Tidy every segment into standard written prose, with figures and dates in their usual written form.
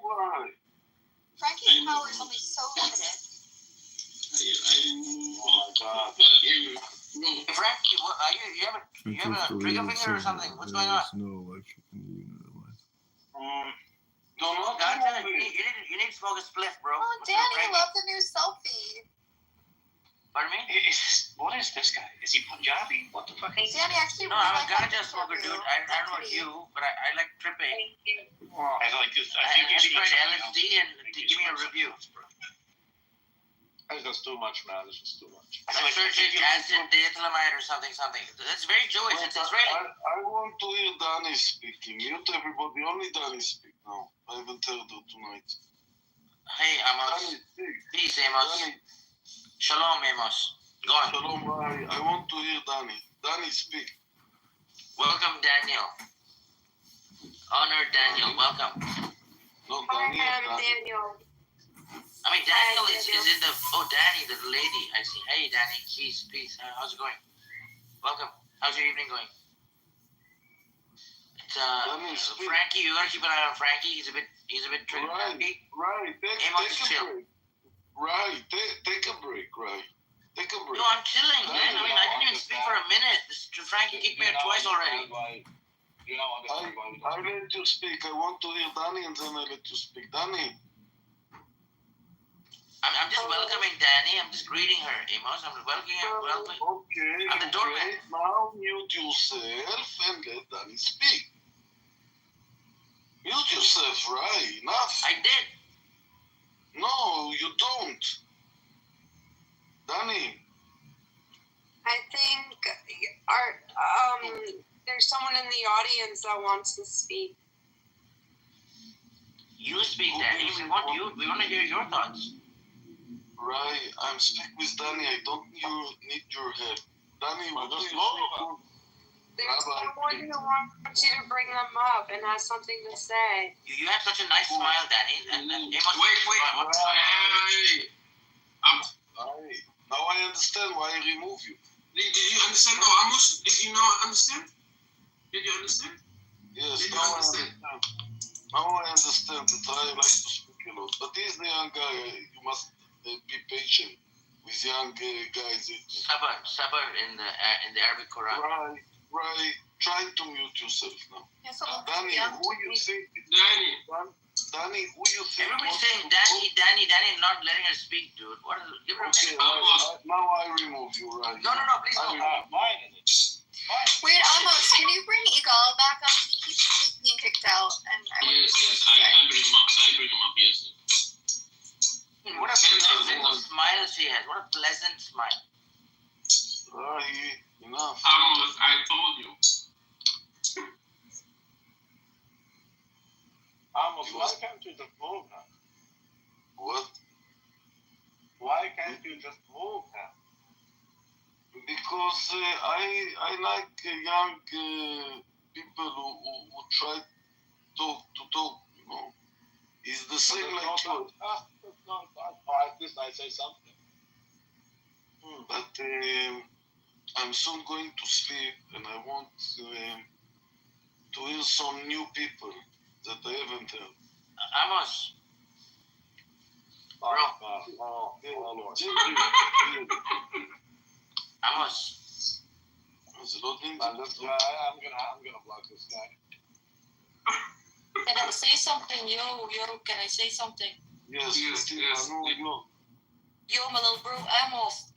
why? Frankie's power is only so limited. Oh my God. Frankie, what are you? You have a trigger finger or something? What's going on? No electric in the unit otherwise. No, Gotcha. You need to smoke a spliff, bro. Oh, What's up, Danny, Frankie? love the new selfie. Pardon me? What is this guy? Is he Punjabi? What the fuck is Danny actually No, really I'm a liked that ganja picture smoker, of you. dude. I don't know about you, but I like tripping. I like this. I Have think you tried LSD and give me a review? It's just too much, man. It's just too much. Surgery, acid, diethylamide or something. That's very Jewish. It's Israeli. I want to hear Danny speaking. Mute everybody. Only Danny speak now. I haven't heard her tonight. Hey, Amos. Danny, speak. Peace, Amos. Danny, Shalom, Amos. Go on. shalom, I want to hear Danny. Danny, speak. Welcome, Daniel. Honor, Daniel. Welcome. No, Hi, Danny, I'm Danny. Daniel. I mean, Daniel is in the... Oh, Danny, the lady. I see. Hey, Danny. Peace. How's it going? Welcome. How's your evening going? It's, Danny, speak. Frankie, you gotta keep an eye on Frankie. He's a bit trigger happy. Right. Amos is Take chill. a break. Right. Take a break, right. Take a break. No, I'm chilling, man. I mean, I didn't even speak for a minute. Frankie kicked me out twice already. You don't understand why we I let you speak. I want to hear Danny and then I let you speak. Danny. I'm just welcoming Danny. I'm just greeting her, Amos. I'm welcoming her. Okay. I'm the doorman. Great. Now mute yourself and let Danny speak. Mute yourself, right? Enough. I did. No, you don't. Danny. I think there's someone in the audience that wants to speak. You speak, Danny. We want to hear your thoughts. Right. I'm speaking with Danny. I don't need your help. Danny, what do you Well, think? There's Rabbi, someone who wants you to bring them up and has something to say. You have such a nice smile, Danny. And Amos, Wait. Right. Hey. Now I understand why I remove you. Did you understand? No, Amos, did you not understand? Did you understand? Yes, Did you now I understand? understand. Now I understand that I like to speak a lot. But he's the young guy. You must be patient with young guys. Sabr in the Arabic Quran. Right. Try to mute yourself now. Yeah, so look Danny, young who to you me. think? Danny. Who you think? Everybody's wants saying to- Danny, not letting her speak, dude. What is it? Give her a Okay, minute. now I remove you, right? No, please don't. Wait, Amos, can you bring Igal back up? He keeps being kicked out, and I want to see Yes, what I he bring him up, yes. What a pleasant smile she has. What a pleasant smile. Enough. Amos, I told you. Amos, why can't you just move now? What? Why can't you just move now? Because I like young people who try to talk, you know. It's the same like you. At least I say something. But I'm soon going to sleep and I want to hear some new people that I haven't heard. Amos. Lord. Amos. There's a lot in Man, this guy, I'm gonna block this guy. Can I say something? Yo, can I say something? Yes. No. Yo, my little bro, Amos,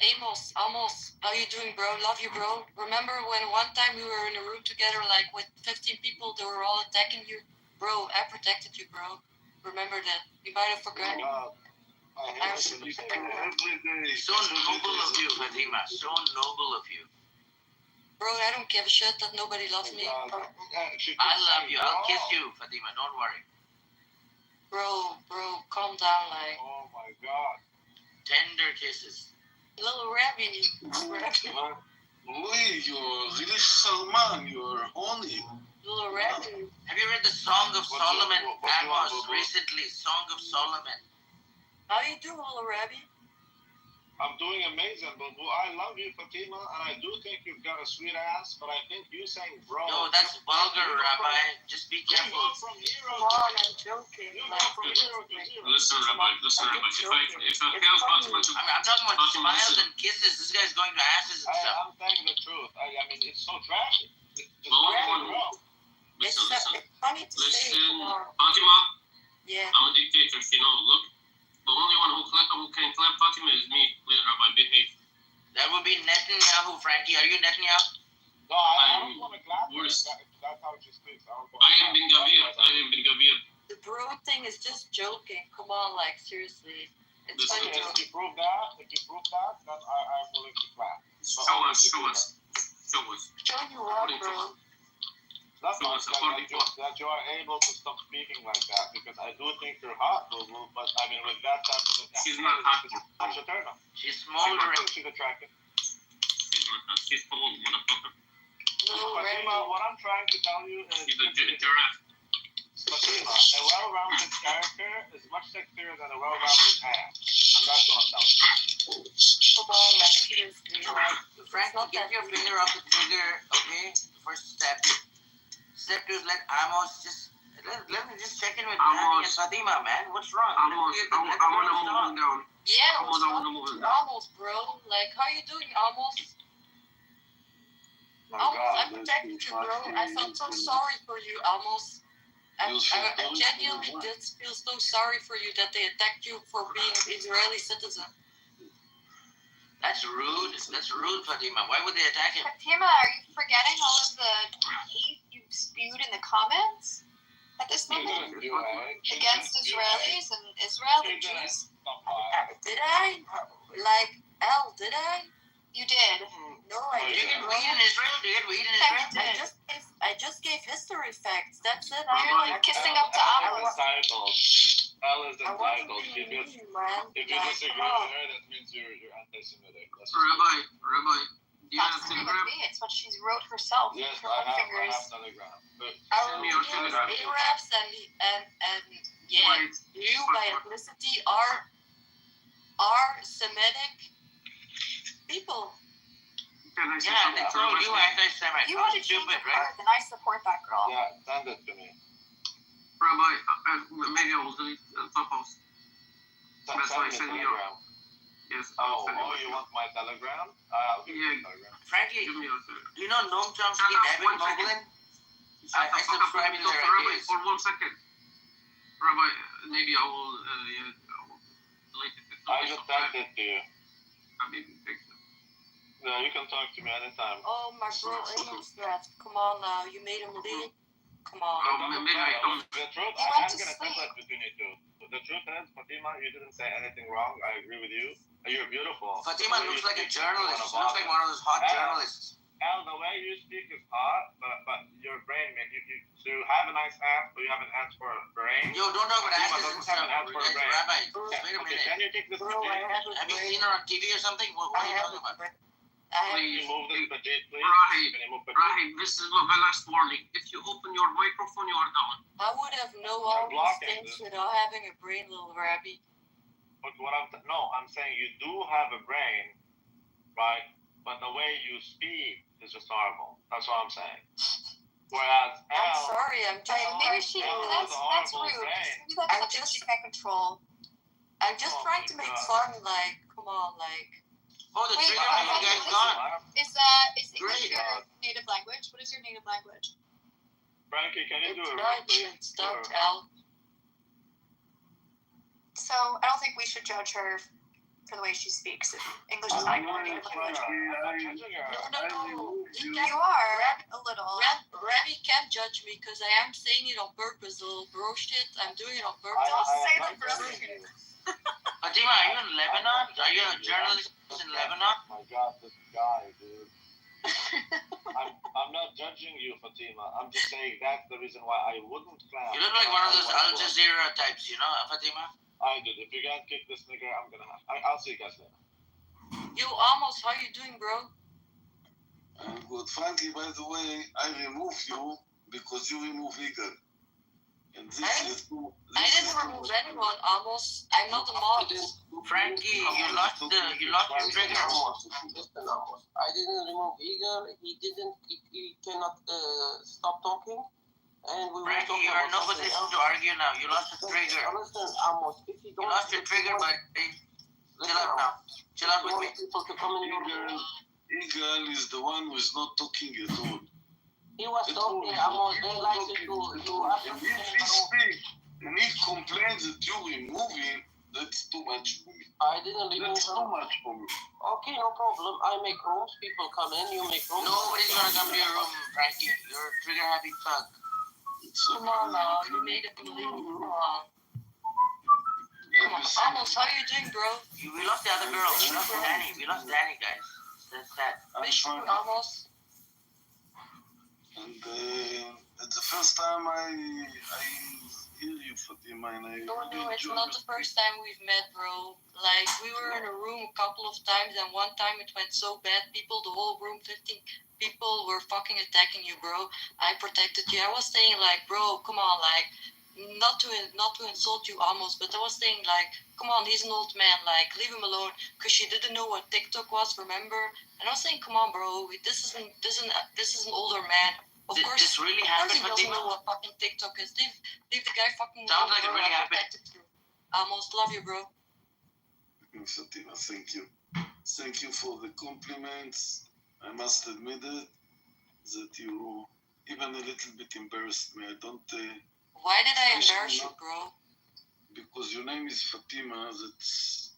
how you doing, bro? Love you, bro. Remember when one time we were in a room together, like with 15 people, they were all attacking you? Bro, I protected you, bro. Remember that. You might have forgotten. I hate when you say that. Every day. So noble of you, Fatima. So noble of you. Bro, I don't give a shit that nobody loves me. I love you. I'll kiss you, Fatima. Don't worry. Bro, calm down, like. Oh my God. Tender kisses. Little Rabbi. Wait, you're really Salman. You're horny. Little Rabbi. Have you read the Song of Solomon, Amos, recently? Song of Solomon. How you doing, little Rabbi? I'm doing amazing, but I love you, Fatima, and I do think you've got a sweet ass, but I think you saying bro. No, that's vulgar, Rabbi. Just be You careful. go from hero Come on, I'm joking. joking. You Like, go from 0 to 0. Listen, Rabbi. Listen, Rabbi. If I fail Fatima to I'm talking about Fatima, smiles listen. and kisses. This guy's going to asses and stuff. I'm saying the truth. I mean, it's so trashy. Just No, don't get no, it wrong. Listen, listen. It's funny to say. Listen, Come on. Fatima. Yeah. I'm a dictator. You know. Look, the only one who can clap Fatima is me. Please, Rabbi, behave. That would be Netanyahu, Frankie. Are you Netanyahu? No, I don't want to clap her. worse. That's how she speaks. I am Ben Gavir. I am Ben Gavir. The bro thing is just joking. Come on, like seriously. It's Listen, funny If joking. you prove that, then I'm willing to clap. Show us. Show us. Show us. Show you what, bro. That's Show not us like according that you are able to stop speaking like that, because I do think you're hot, Boo Boo, but I mean, with that type of She's not hot. That's a turn off. She's I smoldering. think she's attractive. She's old, motherfucker. No, Fatima, Randy. what I'm trying to tell you is She's a giraffe. Fatima, a well-rounded character is much sexier than a well-rounded ass. And that's what I'm telling you. Come on, like seriously. Like, Frankie, not get that your deep. finger off the trigger, okay? First step. Step 2 is let Amos just... Let me just check in with Danny and Amos. Fatima, man. What's wrong? I want to move him down. Yeah, Come what's on, I up? wanna move it. Almost, bro. Like, how you doing, almost? My Almost, I God, protected this you, bro. I felt so sorry for you, almost. I genuinely did feel so sorry for you that they attacked you for being an Israeli citizen. That's rude. That's rude, Fatima. Why would they attack him? Fatima, are you forgetting all of the hate you spewed in the comments at this She moment? didn't do it. Against Israelis and Israel and Jews? Did I? Like, Al, did I? You did. No, I You get didn't. weed in Israel? Do you get weed in Israel? I just gave history facts. That's it. Now you're like kissing up to Amos. Elle is I wasn't entitled. being If mean, man. you Like, disagree come on. with her, that means you're anti-Semitic. That's Rabbi, do you Not have to agree Telegram? with me. It's what she's wrote herself. Yes, Her I own have fingers. Telegram. But Our Send me your Telegram. Arabs and yeah, Wait. you by ethnicity are Semitic people. Can I say Yeah, something they to told Rabbi? you anti-Semite. You How want to change stupid, your right? heart, and I support that girl. yeah, send it to me. Rabbi, maybe I will delete Clubhouse. Send That's why I me send you- Telegram. Yes. Oh, I'll send you want my Telegram? I'll give you Yeah. Telegram. Frankie, Give me your Telegram. do you know Noam Chomsky Shut and up, Evan one second. Goldman? Shut I the fuck up subscribe and to talk their to Rabbi ideas. for 1 second. Rabbi, maybe I will delete it. It's not I so just bad. sent it to you. Maybe fix it. No, you can talk to me anytime. Oh, my bro Amos left. Come on now, you made him leave. Come on. Maybe I don't. The truth, He I'm went to gonna sleep. separate between you two. The truth is, Fatima, you didn't say anything wrong. I agree with you. You're beautiful. Fatima The way looks you like a speak is journalist. She one of looks like us. one of those hot Yeah. journalists. Al, the way you speak is hot, but your brain, so you have a nice ass, but you have an ass for a brain. Yo, don't talk about Fatima asses and doesn't stuff. have an ass for a Guys, brain. Rabbi, Okay, wait a okay, minute. can you take this Bro, I have a Have you brain. seen her on TV or something? What I are you have talking a about? brain. I have Can you Please. move this petite, please? Rahim, Can you move petite? Rahim, this is my last warning. If you open your microphone, you are down. I would have known all these blocking things this. without having a brain, little rabbi. But what I'm saying you do have a brain, right? But the way you speak is just horrible. That's what I'm saying. Whereas I'm Al, sorry, I'm just Like, maybe she, Oh, that's the horrible rude. brain. Maybe that's I'm something just- she can't control. I'm just Oh trying my to make God. fun, like, come on, like. Oh, the Wait, trigger I finger have guy's to gone. Is English Great. your native language? What is your native language? Frankie, can you do It's a not read, please? even stuck, Sure. Al. So I don't think we should judge her for the way she speaks. English is not your native language. I'm judging her. No. You are a little. Rabbi can't judge me because I am saying it on purpose, little bro shit. I'm doing it on Don't purpose. say am that, not bro. judging you. Fatima, are you in Lebanon? Are you a journalist in Lebanon? My God, this guy, dude. I'm not judging you, Fatima. I'm just saying that's the reason why I wouldn't clap. You look like one of those Al Jazeera types, you know, Fatima? I did. If you can't kick this nigga, I'm gonna have. I'll see you guys later. Yo, Amos, how you doing, bro? I'm good. Frankie, by the way, I remove you because you remove Eagle. And this is too. I didn't remove anyone, Amos. I'm not a mod. Frankie, you lost your trigger. Listen, Amos, I didn't remove Igor. He cannot stop talking. And we were Frankie, talking you are in no about something position else. to argue now. You lost the trigger. Understand, Amos, if you You don't lost your trigger, but chill out now. Chill out with me. people to come in your room. Igal is the one who is not talking at all. He was talking, Amos, they like you to ask And him if he speaks and he complains that you remove him, that's too much for me. I didn't remove That's too him. much for me. Okay, no problem. I make rooms, people come in, you make rooms. Nobody's gonna come to your room, Frankie. You're a trigger happy fuck. It's Come on now, you made it believe. Come on. Come on. Amos, how you doing, bro? We lost the other girl. We lost Danny. We lost Danny, guys. That's sad. I'm Miss you, fine. Amos. And it's the first time I hear you, Fatima, and I No, really it's enjoy not it. the first time we've met, bro. Like, we were in a room a couple of times, and one time it went so bad, the whole room, 15 people were fucking attacking you, bro. I protected you. I was saying, like, bro, come on, like, not to insult you almost, but I was saying, like, come on, he's an old man, like, leave him alone, because she didn't know what TikTok was, remember? And I was saying, come on, bro, this is an older man. Of Did course, this really of course happen, he doesn't know Fatima? what fucking TikTok is. Leave the guy fucking Sounds alone, like it bro. really I happened. protected you. Almost love you, bro. Fatima, thank you. Thank you for the compliments. I must admit it, that you even a little bit embarrassed me. I don't, Why did I Especially embarrass you, not- bro? because your name is Fatima, that's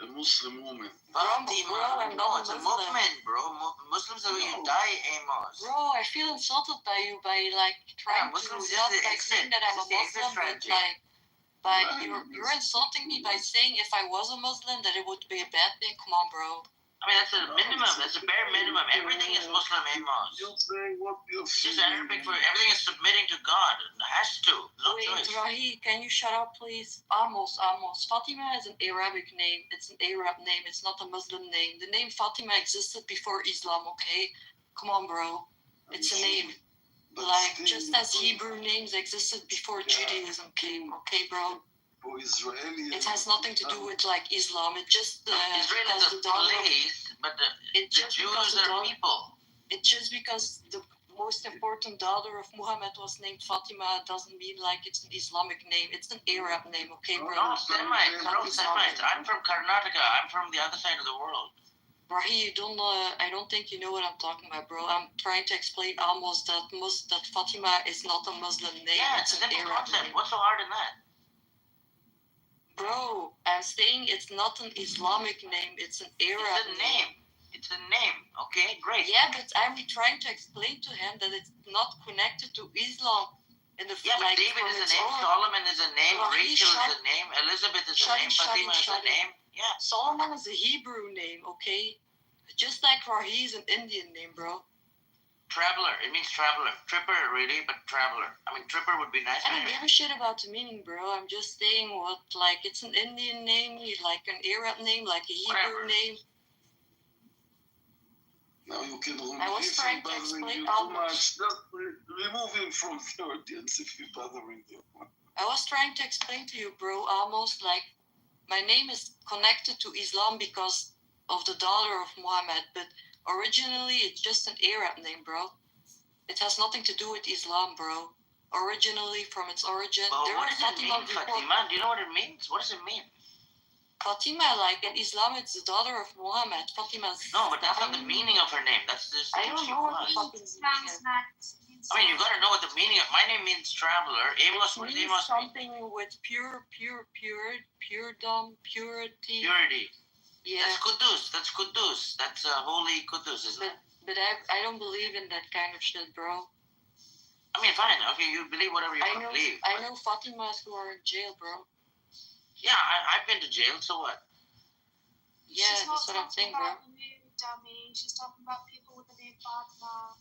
a Muslim woman. Fatima. Bro, I'm No, not it's a Muslim. movement, bro. Muslims are going to No. die, Amos. Bro, I feel insulted by you by like trying to Muslims just not the by exit. saying that I'm a Just the exit Muslim, but strategy. like but Right. you're insulting me by saying if I was a Muslim that it would be a bad thing. Come on, bro. I mean, that's a No, minimum. it's That's a okay. bare minimum. Everything is Muslim, Amos. You're saying what you're It's just feeling. Arabic for everything is submitting to God. It has to. No Wait, choice. Rahi, can you shut up, please? Almost. Fatima is an Arabic name. It's an Arab name. It's not a Muslim name. The name Fatima existed before Islam. Okay, come on, bro. It's a name. But Like still, just as Hebrew names existed before Judaism came. Okay, bro. for Israeli, It has nothing to do with like Islam. It just Israel because is the a daughter. place, but the It's just because Jews the are daughter. people. It's just because the most important daughter of Muhammad was named Fatima doesn't mean like it's an Islamic name. It's an Arab name. Okay, bro. No, Semites, bro, Semites. I'm from Karnataka. I'm from the other side of the world. Rahi, you don't know. I don't think you know what I'm talking about, bro. I'm trying to explain almost that Fatima is not a Muslim name. Yeah, it's it's a an simple Arab concept. name. What's so hard in that? Bro, I'm saying it's not an Islamic name. It's an Arab It's a name. It's a name. Okay, great. Yeah, but I'm trying to explain to him that it's not connected to Islam. In the Yeah, but like, David from is a its name, own- Solomon is a name, Well, Rachel shut- is a name, Elizabeth is a shut name, it, shut Fatima it, is a shut it. name. Yeah. Solomon is a Hebrew name, okay? Just like Rahi is an Indian name, bro. Traveler. It means traveler. Tripper, really, but traveler. I mean, tripper would be nice. I don't give a shit about the meaning, bro. I'm just saying what, like, it's an Indian name, like an Arab name, like a Hebrew Whatever. name. Now you can remove I was him trying to bothering explain you too almost. much. Just remove him from the audience if he's bothering you. I was trying to explain to you, bro, almost like my name is connected to Islam because of the daughter of Muhammad, but originally it's just an Arab name, bro. It has nothing to do with Islam, bro. Originally, from its origin, But there what was does it Fatima mean, before. Fatima? Do you know what it means? What does it mean? Fatima, like in Islam, it's the daughter of Muhammad. Fatima's. No, but that's not the meaning of her name. That's just I who don't she know what was. the fucking meaning is. I mean, you gotta know what the meaning of my name means. Traveler. Amos. What does Means Amos mean? something with puredom, purity. Purity. Yeah, That's Kudus. That's Kudus. That's holy Kudus, isn't it? but I don't believe in that kind of shit, bro. I mean, fine. Okay, you believe whatever you I want know to believe. I know Fatimas who are in jail, bro. Yeah, I've been to jail. So what? Yeah, She's not that's what I'm saying, talking bro. about you, dummy. She's talking about people with the name Fatima.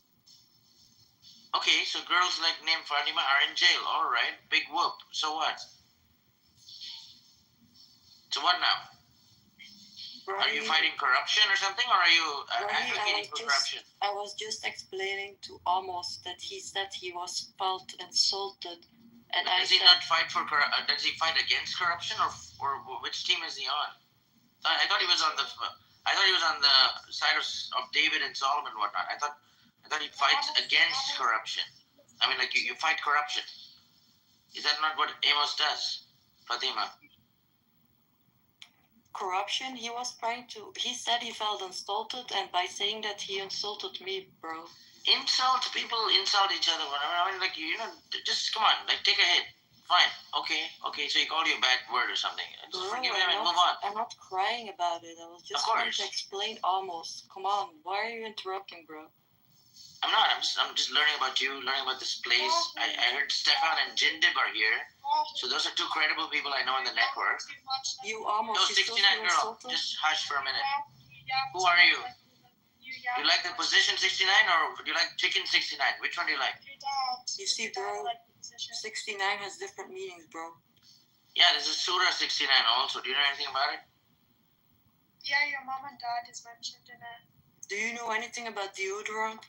Okay, so girls like named Fatima are in jail. All right, big whoop. So what? So what now? Are you fighting corruption or something, or are you advocating for corruption? I was just explaining to Amos that he said he was felt insulted, and I Does he said, not fight for does he fight against corruption, or which team is he on? I thought he was on the side of David and Solomon and whatnot. I thought he fights against corruption. I mean, like you fight corruption. Is that not what Amos does, Fatima? Corruption. He was trying to. He said he felt insulted, and by saying that he insulted me, bro. People insult each other. I mean, like just come on, like take a hit. Fine, okay. So he called you a bad word or something. Just Bro, forgive him and move on. I'm not crying about it. I was just trying to explain almost. Come on, why are you interrupting, bro? I'm not. I'm just learning about you, learning about this place. I heard Stefan and Jindib are here. So those are two credible people I know in the network. You almost. No, 69 girl. Insulted? Just hush for a minute. Who are you? You like the position 69 or do you like chicken 69? Which one do you like? You see, bro, 69 has different meanings, bro. Yeah, there's a Surah 69 also. Do you know anything about it? Yeah, your mom and dad is mentioned in it. Do you know anything about deodorant?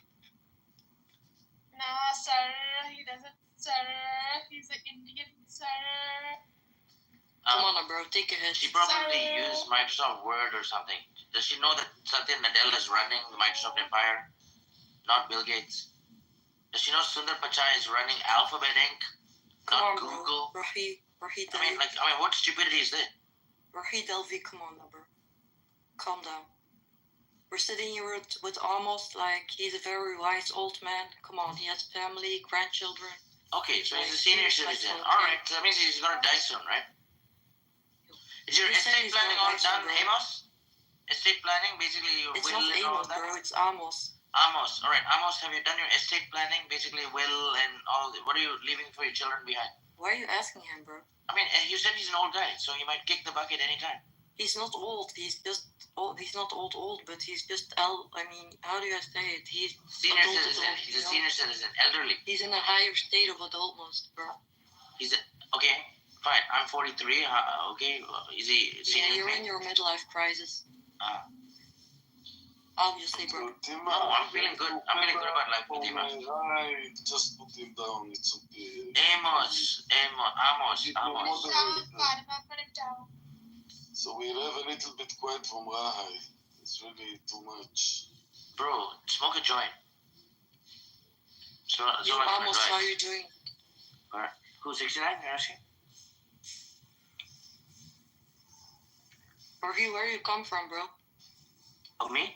Nah, sir, he doesn't, sir. He's an Indian, sir. Come on, bro, take a hit. She probably used Microsoft Word or something. Does she know that Satya Nadella is running the Microsoft empire, not Bill Gates? Does she know Sundar Pichai is running Alphabet Inc., not Google? Rahid what stupidity is this? Rahid Elvi, come on, bro. Calm down. We're sitting here with almost like he's a very wise old man. Come on, he has family, grandchildren. Okay, so he's a senior citizen. Alright, so that means he's gonna die soon, right? Is your estate planning all done, Amos? Estate planning, basically you it's will not and all Amos, that? bro, it's Amos. Amos, alright. Amos, have you done your estate planning? Basically will and all, what are you leaving for your children behind? Why are you asking him, bro? I mean, you said he's an old guy, so he might kick the bucket anytime. He's not old, he's just old. He's not old, but he's just how do I say it? He's Senior citizen. He's a senior citizen, elderly. He's in a higher state of adultness, bro. Okay, fine. I'm 43. Okay, is he senior? Yeah, you're in your midlife crisis. Obviously, bro. Fatima, No, I'm feeling good. I'm feeling good about life, Fatima. Right, just put him down. It's okay. Amos. Fatima, put him down. So we'll have a little bit quiet from Rahai. It's really too much. Bro, smoke a joint. So You much almost, advice. how are you doing? Alright. Who's 69? You're asking? Where you come from, bro? Of me?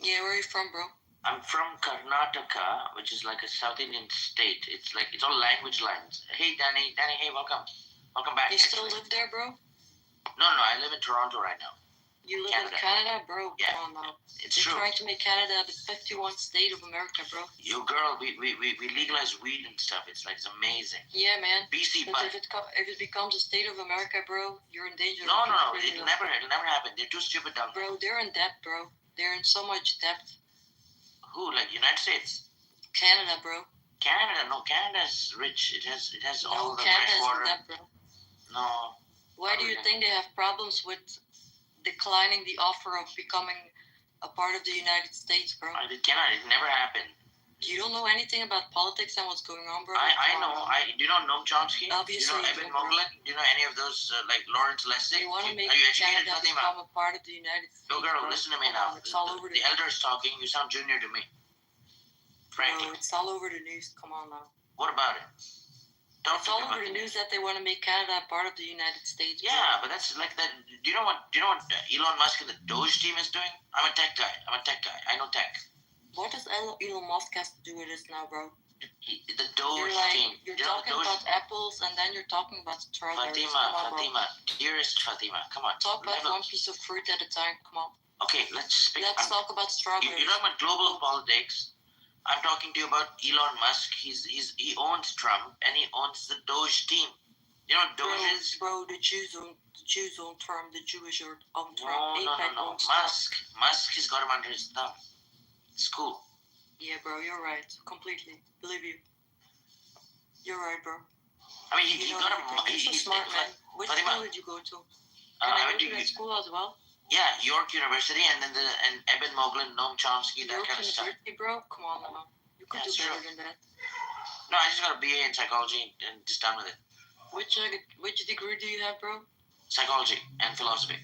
Yeah, where are you from, bro? I'm from Karnataka, which is like a South Indian state. It's all language lines. Hey, Danny, hey, welcome. Welcome back. You still live there, bro? No, I live in Toronto right now. You live in Canada, bro? Yeah. Come on now. It's They're true. trying to make Canada the 51st state of America, bro. You girl, we legalize weed and stuff. It's amazing. Yeah, man. BC, But but if it becomes a state of America, bro, you're in danger. no, it'll never happen. They're too stupid down there. Bro, they're in debt, bro. They're in so much debt. Who? Like United States? Canada, bro. Canada's rich. It has all the fresh Canada's water. in debt, bro. No. Why do you think they have problems with declining the offer of becoming a part of the United States, bro? It cannot. It never happened. You don't know anything about politics and what's going on, bro? I know. Do you know Noam Chomsky? Obviously, Do you know Eben Moglen? Do you know any of those like Lawrence Lessig? You want to make Are you educated, Canada Fatima? become a part of the United States? Yo, girl, bro. listen to me Come now. on, it's all over The elder is talking. You sound junior to me. Frankly, Bro, it's all over the news. Come on now. what about it? Don't It's all think over about the it. news that they want to make Canada a part of the United States. bro. Yeah, but that's like that. Do you know what Elon Musk and the Doge team is doing? I'm a tech guy. I know tech. What does Elon Musk has to do with this now, bro? The Doge team. You're You know talking Doge? about apples and then you're talking about strawberries. Come on, bro. Dearest Fatima, come on. Talk about Level. one piece of fruit at a time. Come on. Okay, let's just pick. Let's talk about strawberries. You're talking about global politics. I'm talking to you about Elon Musk. He owns Trump and he owns the Doge team. You know what Doge is? Bro, the Jews own Trump, the Jewish own Trump. No. AIPAC owns Trump. Musk has got him under his thumb. It's cool. Yeah, bro, you're right. Completely. Believe you. You're right, bro. I mean, he You know got him. everything. You're so smart, man. Which Fatima. school did you go to? I Can I went go to to that school as well? Yeah, York University, and then and Eben Moglen, Noam Chomsky, that York kind of stuff. University, bro? Come on now. You could do That's better true. than that. No, I just got a BA in psychology and just done with it. Which degree do you have, bro? Psychology and philosophy.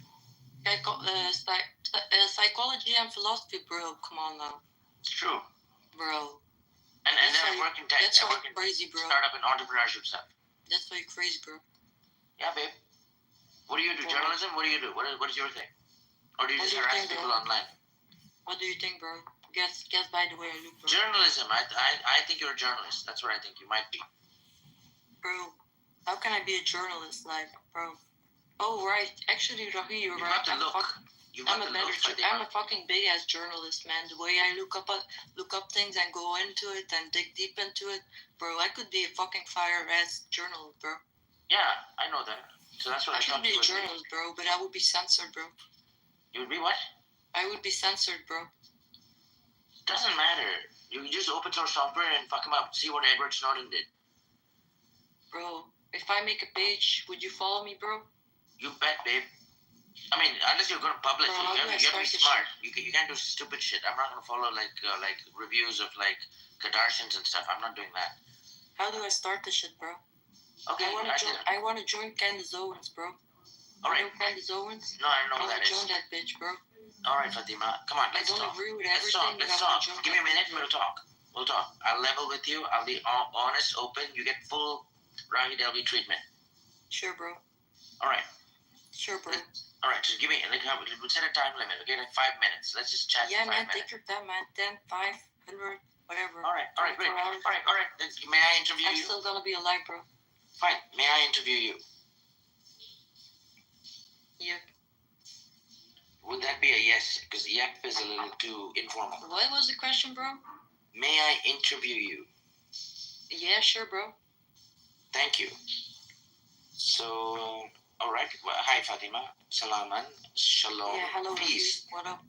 Psychology and philosophy, bro. Come on now. It's true. Bro. And then I work in tech. That's I why work in you're crazy, bro. startup and entrepreneurship stuff. That's why you're crazy, bro. Yeah, babe. What do you do? Bro. Journalism? What do you do? What is your thing? Or do you What just do you harass think, people bro? online? What do you think, bro? Guess by the way I look, bro. Journalism. I think you're a journalist. That's what I think you might be. Bro, how can I be a journalist, like, bro? Oh, right. Actually, Rahi, you're You've right. got the look. You've got I'm a the better. look, I'm Fatima. a fucking big ass journalist, man. The way I look up things and go into it and dig deep into it, bro. I could be a fucking fire ass journalist, bro. Yeah, I know that. So that's what I I could thought be you a would be. journalist, bro, but I would be censored, bro. You would be what? I would be censored, bro. Doesn't matter. You just open source software and fuck them up. See what Edward Snowden did. Bro, if I make a page, would you follow me, bro? You bet, babe. I mean, unless you're going to publish Bro, it, how you do I have to be start this smart. You can't do stupid shit. I'm not going to follow like reviews of like Kardashians and stuff. I'm not doing that. How do I start this shit, bro? Okay, I want to join Candace Owens, bro. all right. You know Candace Owens? No, I don't know I who want that to is. join that bitch, bro. All right, Fatima. Come on, I let's don't talk. agree with Let's everything, talk. Let's but I talk. wanna join Give me a that minute bitch, and we'll talk. We'll talk. I'll level with you. I'll be honest, open. You get full Rahi Delvi treatment. Sure, bro. All right. Sure, bro. All right. So give me we'll set a time limit. Okay, like 5 minutes. Let's just chat Yeah, for 5 man, minutes. take your time, man. 10, 5, 100, whatever. All right. Great. 24 hours. All right. May I interview I'm you? still gonna be alive, bro. Fine. May I interview you? Yeah. Would that be a yes? Because yep is a little too informal. What was the question, bro? May I interview you? Yeah, sure, bro. Thank you. So, all right. Well, hi, Fatima. Salaman. Shalom. Yeah, hello. Peace. What up?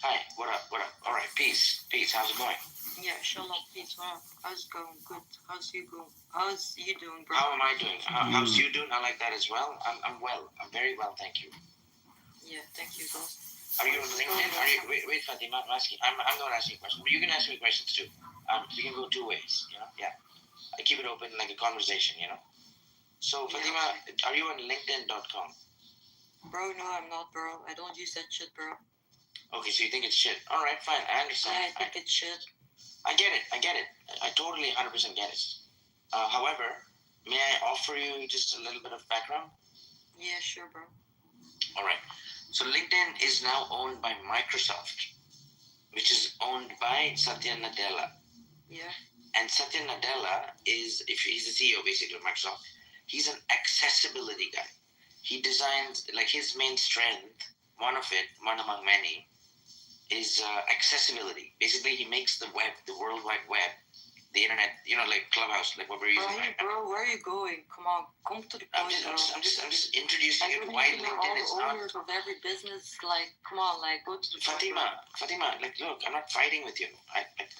Hi. What up? All right. Peace. How's it going? Yeah, shalom, peace. What up? How's it going? Good. How's you going? How's you doing, bro? How am I doing? How's you doing? I like that as well. I'm well. I'm very well, thank you. Yeah, thank you, bro. Are you on LinkedIn? Wait, Fatima. I'm asking. I'm not asking questions. You can ask me questions too. We can go two ways. You know. Yeah. I keep it open like a conversation. You know. So Fatima, are you on LinkedIn.com? Bro, no, I'm not, bro. I don't use that shit, bro. Okay, so you think it's shit. All right, fine. I understand. Yeah, I think it's shit. I get it. I totally 100% get it. However, may I offer you just a little bit of background? Yeah, sure, bro. All right. So LinkedIn is now owned by Microsoft, which is owned by Satya Nadella. Yeah. And Satya Nadella he's the CEO basically of Microsoft. He's an accessibility guy. He designs, like his main strength, one among many, is accessibility. Basically, he makes the web, the World Wide Web, the internet, like Clubhouse, like what we're using right now. Bro, where are you going? Come on, come to the point, bro. I'm just introducing you to why LinkedIn is all not. the owners of every business, like, come on, like, go to the point, Fatima, like, look, I'm not fighting with you.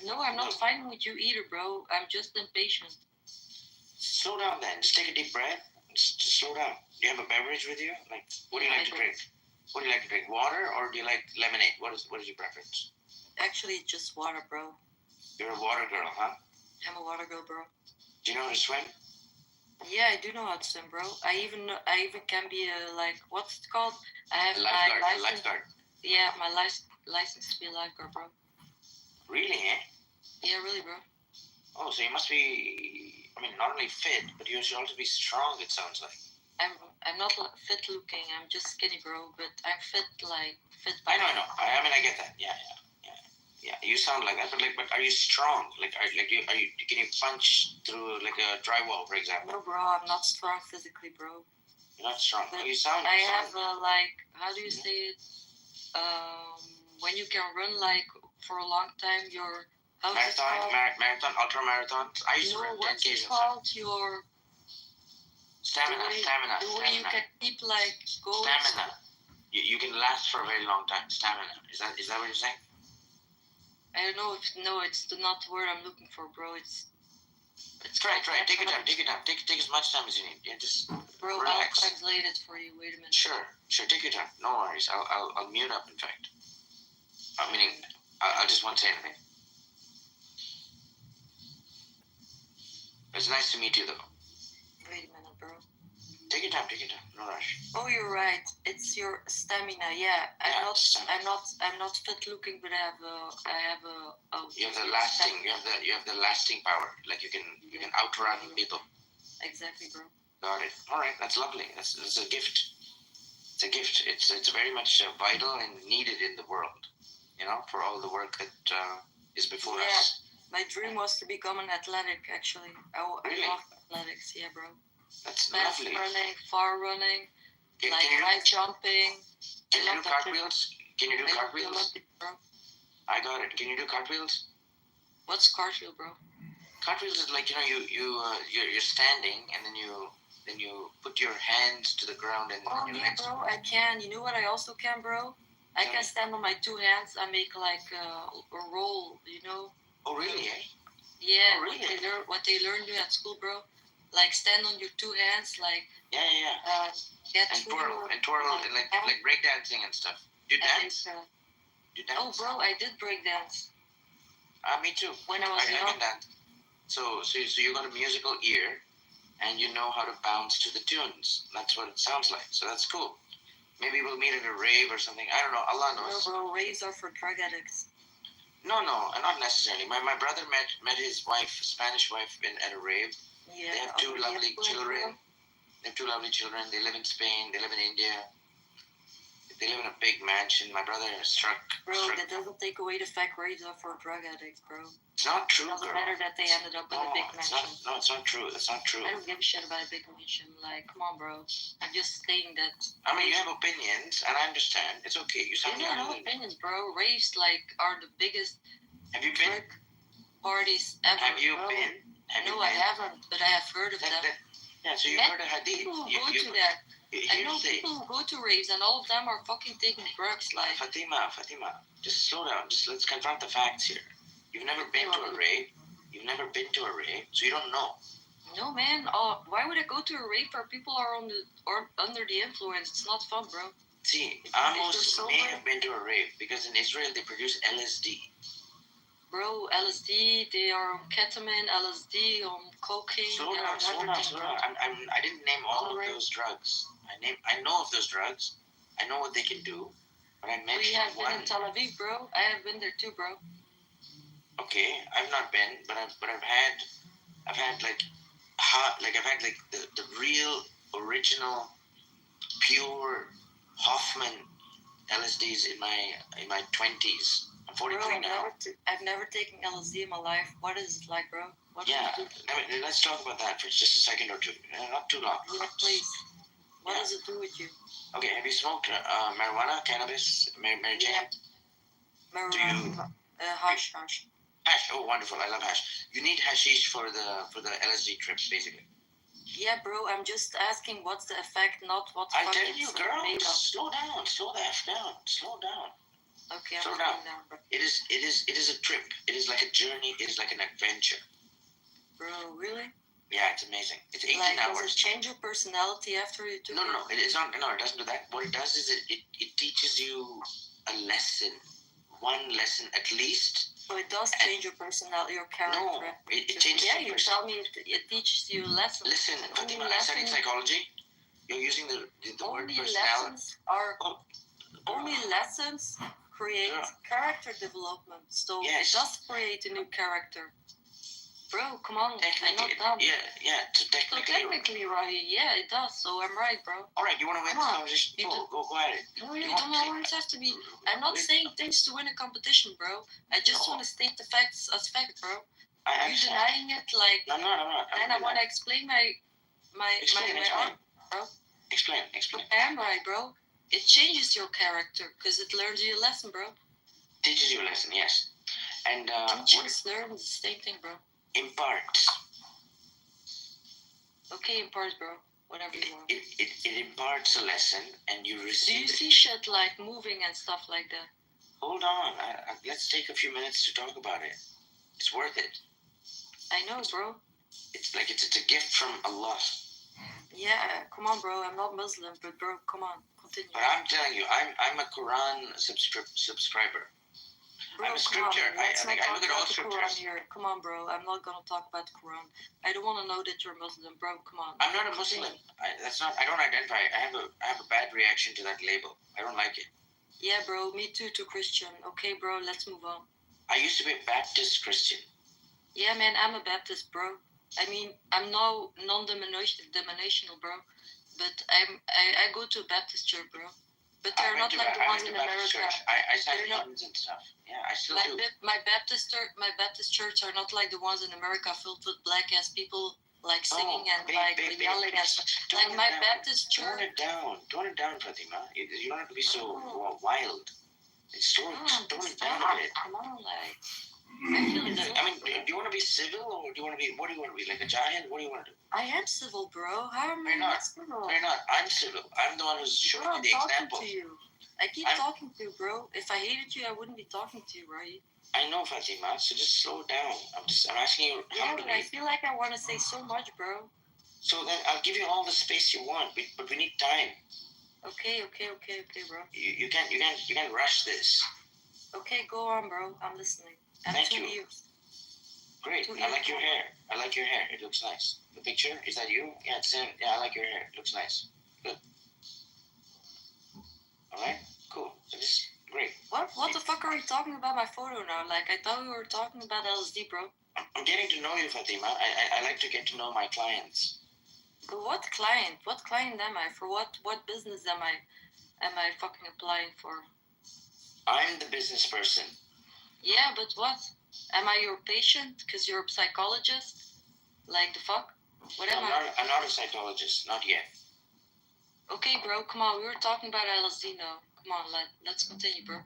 No, I'm not look, fighting with you either, bro. I'm just impatient. Slow down then. Just take a deep breath. Just slow down. Do you have a beverage with you? Like, what do you like to drink? What do you like to drink? Water or do you like lemonade? What is your preference? Actually, just water, bro. You're a water girl, huh? I'm a water girl, bro. Do you know how to swim? Yeah, I do know how to swim, bro. I even can be a, like, what's it called? I have Lifeguard. my license. Lifeguard. Yeah, my license to be a lifeguard, bro. Really, eh? Yeah, really, bro. Oh, so you must be, not only fit, but you should also be strong, it sounds like. I'm not fit looking. I'm just skinny, bro. But I'm fit, like fit. I know. I get that. Yeah. You sound like that, but are you strong? Can you punch through like a drywall, for example? No, bro. I'm not strong physically, bro. You're not strong. But You sound. I have how do you say it? When you can run like for a long time, your marathon, ultra marathons. I used to run 10 what's Ks it and called? Your stamina. The way you can keep like going. Stamina. You can last for a very long time. Stamina. Is that what you're saying? I don't know it's not the word I'm looking for, bro. It's Try. Take your time. Take as much time as you need. Yeah, just bro. relax. I'll translate it for you. Wait a minute. Sure. Take your time. No worries. I'll mute up. In fact, I'll just won't say anything. It's nice to meet you, though. Wait a minute, bro. Take your time. Take your time. No rush. Oh, you're right. It's your stamina. Yeah, Yeah, I'm not fit looking, but I have a. You have the lasting. You have the lasting power. Like you can outrun people. Exactly, bro. Got it. All right. That's lovely. That's a gift. It's a gift. It's very much vital and needed in the world. You know, for all the work that is before us. My dream was to become an athletic. Actually, I Really? love athletics. Yeah, bro. That's Fast lovely. running, far running, Can like you high jumping. can you I do love that cartwheels? Can you do I love the cartwheels? Olympics, bro. I got it. Can you do cartwheels? What's cartwheel, bro? Cartwheels is like you're standing and then you put your hands to the ground and Oh your yeah, legs. bro. I can. You know what? I also can, bro. I can stand on my two hands. I make like a roll. You know? Oh really? Eh? Yeah. Oh, really? What they learned at school, bro. Like stand on your two hands, like Yeah. get And through twirl your- and like breakdancing and stuff. Do you and dance? then, Do you dance? oh, bro, I did break dance Me too. when I was I young. can dance. So you got a musical ear, and you know how to bounce to the tunes. That's what it sounds like. So that's cool. Maybe we'll meet at a rave or something. I don't know. Allah No, knows. bro, raves are for drug addicts. No, not necessarily. My brother met his wife, Spanish wife, at a rave. Yeah. They have two under the lovely influence, children. bro. They have two lovely children. They live in Spain. They live in India. They live in a big mansion. My brother struck. Bro, that doesn't take away the fact raves are for drug addicts, bro. It's not true, It doesn't girl. matter that they ended up in a big it's mansion. not. No, it's not true. That's not true. I don't give a shit about a big mansion. Like, come on, bro. I'm just saying that. I mean, you have opinions, and I understand. It's okay. You sound These are no younger than me. opinions, bro. Raves like are the biggest Have you been? drug parties ever. Have you bro. been? Have you No, I been? haven't, but I have heard of them. Yeah, so you Met heard a hadith. People who You, go you, to that. I here's know the thing. people who go to raves, and all of them are fucking taking drugs. Like, Fatima, just slow down. Just let's confront the facts here. You've never been to a rave. You've never been to a rave, so you don't know. no, man. Oh, why would I go to a rave where people are under the influence? It's not fun, bro. See, If you're Amos sober- may have been to a rave because in Israel they produce LSD. Bro, LSD, they are on ketamine, LSD, on cocaine. Slow they down, are slow down, everything, slow bro. down. I didn't name all of Alright. those drugs. I know of those drugs. I know what they can do. But I We mentioned have been one. in Tel Aviv, bro. I have been there too, bro. Okay, I've not been, but I've had like the real original pure Hoffman LSDs in my 20s. I'm 43 Bro, now. I've never taken LSD in my life. What is it like, bro? What Yeah, does it do? I mean, let's talk about that for just a second or two. Not too long. Yeah, please. What Yeah. does it do with you? Okay, have you smoked marijuana, cannabis, Mary Jane? Yeah. Do you- Hash. Hash. Oh, wonderful! I love hash. You need hashish for the LSD trip, basically. Yeah, bro. I'm just asking what's the effect, not what I fuck tell it's you, girl, made of. slow down, slow the f down, slow down. Okay, I'm slow slowing down. down, bro. It is a trip. It is like a journey. It is like an adventure. Bro, really? Yeah, it's amazing. It's 18 Like, does hours. it change your personality after you took No, it? it is not. No, it doesn't do that. What it does is it teaches you a lesson, one lesson at least. So it does change your personality, your character. No, it changes Yeah, your you person. tell me it teaches you lessons. Listen, And Fatima, only I studied lessons, psychology. You're using the word only personality. lessons are Oh, only lessons create Yeah. character development. So Yes. it does create a new character. Bro, come on, I'm Technically, not dumb. yeah. So So technically, right, yeah, it does. So I'm right, bro. all right. You want to win Come this on, conversation? you Go at it. No, you want don't to say- always have to be. I'm not saying things to win a competition, bro. I just No. want to state the facts as fact, bro. I You understand. denying it, like, No, I'm not. and I want to explain my Explain. bro. Explain. I am right, bro. It changes your character because it learns you a lesson, bro. Teaches you a lesson, yes. And what Teachers learn the same thing, bro. imparts? Okay, in parts, bro. Whatever you want. It imparts a lesson, and you Do you receive it. see shit like moving and stuff like that? Hold on. Let's take a few minutes to talk about it. It's worth it. I know, bro. It's like it's a gift from Allah. Yeah, come on, bro. I'm not Muslim, but bro, come on, continue. But I'm telling you, I'm a Quran subscriber. Bro, I'm a come on, scripture. let's I not look talk at all about the Quran scriptures. here. Come on, bro. I'm not gonna talk about the Quran. I don't want to know that you're Muslim, bro. Come on. I'm not a Muslim. That's not. I don't identify. I have a bad reaction to that label. I don't like it. Yeah, bro. Me too. To Christian. Okay, bro. Let's move on. I used to be a Baptist Christian. Yeah, man. I'm a Baptist, bro. I mean, I'm no non-denominational, bro. But I go to a Baptist church, bro. But they're not like the ones in America. I sang They're not- hymns and stuff. Yeah, I still My, do. my Baptist church are not like the ones in America filled with black ass people like singing and like yelling and stuff. Like my Baptist Tone church. it down. Tone it down, Fatima. You don't have to be so Oh. wild. It's tone it down a bit. Come on, like. I feel I mean, do you want to be civil or do you want to be? What do you want to be? Like a giant? What do you want to do? I am civil, bro. How am I You're not. not civil? You're not. I'm civil. I'm the one who's Bro, showing I'm you the talking example. to you. I keep talking to you, bro. If I hated you, I wouldn't be talking to you, right? I know, Fatima. So just slow down. I'm asking you Yeah, humbly. but I feel like I want to say so much, bro. So then I'll give you all the space you want, but we need time. Okay, bro. You can't rush this. Okay, go on, bro. I'm listening. I'm Thank to you. Great. I like your hair. I like your hair. It looks nice. The picture, is that you? Yeah, it's him. Yeah, I like your hair. It looks nice. Good. All right. Cool. So this great. What the fuck are we talking about my photo now? Like, I thought we were talking about LSD, bro. I'm getting to know you, Fatima. I like to get to know my clients. But what client? What client am I? For what business am I fucking applying for? I'm the business person. Yeah, but what? Am I your patient? Because you're a psychologist? Like the fuck? What am I? I'm not a psychologist. Not yet. Okay, bro, come on. We were talking about LSD now. Come on, let's continue, bro.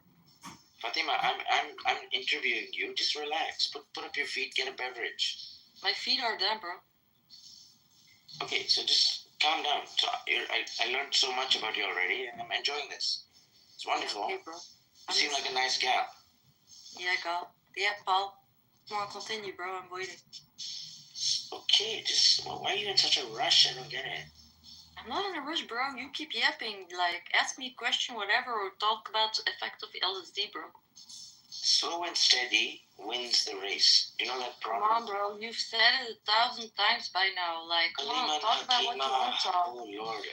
Fatima, I'm interviewing you. Just relax. Put up your feet. Get a beverage. My feet are down, bro. Okay, so just calm down. So I learned so much about you already, and I'm enjoying this. It's wonderful. Okay, bro. You seem like a nice gal. Yeah, gal. Yeah, pal. Come on, continue, bro. I'm waiting. Okay, just why are you in such a rush? I don't get it. I'm not in a rush, bro. You keep yapping. Like, ask me a question, whatever, or talk about the effect of LSD, bro. Slow and steady wins the race. You know that Come proverb? on, bro. You've said it 1,000 times by now. Like, come on, talk about what you want to talk. Oh Lord,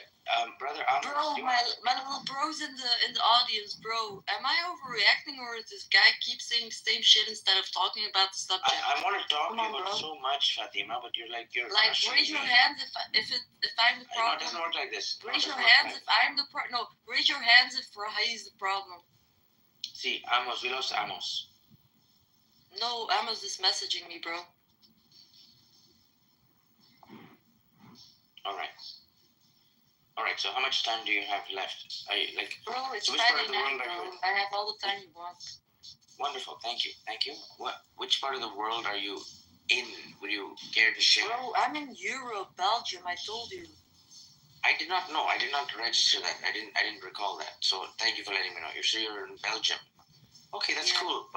brother, Bro, my little bro's in the audience, bro. Am I overreacting, or is this guy keep saying the same shit instead of talking about the subject? I want to talk to Come on, you about bro. so much, Fatima, but you're like raise your hands if I'm the No, it problem. doesn't work like this. Raise your hands if I'm the problem. No, raise your hands if he's the problem. See, Amos, we lost Amos. No, Amos is messaging me, bro. All right. So how much time do you have left? Bro, it's So which part Friday of the world night, are bro. you in? I have all the time you want. Wonderful. Thank you. Which part of the world are you in? Would you care to share? Bro, I'm in Europe, Belgium. I told you. I did not know. I did not register that. I didn't recall that. So thank you for letting me know. You're in Belgium. Okay, that's Yeah. cool.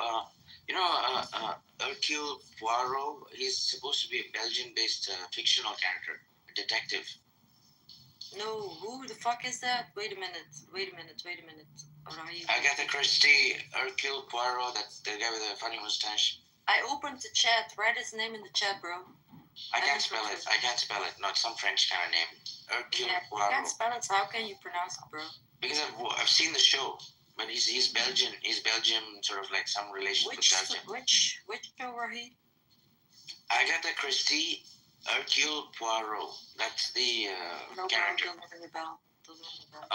Hercule Poirot. He's supposed to be a Belgian-based fictional character, a detective. No, who the fuck is that? Wait a minute. Or are you? Agatha Christie, Hercule Poirot. That's the guy with the funny mustache. I opened the chat. Write his name in the chat, bro. I can't spell it. No, it's some French kind of name. Hercule Yeah, you Poirot. can't spell it, so how can you pronounce it, bro? Because I've seen the show, but he's Belgian. He's Belgian, sort of like some relation with Belgium. Which show were he? Agatha Christie, Hercule Poirot. That's the No, character. bro, doesn't ring a bell.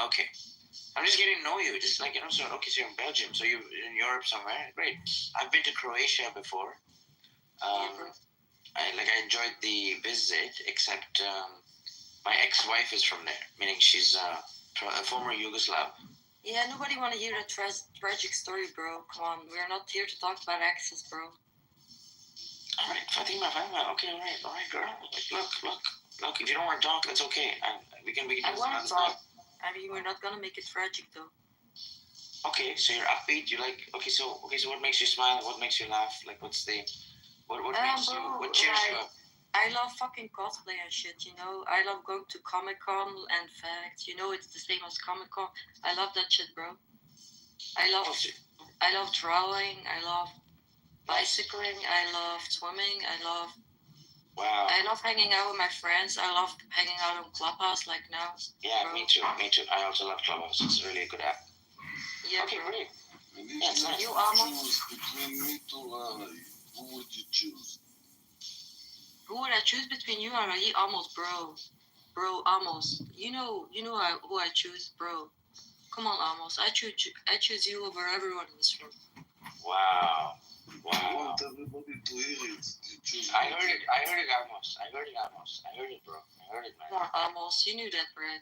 Okay. I'm just getting to know you. Just like, so you're in Belgium. So you're in Europe somewhere. Great. I've been to Croatia before. Yeah, bro. I enjoyed the visit, except my ex-wife is from there, meaning she's a former Yugoslav. Yeah, nobody want to hear a tragic story, bro. Come on, we're not here to talk about exes, bro. All right, Fatima. Okay, all right, girl. Like, look. If you don't want to talk, that's okay. We can do I this want another to time. talk. I mean, we're not gonna make it tragic, though. Okay, so you're upbeat. You like. Okay, so what makes you smile? What makes you laugh? Like, what makes you? Bro, What cheers you up? I love fucking cosplay and shit, you know. I love going to Comic-Con and facts. You know, it's the same as Comic-Con. I love that shit, bro. I love... I love drawing. I love bicycling. I love swimming. I love hanging out with my friends. I love hanging out on Clubhouse like now. Yeah, bro. me too. I also love Clubhouse. It's really a good app. Yeah, Okay, bro. great. And if Yeah, it's you nice. had You to almost- choose between me two Rai, who would you choose? Who would I choose between you and Rahi? Almost, bro. Bro, almost. You know who I choose, bro. Come on, almost. I choose you over everyone in this room. Wow. I want everybody to hear it. You choose I heard it, Amos. I heard it, bro. I heard it, Come man. on, almost. You knew that, right?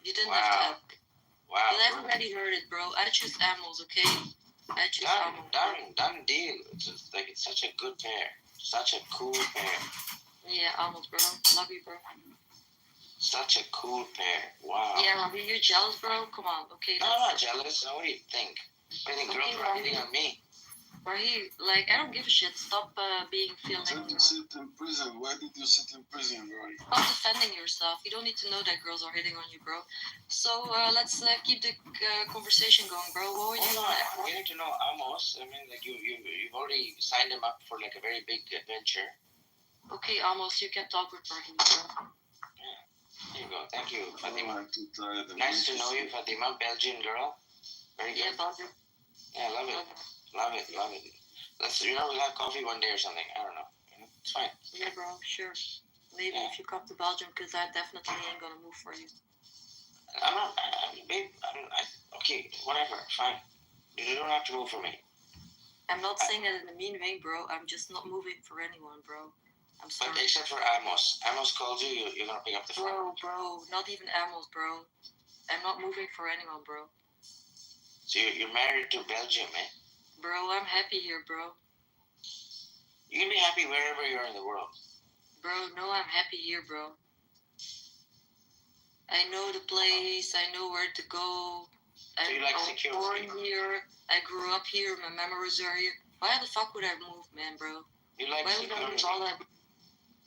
You didn't Wow. have to ask. Wow. But everybody heard it, bro. I choose Amos, okay? I choose Amos. Done deal. It's just like it's such a good pair. Such a cool pair. Yeah, Amos, bro. Love you, bro. Such a cool pair. Wow. Yeah, Rahi, you're jealous, bro? Come on, okay? No, I'm not jealous. What do you think? What do you think girls are hitting on me? Rahi, like, I don't give a shit. Stop being You feeling. said you sit in prison. Why did you sit in prison, Rai? Stop defending yourself. You don't need to know that girls are hitting on you, bro. So let's keep the conversation going, bro. What were you Hold gonna on. We need to know Amos. I mean, like you've already signed him up for like a very big adventure. Okay, Amos, you can talk with Rahi, bro. There you go. Thank you, Fatima. I'm too tired. I'm Nice to going know you, sleep. Fatima. Belgian girl. Very Yeah, good. Belgium. Yeah, love it. Love it. Let's we'll have coffee one day or something. I don't know. It's fine. Yeah, bro, sure. Maybe Yeah. if you come to Belgium, because I definitely ain't gonna move for you. I'm not, babe. Okay, whatever. Fine. You don't have to move for me. I'm not saying that in a mean way, bro. I'm just not moving for anyone, bro. I'm But sorry. except for Amos. Amos calls you. You're gonna pick up the phone. Bro, not even Amos, bro. I'm not moving for anyone, bro. So you're married to Belgium, eh? Bro, I'm happy here, bro. You can be happy wherever you are in the world. Bro, no, I'm happy here, bro. I know the place. I know where to go. So you like I was security? born here. I grew up here. My memories are here. Why the fuck would I move, man, bro? You like Why would I security. lose all that?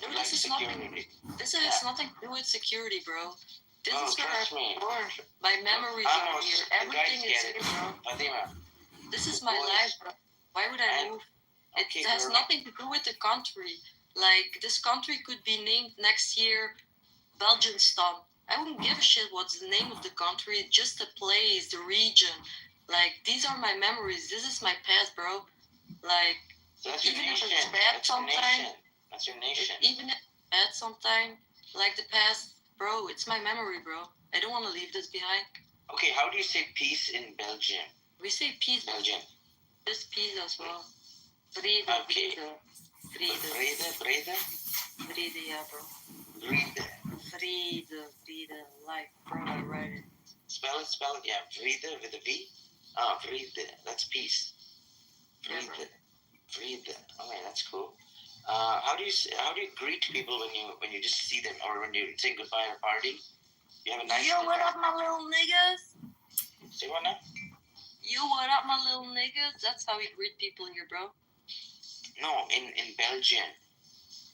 No, You like this is nothing. security. This has nothing to do with security, bro. This Oh, is where trust I me. was born. My memories are Amos, here. the Everything guys is get here, it. bro. Fatima. This is my Boys. life, bro. Why would I And- move? Okay, It has girl. nothing to do with the country. Like, this country could be named next year Belgianstan. I wouldn't give a shit what's the name of the country. It's just the place, the region. Like, these are my memories. This is my past, bro. Like, So that's your even if nation. it's bad That's your sometime, nation. That's your nation. even if it's bad sometime, like the past, bro, it's my memory, bro. I don't want to leave this behind. Okay, how do you say peace in Belgium? We say peace, Belgium. just peace as well. Vrede, Okay. vrede, Vrede? vrede, yeah, bro. Vrede. Vrede, like, bro, I write it. Spell it. Yeah, vrede with a V. Ah, vrede. That's peace. Yeah, Vrede. Vrede. Okay, that's cool. How do you greet people when you just see them or when you say goodbye at a party? You have a nice. Yo, what up, my little niggas? Say what now? Yo, what up, my little niggas? That's how we greet people here, bro. No, in Belgium.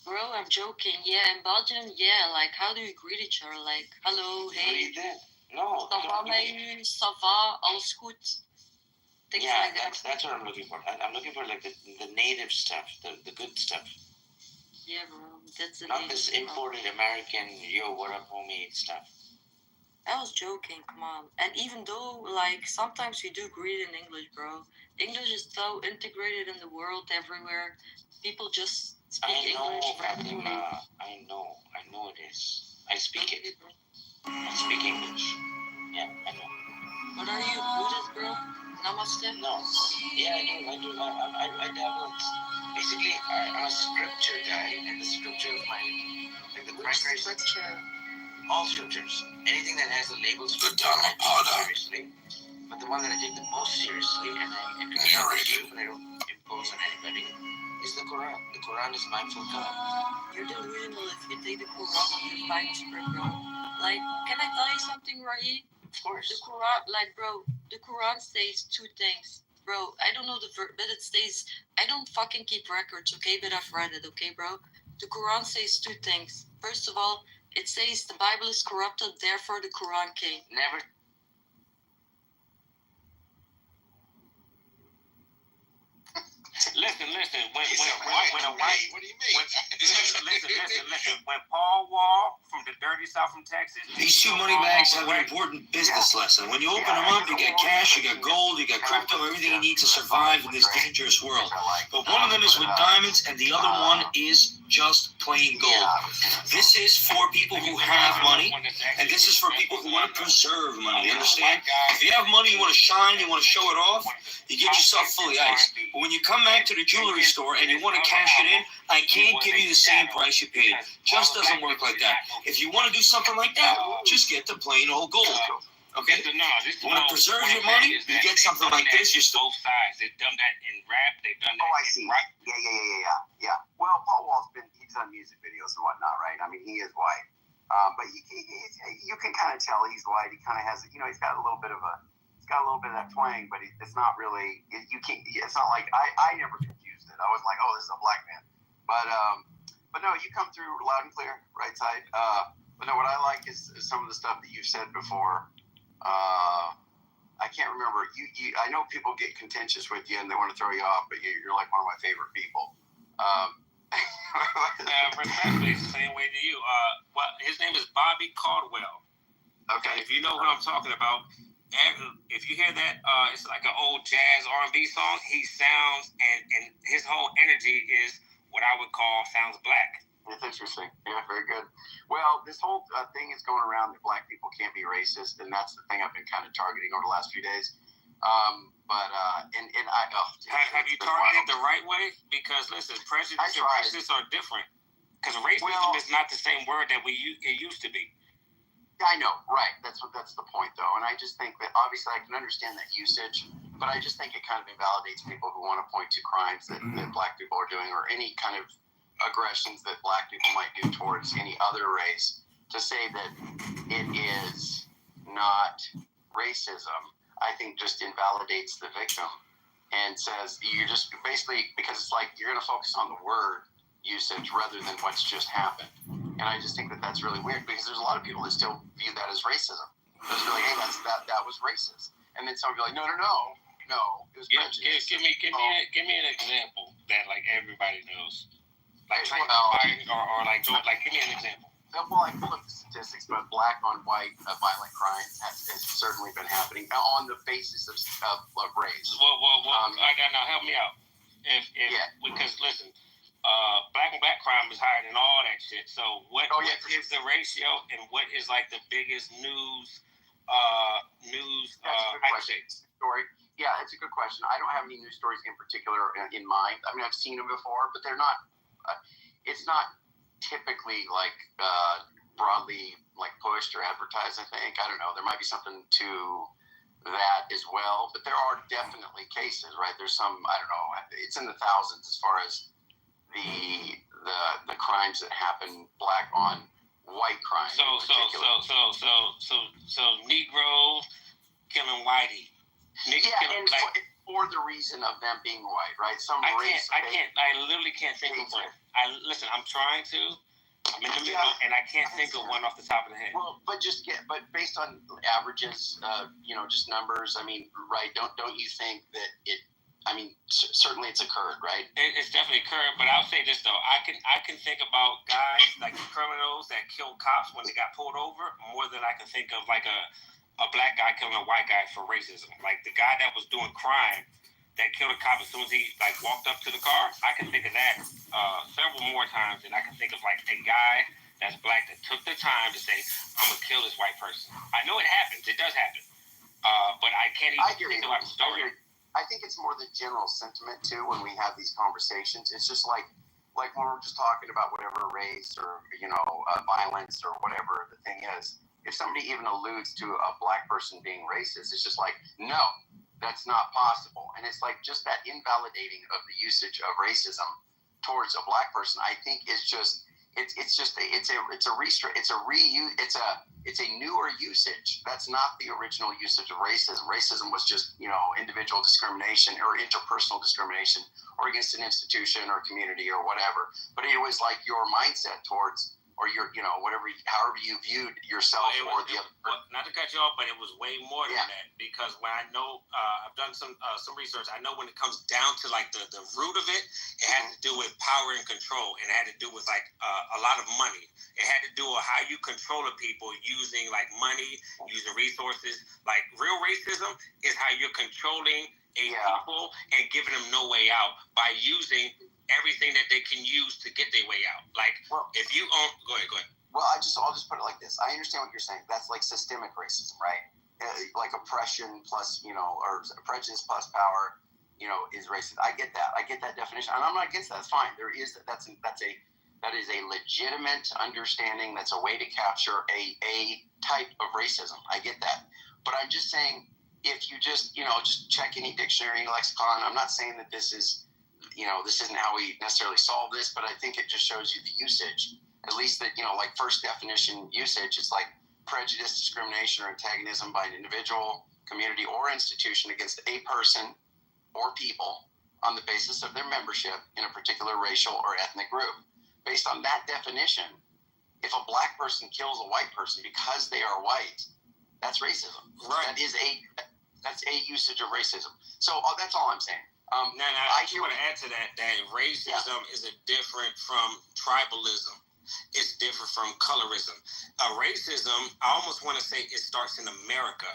Bro, I'm joking. Yeah, in Belgium, yeah, like, how do we greet each other? Like, hello, hey, Vrede? No. ça va, met u, ça va, alles goed? Things Yeah, like that. that's what I'm looking for. I'm looking for like the native stuff, the good stuff, Yeah, bro, that's the not name. this imported American yo what up homie stuff. I was joking, come on. And even though, like, sometimes we do greet in English, bro. English is so integrated in the world everywhere. People just speak I know, English randomly. Fatima. I know it is. I speak it. Okay, bro. I speak English. Yeah, I know. What are you, Buddhist, bro? Namaste? No. Yeah, I do. I dabble. Basically, I'm a scripture guy, and the scripture of like the primary Scripture. all scriptures. Anything that has a label scripture, I take seriously. But the one that I take the most seriously, and I don't impose on anybody, is the Quran. The Quran is my full God. You're delusional if you take the Quran on your final script, bro. Like, can I tell you something, Rahi? Of course. The Quran, like, bro, the Quran says two things. Bro, I don't know the verb, but it stays, I don't fucking keep records, okay? But I've read it, okay, bro? The Quran says two things. First of all, it says the Bible is corrupted, therefore the Quran came. Never. Listen. When He said, a white what do you mean? listen. When Paul Wall from the dirty South from Texas, These two money bags have an important business lesson. When you open them up, you get cash, you got gold, you got crypto, everything you need to survive in this dangerous world. But one of them is with diamonds, and the other one is just plain gold. This is for people who have money, and this is for people who want to preserve money. You understand? If you have money, you want to shine, you want to show it off, you get yourself fully iced. But when you come back to the jewelry store and you want to cash it in, I can't give you the same price you paid. Just doesn't work like that. If you want to do something like that, just get the plain old gold. Okay? You want to preserve your money, you get something like this. You're still both sides. They've done that in rap. They've done that. Oh, I see. Yeah. Well, Paul Wall's he's done music videos and whatnot, right? I mean, he is white. But you can kind of tell he's white. He kind of has, he's got a little bit of that twang, but it's not really, it's not like, I never confused it. I was like, oh, this is a black man. But no, you come through loud and clear, right side. But no, what I like is some of the stuff that you've said before. I can't remember. I know people get contentious with you and they want to throw you off, but you're like one of my favorite people. Respectfully, it's the same way to you. His name is Bobby Caldwell. Okay. If you know what I'm talking about, if you hear that, it's like an old jazz R&B song. He sounds, and his whole energy is what I would call sounds black. That's interesting. Yeah, very good. Well, this whole thing is going around that black people can't be racist, and that's the thing I've been kind of targeting over the last few days. Have you targeted the right way? Because listen, prejudice and racists are different. Because racism is not the same word that it used to be. I know, right? That's the point, though. And I just think that obviously I can understand that usage, but I just think it kind of invalidates people who want to point to crimes that black people are doing or any kind of aggressions that black people might do towards any other race. To say that it is not racism, I think just invalidates the victim and says you're just basically, because it's like you're going to focus on the word usage rather than what's just happened. And I just think that that's really weird because there's a lot of people that still view that as racism. They're like, hey, that was racist. And then some will be like, no, it was prejudice. Give me an example that like everybody knows. Like give me an example. Well, I pulled up the statistics, but black on white violent crime has certainly been happening on the basis of race. Well, now help me out. Because listen, black on black crime is higher than all that shit. So what is the ratio, and what is like the biggest news? That's a good question. Story. Yeah, it's a good question. I don't have any news stories in particular in mind. I mean, I've seen them before, but they're not. It's not typically like broadly like pushed or advertised. I think I don't know. There might be something to that as well, but there are definitely cases, right? There's some, I don't know. It's in the thousands as far as the crimes that happen black on white crime. So Negro killing whitey. For the reason of them being white, right? I literally can't think of one. I'm trying to. I'm in the middle, and I can't think of one off the top of the head. Well, but based on averages, just numbers. I mean, right? Don't you think that it? I mean, certainly it's occurred, right? It's definitely occurred, but I'll say this though: I can think about guys like criminals that killed cops when they got pulled over more than I can think of like a black guy killing a white guy for racism. Like the guy that was doing crime that killed a cop as soon as he like walked up to the car. I can think of that several more times than I can think of like a guy that's black that took the time to say, I'm gonna kill this white person. I know it happens. It does happen. But I can't even think about the story. I think it's more the general sentiment too when we have these conversations. It's just like when we're just talking about whatever race or violence or whatever the thing is. If somebody even alludes to a black person being racist, it's just like, no, that's not possible. And it's like just that invalidating of the usage of racism towards a black person, I think is just it's a newer usage. That's not the original usage of racism. Racism was just, individual discrimination or interpersonal discrimination or against an institution or community or whatever. But it was like your mindset towards or your, however you viewed yourself or the other. Not to cut you off, but it was way more than Yeah. that, because when I know, I've done some research. I know when it comes down to like the root of it, it had to do with power and control, and it had to do with like a lot of money. It had to do with how you control the people using like money, using resources. Like real racism is how you're controlling a people and giving them no way out by using everything that they can use to get their way out. Like, if you own, go ahead. Well, I'll just put it like this. I understand what you're saying. That's like systemic racism, right? Like oppression plus, or prejudice plus power, is racist. I get that. I get that definition, and I'm not against that. It's fine. That is a legitimate understanding. That's a way to capture a type of racism. I get that, but I'm just saying, if you just check any dictionary, lexicon. I'm not saying that this isn't how we necessarily solve this, but I think it just shows you the usage. At least that, like first definition usage, it's like prejudice, discrimination, or antagonism by an individual, community, or institution against a person or people on the basis of their membership in a particular racial or ethnic group. Based on that definition, if a black person kills a white person because they are white, that's racism. Right. That's a usage of racism. So that's all I'm saying. Now, I just want to add to that racism is different from tribalism. It's different from colorism. Racism, I almost want to say it starts in America.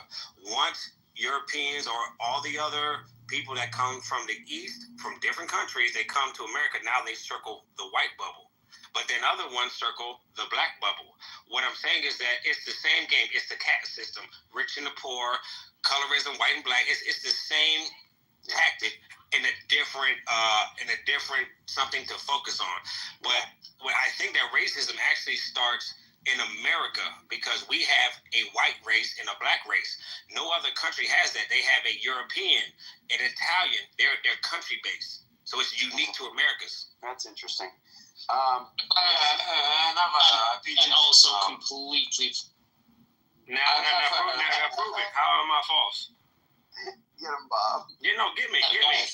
Once Europeans or all the other people that come from the East, from different countries, they come to America, now they circle the white bubble. But then other ones circle the black bubble. What I'm saying is that it's the same game. It's the caste system. Rich and the poor, colorism, white and black. It's the same tactic in a different something to focus on. But I think that racism actually starts in America, because we have a white race and a black race. No other country has that. They have a European, an Italian. They're country based. So it's unique to America's. That's interesting. And also completely. Now prove it. How am I false? Get him, Bob. Get me.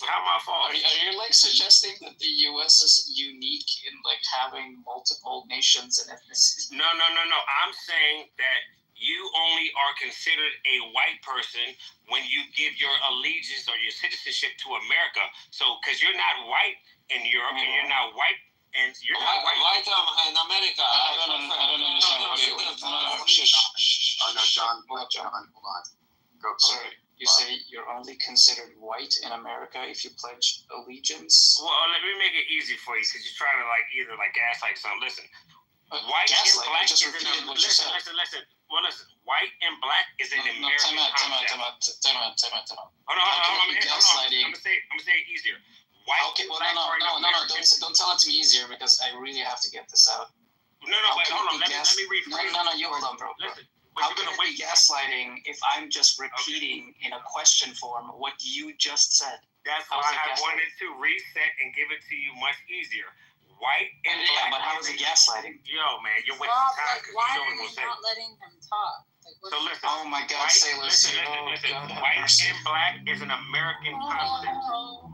How am I false? Are you like suggesting that the U.S. is unique in like having multiple nations and ethnicities? No. I'm saying that you only are considered a white person when you give your allegiance or your citizenship to America. So, because you're not white in Europe and you're not white. And you're not white in America. I don't understand. No, John. Hold on. Go. Sorry. You say you're only considered white in America if you pledge allegiance? Well, let me make it easy for you, because you're trying to either gaslight something. Listen, white and black is in listen. Well, listen, white and black is an American concept. Time out. Hold on. I'm gonna say it easier. White Okay, and well, black are no. Don't tell it to me easier, because I really have to get this out. No, wait, hold on. Let me rephrase. No, you hold on, bro. Listen. How can it be gaslighting if I'm just repeating in a question form what you just said? That's why I wanted to reset and give it to you much easier. White and black. But how is it gaslighting? Yo, man, you're wasting time. Why are they not letting him talk? So listen. Oh my God, sailors. Listen. White and black is an American concept.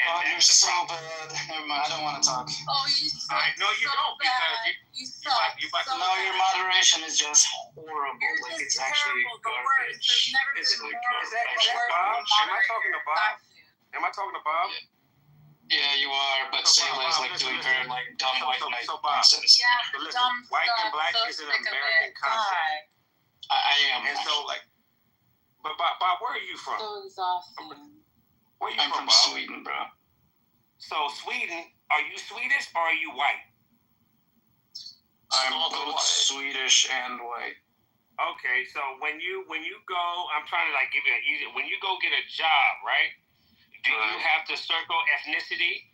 Oh, you're so bad. Never mind, I don't want to talk. Oh, you suck. No, you so don't, bad. because you suck. No, your moderation is just horrible. You're like just it's actually terrible. The worst. There's never been more Is that Bob? Am I talking to Bob? Am I talking to Bob? Yeah, you are, but sailors doing very dumb white knight nonsense. Yeah, But listen, dumb white stuff. and black So is an sick of American it. concept. I am. And so but Bob, where are you from? So exhausting. Where are you I'm from, from Bob? Sweden, bro. So Sweden, are you Swedish or are you white? I'm both Swedish and white. Okay, so when you go, I'm trying to give you an easy. When you go get a job, right? Do you have to circle ethnicity?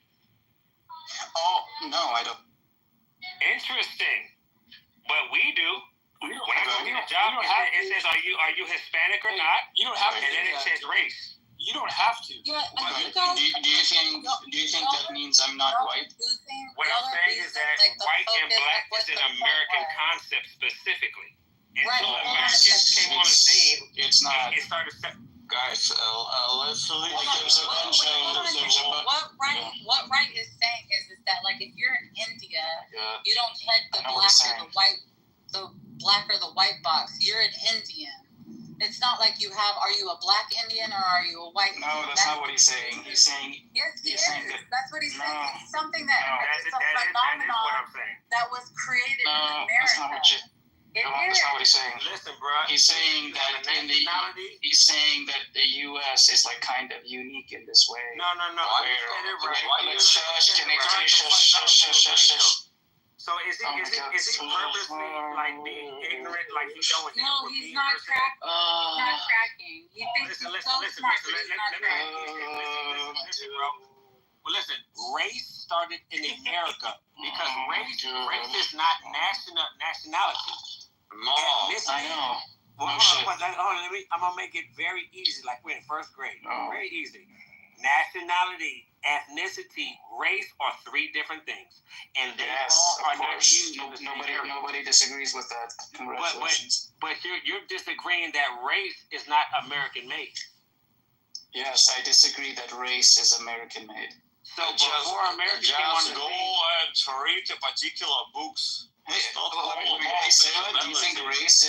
Oh no, I don't. Interesting, but we do. When I go get a job, it says, "Are you Hispanic or not?" You don't have to. And then it says race. You don't have to. Yeah, But do you think that means I'm not white? What I'm saying is that white and black is an American concept specifically. And so Americans came on the scene. It's not. It started. Guys, let's leave. There's a bunch of. What right is saying is that like if you're in India, Yeah. you don't check the I know what black you're or the black or the white box. You're an Indian. It's not like you have. Are you a black Indian or are you a white? No, Indian? that's not what he's saying. He's saying Yes, he he's is. saying that- That's what he's saying. No. It's something that No. it's a That is what phenomenon I'm saying. that was created in no, America. that's not what you. It No, is. that's not what he's saying. Listen, bro. He's saying that in the he's saying that the U.S. is like kind of unique in this way. No. Let's shush. Can you shush? So is he purposely like being ignorant, like he don't No, know what he's being not person? cracking. He's not cracking. He thinks Listen, he's so smart, but he's not cracking. listen, bro. Well, listen, race started in America because race is not nationality. No. Ethnicity. I know. Well, No shit. hold on, I'm gonna make it very easy, like we're in first grade. No. Very easy. Nationality, ethnicity, race are three different things, and they Yes, all are of not course. used in the same area. Nobody disagrees with that. Congratulations. But you're disagreeing that race is not American made. Yes, I disagree that race is American made. So before America came on the scene, and read the particular books. Hey, Sarah, do you think race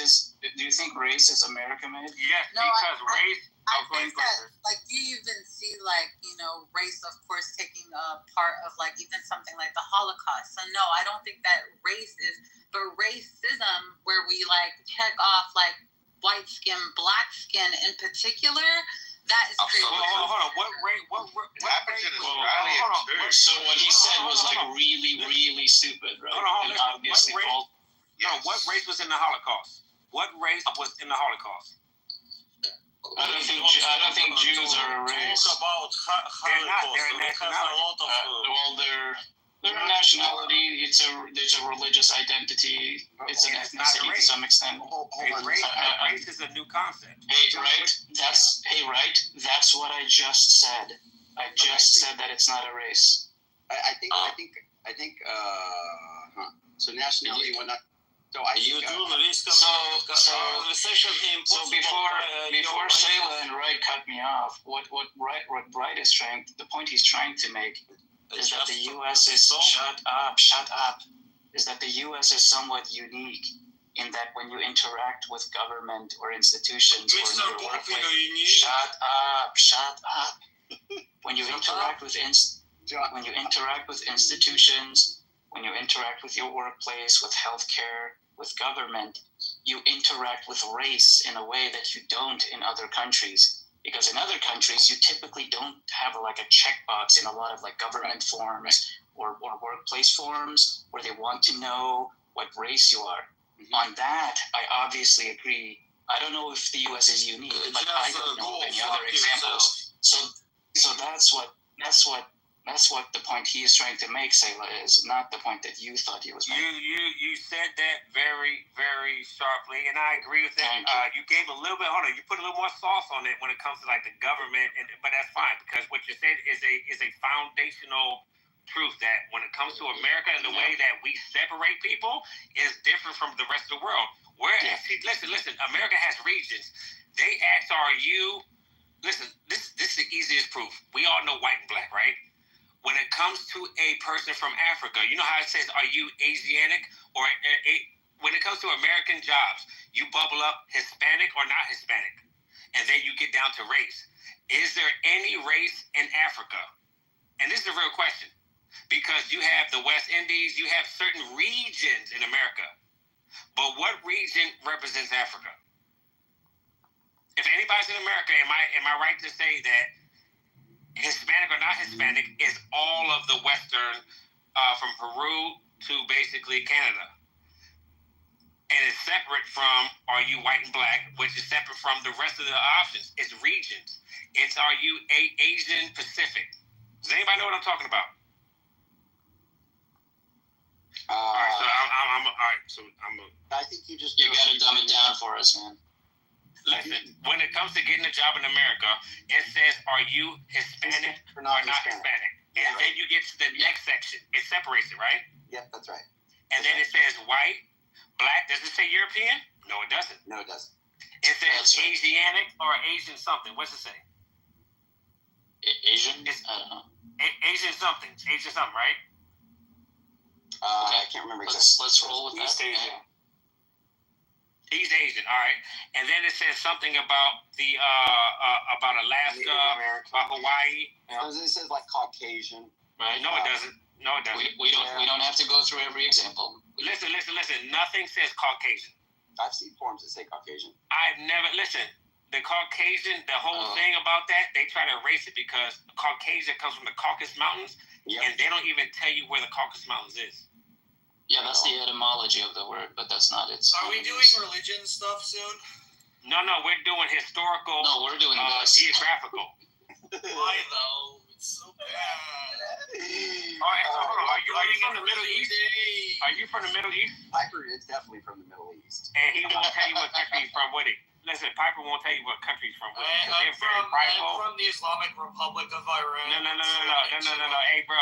is American made? yes, No, because race. I think that, like, you even see, like, you know, race, of course, taking a part of, like, even something like the Holocaust. So, no, I don't think that race is, but racism, where we, like, check off, like, white skin, black skin in particular, that is crazy. Hold on. What race? So what he said was like really, really stupid, right? Hold on. And obviously false. What race was in the Holocaust? What race was in the Holocaust? I don't think Jews are a race. They're not. They're a nationality. Well, their nationality. It's a religious identity. It's an ethnicity to some extent. Race is a new concept. That's what I just said. I just said that it's not a race. I think. So nationality, whatnot. So I think. So before Shayla and Wright cut me off, what Wright is trying, the point he's trying to make is that the U.S. is shut up. Is that the U.S. is somewhat unique in that when you interact with government or institutions or in your workplace, shut up. When you interact with institutions, when you interact with your workplace, with healthcare, with government, you interact with race in a way that you don't in other countries. Because in other countries, you typically don't have like a checkbox in a lot of like government forms or workplace forms where they want to know what race you are. Mm-hmm. On that, I obviously agree. I don't know if the U.S. is unique, but I don't know any other examples. So that's what the point he is trying to make, Sayla, is not the point that you thought he was making. You said that very, very sharply, and I agree with that. You gave a little bit. Hold on, you put a little more sauce on it when it comes to like the government, but that's fine because what you said is a foundational truth that when it comes to America and the way that we separate people is different from the rest of the world. Listen, America has regions. They ask, are you? Listen, this is the easiest proof. We all know white and black, right? When it comes to a person from Africa, you know how it says, are you Asiatic? Or when it comes to American jobs, you bubble up Hispanic or not Hispanic. And then you get down to race. Is there any race in Africa? And this is a real question. Because you have the West Indies, you have certain regions in America. But what region represents Africa? If anybody's in America, am I right to say that Hispanic or not Hispanic is all of the Western, from Peru to basically Canada? And it's separate from are you white and black, which is separate from the rest of the options. It's regions. It's are you Asian Pacific? Does anybody know what I'm talking about? I think you gotta dumb it down for us, man. Listen, when it comes to getting a job in America, it says, are you Hispanic or not Hispanic? And then you get to the next section. It separates it, right? Yeah, that's right. And then it says white, black. Does it say European? No, it doesn't. No, it doesn't. It says Asiatic or Asian something. What's it say? Asian? I don't know. Asian something, right? I can't remember exactly. Let's roll with East that. Asian. He's Asian, all right. And then it says something about the about Alaska, about Hawaii. It says like Caucasian. Right? No, it doesn't. No, it doesn't. We don't have to go through every example. Listen. Nothing says Caucasian. I've seen forms that say Caucasian. I've never listen. The Caucasian, the whole thing about that, they try to erase it because Caucasian comes from the Caucasus Mountains, and they don't even tell you where the Caucasus Mountains is. Yeah, that's the etymology of the word, but that's not its. Are we doing religion stuff soon? No, we're doing historical. No, we're doing geographical. Why though? It's so bad. All right, so hold on. Are you from the Middle East? Are you from the Middle East? Piper is definitely from the Middle East. And he won't tell you what country he's from, would he? Listen, Piper won't tell you what country he's from. I'm from the Islamic Republic of Iran. No. Hey, bro,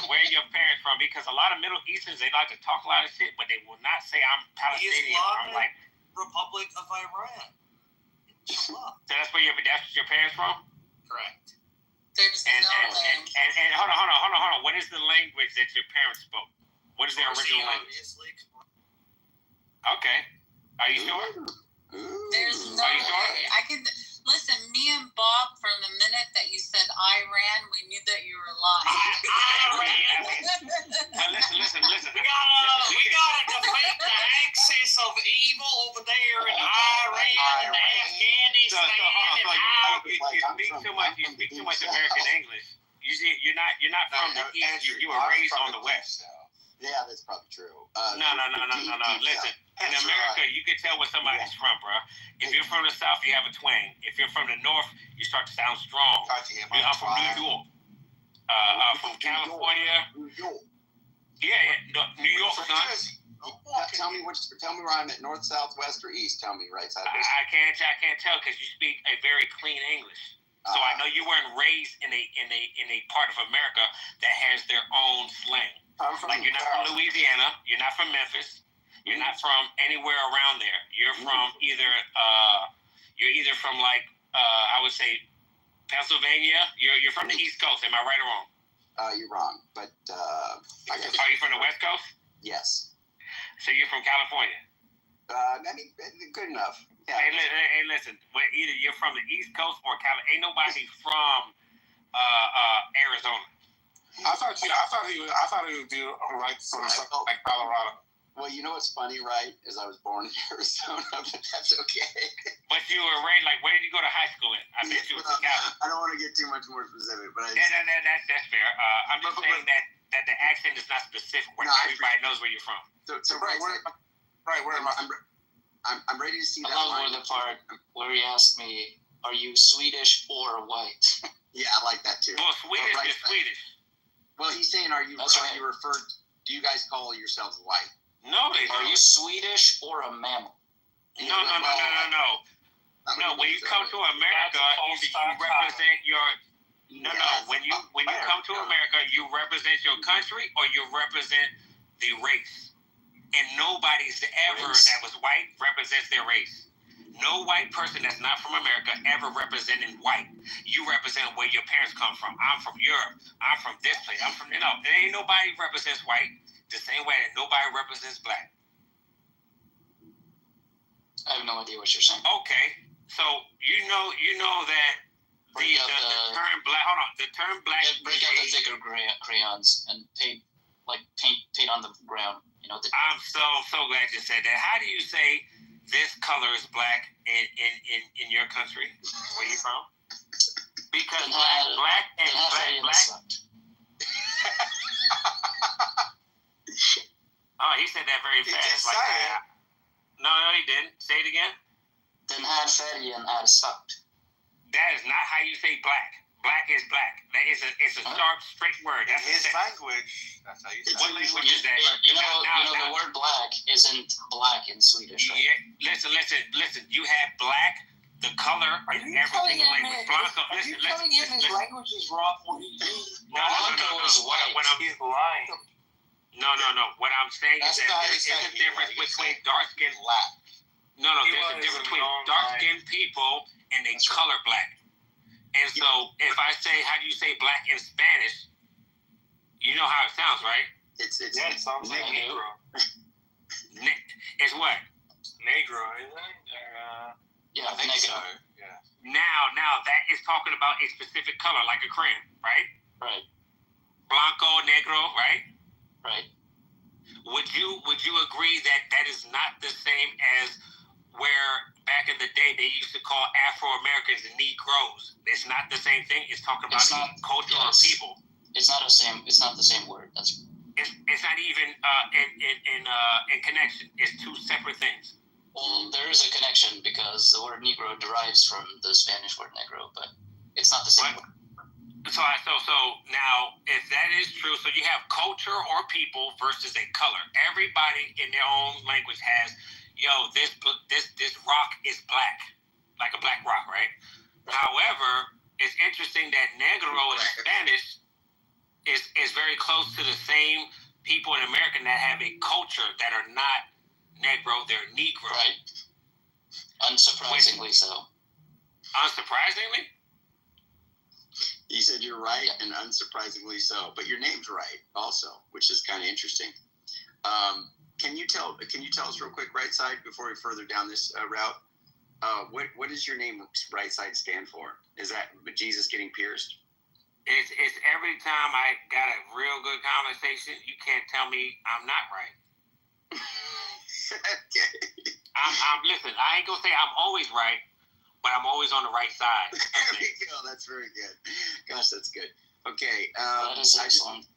where are your parents from? Because a lot of Middle Easterns, they like to talk a lot of shit, but they will not say I'm Palestinian. I'm like Republic of Iran. So that's where your parents from? Correct. And hold on. What is the language that your parents spoke? What is their original language? Okay. Are you sure? There's no way. I can listen. Me and Bob, from the minute that you said Iran, we knew that you were lying. Listen. We gotta defeat the axis of evil over there in Iran and Afghanistan. You speak too much American English. You're not from the East. You were raised on the West. Yeah, that's probably true. No. Listen, in America, you can tell where somebody's from, bro. If you're from the South, you have a twang. If you're from the North, you start to sound strong. I'm from New York. From California. New York. Yeah, New York, son. Tell me where I'm at, north, south, west, or east. Tell me, right side. I can't tell because you speak a very clean English. So I know you weren't raised in a part of America that has their own slang. Like you're not from Louisiana, you're not from Memphis, you're not from anywhere around there. You're from either from like I would say Pennsylvania. You're from the East Coast. Am I right or wrong? You're wrong, but are you from the West Coast? Yes. So you're from California? I mean, good enough. Yeah. Hey, listen. Either you're from the East Coast or California. Ain't nobody from Arizona. I thought he would do like from something like Colorado. Well, you know what's funny, right? Is I was born in Arizona, but that's okay. But you were raised like, where did you go to high school in? I bet you was in Cali. I don't want to get too much more specific, but that's fair. I'm just saying that the accent is not specific where everybody knows where you're from. So where am I? I'm ready to see that. I love the part where he asked me, "Are you Swedish or white?" Yeah, I like that too. Well, Swedish is Swedish. Well, he's saying, you referred? Do you guys call yourselves white? No, they Are you Swedish or a mammal? No. No, when you come to America, you represent your. No. When you come to America, you represent your country or you represent the race. And nobody's ever that was white represents their race. No white person that's not from America ever representing white. You represent where your parents come from. I'm from Europe. I'm from this place. There ain't nobody represents white the same way that nobody represents black. I have no idea what you're saying. Okay, so you know that the term black. Hold on, the term black. Break out the thicker crayons and paint on the ground. I'm so glad you said that. How do you say this color is black in your country? Where you from? Because black. Oh, he said that very fast. No, he didn't. Say it again. Den här färgen är svart. That is not how you say black. Black is black. It's a sharp, straight word. That's his language. That's how you say it. What language is that? The word black isn't black in Swedish, right? Yeah, listen. You have black, the color, and everything in language. His language is wrong when he used He's lying. No. What I'm saying is that there's a difference between dark-skinned black. No, there's a difference between dark-skinned people and they color black. And so if I say, how do you say black in Spanish? You know how it sounds, right? It's Yeah, it sounds like Negro. Negro. It's what? Negro, isn't it? Yeah, I think negro. so. Yeah. Now that is talking about a specific color, like a crayon, right? Right. Blanco, negro, right? Right. Would you agree that that is not the same as where back in the day they used to call Afro Americans Negroes? It's not the same thing. It's talking about culture or people. It's not the same. It's not the same word. It's not even in connection. It's two separate things. Well, there is a connection because the word Negro derives from the Spanish word negro, but it's not the same word. So now, if that is true, so you have culture or people versus a color. Everybody in their own language has, this rock is black, like a black rock, right? However, it's interesting that negro in Spanish is very close to the same people in America that have a culture that are not negro, they're negro. Right. Unsurprisingly so. Unsurprisingly? You said you're right, and unsurprisingly so. But your name's right, also, which is kind of interesting. Can you tell us real quick, Right Side, before we further down this route? What does your name Right Side stand for? Is that Jesus getting pierced? It's every time I got a real good conversation, you can't tell me I'm not right. Listen, I ain't gonna say I'm always right, but I'm always on the right side. There we go. That's very good. Gosh, that's good. Okay. That is excellent.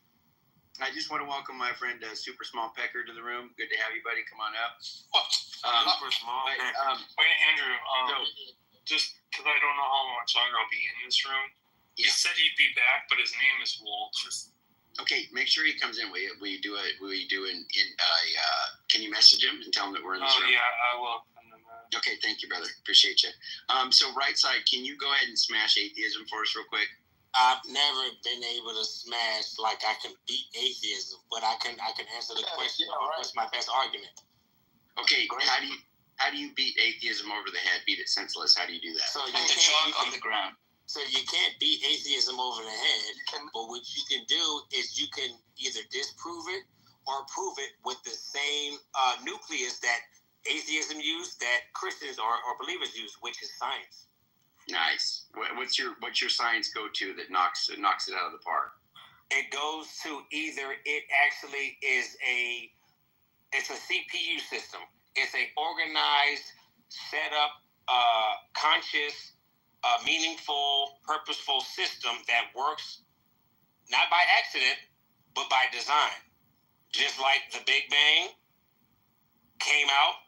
I just want to welcome my friend Super Small Pecker to the room. Good to have you, buddy. Come on up. Super Small Pecker. Wait, Andrew. Just because I don't know how much longer I'll be in this room, he said he'd be back, but his name is Walt. Okay, make sure he comes in. Can you message him and tell him that we're in this room? Oh, yeah, I will. Okay, thank you, brother. Appreciate you. So, Right Side, can you go ahead and smash atheism for us real quick? I've never been able to smash like I can beat atheism, but I can answer the question. What's my best argument? Okay, how do you beat atheism over the head? Beat it senseless. How do you do that? So Put the chalk on the ground. So you can't beat atheism over the head, but what you can do is you can either disprove it or prove it with the same nucleus that atheism used, that Christians or believers use, which is science. Nice. What's your science go to that knocks it out of the park? It goes to either it actually is it's a CPU system. It's a organized, set up, conscious, meaningful, purposeful system that works not by accident, but by design. Just like the Big Bang came out,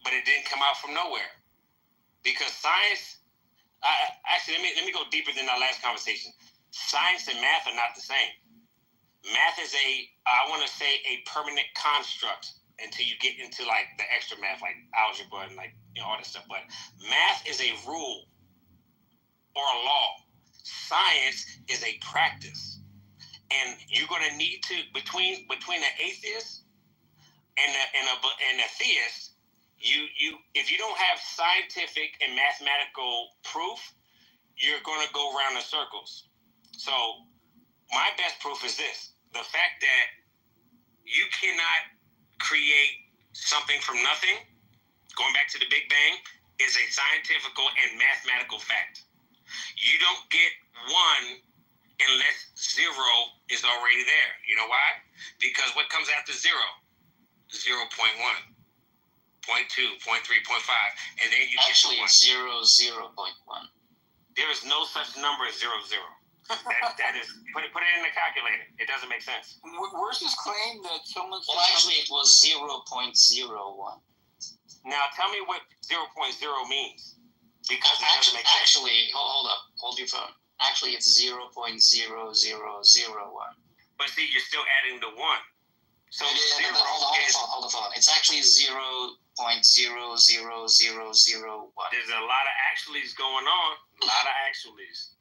but it didn't come out from nowhere. Because science, let me go deeper than our last conversation. Science and math are not the same. Math is I want to say a permanent construct until you get into like the extra math, like algebra and like all that stuff. But math is a rule or a law. Science is a practice, and you're going to need to between an atheist and a theist. You if you don't have scientific and mathematical proof, you're going to go around in circles. So my best proof is this: the fact that you cannot create something from nothing, going back to the Big Bang, is a scientific and mathematical fact. You don't get one unless zero is already there. You know why? Because what comes after zero? 0.1, 0.2, 0.3, 0.5, and then you actually get 0.1. There is no such number as 0, 0. that is put it in the calculator. It doesn't make sense. Where's this claim that someone? Well, actually, it was 0.01. Now, tell me what 0.0 means, because it doesn't make sense. Actually, hold up, hold your phone. Actually, it's 0.0001. But see, you're still adding the 1. So hold on. It's actually 0.00001. There's a lot of actuallys going on. A lot of actuallys.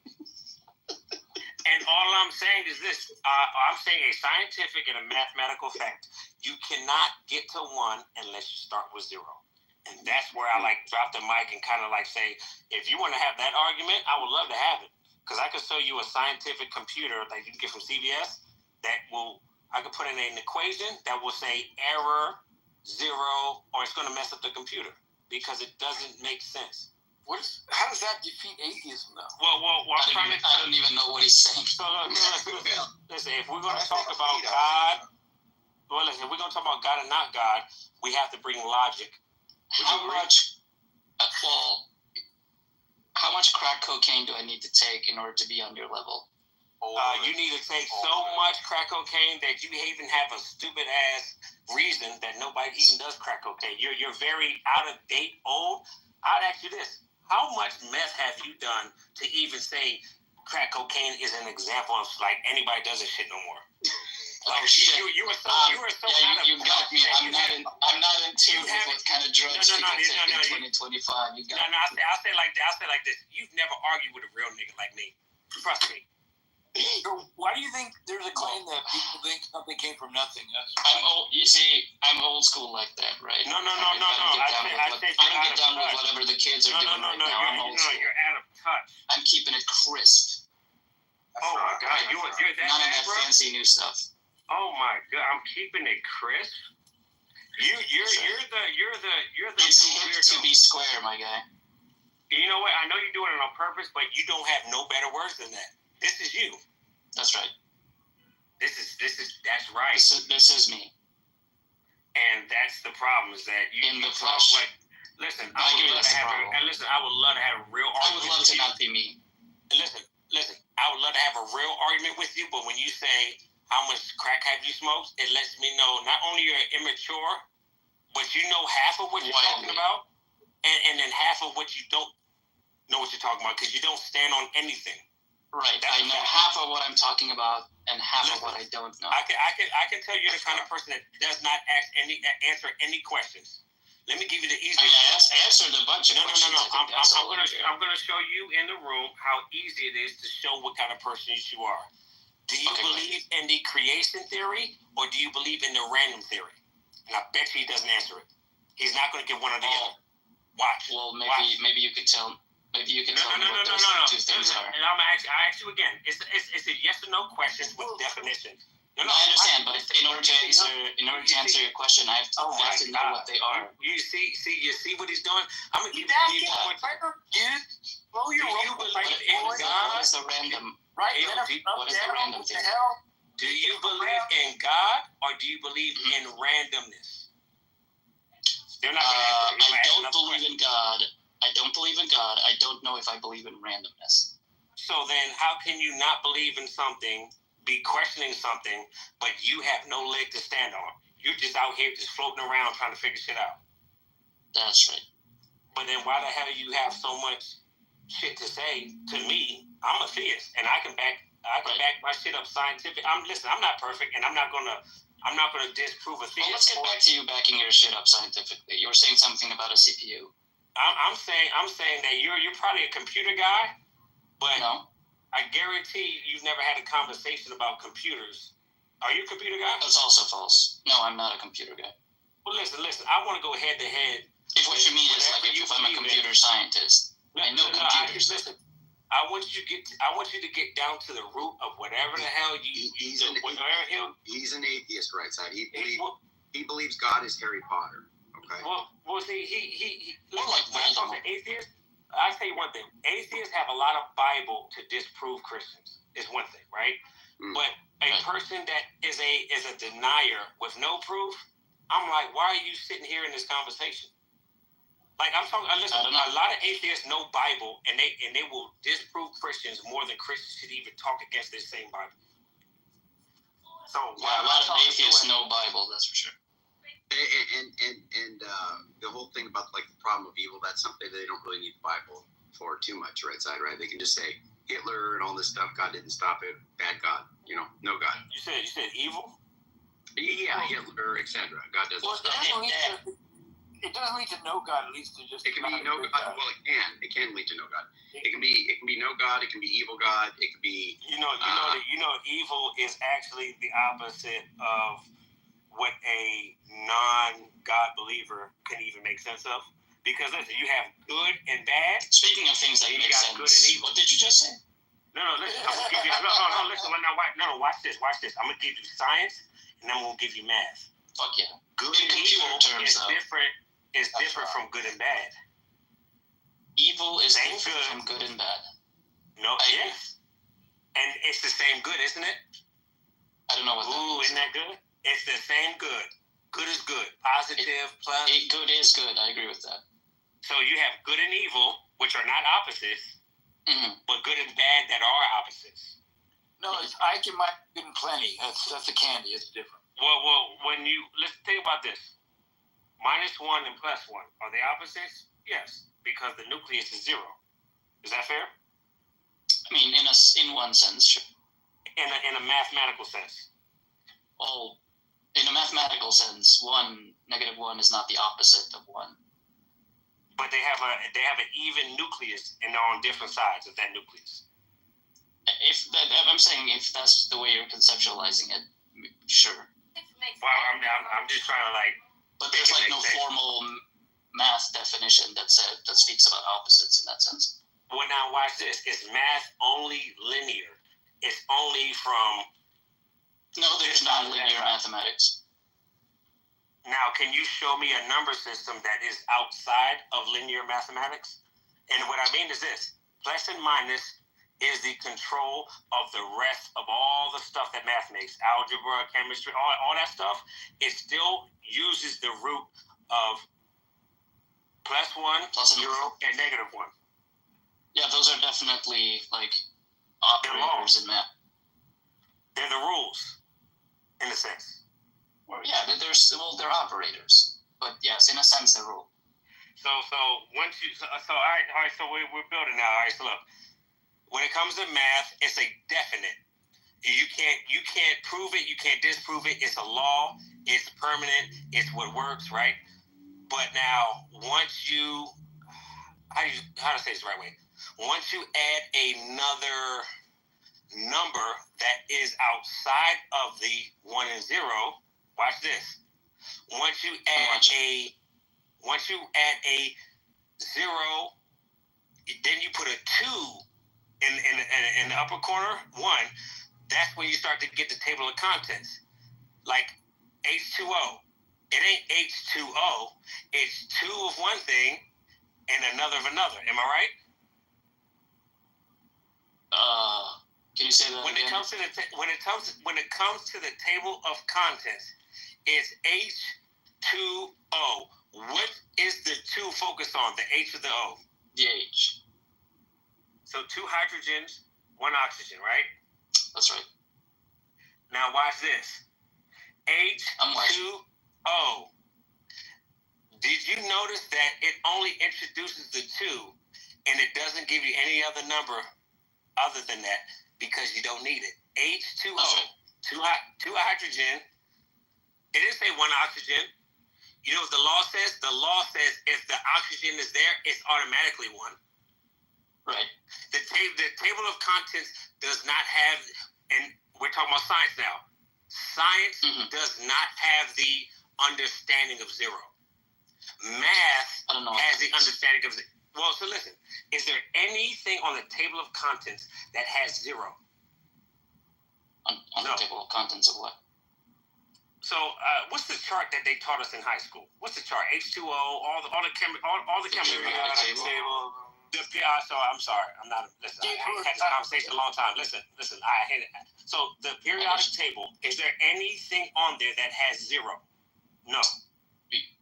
And all I'm saying is this. I'm saying a scientific and a mathematical fact. You cannot get to 1 unless you start with 0. And that's where I drop the mic and kind of say, if you want to have that argument, I would love to have it. Because I could show you a scientific computer like you can get from CVS that will I could put in an equation that will say error 0, or it's going to mess up the computer because it doesn't make sense. How does that defeat atheism, though? Well, I don't even know what he's saying. So listen, if we're going to talk about God, if we're going to talk about God and not God, we have to bring logic. How much crack cocaine do I need to take in order to be on your level? You need to take so much crack cocaine that you even have a stupid ass reason that nobody even does crack cocaine. You're very out of date, old. I'd ask you this: how much meth have you done to even say crack cocaine is an example of like anybody does this shit no more? Like you were so you got me. I'm not in tune with what kind of drugs you can take in 2025. You got me. I'll say like this. You've never argued with a real nigga like me. Trust me. So why do you think there's a claim that people think something came from nothing? I'm old. You see, I'm old school like that, right? No. I don't get down with whatever the kids are doing right now. I'm old school. You're out of touch. I'm keeping it crisp. Oh my God, you're that none of bad, that bro? fancy new stuff. Oh my God, I'm keeping it crisp. You're the It's new hip weirdo. to be square, my guy. You know what? I know you're doing it on purpose, but you don't have no better words than that. This is you. That's right. That's right. This is me. And that's the problem is that you in the talk flesh. like. Listen, I would love to have a real argument. I would love to not be me. Listen. I would love to have a real argument with you, but when you say how much crack have you smoked, it lets me know not only you're immature, but you know half of what you're talking about, and then half of what you don't know what you're talking about because you don't stand on anything. Right. I know half of what I'm talking about and half of what I don't know. I can tell you're the kind of person that does not answer any questions. Let me give you the easiest. I answered a bunch of questions. No. I'm going to show you in the room how easy it is to show what kind of person you are. Do you believe in the creation theory or do you believe in the random theory? And I bet you he doesn't answer it. He's not going to get one or the other. Watch. Well, maybe you could tell. Maybe you can tell me what those two things are. And I ask you again. It's a yes or no question with definition. I understand, but in order to answer your question, I have to know what they are. You see what he's doing. I'm gonna give you dude. Blow your roll. What is the random? Right. What is the random thing? Do you believe in God or do you believe in randomness? I don't believe in God. I don't believe in God. I don't know if I believe in randomness. So then, how can you not believe in something? Be questioning something, but you have no leg to stand on. You're just out here just floating around trying to figure shit out. That's right. But then why the hell you have so much shit to say to me? I'm a theist, and I can back my shit up scientific. I'm not perfect, and I'm not gonna disprove a theist. Well, let's get back to you backing your shit up scientifically. You were saying something about a CPU. I'm saying that you're probably a computer guy, but no. I guarantee you've never had a conversation about computers. Are you a computer guy? That's also false. No, I'm not a computer guy. Well, listen. I want to go head to head. If what you mean is like if I'm a computer scientist, I know computers. Listen, I want you to get down to the root of whatever the hell he's an atheist, right side. He believes God is Harry Potter. Okay. Well, see, he when I talk to atheists. I'll tell you one thing. Atheists have a lot of Bible to disprove Christians. Is one thing, right? But a person that is a denier with no proof, I'm like, why are you sitting here in this conversation? Like I'm talking. Listen, a lot of atheists know Bible, and they will disprove Christians more than Christians should even talk against this same Bible. So a lot of atheists know Bible. That's for sure. And the whole thing about like the problem of evil, that's something they don't really need the Bible for too much, right side, right? They can just say Hitler and all this stuff, God didn't stop it, bad God, no God. You said evil? Yeah, Hitler, etc. God doesn't stop it. It doesn't lead to no God, it leads to just it can be no God. Well, it can lead to no God. It can be no God, it can be evil God, it can be evil is actually the opposite of what a non-God believer can even make sense of. Because listen, you have good and bad. Speaking of things that make sense, what did you just say? Listen. I'm gonna give you. No. Listen. Watch this. I'm gonna give you science, and then I'm gonna give you math. Fuck yeah. Good In and computer evil terms, is though. different. Is different from good and bad. Evil is Same different good. from good and bad. No, yes. And it's the same good, isn't it? I don't know what that means. Isn't that good? It's the same good. Good is good. Positive, plus. Good is good. I agree with that. So you have good and evil, which are not opposites, but good and bad that are opposites. No, it's Ike and Mike and plenty. That's a candy. It's different. Well, let's think about this. -1 and +1, are they opposites? Yes, because the nucleus is 0. Is that fair? I mean, in one sense, sure. In a mathematical sense. Well, in a mathematical sense, -1 is not the opposite of 1. But they have an even nucleus, and they're on different sides of that nucleus. I'm saying if that's the way you're conceptualizing it, sure. Well, I'm just trying to But there's no formal math definition that speaks about opposites in that sense. Well, now watch this. Is math only linear? It's only from. No, there's non-linear mathematics. Now, can you show me a number system that is outside of linear mathematics? And what I mean is this: plus and minus is the control of the rest of all the stuff that math makes, algebra, chemistry, all that stuff. It still uses the root of +1, 0, and -1. Yeah, those are definitely operators in math. They're the rules, in a sense. Well, yeah, they're operators, but yes, in a sense, they're rule. So once you all right, so we're building now. All right, so look, when it comes to math, it's a definite. You can't prove it, you can't disprove it. It's a law. It's permanent. It's what works, right? But now, once you how to say this the right way? Once you add another number that is outside of the 1 and 0, watch this. Once you add a 0, then you put a 2 in the upper corner, 1. That's when you start to get the table of contents. Like H2O. It ain't H2O. It's 2 of one thing and another of another. Am I right? Can you say that when again? It comes to the table of contents, it's H2O. What is the 2 focused on? The H or the O? The H. So 2 hydrogens, 1 oxygen, right? That's right. Now watch this. H2O. Did you notice that it only introduces the 2 and it doesn't give you any other number other than that because you don't need it? H2O. Right. 2 hydrogen. It didn't say 1 oxygen. You know what the law says? The law says if the oxygen is there, it's automatically 1. Right. The table of contents does not have, and we're talking about science now. Science does not have the understanding of 0. Math has the understanding of 0. Well, so listen. Is there anything on the table of contents that has 0? On the table of contents of what? So, what's the chart that they taught us in high school? What's the chart? H2O, all the chemistry table. So I'm sorry, I'm not. Listen, I had this conversation a long time. Listen, I hate it. So the periodic table, is there anything on there that has 0? No.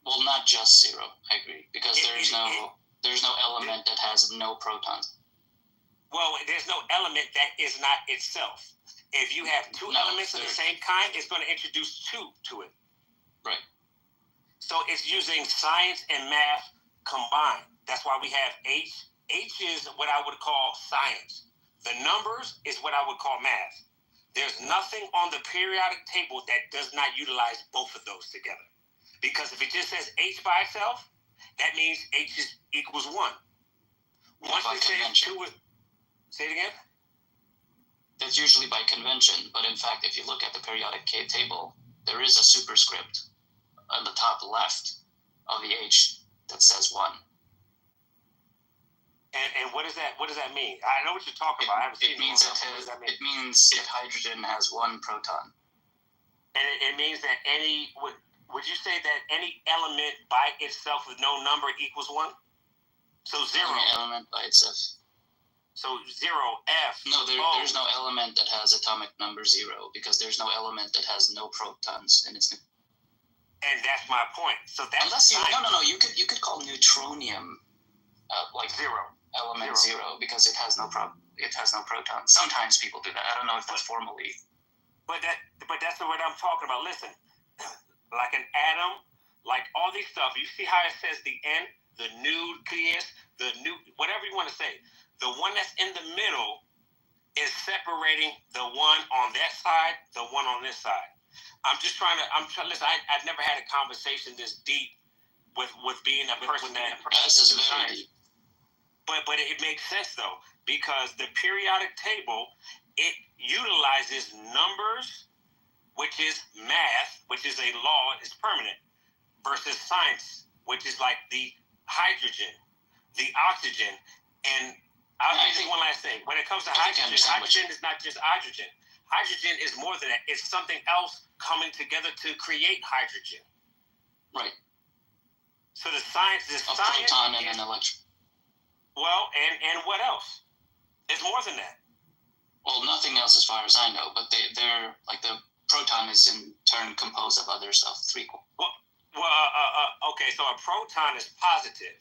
Well, not just 0. I agree because there's no element that has no protons. Well, there's no element that is not itself. If you have 2 elements of the same kind, it's going to introduce 2 to it. Right. So it's using science and math combined. That's why we have H. H is what I would call science. The numbers is what I would call math. There's nothing on the periodic table that does not utilize both of those together. Because if it just says H by itself, that means H equals 1. Once it says 2, say it again? That's usually by convention, but in fact, if you look at the periodic table, there is a superscript on the top left of the H that says 1. And what does that mean? I know what you're talking about. I haven't seen It means What does that mean? it means if hydrogen has one proton. And it means that would you say that any element by itself with no number equals 1? So 0. Any element by itself. So 0, F. No, there's no element that has atomic number 0 because there's no element that has no protons in its. And that's my point. So that's unless you no. You could call neutronium like 0 element 0 because it has no protons. Sometimes people do that. I don't know if that's formally. But that's what I'm talking about. Listen, like an atom, like all these stuff. You see how it says the N, the nucleus, whatever you want to say. The one that's in the middle is separating the one on that side, the one on this side. Listen, I've never had a conversation this deep with being a person that. This is very deep. But it makes sense though, because the periodic table, it utilizes numbers, which is math, which is a law, is permanent, versus science, which is like the hydrogen, the oxygen, and I'll say one last thing. When it comes to hydrogen is not just hydrogen. Hydrogen is more than that. It's something else coming together to create hydrogen. Right. So the science proton and an electron. Well, and what else? It's more than that. Well, nothing else as far as I know, but they're like the proton is in turn composed of other stuff. Okay, so a proton is positive,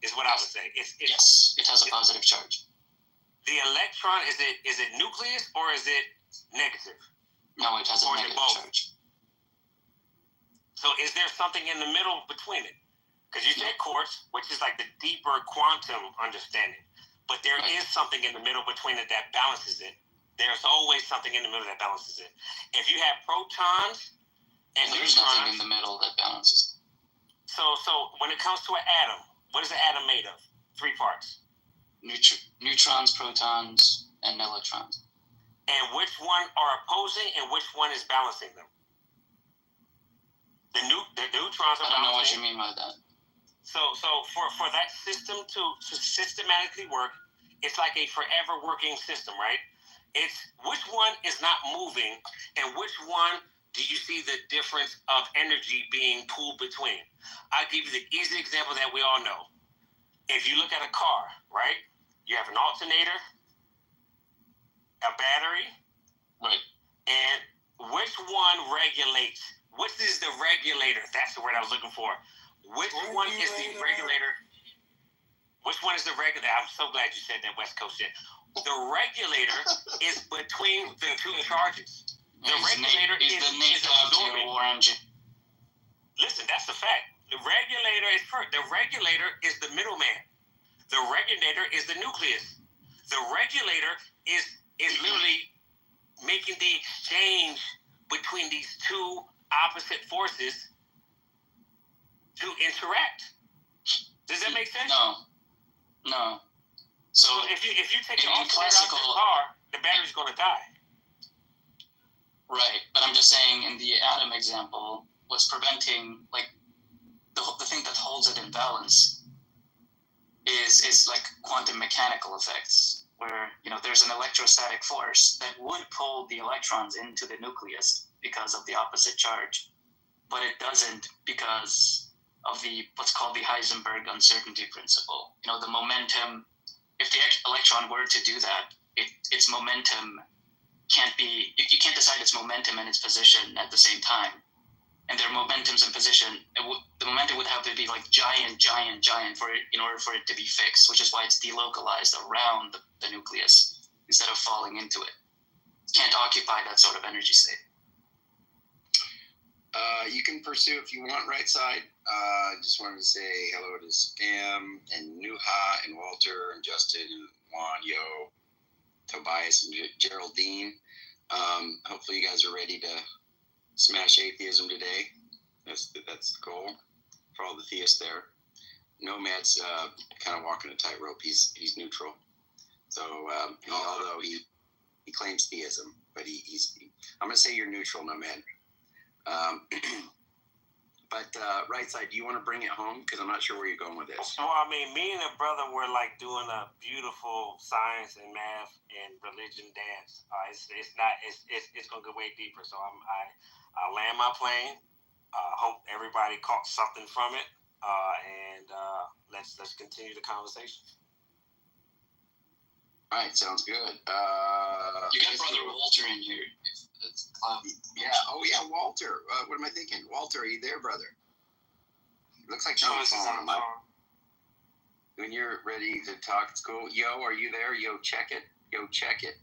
is what I would say. Yes, it has a positive charge. The electron, is it nucleus or is it negative? No, it has a negative charge. So is there something in the middle between it? Because you said quartz, which is like the deeper quantum understanding. But there is something in the middle between it that balances it. There's always something in the middle that balances it. If you have protons and there's neutrons, nothing in the middle that balances. So when it comes to an atom, what is the atom made of? 3 parts. Neutrons, protons, and electrons. And which one are opposing and which one is balancing them? The neutrons are balancing. I don't know what you mean by that. So for that system to systematically work, it's like a forever working system, right? It's which one is not moving and which one do you see the difference of energy being pulled between? I'll give you the easy example that we all know. If you look at a car, right? You have an alternator, a battery, right? And which one regulates? Which is the regulator? That's the word I was looking for. Which one is the regulator? Which one is the regulator? I'm so glad you said that West Coast shit. The regulator is between the 2 charges. The regulator is absorbing. Listen, that's the fact. The regulator is the middleman. The regulator is the nucleus. The regulator is literally making the exchange between these 2 opposite forces to interact. Does that make sense? No. So if you take the alternator out of the car, the battery's going to die. Right, but I'm just saying in the atom example, what's preventing, like, the thing that holds it in balance is like quantum mechanical effects, where, there's an electrostatic force that would pull the electrons into the nucleus because of the opposite charge, but it doesn't because of what's called the Heisenberg uncertainty principle. The momentum, if the electron were to do that, its momentum can't be, you can't decide its momentum and its position at the same time. And their momentums and position, the momentum would have to be like giant for it, in order for it to be fixed, which is why it's delocalized around the nucleus instead of falling into it. It can't occupy that sort of energy state. You can pursue if you want, right side. Just wanted to say hello to Scam and Nuha and Walter and Justin and Juan, Yo, Tobias and Geraldine. Hopefully you guys are ready to smash atheism today. That's the goal for all the theists there. Nomad's kind of walking a tightrope. He's neutral. So although he claims theism, but he's I'm gonna say you're neutral, Nomad. But right side, do you want to bring it home? Because I'm not sure where you're going with this. Well, I mean, me and a brother were like doing a beautiful science and math and religion dance. It's gonna go way deeper. So I land my plane. Hope everybody caught something from it. And let's continue the conversation. All right, sounds good. You got Brother Walter in here. Yeah. Oh, yeah, Walter. What am I thinking? Walter, are you there, brother? Looks like you're on the phone. When you're ready to talk, it's cool. Yo, are you there? Yo, check it. Yo, check it.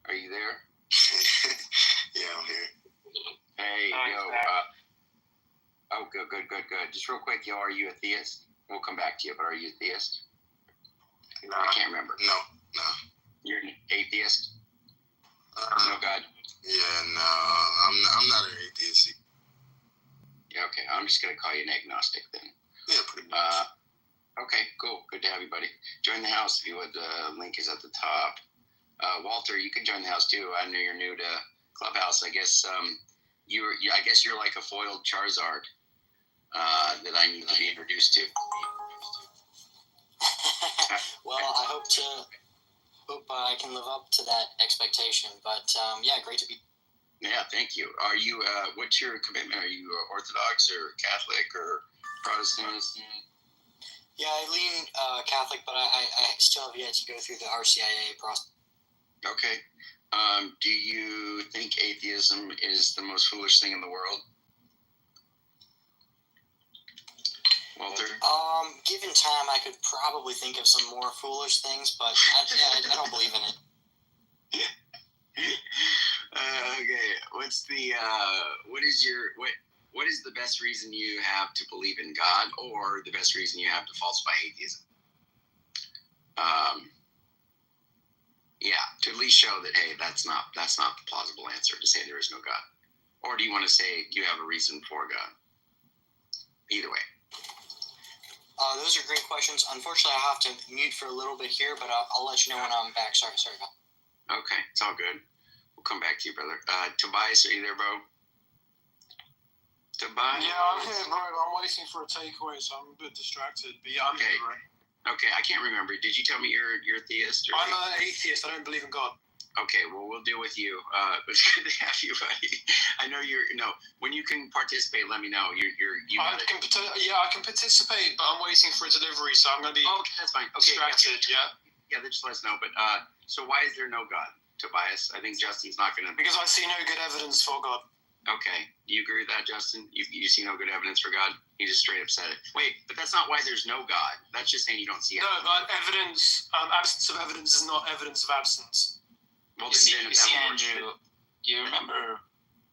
Are you there? Yeah, I'm here. Hey, yo. Oh, good. Just real quick, yo, are you a theist? We'll come back to you, but are you a theist? No. I can't remember. No. You're an atheist? No God? Yeah, no, I'm not an atheist. Yeah, okay. I'm just going to call you an agnostic then. Yeah, pretty much. Okay, cool. Good to have you, buddy. Join the house if you would. The link is at the top. Walter, you can join the house too. I know you're new to Clubhouse. I guess I guess you're like a foiled Charizard that I need to be introduced to. Well, I hope I can live up to that expectation. But yeah, great to be. Yeah, thank you. Are you? What's your commitment? Are you Orthodox or Catholic or Protestant? Yeah, I lean Catholic, but I still have yet to go through the RCIA process. Okay. Do you think atheism is the most foolish thing in the world? Walter? Given time, I could probably think of some more foolish things, but I don't believe in it. Okay. What is the best reason you have to believe in God, or the best reason you have to falsify atheism? Yeah, to at least show that, hey, that's not the plausible answer to say there is no God. Or do you want to say you have a reason for God? Either way. Those are great questions. Unfortunately, I have to mute for a little bit here, but I'll let you know when I'm back. Sorry about that. Okay, it's all good. We'll come back to you, brother. Tobias, are you there, bro? Tobias? Yeah, I'm here, bro. I'm waiting for a takeaway, so I'm a bit distracted. But yeah, I'm here, bro. Okay, I can't remember. Did you tell me you're a theist? Or I'm an atheist. I don't believe in God. Okay, well, we'll deal with you. It's good to have you, buddy. I know when you can participate, let me know. I can participate, but I'm waiting for a delivery, so I'm going to be that's fine. Okay, distracted, yeah? Yeah, just let us know. But so why is there no God, Tobias? I think Justin's not going to... Because I see no good evidence for God. Okay. Do you agree with that, Justin? You see no good evidence for God? He just straight up said it. Wait, but that's not why there's no God. That's just saying you don't see it. No, but absence of evidence is not evidence of absence. Well, you see, Andrew, you remember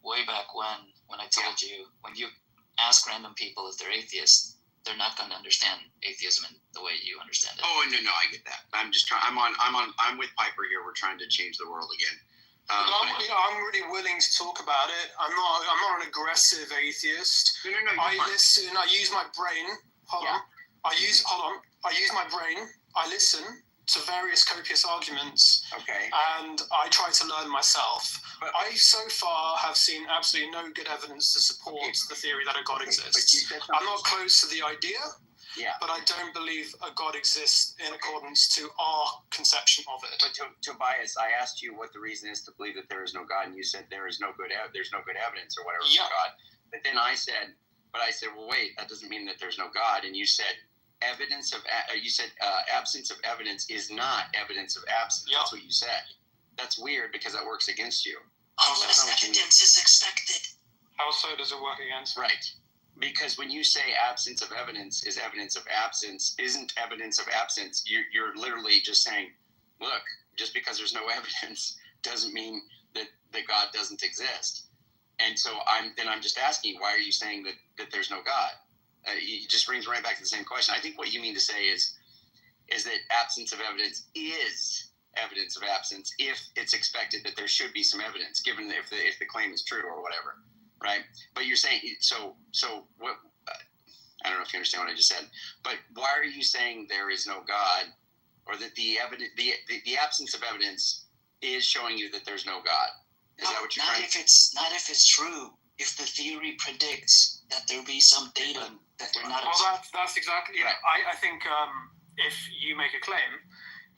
way back when I told you, when you ask random people if they're atheists, they're not going to understand atheism in the way you understand it. Oh, no, I get that. I'm just trying. I'm with Piper here. We're trying to change the world again. I'm really willing to talk about it. I'm not an aggressive atheist. No. I listen. I use my brain. Hold on. I use my brain. I listen to various copious arguments. Okay. And I try to learn myself. But I so far have seen absolutely no good evidence to support the theory that a God exists. I'm not close to the idea. Yeah. But I don't believe a God exists in accordance to our conception of it. But Tobias, I asked you what the reason is to believe that there is no God, and you said there's no good evidence or whatever for God. But then I said, well, wait, that doesn't mean that there's no God. And you said absence of evidence is not evidence of absence. That's what you said. That's weird because that works against you. Unless evidence is expected. How so does it work against? Right. Because when you say absence of evidence is evidence of absence, isn't evidence of absence, you're literally just saying, look, just because there's no evidence doesn't mean that God doesn't exist. And so I'm just asking you, why are you saying that there's no God? It just brings right back to the same question. I think what you mean to say is that absence of evidence is evidence of absence if it's expected that there should be some evidence, given if the claim is true or whatever. Right, but you're saying so what? I don't know if you understand what I just said. But why are you saying there is no God, or that the absence of evidence is showing you that there's no God? Is that what you're trying? Not if it's true. if the theory predicts that there'll be some data that they're not. Well, that's exactly. Yeah, I think if you make a claim,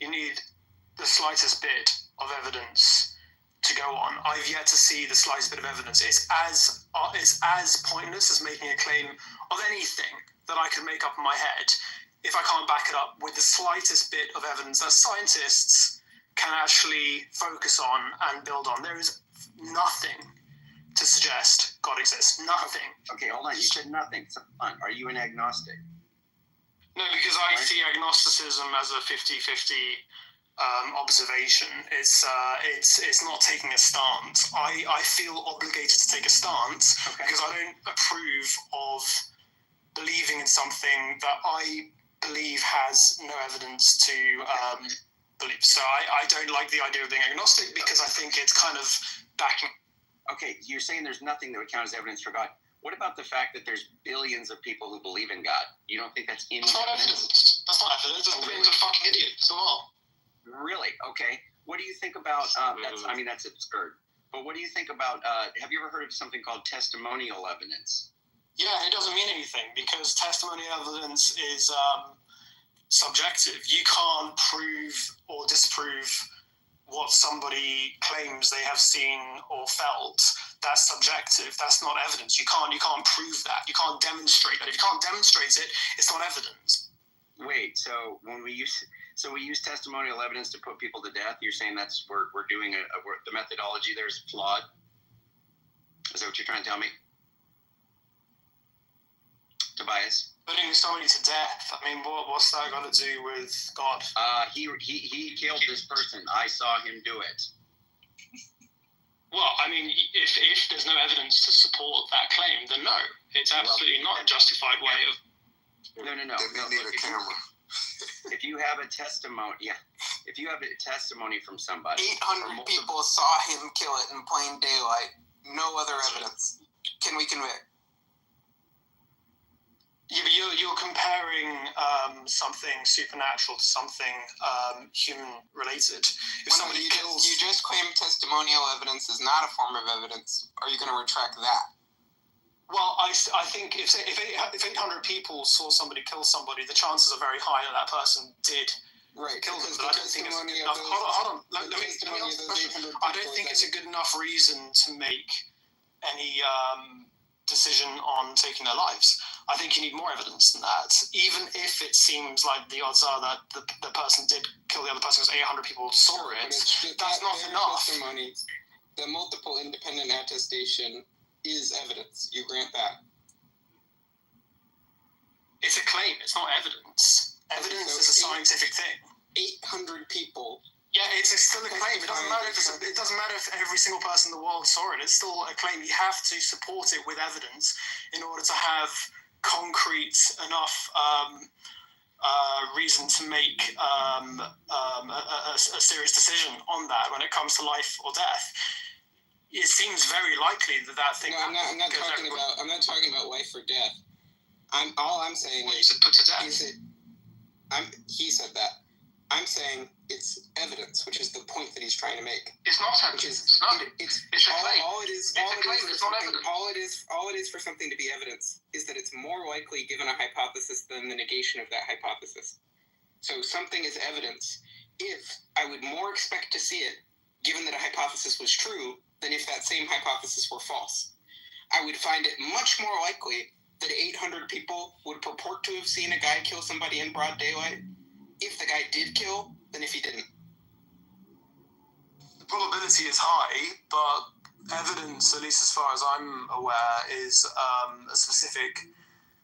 you need the slightest bit of evidence to go on. I've yet to see the slightest bit of evidence. It's as pointless as making a claim of anything that I could make up in my head if I can't back it up with the slightest bit of evidence that scientists can actually focus on and build on. There is nothing to suggest God exists. Nothing. Okay, hold on. You said nothing. So, are you an agnostic? No, because I see agnosticism as a 50-50 observation. It's not taking a stance. I feel obligated to take a stance because I don't approve of believing in something that I believe has no evidence to believe. So I don't like the idea of being agnostic because I think it's kind of backing. Okay, you're saying there's nothing that would count as evidence for God. What about the fact that there's billions of people who believe in God? You don't think that's any evidence? That's not evidence. That's billions of fucking idiots. That's all. Really? Okay. What do you think about? That's absurd. But what do you think about? Have you ever heard of something called testimonial evidence? Yeah, it doesn't mean anything because testimonial evidence is subjective. You can't prove or disprove what somebody claims they have seen or felt. That's subjective. That's not evidence. You can't prove that. You can't demonstrate that. If you can't demonstrate it, it's not evidence. Wait. So when we use testimonial evidence to put people to death, you're saying we're doing the methodology there is flawed? Is that what you're trying to tell me, Tobias? Putting somebody to death. I mean, what's that got to do with God? He killed this person. I saw him do it. Well, I mean, if there's no evidence to support that claim, then no, it's absolutely not a justified way of. No. They need a camera. If you have a testimony, if you have a testimony from somebody, 800 people saw him kill it in plain daylight. No other evidence. Can we convict? You're comparing something supernatural to something human related. If somebody kills, you just claimed testimonial evidence is not a form of evidence. Are you going to retract that? Well, I think if 800 people saw somebody kill somebody, the chances are very high that person did kill them. But I don't think it's good enough. Hold on. Let me ask the question. I don't think it's a good enough reason to make any decision on taking their lives. I think you need more evidence than that. Even if it seems like the odds are that the person did kill the other person because 800 people saw it, that's not enough. Testimony, the multiple independent attestation is evidence. You grant that? It's a claim. It's not evidence. Evidence is a scientific thing. 800 people. Yeah, it's still a claim. It doesn't matter if every single person in the world saw it. It's still a claim. You have to support it with evidence in order to have concrete enough reason to make a serious decision on that when it comes to life or death. It seems very likely that thing. No, I'm not talking about life or death. All I'm saying is put to death. He said that. I'm saying it's evidence, which is the point that he's trying to make. It's not evidence. It's not. It's a claim. All it is. It's a claim. It's not evidence. All it is for something to be evidence is that it's more likely given a hypothesis than the negation of that hypothesis. So something is evidence if I would more expect to see it given that a hypothesis was true than if that same hypothesis were false. I would find it much more likely that 800 people would purport to have seen a guy kill somebody in broad daylight if the guy did kill than if he didn't. The probability is high, but evidence, at least as far as I'm aware, is a specific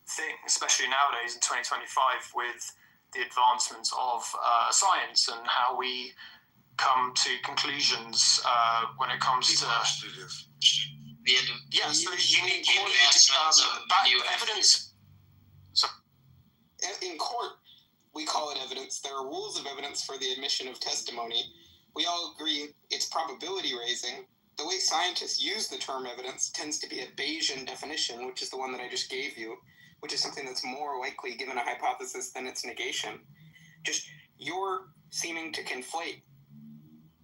thing, especially nowadays in 2025 with the advancements of science and how we come to conclusions when it comes to. Yes, so you need evidence. So, in court, we call it evidence. There are rules of evidence for the admission of testimony. We all agree it's probability raising. The way scientists use the term evidence tends to be a Bayesian definition, which is the one that I just gave you, which is something that's more likely given a hypothesis than its negation. Just you're seeming to conflate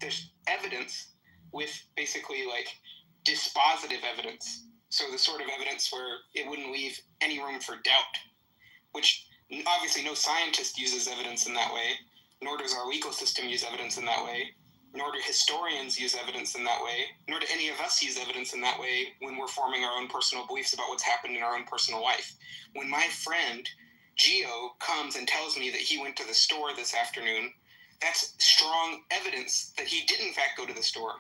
there's evidence with basically like dispositive evidence. So the sort of evidence where it wouldn't leave any room for doubt, which obviously no scientist uses evidence in that way, nor does our legal system use evidence in that way, nor do historians use evidence in that way, nor do any of us use evidence in that way when we're forming our own personal beliefs about what's happened in our own personal life. When my friend Gio comes and tells me that he went to the store this afternoon, that's strong evidence that he did in fact go to the store,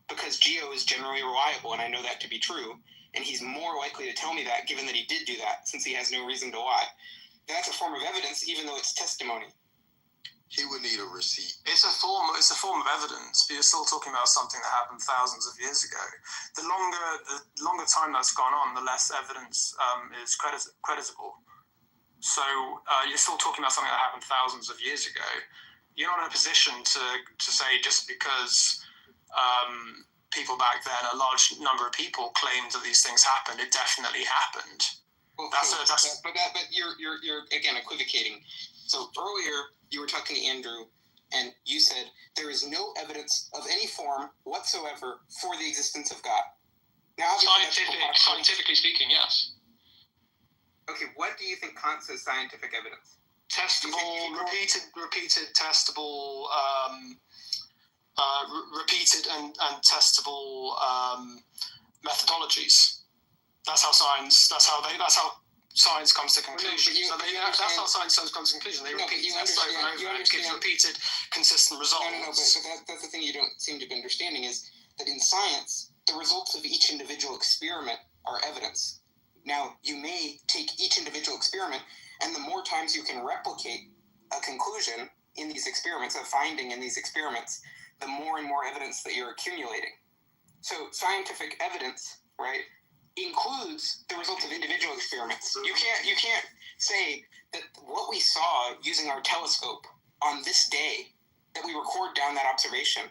because Gio is generally reliable, and I know that to be true, and he's more likely to tell me that given that he did do that, since he has no reason to lie. That's a form of evidence, even though it's testimony. He would need a receipt. It's a form of evidence, but you're still talking about something that happened thousands of years ago. The longer time that's gone on, the less evidence is creditable. So you're still talking about something that happened thousands of years ago. You're not in a position to say just because people back then, a large number of people claimed that these things happened, it definitely happened. But you're again equivocating. So earlier you were talking to Andrew, and you said there is no evidence of any form whatsoever for the existence of God. Now, scientifically speaking, yes. Okay, what do you think Kant says scientific evidence? Testable, repeated, testable, repeated and testable methodologies. That's how science comes to conclusion. That's how science comes to conclusion. They repeat tests over and over, and it gives repeated, consistent results. But that's the thing you don't seem to be understanding is that in science, the results of each individual experiment are evidence. Now, you may take each individual experiment, and the more times you can replicate a conclusion in these experiments, a finding in these experiments, the more and more evidence that you're accumulating. So scientific evidence, right, includes the results of individual experiments. You can't say that what we saw using our telescope on this day, that we record down that observation,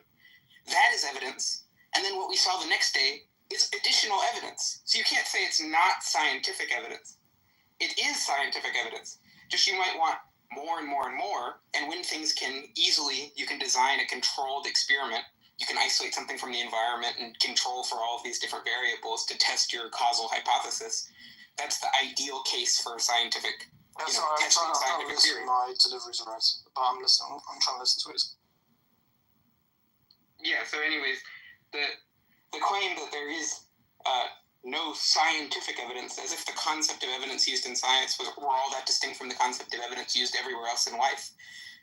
that is evidence, and then what we saw the next day is additional evidence. So you can't say it's not scientific evidence. It is scientific evidence. Just you might want more and more and more, and when things you can design a controlled experiment. You can isolate something from the environment and control for all of these different variables to test your causal hypothesis. That's the ideal case for scientific. I'm trying to listen. My deliveries are right, but I'm listening. I'm trying to listen to it. Yeah. So, anyways, the claim that there is no scientific evidence, as if the concept of evidence used in science were all that distinct from the concept of evidence used everywhere else in life.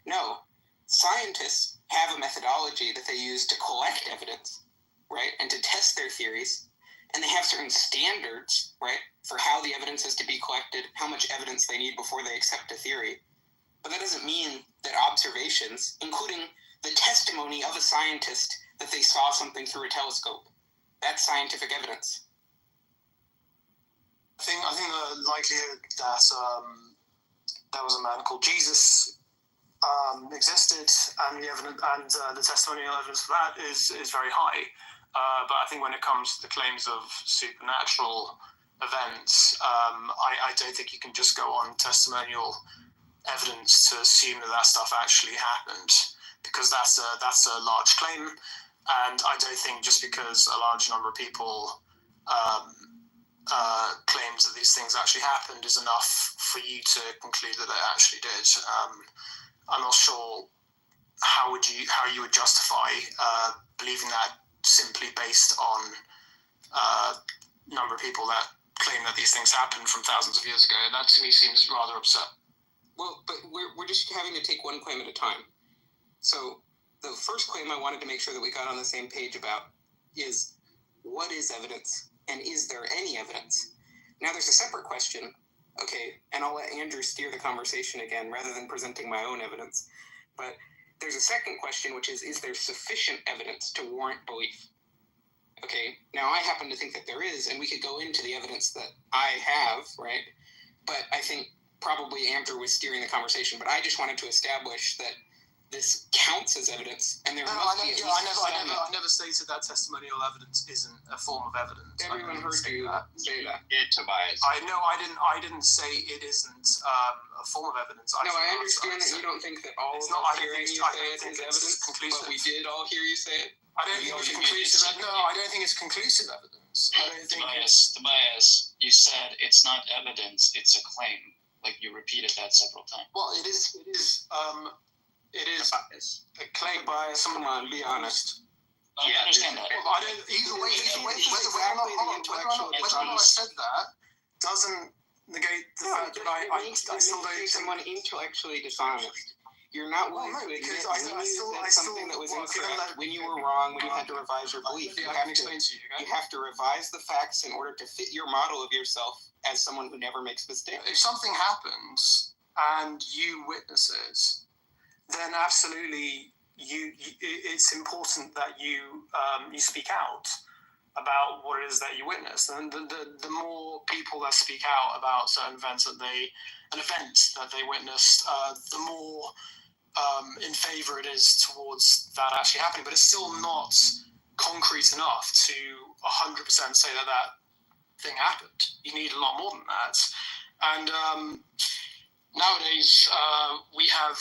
No. Scientists have a methodology that they use to collect evidence, right, and to test their theories, and they have certain standards, right, for how the evidence is to be collected, how much evidence they need before they accept a theory. But that doesn't mean that observations, including the testimony of a scientist that they saw something through a telescope, that's scientific evidence. I think the likelihood that there was a man called Jesus existed, and the evidence and the testimonial evidence for that is very high. But I think when it comes to the claims of supernatural events, I don't think you can just go on testimonial evidence to assume that stuff actually happened, because that's a large claim, and I don't think just because a large number of people claims that these things actually happened is enough for you to conclude that it actually did. I'm not sure how you would justify believing that simply based on number of people that claim that these things happened from thousands of years ago. That to me seems rather absurd. Well, but we're just having to take one claim at a time. So the first claim I wanted to make sure that we got on the same page about is, what is evidence, and is there any evidence? Now there's a separate question. Okay, and I'll let Andrew steer the conversation again rather than presenting my own evidence. But there's a second question, which is there sufficient evidence to warrant belief? Okay, now I happen to think that there is, and we could go into the evidence that I have, right? But I think probably Andrew was steering the conversation, but I just wanted to establish that this counts as evidence, and there No, must I be at never, least some. I never stated that testimonial evidence isn't a form of evidence. Everyone heard you say that. Tobias. I didn't say it isn't a form of evidence. No, I understand that you don't think that all of us hearing you say it is evidence, but we did all hear you say it. I don't think it's conclusive. No, I don't think it's conclusive evidence. I don't think. Tobias, you said it's not evidence; it's a claim. Like you repeated that several times. Well, it is a claim by someone. Come on, be honest. I understand that. Well, I don't. Either way, whether or not I said that doesn't negate the fact that I still don't. Someone intellectually dishonest. You're not willing to admit something that was incorrect, when you were wrong, when you had to revise your belief. You have to revise the facts in order to fit your model of yourself as someone who never makes mistakes. If something happens and you witness it, then absolutely it's important that you speak out about what it is that you witnessed. And the more people that speak out about certain events that they witnessed, the more in favor it is towards that actually happening. But it's still not concrete enough to 100% say that thing happened. You need a lot more than that. And nowadays we have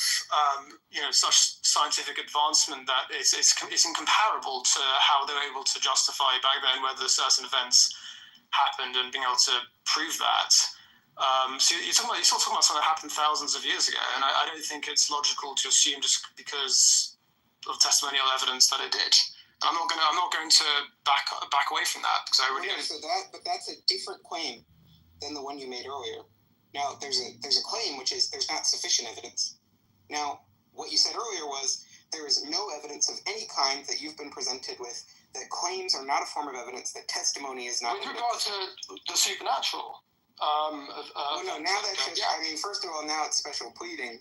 such scientific advancement that it's incomparable to how they were able to justify back then whether certain events happened and being able to prove that. So you're still talking about something that happened thousands of years ago, and I don't think it's logical to assume just because of testimonial evidence that it did. I'm not going to back away from that because I really. But that's a different claim than the one you made earlier. Now there's a claim which is there's not sufficient evidence. Now what you said earlier was there is no evidence of any kind that you've been presented with that claims are not a form of evidence, that testimony is not. With regard to the supernatural. First of all, now it's special pleading,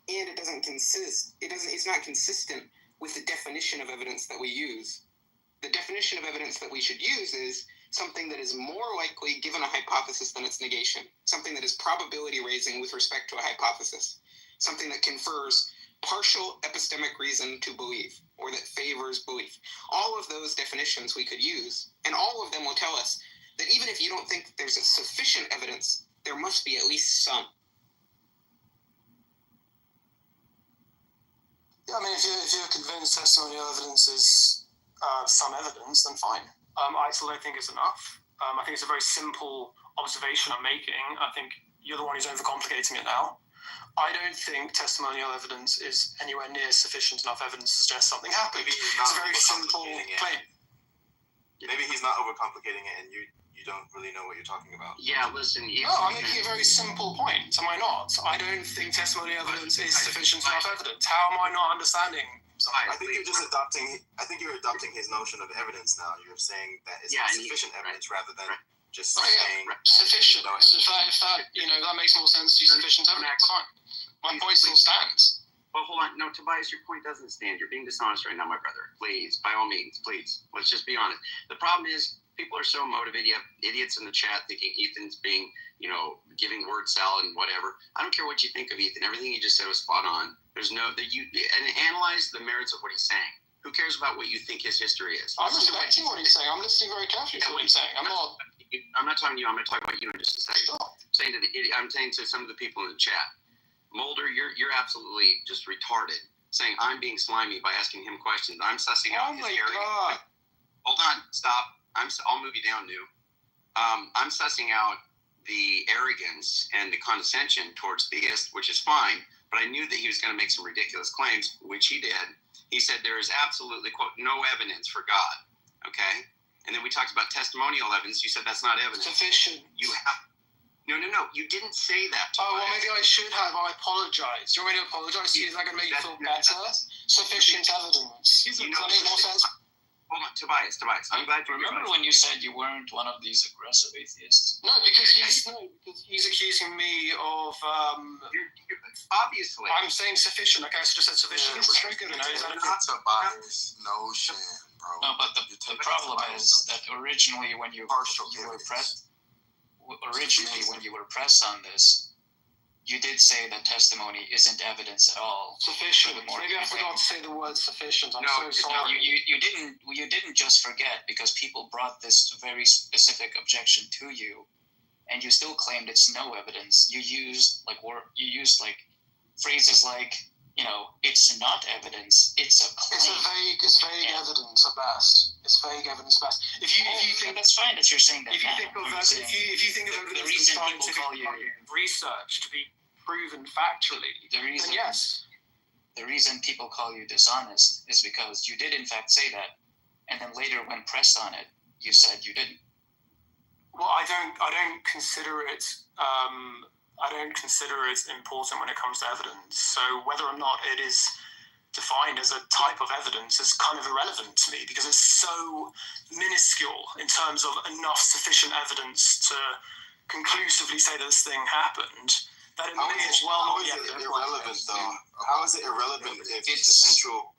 and it doesn't consist. It's not consistent with the definition of evidence that we use. The definition of evidence that we should use is something that is more likely given a hypothesis than its negation. Something that is probability raising with respect to a hypothesis. Something that confers partial epistemic reason to believe, or that favors belief. All of those definitions we could use, and all of them will tell us that even if you don't think there's a sufficient evidence, there must be at least some. Yeah, I mean, if you're convinced testimonial evidence is some evidence, then fine. I still don't think it's enough. I think it's a very simple observation I'm making. I think you're the one who's overcomplicating it now. I don't think testimonial evidence is anywhere near sufficient enough evidence to suggest something happened. It's a very simple claim. Maybe he's not overcomplicating it, and you don't really know what you're talking about. Yeah, listen. I'm making a very simple point, am I not? I don't think testimonial evidence is sufficient enough evidence. How am I not understanding? I think you're just adopting. I think you're adopting his notion of evidence now. You're saying that it's sufficient evidence rather than just saying sufficient. If that makes more sense to use sufficient evidence. Fine. My point still stands. Well, hold on. No, Tobias, your point doesn't stand. You're being dishonest right now, my brother. Please, by all means, please. Let's just be honest. The problem is people are so motivated. You have idiots in the chat thinking Ethan's being, giving word salad and whatever. I don't care what you think of Ethan. Everything he just said was spot on. There's and analyze the merits of what he's saying. Who cares about what you think his history is? I'm respecting what he's saying. I'm listening very carefully to what he's saying. I'm not talking to you. I'm going to talk about you in just a second. Sure. I'm saying to some of the people in the chat, Mulder, you're absolutely just retarded. Saying I'm being slimy by asking him questions. I'm sussing out his arrogance. Hold on, stop. I'll move you down, New. I'm sussing out the arrogance and the condescension towards theists, which is fine. But I knew that he was going to make some ridiculous claims, which he did. He said there is absolutely, quote, no evidence for God. Okay? And then we talked about testimonial evidence. You said that's not evidence. Sufficient. No. You didn't say that. Well, maybe I should have. I apologize. Do you want me to apologize to you? Is that going to make you feel better? Sufficient evidence. Does that make more sense? Hold on, Tobias. I'm glad you remember when you said you weren't one of these aggressive atheists. No, because he's accusing me of. Obviously. I'm saying sufficient. Okay, I just said sufficient. It's triggered. It's not Tobias' notion, bro. No, but the problem is that originally when you were pressed on this, you did say that testimony isn't evidence at all. Sufficient. Maybe I forgot to say the word sufficient. I'm so sorry. You didn't just forget, because people brought this very specific objection to you, and you still claimed it's no evidence. You used phrases like, it's not evidence, it's a claim. It's vague evidence at best. It's vague evidence at best. If you think that's fine that you're saying that. If you think of evidence the reason as people call you research to be proven factually, then yes. The reason people call you dishonest is because you did in fact say that, and then later when pressed on it, you said you didn't. Well, I don't consider it. I don't consider it important when it comes to evidence. So whether or not it is defined as a type of evidence is kind of irrelevant to me, because it's so minuscule in terms of enough sufficient evidence to conclusively say that this thing happened, that it may as well not be irrelevant, though? How is it irrelevant if it's essential?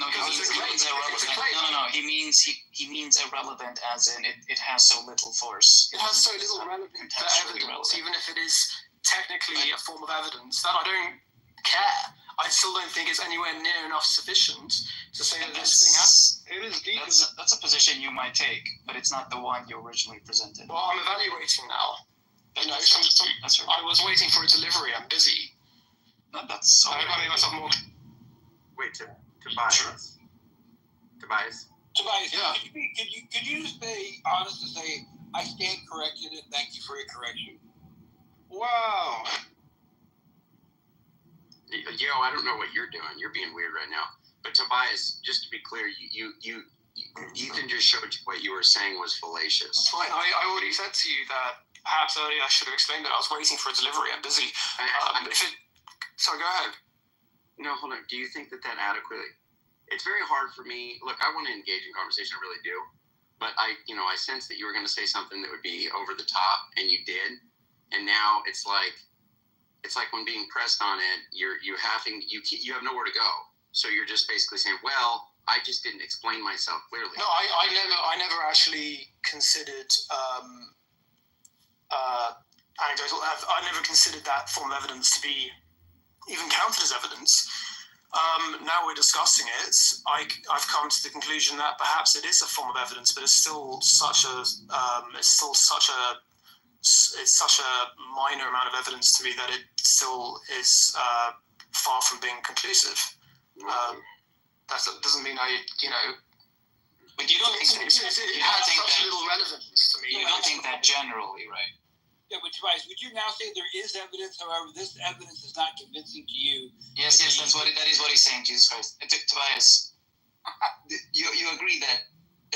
No, he means irrelevant. No. He means irrelevant as in it has so little force. It has so little relevance to evidence, even if it is technically a form of evidence. That I don't care. I still don't think it's anywhere near enough sufficient to say that this thing happened. It is deep. That's a position you might take, but it's not the one you originally presented. Well, I'm evaluating now. I was waiting for a delivery. I'm busy. No, that's. I made myself more. Wait, Tobias. Tobias. Tobias, yeah. Could you just be honest and say, I stand corrected and thank you for your correction? Wow. Yo, I don't know what you're doing. You're being weird right now. But Tobias, just to be clear, Ethan just showed you what you were saying was fallacious. Fine. I already said to you that perhaps earlier I should have explained that I was waiting for a delivery. I'm busy. Sorry, go ahead. No, hold on. Do you think that adequately? It's very hard for me. Look, I want to engage in conversation. I really do. But I sense that you were going to say something that would be over the top, and you did. And now it's like when being pressed on it, you have nowhere to go. So you're just basically saying, well, I just didn't explain myself clearly. No, I never actually considered anecdotal. I never considered that form of evidence to be even counted as evidence. Now we're discussing it. I've come to the conclusion that perhaps it is a form of evidence, but it's such a minor amount of evidence to me that it still is far from being conclusive. That doesn't mean But you don't think it has such little relevance to me. You don't think that generally, right? Yeah, but Tobias, would you now say there is evidence? However, this evidence is not convincing to you. Yes, that is what he's saying. Jesus Christ, Tobias, you agree that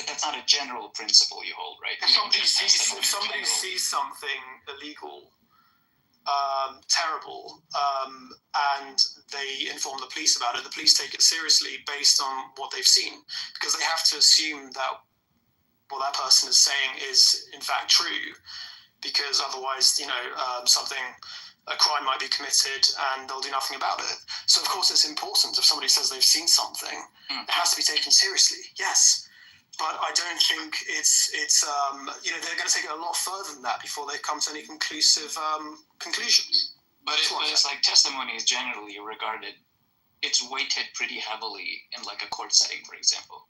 that's not a general principle you hold, right? If somebody sees something illegal, terrible, and they inform the police about it, the police take it seriously based on what they've seen, because they have to assume that what that person is saying is in fact true. Because otherwise, a crime might be committed and they'll do nothing about it. So, of course, it's important if somebody says they've seen something, it has to be taken seriously, yes. But I don't think it's they're going to take it a lot further than that before they come to any conclusive conclusions. But it's like testimony is generally regarded, it's weighted pretty heavily in like a court setting, for example.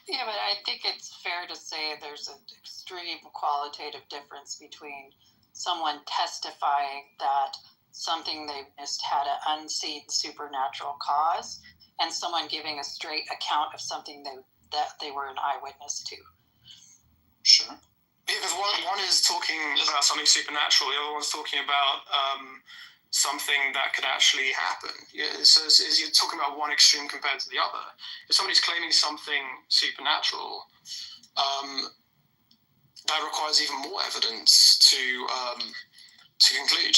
Yeah, but I think it's fair to say there's an extreme qualitative difference between someone testifying that something they missed had an unseen supernatural cause and someone giving a straight account of something that they were an eyewitness to. Sure. Because one is talking about something supernatural, the other one's talking about something that could actually happen. So you're talking about one extreme compared to the other. If somebody's claiming something supernatural, that requires even more evidence to conclude.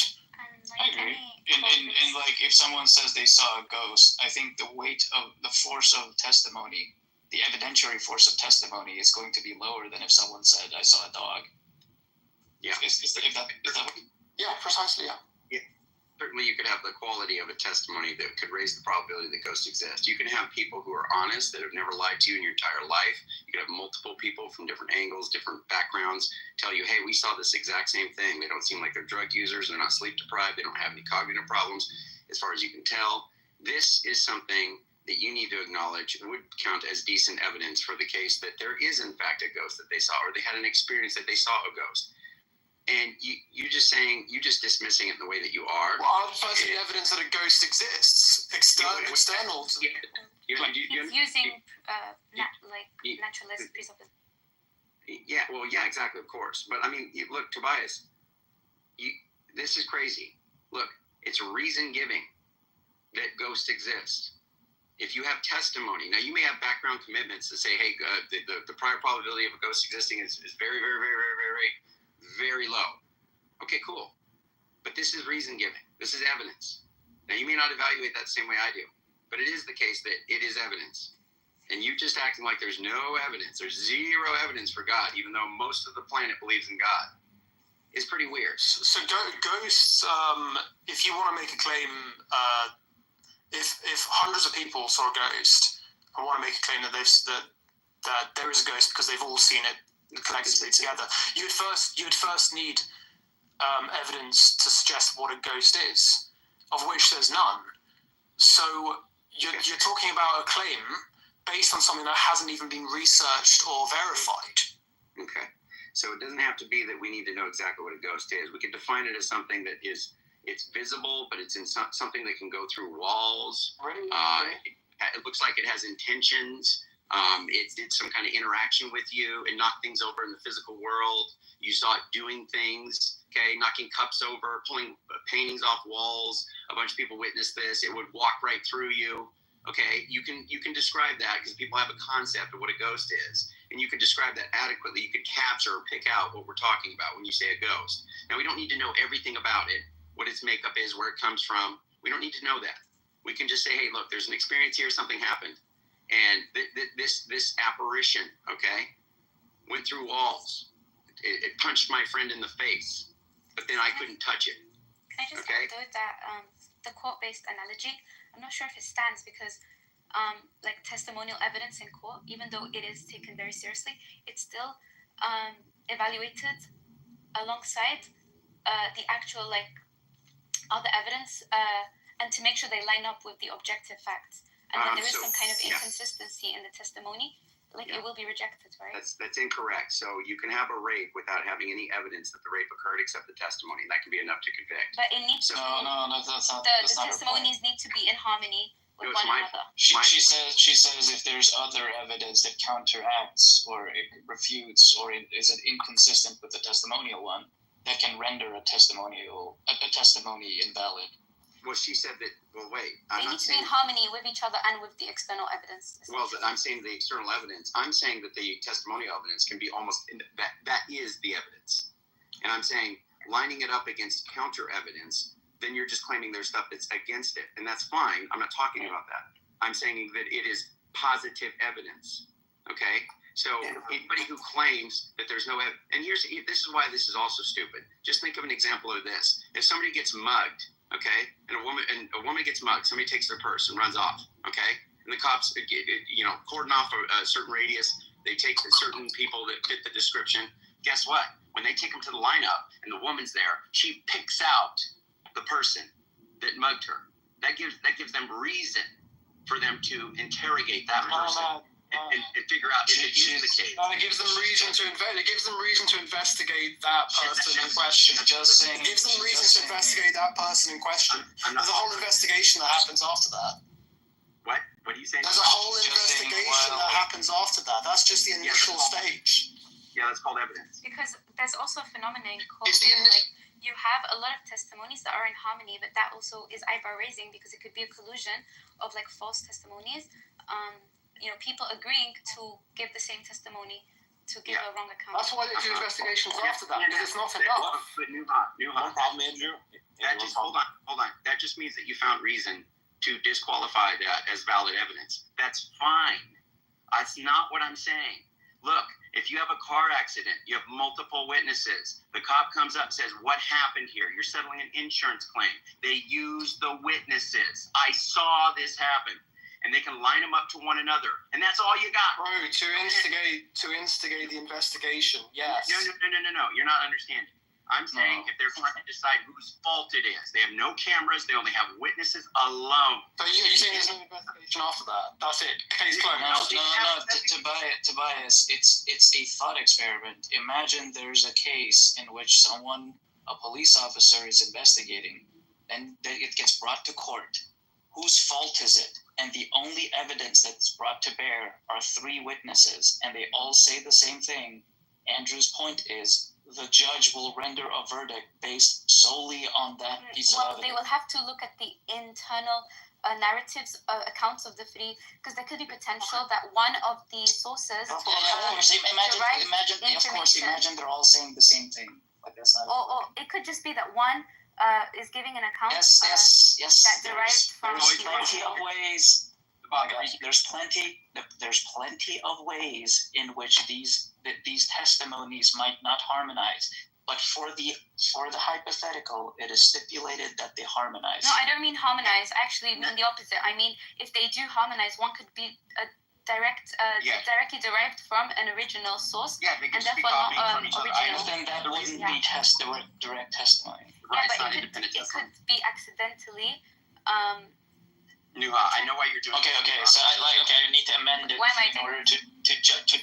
I agree. In like if someone says they saw a ghost, I think the weight of the force of testimony, the evidentiary force of testimony, is going to be lower than if someone said I saw a dog. Yeah. Is that Yeah, precisely. Yeah. certainly you could have the quality of a testimony that could raise the probability that ghosts exist. You can have people who are honest, that have never lied to you in your entire life. You can have multiple people from different angles, different backgrounds, tell you, hey, we saw this exact same thing. They don't seem like they're drug users. They're not sleep deprived. They don't have any cognitive problems, as far as you can tell. This is something that you need to acknowledge would count as decent evidence for the case that there is, in fact, a ghost that they saw, or they had an experience that they saw a ghost. And you just dismissing it in the way that you are. Well, I first need evidence that a ghost exists. External. He's using naturalist presupposition. Yeah, well, yeah, exactly, of course. But I mean, look, Tobias, this is crazy. Look, it's reason giving that ghosts exist. If you have testimony, now you may have background commitments to say, hey, the prior probability of a ghost existing is very, very, very, very, very, very low. Okay, cool. But this is reason giving. This is evidence. Now, you may not evaluate that the same way I do, but it is the case that it is evidence. And you just acting like there's no evidence. There's zero evidence for God, even though most of the planet believes in God. It's pretty weird. So ghosts, if you want to make a claim, if hundreds of people saw a ghost and want to make a claim that that there is a ghost because they've all seen it collectively together, you would first need evidence to suggest what a ghost is, of which there's none. So you're talking about a claim based on something that hasn't even been researched or verified. Okay. So it doesn't have to be that we need to know exactly what a ghost is. We can define it as something that it's visible, but it's in something that can go through walls. It looks like it has intentions. It did some kind of interaction with you and knocked things over in the physical world. You saw it doing things, okay, knocking cups over, pulling paintings off walls. A bunch of people witnessed this. It would walk right through you. Okay, you can describe that because people have a concept of what a ghost is, and you can describe that adequately. You can capture or pick out what we're talking about when you say a ghost. Now, we don't need to know everything about it, what its makeup is, where it comes from. We don't need to know that. We can just say, hey, look, there's an experience here, something happened, and this apparition, okay, went through walls. It punched my friend in the face, but then I couldn't touch it. Can I just add though that the court-based analogy, I'm not sure if it stands because like testimonial evidence in court, even though it is taken very seriously, it's still evaluated alongside the actual other evidence and to make sure they line up with the objective facts. And when there is some kind of inconsistency in the testimony, it will be rejected, right? That's incorrect. So you can have a rape without having any evidence that the rape occurred except the testimony. That can be enough to convict. But it needs to No, that's not. The testimonies need to be in harmony with one another. She says if there's other evidence that counteracts or it refutes or is it inconsistent with the testimonial one, that can render a testimony invalid. Well, she said that. Well, wait. They need to be in harmony with each other and with the external evidence. Well, I'm saying the external evidence. I'm saying that the testimonial evidence can be almost that is the evidence, and I'm saying lining it up against counter evidence, then you're just claiming there's stuff that's against it, and that's fine. I'm not talking about that. I'm saying that it is positive evidence. Okay. So anybody who claims that there's no evidence, and this is why this is also stupid. Just think of an example of this. If somebody gets mugged, okay, and a woman gets mugged, somebody takes their purse and runs off, okay, and the cops, cordon off a certain radius. They take certain people that fit the description. Guess what? When they take them to the lineup and the woman's there, she picks out the person that mugged her. That gives them reason for them to interrogate that person. And figure out if it is the case. It gives them reason to investigate that person in question. It gives them reason to investigate that person in question. There's a whole investigation that happens after that. What? What are you saying? There's a whole investigation that happens after that. That's just the initial stage. Yeah, that's called evidence. Because there's also a phenomenon called you have a lot of testimonies that are in harmony, but that also is eyebrow raising because it could be a collusion of false testimonies. People agreeing to give the same testimony to give a wrong account. That's why they do investigations after that, because it's not enough. But Nuhan, problem, Andrew. Hold on. That just means that you found reason to disqualify that as valid evidence. That's fine. That's not what I'm saying. look, if you have a car accident, you have multiple witnesses. The cop comes up and says, what happened here? You're settling an insurance claim. They use the witnesses. I saw this happen. And they can line them up to one another. And that's all you got. Bro, to instigate the investigation, yes. No. You're not understanding. I'm saying if they're trying to decide whose fault it is, they have no cameras, they only have witnesses alone. So you're saying there's no investigation after that? That's it. Case closed. No. Tobias, it's a thought experiment. Imagine there's a case in which a police officer is investigating, and it gets brought to court. Whose fault is it? And the only evidence that's brought to bear are 3 witnesses, and they all say the same thing. Andrew's point is the judge will render a verdict based solely on that piece of evidence. They will have to look at the internal narratives, accounts of the 3, because there could be potential that one of the sources. Imagine they're all saying the same thing. Like that's not. Or it could just be that one is giving an account. Yes. That derived from there's plenty of ways. There's plenty of ways in which these testimonies might not harmonize. But for the hypothetical, it is stipulated that they harmonize. No, I don't mean harmonize. I actually mean the opposite. I mean, if they do harmonize, one could be directly derived from an original source, and therefore not original. Then that wouldn't be direct testimony. Yeah, but it could be accidentally. Nuha, I know why you're doing. Okay. So I need to amend it in order to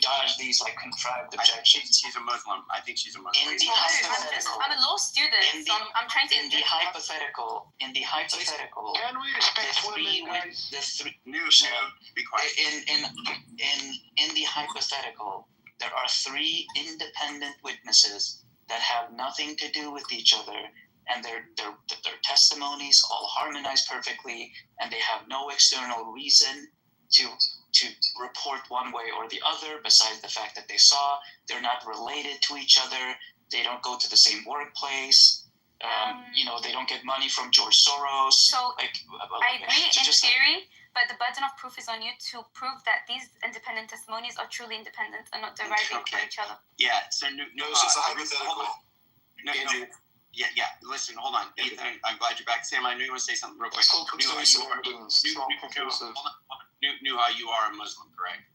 dodge these like contrived objections. She's a Muslim. I think she's a Muslim. I'm a law student, so I'm trying to. In the hypothetical, can we expect be quiet. In the hypothetical, there are 3 independent witnesses that have nothing to do with each other. And their testimonies all harmonize perfectly, and they have no external reason to report one way or the other, besides the fact that they saw. They're not related to each other. They don't go to the same workplace. They don't get money from George Soros. So I agree in theory, but the burden of proof is on you to prove that these independent testimonies are truly independent and not deriving from each other. Yeah. So it's just a hypothetical. No. Yeah. Listen, hold on, Ethan. I'm glad you're back. Sam, I know you want to say something real quick. Nuha, you are a Muslim, correct?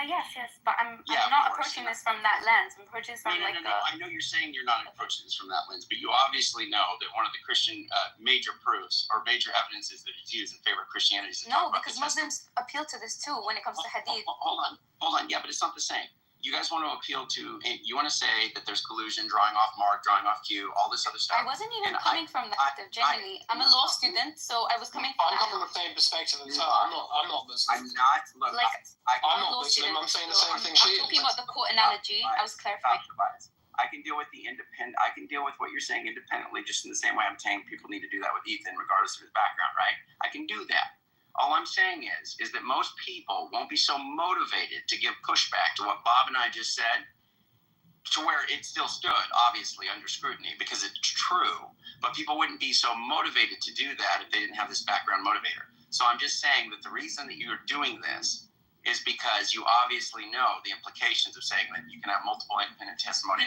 Yes, but I'm not approaching this from that lens. I'm approaching this from No. I know you're saying you're not approaching this from that lens, but you obviously know that one of the Christian major proofs or major evidences that is used in favor of Christianity is because Muslims appeal to this too when it comes to hadith. Hold on. Yeah, but it's not the same. You guys want to appeal to, you want to say that there's collusion, drawing off Mark, drawing off Q, all this other stuff. I wasn't even coming from that, genuinely. I'm a law student, so I was coming from I'm from the same perspective as her. I'm not Muslim. I'm not. Look, I'm not Muslim. I'm saying the same thing she is. I'm talking about the court analogy. I was clarifying. I can deal with I can deal with what you're saying independently, just in the same way I'm saying people need to do that with Ethan, regardless of his background, right? I can do that. All I'm saying is that most people won't be so motivated to give pushback to what Bob and I just said, to where it still stood, obviously, under scrutiny, because it's true. But people wouldn't be so motivated to do that if they didn't have this background motivator. So I'm just saying that the reason that you're doing this is because you obviously know the implications of saying that you can have multiple independent testimony.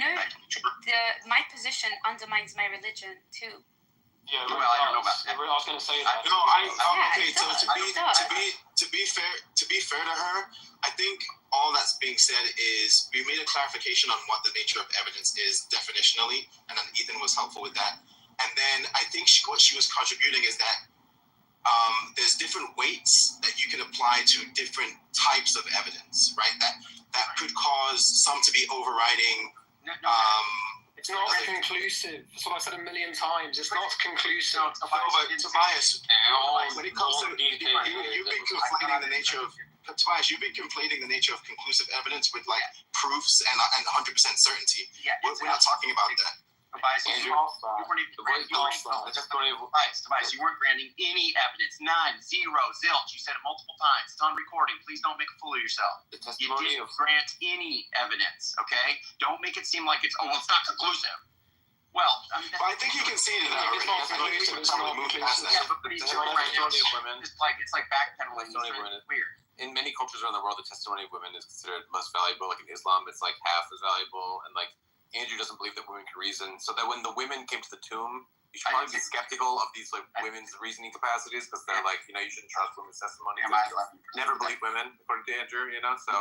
My position undermines my religion, too. Yeah, well, I don't know about that. I was going to say that. To be fair to her, I think all that's being said is we made a clarification on what the nature of evidence is definitionally, and then Ethan was helpful with that. And then I think what she was contributing is that there's different weights that you can apply to different types of evidence, right? That could cause some to be overriding. It's not conclusive. That's what I said a million times. It's not conclusive. Tobias, when it comes to you've been conflating the nature of Tobias, you've been conflating the nature of conclusive evidence with like proofs and 100% certainty. Yeah, we're not talking about that. Tobias, you weren't granting any evidence. None, zero, zilch. You said it multiple times. It's on recording. Please don't make a fool of yourself. You didn't grant any evidence, okay? Don't make it seem like it's not conclusive. Well, I think you can see it now. Yeah, but he's doing right now. It's like backpedaling. It's weird. in many cultures around the world, the testimony of women is considered less valuable. Like in Islam, it's like half as valuable. And like Andrew doesn't believe that women can reason. So that when the women came to the tomb, you should probably be skeptical of these like women's reasoning capacities because they're like, you should trust women's testimony. Never believe women, according to Andrew. So,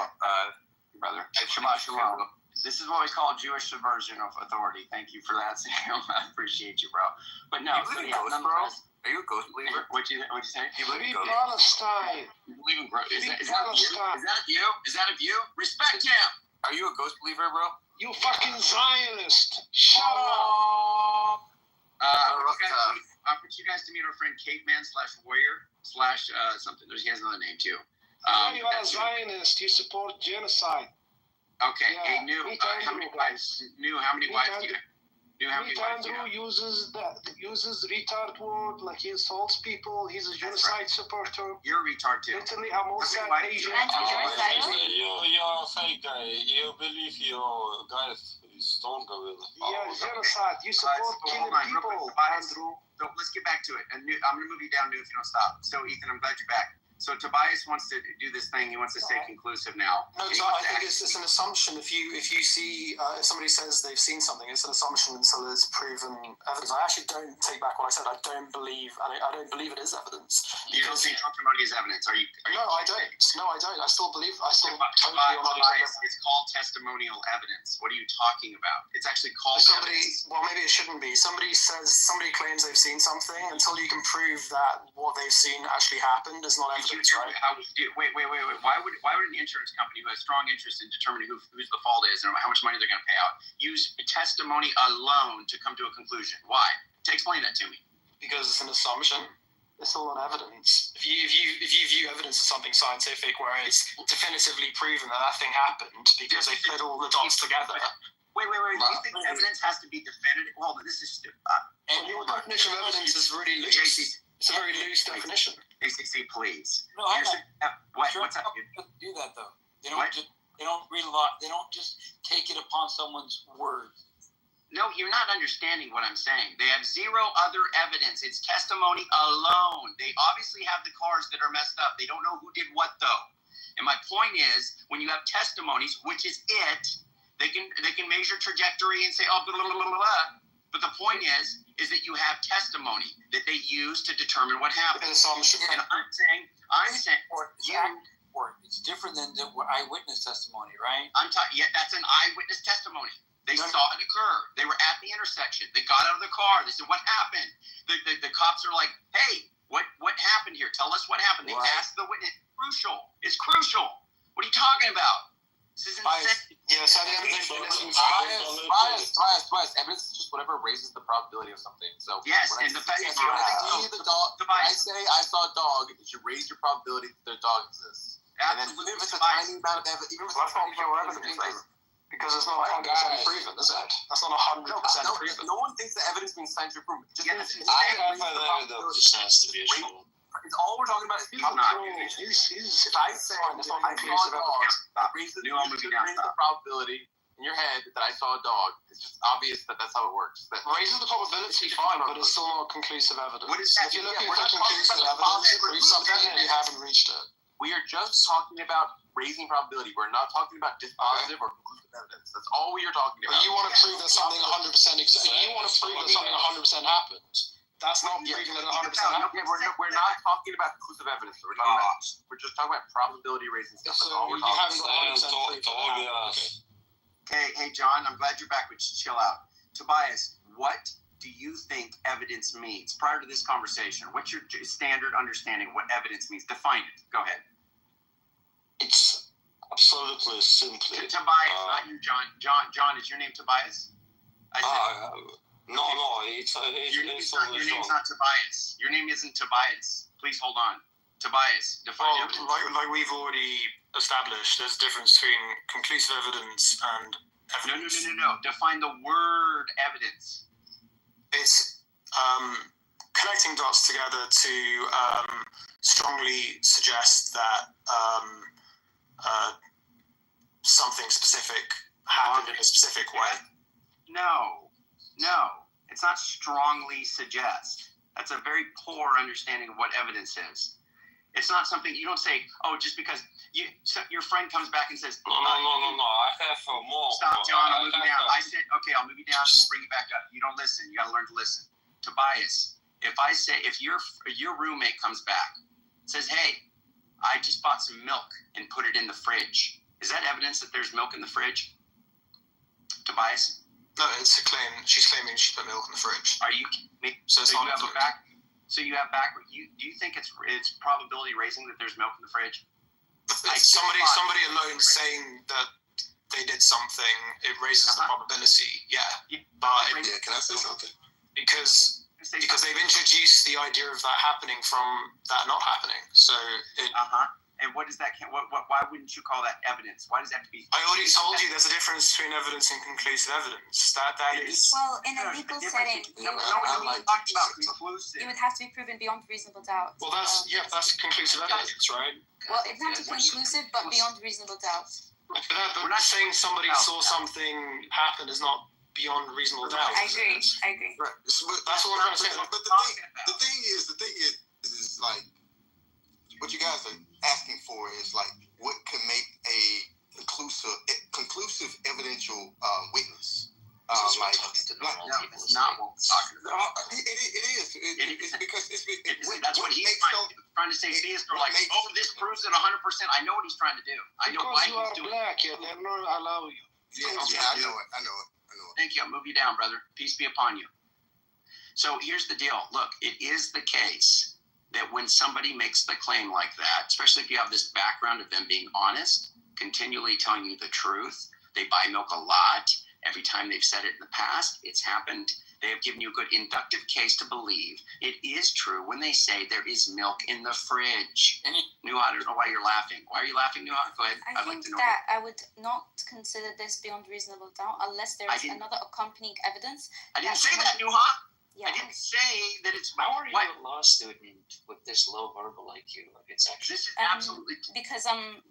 brother, Shabbat Shalom. This is what we call Jewish subversion of authority. Thank you for that, Sam. I appreciate you, bro. But no, you believe in ghosts, bro? Are you a ghost believer? What'd you say? Do you believe in ghosts? Palestine. You believe in ghosts? Is that you? Is that you? Respect him. Are you a ghost believer, bro? You fucking Zionist. Shut up. I want you guys to meet our friend Caveman/warrior/ something. He has another name too. You are a Zionist. You support genocide. Okay. Yeah. Hey, New. How many wives? New. How many wives do you have? Andrew uses retard word, like he insults people. He's a genocide supporter. You're a retard too. Literally, I'm also Asian. You're a fake guy. You believe your guy is stronger. Yeah, genocide. You support killing people, Andrew. So let's get back to it. And I'm going to move you down, New, if you don't stop. So, Ethan, I'm glad you're back. So Tobias wants to do this thing. He wants to stay conclusive now. No, so I think it's an assumption. If you see if somebody says they've seen something, it's an assumption until it's proven evidence. I actually don't take back what I said. I don't believe it is evidence. You don't see testimony as evidence? Are you? No, I don't. No, I don't. I still believe. Tobias, it's called testimonial evidence. What are you talking about? It's actually called evidence. Well, maybe it shouldn't be. Somebody claims they've seen something. Until you can prove that what they've seen actually happened is not evidence. Wait. Why would an insurance company who has strong interest in determining whose the fault is and how much money they're going to pay out use testimony alone to come to a conclusion? Why? Explain that to me. Because it's an assumption. It's all on evidence. If you view evidence as something scientific, where it's definitively proven that thing happened because they put all the dots together. Wait. Do you think evidence has to be definitive? Well, this is stupid. And your definition of evidence is really loose. It's a very loose definition. ACC, please. No, what's up? Do that though. They don't just take it upon someone's word. No, you're not understanding what I'm saying. They have zero other evidence. It's testimony alone. They obviously have the cars that are messed up. They don't know who did what though. And my point is, when you have testimonies, which is it, they can measure trajectory and say, oh, blah, blah, blah, blah, blah. But the point is that you have testimony that they use to determine what happened. And I'm saying, it's different than the eyewitness testimony, right? That's an eyewitness testimony. They saw it occur. They were at the intersection. They got out of the car. They said, what happened? The cops are like, hey, what happened here? Tell us what happened. They asked the witness. It's crucial. What are you talking about? This is insane. Bias. Evidence is just whatever raises the probability of something. So yes, when I say I saw a dog, it should raise your probability that the dog exists. And then even if it's a tiny amount of evidence, because it's not 100% proven, is it? That's not 100% proven. No one thinks that evidence means scientific proven. It's all we're talking about. I'm not. If I say I saw a dog, it raises the probability in your head that I saw a dog. It's just obvious that that's how it works. That raises the probability, fine, but it's still not conclusive evidence. What is that? If you're looking for conclusive evidence to prove something and you haven't reached it. We are just talking about raising probability. We're not talking about dispositive or conclusive evidence. That's all we are talking about. But you want to prove that something 100% happened. That's not proving that 100% happened. We're not talking about conclusive evidence. We're just talking about probability raising stuff. That's all we're talking about. Hey, John, I'm glad you're back, but chill out. Tobias, what do you think evidence means? Prior to this conversation, what's your standard understanding of what evidence means? Define it. Go ahead. It's absolutely simply. Tobias, not you, John. John, is your name Tobias? No, it's your name's not Tobias. Your name isn't Tobias. Please hold on. Tobias, define evidence. Like we've already established, there's a difference between conclusive evidence and evidence. No. Define the word evidence. It's connecting dots together to strongly suggest that something specific happened in a specific way. No, it's not strongly suggest. That's a very poor understanding of what evidence is. It's not something you don't say. Oh, just because your friend comes back and says, No. I have more. Stop, John. I'll move you down. I said, okay, I'll move you down and we'll bring you back up. You don't listen. You got to learn to listen. Tobias, if your roommate comes back, says, hey, I just bought some milk and put it in the fridge. Is that evidence that there's milk in the fridge? Tobias? No, it's a claim. She's claiming she put milk in the fridge. Are you? So it's you not have a back. So you have back. Do you think it's probability raising that there's milk in the fridge? Somebody alone saying that they did something, it raises the probability. Yeah. But can I say something? Because they've introduced the idea of that happening from that not happening. So it. And what does that? Why wouldn't you call that evidence? Why does that have to be? I already told you there's a difference between evidence and conclusive evidence. That is. Well, in a legal setting, you would have to be proven beyond reasonable doubt. Well, that's conclusive evidence, right? Well, it's not conclusive, but beyond reasonable doubt. But we're not saying somebody saw something happen is not beyond reasonable doubt. I agree. Right. That's what I'm trying to say. But the thing is like, what you guys are asking for is like, what can make a conclusive evidential witness? It's not what we're talking about. It is. It's because that's what he's trying to say. See, they're like, oh, this proves it 100%. I know what he's trying to do. I know why he's doing it. Black, they're not allow you. Yeah, I know it. Thank you. I'll move you down, brother. Peace be upon you. So here's the deal. Look, it is the case that when somebody makes the claim like that, especially if you have this background of them being honest, continually telling you the truth, they buy milk a lot. Every time they've said it in the past, it's happened. They have given you a good inductive case to believe it is true when they say there is milk in the fridge. Nuha, I don't know why you're laughing. Why are you laughing, Nuha? Go ahead. I think that I would not consider this beyond reasonable doubt unless there is another accompanying evidence. I didn't say that, Nuha. I didn't say that it's. How are you a law student with this low verbal IQ? It's actually. This is absolutely. Because I'm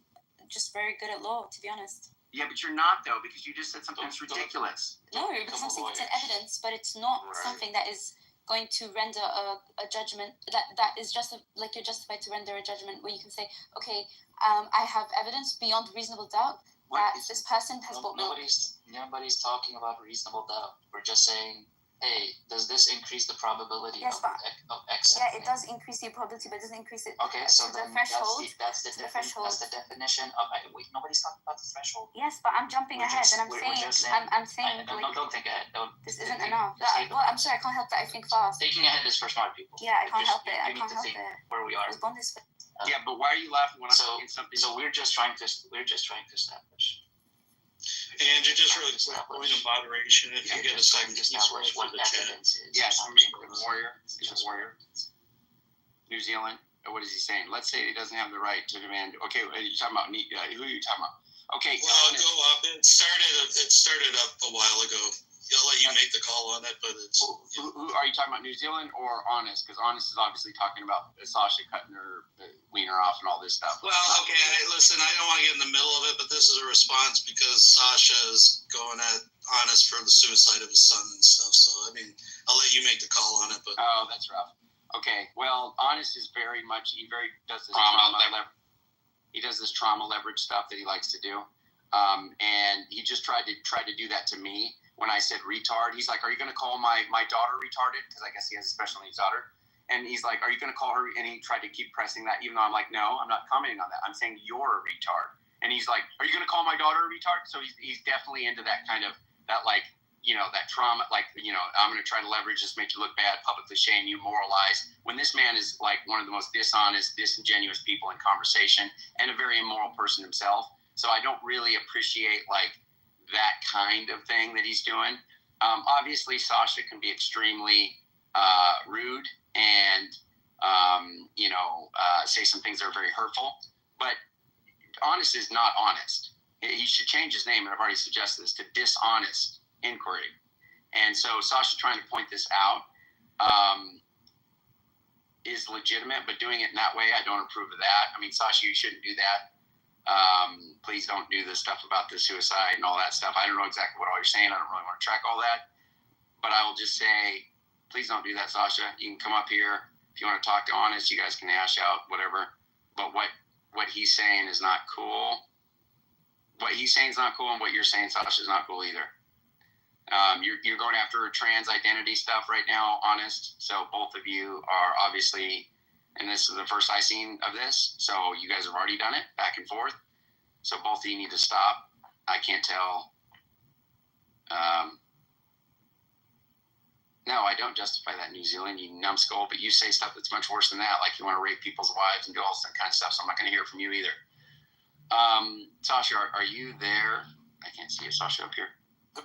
just very good at law, to be honest. Yeah, but you're not, though, because you just said something that's ridiculous. No, because I'm saying it's an evidence, but it's not something that is going to render a judgment that is just like you're justified to render a judgment where you can say, okay, I have evidence beyond reasonable doubt that this person has bought milk. Nobody's talking about reasonable doubt. We're just saying, hey, does this increase the probability of X? Yeah, it does increase the probability, but it doesn't increase it okay, so to the then threshold. That's the definition of. Wait, nobody's talking about the threshold. Yes, but I'm jumping ahead, and I'm saying. Don't think ahead. This isn't enough. Well, I'm sorry, I can't help that. I think fast. Thinking ahead is for smart people. Yeah, I can't help it. I You need can't to help think it. where we are. Yeah, but why are you laughing when I'm saying something? So we're just trying to establish. And just really quick point of moderation, if you get a second, establish what evidence is. Yes, Warrior. He's a warrior. New Zealand. What is he saying? Let's say he doesn't have the right to demand. Okay, are you talking about? Who are you talking about? Okay. Well, I'll go up. It started up a while ago. I'll let you make the call on it, but it's. Who are you talking about? New Zealand or Honest? Because Honest is obviously talking about Sasha cutting her wiener off and all this stuff. Well, okay. Listen, I don't want to get in the middle of it, but this is a response because Sasha is going at Honest for the suicide of his son and stuff. So I mean, I'll let you make the call on it. But that's rough. Okay. Well, Honest is very much does this trauma leverage. He does this trauma leverage stuff that he likes to do, and he just tried to do that to me. When I said retard, he's like, are you going to call my daughter retarded? Because I guess he has a special needs daughter. And he's like, are you going to call her? And he tried to keep pressing that, even though I'm like, no, I'm not commenting on that. I'm saying you're a retard. And he's like, are you going to call my daughter a retard? So he's definitely into that kind of, that like, that trauma, like, I'm going to try to leverage this, make you look bad, publicly shame you, moralize. When this man is like one of the most dishonest, disingenuous people in conversation and a very immoral person himself. So I don't really appreciate like, that kind of thing that he's doing. Obviously, Sasha can be extremely rude and, say some things that are very hurtful. But Honest is not honest. He should change his name, and I've already suggested this, to Dishonest Inquiry. And so Sasha trying to point this out is legitimate, but doing it in that way, I don't approve of that. I mean, Sasha, you shouldn't do that. Please don't do this stuff about the suicide and all that stuff. I don't know exactly what all you're saying. I don't really want to track all that. But I will just say, please don't do that, Sasha. You can come up here. If you want to talk to Honest, you guys can hash out whatever. but what he's saying is not cool. What he's saying is not cool, and what you're saying, Sasha, is not cool either. You're going after trans identity stuff right now, Honest. So both of you are obviously, and this is the first I've seen of this, so you guys have already done it back and forth. So both of you need to stop. I can't tell. No, I don't justify that, New Zealand, you numbskull, but you say stuff that's much worse than that, like you want to rape people's wives and do all that kind of stuff, so I'm not going to hear from you either. Sasha, are you there? I can't see you, Sasha, up here.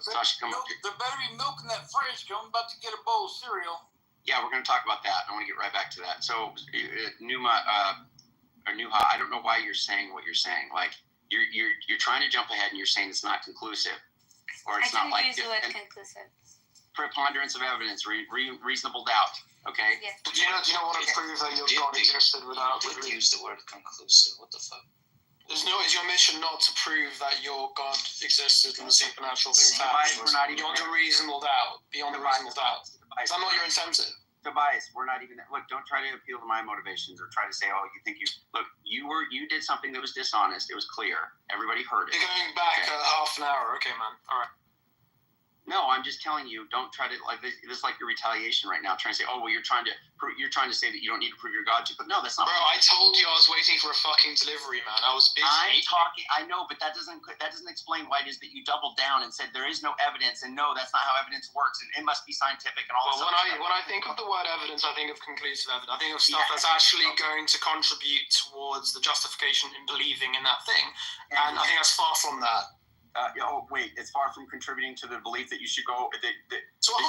Sasha, come up here. There better be milk in that fridge, because I'm about to get a bowl of cereal. Yeah, we're going to talk about that. I want to get right back to that. So, Nuha, I don't know why you're saying what you're saying. Like, you're trying to jump ahead and you're saying it's not conclusive. Or it's I not like use the word conclusive. Preponderance of evidence, reasonable doubt. Okay. Yes. Do you know what it proves that your God existed without? You didn't use the word conclusive. What the fuck? Is your mission not to prove that your God existed and the supernatural things happened? Beyond a reasonable doubt. Beyond a reasonable doubt. Is that not your intention? Tobias, we're not even look. Don't try to appeal to my motivations or try to say, "Oh, you think you look." You did something that was dishonest. It was clear. Everybody heard it. You're going back half an hour. Okay, man. All right. No, I'm just telling you. Don't try to like this. This is like your retaliation right now. Trying to say, "Oh, well, you're trying to say that you don't need to prove your God to." But no, that's not. Bro, I told you I was waiting for a fucking delivery, man. I was busy. I'm talking. I know, but that doesn't explain why it is that you doubled down and said there is no evidence, and no, that's not how evidence works, and it must be scientific and all. Well, when I think of the word evidence, I think of conclusive evidence. I think of stuff that's actually going to contribute towards the justification in believing in that thing, and I think that's far from that. Oh wait, it's far from contributing to the belief that you should go that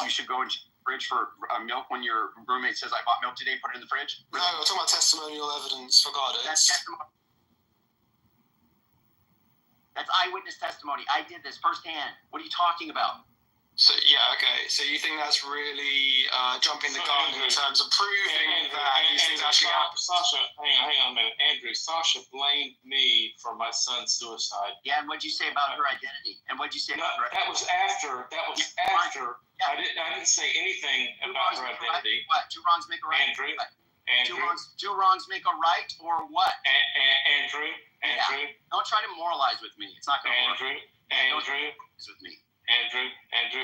you should go and fridge for milk when your roommate says, "I bought milk today, put it in the fridge." No, I'm talking about testimonial evidence for God. That's testimony. That's eyewitness testimony. I did this firsthand. What are you talking about? So yeah, okay. So you think that's really jumping the gun in terms of proving that these things actually happen? Sasha, hang on a minute. Andrew, Sasha blamed me for my son's suicide. Yeah, and what'd you say about her identity? And what'd you say about her identity? That was after. Yeah. I didn't say anything about her identity. What? Two wrongs make a right. Andrew. Two wrongs make a right, or what? Andrew. Yeah. Don't try to moralize with me. It's not going to work. Andrew. With me. Andrew,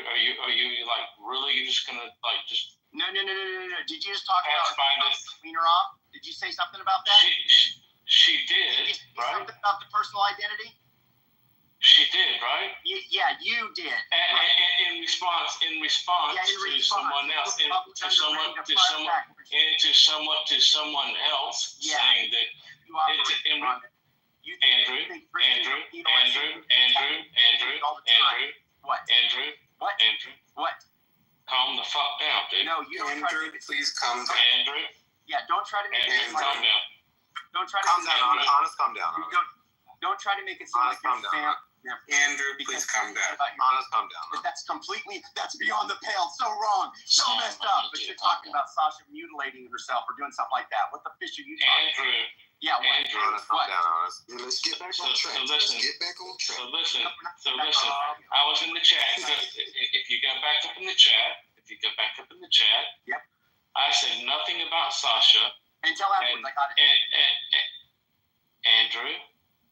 are you like really just gonna like just? No. Did you just talk about clean her off? Did you say something about that? She did, right? Something about the personal identity. She did, right? Yeah, you did. In response to someone else, to someone else saying that. Andrew. Calm the fuck down, dude. No, you don't. Andrew, please calm down. Andrew. Yeah, don't try to make it seem like. Calm down. Don't try to. Calm down, Honest. Calm down. Don't try to make it seem like you're Andrew, please calm down. Honest, calm down. That's beyond the pale. So wrong. So messed up. But you're talking about Sasha mutilating herself or doing something like that. What the fish are you talking about? Andrew. Yeah, what? Andrew, Honest, calm down, Honest. Yeah, let's get back on track. So listen. I was in the chat. If you go back up in the chat, yep. I said nothing about Sasha. Until afterwards, I got it. Andrew.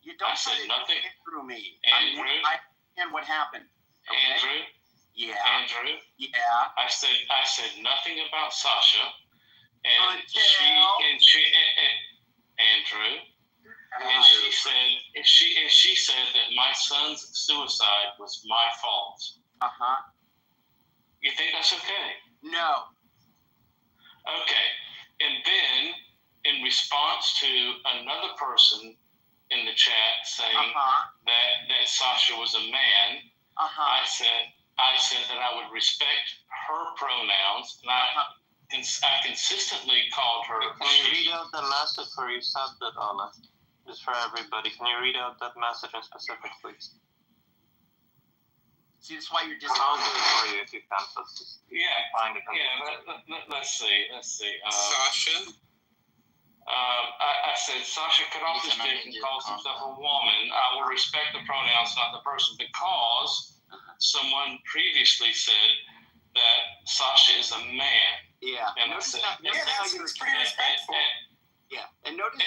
You don't I said nothing through me. Andrew. I understand what happened. Okay? Andrew. Yeah. Andrew. Yeah. I said nothing about Sasha. And Andrew. And she said that my son's suicide was my fault. Uh-huh. You think that's okay? No. Okay. And then, in response to another person in the chat saying that Sasha was a man, I said that I would respect her pronouns, and I consistently called her. Can you read out the message where you said that, Anna? Just for everybody, can you read out that message in specific, please? See, that's why you're I'll do it for you if you can. Just find it. Let's see. Sasha. I said Sasha cut off his dick and calls himself a woman. I will respect the pronouns, not the person, because someone previously said that Sasha is a man. Yeah. And notice I said, how you were pretty respectful. Yeah. And notice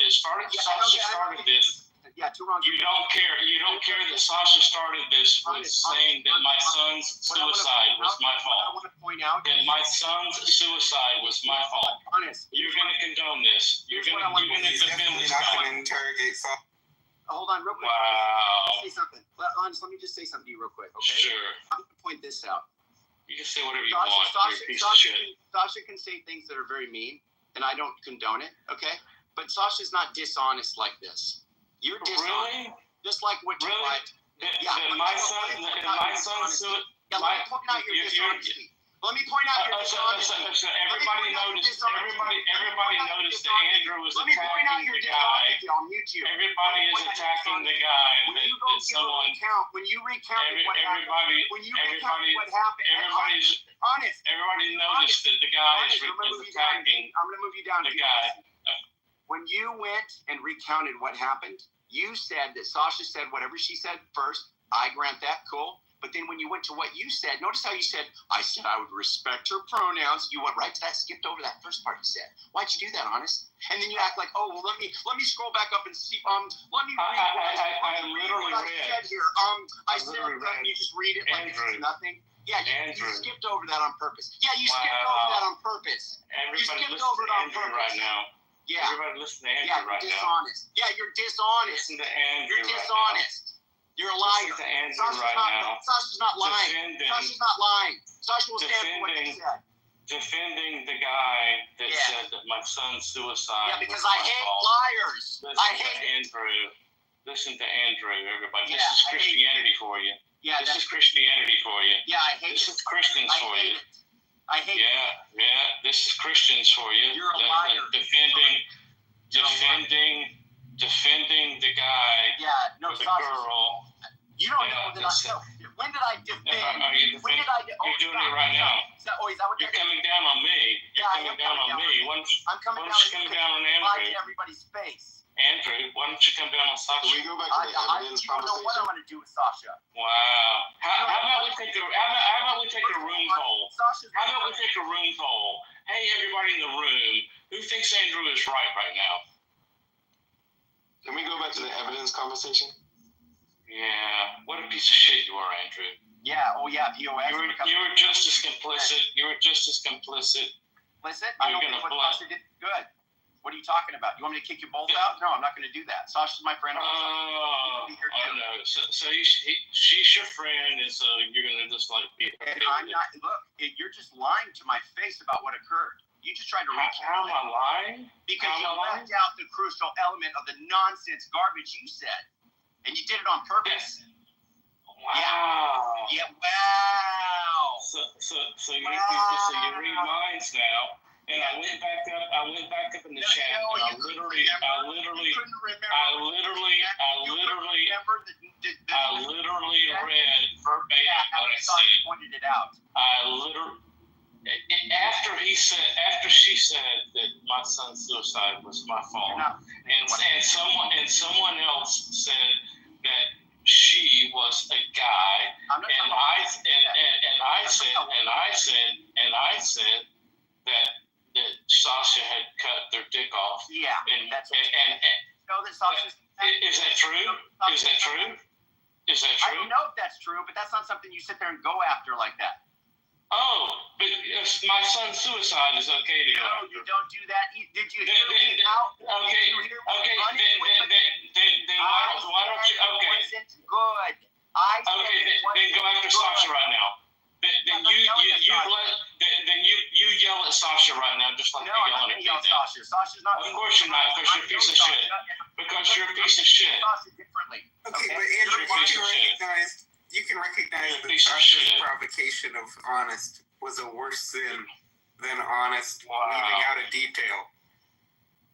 this. Sasha started this. Yeah, two wrongs. You don't care. You don't care that Sasha started this with saying that my son's suicide was my fault. I want to point out that my son's suicide was my fault. Honest. You're going to condone this. You're going to defend this guy. Interrogate Sasha. Hold on, real quick. Wow. Say something. Honest, let me just say something to you real quick. Okay. Sure. I'm going to point this out. You can say whatever you want. You're a piece of shit. Sasha can say things that are very mean, and I don't condone it. Okay. But Sasha's not dishonest like this. You're dishonest. Really? Just like what you really? My son. Yeah, let me point out your dishonesty. Let me point out your dishonesty. Everybody noticed that Andrew was attacking the guy. I'll mute you. Everybody is attacking the guy. When you recount what happened, everybody noticed that the guy is attacking I'm going to move you down the guy. When you went and recounted what happened, you said that Sasha said whatever she said first. I grant that, cool. But then when you went to what you said, notice how you said, I said I would respect her pronouns. You went right to that, skipped over that first part you said. Why'd you do that, Honest? And then you act like, oh, well, let me scroll back up and see. Let me read what I said here. I said, you just read it like it's nothing. Yeah, you skipped over that on purpose. Yeah, you skipped over that on purpose. Everybody listen to Andrew right now. Yeah. Everybody listen to Andrew right dishonest. Now. Yeah, you're dishonest. Listen to Andrew. You're dishonest. You're a liar. Listen to Andrew Sasha's not lying. Sasha's not lying. Sasha will stand for what she said. Defending the guy that said that my son's suicide. Yeah, because I hate liars. I hate Andrew. Listen to Andrew, everybody. This is Christianity for you. Yeah, this is Christianity for you. Yeah, I hate this. This is Christians for you. I hate it. Yeah, this is Christians for you. You're a liar. Defending the guy. Yeah, no, the girl. You don't know that when did I defend? When did I? You're doing it right now. Is that what you're coming down on me. You're coming down on me. I'm coming down on Andrew. In everybody's face. Andrew, why don't you come down on Sasha? Can we go back to the evidence conversation? I don't know what I'm going to do with Sasha. Wow. How about we take a room poll? How about we take a room poll? Hey, everybody in the room, who thinks Andrew is right now? Can we go back to the evidence conversation? Yeah. What a piece of shit you are, Andrew. Yeah. Oh, yeah. POS. You were just as complicit. You were just as complicit. Complicit? I don't think what Sasha did good. What are you talking about? You want me to kick you both out? No, I'm not going to do that. Sasha's my friend. Oh, no. So she's your friend, and so you're going to just like be. And I'm not. Look, you're just lying to my face about what occurred. You just tried to reach. How am I lying? Because you left out the crucial element of the nonsense garbage you said, and you did it on purpose. Wow. Yeah. Wow. So you read minds now. And I went back up in the chat. And I literally read verbatim what I said. Pointed it out. After she said that my son's suicide was my fault, and someone else said that she was a guy, and I said that Sasha had cut their dick off. Yeah. Is that true? Is that true? I don't know if that's true, but that's not something you sit there and go after like that. Oh, but my son's suicide is okay to go after. No, you don't do that. Did you hear me out? Okay. Then why don't you? Okay. Wasn't good. Then go after Sasha right now. Then you yell at Sasha right now, just like you're yelling at me. Sasha. Sasha's not. Of course you're not, because you're a piece of shit. Because you're a piece of shit. Differently. Okay, but Andrew, you can recognize that Sasha's provocation of Honest was a worse sin than Honest leaving out a detail.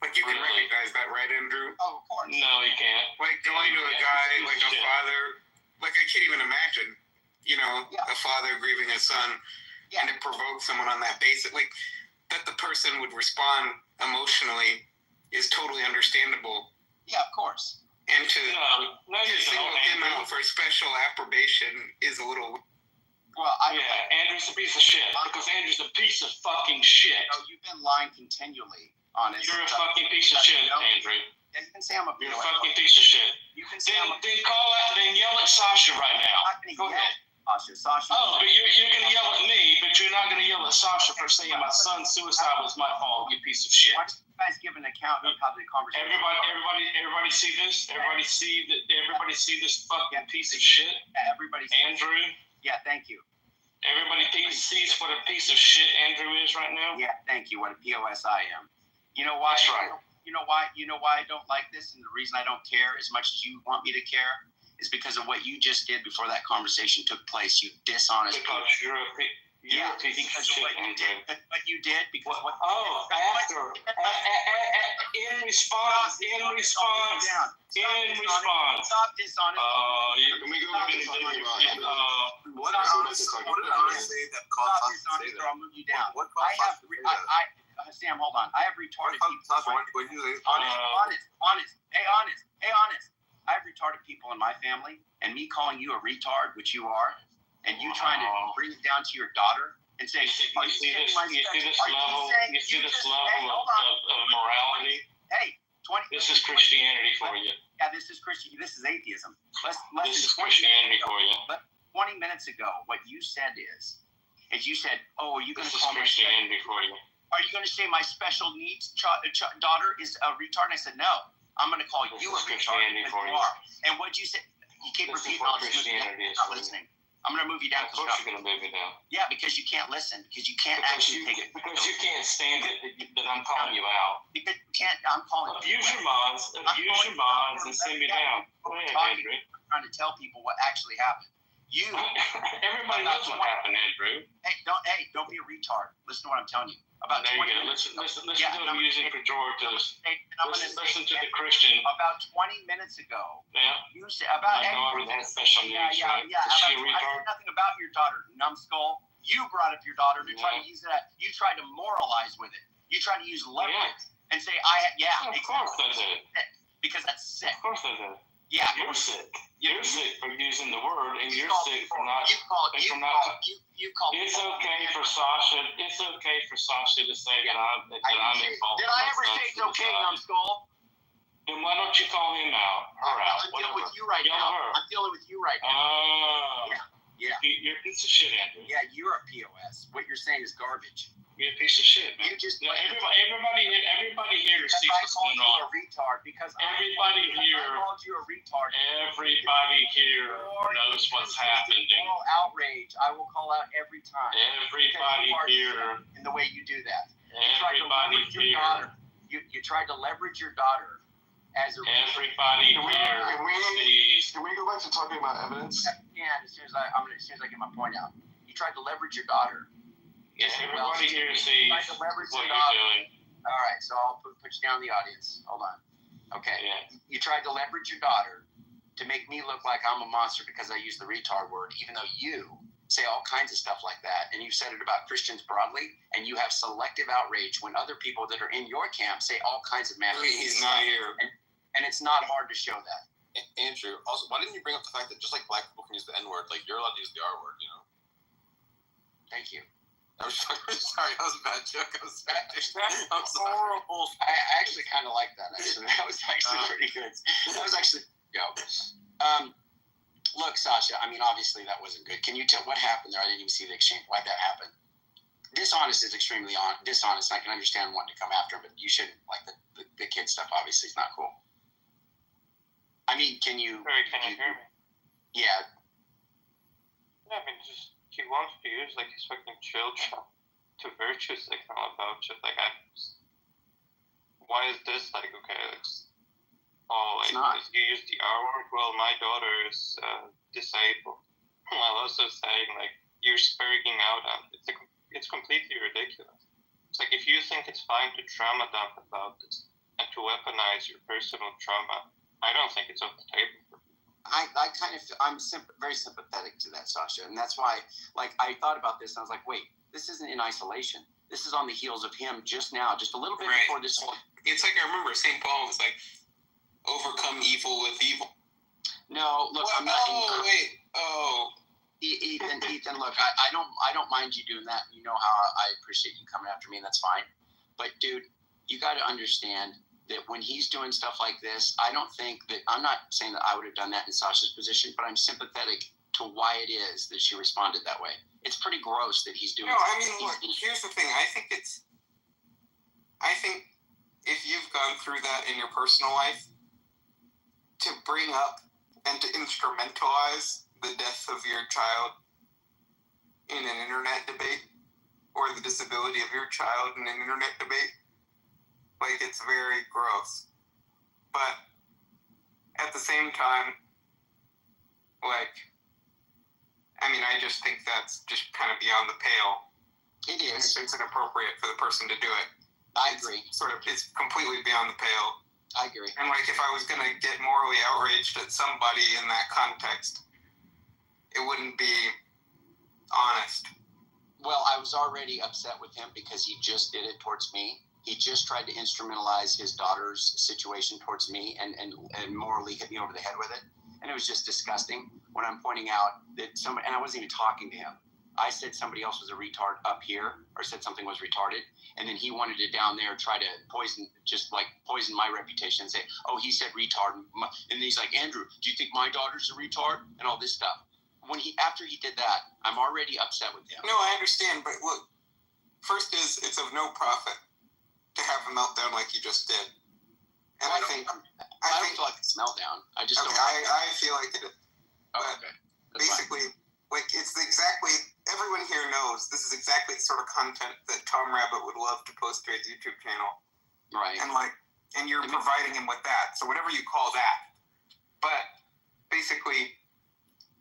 Like, you can recognize that, right, Andrew? Oh, of course. No, you can't. Like, going to a guy, like a father, like, I can't even imagine, a father grieving his son, and to provoke someone on that basis, like, that the person would respond emotionally is totally understandable. Yeah, of course. And to single him out for special approbation is a little. Well, Andrew's a piece of shit. Because Andrew's a piece of fucking shit. You've been lying continually, Honest. You're a fucking piece of shit, Andrew. Yeah, you can say I'm a You're a POS. fucking piece of shit. You can say Then yell at Sasha right now. I'm not going to yell at Sasha. Oh, but you're going to yell at me, but you're not going to yell at Sasha for saying my son's suicide was my fault, you piece of shit. Why don't you guys give an account of how the conversation? Everybody see this? Everybody see this fucking piece of shit? Everybody. Andrew? Yeah, thank you. Everybody sees what a piece of shit Andrew is right now? Yeah, thank you. What a POS I am. You know why? That's right. You know why I don't like this, and the reason I don't care as much as you want me to care is because of what you just did before that conversation took place. You dishonest. Because you're a piece of shit, Andrew. What you did because what? Oh, after. In response. Stop dishonest. Can we go to what did Honest say that caused us to say that? I'll move you down. What caused us to say that? Sam, hold on. I have retarded people. Honest. Hey, honest. I have retarded people in my family, and me calling you a retard, which you are, and you trying to bring it down to your daughter and saying, you see this level of morality? Hey, this is Christianity for you. Yeah, this is Christian. This is atheism. This is Christianity for you. But 20 minutes ago, what you said is you said, "Oh, are you going to call my Christianity for you? Are you going to say my special needs daughter is a retard?" And I said, "No, I'm going to call you a retard because you are." And what you said, you keep repeating all this. Not listening. I'm going to move you down. Of course you're going to move me down. Yeah, because you can't listen. Because you can't actually take it. Because you can't stand it that I'm calling you out. Because you can't. I'm calling. Abuse your mods and send me down. Go ahead, Andrew. I'm trying to tell people what actually happened. Everybody knows what happened, Andrew. Hey, don't be a retard. Listen to what I'm telling you. About there 20 you go. minutes Listen to them using pejoratives. Listen to the Christian. About 20 minutes ago. Yeah. You said about my daughter that special needs. Yeah. Is she a retard? I said nothing about your daughter, numbskull. You brought up your daughter to try to use that. You tried to moralize with it. You tried to use leverage and say, Of course I did. Because that's sick. Of course I did. Yeah. You're sick. You're sick for using the word, and you're sick for not. You called. It's okay for Sasha. It's okay for Sasha to say that I'm involved. Did I ever say it's okay, numbskull? Then why don't you call him out? Her out. I'm dealing with you right now. I'm dealing with you right now. Yeah. You're a piece of shit, Andrew. Yeah, you're a POS. What you're saying is garbage. You're a piece of shit, man. You just everybody here sees what's going on. A retard because everybody here called you a retard. Everybody here knows what's happening. Outrage. I will call out every time. Everybody here. In the way you do that. Everybody here. You tried to leverage your daughter as a. Everybody here sees. Can we go back to talking about evidence? Yeah, as soon as I get my point out. You tried to leverage your daughter. Yeah, everybody here sees what you're doing. All right, so I'll put you down in the audience. Hold on. Okay. Yeah. You tried to leverage your daughter to make me look like I'm a monster because I use the retard word, even though you say all kinds of stuff like that, and you've said it about Christians broadly, and you have selective outrage when other people that are in your camp say all kinds of He's not here. And it's not hard to show that. Andrew, also, why didn't you bring up the fact that just like black people can use the N-word, like you're allowed to use the R-word, you know? Thank you. I'm sorry, that was a bad joke. I'm horrible. I actually kind of like that. Actually, that was actually pretty good. That was actually look, Sasha. I mean, obviously that wasn't good. Can you tell what happened there? I didn't even see the exchange. Why'd that happen? Dishonest is extremely dishonest. I can understand wanting to come after him, but you shouldn't. Like the kid stuff, obviously, is not cool. I mean, can you? Can you hear me? Yeah. Yeah, I mean, just. He wants to use like expecting children to virtue signal about shit. Like, why is this like okay? It's you use the R word. Well, my daughter is disabled. While also saying like you're spurging out on it's completely ridiculous. It's like if you think it's fine to trauma dump about this and to weaponize your personal trauma, I don't think it's off the table for you. I'm very sympathetic to that, Sasha, and that's why, like, I thought about this and I was like, wait, this isn't in isolation. This is on the heels of him just now, just a little bit before this whole. It's like I remember St. Paul was like, overcome evil with evil. No, look, I'm not. Ethan, look, I don't mind you doing that. You know how I appreciate you coming after me, and that's fine. But dude, you got to understand that when he's doing stuff like this, I don't think that, I'm not saying that I would have done that in Sasha's position, but I'm sympathetic to why it is that she responded that way. It's pretty gross that he's doing. No, I mean, look, here's the thing. I think if you've gone through that in your personal life, to bring up and to instrumentalize the death of your child in an internet debate, or the disability of your child in an internet debate, like, it's very gross. But at the same time, like, I mean, I just think that's just kind of beyond the pale. It is. It's inappropriate for the person to do it. I agree. It's completely beyond the pale. I agree. And like, if I was gonna get morally outraged at somebody in that context, it wouldn't be honest. Well, I was already upset with him because he just did it towards me. He just tried to instrumentalize his daughter's situation towards me and morally hit me over the head with it. And it was just disgusting when I'm pointing out that somebody, and I wasn't even talking to him. I said somebody else was a retard up here, or said something was retarded, and then he wanted to down there try to poison my reputation and say, oh, he said retard. And then he's like, Andrew, do you think my daughter's a retard? And all this stuff. After he did that, I'm already upset with him. No, I understand, but look, first is, it's of no profit to have a meltdown like you just did. And I don't feel like it's meltdown. I just okay, don't. I feel like it is. Oh, but okay. Basically, like, it's exactly, everyone here knows this is exactly the sort of content that Tom Rabbit would love to post to his YouTube channel. Right. And you're providing him with that. So whatever you call that. But basically,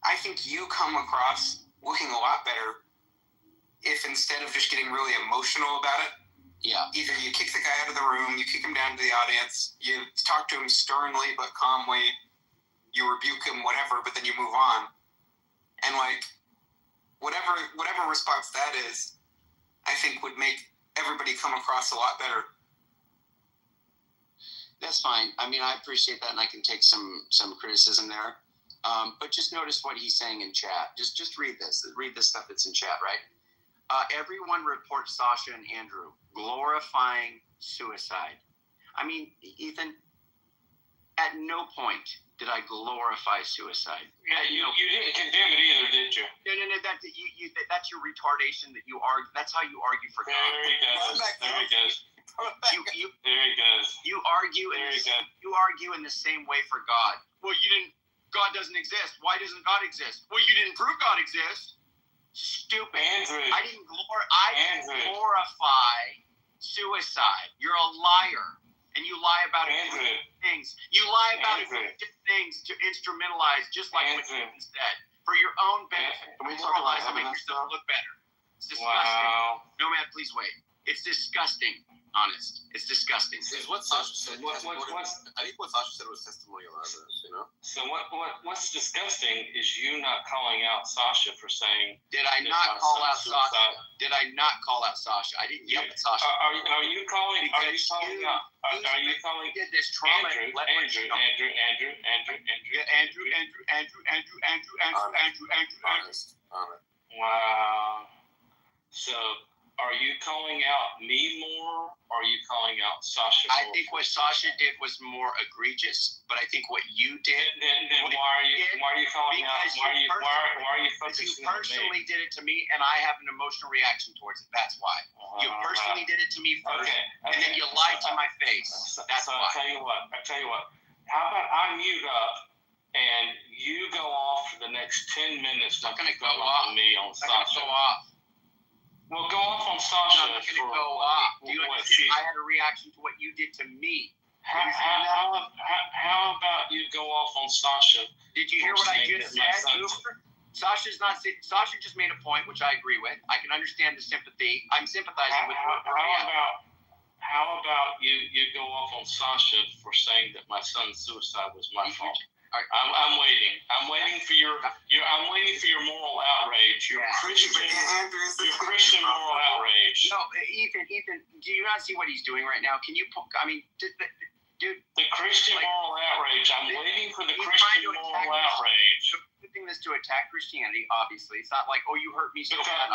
I think you come across looking a lot better if, instead of just getting really emotional about it, either you kick the guy out of the room, you kick him down to the audience, you talk to him sternly but calmly, you rebuke him, whatever, but then you move on. And like, whatever response that is, I think would make everybody come across a lot better. That's fine. I mean, I appreciate that, and I can take some criticism there. But just notice what he's saying in chat. Just read this. Read this stuff that's in chat, right? Everyone reports Sasha and Andrew glorifying suicide. I mean, Ethan, at no point did I glorify suicide. Yeah, you didn't condemn it either, did you? No. That's your retardation that you argue. That's how you argue for God. There he goes. There he goes. You argue in the same way for God. Well, God doesn't exist. Why doesn't God exist? Well, you didn't prove God exists. Stupid. Andrew. I didn't glorify suicide. You're a liar. And you lie about things. You lie about things to instrumentalize, just like what you said, for your own benefit. Can we talk about to make yourself look better. It's disgusting. Wow. No, man, please wait. It's disgusting. Honest. It's disgusting. Is what Sasha said. I think what Sasha said was testimonial evidence, you know? So what's disgusting is you not calling out Sasha for saying. Did I not call out Sasha? Did I not call out Sasha? I didn't yell at Sasha. Are you calling? Are you calling out? Are you calling? Did this trauma? Andrew. Honest. Wow. So, are you calling out me more, or are you calling out Sasha more? I think what Sasha did was more egregious, but I think what you did. Then why are you calling out? Why are you focusing on me? You personally did it to me, and I have an emotional reaction towards it. That's why. You personally did it to me first, and then you lied to my face. That's why. I tell you what. How about I mute up and you go off for the next 10 minutes? It's not going to go off on me on Sasha. Go off. Well, go off on Sasha. No, I'm going to go off. Do you understand? I had a reaction to what you did to me. How about you go off on Sasha? Did you hear what I just said? Sasha just made a point, which I agree with. I can understand the sympathy. I'm sympathizing with her. How about you go off on Sasha for saying that my son's suicide was my fault? I'm waiting. I'm waiting for your moral outrage. Your Christian moral outrage. No, Ethan, do you not see what he's doing right now? Can you? I mean, dude. The Christian moral outrage. I'm waiting for the Christian moral outrage. Using this to attack Christianity, obviously. It's not like, oh, you hurt me so bad.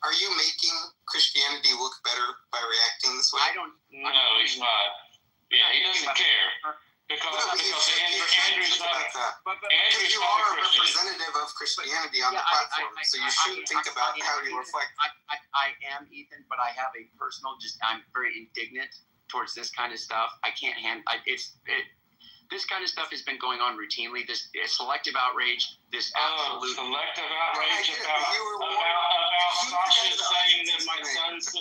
Are you making Christianity Christianity look better by reacting this way? No, he's not. Yeah, he doesn't care. Because Andrew's not Andrew's you are a representative of Christianity on the platform, so you should think about how you reflect. I am, Ethan, but I have a personal, I'm very indignant towards this kind of stuff. I can't this kind of stuff has been going on routinely. This selective outrage, this absolute selective outrage about Sasha saying that my son's.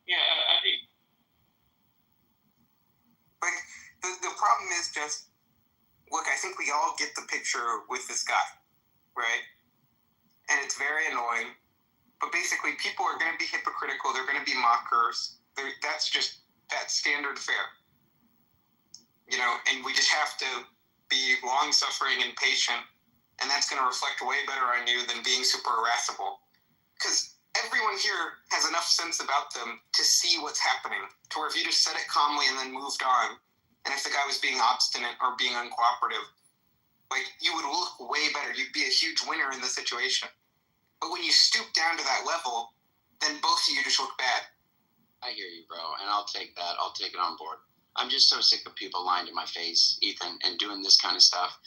Yeah. The problem is just, look, I think we all get the picture with this guy, right? And it's very annoying. But basically, people are going to be hypocritical. They're going to be mockers. That's standard fare. You know, and we just have to be long-suffering and patient. And that's going to reflect way better on you than being super irascible. Because everyone here has enough sense about them to see what's happening. To where if you just said it calmly and then moved on, and if the guy was being obstinate or being uncooperative, like, you would look way better. You'd be a huge winner in the situation. But when you stoop down to that level, then both of you just look bad. I hear you, bro, and I'll take that. I'll take it on board. I'm just so sick of people lying to my face, Ethan, and doing this kind of stuff.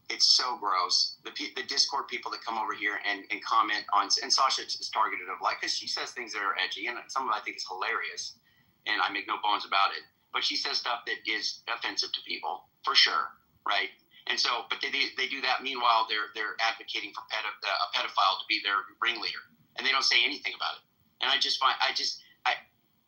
It's so gross. The Discord people that come over here and comment on, and Sasha is targeted of, like, because she says things that are edgy, and some of it I think is hilarious, and I make no bones about it. But she says stuff that is offensive to people, for sure, right? And so, but they do that. Meanwhile, they're advocating for a pedophile to be their ringleader, and they don't say anything about it. And I just find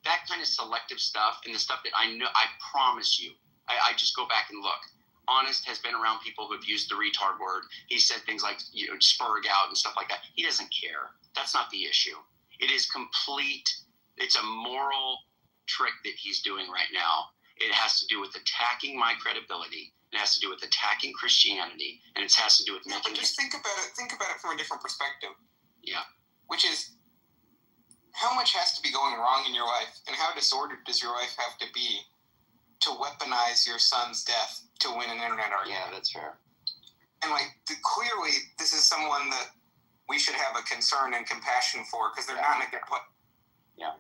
that kind of selective stuff, and the stuff that I know, I promise you, I just go back and look. Honest has been around people who have used the retard word. He said things like, spurg out and stuff like that. He doesn't care. That's not the issue. It is it's a moral trick that he's doing right now. It has to do with attacking my credibility. It has to do with attacking Christianity, and it has to do with making. But just think about it from a different perspective. Yeah. Which is, how much has to be going wrong in your life, and how disordered does your life have to be to weaponize your son's death to win an internet argument? Yeah, that's fair. And clearly, this is someone that we should have a concern and compassion for, because they're not going to get put. Yeah.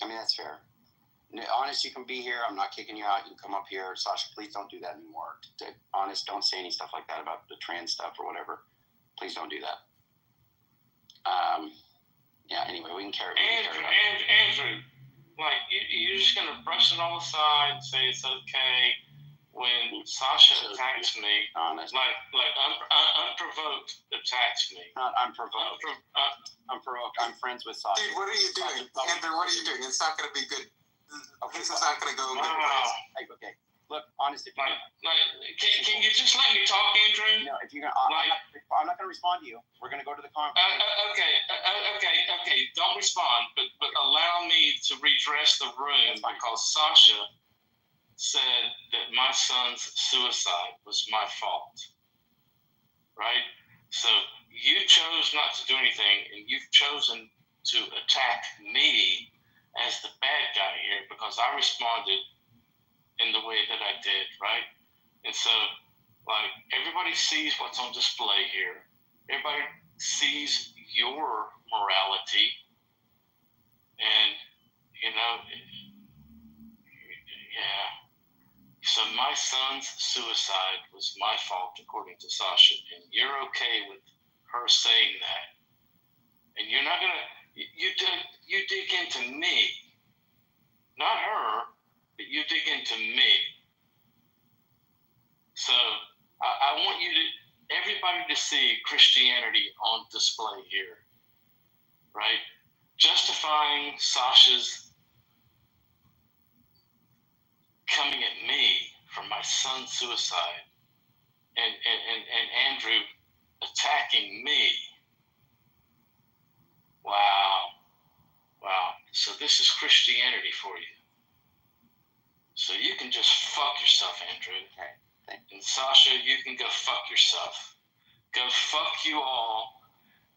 I mean, that's fair. Honest, you can be here. I'm not kicking you out. You can come up here. Sasha, please don't do that anymore. Honest, don't say any stuff like that about the trans stuff or whatever. Please don't do that. Yeah, anyway, we can carry on. Andrew, like, you're just going to brush it all aside and say it's okay when Sasha attacks me. Honest. Like unprovoked attacks me. Not unprovoked. Unprovoked. I'm friends with Sasha. Dude, what are you doing? Andrew, what are you doing? It's not going to be good. Okay, this is not going to go good. Okay. Look, honest, if can you just let me talk, Andrew? No, if you're gonna, I'm not going to respond to you. We're going to go to the conference. Okay. Don't respond, but allow me to redress the room because Sasha said that my son's suicide was my fault. Right? So you chose not to do anything, and you've chosen to attack me as the bad guy here because I responded in the way that I did, right? And so, like, everybody sees what's on display here. Everybody sees your morality. And, yeah. So my son's suicide was my fault, according to Sasha. And you're okay with her saying that. And you're not going to, you dig into me, not her, but you dig into me. So I want everybody to see Christianity on display here, right? Justifying Sasha's coming at me for my son's suicide and Andrew attacking me. Wow. So this is Christianity for you. So you can just fuck yourself, Andrew. Okay. And Sasha, you can go fuck yourself. Go fuck you all.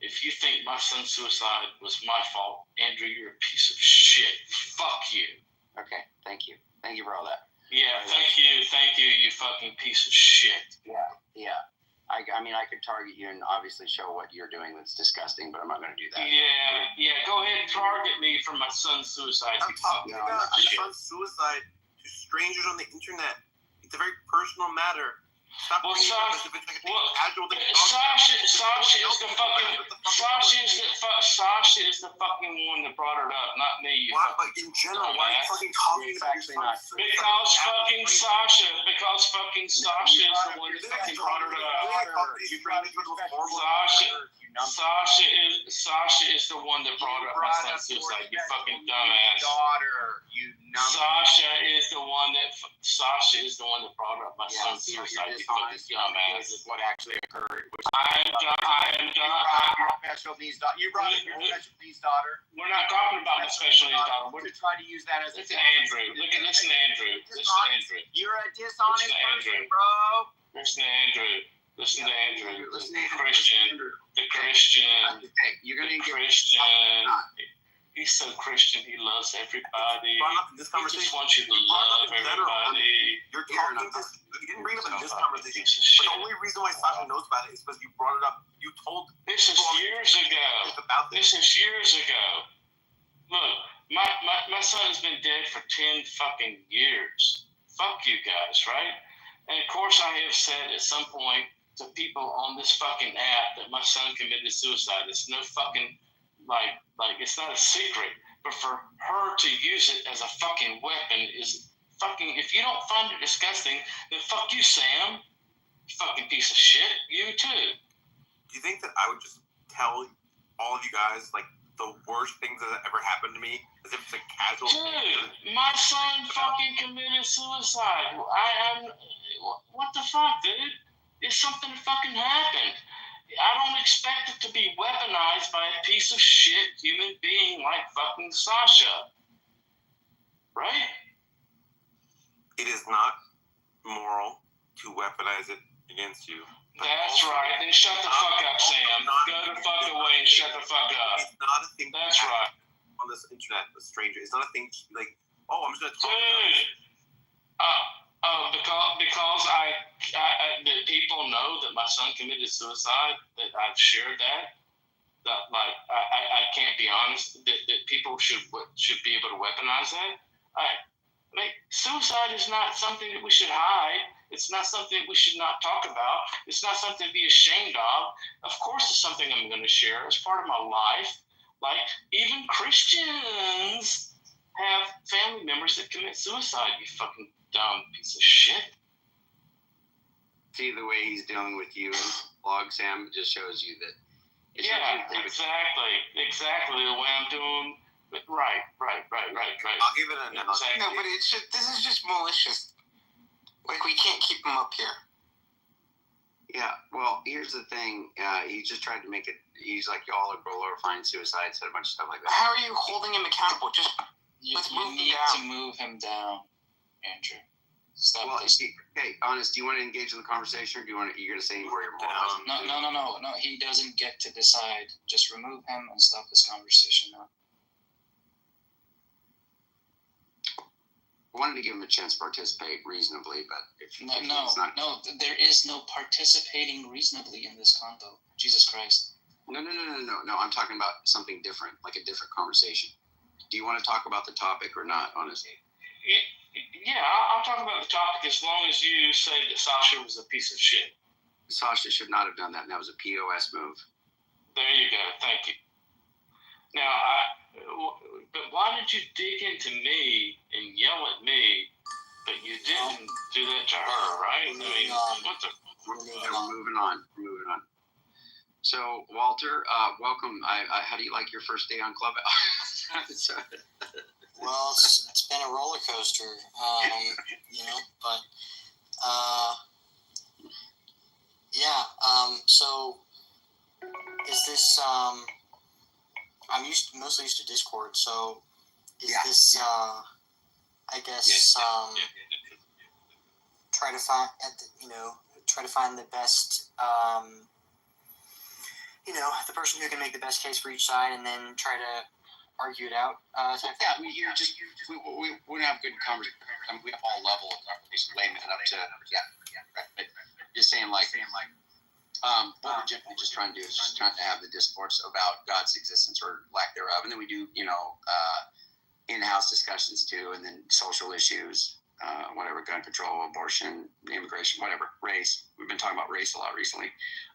If you think my son's suicide was my fault, Andrew, you're a piece of shit. Fuck you. Okay. Thank you. Thank you for all that. Yeah, thank you, you fucking piece of shit. Yeah. I mean, I could target you and obviously show what you're doing that's disgusting, but I'm not going to do that. Yeah. Go ahead and target me for my son's suicide. I'm talking about my son's suicide to strangers on the internet. It's a very personal matter. Stop Well, bringing it up as if it's like a casual thing. Sasha is the fucking one that brought it up, not me. Why? But in general, why are you fucking talking about your son's suicide? Because fucking Sasha is the one that fucking brought it up. Sasha is the one that brought up my son's suicide. You fucking dumbass. Sasha is the one that brought up my son's suicide. You fucking dumbass. This is what actually occurred. I am done. Your special needs daughter. You brought up your special needs daughter. We're not talking about my special needs daughter. We're to try to use that as Listen to Andrew. Listen to Andrew. You're a dishonest person, bro. Listen to Andrew. The Christian. You're gonna get Christian. He's so Christian. He loves everybody. He just wants you to love everybody. You're talking this. You didn't bring it up in this conversation. But the only reason why Sasha knows about it is because you brought it up. You told. This is years ago. Look, my son has been dead for 10 fucking years. Fuck you guys, right? And of course, I have said at some point to people on this fucking app that my son committed suicide. It's no fucking like it's not a secret. But for her to use it as a fucking weapon is fucking. If you don't find it disgusting, then fuck you, Sam. You fucking piece of shit. You too. Do you think that I would just tell all of you guys like the worst things that ever happened to me as if it's a casual thing? Dude, my son fucking committed suicide. What the fuck, dude? It's something that fucking happened. I don't expect it to be weaponized by a piece of shit human being like fucking Sasha. Right? It is not moral to weaponize it against you. That's right. Then shut the fuck up, Sam. Go the fuck away and shut the fuck up. It's not a thing. That's right. On this internet, a stranger. It's not a thing like, oh, I'm just gonna talk. Because the people know that my son committed suicide, that I've shared that I can't be honest, that people should be able to weaponize that. Suicide is not something that we should hide. It's not something we should not talk about. It's not something to be ashamed of. Of course, it's something I'm going to share as part of my life. Like, even Christians have family members that commit suicide, you fucking dumb piece of shit. See the way he's dealing with you in the blog, Sam, it just shows you that. Exactly the way I'm doing. But right. I'll give it a no. Exactly. No, but this is just malicious. Like, we can't keep him up here. Yeah, well, here's the thing. He just tried to make it. He's like, y'all are glorifying suicide, said a bunch of stuff like that. How are you holding him accountable? Just let's move him down. to move him down, Andrew. Stop this. Hey, honest, do you want to engage in the conversation, or you're going to say anywhere you're more? No. He doesn't get to decide. Just remove him and stop this conversation now. I wanted to give him a chance to participate reasonably, but if no, it's not... there is no participating reasonably in this convo. Jesus Christ. No. I'm talking about something different, like a different conversation. Do you want to talk about the topic or not, honestly? Yeah, I'll talk about the topic as long as you say that Sasha was a piece of shit. Sasha should not have done that, and that was a POS move. There you go. Thank you. Now, but why did you dig into me and yell at me, but you didn't do that to her, right? I mean, what the... We're moving on. So, Walter, welcome. How do you like your first day on Clubhouse? Well, it's been a roller coaster, but so is this, I'm mostly used to Discord, so is this, I guess, try to find the best, the person who can make the best case for each side, and then try to argue it out. We have good conversation. We have all levels of layman up to right. But just saying, like, What we're generally just trying to do is just trying to have the discourse about God's existence or lack thereof, and then we do, in-house discussions too, and then social issues, whatever, gun control, abortion, immigration, whatever, race. We've been talking about race a lot recently,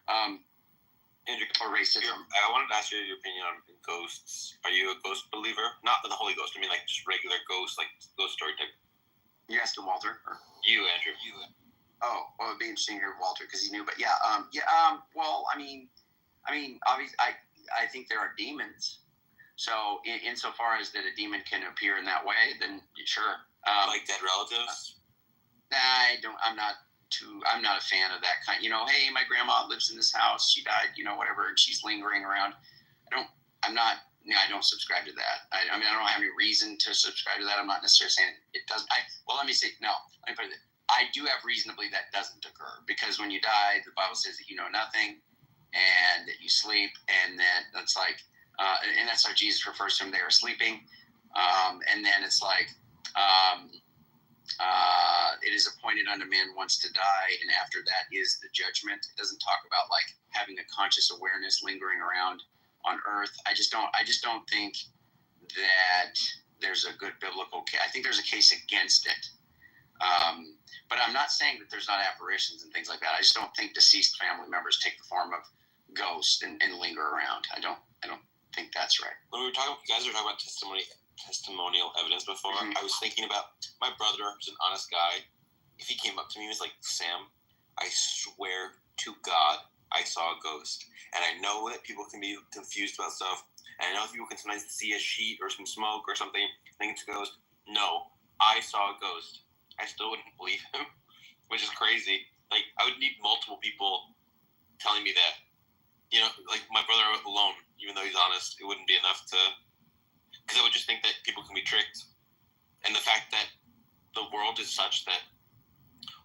Andrew, or racism. I wanted to ask you your opinion on ghosts. Are you a ghost believer? Not the Holy Ghost. I mean, like just regular ghosts, like ghost story type. You asking Walter? Or? You, Andrew. You. Oh, well, it'd be interesting to hear Walter because he knew. But yeah, well, I mean, obviously, I think there are demons. So, insofar as that a demon can appear in that way, then sure. Like dead relatives. I'm not a fan of that kind. Hey, my grandma lives in this house. She died. Whatever, and she's lingering around. I don't subscribe to that. I don't have any reason to subscribe to that. I'm not necessarily saying it doesn't. Let me put it. I do have reason to believe that doesn't occur because when you die, the Bible says that you know nothing and that you sleep, and then that's like, and that's how Jesus refers to them. They are sleeping, and then it's like, it is appointed unto man once to die, and after that is the judgment. It doesn't talk about like having a conscious awareness lingering around on earth. I just don't think that there's a good biblical case. I think there's a case against it. But I'm not saying that there's not apparitions and things like that. I just don't think deceased family members take the form of ghosts and linger around. I don't think that's right. When you guys were talking about testimonial evidence before, I was thinking about my brother, who's an honest guy. If he came up to me and was like, Sam, I swear to God, I saw a ghost. And I know that people can be confused about stuff. And I know people can sometimes see a sheet or some smoke or something, think it's a ghost. No, I saw a ghost. I still wouldn't believe him, which is crazy. Like, I would need multiple people telling me that. Like my brother alone, even though he's honest, it wouldn't be enough to, because I would just think that people can be tricked. And the fact that the world is such that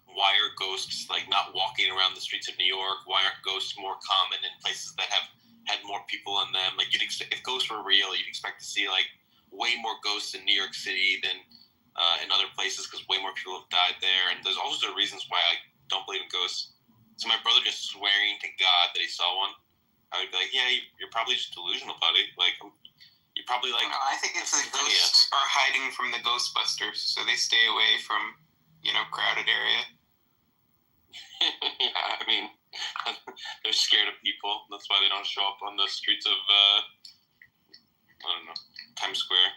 why are ghosts like not walking around the streets of New York? Why aren't ghosts more common in places that have had more people in them? Like if ghosts were real, you'd expect to see like way more ghosts in New York City than in other places because way more people have died there. And there's also reasons why I don't believe in ghosts. So my brother just swearing to God that he saw one, I would be like, yeah, you're probably just delusional, buddy. Like, you're probably like... No, I think it's the ghosts are hiding from the Ghostbusters, so they stay away from, crowded area. Yeah, I mean, they're scared of people. That's why they don't show up on the streets of, Times Square.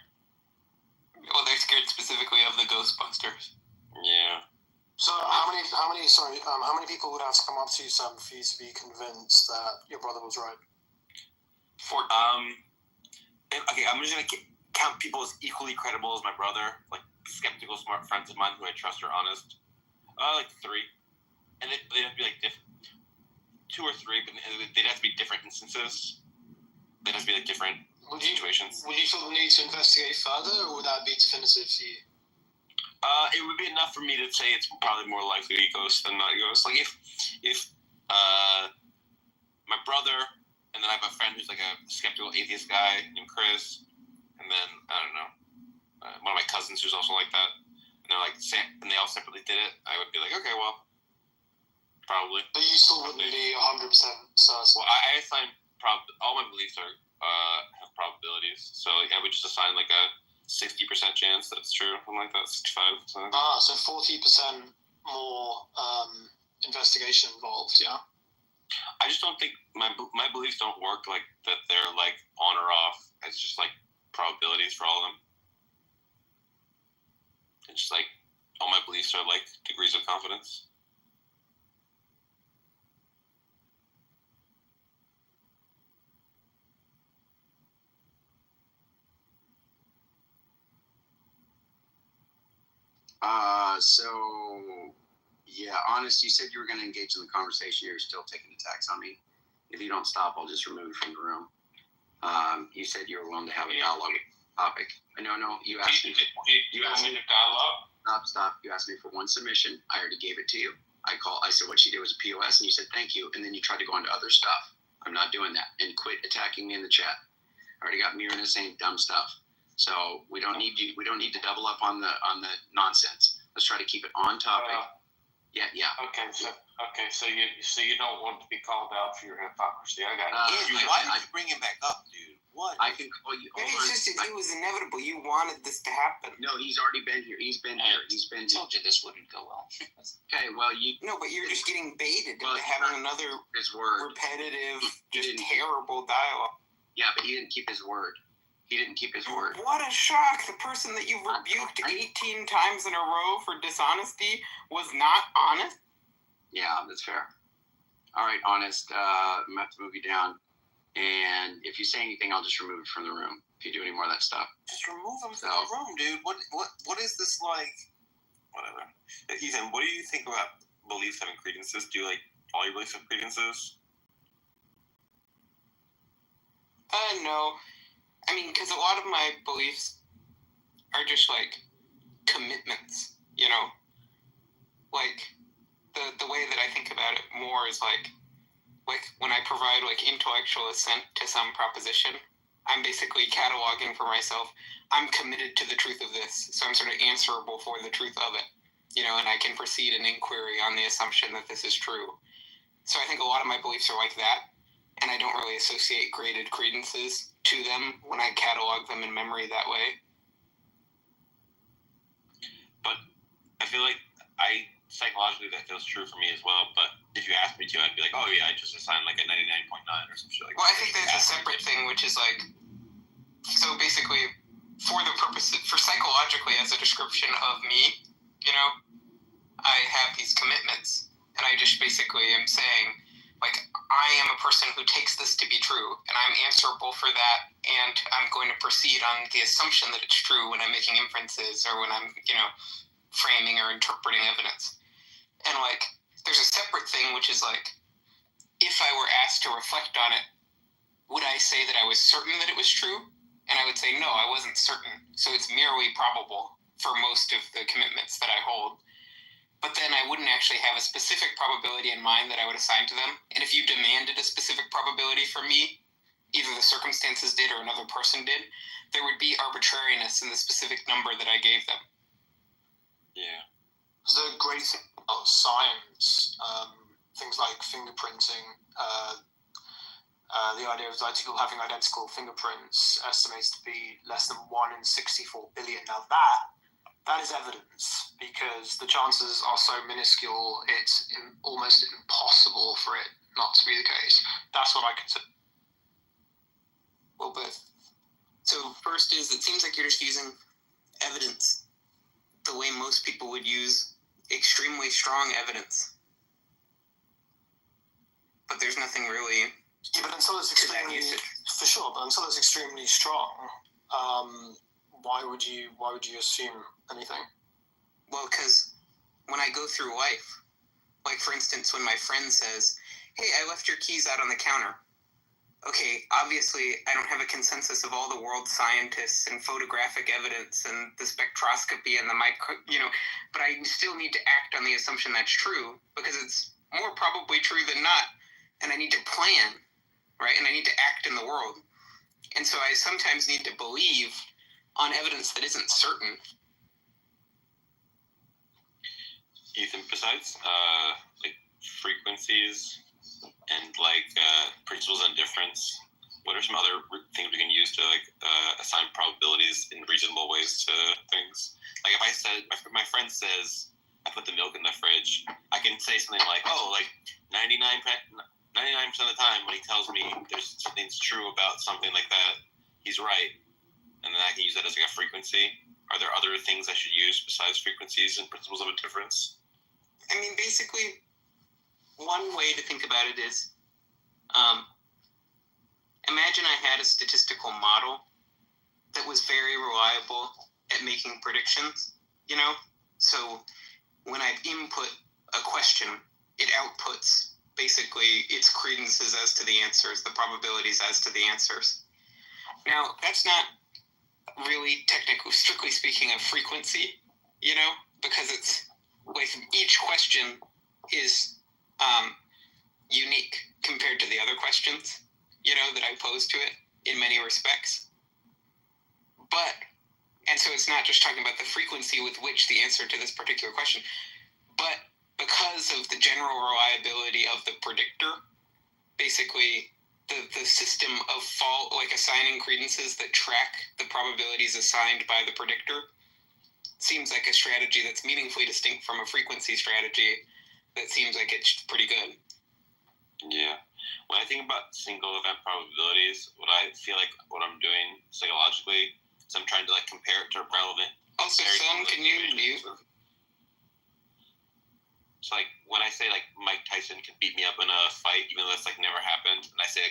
Well, they're scared specifically of the Ghostbusters. Yeah. So how many people would have to come up to you, Sam, for you to be convinced that your brother was right? 4. Okay, I'm just gonna count people as equally credible as my brother, like skeptical, smart friends of mine who I trust are honest. Like 3, and they'd have to be like 2 or 3, but they'd have to be different instances. They'd have to be like different situations. Would you feel the need to investigate further, or would that be definitive for you? It would be enough for me to say it's probably more likely to be ghost than not ghost. Like if my brother, and then I have a friend who's like a skeptical atheist guy named Chris, and then I don't know, one of my cousins who's also like that, and they're like and they all separately did it. I would be like, okay, well, probably. But you still wouldn't be 100% certain. Well, I assign all my beliefs are have probabilities, so I would just assign like a 60% chance that it's true, something like that, 65. Something like that. So 40% more investigation involved, yeah? I just don't think my beliefs don't work like that. They're like on or off. It's just like probabilities for all of them. It's just like all my beliefs are like degrees of confidence. Honest, you said you were going to engage in the conversation. You're still taking attacks on me. If you don't stop, I'll just remove you from the room. You said you were willing to have a dialogue topic. No, you asked me. You asked me to dialogue? Stop. You asked me for one submission. I already gave it to you. I said what she did was a POS, and you said thank you, and then you tried to go into other stuff. I'm not doing that. And quit attacking me in the chat. I already got Mirna saying dumb stuff. So we don't need to double up on the nonsense. Let's try to keep it on topic. Yeah. Okay, so you don't want to be called out for your hypocrisy. I got it. Why did you bring him back up, dude? What? I can call you. Maybe it's just it was inevitable. You wanted this to happen. No, he's already been here. He's been here. I told you this wouldn't go well. Okay, well, you. No, but you're just getting baited into having another his word. repetitive, just terrible dialogue. Yeah, but he didn't keep his word. He didn't keep his word. What a shock! The person that you've rebuked 18 times in a row for dishonesty was not honest? Yeah, that's fair. All right, honest. I'm going to have to move you down. And if you say anything, I'll just remove it from the room. If you do any more of that stuff. Just remove him from the room, dude. What is this like? Whatever. Ethan, what do you think about beliefs having credences? Do you like all your beliefs have credences? No. I mean, because a lot of my beliefs are just like commitments, you know? Like, the way that I think about it more is like when I provide like intellectual assent to some proposition, I'm basically cataloging for myself, I'm committed to the truth of this, so I'm sort of answerable for the truth of it, you know, and I can proceed an inquiry on the assumption that this is true. So I think a lot of my beliefs are like that, and I don't really associate graded credences to them when I catalog them in memory that way. But I feel like psychologically that feels true for me as well, but if you asked me to, I'd be like, oh yeah, I just assigned like a 99.9 or some shit like that. Well, I think that's a separate thing, which is like, so basically, for psychologically as a description of me, you know, I have these commitments, and I just basically am saying, like, I am a person who takes this to be true, and I'm answerable for that, and I'm going to proceed on the assumption that it's true when I'm making inferences or when I'm, you know, framing or interpreting evidence. And, like, there's a separate thing, which is, like, if I were asked to reflect on it, would I say that I was certain that it was true? And I would say, no, I wasn't certain. So it's merely probable for most of the commitments that I hold. But then I wouldn't actually have a specific probability in mind that I would assign to them. And if you demanded a specific probability from me, either the circumstances did or another person did, there would be arbitrariness in the specific number that I gave them. Yeah. There's a great thing about science, things like fingerprinting, the idea of people having identical fingerprints estimates to be less than 1 in 64 billion. Now that is evidence, because the chances are so minuscule, it's almost impossible for it not to be the case. That's what I consider. Well, but so first is, it seems like you're just using evidence the way most people would use extremely strong evidence. But there's nothing really. Yeah, but until it's extremely, for sure, but until it's extremely strong, why would you assume anything? Well, because when I go through life, like for instance, when my friend says, hey, I left your keys out on the counter. Okay, obviously I don't have a consensus of all the world's scientists and photographic evidence and the spectroscopy and the but I still need to act on the assumption that's true, because it's more probably true than not, and I need to plan, right? And I need to act in the world. And so I sometimes need to believe on evidence that isn't certain. Ethan, besides like frequencies and like principles on difference, what are some other things we can use to like assign probabilities in reasonable ways to things? Like if I said, if my friend says I put the milk in the fridge, I can say something like, oh, like 99% of the time when he tells me there's something's true about something like that, he's right. And then I can use that as like a frequency. Are there other things I should use besides frequencies and principles of difference? I mean, basically, one way to think about it is, imagine I had a statistical model that was very reliable at making predictions, you know? So when I input a question, it outputs basically its credences as to the answers, the probabilities as to the answers. Now, that's not really technically, strictly speaking, a frequency, you know, because it's like each question is unique compared to the other questions, you know, that I pose to it in many respects. And so it's not just talking about the frequency with which the answer to this particular question, but because because of the general reliability of the predictor, basically the system of fault, like assigning credences that track the probabilities assigned by the predictor, seems like a strategy that's meaningfully distinct from a frequency strategy that seems like it's pretty good. Yeah. When I think about single event probabilities, what I feel like what I'm doing psychologically is I'm trying to like compare it to relevant. Also, Son, can you mute? So like when I say like Mike Tyson can beat me up in a fight, even though that's like never happened, and I say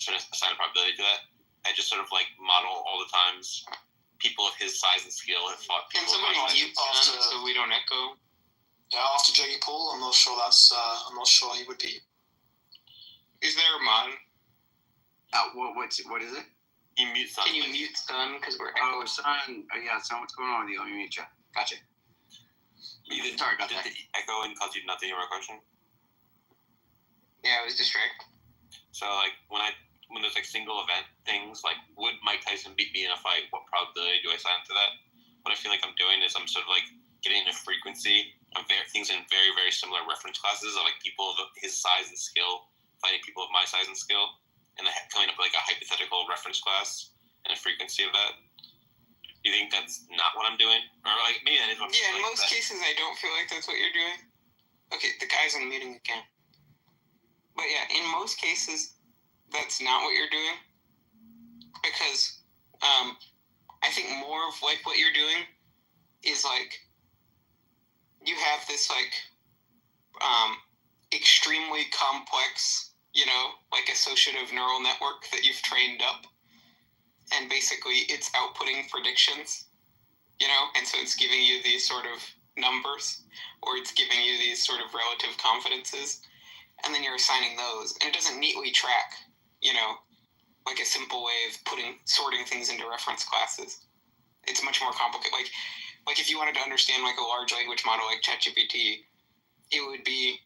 sort of assign a probability to that, I just sort of like model all the times people of his size and skill have fought people. Can somebody mute Son so we don't echo? Yeah, after Jackie Paul, I'm not sure I'm not sure he would be. Is there a mod? What is it? You mute Son. Can you mute Son? Because we're echoing. Son. Yeah, Son, what's going on with you? Let me mute you. Gotcha. Sorry about that. Did the echo and cause you not to hear my question? Yeah, I was distracted. So like when there's like single event things, like would Mike Tyson beat me in a fight? What probability do I assign to that? What I feel like I'm doing is I'm sort of like getting a frequency of things in very, very similar reference classes of like people of his size and skill fighting people of my size and skill, and coming up with like a hypothetical reference class and a frequency of that. Do you think that's not what I'm doing? Or like maybe that is what I'm Yeah, in like most cases I don't feel like that's what you're doing. Okay, the guy's unmuting again. But yeah, in most cases that's not what you're doing. Because I think more of like what you're doing is like you have this like extremely complex, like associative neural network that you've trained up, and basically it's outputting predictions, and so it's giving you these sort of numbers, or it's giving you these sort of relative confidences, and then you're assigning those, and it doesn't neatly track, like a simple way of sorting things into reference classes. It's much more complicated. Like if you wanted to understand like a large language model like ChatGPT, it would be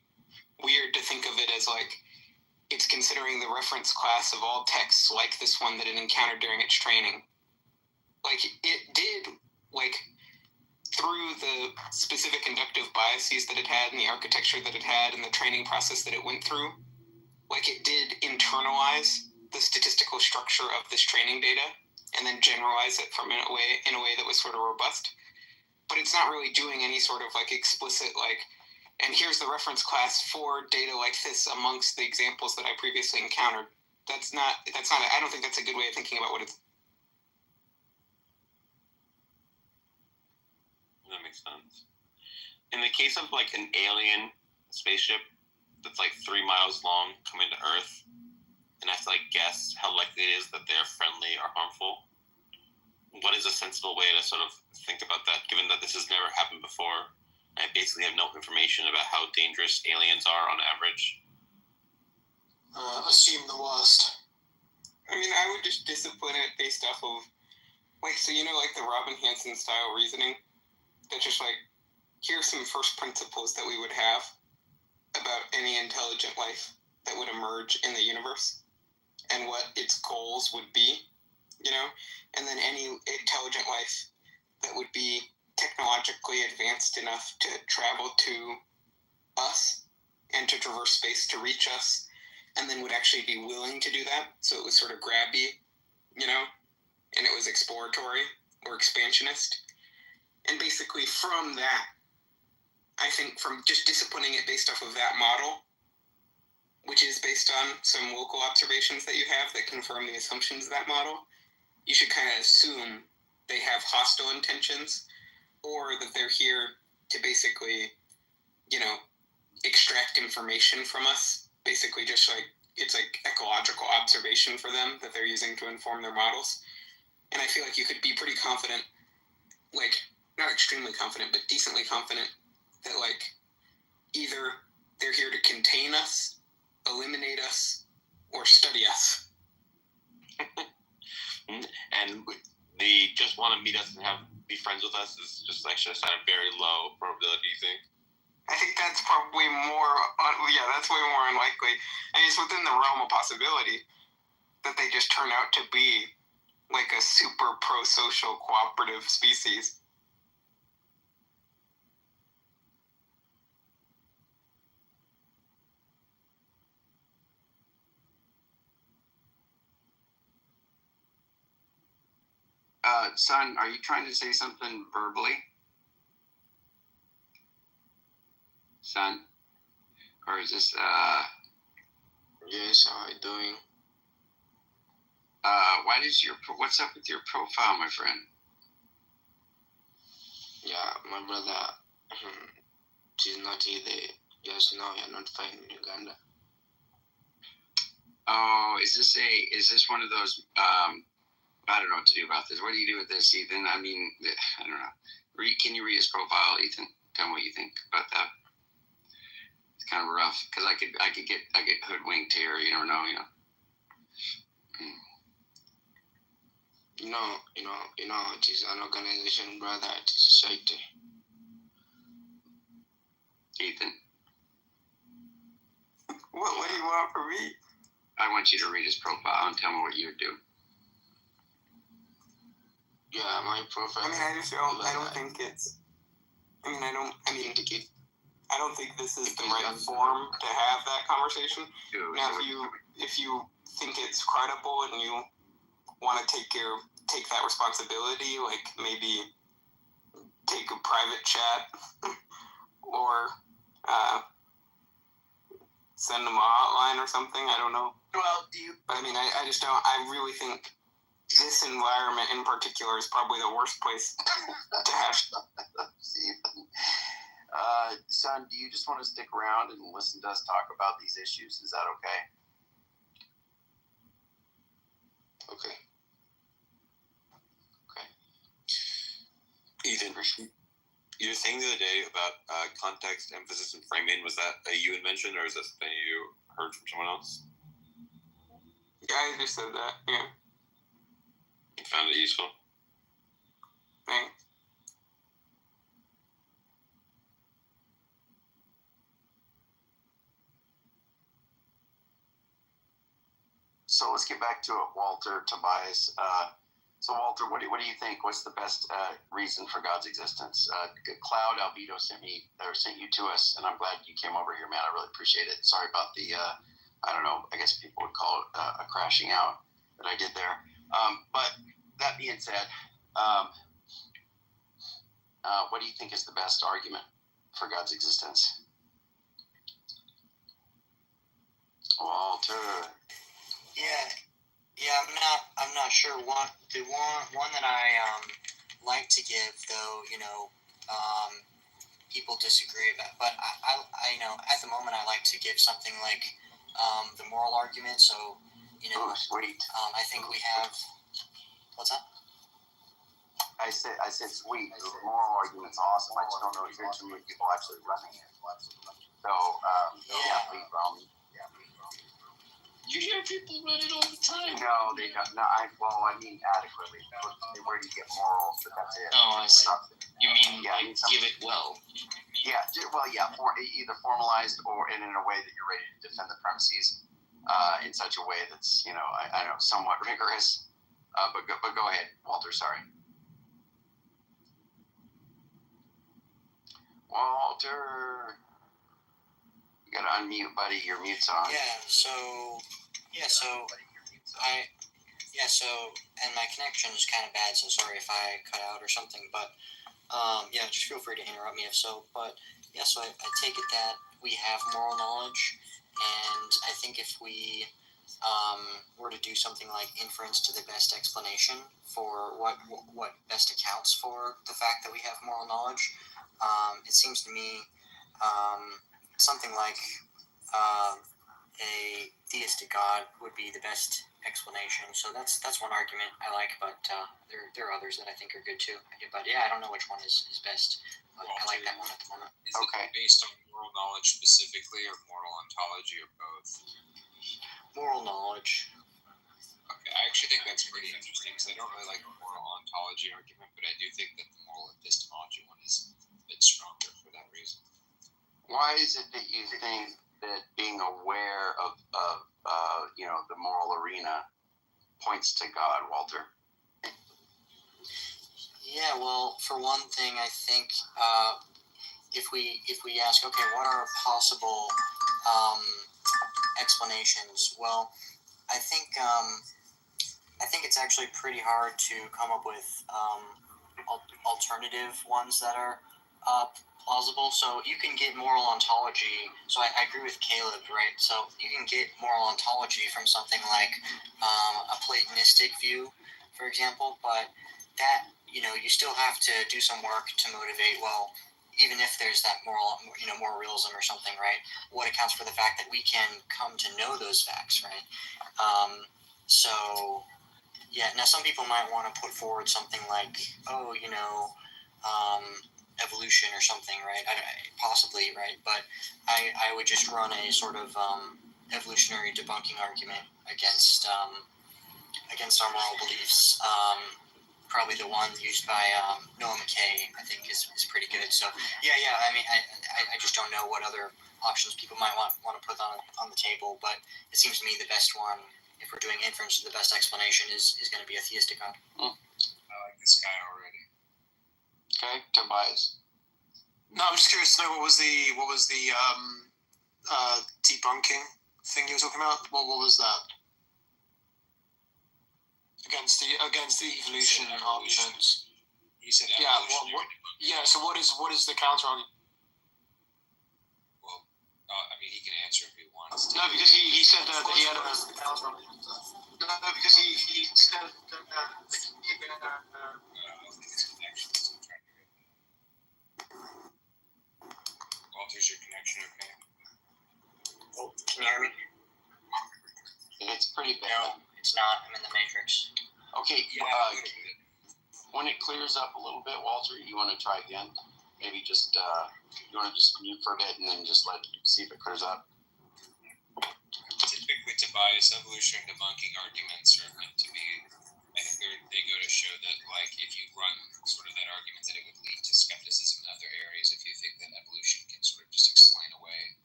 weird to think of it as like it's considering the reference class of all texts like this one that it encountered during its training. Like it did, like through the specific inductive biases that it had and the architecture that it had and the training process that it went through, like it did internalize the statistical structure of this training data and then generalize it in a way that was sort of robust. But it's not really doing any sort of like explicit like, and here's the reference class for data like this amongst the examples that I previously encountered. That's not, I don't think that's a good way of thinking about what it's. That makes sense. In the case of like an alien spaceship that's like 3 miles long coming to Earth, and I have to like guess how likely it is that they're friendly or harmful, what is a sensible way to sort of think about that, given that this has never happened before? I basically have no information about how dangerous aliens are on average. Assume the worst. I mean, I would just discipline it based off of, like, so like the Robin Hanson style reasoning, that just like, here's some first principles that we would have about any intelligent life that would emerge in the universe, and what its goals would be, and then any intelligent life that would be technologically advanced enough to travel to us and to traverse space to reach us, and then would actually be willing to do that. So it was sort of grabby, and it was exploratory or expansionist. And basically from that, I think from just disciplining it based off of that model, which is based on some local observations that you have that confirm the assumptions of that model, you should kind of assume they have hostile intentions, or that they're here to basically, extract information from us. Basically just like, it's like ecological observation for them that they're using to inform their models. And I feel like you could be pretty confident, like, not extremely confident, but decently confident that like, either they're here to contain us, eliminate us, or study us. And they just want to meet us and be friends with us is just like a very low probability, you think? I think that's probably that's way more unlikely. And it's within the realm of possibility that they just turn out to be like a super pro-social cooperative species. Son, are you trying to say something verbally? Son? Or is this, Yes, how are you doing? what's up with your profile, my friend? Yeah, my brother, she's not either. Just now you're not fine in Uganda. Oh, is this one of those, I don't know what to do about this. What do you do with this, Ethan? I mean, I don't know. Can you read his profile, Ethan? Tell me what you think about that. It's kind of rough, because I get hoodwinked here, you never know, You know, it is an organization, brother. It is a site. Ethan. What do you want from me? I want you to read his profile and tell me what you do. Yeah, my profile. I mean, I don't think this is the right form to have that conversation. Now, if you think it's credible and you want to take that responsibility, like maybe take a private chat or send them a hotline or something. I don't know. Well, But I mean, I just don't. I really think this environment in particular is probably the worst place to have. Son, do you just want to stick around and listen to us talk about these issues? Is that okay? Okay. Ethan, your thing the other day about context, emphasis, and framing, was that a you invention, or is that something you heard from someone else? Yeah, I just said that. Yeah. You found it useful? Thanks. So let's get back to it, Walter, Tobias. So Walter, what do you think? What's the best reason for God's existence? Cloud Albedo sent you to us, and I'm glad you came over here, man. I really appreciate it. Sorry about the, I don't know, I guess people would call it a crashing out that I did there. But that being said, what do you think is the best argument for God's existence? Walter. Yeah, I'm not sure. The one that I like to give, though, people disagree about. But I at the moment I like to give something like the moral argument. So, sweet. I think we have. What's that? I said sweet. The moral argument's awesome. I just don't know if there's too many people actually running it. So please, Romy. You hear people run it all the time. No, they don't. No, I mean adequately. Where do you get morals? But that's it. Oh, I see. You mean give it well? Yeah. Well, yeah. Either formalized or in a way that you're ready to defend the premises in such a way that's I know somewhat rigorous. But go ahead, Walter. Sorry. Walter, you gotta unmute, buddy. Your mute's on. And my connection is kind of bad, so sorry if I cut out or something, but, just feel free to interrupt me if so, but, so I take it that we have moral knowledge, and I think if we, were to do something like inference to the best explanation for what best accounts for the fact that we have moral knowledge, it seems to me, something like, a theistic God would be the best explanation. So that's one argument I like, but there are others that I think are good too. But I don't know which one is best. But I like that one at the moment. Is it based on moral knowledge specifically, or moral ontology, or both? Moral knowledge. Okay, I actually think that's pretty interesting, because I don't really like the moral ontology argument, but I do think that the moral epistemology one is a bit stronger for that reason. Why is it that you think that being aware of the moral arena points to God, Walter? Yeah, well, for one thing, I think if we ask, okay, what are possible explanations? Well, I think I think it's actually pretty hard to come up with alternative ones that are plausible. So you can get moral ontology. So I agree with Caleb, right? So you can get moral ontology from something like a Platonistic view, for example, but that, you know, you still have to do some work to motivate, well, even if there's that moral realism or something, right? What accounts for the fact that we can come to know those facts, right? So, yeah, now some people might want to put forward something like, oh, you know, evolution or something, right? Possibly, right? But I would just run a sort of evolutionary debunking argument against our moral beliefs. Probably the one used by Noah McKay, I think, is pretty good. So, yeah. I mean, I just don't know what other options people might want to put on the table, but it seems to me the best one, if we're doing inference, the best explanation is going to be a theistic God. I like this guy already. Okay, Tobias. No, I'm just curious to know what was the debunking thing you were talking about? What was that? Against the evolution arguments. He said evolutionary. So what is the counter argument? Well, I mean, he can answer if he wants. No, because he said that he had a counter argument. No, because he said that Walter's your connection okay? Oh, can you hear me? It's pretty bad. No, it's not. I'm in the Matrix. Okay, when it clears up a little bit, Walter, you want to try again? Maybe just, you want to just mute for a bit and then just see if it clears up? Typically, Tobias, evolutionary debunking arguments are meant to be, I think they go to show that, like, if you run sort of that argument, that it would lead to skepticism in other areas. If you think that evolution can sort of just explain away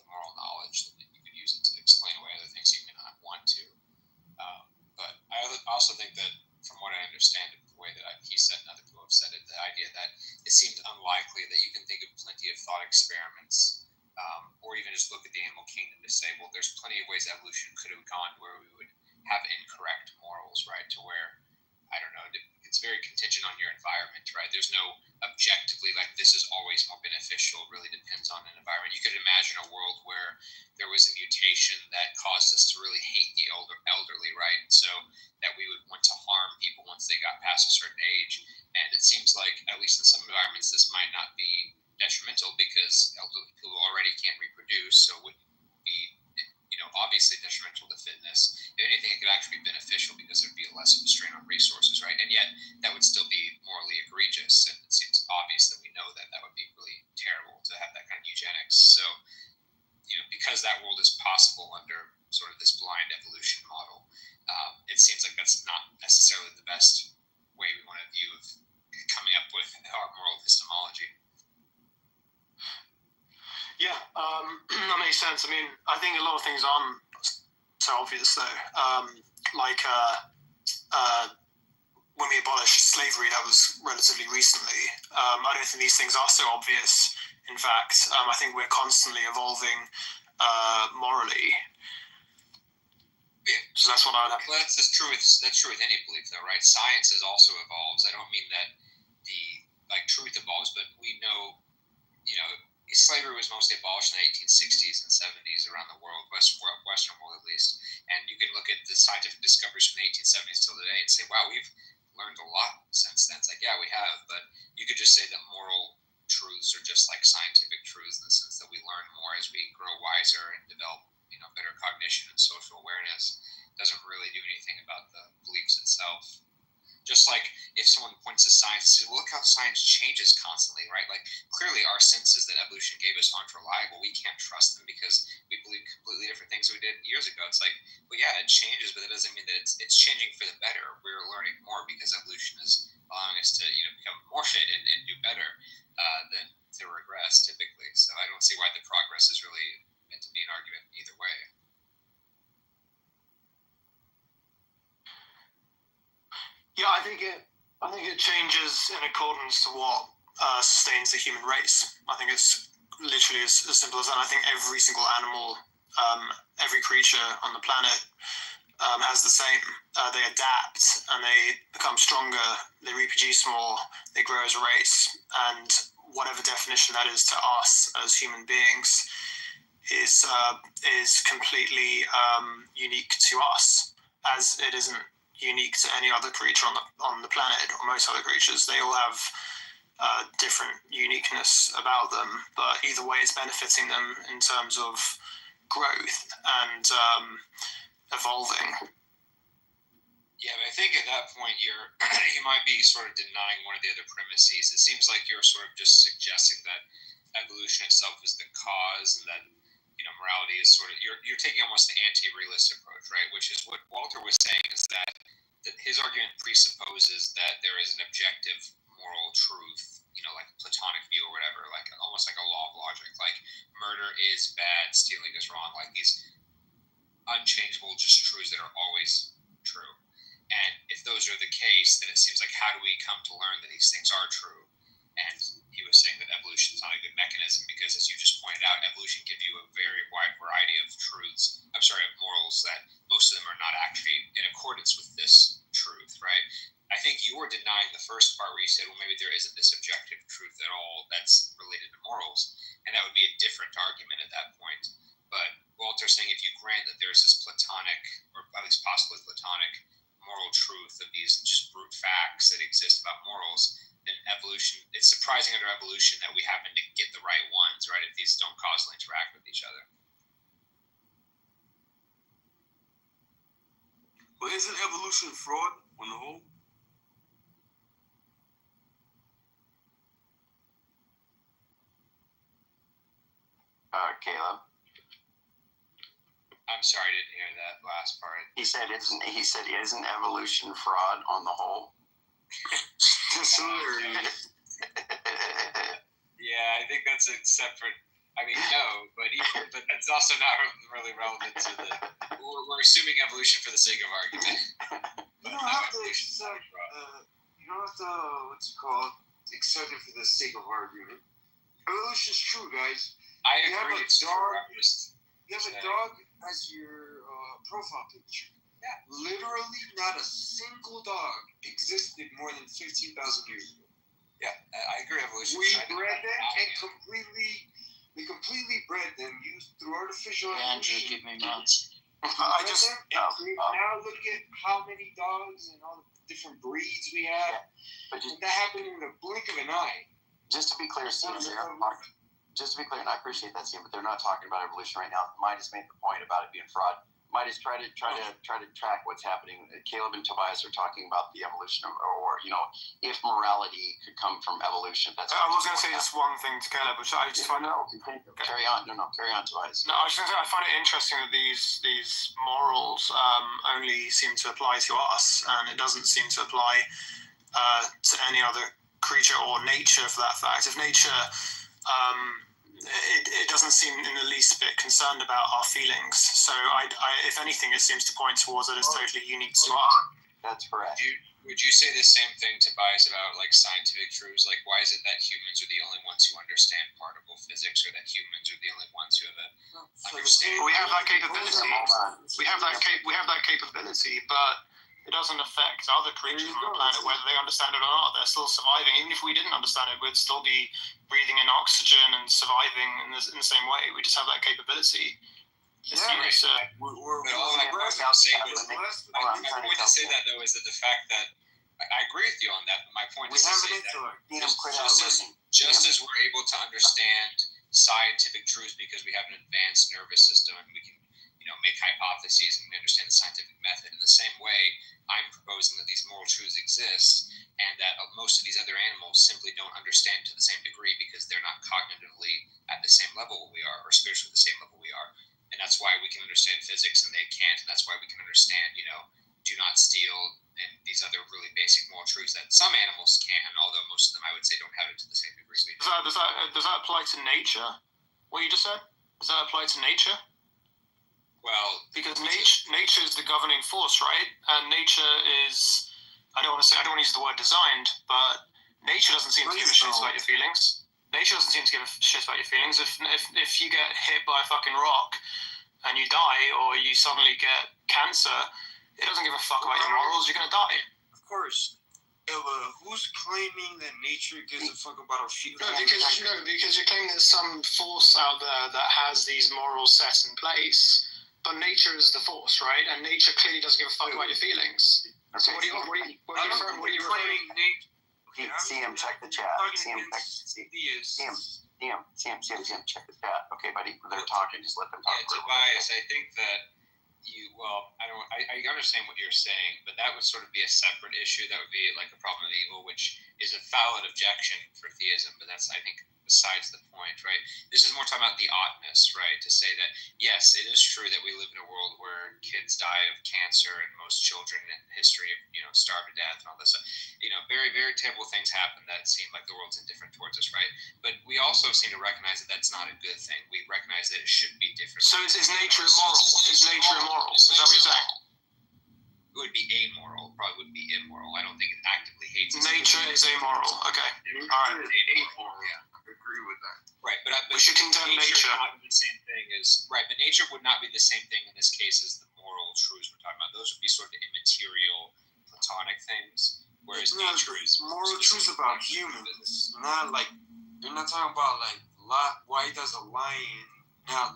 the moral knowledge, then you could use it to explain away other things you may not want to. But I also think that, from what I understand of the way that he said and other people have said it, the idea that it seems unlikely that you can think of plenty of thought experiments, or even just look at the animal kingdom to say, well, there's plenty of ways evolution could have gone where we would have incorrect morals, right? To where, I don't know, it's very contingent on your environment, right? There's no objectively, like, this is always more beneficial. It really depends on an environment. You could imagine a world where there was a mutation that caused us to really hate the elderly, right? So that we would want to harm people once they got past a certain age. And it seems like, at least in some environments, this might not be detrimental because elderly people already can't reproduce, so it wouldn't be, obviously detrimental to fitness. If anything, it could actually be beneficial because there'd be less of a strain on resources, right? And yet, that would still be morally egregious, and it seems obvious that we know that that would be really terrible to have that kind of eugenics. So, because that world is possible under sort of this blind evolution model, it seems like that's not necessarily the best way we want to view of coming up with our moral epistemology. Yeah, that makes sense. I mean, I think a lot of things aren't so obvious, though. When we abolished slavery, that was relatively recently. I don't think these things are so obvious. In fact, I think we're constantly evolving morally. Yeah. So that's what I would have. Well, that's true with any belief, though, right? Science also evolves. I don't mean that the truth evolves, but we know, slavery was mostly abolished in the 1860s and 70s around the world, Western world at least. And you can look at the scientific discoveries from the 1870s till today and say, wow, we've learned a lot since then. It's like, yeah, we have, but you could just say that moral truths are just like scientific truths in the sense that we learn more as we grow wiser and develop, better cognition and social awareness. It doesn't really do anything about the beliefs itself. Just like if someone points to science and says, well, look how science changes constantly, right? Like, clearly our senses that evolution gave us aren't reliable. We can't trust them because we believe completely different things than we did years ago. It's like, well, yeah, it changes, but that doesn't mean that it's changing for the better. We're learning more because evolution is allowing us to, become more fit and do better than to regress typically. So I don't see why the progress is really meant to be an argument either way. Yeah, I think it changes in accordance to what sustains the human race. I think it's literally as simple as that. I think every single animal, every creature on the planet has the same. They adapt and they become stronger, they reproduce more, they grow as a race, and whatever definition that is to us as human beings is completely unique to us, as it isn't unique to any other creature on the planet or most other creatures. They all have different uniqueness about them, but either way it's benefiting them in terms of growth and evolving. Yeah, but I think at that point you might be sort of denying one of the other premises. It seems like you're sort of just suggesting that evolution itself is the cause, and that morality is sort of you're taking almost the anti-realist approach, right? Which is what Walter was saying, is that his argument presupposes that there is an objective moral truth, like a Platonic view or whatever, like almost like a law of logic, like murder is bad, stealing is wrong, like these unchangeable just truths that are always true. And if those are the case, then it seems like, how do we come to learn that these things are true? And he was saying that evolution is not a good mechanism because, as you just pointed out, evolution gives you a very wide variety of truths. Of morals that most of them are not actually in accordance with this truth, right? I think you were denying the first part where you said, well, maybe there isn't this objective truth at all that's related to morals, and that would be a different argument at that point. But Walter's saying, if you grant that there's this Platonic, or at least possibly Platonic, moral truth of these just brute facts that exist about morals, then evolution, it's surprising under evolution that we happen to get the right ones, right, if these don't causally interact with each other. Well, isn't evolution fraud on the whole? Caleb. I'm sorry, I didn't hear that last part. He said, isn't evolution fraud on the whole? Yeah, I think that's a separate. I mean, no, but that's also not really relevant to the. We're assuming evolution for the sake of argument. You don't have to accept. You don't have to accept it for the sake of argument. Evolution is true, guys. I agree. You have a dog as your profile picture. Yeah. Literally, not a single dog existed more than 15,000 years ago. Yeah, I agree. Evolution. We bred them and completely bred them used through artificial evolution. Give me nuts. Now look at how many dogs and all the different breeds we have. But that happened in the blink of an eye. Just to be clear, Steve, and I appreciate that, Steve, but they're not talking about evolution right now. Midas made the point about it being fraud. Midas, try to track what's happening. Caleb and Tobias are talking about the evolution of, or if morality could come from evolution. I was going to say just one thing to Caleb, which I just find carry on, Tobias. No, I was going to say I find it interesting that these morals only seem to apply to us, and it doesn't seem to apply to any other creature or nature, for that fact. If nature it doesn't seem in the least bit concerned about our feelings. So, if anything, it seems to point towards that it's totally unique to us. That's correct. Would you say the same thing, Tobias, about like scientific truths? Like, why is it that humans are the only ones who understand particle physics, or that humans are the only ones who have understand? We have that capability. We have that capability, but it doesn't affect other creatures on the planet, whether they understand it or not. They're still surviving. Even if we didn't understand it, we'd still be breathing in oxygen and surviving in the same way. We just have that capability. My point to say that, though, is that the fact that I agree with you on that, but my point is to say that just as we're able to understand scientific truths because we have an advanced nervous system and we can make hypotheses and we understand the scientific method, in the same way I'm proposing that these moral truths exist, and that most of these other animals simply don't understand to the same degree because they're not cognitively at the same level we are, or spiritually the same level we are. And that's why we can understand physics and they can't, and that's why we can understand, do not steal and these other really basic moral truths that some animals can, although most of them I would say don't have it to the same degree we do. Does that apply to nature? What you just said? Does that apply to nature? Well, because nature is the governing force, right? And nature is, I don't want to use the word designed, but nature doesn't seem to give a shit about your feelings. Nature doesn't seem to give a shit about your feelings. If you get hit by a fucking rock and you die, or you suddenly get cancer, It doesn't give a fuck about your morals. You're gonna die. Of course. Who's claiming that nature gives a fuck about our feelings? Because you're claiming there's some force out there that has these morals set in place, but nature is the force, right? And nature clearly doesn't give a fuck about your feelings. So what are you referring? CM, check the chat. CM, check the chat. Okay, buddy, they're talking. Just let them talk. Yeah, Tobias, I think that I understand what you're saying, but that would sort of be a separate issue. That would be like a problem of evil, which is a valid objection for theism, but that's, I think, besides the point, right? This is more talking about the oughtness, right? To say that, yes, it is true that we live in a world where kids die of cancer and most children in history, starve to death and all this stuff. Very, very terrible things happen that seem like the world's indifferent towards us, right? But we also seem to recognize that that's not a good thing. We recognize that it should be different. So is nature immoral? Is nature immoral? Is that what you're saying? It would be amoral, probably would be immoral. I don't think it actively hates us. Nature is amoral. Okay. All right. Amoral, yeah. Agree with that. Right, but we should condemn nature. Would not be the same thing as but nature would not be the same thing in this case as the moral truths we're talking about. Those would be sort of immaterial, platonic things, whereas nature is moral truths about humans. Not like you're not talking about like why does a lion not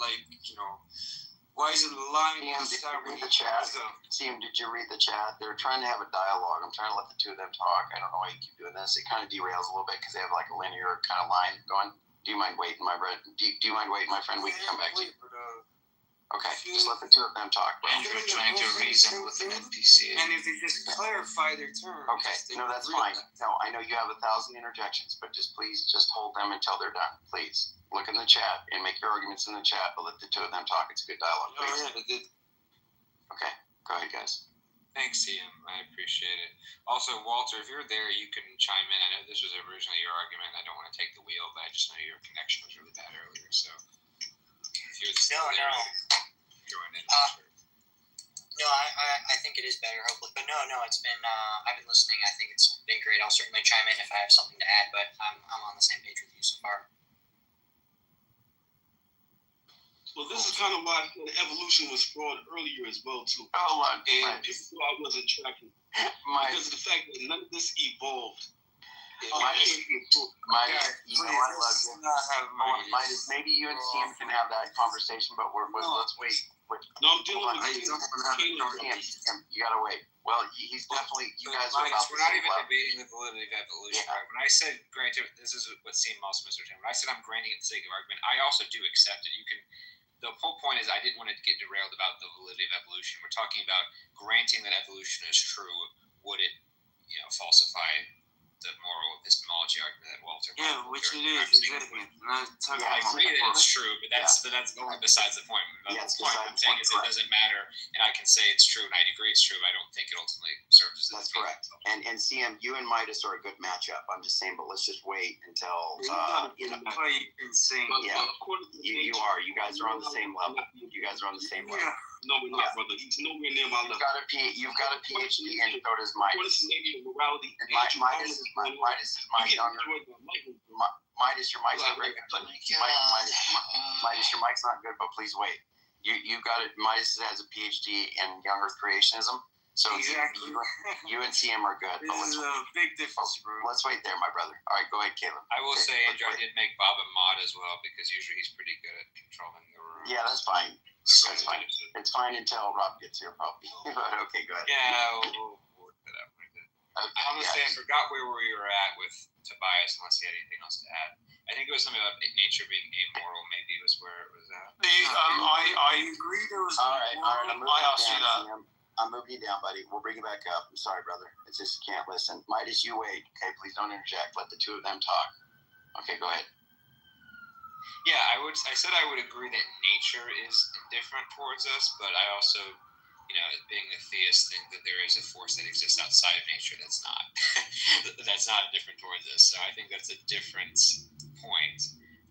why is it a lion? Did you read the chat? CM, did you read the chat? They're trying to have a dialogue. I'm trying to let the two of them talk. I don't know why you keep doing this. It kind of derails a little bit because they have like a linear kind of line going. Do you mind waiting, my friend? Do you mind waiting, my friend? We can come back to you. Okay, just let the two of them talk. Andrew trying to reason with an NPC. And if they just clarify their terms. Okay, no, that's fine. No, I know you have 1,000 interjections, but please hold them until they're done, please. Look in the chat and make your arguments in the chat, but let the two of them talk. It's a good dialogue, please. Okay, go ahead, guys. Thanks, CM. I appreciate it. Also, Walter, if you're there, you can chime in. I know this was originally your argument. I don't want to take the wheel, but I just know your connection was really bad earlier. So if you're still there, join in. No, I think it is better, hopefully. But no, it's been, I've been listening. I think it's been great. I'll certainly chime in if I have something to add, but I'm on the same page with you so far. Well, this is kind of why evolution was fraud earlier as well, too. And people thought I wasn't tracking because of the fact that none of this evolved. Midas, you know I love you. Midas, maybe you and CM can have that conversation, but let's wait. No, I'm dealing with CM. You gotta wait. Well, he's definitely. You guys are we're not even debating the validity of evolution. Yeah. Right? When I said granted, this is what CM also misunderstood. When I said I'm granting it for the sake of argument, I also do accept it. You can. The whole point is I didn't want to get derailed about the validity of evolution. We're talking about granting that evolution is true. Would it, falsify the moral epistemology argument that Walter? Yeah, which it is. Exactly. I agree that it's true, but that's besides the point. The point I'm saying is it doesn't matter, and I can say it's true, and I agree it's true. But I don't think it ultimately serves as. That's correct. And CM, you and Midas are a good matchup. I'm just saying, but let's just wait until insane. Yeah, you are. You guys are on the same level. You guys are on the same level. No, we're not, brother. He's nowhere near my level. You've got a PhD, and so does Midas. Morality. Midas is my younger. Midas, your mic's not great. Midas, your mic's not good, but please wait. You've got it. Midas has a PhD in younger creationism. So exactly. you and CM are good. This is a big difference, bro. Let's wait there, my brother. All right, go ahead, Caleb. I will say, Andrew, I did make Bob a mod as well because usually he's pretty good at controlling the room. Yeah, that's fine. That's fine. It's fine until Rob gets here, probably. But okay, go ahead. Yeah, we'll work that out. Honestly, I forgot where we were at with Tobias, unless he had anything else to add. I think it was something about nature being amoral. Maybe was where it was at. I agree. There was. All right. I'm moving you down, buddy. We'll bring you back up. I'm sorry, brother. It's just you can't listen. Midas, you wait. Okay, please don't interject. Let the two of them talk. Okay, go ahead. Yeah, I said I would agree that nature is indifferent towards us, but I also, being a theist, think that there is a force that exists outside of nature that's not indifferent towards us. So I think that's a different point.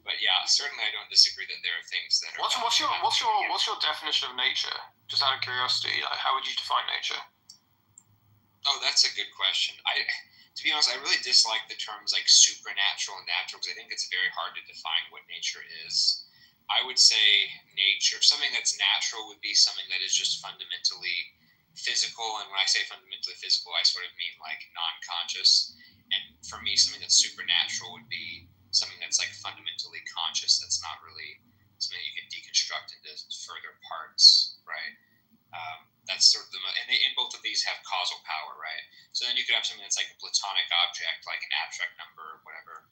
But yeah, certainly I don't disagree that there are things that are. What's your definition of nature? Just out of curiosity, how would you define nature? Oh, that's a good question. To be honest, I really dislike the terms like supernatural and natural because I think it's very hard to define what nature is. I would say nature, something that's natural would be something that is just fundamentally physical, and when I say fundamentally physical, I sort of mean like non-conscious. And for me, something that's supernatural would be something that's like fundamentally conscious. That's not really something you can deconstruct into further parts, right? That's sort of and both of these have causal power, right? So then you could have something that's like a platonic object, like an abstract number or whatever,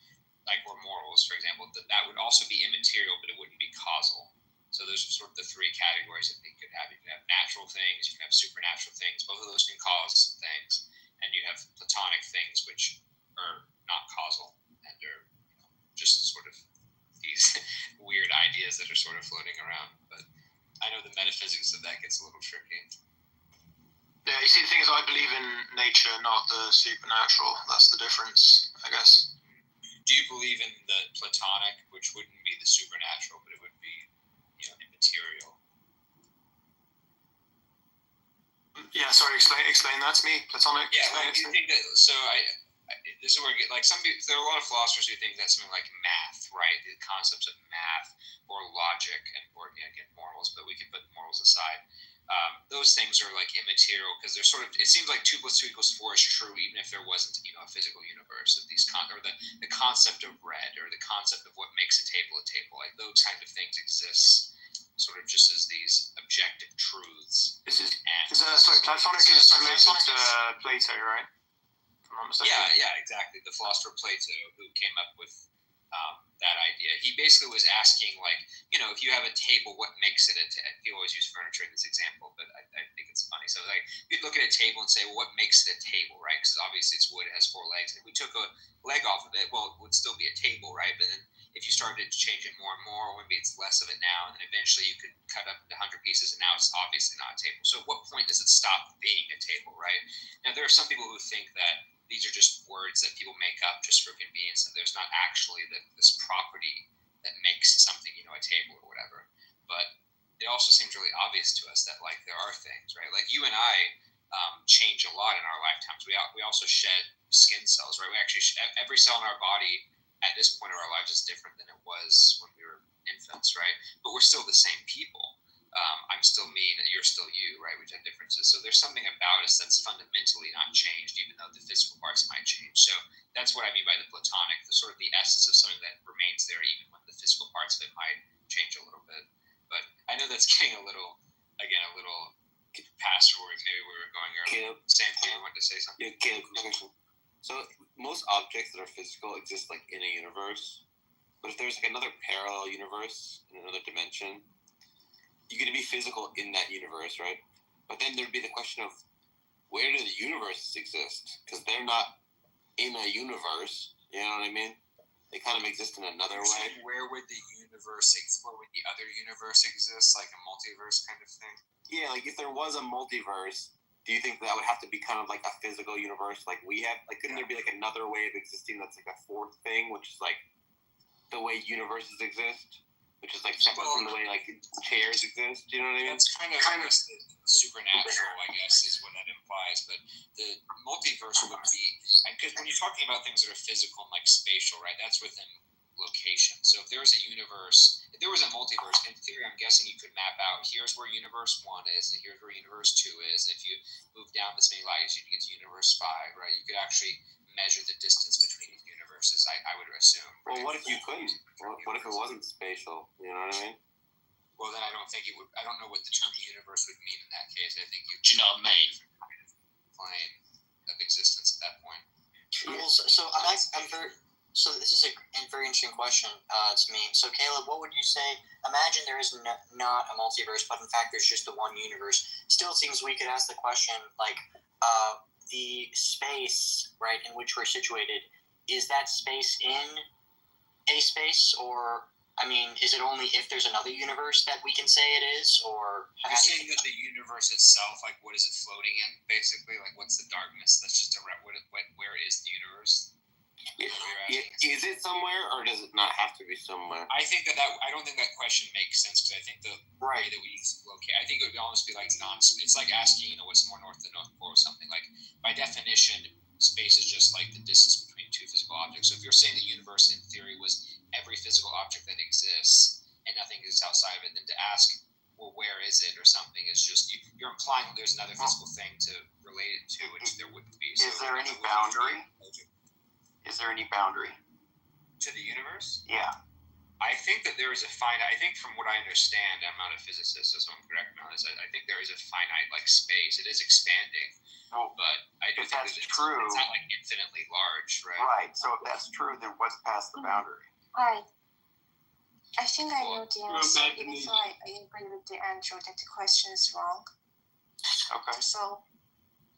like or morals, for example. That would also be immaterial, but it wouldn't be causal. So those are sort of the three categories that you could have. You can have natural things, you can have supernatural things. Both of those can cause things, and you have platonic things, which are not causal and are just sort of these weird ideas that are sort of floating around. But I know the metaphysics of that gets a little tricky. Yeah, you see, the thing is, I believe in nature, not the supernatural. That's the difference, I guess. Do you believe in the platonic, which wouldn't be the supernatural, but it would be, immaterial? Yeah, sorry, explain that to me. Platonic. Yeah, like, do you think that? So this is where I get, like, there are a lot of philosophers who think that something like math, right? The concepts of math or logic or again morals, but we can put morals aside. Those things are like immaterial because they're sort of. It seems like 2 + 2 = 4 is true even if there wasn't a physical universe of these or the concept of red or the concept of what makes a table. Like those kind of things exist sort of just as these objective truths. Platonic is related to Plato, right? If I'm not mistaken. Yeah, exactly. The philosopher Plato, who came up with that idea. He basically was asking, like, if you have a table, what makes it a table? People always use furniture in this example, but I think it's funny. So, like, you'd look at a table and say, well, what makes it a table, right? Because obviously it's wood, it has 4 legs. If we took a leg off of it, well, it would still be a table, right? But then if you started to change it more and more, maybe it's less of it now, and then eventually you could cut up into 100 pieces, and now it's obviously not a table. So at what point does it stop being a table, right? Now, there are some people who think that these are just words that people make up just for convenience, and there's not actually this property that makes something, a table or whatever. But it also seems really obvious to us that, like, there are things, right? Like, you and I change a lot in our lifetimes. We also shed skin cells, right? We actually every cell in our body at this point of our lives is different than it was when we were infants, right? But we're still the same people. I'm still me and you're still you, right? Which have differences. So there's something about us that's fundamentally not changed, even though the physical parts might change. So that's what I mean by the platonic, the sort of the essence of something that remains there, even when the physical parts of it might change a little bit. But I know that's getting a little past where maybe we were going earlier. Same thing, I wanted to say something. Yeah, Caleb. So most objects that are physical exist like in a universe, but if there's like another parallel universe in another dimension, you get to be physical in that universe, right? But then there'd be the question of where do the universes exist? Because they're not in a universe, you know what I mean? They kind of exist in another way. Where would the universe exist? Where would the other universe exist? Like a multiverse kind of thing? Yeah, like if there was a multiverse, do you think that would have to be kind of like a physical universe like we have? Like, couldn't there be like another way of existing that's like a fourth thing, which is like the way universes exist? Which is like separate from the way like chairs exist, you know what I mean? That's kind of supernatural, I guess, is what that implies. But the multiverse would be, because when you're talking about things that are physical and like spatial, right? That's within location. So if there was a universe, if there was a multiverse, in theory, I'm guessing you could map out here's where universe 1 is, and here's where universe 2 is, and if you move down this many light years, you get to universe 5, right? You could actually measure the distance between these universes, I would assume. Well, what if you couldn't? What if it wasn't spatial? You know what I mean? Well, then I don't think it would. I don't know what the term universe would mean in that case. I think you'd plane of existence at that point. Well, so this is a very interesting question to me. So, Caleb, what would you say? Imagine there is not a multiverse, but in fact there's just the one universe. Still, it seems we could ask the question, like, the space, right, in which we're situated, is that space in a space, or, I mean, is it only if there's another universe that we can say it is, or? You're saying that the universe itself, like, what is it floating in, basically? Like, what's the darkness? That's just where is the universe? Is it somewhere, or does it not have to be somewhere? I think I don't think that question makes sense, because I think the way that we locate, I think it would almost be like it's like asking, what's more north than North Pole or something. Like, by definition, space is just like the distance between two physical objects. So if you're saying the universe in theory was every physical object that exists and nothing exists outside of it, then to ask well, where is it or something is just you're implying that there's another physical thing to relate it to, which there wouldn't be. Is there any boundary? Is there any boundary to the universe? Yeah. I think that there is a finite. I think from what I understand, I'm not a physicist, so someone correct me on this. I think there is a finite space. It is expanding, but I do think that's that true. It's not infinitely large, right? Right. So if that's true, then what's past the boundary? Hi. I think I know the answer, even though I agree with the Andrew that the question is wrong. Okay. So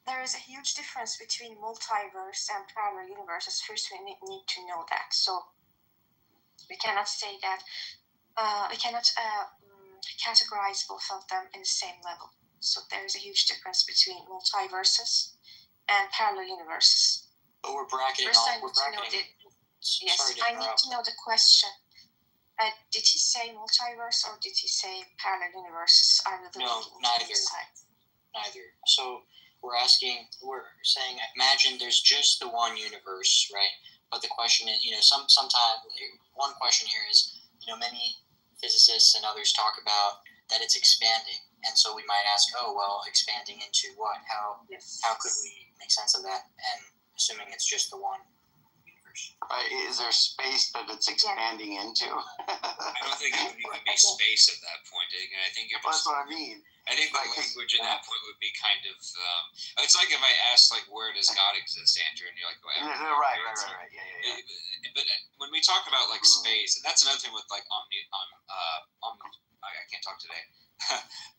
there is a huge difference between multiverse and parallel universes. First, we need to know that. So we cannot say that we cannot categorize both of them in the same level. So there is a huge difference between multiverses and parallel universes. But we're bracketing First, all. I We're need to know bracketing. yes, I need to know the question. Did he say multiverse or did he say parallel universes? No, neither. Neither. So we're saying, imagine there's just the one universe, right? But the question is, sometimes one question here is, many physicists and others talk about that it's expanding, and so we might ask, oh well, expanding into what? How could we make sense of that? And assuming it's just the one. Right. Is there space that it's expanding into? I don't think it would even be space at that point. I think that's what I mean. I think the language at that point would be kind of. It's like if I asked, where does God exist, Andrew, and you're like, well, right. Yeah. But when we talk about space, and that's another thing with I can't talk today.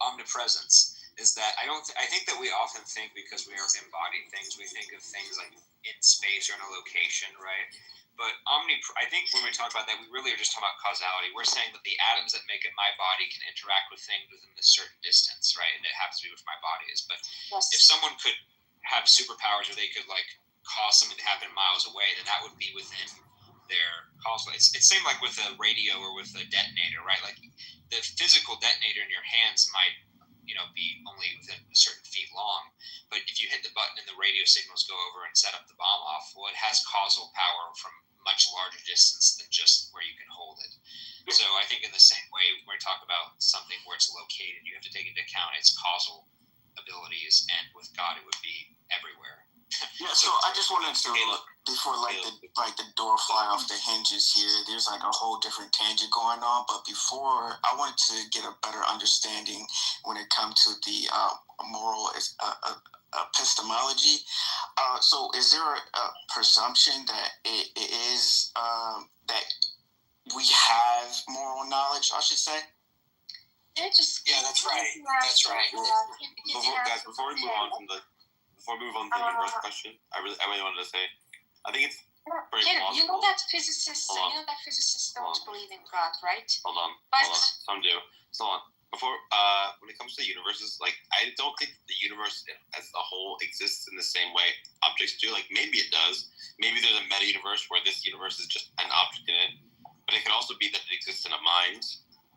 Omnipresence is that I think that we often think because we are embodying things, we think of things in space or in a location, right? But I think when we talk about that, we really are just talking about causality. We're saying that the atoms that make up my body can interact with things within a certain distance, right? And it happens to be what my body is. But if someone could have superpowers where they could cause something to happen miles away, then that would be within their causal. It's same with a radio or with a detonator, right? The physical detonator in your hands might be only within a certain feet long, but if you hit the button and the radio signals go over and set up the bomb off, well, it has causal power from much larger distance than just where you can hold it. So I think in the same way, when we talk about something where it's located, you have to take into account its causal abilities, and with God, it would be everywhere. Yeah, so I just wanted to, before the door fly off the hinges here, there's a whole different tangent going on, but before, I wanted to get a better understanding when it comes to the moral epistemology. So is there a presumption that it is, that we have moral knowledge, I should say? Yeah, that's right. That's right. Before we move on to the universe question, I really wanted to say, I think it's very plausible. You know that physicists don't believe in God, right? Hold on. Some do. So before, when it comes to universes, I don't think the universe as a whole exists in the same way objects do. Maybe it does. Maybe there's a meta universe where this universe is just an object in it, but it could also be that it exists in a mind.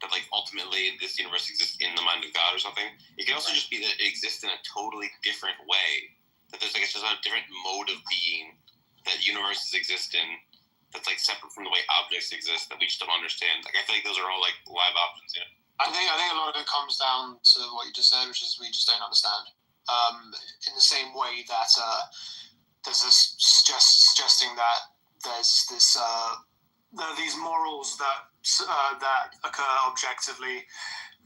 That ultimately this universe exists in the mind of God or something. It can also just be that it exists in a totally different way. That there's it's just a different mode of being that universes exist in. That's separate from the way objects exist that we just don't understand. I feel those are all live options. Yeah. I think a lot of it comes down to what you just said, which is we just don't understand. In the same way that there's this suggesting that there's this. There are these morals that occur objectively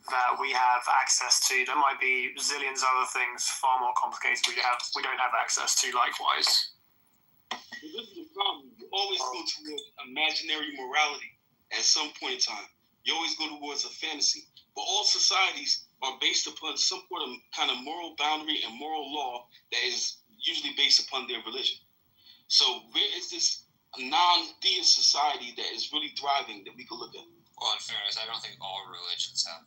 that we have access to. There might be zillions of other things far more complicated we don't have access to likewise. This is the problem. You always go towards imaginary morality at some point in time. You always go towards a fantasy. But all societies are based upon some kind of moral boundary and moral law that is usually based upon their religion. So where is this non-theist society that is really thriving that we can look at? Well, in fairness, I don't think all religions have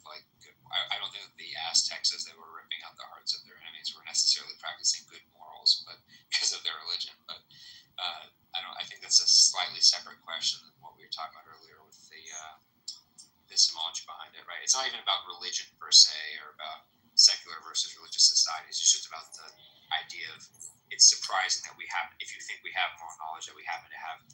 I don't think that the Aztecs, as they were ripping out the hearts of their enemies, were necessarily practicing good morals, but because of their religion. But I think that's a slightly separate question than what we were talking about earlier with the epistemology behind it, right? It's not even about religion per se or about secular versus religious societies. It's just about the idea of it's surprising that if you think we have moral knowledge, that we happen to have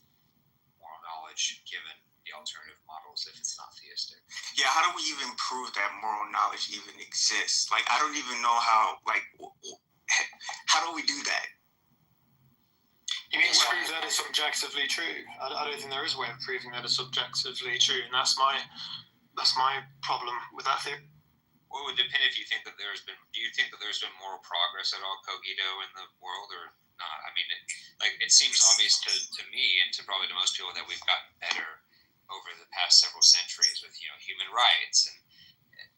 moral knowledge given the alternative models if it's not theistic. Yeah, how do we even prove that moral knowledge even exists? Like, I don't even know how. Like, how do we do that? You mean to prove that it's objectively true? I don't think there is a way of proving that it's objectively true, and that's my problem with that theory. Well, it would depend if you think that there's been. Do you think that there's been moral progress at all, Cogito, in the world, or not? I mean, it seems obvious to me and to probably to most people that we've gotten better over the past several centuries with human rights and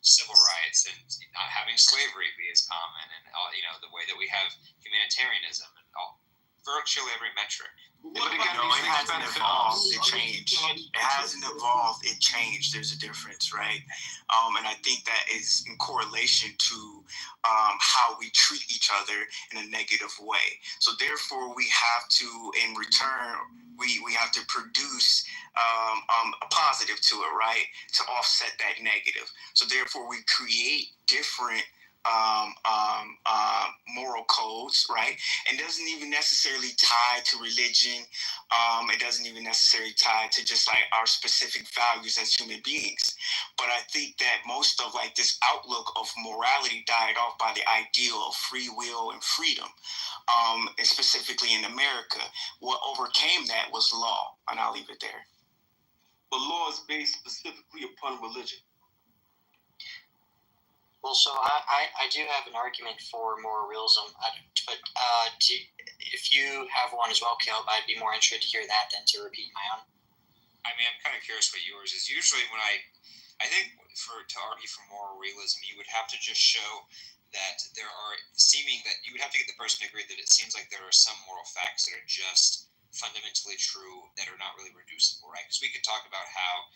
civil rights and not having slavery be as common and all the way that we have humanitarianism and virtually every metric. But again, it hasn't evolved. It changed. It hasn't evolved. It changed. There's a difference, right? And I think that is in correlation to how we treat each other in a negative way. So therefore, we have to, in return, we have to produce a positive to it, right? To offset that negative. So therefore, we create different moral codes, right? And doesn't even necessarily tie to religion. It doesn't even necessarily tie to just like our specific values as human beings. But I think that most of like this outlook of morality died off by the ideal of free will and freedom. And specifically in America, what overcame that was law. And I'll leave it there. But law is based specifically upon religion. Well, so I do have an argument for moral realism, but if you have one as well, Caleb, I'd be more interested to hear that than to repeat my own. I mean, I'm kind of curious what yours is. Usually when I think to argue for moral realism, you would have to just show that there are you would have to get the person to agree that it seems like there are some moral facts that are just fundamentally true that are not really reducible, right? Because we could talk about how,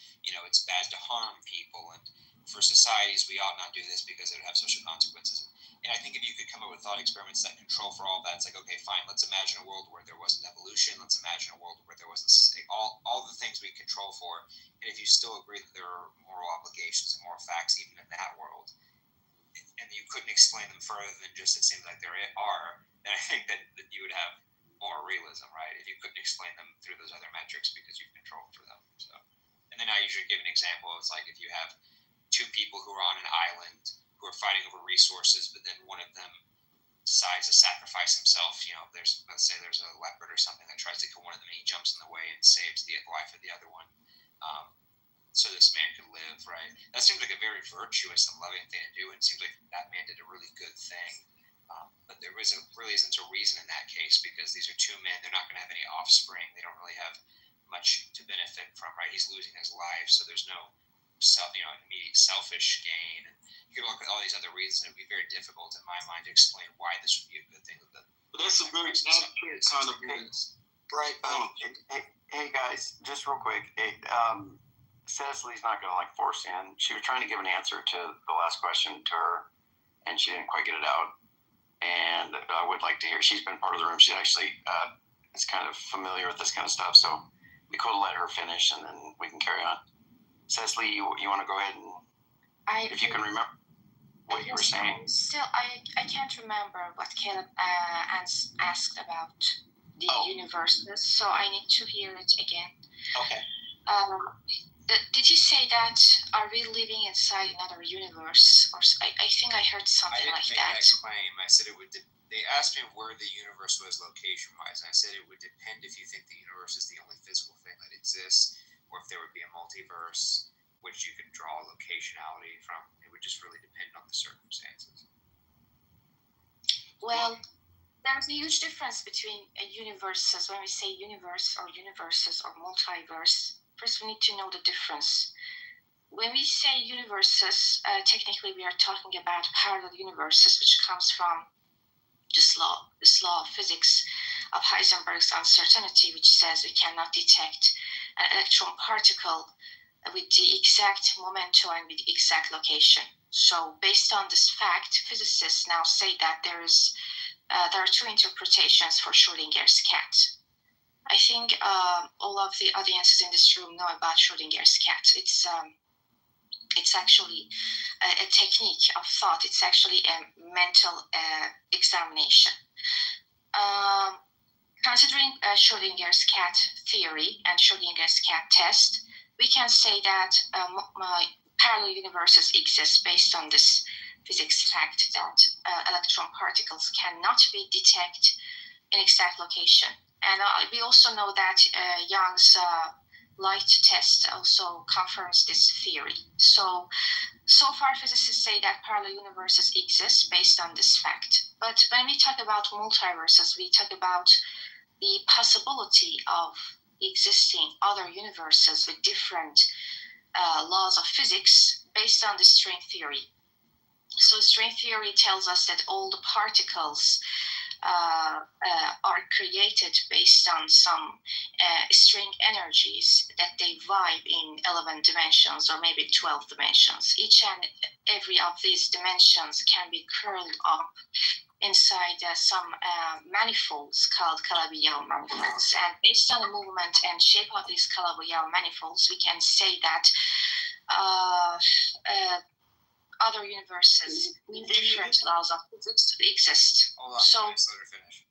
it's bad to harm people and for societies, we ought not do this because it would have social consequences. And I think if you could come up with thought experiments that control for all that, it's like, okay, fine, let's imagine a world where there wasn't evolution. Let's imagine a world where there wasn't all the things we control for. And if you still agree that there are moral obligations and moral facts even in that world, and you couldn't explain them further than just it seems like there are, then I think that you would have moral realism, right? If you couldn't explain them through those other metrics because you've controlled for them. So, and then I usually give an example. It's like if you have two people who are on an island who are fighting over resources, but then one of them decides to sacrifice himself. Let's say there's a leopard or something that tries to kill one of them, and he jumps in the way and saves the life of the other one. So this man could live, right? That seems like a very virtuous and loving thing to do, and it seems like that man did a really good thing. But there really isn't a reason in that case because these are two men. They're not going to have any offspring. They don't really have much to benefit from, right? He's losing his life, so there's no immediate selfish gain. And you could look at all these other reasons. It would be very difficult in my mind to explain why this would be a good thing. But that's a very accurate kind of case. Right. Hey guys, just real quick. Cecily's not going to force in. She was trying to give an answer to the last question to her, and she didn't quite get it out. And I would like to hear. She's been part of the room. She actually is kind of familiar with this kind of stuff. So we could let her finish, and then we can carry on. Cecily, you want to go ahead and if you can remember what you were saying. Still, I can't remember what Caleb asked about the universes, so I need to hear it again. Okay. Did you say that are we living inside another universe? Or I think I heard something like that. I didn't make that claim. I said it would. They asked me where the universe was location-wise, and I said it would depend if you think the universe is the only physical thing that exists, or if there would be a multiverse which you could draw locationality from. It would just really depend on the circumstances. Well, there's a huge difference between universes. When we say universe or universes or multiverse, first we need to know the difference. When we say universes, technically we are talking about parallel universes, which comes from this law of physics of Heisenberg's uncertainty, which says we cannot detect an electron particle with the exact momentum and with the exact location. So based on this fact, physicists now say that there are two interpretations for Schrödinger's cat. I think all of the audiences in this room know about Schrödinger's cat. It's actually a technique of thought. It's actually a mental examination. Considering Schrödinger's cat theory and Schrödinger's cat test, we can say that parallel universes exist based on this physics fact that electron particles cannot be detected in exact location. And we also know that Young's light test also confirms this theory. So far physicists say that parallel universes exist based on this fact. But when we talk about multiverses, we talk about the possibility of existing other universes with different laws of physics based on the string theory. So string theory tells us that all the particles are created based on some string energies that they vibe in 11 dimensions or maybe 12 dimensions. Each and every of these dimensions can be curled up inside some manifolds called Calabi-Yau manifolds. And based on the movement and shape of these Calabi-Yau manifolds, we can say that other universes with different laws of physics exist. Hold on, so please, let her finish.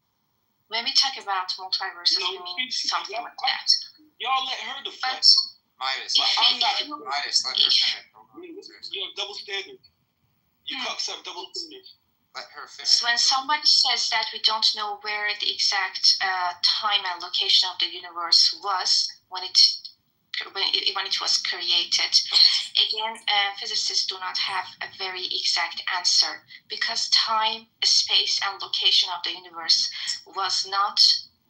when we talk about multiverses, we mean something like that. Y'all let her deflect. Midas, I'm not. Midas, let her finish. You have double standard. You cucks have double standard. Let her finish. So when somebody says that we don't know where the exact time and location of the universe was when it was created, again, physicists do not have a very exact answer because time, space, and location of the universe was not.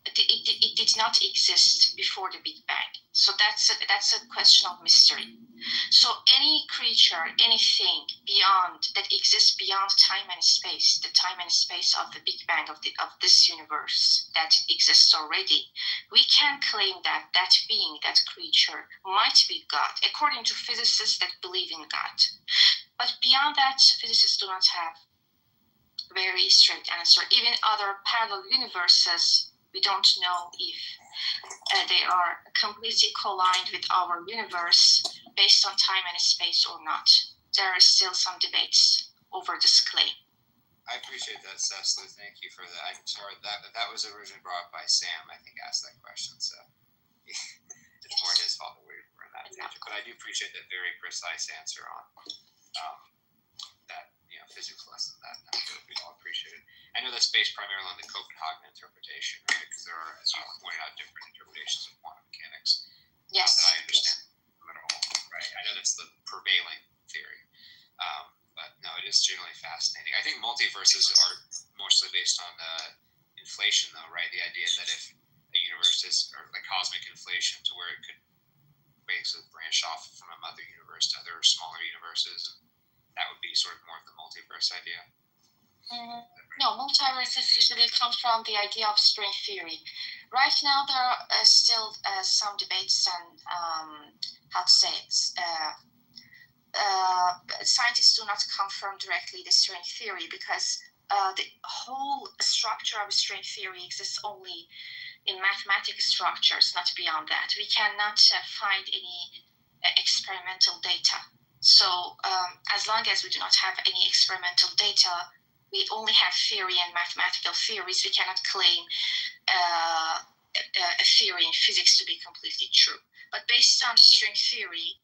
It did not exist before the Big Bang. So that's a question of mystery. So any creature, anything beyond that exists beyond time and space, the time and space of the Big Bang of this universe that exists already, we can claim that that being, that creature, might be God, according to physicists that believe in God. But beyond that, physicists do not have a very straight answer. Even other parallel universes, we don't know if they are completely co-aligned with our universe based on time and space or not. There are still some debates over this claim. I appreciate that, Cecily. Thank you for that. I'm sorry that was originally brought up by Sam. I think asked that question, so it's more his fault that we're in that tangent. But I do appreciate that very precise answer on that physics lesson. That we all appreciate it. I know that's based primarily on the Copenhagen interpretation, right? Because there are, as you pointed out, different interpretations of quantum mechanics. Yes. Not that I understand them at all, right? I know that's the prevailing theory. But no, it is generally fascinating. I think multiverses are mostly based on inflation, though, right? The idea that if a universe is, or like cosmic inflation, to where it could basically branch off from another universe to other smaller universes, that would be sort of more of the multiverse idea. No, multiverses usually come from the idea of string theory. Right now, there are still some debates and how to say it. Scientists do not confirm directly the string theory because the whole structure of string theory exists only in mathematical structures, not beyond that. We cannot find any experimental data. So as long as we do not have any experimental data, we only have theory and mathematical theories. We cannot claim a theory in physics to be completely true. But based on string theory,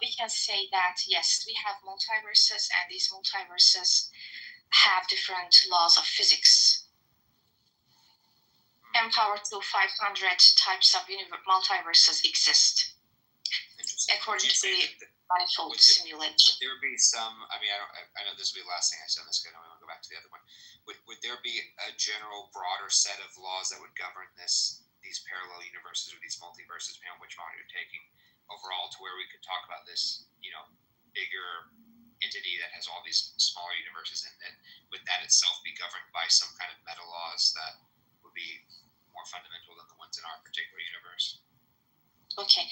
we can say that, yes, we have multiverses, and these multiverses have different laws of physics. M power to 500 types of multiverses exist, according to the manifold simulation. Would there be some, I know this will be the last thing I say on this, because I don't want to go back to the other one. Would there be a general, broader set of laws that would govern these parallel universes or these multiverses, depending on which model you're taking, overall, to where we could talk about this, bigger entity that has all these smaller universes, and then would that itself be governed by some kind of meta laws that would be more fundamental than the ones in our particular universe? Okay,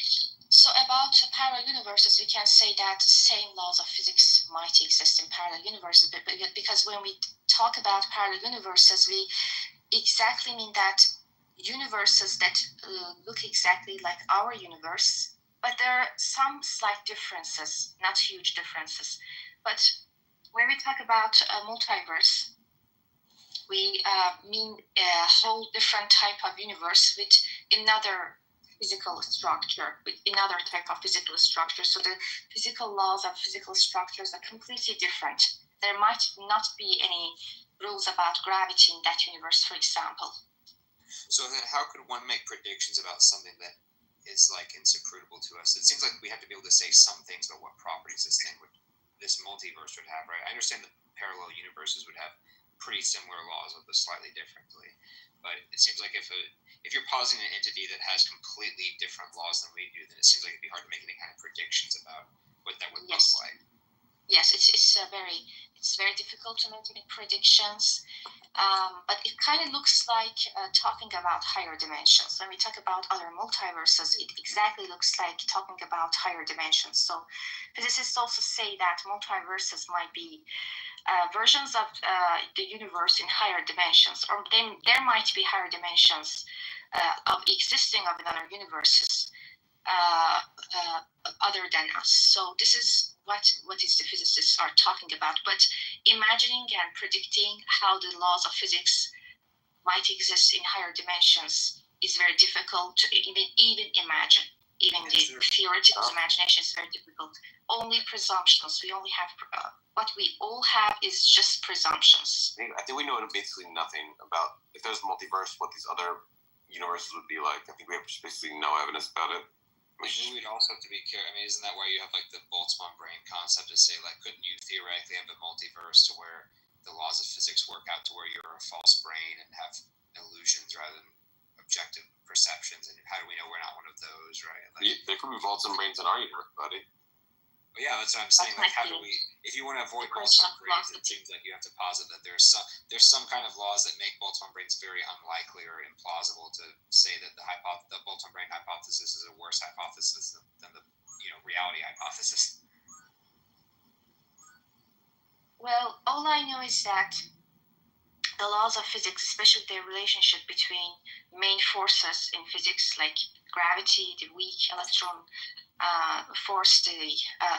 so about parallel universes, we can say that same laws of physics might exist in parallel universes, because when we talk about parallel universes, we exactly mean that universes that look exactly like our universe, but there are some slight differences, not huge differences. But when we talk about a multiverse, we mean a whole different type of universe with another physical structure with another type of physical structure. So the physical laws of physical structures are completely different. There might not be any rules about gravity in that universe, for example. So then how could one make predictions about something that is like inscrutable to us? It seems like we have to be able to say some things about what properties this multiverse would have, right? I understand that parallel universes would have pretty similar laws, although slightly differently. But it seems like if you're positing an entity that has completely different laws than we do, then it seems like it'd be hard to make any kind of predictions about what that would look like. Yes, it's very difficult to make any predictions, but it kind of looks like talking about higher dimensions. When we talk about other multiverses, it exactly looks like talking about higher dimensions. So physicists also say that multiverses might be versions of the universe in higher dimensions, or there might be higher dimensions of existing of other universes other than us. So this is what is the physicists are talking about. But imagining and predicting how the laws of physics might exist in higher dimensions is very difficult to even imagine. Even the theoretical imagination is very difficult. Only presumptions. We only have what we all have is just presumptions. I think we know basically nothing about if there's a multiverse, what these other universes would be like. I think we have basically no evidence about it. We'd also have to be careful. I mean, isn't that why you have like the Boltzmann brain concept to say, like, couldn't you theoretically have a multiverse to where the laws of physics work out to where you're a false brain and have illusions rather than objective perceptions? And how do we know we're not one of those, right? Like, there could be Boltzmann brains in our universe, buddy. Well, yeah, that's what I'm saying. Like, how do we? If you want to avoid Boltzmann brains, it seems like you have to posit that there's some kind of laws that make Boltzmann brains very unlikely or implausible to say that the Boltzmann brain hypothesis is a worse hypothesis than the reality hypothesis. Well, all I know is that the laws of physics, especially the relationship between main forces in physics like gravity, the weak electron force, the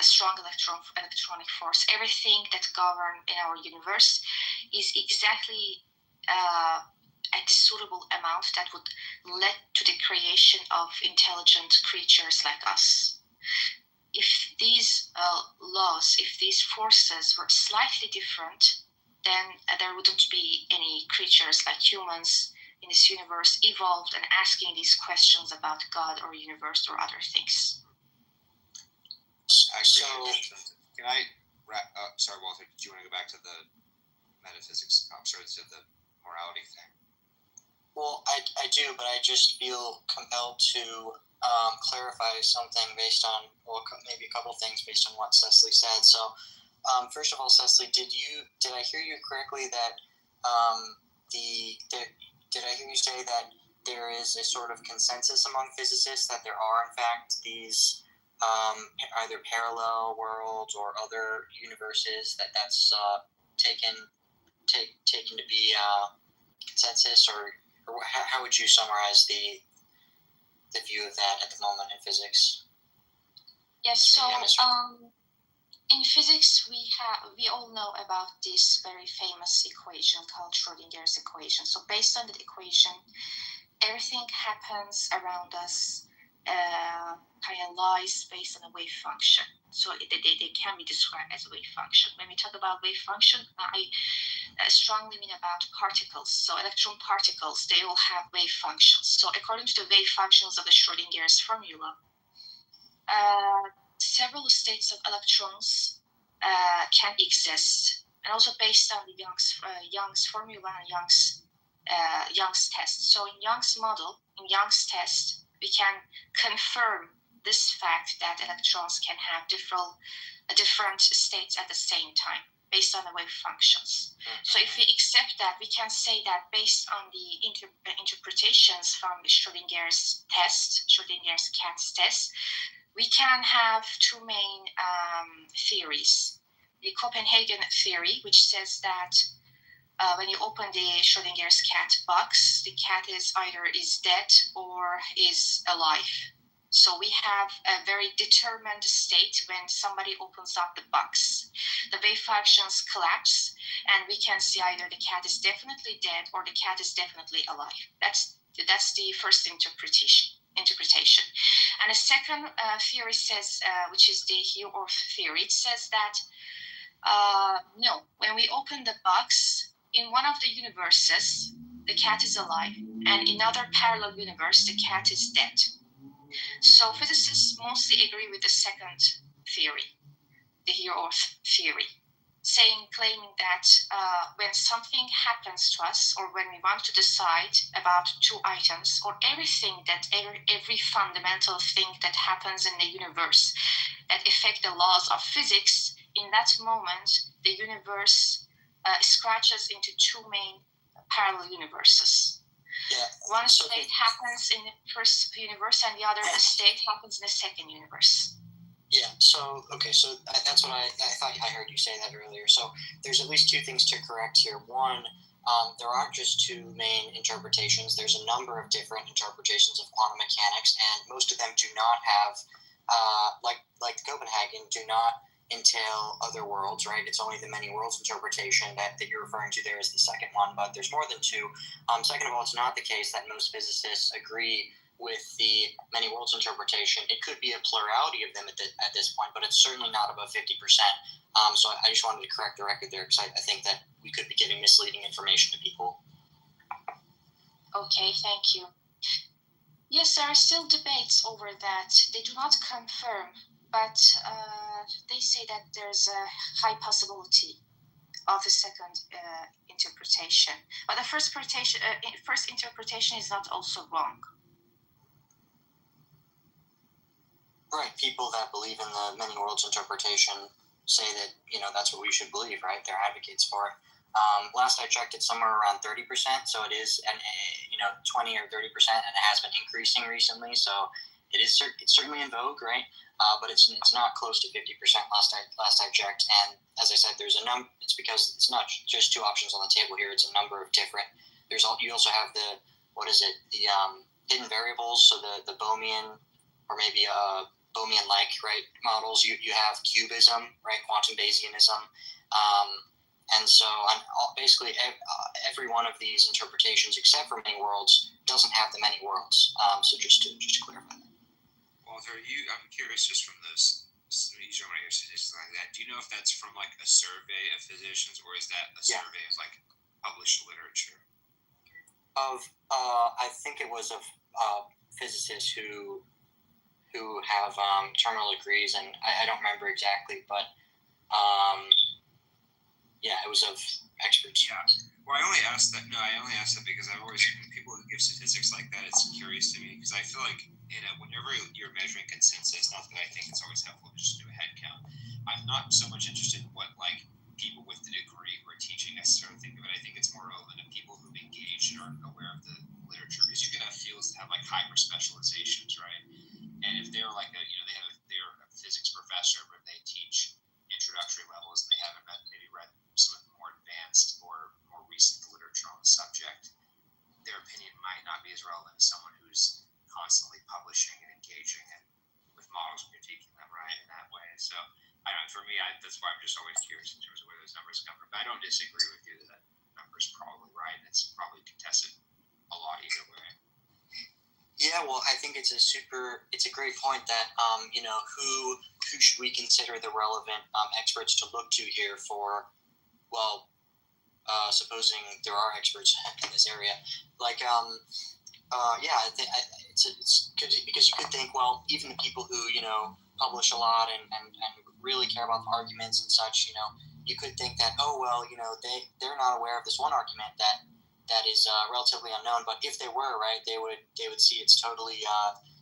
strong electronic force, everything that governs in our universe is exactly at the suitable amount that would lead to the creation of intelligent creatures like us. If these laws, if these forces were slightly different, then there wouldn't be any creatures like humans in this universe evolved and asking these questions about God or universe or other things. Can I wrap up? Sorry, Walter, did you want to go back to the metaphysics, to the morality thing? Well, I do, but I just feel compelled to clarify something based on, maybe a couple things based on what Cecily said. So, first of all, Cecily, did I hear you correctly that did I hear you say that there is a sort of consensus among physicists that there are in fact these either parallel worlds or other universes that's taken to be consensus, or how would you summarize the view of that at the moment in physics? Yes, so in physics we all know about this very famous equation called Schrödinger's equation. So based on that equation, everything happens around us kind of lies based on a wave function. So they can be described as a wave function. When we talk about wave function, I strongly mean about particles. So electron particles, they all have wave functions. So according to the wave functions of the Schrödinger's formula, several states of electrons can exist, and also based on the Young's formula and Young's test. So in Young's model, in Young's test, we can confirm this fact that electrons can have different states at the same time based on the wave functions. So if we accept that, we can say that based on the interpretations from Schrödinger's cat's test, we can have two main theories. The Copenhagen theory, which says that when you open the Schrödinger's cat box, the cat is either dead or is alive. So we have a very determined state when somebody opens up the box. The wave functions collapse, and we can see either the cat is definitely dead or the cat is definitely alive. That's the first interpretation. interpretation. And the second theory says, which is the Hugh-Orff theory, it says that no, when we open the box, in one of the universes, the cat is alive, and in another parallel universe, the cat is dead. So physicists mostly agree with the second theory, the Hugh-Orff theory, claiming that when something happens to us, or when we want to decide about two items, or everything that every fundamental thing that happens in the universe that affect the laws of physics, in that moment, the universe scratches into two main parallel universes. Yeah. One state happens in the first universe, and the other state happens in the second universe. Yeah, so that's what I thought I heard you say that earlier. So there's at least two things to correct here. One, there aren't just two main interpretations. There's a number of different interpretations of quantum mechanics, and most of them do not have, like Copenhagen, do not entail other worlds, right? It's only the many worlds interpretation that you're referring to there is the second one, but there's more than two. Second of all, it's not the case that most physicists agree with the many worlds interpretation. It could be a plurality of them at this point, but it's certainly not above 50%. So I just wanted to correct the record there, because I think that we could be giving misleading information to people. Okay, thank you. Yes, there are still debates over that. They do not confirm, but they say that there's a high possibility of a second interpretation. But the first interpretation is not also wrong. Right, people that believe in the many worlds interpretation say that, that's what we should believe, right? They're advocates for it. Last I checked, it's somewhere around 30%, so it is, 20 or 30%, and it has been increasing recently, so it's certainly in vogue, right? But it's not close to 50% last I checked, and as I said, there's it's because it's not just two options on the table here, it's a number of different, you also have the hidden variables, so the Bohmian, or maybe Bohmian-like, right, models. You have cubism, right, quantum Bayesianism, and so basically every one of these interpretations, except for many worlds, doesn't have the many worlds. So just to clarify that. Walter, I'm curious, just from those, you showing your statistics like that. Do you know if that's from like a survey of physicians, or is that a survey of like published literature? I think it was of physicists who have terminal degrees, and I don't remember exactly, but it was of experts. Yeah. Well, I only asked that because I've always, people who give statistics like that, it's curious to me, because I feel like whenever you're measuring consensus, not that I think it's always helpful to just do a head count. I'm not so much interested in what like people with the degree who are teaching necessarily think of it. I think it's more relevant to people who've engaged and are aware of the literature, because you can have fields that have like hyper specializations, right? And if they're like they're a physics professor, but they teach introductory levels and they haven't maybe read some of the more advanced or more recent literature on the subject, their opinion might not be as relevant as someone who's constantly publishing and engaging and with models and critiquing them, right, in that way. So I don't know, for me, that's why I'm just always curious in terms of where those numbers come from. But I don't disagree with you that number is probably right, and it's probably contested a lot either way. Yeah, well, I think it's a great point that, who should we consider the relevant experts to look to here for, supposing there are experts in this area. Like, it's good, because you could think, well, even the people who, publish a lot and really care about the arguments and such, you could think that, they're not aware of this one argument that is relatively unknown, but if they were, right, they would see it's totally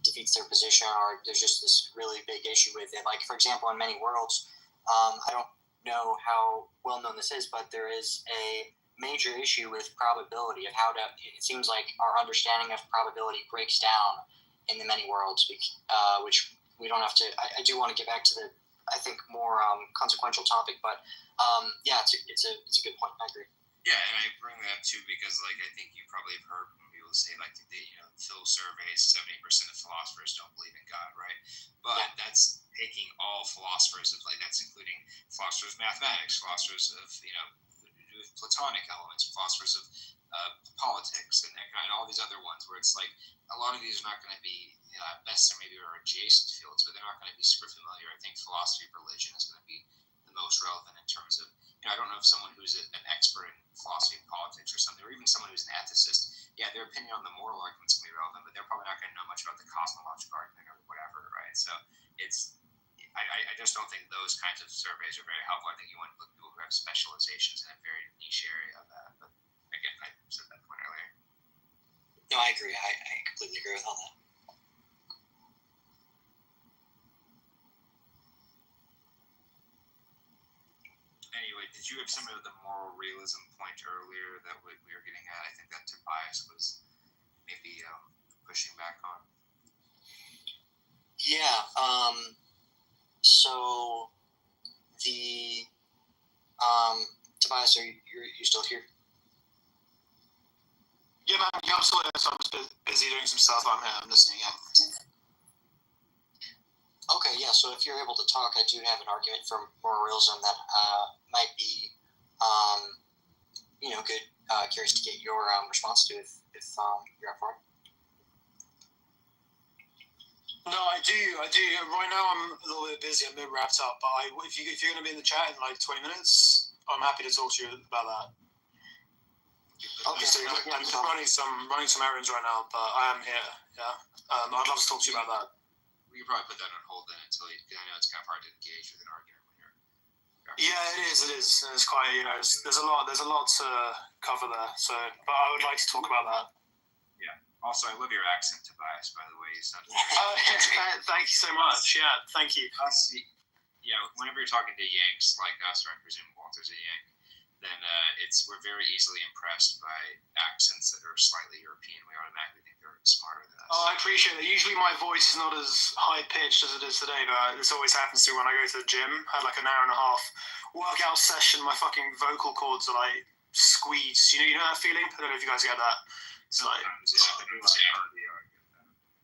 defeats their position, or there's just this really big issue with it. Like, for example, in many worlds, I don't know how well known this is, but there is a major issue with probability, of it seems like our understanding of probability breaks down in the many worlds, which we don't have to, I do want to get back to the, I think, more consequential topic, but it's a good point. I agree. Yeah, and I bring that up too because, like, I think you probably have heard people say, like, Phil surveys 70% of philosophers don't believe in God, right? But that's taking all philosophers of, like, that's including philosophers of mathematics, philosophers of, who do with Platonic elements, philosophers of politics, and all these other ones, where it's like a lot of these are not going to be necessarily maybe are adjacent fields, but they're not going to be super familiar. I think philosophy of religion is going to be the most relevant in terms of, I don't know if someone who's an expert in philosophy of politics or something, or even someone who's an ethicist, their opinion on the moral arguments can be relevant, but they're probably not going to know much about the cosmological argument or whatever, right? So I just don't think those kinds of surveys are very helpful. I think you want to look at people who have specializations in a very niche area of that. But again, I said that point earlier. No, I agree. I completely agree with all that. Anyway, did you have some of the moral realism point earlier that we were getting at? I think that Tobias was maybe pushing back on. Yeah. So the Tobias, are you still here? Yeah, man, I'm still here, so I'm just busy doing some stuff. I'm here, I'm listening in. Okay, yeah, so if you're able to talk, I do have an argument for moral realism that might be, good. Curious to get your response to if you're up for it. No, I do. Right now, I'm a little bit busy. I'm a bit wrapped up. But if you're going to be in the chat in like 20 minutes, I'm happy to talk to you about that. Okay. I'm running some errands right now, but I am here. Yeah. I'd love to talk to you about that. We could probably put that on hold then until because I know it's kind of hard to engage with an argument when you're. Yeah, it is. And it's quite. There's a lot to cover there. So, but I would like to talk about that. Also, I love your accent, Tobias, by the way. You sound thank you so much. Yeah, thank you. Whenever you're talking to Yanks like us, or I presume Walter's a Yank, then we're very easily impressed by accents that are slightly European. We automatically think they're smarter than us. Oh, I appreciate it. Usually my voice is not as high-pitched as it is today, but this always happens to me when I go to the gym. I had like an hour and a half workout session. My fucking vocal cords are like squeezed. You know that feeling? I don't know if you guys get that. It's like,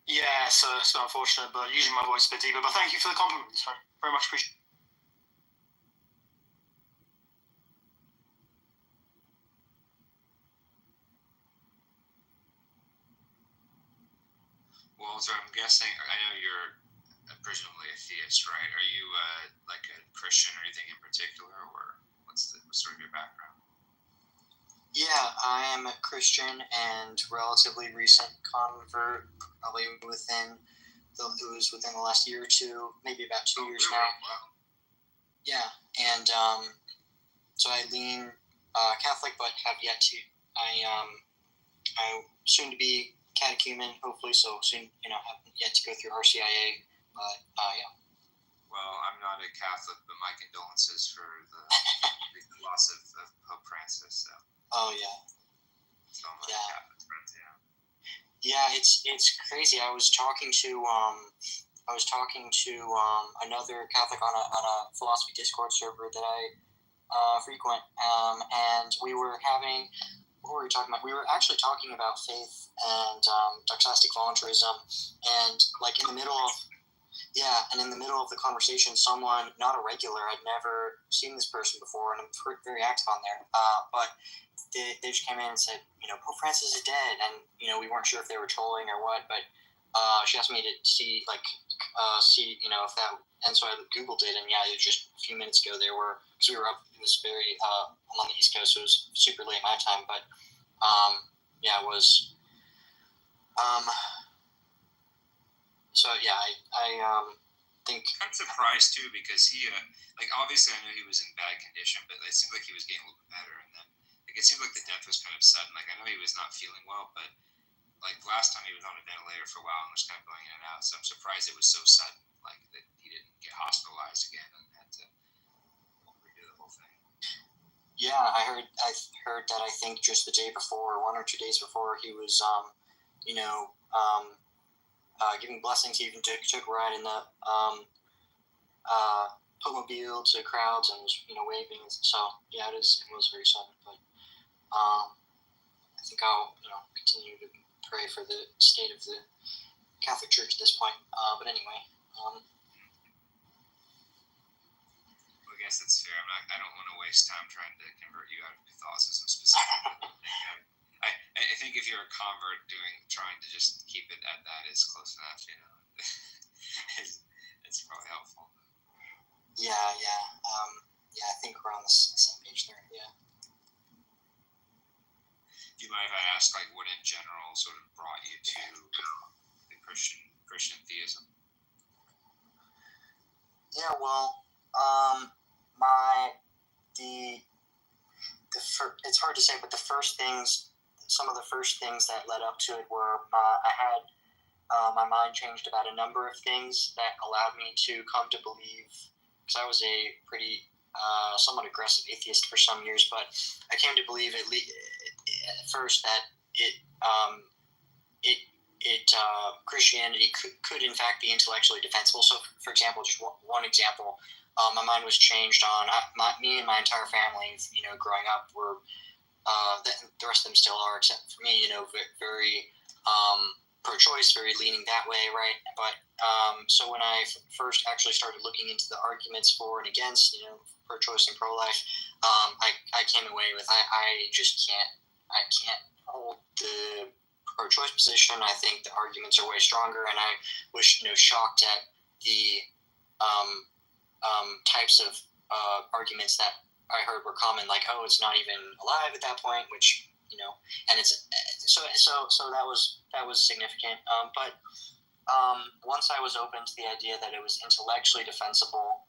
yeah, so it's unfortunate, but usually my voice is a bit deeper. But thank you for the compliments. Very much appreciate. Walter, I'm guessing. I know you're presumably a theist, right? Are you like a Christian or anything in particular, or what's sort of your background? Yeah, I am a Christian and relatively recent convert, probably within the last year or two, maybe about 2 years now. Wow. Yeah, and so I lean Catholic, but have yet to. I soon to be catechumen, hopefully, so soon, have yet to go through RCIA, but yeah. Well, I'm not a Catholic, but my condolences for the loss of Pope Francis. So. Oh yeah. So my Catholic friends, Yeah, it's crazy. I was talking to another Catholic on a philosophy Discord server that I frequent, and we were having. What were we talking about? We were actually talking about faith and doxastic voluntarism, and like in the middle of the conversation, someone, not a regular, I'd never seen this person before, and I'm very active on there, but they just came in and said, Pope Francis is dead, and we weren't sure if they were trolling or what, but she asked me to see if that, and so I Googled it, and yeah, it was just a few minutes ago. Because we were up, it was very, I'm on the East Coast, so it was super late my time, but it was, so yeah, I think. I'm surprised too, because he, obviously I knew he was in bad condition, but it seemed like he was getting a little bit better, and then it seemed like the death was kind of sudden. I know he was not feeling well, but last time he was on a ventilator for a while and was kind of going in and out. So I'm surprised it was so sudden, that he didn't get hospitalized again and had to redo the whole thing. Yeah, I heard that. I think just the day before, 1 or 2 days before, he was, giving blessings. He even took a ride in the Pope-mobile to crowds and was, waving. So yeah, it was very sudden, but. I think I'll, continue to pray for the state of the Catholic Church at this point. But anyway. guess that's fair. I don't want to waste time trying to convert you out of Catholicism specifically. I think if you're a convert trying to just keep it at that is close enough, it's probably helpful. Yeah. I think we're on the same page there. Yeah. Do you mind if I ask, like, what in general sort of brought you to the Christian theism? Yeah, well, it's hard to say, but some of the first things that led up to it were I had my mind changed about a number of things that allowed me to come to believe, because I was a pretty somewhat aggressive atheist for some years, but I came to believe at first that Christianity could in fact be intellectually defensible. So, for example, just one example, my mind was changed on me and my entire family. Growing up, were the rest of them still are, except for me. Very pro-choice, very leaning that way, right? But so when I first actually started looking into the arguments for and against, pro-choice and pro-life, I came away with I can't hold the pro-choice position. I think the arguments are way stronger, and I was shocked at the types of arguments that I heard were common, like, oh, it's not even alive at that point, which and it's so that was significant. But once I was open to the idea that it was intellectually defensible,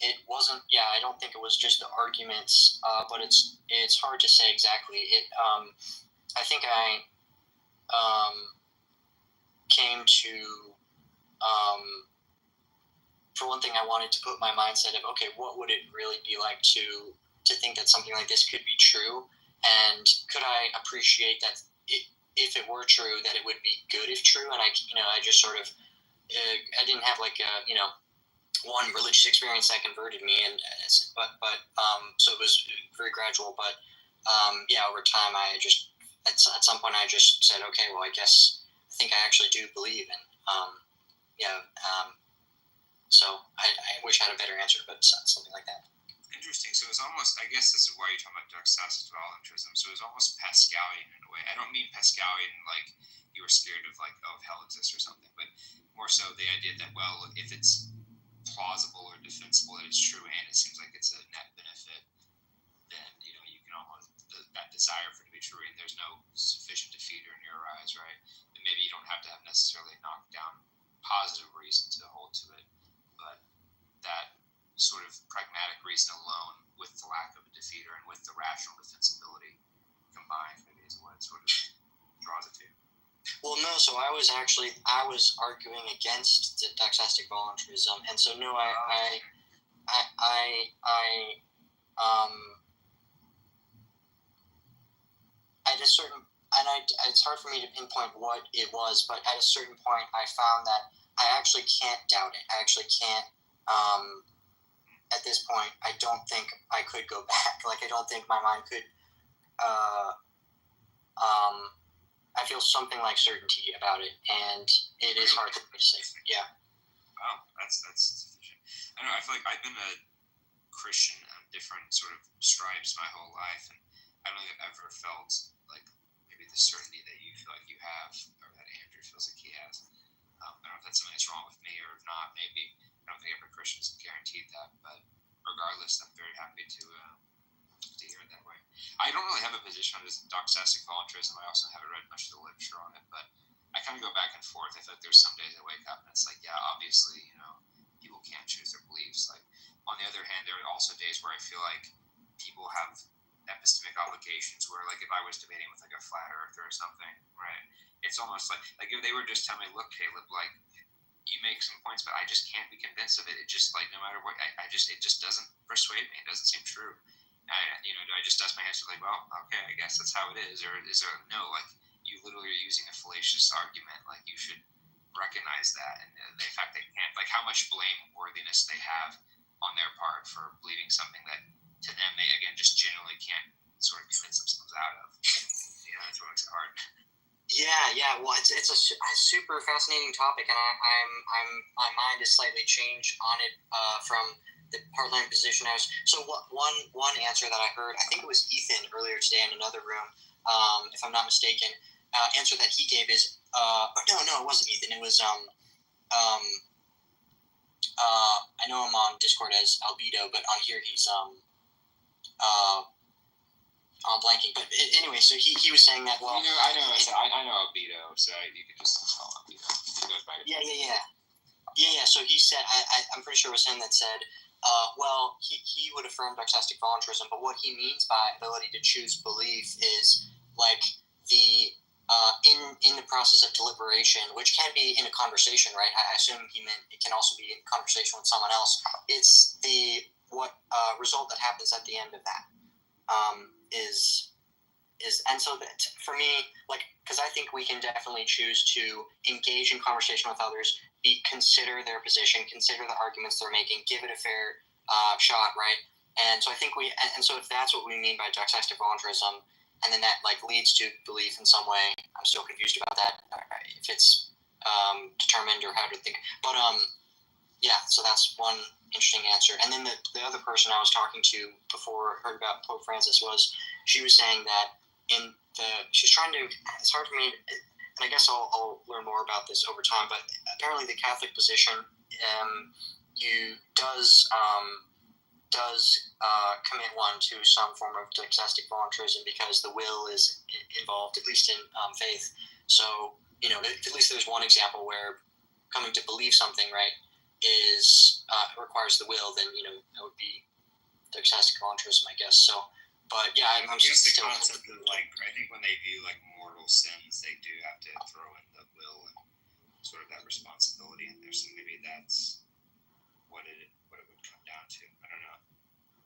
it wasn't. Yeah, I don't think it was just the arguments, but it's hard to say exactly. I think I came to, for one thing, I wanted to put my mindset of, okay, what would it really be like to think that something like this could be true, and could I appreciate that if it were true, that it would be good if true. And I just sort of, I didn't have like one religious experience that converted me, so it was very gradual. But over time, I just at some point I just said, okay, well, I think I actually do believe, and so I wish I had a better answer, but something like that. Interesting. So it's almost, I guess this is why you're talking about doxastic voluntarism. So it's almost Pascalian in a way. I don't mean Pascalian like you were scared of like, oh, hell exists or something, but more so the idea that, well, if it's plausible or defensible that it's true and it seems like it's a net benefit, then you can almost that desire for it to be true, and there's no sufficient defeater in your eyes, right? And maybe you don't have to have necessarily a knockdown positive reason to hold to it, but that sort of pragmatic reason alone, with the lack of a defeater and with the rational defensibility combined, maybe is what sort of draws it to. Well, no. So I was arguing against the doxastic voluntarism, and so no, at a certain, it's hard for me to pinpoint what it was, but at a certain point, I found that I actually can't doubt it. I actually can't. At this point, I don't think I could go back. Like, I don't think my mind could. I feel something like certainty about it, and it is hard for me to say. Yeah. Wow, that's sufficient. I don't know. I feel like I've been a Christian on different sort of stripes my whole life, and I don't think I've ever felt like maybe the certainty that you feel like you have, or that Andrew feels like he has. I don't know if that's something that's wrong with me or if not. Maybe. I don't think every Christian is guaranteed that, but regardless, I'm very happy to hear it that way. I don't really have a position on this doxastic voluntarism. I also haven't read much of the literature on it, but I kind of go back and forth. I feel like there's some days I wake up and it's like, yeah, obviously, people can't choose their beliefs. Like, on the other hand, there are also days where I feel like people have epistemic obligations where, like, if I was debating with like a flat earther or something, right? It's almost like if they were just telling me, look, Caleb, like, you make some points, but I just can't be convinced of it. It just, like, no matter what, it just doesn't persuade me. It doesn't seem true. Do I just dust my hands and like, well, okay, I guess that's how it is, or is there no, like, you literally are using a fallacious argument. Like, you should recognize that, and the fact they can't, like, how much blameworthiness they have on their part for believing something that to them they again just genuinely can't sort of convince themselves out of. That's what makes it hard. Yeah. Well, it's a super fascinating topic, and my mind is slightly changed on it from the Heartland positioners. So one answer that I heard, I think it was Ethan earlier today in another room, if I'm not mistaken, answer that he gave is no, it wasn't Ethan. It was I know him on Discord as Albedo, but on here he's I'm blanking. But anyway, so he was saying that. Well, I know Albedo, so you could just call him Albedo. He goes by. Yeah. So he said, I'm pretty sure it was him that said, well, he would affirm doxastic voluntarism, but what he means by ability to choose belief is like the in the process of deliberation, which can be in a conversation, right? I assume he meant it can also be in conversation with someone else. It's the result that happens at the end of that is and so that for me, like, because I think we can definitely choose to engage in conversation with others, consider their position, consider the arguments they're making, give it a fair shot, right? And so I think so if that's what we mean by doxastic voluntarism, and then that like leads to belief in some way, I'm still confused about that, if it's determined or how to think. But yeah, so that's one interesting answer. And then the other person I was talking to before I heard about Pope Francis she was saying that she's trying to, it's hard for me, and I guess I'll learn more about this over time, but apparently the Catholic position does commit one to some form of doxastic voluntarism because the will is involved, at least in faith. So, at least there's one example where coming to believe something, right, requires the will, then, that would be doxastic voluntarism, I guess. So, but yeah, I'm just the still concept of like, I think when they view like mortal sins, they do have to throw in the will and sort of that responsibility in there. So maybe that's what it would come down to. I don't know,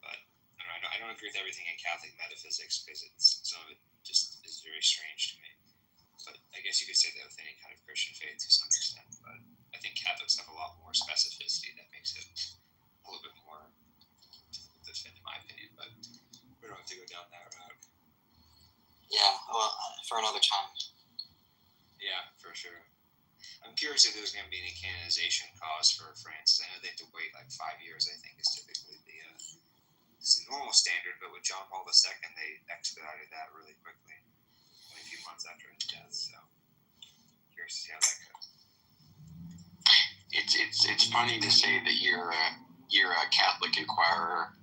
but I don't agree with everything in Catholic metaphysics because some of it just is very strange to me. But I guess you could say that with any kind of Christian faith to some extent. But I think Catholics have a lot more specificity that makes it a little bit more difficult to defend, in my opinion. But we don't have to go down that route. Yeah, well, for another time. Yeah, for sure. I'm curious if there's going to be any canonization cause for Francis. I know they have to wait like 5 years, I think, is typically it's the normal standard, but with John Paul II, they expedited that really quickly, only a few months after his death. So, curious to see how that goes. It's funny to say that you're a Catholic inquirer,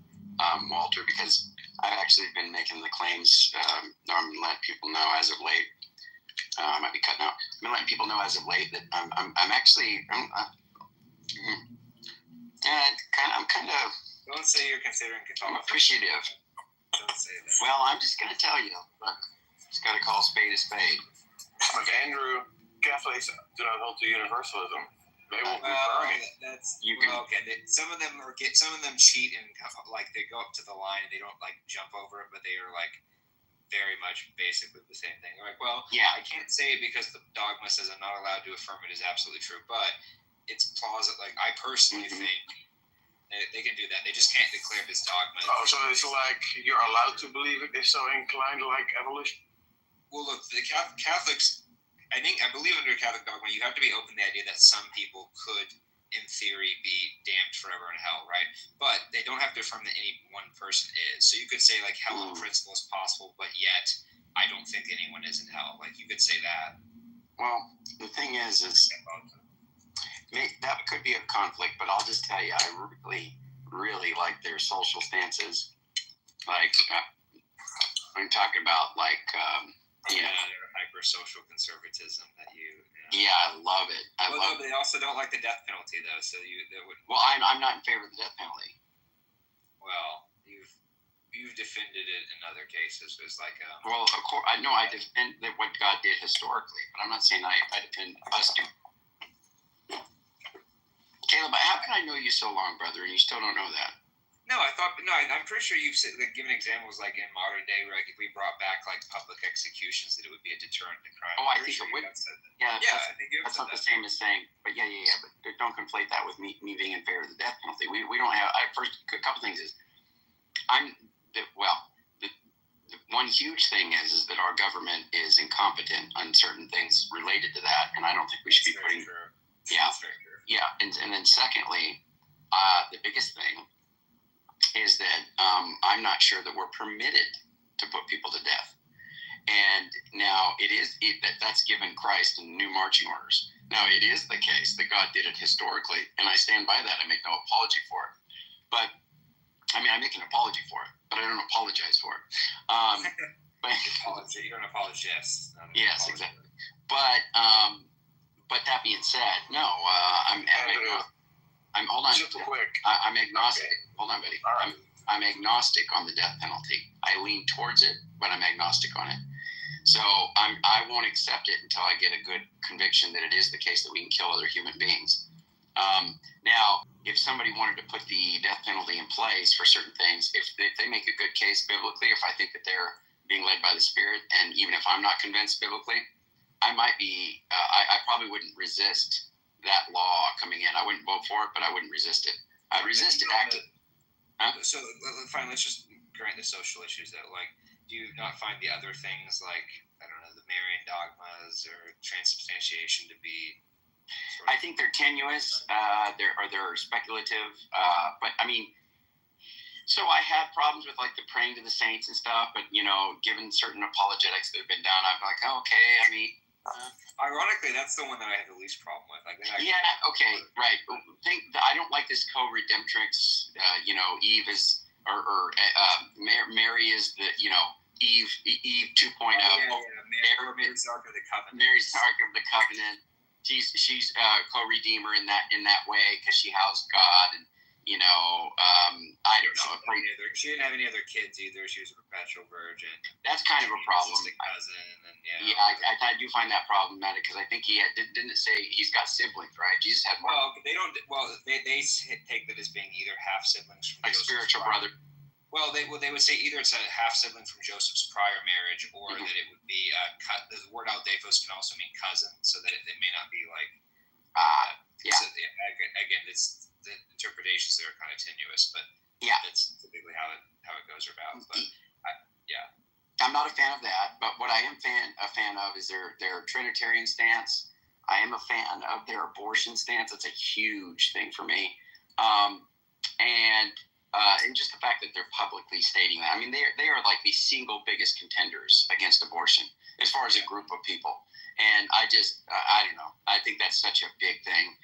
Walter, because I've actually been making the claims. I'm letting people know as of late. I might be cutting out. I've been letting people know as of late that I'm kind of. Don't say you're considering Catholicism. I'm appreciative. Don't say that. Well, I'm just going to tell you. Look, just got to call a spade a spade. Like Andrew, Catholics do not hold to universalism. They won't confirm it. Some of them cheat and like they go up to the line and they don't like jump over it, but they are like very much basically the same thing. They're like, well, yeah, I can't say it because the dogma says I'm not allowed to affirm it is absolutely true, but it's plausible. Like I personally think they can do that. They just can't declare this dogma. Oh, so it's like you're allowed to believe it if so inclined, like evolution. Well, look, the Catholics. I believe under Catholic dogma, you have to be open to the idea that some people could, in theory, be damned forever in hell, right? But they don't have to affirm that any one person is. So you could say, like, hell in principle is possible, but yet I don't think anyone is in hell. Like, you could say that. Well, the thing is that could be a conflict, but I'll just tell you, I really, really like their social stances. Like, I'm talking about, like, hyper-social conservatism that Yeah, I love it. No, they also don't like the death penalty, though. So they would. Well, I'm not in favor of the death penalty. Well, you've defended it in other cases. It's like well, of course, I defend what God did historically, but I'm not saying I defend us too. Caleb, how can I know you so long, brother, and you still don't know that? No, I'm pretty sure you've given examples like in modern day, where like if we brought back like public executions, that it would be a deterrent to crime. Oh, I think it would. Yeah, I think that's not the same as saying, but yeah. But don't conflate that with me being in favor of the death penalty. We don't have. First, a couple things is, the one huge thing is that our government is incompetent on certain things related to that, and I don't think we should be putting. Yeah, and then secondly, the biggest thing is that I'm not sure that we're permitted to put people to death. And now that's given Christ in new marching orders. Now it is the case that God did it historically, and I stand by that. I make no apology for it. But I make an apology for it, but I don't apologize for it. You're an apologist. Yes, exactly. But that being said, no, I'm hold on. I'm agnostic. Okay. Hold on, buddy. Right. I'm agnostic on the death penalty. I lean towards it, but I'm agnostic on it. So I won't accept it until I get a good conviction that it is the case that we can kill other human beings. Now, if somebody wanted to put the death penalty in place for certain things, if they make a good case biblically, if I think that they're being led by the Spirit, and even if I'm not convinced biblically, I might be. I probably wouldn't resist that law coming in. I wouldn't vote for it, but I wouldn't resist it. I resist it actively. So fine, let's just grant the social issues that, like, do you not find the other things like, I don't know, the Marian dogmas or transubstantiation to be? I think they're tenuous. They're speculative. But so I have problems with like the praying to the saints and stuff. But given certain apologetics that have been done, I'm like, oh, okay. Ironically, that's the one that I have the least problem with. Like, okay, right. I don't like this co-redemptrix. Eve is or Mary is the Eve 2.0. Mary's Ark of the Covenant. Mary's Ark of the Covenant. She's co-redeemer in that way because she housed God, and I don't know. She didn't have any other kids either. She was a perpetual virgin. That's kind of a problem. Cousin, and I do find that problematic because I think he didn't it say he's got siblings, right? Jesus had more. Well, they don't. Well, they take that as being either half siblings from like spiritual brother. Well, they would say either it's a half sibling from Joseph's prior marriage, or that it would be the word aldephos can also mean cousin, so that it may not be like. So, again, it's the interpretations that are kind of tenuous, but that's typically how it goes about. But I'm not a fan of that. But what I am a fan of is their Trinitarian stance. I am a fan of their abortion stance. It's a huge thing for me, and just the fact that they're publicly stating that. They are like the single biggest contenders against abortion as far as a group of people. And I don't know. I think that's such a big thing.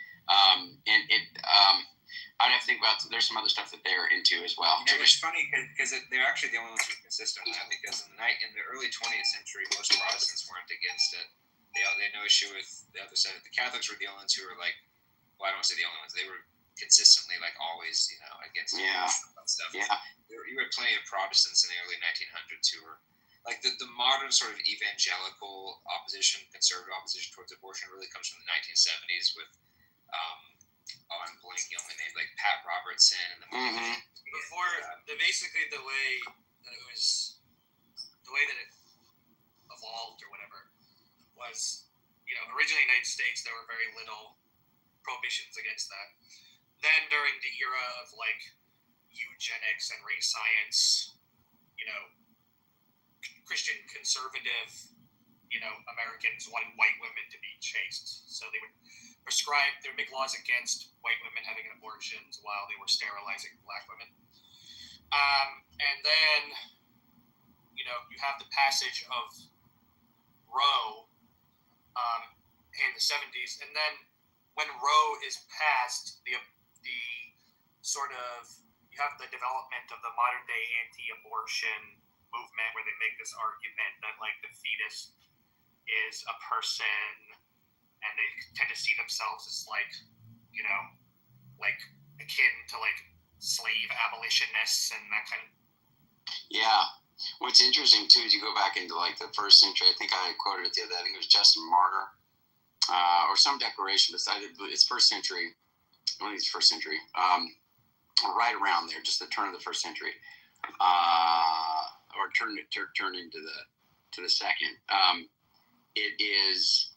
I'd have to think about, there's some other stuff that they're into as well. It's funny because they're actually the only ones who are consistent with that, because in the early 20th century, most Protestants weren't against it. They had no issue with the other side. The Catholics were the only ones who were like, well, I don't want to say the only ones. They were consistently like always, against stuff. Yeah. You had plenty of Protestants in the early 1900s who were like the modern sort of evangelical opposition, conservative opposition towards abortion really comes from the 1970s with I'm blanking on the name, like Pat Robertson and the before basically the way that it evolved or whatever was, originally in the United States there were very little prohibitions against that. Then during the era of like eugenics and race science, Christian conservative, Americans wanted white women to be chaste, so they would make laws against white women having abortions while they were sterilizing black women. And then, you have the passage of Roe in the 70s, and then when Roe is passed, the sort of, you have the development of the modern day anti-abortion movement where they make this argument that like the fetus is a person, and they tend to see themselves as like akin to like slave abolitionists and that kind of. Yeah. What's interesting too is you go back into like the first century. I think I quoted it the other day. I think it was Justin Martyr or some declaration beside it. It's first century. I think it's first century. Right around there, just the turn of the first century, or turn into the second. It is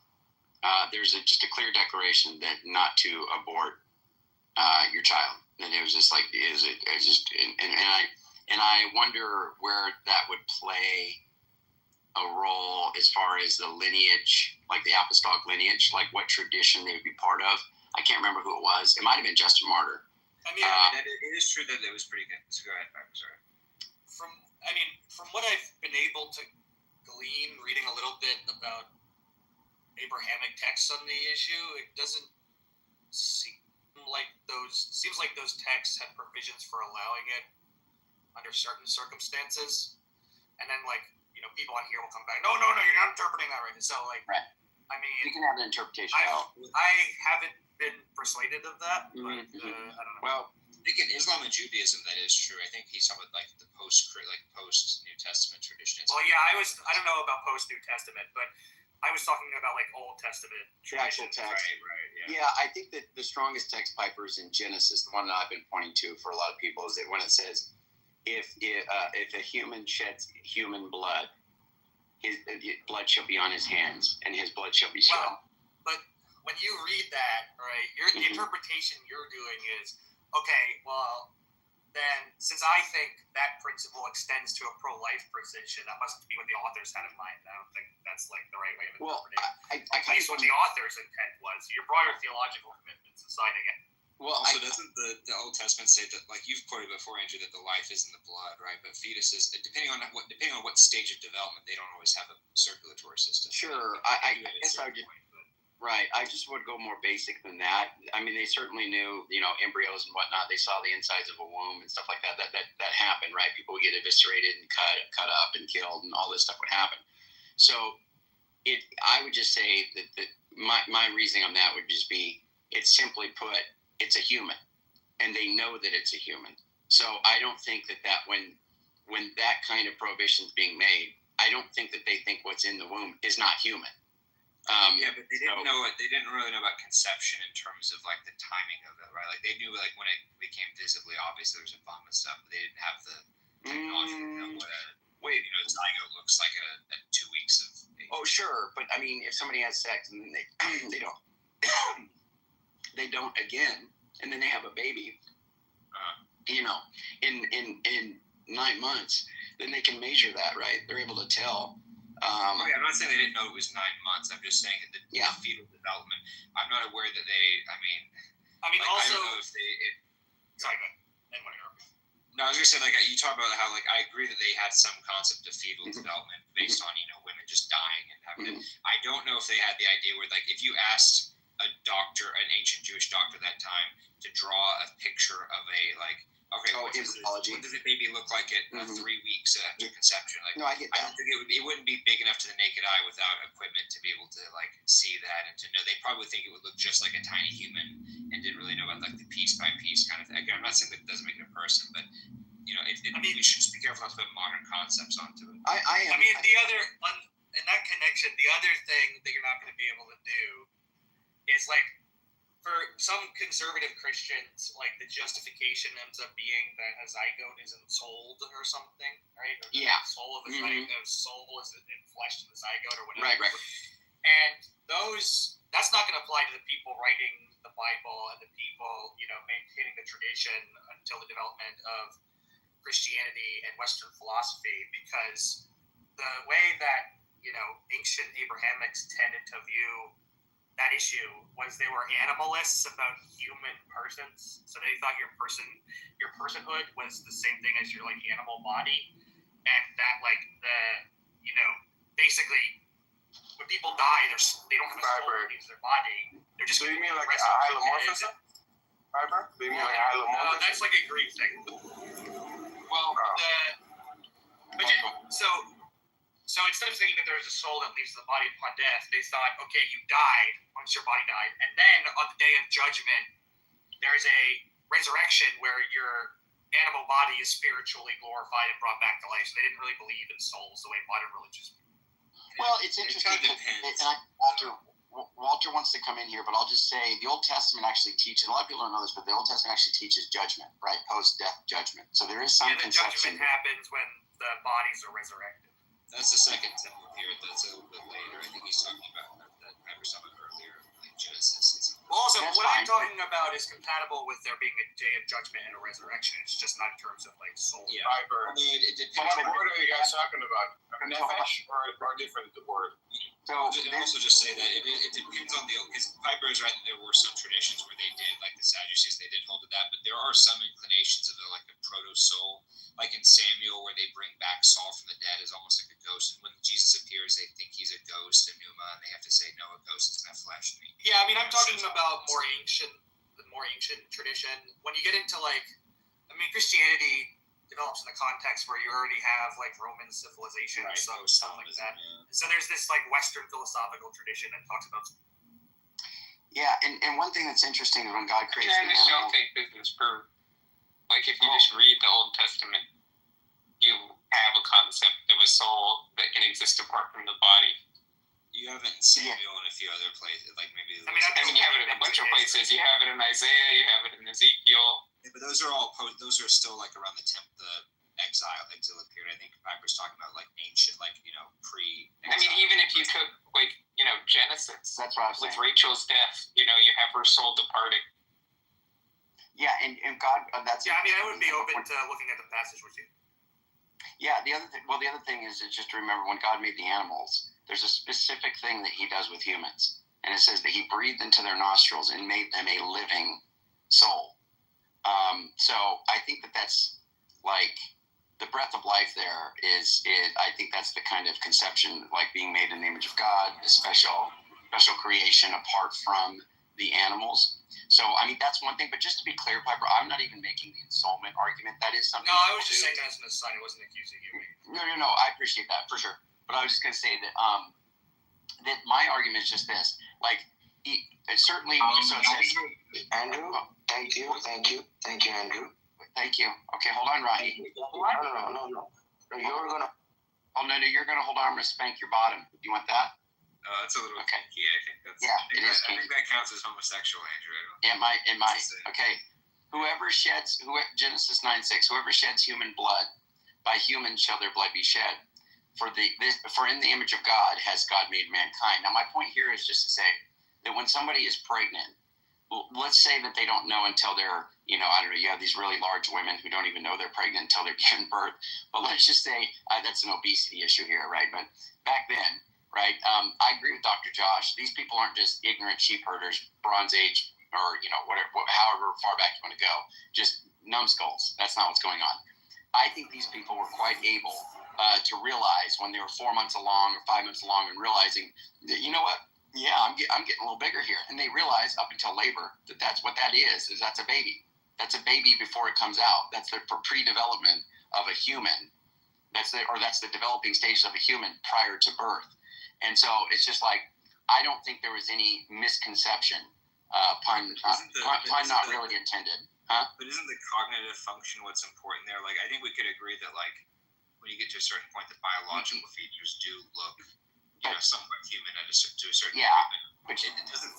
there's just a clear declaration that not to abort your child, and it was just like and I wonder where that would play a role as far as the lineage, like the apostolic lineage, like what tradition they would be part of. I can't remember who it was. It might have been Justin Martyr. It is true that it was pretty good. So go ahead, Piper. Sorry. From what I've been able to glean, reading a little bit about Abrahamic texts on the issue, it doesn't seem like those texts had provisions for allowing it under certain circumstances, and then people on here will come back. No, you're not interpreting that right. So right. You can have an interpretation. I haven't been persuaded of that, but I don't know. Well, I think in Islam and Judaism that is true. I think he's talking about the post New Testament tradition. Well, yeah, I don't know about post New Testament, but I was talking about Old Testament actual text. Right. Yeah, I think that the strongest text, Piper's in Genesis. The one that I've been pointing to for a lot of people is that when it says, if a human sheds human blood, his blood shall be on his hands, and his blood shall be shed. Well, but when you read that, right, the interpretation you're doing is, okay, well, then since I think that principle extends to a pro-life position, that must be what the authors had in mind. I don't think that's the right way of interpreting it. At least what the author's intent was. Your broader theological commitments aside again. Well, also, doesn't the Old Testament say that, you've quoted before, Andrew, that the life is in the blood, right? But fetuses, depending on what stage of development, they don't always have a circulatory system. Sure, I guess I would just. Right. I just would go more basic than that. I mean, they certainly knew, embryos and whatnot. They saw the insides of a womb and stuff like that. That happened, right? People would get eviscerated and cut up and killed, and all this stuff would happen. So, I would just say that my reasoning on that would just be, it's simply put, it's a human, and they know that it's a human. So I don't think that when that kind of prohibition is being made, I don't think that they think what's in the womb is not human. But they didn't know it. They didn't really know about conception in terms of the timing of it, right? They knew when it became visibly obvious there was a bomb and stuff, but they didn't have the technology to know what a zygote looks like at 2 weeks of age. Oh, sure, but I mean, if somebody has sex and then they don't they don't again, and then they have a baby, in 9 months, then they can measure that, right? They're able to tell. I'm not saying they didn't know it was 9 months. I'm just saying that the fetal development. I'm not aware that they. I don't know if they. Sorry, no, I was gonna say you talk about how I agree that they had some concept of fetal development based on women just dying and having it. I don't know if they had the idea where if you asked a doctor, an ancient Jewish doctor at that time, to draw a picture of a what does a baby look like at 3 weeks after conception? No, I get that. I don't think it wouldn't be big enough to the naked eye without equipment to be able to see that and to know. They probably think it would look just like a tiny human and didn't really know about the piece by piece kind of thing. Again, I'm not saying that it doesn't make it a person, but we should just be careful not to put modern concepts onto it. In that connection, the other thing that you're not going to be able to do is for some conservative Christians, the justification ends up being that a zygote isn't sold or something, right? Or the soul of a soul is enfleshed in the zygote or whatever. Right. And that's not going to apply to the people writing the Bible and the people, maintaining the tradition until the development of Christianity and Western philosophy, because the way that, ancient Abrahamics tended to view that issue was they were animalists about human persons. So they thought your personhood was the same thing as your animal body, and that basically when people die, they don't have a soul that leaves their body. They're just. Do you mean a hylomorphism? Piper? Do you mean hylomorphism? No, that's a Greek thing. Well, So instead of thinking that there's a soul that leaves the body upon death, they thought, okay, you died once your body died, and then on the day of judgment, there's a resurrection where your animal body is spiritually glorified and brought back to life. So they didn't really believe in souls the way modern religious people. Well, it's interesting. Walter wants to come in here, but I'll just say the Old Testament actually teaches. A lot of people don't know this, but the Old Testament actually teaches judgment, right? Post-death judgment. So there is some conception. Judgment happens when the bodies are resurrected. That's the second temple period. That's a little bit later. I think he's talking about that. I was talking about earlier, Genesis. Also, what I'm talking about is compatible with there being a day of judgment and a resurrection. It's just not in terms of soul. Yeah. It depends. What word are you guys talking about? Nefesh or a different word? So I'll also just say that it depends on because Piper is right that there were some traditions where they did, like the Sadducees, they did hold to that, but there are some inclinations of like a proto-soul, like in Samuel, where they bring back Saul from the dead as almost like a ghost, and when Jesus appears, they think he's a ghost, a pneuma, and they have to say, no, a ghost doesn't have flesh. Yeah, I mean, I'm talking about the more ancient tradition. When you get into Christianity develops in the context where you already have like Roman civilization and stuff like that. Yeah. So there's this like Western philosophical tradition that talks about. Yeah, and one thing that's interesting is when God creates the animal. Don't take business per. Like if you just read the Old Testament, you have a concept of a soul that can exist apart from the body. You have it in Samuel and a few other places, like maybe. I mean, you have it in a bunch of places. You have it in Isaiah. You have it in Ezekiel. Yeah, but those are still like around the exilic period. I think Piper's talking about like ancient, like pre. I mean, even if you took like Genesis, that's what I was with saying. Rachel's death, you have her soul departing. Yeah, and God, that's. Yeah, I mean, I would be open to looking at the passage with you. Yeah, the other thing is just to remember when God made the animals, there's a specific thing that He does with humans, and it says that He breathed into their nostrils and made them a living soul. So I think that's like the breath of life. There is. I think that's the kind of conception, like being made in the image of God, a special creation apart from the animals. So, I mean, that's one thing. But just to be clear, Piper, I'm not even making the ensoulment argument. That is something. No, I was just saying that as an aside. I wasn't accusing you. No. I appreciate that for sure. But I was just going to say that that my argument is just this. Like, certainly. Andrew, thank you, Andrew. Thank you. Okay, hold on, Rahi. No. You're gonna. Oh no, you're gonna hold on. I'm gonna spank your bottom. You want that? That's a little kinky. I think that's. Yeah, it is kinky. I think that counts as homosexual, Andrew. It might. Okay. Genesis 9:6. Whoever sheds human blood, by human shall their blood be shed. For in the image of God has God made mankind. Now, my point here is just to say that when somebody is pregnant, let's say that they don't know until they're, I don't know, you have these really large women who don't even know they're pregnant until they're giving birth. But let's just say that's an obesity issue here, right? But back then, right, I agree with Dr. Josh. These people aren't just ignorant sheep herders, Bronze Age, or, whatever, however far back you want to go, just numbskulls. That's not what's going on. I think these people were quite able to realize when they were 4 months along or 5 months along and realizing that, you know what? Yeah, I'm getting a little bigger here. And they realize up until labor that that's what that is that's a baby. That's a baby before it comes out. That's the pre-development of a human. That's the developing stages of a human prior to birth. And so it's just like, I don't think there was any misconception, pun not really intended. Huh? But isn't the cognitive function what's important there? Like, I think we could agree that, like, when you get to a certain point, the biological features do look, somewhat human to a certain degree. But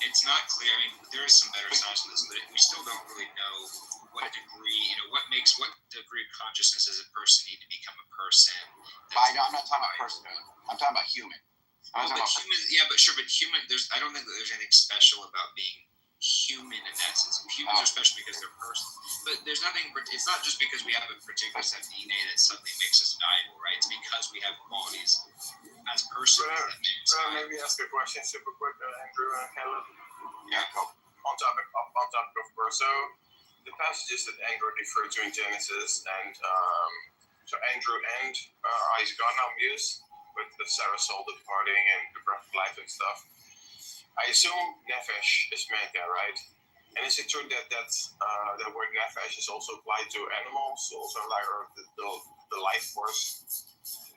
it's not clear. I mean, there is some better science to this, but we still don't really know what degree, what degree of consciousness does a person need to become a person. I'm not talking about personhood. I'm talking about human. But human, I don't think that there's anything special about being human in that sense. Humans are special because they're persons. But there's nothing, it's not just because we have a particular set of DNA that suddenly makes us valuable, right? It's because we have qualities as persons. Maybe ask a question super quick, Andrew and Caleb. Yeah, go. On topic of birth. So the passages that Andrew referred to in Genesis, and so Andrew and Isaac are now Muse with the Sarah soul departing and the breath of life and stuff. I assume nefesh is meant there, right? And is it true that the word nefesh is also applied to animals, also like the life force,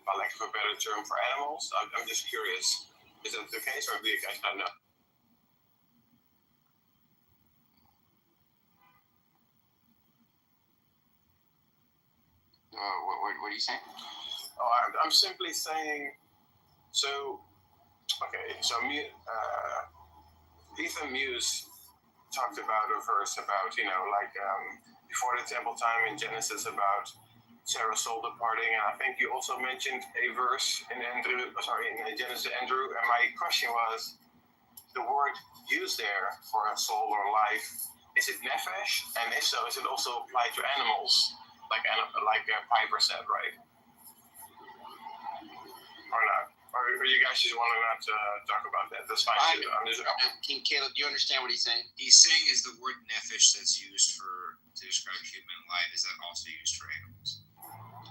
by lack of a better term, for animals? I'm just curious. Is that the case, or do you guys not know? What are you saying? Oh, I'm simply saying. So, okay. So, Ethan Muse talked about a verse about before the temple time in Genesis about Sarah's soul departing, and I think you also mentioned a verse in Genesis Andrew. And my question was, the word used there for a soul or life, is it nefesh? And if so, is it also applied to animals, like Piper said, right? Or not? Or you guys just want to not talk about that, that's fine. too. King Caleb, do you understand what he's saying? He's saying is the word nephesh that's used to describe human life, is that also used for animals?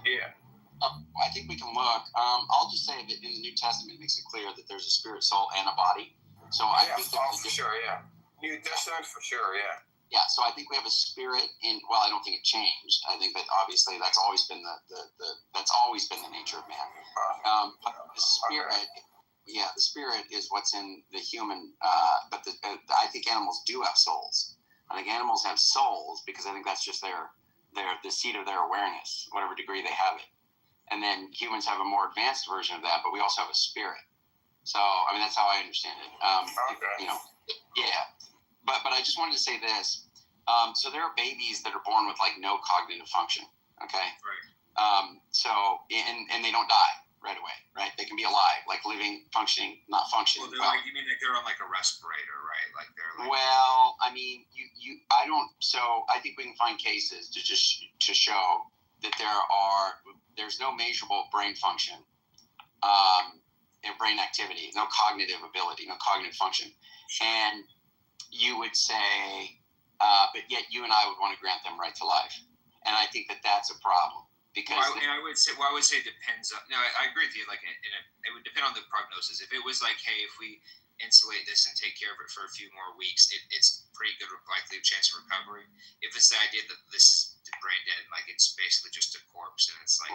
Yeah. I think we can look. I'll just say that in the New Testament it makes it clear that there's a spirit, soul, and a body. So I think that for sure, yeah. New Testament for sure, yeah. Yeah, so I think we have a spirit in. Well, I don't think it changed. I think that obviously that's always been that's always been the nature of man. But the spirit, the spirit is what's in the human. But I think animals do have souls. I think animals have souls because I think that's just the seat of their awareness, whatever degree they have it. And then humans have a more advanced version of that, but we also have a spirit. So I mean that's how I understand it. Yeah. But I just wanted to say this. So there are babies that are born with like no cognitive function. Okay. Right. So and they don't die right away. Right. They can be alive, like living, functioning, not functioning. Well, you mean like they're on like a respirator, right? Like they're like. Well, I mean, I don't. So I think we can find cases to show that there's no measurable brain function, and brain activity, no cognitive ability, no cognitive function, and you would say, but yet you and I would want to grant them right to life, and I think that that's a problem because. I would say it depends on. No, I agree with you. Like, it would depend on the prognosis. If it was like, hey, if we insulate this and take care of it for a few more weeks, it's pretty good likely chance of recovery. If it's the idea that this is brain dead, like it's basically just a corpse, and it's like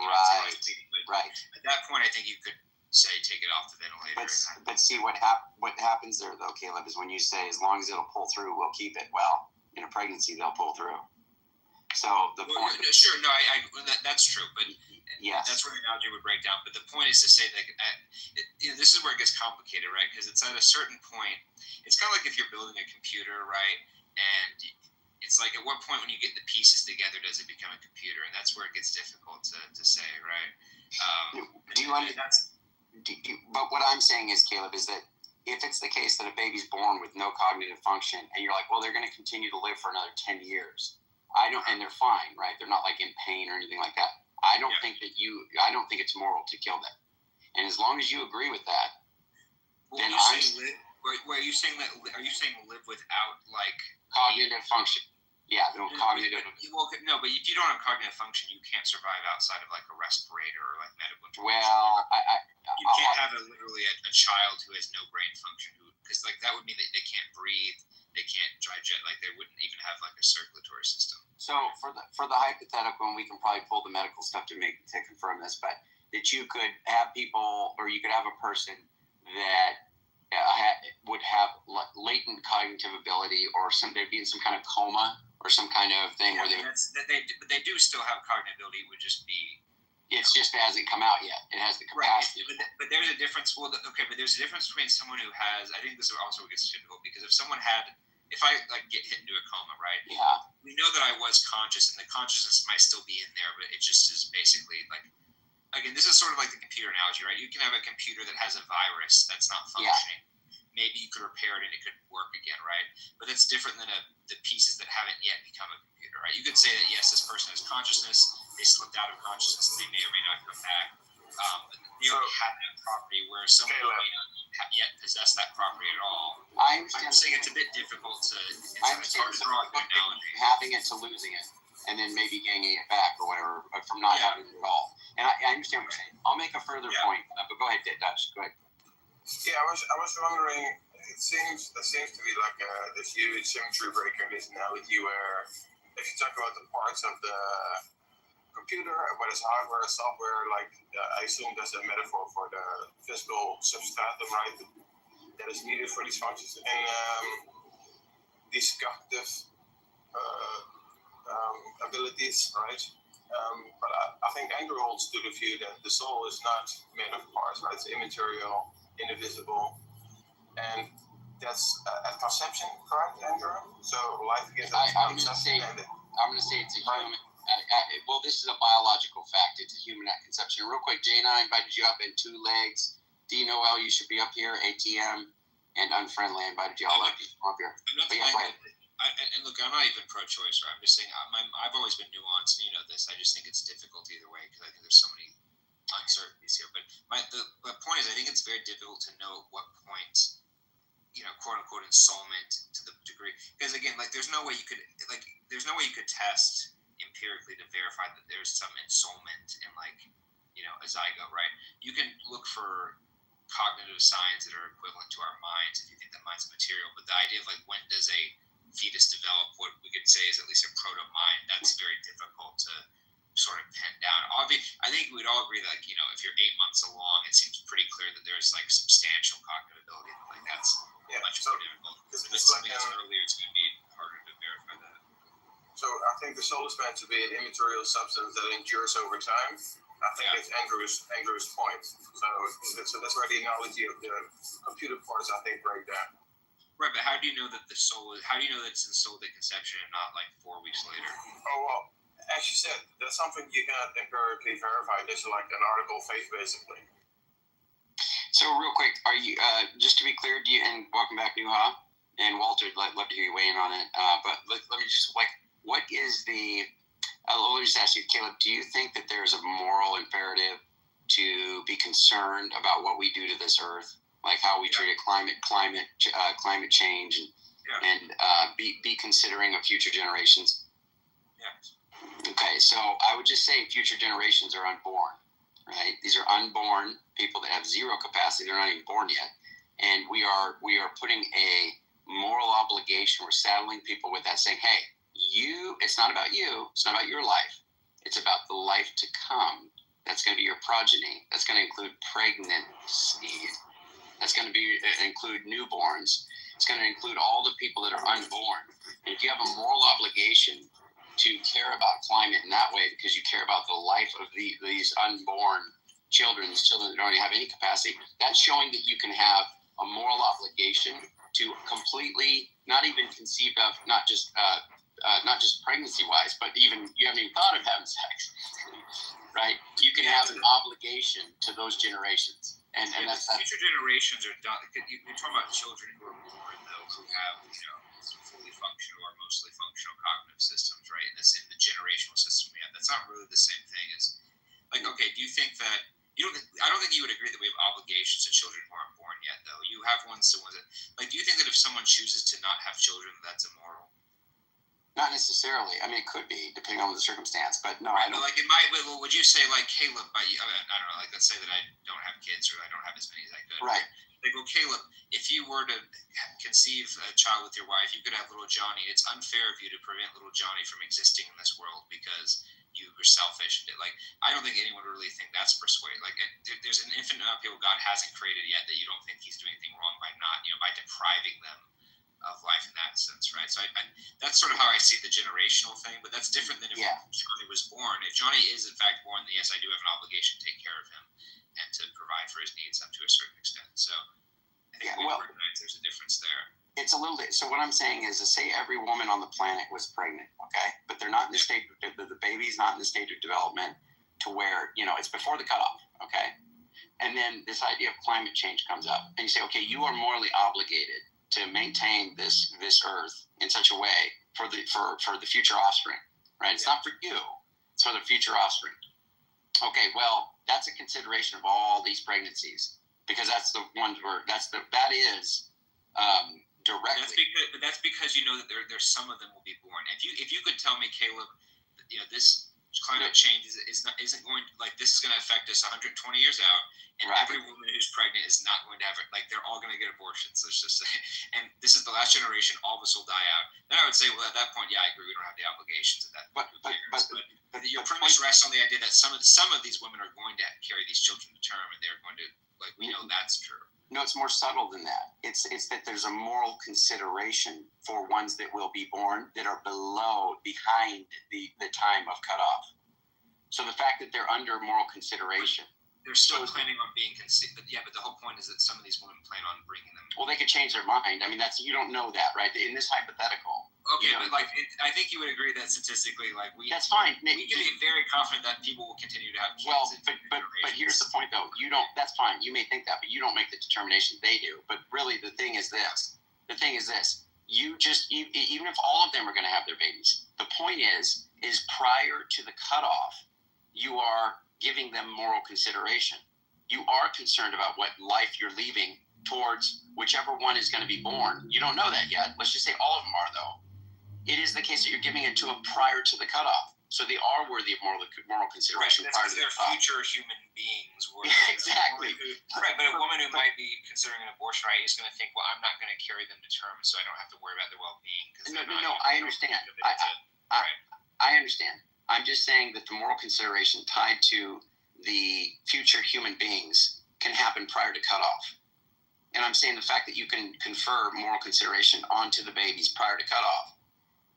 right. At that point, I think you could say take it off the ventilator. But see what happens there though, Caleb, is when you say as long as it'll pull through, we'll keep it. Well, in a pregnancy, they'll pull through. So the point. Sure, no, that's true, but yes, that's where the analogy would break down. But the point is to say that this is where it gets complicated, right? Because it's at a certain point. It's kind of like if you're building a computer, right? And it's like at what point when you get the pieces together does it become a computer? And that's where it gets difficult to say, right? But what I'm saying is, Caleb, is that if it's the case that a baby's born with no cognitive function, and you're like, well, they're going to continue to live for another 10 years, and they're fine, right? They're not like in pain or anything like that. I don't think it's moral to kill them. And as long as you agree with that, then are you saying live without like cognitive function? Yeah, no cognitive. Well, no, but if you don't have cognitive function, you can't survive outside of like a respirator or like medical intervention. Well, you can't have literally a child who has no brain function, because like that would mean that they can't breathe, they can't digest, like they wouldn't even have like a circulatory system. So for the hypothetical, and we can probably pull the medical stuff to confirm this, but that you could have people, or you could have a person that would have latent cognitive ability, or they'd be in some kind of coma or some kind of thing where they do still have cognitive ability. It would just be. It hasn't come out yet. It has the capacity. Right. But there's a difference. Well, okay, but there's a difference between someone who has. I think this also gets difficult because if I like get hit into a coma, right? Yeah. We know that I was conscious, and the consciousness might still be in there, but it just is basically like. Again, this is sort of like the computer analogy, right? You can have a computer that has a virus that's not functioning. Yeah. Maybe you could repair it and it could work again, right? But that's different than the pieces that haven't yet become a computer, right? You could say that, yes, this person has consciousness, they slipped out of consciousness, they may or may not come back. But they already have that property, where someone may not yet possess that property at all. I understand. I'm saying it's a bit difficult to. It's hard to draw a good analogy. Having it to losing it, and then maybe gaining it back or whatever, from not having it at all. And I understand what you're saying. I'll make a further point, but go ahead, Dutch. Go ahead. Yeah, I was wondering. It seems to be like this huge symmetry breaker in this analogy, where if you talk about the parts of the computer, whether it's hardware or software, like I assume that's a metaphor for the physical substratum, right? That is needed for these functions, and these cognitive abilities, right? But I think Andrew holds to the view that the soul is not made of parts, right? It's immaterial, indivisible, and that's at conception, correct, Andrew? So life begins at conception. I'm going to say it's a human. Well, this is a biological fact. It's a human at conception. Real quick, Jane, I invited you up in 2 legs. D. Noel, you should be up here. ATM and Unfriendly, I invited you all up here. And look, I'm not even pro-choice, right? I'm just saying I've always been nuanced, and you know this. I just think it's difficult either way because I think there's so many uncertainties here. But the point is, I think it's very difficult to know at what point, quote unquote ensoulment to the degree, because again, there's no way you could test empirically to verify that there's some ensoulment in a zygote, right? You can look for cognitive signs that are equivalent to our minds if you think that mind's immaterial, but the idea of when does a fetus develop what we could say is at least a proto-mind, that's very difficult to sort of pin down. Obviously, I think we'd all agree that if you're 8 months along, it seems pretty clear that there's substantial cognitive ability. That's much more difficult. If it's something that's earlier, it's going to be harder to verify that. So I think the soul is meant to be an immaterial substance that endures over time. I think it's Andrew's point. So that's where the analogy of the computer parts, I think, break down. Right, but how do you know that the soul? How do you know that it's ensouled at conception and not 4 weeks later? Oh well, as you said, that's something you cannot empirically verify. This is like an article of faith, basically. So real quick, are you just to be clear? And welcome back, Nuha and Walter. Love to hear you weigh in on it. But let me just what is the? Let me just ask you, Caleb. Do you think that there's a moral imperative to be concerned about what we do to this earth, like how we treat climate change, and be considering of future generations? Yeah. Okay, so I would just say future generations are unborn, right? These are unborn people that have zero capacity. They're not even born yet, and we are putting a moral obligation. We're saddling people with that, saying, "Hey, it's not about you. It's not about your life. It's about the life to come. That's going to be your progeny. That's going to include pregnancy. That's going to include newborns. It's going to include all the people that are unborn. And if you have a moral obligation to care about climate in that way because you care about the life of these unborn children, these children that don't even have any capacity, that's showing that you can have a moral obligation to completely not even conceive of not just pregnancy-wise, but even you haven't even thought of having sex, right? You can have an obligation to those generations, and that's future generations are done. You're talking about children who are born, though, who have fully functional or mostly functional cognitive systems, right? And that's in the generational system we have. That's not really the same thing as okay. Do you think that I don't think you would agree that we have obligations to children who aren't born yet, though. You have ones that do you think that if someone chooses to not have children, that's immoral? Not necessarily. I mean, it could be depending on the circumstance, but no, right, I don't. Would you say Caleb? I don't know. Let's say that I don't have kids or I don't have as many as I could. Right. Caleb, if you were to conceive a child with your wife, you could have little Johnny. It's unfair of you to prevent little Johnny from existing in this world because you were selfish. I don't think anyone would really think that's persuasive. There's an infinite amount of people God hasn't created yet that you don't think He's doing anything wrong by not, by depriving them of life in that sense, right? So that's sort of how I see the generational thing, but that's different than if Johnny was born. If Johnny is in fact born, then yes, I do have an obligation to take care of him and to provide for his needs up to a certain extent. So I think we recognize there's a difference there. It's a little bit. So what I'm saying is, say every woman on the planet was pregnant, okay, but they're not in the state. The baby's not in the stage of development to where it's before the cutoff, okay, and then this idea of climate change comes up, and you say, okay, you are morally obligated to maintain this earth in such a way for the future offspring, right? It's not for you; it's for the future offspring. Okay, well, that's a consideration of all these pregnancies because that's the ones where that is directly. That's because you know that there's some of them will be born. If you could tell me, Caleb, this climate change isn't going this is going to affect us 120 years out. And every woman who's pregnant is not going to have it. They're all going to get abortions, let's just say. And this is the last generation. All of us will die out. Then I would say, well, at that point, I agree. We don't have the obligations of that. But your premise rests on the idea that some of these women are going to carry these children to term, and they're going to we know that's true. No, it's more subtle than that. It's that there's a moral consideration for ones that will be born that are behind the time of cutoff. So the fact that they're under moral consideration. They're still planning on being conceived, but the whole point is that some of these women plan on bringing them. Well, they could change their mind. I mean, you don't know that, right? In this hypothetical. Okay, but I think you would agree that statistically, that's fine. We can be very confident that people will continue to have kids. Well, but here's the point, though. You don't. That's fine. You may think that, but you don't make the determination. They do. But really, the thing is this. You just even if all of them are going to have their babies, the point is prior to the cutoff, you are giving them moral consideration. You are concerned about what life you're leaving towards whichever one is going to be born. You don't know that yet. Let's just say all of them are, though. It is the case that you're giving it to them prior to the cutoff. So they are worthy of moral consideration prior to the they're cutoff. future human beings. Exactly. Right, but a woman who might be considering an abortion, right, is going to think, well, I'm not going to carry them to term, so I don't have to worry about their well-being. No, I understand. I understand. I'm just saying that the moral consideration tied to the future human beings can happen prior to cutoff. And I'm saying the fact that you can confer moral consideration onto the babies prior to cutoff,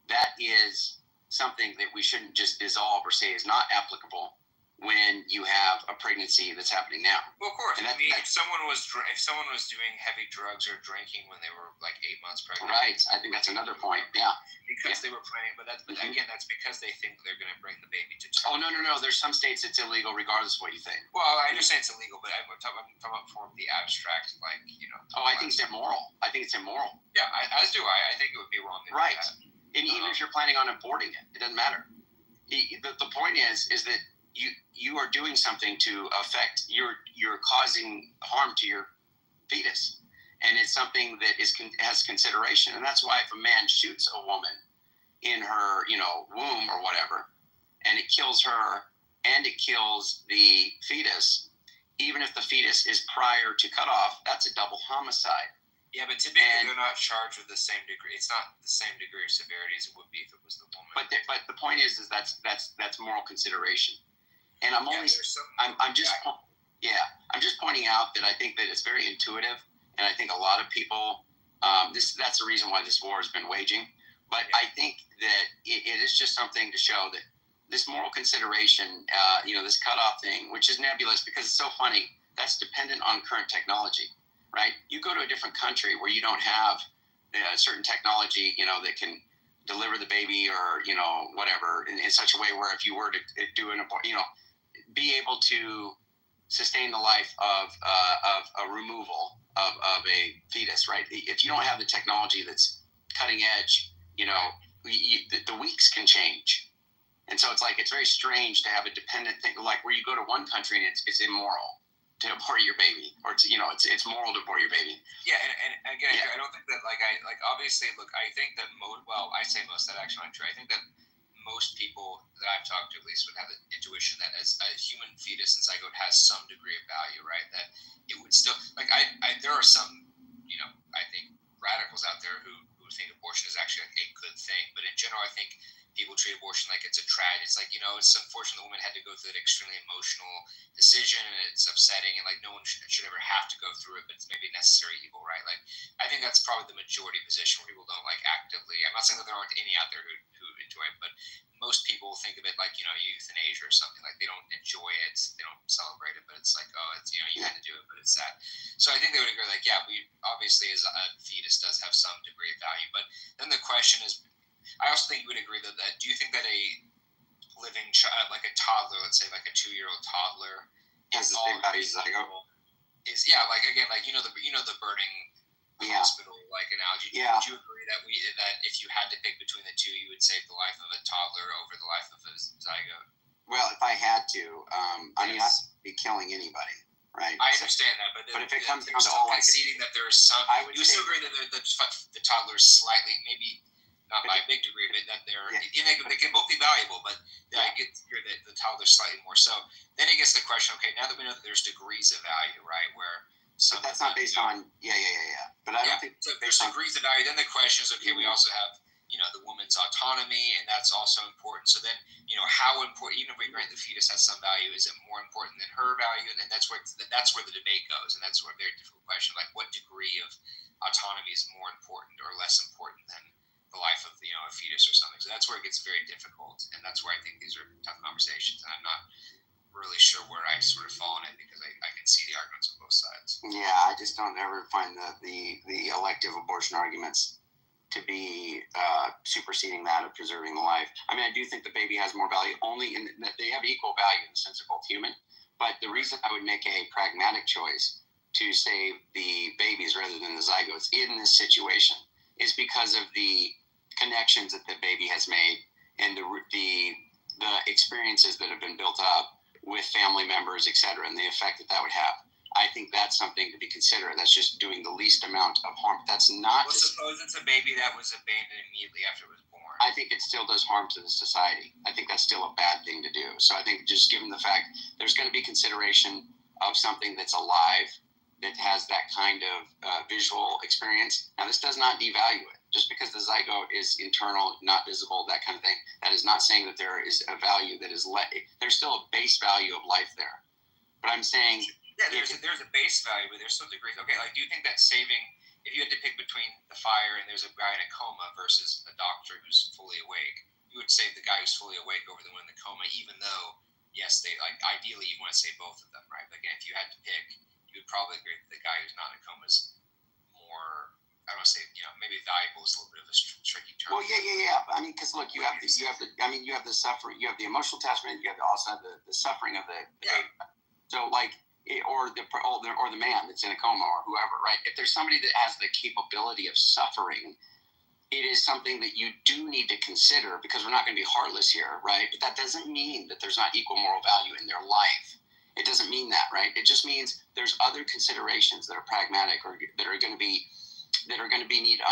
that is something that we shouldn't just dissolve or say is not applicable when you have a pregnancy that's happening now. Well, of course. And I mean, if someone was doing heavy drugs or drinking when they were like 8 months pregnant, right? I think that's another point. Yeah, because they were planning. But again, that's because they think they're going to bring the baby to term. Oh no! There's some states it's illegal, regardless of what you think. Well, I understand it's illegal, but I'm talking about from the abstract, like, you know. Oh, I think it's immoral. I think it's immoral. Yeah, as do I. I think it would be wrong to do right. that. And even if you're planning on aborting it doesn't matter. The point is that you are doing something to affect, you're causing harm to your fetus, and it's something that has consideration. And that's why if a man shoots a woman in her womb or whatever, and it kills her and it kills the fetus, even if the fetus is prior to cutoff, that's a double homicide. Yeah, but typically they're not charged with the same degree. It's not the same degree of severity as it would be if it was the woman. But the point is that's moral consideration. And I'm just pointing out that I think that it's very intuitive, and I think a lot of people that's the reason why this war has been waging. But I think that it is just something to show that this moral consideration, this cutoff thing, which is nebulous because it's so funny, that's dependent on current technology. Right? You go to a different country where you don't have certain technology, that can deliver the baby or, whatever in such a way where if you were to do an abort, be able to sustain the life of a removal of a fetus, right? If you don't have the technology that's cutting edge, the weeks can change. And so it's very strange to have a dependent thing, like where you go to one country and it's immoral to abort your baby, or it's moral to abort your baby. Yeah, and again, I don't think that obviously, look, I think that I say most, that actually not true. I think that most people that I've talked to at least would have the intuition that as a human fetus and zygote has some degree of value, right? That it would still there are some, I think radicals out there who think abortion is actually a good thing, but in general, I think people treat abortion like it's a tragedy. It's like, it's unfortunate the woman had to go through that extremely emotional decision, and it's upsetting, and no one should ever have to go through it, but it's maybe a necessary evil, right? I think that's probably the majority position where people don't actively. I'm not saying that there aren't any out there who enjoy it, but most people think of it like, euthanasia or something. Like they don't enjoy it, they don't celebrate it, but it's like, oh, it's, you had to do it, but it's sad. So I think they would agree, we obviously as a fetus does have some degree of value, but then the question is, I also think you would agree that do you think that a living child, like a toddler, let's say like a 2-year-old toddler, has the same value as zygote? The burning hospital analogy. Yeah. Would you agree that if you had to pick between the two, you would save the life of a toddler over the life of a zygote? Well, if I had to, I mean, I'd be killing anybody. Right. I understand that, but if it comes down to still all conceding that there's some, you would still agree that the toddler's slightly, maybe not by a big degree, but that they can both be valuable, but I get here that the toddler's slightly more so. Then it gets the question, okay, now that we know that there's degrees of value, right, where but that's not based on, But I don't think so. If there's degrees of value, then the question is, okay, we also have, the woman's autonomy, and that's also important. So then, how important, even if we grant the fetus has some value, is it more important than her value? And that's where the debate goes, and that's where a very difficult question, like what degree of autonomy is more important or less important than the life of a fetus or something. So that's where it gets very difficult, and that's where I think these are tough conversations, and I'm not really sure where I sort of fall in it because I can see the arguments on both sides. Yeah, I just don't ever find the elective abortion arguments to be superseding that of preserving the life. I mean, I do think the baby has more value, only in that they have equal value in the sense of both human. But the reason I would make a pragmatic choice to save the babies rather than the zygotes in this situation is because of the connections that the baby has made and the experiences that have been built up with family members, etc., and the effect that would have. I think that's something to be considered. That's just doing the least amount of harm. That's not Well, just. suppose it's a baby that was abandoned immediately after it was born. I think it still does harm to the society. I think that's still a bad thing to do. So I think just given the fact there's going to be consideration of something that's alive, that has that kind of visual experience. Now, this does not devalue it. Just because the zygote is internal, not visible, that kind of thing, that is not saying that there is a value that is there's still a base value of life there. But I'm saying... Yeah, there's a base value, but there's still degrees. Okay, like, do you think that saving, if you had to pick between the fire and there's a guy in a coma versus a doctor who's fully awake, you would save the guy who's fully awake over the one in the coma, even though, yes, they like ideally you want to save both of them, right? But again, if you had to pick, you would probably agree that the guy who's not in a coma is more. I don't want to say, maybe valuable is a little bit of a tricky term. Well, yeah. I mean, because look, you have the suffering, you have the emotional attachment, you have also the suffering of the baby. So like. Or the man that's in a coma or whoever, right? If there's somebody that has the capability of suffering, it is something that you do need to consider, because we're not going to be heartless here, right? But that doesn't mean that there's not equal moral value in their life. It doesn't mean that, right? It just means there's other considerations that are pragmatic or that are going to be you're going to need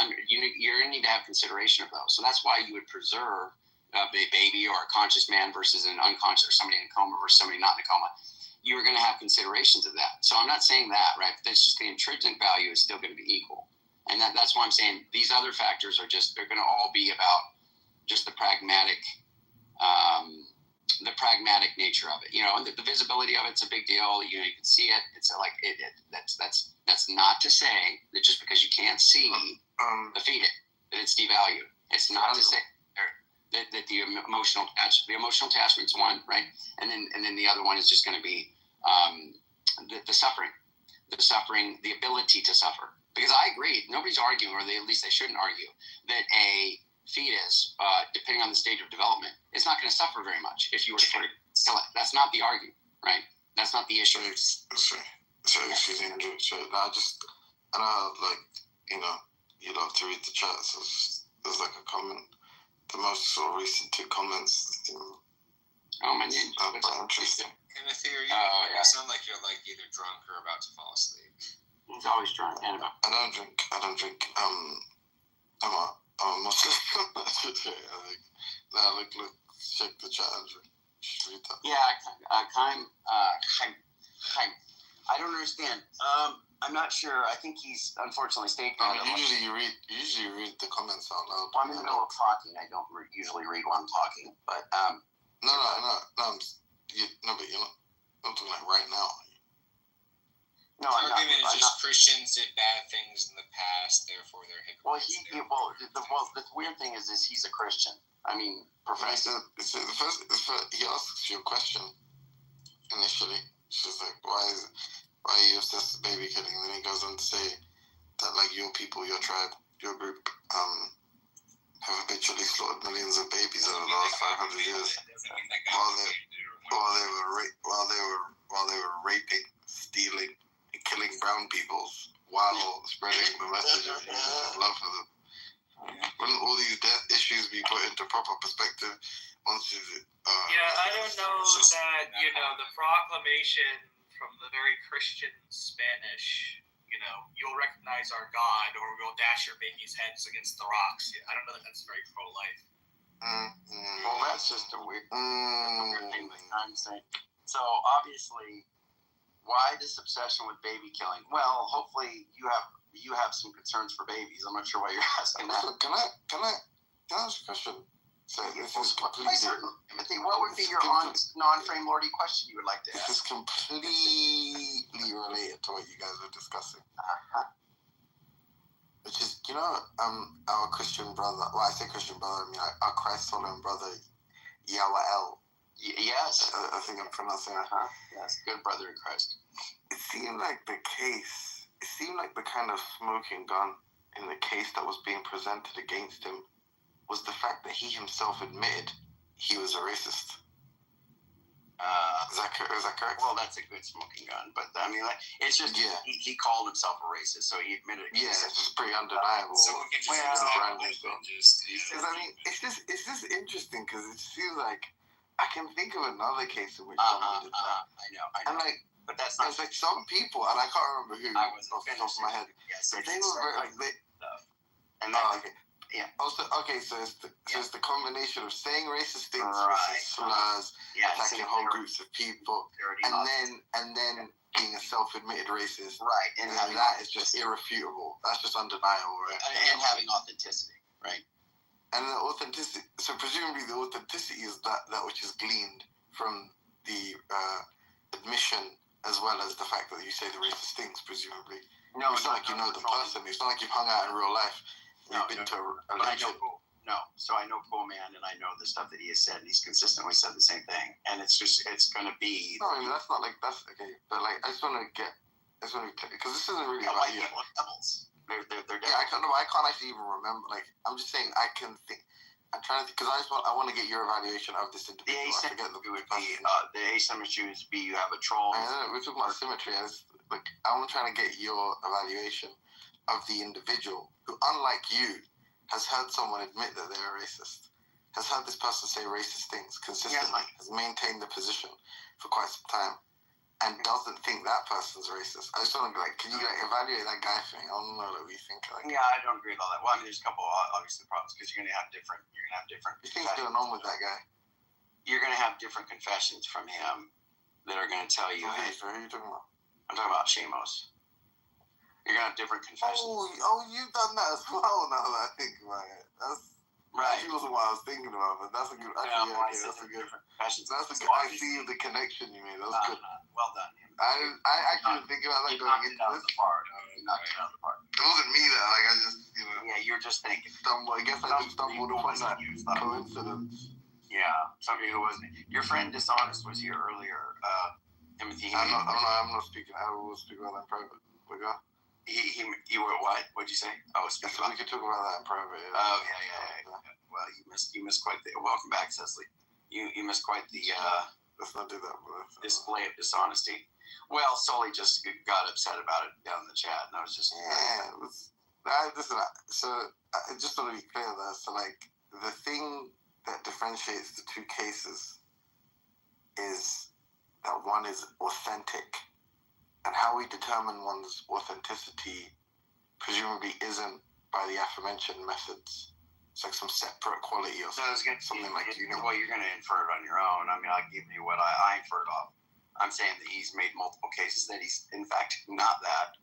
to have consideration of those. So that's why you would preserve a baby or a conscious man versus an unconscious, or somebody in a coma versus somebody not in a coma. You're going to have considerations of that. So I'm not saying that, right? But that's just the intrinsic value is still going to be equal. And that's why I'm saying these other factors are they're going to all be about just the pragmatic nature of it. And the visibility of it's a big deal. You can see it. It's like that's not to say that just because you can't see the fetus, that it's devalued. It's not to say that the emotional attachment's one, right? And then the other one is just going to be the suffering, the ability to suffer. Because I agree, nobody's arguing, or at least they shouldn't argue, that a fetus, depending on the stage of development, is not going to suffer very much if you were to put it. That's not the argument, right? That's not the issue. So if you didn't do it, I know, like, you love to read the chats. There's like a comment. The most sort of recent two comments. Oh, my name. Interesting. Timothy, you sound like you're like either drunk or about to fall asleep. He's always drunk. I don't drink. I'm a Muslim. Look, check the chat, Andrew. Read that. Yeah, Chaim. I don't understand. I'm not sure. I think he's unfortunately stayed. Usually you read the comments out loud. Well, I'm in the middle of talking. I don't usually read while I'm talking. But No. But you're not doing it right now. No, I'm not. Argument is just Christians did bad things in the past, therefore they're hypocrites. The weird thing is he's a Christian. I mean, professor. He asks you a question initially. She's like, why are you obsessed with baby killing? And then he goes on to say that, like, your people, your tribe, your group, have habitually slaughtered millions of babies over the last 500 years while they were raping, stealing, and killing brown peoples while spreading the message of love for them. Wouldn't all these death issues be put into proper perspective once you I don't know that, the proclamation from the very Christian Spanish, you'll recognize our God, or we'll dash your babies' heads against the rocks. I don't know that that's very pro-life. Well, that's just a weird thing that I'm saying. So, obviously, why this obsession with baby killing? Well, hopefully you have some concerns for babies. I'm not sure why you're asking that. Can I ask a question? So this is completely. Timothy, what would be your non-frame lordy question you would like to ask? This is completely related to what you guys were discussing. Which is, our Christian brother. Well, I say Christian brother. I mean, our Christ-following brother, Yawael. Yes, I think I'm pronouncing it. Yes, good brother in Christ. It seemed like the kind of smoking gun in the case that was being presented against him was the fact that he himself admitted he was a racist. Is that correct? Well, that's a good smoking gun, but I mean, it's just he called himself a racist, so he admitted. Yeah, it's pretty undeniable. So we can just I mean, it's just interesting because it feels like I can think of another case in which someone did that. I know. And like, but that's not. There's like some people, and I can't remember who I wasn't off the top of my head. Yes, But they were very like they. And okay. Yeah. Also, okay, so it's the combination of saying racist things, racist slurs, attacking whole groups of people, and then being a self-admitted racist. Right. And that is just irrefutable. That's just undeniable, right? And having authenticity, right? And the authenticity, so presumably the authenticity is that which is gleaned from the admission as well as the fact that you say the racist things, presumably. No, it's not like you know the person. It's not like you've hung out in real life. You've been to a lecture. So I know Cool Man, and I know the stuff that he has said, and he's consistently said the same thing. And it's going to be. No, I mean, that's not like, that's okay. But like, I just want to because this isn't really about you. Levels. They're yeah, I can't actually even remember. Like, I'm just saying, I can think. I'm trying to think because I want to get your evaluation of this individual. The asymmetry would be the asymmetry would be you have a troll. We're talking about symmetry. I'm trying to get your evaluation of the individual who, unlike you, has heard someone admit that they're a racist, has heard this person say racist things consistently, has maintained the position for quite some time, and doesn't think that person's racist. I just want to can you evaluate that guy for me? I want to know what we think. Yeah, I don't agree with all that. Well, I mean, there's a couple obviously problems because you're going to have different. What's going on with that guy? You're going to have different confessions from him that are going to tell you. Hey, so who are you talking about? I'm talking about Shamos. You're going to have different confessions. Oh, you've done that as well. Now that I think about it, that's. Right. That wasn't what I was thinking about, but that's a good. Actually, that's a good. That's a good. I see the connection you made. That was good. Well done. I actually didn't think about that going into this. You knocked it out of the park. It wasn't me that. Like I just, Yeah, you're just thinking. I guess I just stumbled upon that coincidence. Yeah, somebody who wasn't. Your friend Dishonest was here earlier. Timothy. I'm not speaking. I will speak about that in private. But go. You were what? What'd you say? Oh, we could talk about that in private. Yeah. Oh yeah. Well, you missed quite the. Welcome back, Cecily. You missed quite the. Let's not do that. Display of dishonesty. Well, Sully just got upset about it down in the chat, and I was just. Yeah. So I just want to be clear there. So like the thing that differentiates the two cases is that one is authentic. And how we determine one's authenticity presumably isn't by the aforementioned methods. It's like some separate quality or something like Well, you're going to infer it on your own. I mean, I'll give you what I inferred off. I'm saying that he's made multiple cases that he's, in fact, not that.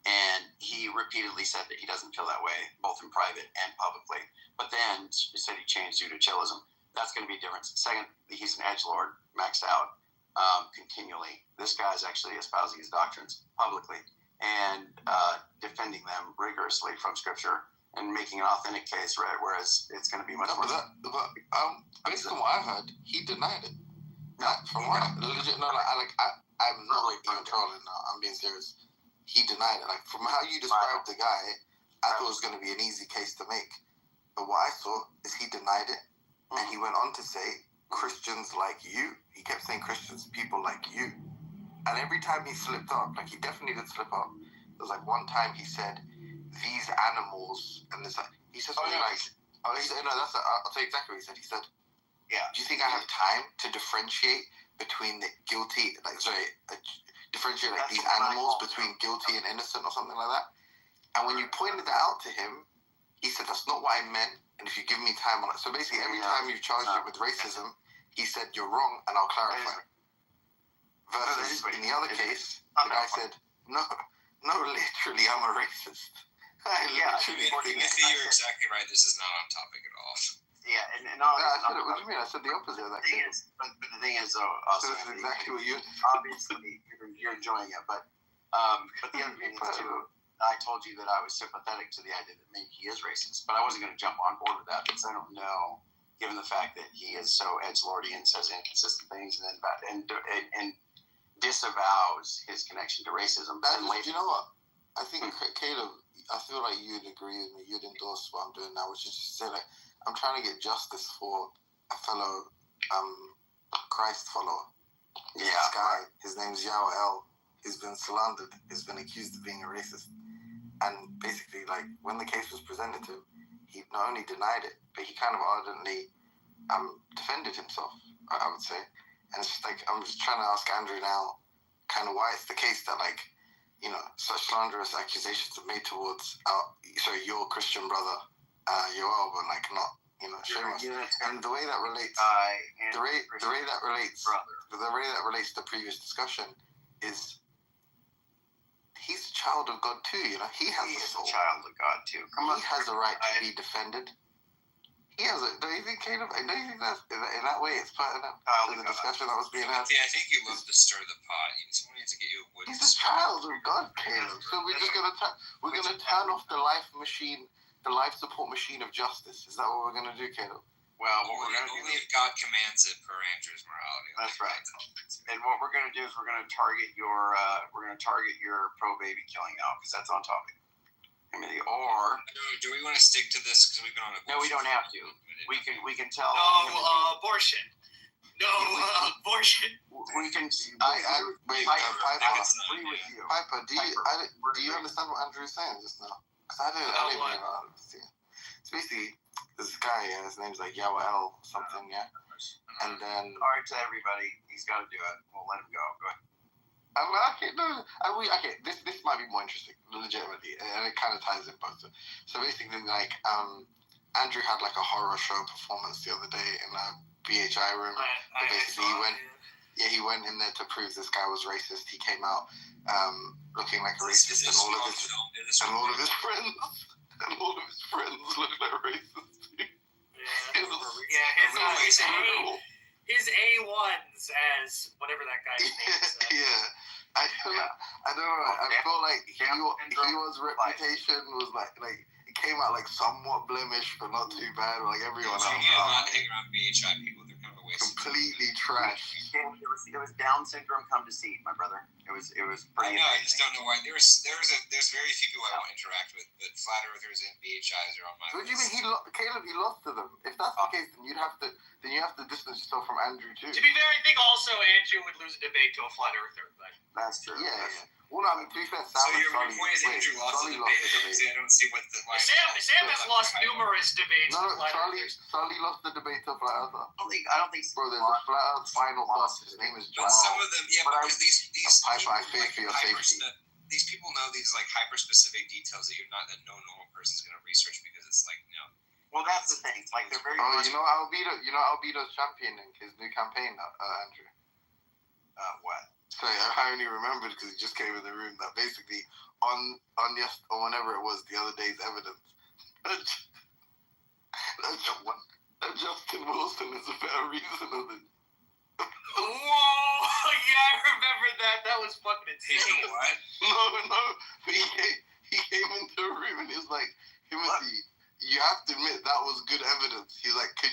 And he repeatedly said that he doesn't feel that way, both in private and publicly. But then he said he changed due to chillism. That's going to be a difference. Second, he's an edgelord, maxed out. Continually. This guy's actually espousing his doctrines publicly and defending them rigorously from scripture and making an authentic case, right? Whereas it's going to be much more. Based on what I heard, he denied it. From what I'm not being trolling now. I'm being serious. He denied it. Like from how you described the guy, I thought it was going to be an easy case to make. But what I saw is he denied it, and he went on to say Christians like you. He kept saying Christians, people like you. And every time he slipped up, like he definitely did slip up. There was like one time he said, these animals, and there's like, he said something I'll tell you exactly what he said. He said, do you think I have time to differentiate between the guilty, differentiate like these animals between guilty and innocent or something like that? And when you pointed that out to him, he said, that's not what I meant. And if you give me time on it. So basically every time you've charged it with racism, he said, you're wrong, and I'll clarify. Versus in the other case, the guy said, no, literally, I'm a racist. Timothy, you're exactly right. This is not on topic at all. Yeah, what do you mean? I said the opposite of that. But the thing is, also, this is exactly what you. Obviously, you're enjoying it, but the other thing is too. I told you that I was sympathetic to the idea that maybe he is racist, but I wasn't going to jump on board with that because I don't know, given the fact that he is so edgelordy and says inconsistent things and disavows his connection to racism. You know what? I think Caleb, I feel like you'd agree with me. You'd endorse what I'm doing now, which is just say like I'm trying to get justice for a fellow Christ follower. This guy, his name's Yao El. He's been slandered. He's been accused of being a racist. And basically, like, when the case was presented to him, he not only denied it, but he kind of ardently defended himself, I would say. And it's just like, I'm just trying to ask Andrew now kind of why it's the case that, like, you know, such slanderous accusations are made towards your Christian brother, Yoel, but like not, you know, Seamus. And the way that relates, the way that relates to the previous discussion is he's a child of God too. You know, he has a child of God too. He has a right to be defended. He has a. Don't you think, Caleb? Don't you think that in that way it's pertinent to the discussion that was being had? Yeah, I think you love to stir the pot. Someone needs to get you a wood. He's a child of God, Caleb. So we're just gonna turn off the life machine, the life support machine of justice. Is that what we're gonna do, Caleb? Well, what we're gonna only if God commands it per Andrew's morality. That's right. And what we're gonna do is we're gonna target your pro baby killing now because that's on topic. Committee, or do we want to stick to this because we've been on a no, we don't have to. We can tell. Abortion. No abortion. We can. Wait, Piper, do you understand what Andrew is saying just now? Because I don't even know. It's basically this guy. His name's like Yoel something, yeah. And then all right, to everybody, he's got to do it. We'll let him go. Go ahead. This might be more interesting, legitimately, and it kind of ties in both. So basically, like, Andrew had like a horror show performance the other day in a BHI room. He went in there to prove this guy was racist. He came out looking like a racist, and all of his friends looked like racists. His A1s as whatever that guy's name is. Yeah. I don't know. I feel like his reputation was like it came out like somewhat blemished, but not too bad. Like everyone else, not hanging around BHI people. They're kind of a waste. Completely trash. It was Down syndrome come to see, my brother. It was pretty. I know. I just don't know why. There's very few people I want to interact with, but flat earthers and BHIs are on my list. What do you mean Caleb? He lost to them. If that's the case, then you have to distance yourself from Andrew too. To be fair, I think also Andrew would lose a debate to a flat earther. But that's true. Yeah. Well, no, I mean, to be fair, Sam so your point is Andrew lost the debate. I don't see what the Sam has lost numerous debates. No, Charlie lost the debate to flat earther. I don't think. Bro, there's a flat earth final boss. His name is Jamal. But some of them, because these Piper, I fear for your safety. These people know these like hyper specific details that no normal person's gonna research because it's like Well, that's the thing. Like they're very. You know Albedo's championing his new campaign, Andrew. What? Sorry, I only remembered because he just came in the room that basically on whenever it was the other day's evidence that Justin Wilson is a better reasoner than. Whoa! Yeah, I remember that. That was fucking insane. What? No. He came into a room and he was like, Timothy, you have to admit that was good evidence. He's like, do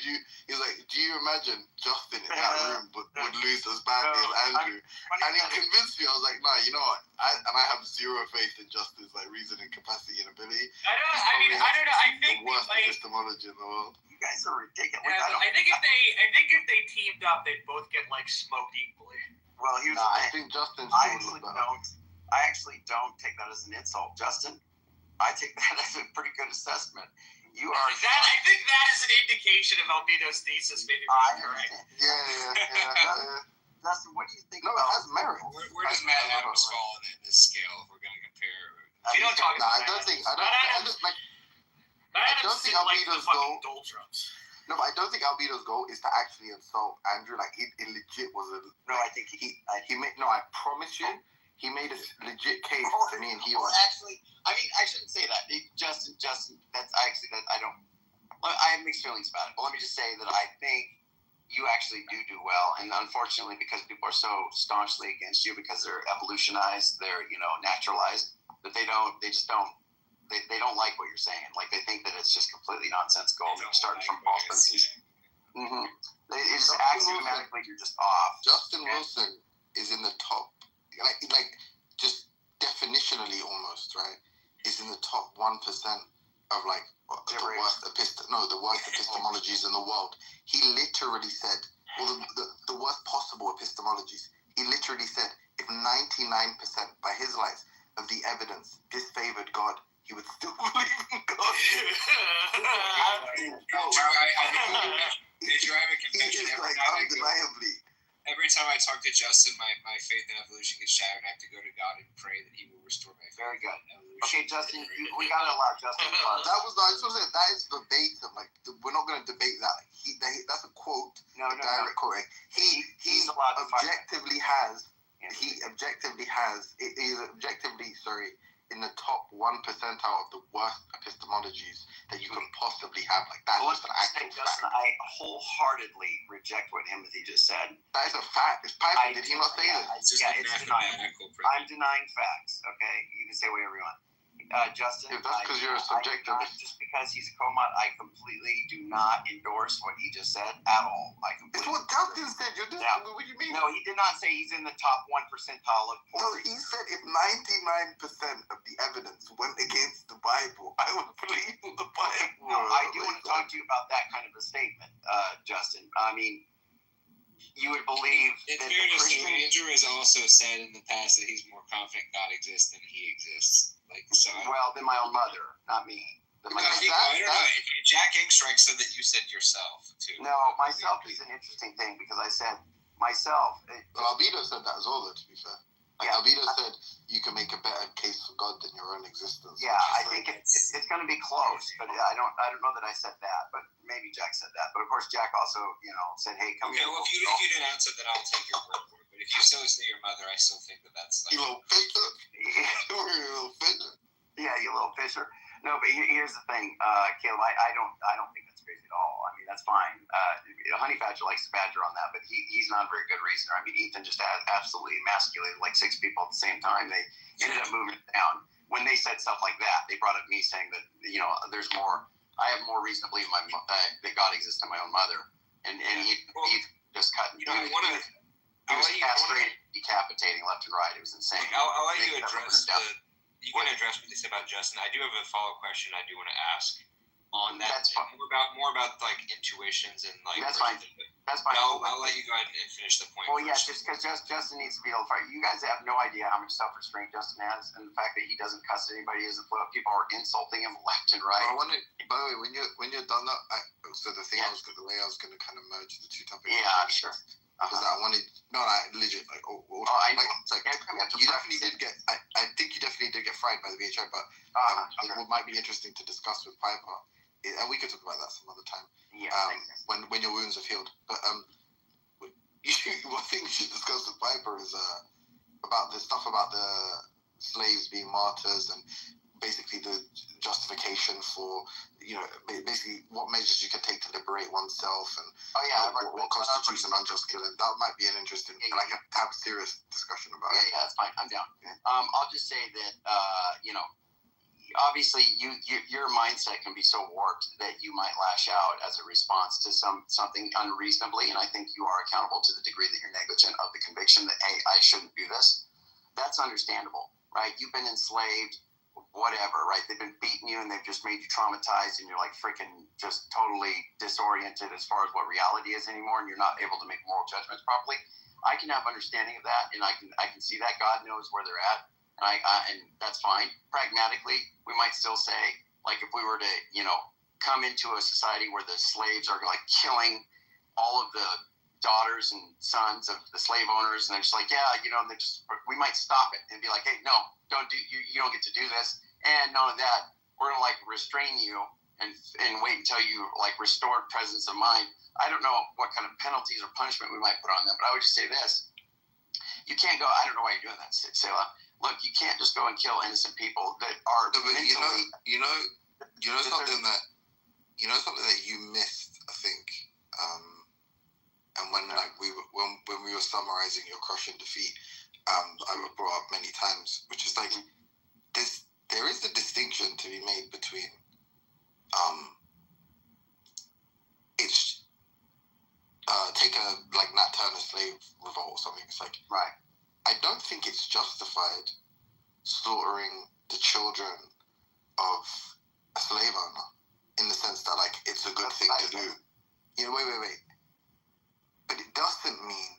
you imagine Justin in that room would lose as badly as Andrew? And he convinced me. I was like, nah, you know what? I have zero faith in Justin's like reasoning capacity and ability. I don't know. I think the worst epistemology in the world. You guys are ridiculous. Yeah, I think if they teamed up, they'd both get like smoked equally. Well, here's the thing. I think Justin. I actually don't take that as an insult, Justin. I take that as a pretty good assessment. You are. I think that is an indication of Albedo's thesis maybe being correct. Yeah. Justin, what do you think? No, it has merit. Where does Matt Adams fall in this scale if we're going to compare? We don't talk about I don't think Albedo's goal. No, but I don't think Albedo's goal is to actually insult Andrew. Like it legit was a. No, I think he made. No, I promise you. He made a legit case to me, and he was. Actually, I mean, I shouldn't say that. Justin, that's actually that I don't. I have mixed feelings about it, but let me just say that I think you actually do well, and unfortunately, because people are so staunchly against you because they're evolutionized, they're naturalized, that they don't like what you're saying. Like they think that it's just completely nonsensical. Starting from false premises. It's axiomatically you're just off. Justin Wilson is in the top. Like just definitionally almost, right, is in the top 1% of like the worst epistemologies in the world. He literally said, the worst possible epistemologies. He literally said, if 99% by his lights of the evidence disfavored God, he would still believe in God. Major, I have a confession. Undeniably. Every time I talk to Justin, my faith in evolution gets shattered. I have to go to God and pray that He will restore my faith. Very good. In evolution. Okay, Justin, we gotta allow Justin. That was I just want to say that is verbatim. Like we're not going to debate that. That's a quote. Direct quote. He objectively has in the top 1 percentile of the worst epistemologies that you can possibly have. Like that. Well, let's say, Justin, I wholeheartedly reject what Timothy just said. That is a fact. It's Piper. Did he not say this? It's deniable. I'm denying facts. Okay, you can say whatever you want. Justin, that's because you're a subjectivist. Just because he's a co-mod, I completely do not endorse what he just said at all. It's what Justin said. What do you mean? No, he did not say he's in the top 1 percentile of poor. No, he said if 99% of the evidence went against the Bible, I would believe the Bible. No, I do want to talk to you about that kind of a statement, Justin. I mean, you would believe. In fairness, Andrew has also said in the past that he's more confident God exists than he exists. Well, than my own mother, not me. I don't know. Jack Engstrike said that you said yourself too. No, myself is an interesting thing because I said myself. Albedo said that as well, though. To be fair, Albedo said you can make a better case for God than your own existence. Yeah, I think it's going to be close, but I don't know that I said that, but maybe Jack said that. But of course, Jack also said, "Hey, come here." Well, if you didn't answer that, I'll take your word for it. But if you still say your mother, I still think that's like you little fisher. You little fisher. Yeah, you little fisher. No, but here's the thing, Caleb. I don't think that's crazy at all. I mean, that's fine. Honey Badger likes to badger on that, but he's not a very good reasoner. I mean, Ethan just absolutely emasculated like 6 people at the same time. They ended up moving it down. When they said stuff like that, they brought up me saying that there's more. I have more reason to believe that God exists in my own mother, and he just cut. He was castrated, decapitating left and right. It was insane. I'll let you address you can address what they said about Justin. I do have a follow-up question I do want to ask on that. That's fine. More about like intuitions and like. That's fine. That's fine. I'll let you go ahead and finish the point. Well, yeah, just because Justin needs to be able to fight. You guys have no idea how much self-restraint Justin has, and the fact that he doesn't cuss anybody isn't what people are insulting him left and right. By the way, when you're done that, the way I was going to kind of merge the two topics. Yeah, sure. Because I wanted, legit, you definitely did get. I think you definitely did get fried by the VHI, but what might be interesting to discuss with Piper, and we could talk about that some other time. Yeah. When your wounds have healed, but one thing we should discuss with Piper is about the stuff about the slaves being martyrs and basically the justification for basically what measures you can take to liberate oneself and what constitutes an unjust killing. That might be an interesting, I can have a serious discussion about it. Yeah, that's fine. I'm down. I'll just say that obviously your mindset can be so warped that you might lash out as a response to something unreasonably, and I think you are accountable to the degree that you're negligent of the conviction that hey, I shouldn't do this. That's understandable, right? You've been enslaved. Whatever, right? They've been beating you and they've just made you traumatized and you're like freaking just totally disoriented as far as what reality is anymore, and you're not able to make moral judgments properly. I can have understanding of that, and I can see that. God knows where they're at, and that's fine. Pragmatically, we might still say, like, if we were to, come into a society where the slaves are like killing all of the daughters and sons of the slave owners, and they're just like, we might stop it and be like, hey, no, don't do, you don't get to do this, and none of that, we're gonna like restrain you and wait until you like restored presence of mind. I don't know what kind of penalties or punishment we might put on them, but I would just say this: you can't go. I don't know why you're doing that, Selah. Look, you can't just go and kill innocent people that are mentally. Something that you missed, I think. And when we were summarizing your crushing defeat, I brought up many times, which is like there is a distinction to be made between take a like Nat Turner slave revolt or something. It's like right. I don't think it's justified slaughtering the children of a slave owner in the sense that like it's a good thing to do. Wait. But it doesn't mean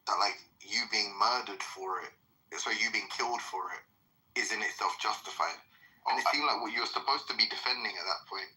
that like you being murdered for it, so you being killed for it, is in itself justified. And it seemed like what you're supposed to be defending at that point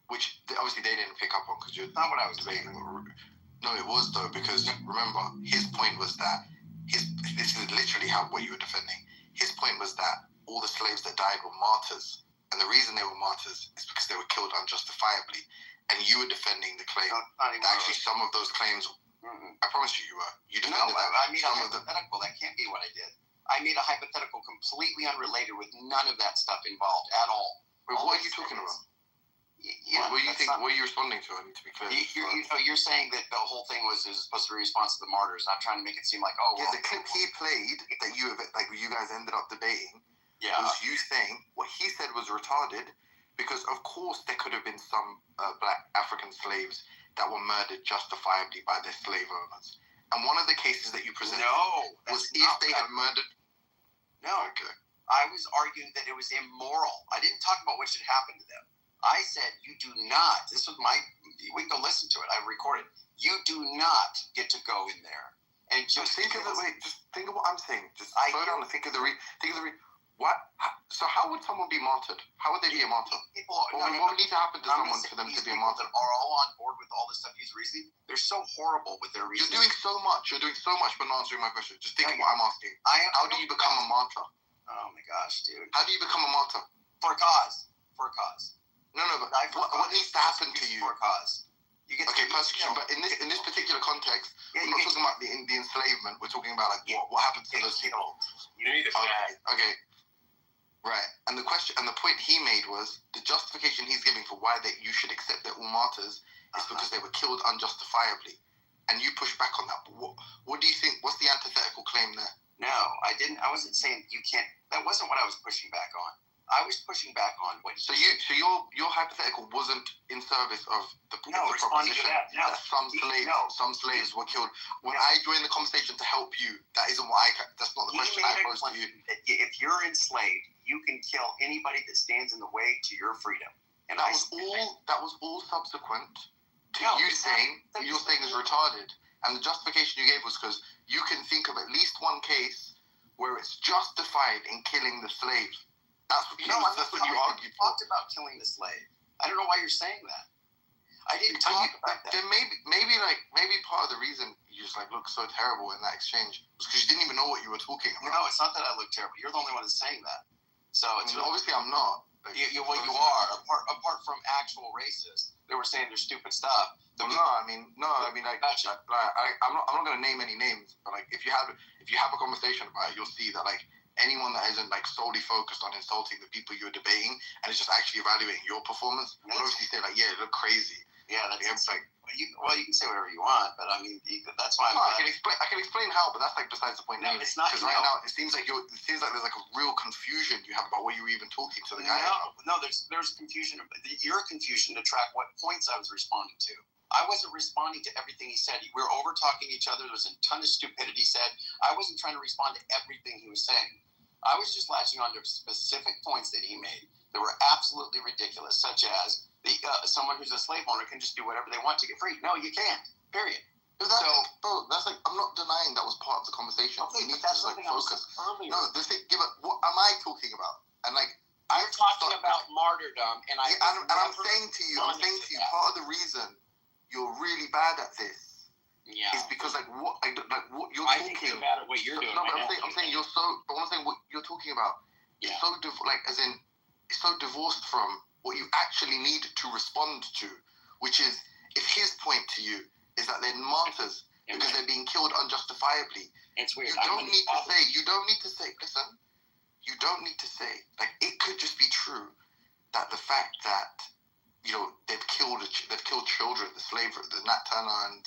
which obviously they didn't pick up on because you're not what I was debating. No, it was though, because remember, his point was that this is literally what you were defending. His point was that all the slaves that died were martyrs, and the reason they were martyrs is because they were killed unjustifiably. And you were defending the claim that actually some of those claims. I promise you were. You defended that. I made a hypothetical. That can't be what I did. I made a hypothetical completely unrelated with none of that stuff involved at all. Wait, what are you talking about? Yeah, what are you responding to? I need to be clear. You're saying that the whole thing was supposed to be a response to the martyrs. I'm trying to make it seem like, the clip he played that you guys ended up debating was you saying what he said was retarded, because of course there could have been some black African slaves that were murdered justifiably by their slave owners. And one of the cases that you presented was if they had murdered. No, okay. I was arguing that it was immoral. I didn't talk about what should happen to them. I said you do not. This was we can go listen to it. I recorded. You do not get to go in there and just think of it. Just think of what I'm saying. Just slow down and think of the what? So how would someone be martyred? How would they be a martyr? What would need to happen to someone for them to be a martyr? That are all on board with all this stuff he's reasoning. They're so horrible with their reasoning. You're doing so much, but not answering my question. Just think of what I'm asking. How do you become a martyr? Oh my gosh, dude. How do you become a martyr? For a cause. No, but what needs to happen to you? For a cause. Persecution. But in this particular context, we're not talking about the enslavement. We're talking about what happens to those people. Okay. Right. And the question and the point he made was the justification he's giving for why you should accept they're all martyrs is because they were killed unjustifiably. And you push back on that. But what do you think? What's the antithetical claim there? No, I didn't. I wasn't saying you can't. That wasn't what I was pushing back on. I was pushing back on what. So your hypothetical wasn't in service of the proposition that some slaves were killed. When I joined the conversation to help you, that's not the question I posed to you. If you're enslaved, you can kill anybody that stands in the way to your freedom. And that was all subsequent to you saying you're saying is retarded. And the justification you gave was because you can think of at least one case where it's justified in killing the slave. That's what you argued for. Talked about killing the slave. I don't know why you're saying that. I didn't talk about that. Then maybe part of the reason you just look so terrible in that exchange was because you didn't even know what you were talking about. No, it's not that I look terrible. You're the only one that's saying that. So obviously I'm not. You are. Apart from actual racists, they were saying their stupid stuff. I'm not going to name any names, but if you have a conversation about it, you'll see that anyone that isn't solely focused on insulting the people you're debating and is just actually evaluating your performance will obviously say you look crazy. Yeah, that's you can say whatever you want, but I mean that's why I can explain how, but that's besides the point. No, it's not. Because right now it seems like there's a real confusion you have about what you were even talking to the guy about. No, there's confusion. Your confusion to track what points I was responding to. I wasn't responding to everything he said. We were over talking each other. There was a ton of stupidity said. I wasn't trying to respond to everything he was saying. I was just latching on to specific points that he made that were absolutely ridiculous, such as someone who's a slave owner can just do whatever they want to get free. No, you can't. Period. I'm not denying that was part of the conversation. Okay, you need that's to focus. No, what am I talking about? And I'm talking about martyrdom, and I'm saying to you, part of the reason you're really bad at this. Yeah. It's because what you're talking. I think you're bad at what you're doing. No, but I'm saying you're so. But I'm saying what you're talking about is so it's so divorced from what you actually need to respond to, which is if his point to you is that they're martyrs because they're being killed unjustifiably. It's weird. You don't need to say. Listen, you don't need to say it could just be true that the fact that they've killed children, the slavery, the Nat Turner, and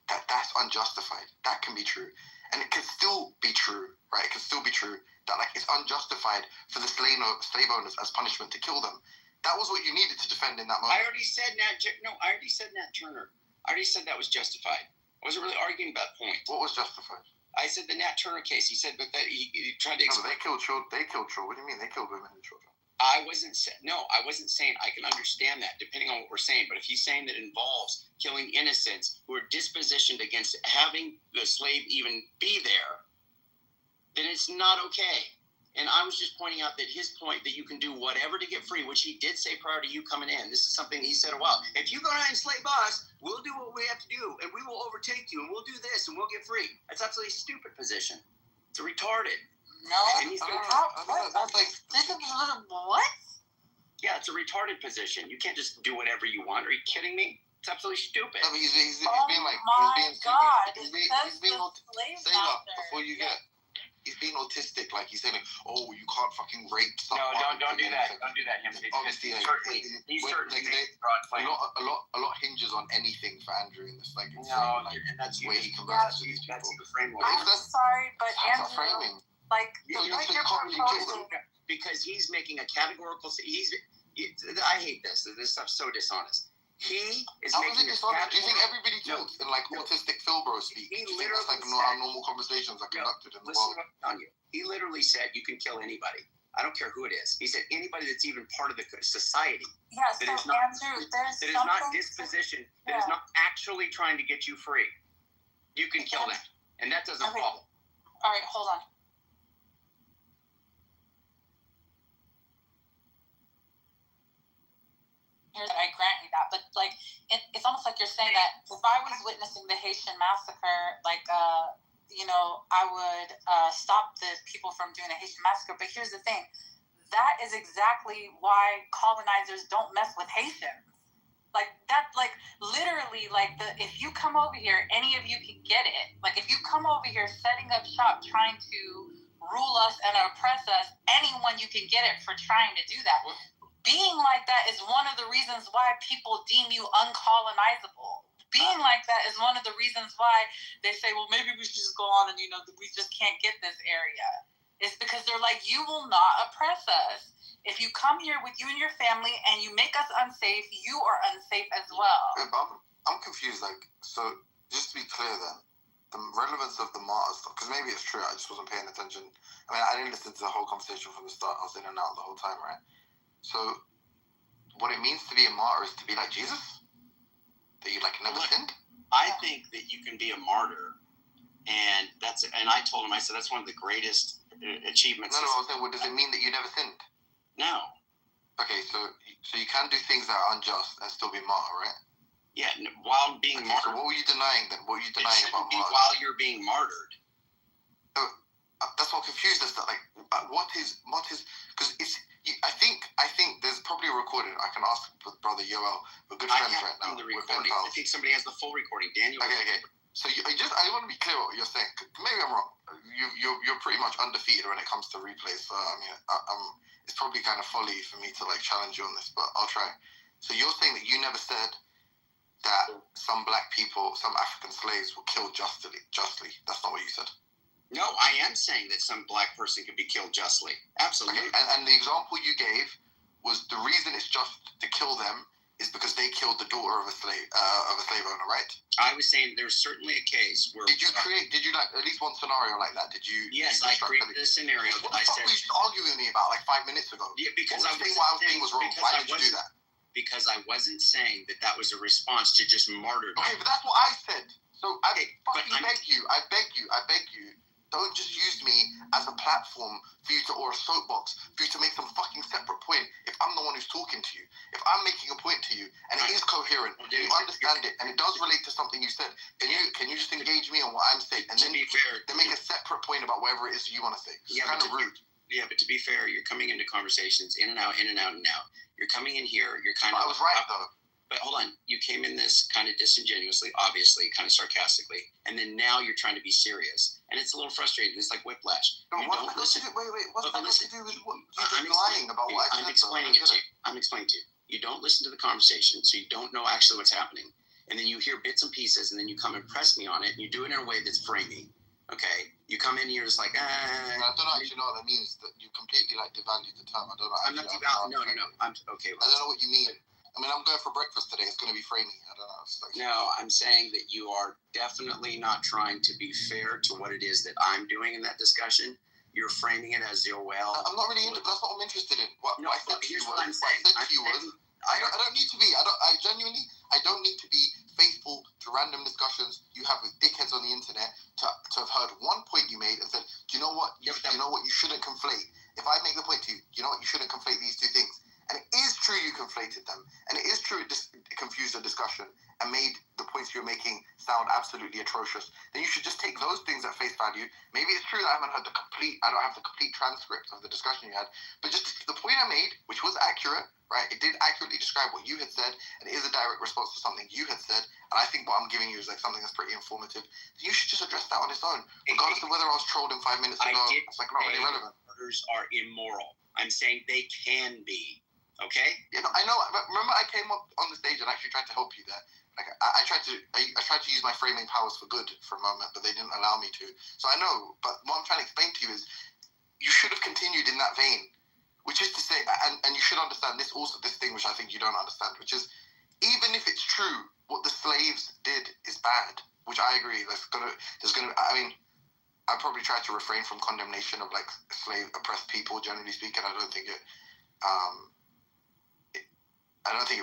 that's unjustified. That can be true, and it can still be true, right? It can still be true that it's unjustified for the slave owners as punishment to kill them. That was what you needed to defend in that moment. I already said Nat Turner. I already said that was justified. I wasn't really arguing about points. What was justified? I said the Nat Turner case. He said that he tried to explain. They killed children. What do you mean? They killed women and children. I wasn't saying I can understand that depending on what we're saying, but if he's saying that it involves killing innocents who are dispositioned against having the slave even be there, then it's not okay. And I was just pointing out that his point that you can do whatever to get free, which he did say prior to you coming in. This is something he said a while. If you go ahead and enslave us, we'll do what we have to do, and we will overtake you, and we'll do this, and we'll get free. That's absolutely a stupid position. It's retarded. No. And he's gonna, What? Yeah, it's a retarded position. You can't just do whatever you want. Are you kidding me? It's absolutely stupid. No, but he's being before you get. He's being autistic, like he's saying, like, "Oh, you can't fucking rape someone." No, don't do that. Don't do that, him. Obviously, A lot hinges on anything for Andrew in this, like, and that's way he converses with these people. That's the framework. I'm sorry, but That's Andrew, framing. like, Yeah, the you way say you're proposing, because he's making a categorical. I hate this. This stuff's so dishonest. He is How is making it a dishonest? Do you think categorical. everybody talks in like autistic Philbro speak? He Do you think that's like literally how said- normal conversations are conducted in the Listen world? to what I'm telling you. He literally said you can kill anybody. I don't care who it is. He said anybody that's even part of the society. yeah, That so is not- Andrew, there's That is not something. disposition. That is not actually trying to get you free. You can kill them, and that doesn't Okay. follow. All right, hold on. I grant you that, but like, it's almost like you're saying that if I was witnessing the Haitian massacre, like, I would stop the people from doing the Haitian massacre. But here's the thing: that is exactly why colonizers don't mess with Haitians. Like that, like literally, like if you come over here, any of you can get it. Like if you come over here setting up shop, trying to rule us and oppress us, anyone you can get it for trying to do that. Being like that is one of the reasons why people deem you uncolonizable. Being like that is one of the reasons why they say, well, maybe we should just go on and, we just can't get this area. It's because they're like, you will not oppress us. If you come here with you and your family and you make us unsafe, you are unsafe as well. Yeah, but I'm confused. Like, so just to be clear, then the relevance of the martyr stuff, because maybe it's true. I just wasn't paying attention. I mean, I didn't listen to the whole conversation from the start. I was in and out the whole time, right? So, what it means to be a martyr is to be like Jesus? That you like never sinned? I think that you can be a martyr, and I told him, I said that's one of the greatest achievements. No, I was saying, well, does it mean that you never sinned? No. Okay, so you can do things that are unjust and still be martyr, right? Yeah, while being martyred. So what were you denying then? What were you denying about martyr? While you're being martyred. That's what I'm confused as to, like, what is, because it's, I think there's probably a recording. I can ask brother Yoel, we're good friends right now. The recording. I think somebody has the full recording. Daniel. Okay. So I want to be clear what you're saying. Maybe I'm wrong. You're pretty much undefeated when it comes to replays. So I mean, it's probably kind of folly for me to like challenge you on this, but I'll try. So you're saying that you never said that some black people, some African slaves were killed justly. That's not what you said. No, I am saying that some black person can be killed justly. Absolutely. Okay. And the example you gave was the reason it's just to kill them is because they killed the daughter of a slave owner, right? I was saying there's certainly a case where. Did you like at least one scenario like that? Did you? Yes, I created a scenario. What the fuck were you arguing with me about like 5 minutes ago? Yeah, because I was saying what I was saying was wrong. Why did you do that? Because I wasn't saying that was a response to just martyrdom. Okay, but that's what I said. So I beg you. Don't just use me as a platform for you to, or a soapbox, for you to make some fucking separate point if I'm the one who's talking to you. If I'm making a point to you, and it is coherent, and you understand it, and it does relate to something you said, can you just engage me on what I'm saying? And then make a separate point about whatever it is you want to say. It's kind of rude. Yeah, but to be fair, you're coming into conversations in and out, in and out, and out. You're coming in here, you're kind of... I was right, though. But hold on, you came in this kind of disingenuously, obviously, kind of sarcastically, and then now you're trying to be serious, and it's a little frustrating. It's like whiplash. No, what's that got to do with what you're lying about what I said? I'm explaining it to you. I'm explaining to you. You don't listen to the conversation, so you don't know actually what's happening, and then you hear bits and pieces, and then you come and press me on it, and you do it in a way that's framing. Okay, you come in here, it's like, I don't actually know what that means. That you completely like devalued the term. I don't know. I'm not devaluing. No. I'm okay. I don't know what you mean. I mean, I'm going for breakfast today. It's going to be framing. I don't know. No, I'm saying that you are definitely not trying to be fair to what it is that I'm doing in that discussion. You're framing it as I'm not really into. That's what I'm interested in. I said to you was. I don't need to be. I genuinely. I don't need to be faithful to random discussions you have with dickheads on the internet to have heard one point you made and said, do you know what? You know what? You shouldn't conflate if I make the point to you, you know what, you shouldn't conflate these two things, and it is true you conflated them, and it is true it confused the discussion and made the points you're making sound absolutely atrocious, then you should just take those things at face value. Maybe it's true that I don't have the complete transcript of the discussion you had, but just the point I made, which was accurate, right? It did accurately describe what you had said, and it is a direct response to something you had said, and I think what I'm giving you is like something that's pretty informative. You should just address that on its own, regardless of whether I was trolled in 5 minutes ago. It's like not really relevant. Murders are immoral. I'm saying they can be. Okay? Yeah, no, I know. Remember, I came up on the stage and actually tried to help you there. Like I tried to use my framing powers for good for a moment, but they didn't allow me to. So I know, but what I'm trying to explain to you is, you should have continued in that vein, which is to say, and you should understand this thing which I think you don't understand, which is, even if it's true what the slaves did is bad, which I agree. I mean, I probably try to refrain from condemnation of like slave oppressed people. Generally speaking, I don't think it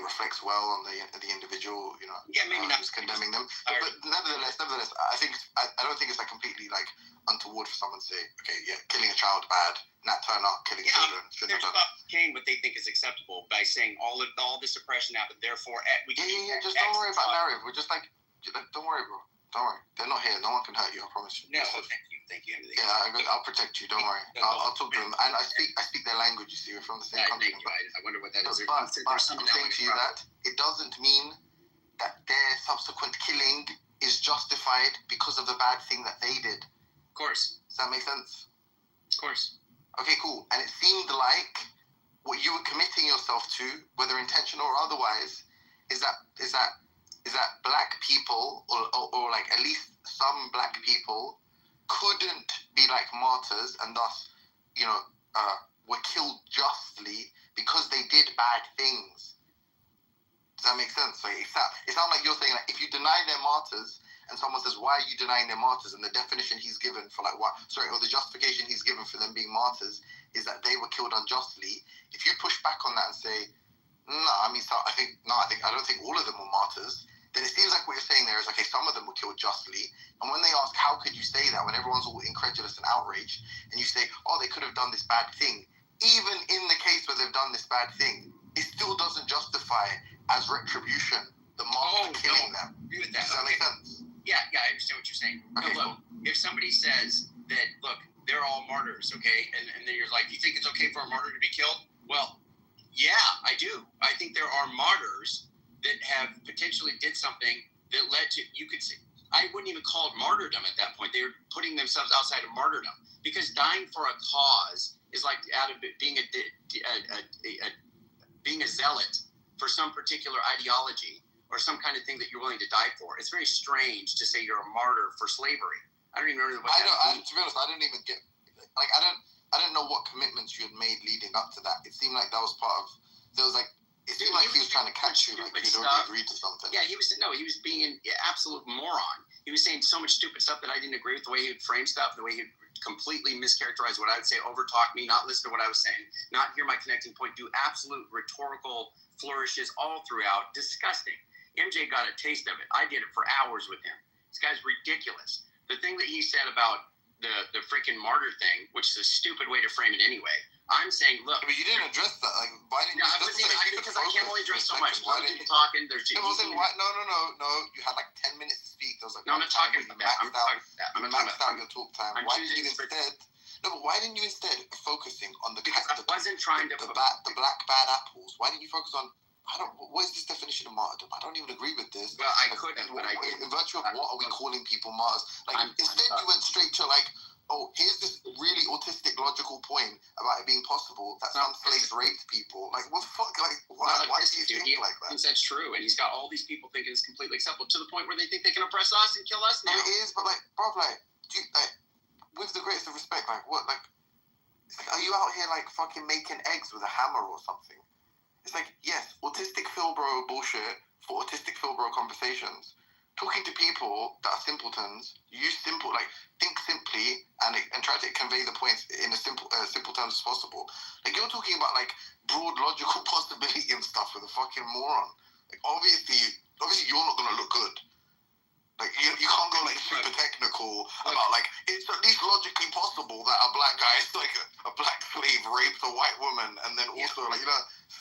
reflects well on the individual, you know. Yeah, maybe not just condemning them. But nevertheless, I don't think it's like completely like untoward for someone to say, okay, yeah, killing a child bad, Nat Turner killing children shouldn't have done. Obtain what they think is acceptable by saying all this oppression happened, therefore we can just don't worry about narrative. We're just like, don't worry, bro. Don't worry. They're not here. No one can hurt you. I promise you. No, thank you. Yeah, I'll protect you. Don't worry. I'll talk to them. And I speak their language. You see, we're from the same country. I wonder what that is. But I'm saying to you that it doesn't mean that their subsequent killing is justified because of the bad thing that they did. Of course. Does that make sense? Of course. Okay, cool. And it seemed like what you were committing yourself to, whether intentional or otherwise, is that black people, or like at least some black people, couldn't be like martyrs and thus, you know, were killed justly because they did bad things. Does that make sense? So it sounds like you're saying that if you deny their martyrs, and someone says, why are you denying their martyrs? And the definition he's given for or the justification he's given for them being martyrs is that they were killed unjustly. If you push back on that and say, I don't think all of them were martyrs, then it seems like what you're saying there is, okay, some of them were killed justly. And when they ask, how could you say that when everyone's all incredulous and outraged, and you say, oh, they could have done this bad thing, even in the case where they've done this bad thing, it still doesn't justify as retribution the martyr killing them. Agree with that. Does that make sense? Yeah, I understand what you're saying. Okay, look, if somebody says that, look, they're all martyrs, okay, and then you're like, you think it's okay for a martyr to be killed? Well, yeah, I do. I think there are martyrs that have potentially did something that led to, you could say, I wouldn't even call it martyrdom at that point. They were putting themselves outside of martyrdom, because dying for a cause is like out of being a zealot for some particular ideology or some kind of thing that you're willing to die for. It's very strange to say you're a martyr for slavery. I don't even know what that means. To be honest, I didn't even get, like, I don't know what commitments you had made leading up to that. It seemed like that was part of, it seemed like he was trying to catch you, like you'd already agreed to something. Yeah, he was being an absolute moron. He was saying so much stupid stuff that I didn't agree with, the way he would frame stuff, the way he would completely mischaracterize what I would say, overtalk me, not listen to what I was saying, not hear my connecting point, do absolute rhetorical flourishes all throughout. Disgusting. MJ got a taste of it. I did it for hours with him. This guy's ridiculous. The thing that he said about the freaking martyr thing, which is a stupid way to frame it anyway, I'm saying, look. But you didn't address that. Like, why didn't you? Because I can't only address so much. Why didn't you talking? There's No. You had like 10 minutes to speak. There was like no, I'm not talking about that. I'm maxed out your talk time. Why didn't you instead? No, but why didn't you instead focusing on the black bad apples? Why didn't you focus on? What is this definition of martyrdom? I don't even agree with this. Well, I couldn't, but I did. In virtue of what are we calling people martyrs? Like, instead you went straight to like, oh, here's this really autistic logical point about it being possible that some slaves raped people. Like, what the fuck? Like, why do you think like that? That's true, and he's got all these people thinking it's completely acceptable to the point where they think they can oppress us and kill us now. It is, but like, bro, like, with the greatest of respect, like, what, like, are you out here like fucking making eggs with a hammer or something? It's like, yes, autistic Philbro bullshit for autistic Philbro conversations. Talking to people that are simpletons, think simply and try to convey the points in as simple terms as possible. Like, you're talking about like broad logical possibility and stuff with a fucking moron. Like, obviously you're not gonna look good. Like you can't go like super technical about like it's at least logically possible that a black guy, like a black slave, raped a white woman, and then also like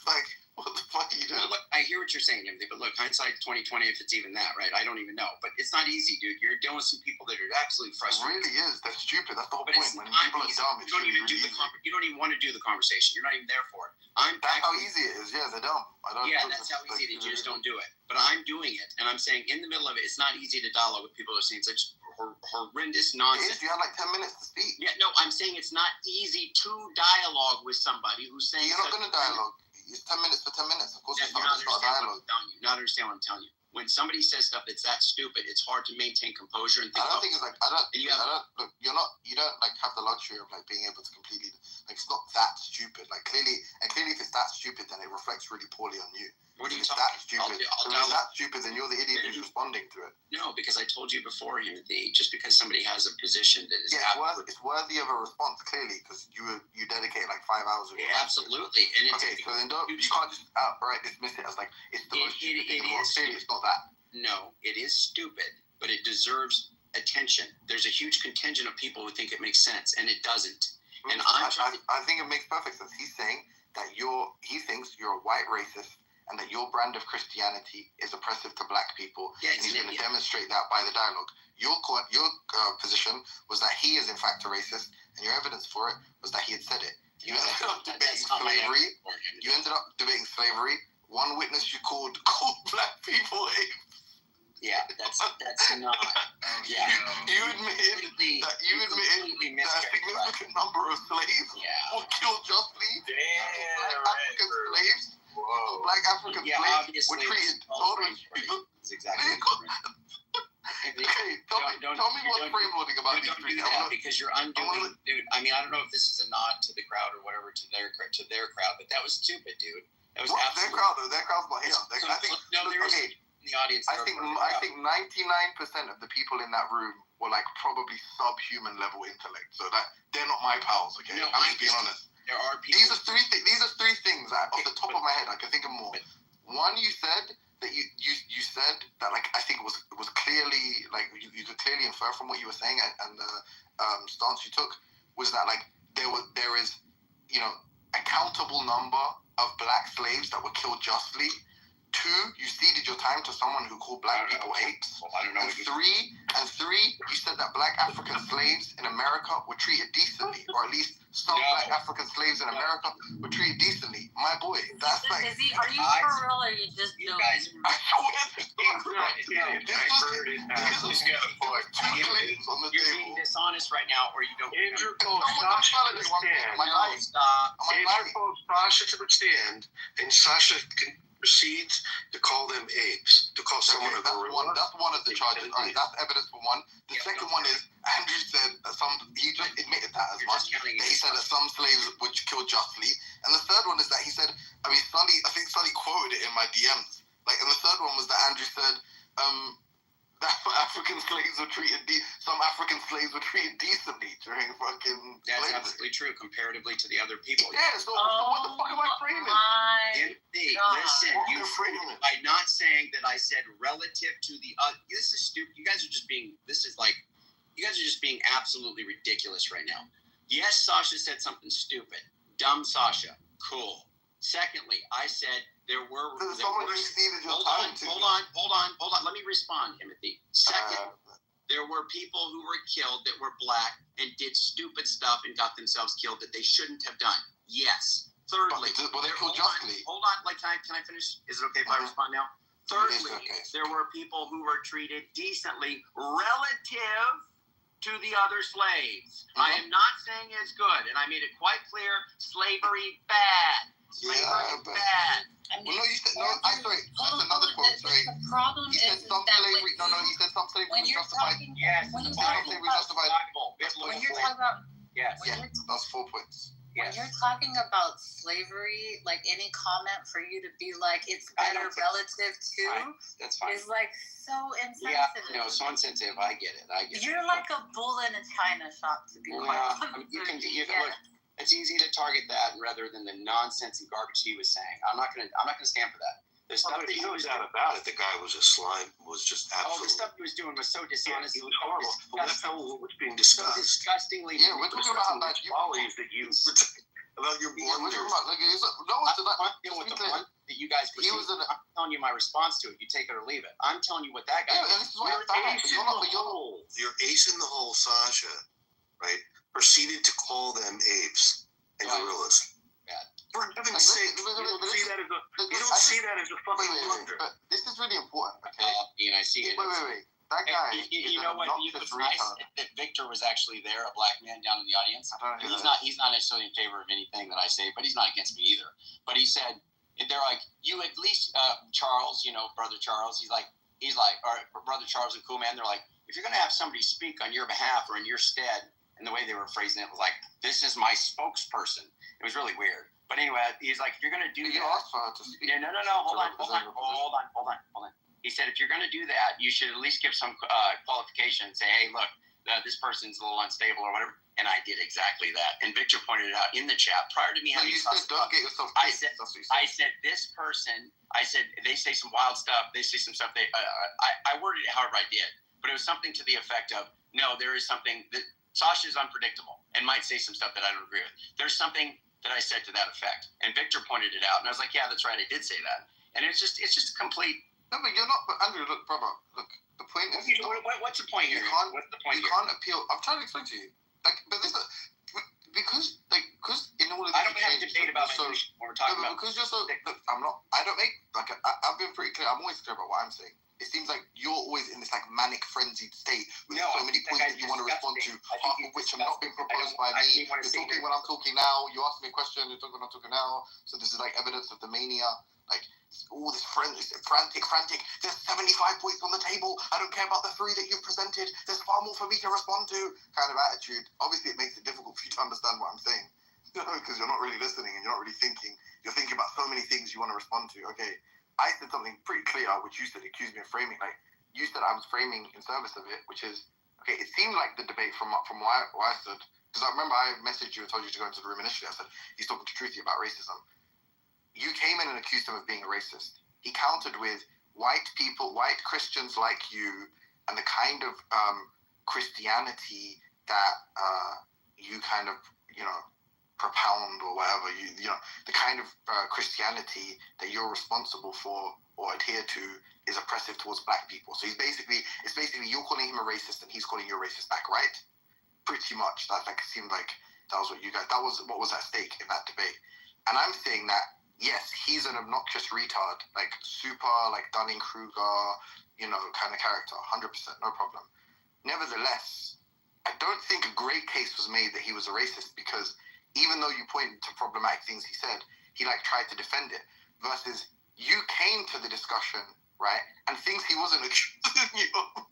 like what the fuck are you doing? Look, I hear what you're saying, Timothy, but look, hindsight 2020, if it's even that, right? I don't even know, but it's not easy, dude. You're dealing with some people that are absolutely It frustrated. really is. That's stupid. That's the whole But point. it's When not people are easy. dumb, it's You don't even really do easy. you don't even want to do the conversation. You're not even there for it. That's how easy it is. Yeah, they're dumb. Yeah, that's how easy it is. You just don't do it. But I'm doing it, and I'm saying in the middle of it, it's not easy to dialogue with people who are saying such horrendous nonsense. You have like 10 minutes to speak. Yeah, no, I'm saying it's not easy to dialogue with somebody who's saying. You're not going to dialogue. It's 10 minutes for 10 minutes. Of course, Yeah, it's not going to start dialogue. Not understand what I'm telling you. When somebody says stuff that's that stupid, it's hard to maintain composure and think. I don't think it's like you don't like have the luxury of like being able to completely like it's not that stupid. Like clearly if it's that stupid, then it reflects really poorly on you. What are you If it's talking? that stupid? If it's that stupid, then you're the idiot who's responding to it. No, because I told you before, just because somebody has a position that is it's worthy of a response clearly because you dedicate like 5 hours of your life. Absolutely, and it's okay. So then you can't just outright dismiss it as like it's the most stupid thing in the world. Clearly, it's not that. No, it is stupid, but it deserves attention. There's a huge contingent of people who think it makes sense, and it doesn't. And I think it makes perfect sense. He's saying that he thinks you're a white racist and that your brand of Christianity is oppressive to black people, and he's going to demonstrate that by the dialogue. Your position was that he is in fact a racist, and your evidence for it was that he had said it. You ended up debating slavery. You ended up debating slavery. One witness you called black people apes. Yeah, that's not. Yeah. You admitted that a significant number of slaves were killed justly. African slaves. Black African slaves were treated totally. Exactly. Okay, tell me what's brainwashing about these three. Because you're undoing, dude. I mean, I don't know if this is a nod to the crowd or whatever to their crowd, but that was stupid, dude. That was their crowd though. Their crowd's not here. I think in the audience. I think 99% of the people in that room were like probably subhuman level intellect. So that they're not my pals. Okay, I'm just being honest. There are people. These are three things that off the top of my head I can think of more. One, you said that you said that like I think it was clearly like you could clearly infer from what you were saying and the stance you took was that like there is a countable number of black slaves that were killed justly. 2, you ceded your time to someone who called black people apes. And three, you said that black African slaves in America were treated decently, or at least some black African slaves in America were treated decently. My boy, that's like. Are you for real or are you just you guys? I swear to God. Two claims on the table. You're being dishonest right now, or you don't. Andrew calls Sasha to the stand. Andrew calls Sasha to the stand, and Sasha proceeds to call them apes, to call someone a gorilla. That's one of the charges. All right, that's evidence for one. The second one is Andrew said that he just admitted that as much. That he said that some slaves were killed justly. And the third one is that he said, I think Sully quoted it in my DMs. Like, and the third one was that Andrew said that African slaves were treated decently during fucking That's slavery. absolutely true comparatively to the other people. Yeah, so what the fuck am I framing? Listen, by not saying that I said relative to the this is stupid. You guys are just being absolutely ridiculous right now. Yes, Sasha said something stupid. Dumb Sasha. Cool. Secondly, I said there were. Hold on. Let me respond, Timothy. Second, there were people who were killed that were black and did stupid stuff and got themselves killed that they shouldn't have done. Yes. Thirdly, were they killed justly? Hold on. Like, can I finish? Is it okay if I respond now? Thirdly, there were people who were treated decently relative to the other slaves. I am not saying it's good, and I made it quite clear. Slavery bad. Slavery bad. Well, no, you said no. Sorry, that's another quote. Sorry. The problem he said is some that slavery. No, he said some slavery was justified. When you're talking about Yes, that's 4 points. When you're talking about slavery, like any comment for you to be like it's better relative to, that's fine. Is like so insensitive. Yeah, no, so insensitive. I get it. You're like a bull in a china shop, to be quite honest. You can look. It's easy to target that rather than the nonsense and garbage he was saying. I'm not gonna stand for that. The stuff that he was doubt about it. The guy was a slime. Was just the absolutely. stuff he was doing was so dishonest. He was horrible. But that's not what was being So discussed. disgustingly. Yeah, we're talking about that. Qualities that you about your Yeah, we're talking blunders. about like no one's I'm dealing with the one that you guys. He was in a, I'm telling you my response to it. You take it or leave it. I'm telling you what that guy. yeah, and this is what Your I'm saying. ace You're in not, the you're not, hole. Your ace in the hole, Sasha, right? Proceeded to call them apes and gorillas. For heaven's sake, you don't see that as a fucking blunder. But this is really important, okay? And I see it. Wait. That guy You is know an what? You know obnoxious what's nice? retard. That Victor was actually there, a black man down in the audience. I don't know who He's that not. He's not necessarily in favor of anything that I say, but he's not against me either. But he said, they're like, you at least, Charles, brother Charles. He's like, or brother Charles and Cool Man. They're like, if you're gonna have somebody speak on your behalf or in your stead, and the way they were phrasing it was like, this is my spokesperson. It was really weird. But anyway, he's like, if you're gonna do that, you asked for her to speak. No. Hold on. He said, if you're going to do that, you should at least give some qualification and say, hey, look, this person's a little unstable or whatever. And I did exactly that. And Victor pointed it out in the chat prior to me having. You said, don't get yourself. I said, this person. I said they say some wild stuff. They say some stuff. I worded it however I did, but it was something to the effect of, no, there is something that Sasha's unpredictable and might say some stuff that I don't agree with. There's something that I said to that effect, and Victor pointed it out, and I was like, yeah, that's right, I did say that. And it's just a complete. No, but you're not. But Andrew, look, brother, look. The point is. What's the point here? What's the point you here? can't appeal. I'm trying to explain to you. But this, because in all of this. I don't have to debate about my position when we're talking about. Because you're so. Look, I'm not. I don't make I've been pretty clear. I'm always clear about what I'm saying. It seems like you're always in this manic frenzied state with so many points that you want to respond to, half of which have not been proposed by me. You're talking when I'm talking now. You ask me a question. You're talking when I'm talking now. So this is evidence of the mania. All this frantic. There's 75 points on the table. I don't care about the 3 that you've presented. There's far more for me to respond to. Kind of attitude. Obviously, it makes it difficult for you to understand what I'm saying because you're not really listening and you're not really thinking. You're thinking about so many things you want to respond to. Okay, I said something pretty clear, which you said accused me of framing. You said I was framing in service of it, which is okay. It seemed like the debate from where I stood, because I remember I messaged you and told you to go into the room initially. I said he's talking to Truthy about racism. You came in and accused him of being a racist. He countered with white Christians like you, and the kind of Christianity that you kind of propound or whatever the kind of Christianity that you're responsible for or adhere to is oppressive towards black people. So it's basically you're calling him a racist and he's calling you a racist back, right? Pretty much. That seemed like that was what was at stake in that debate. And I'm saying that yes, he's an obnoxious retard, super Dunning-Kruger, kind of character, 100%, no problem. Nevertheless, I don't think a great case was made that he was a racist because even though you pointed to problematic things he said, he tried to defend it. Versus you came to the discussion, right, and things he wasn't accusing you of.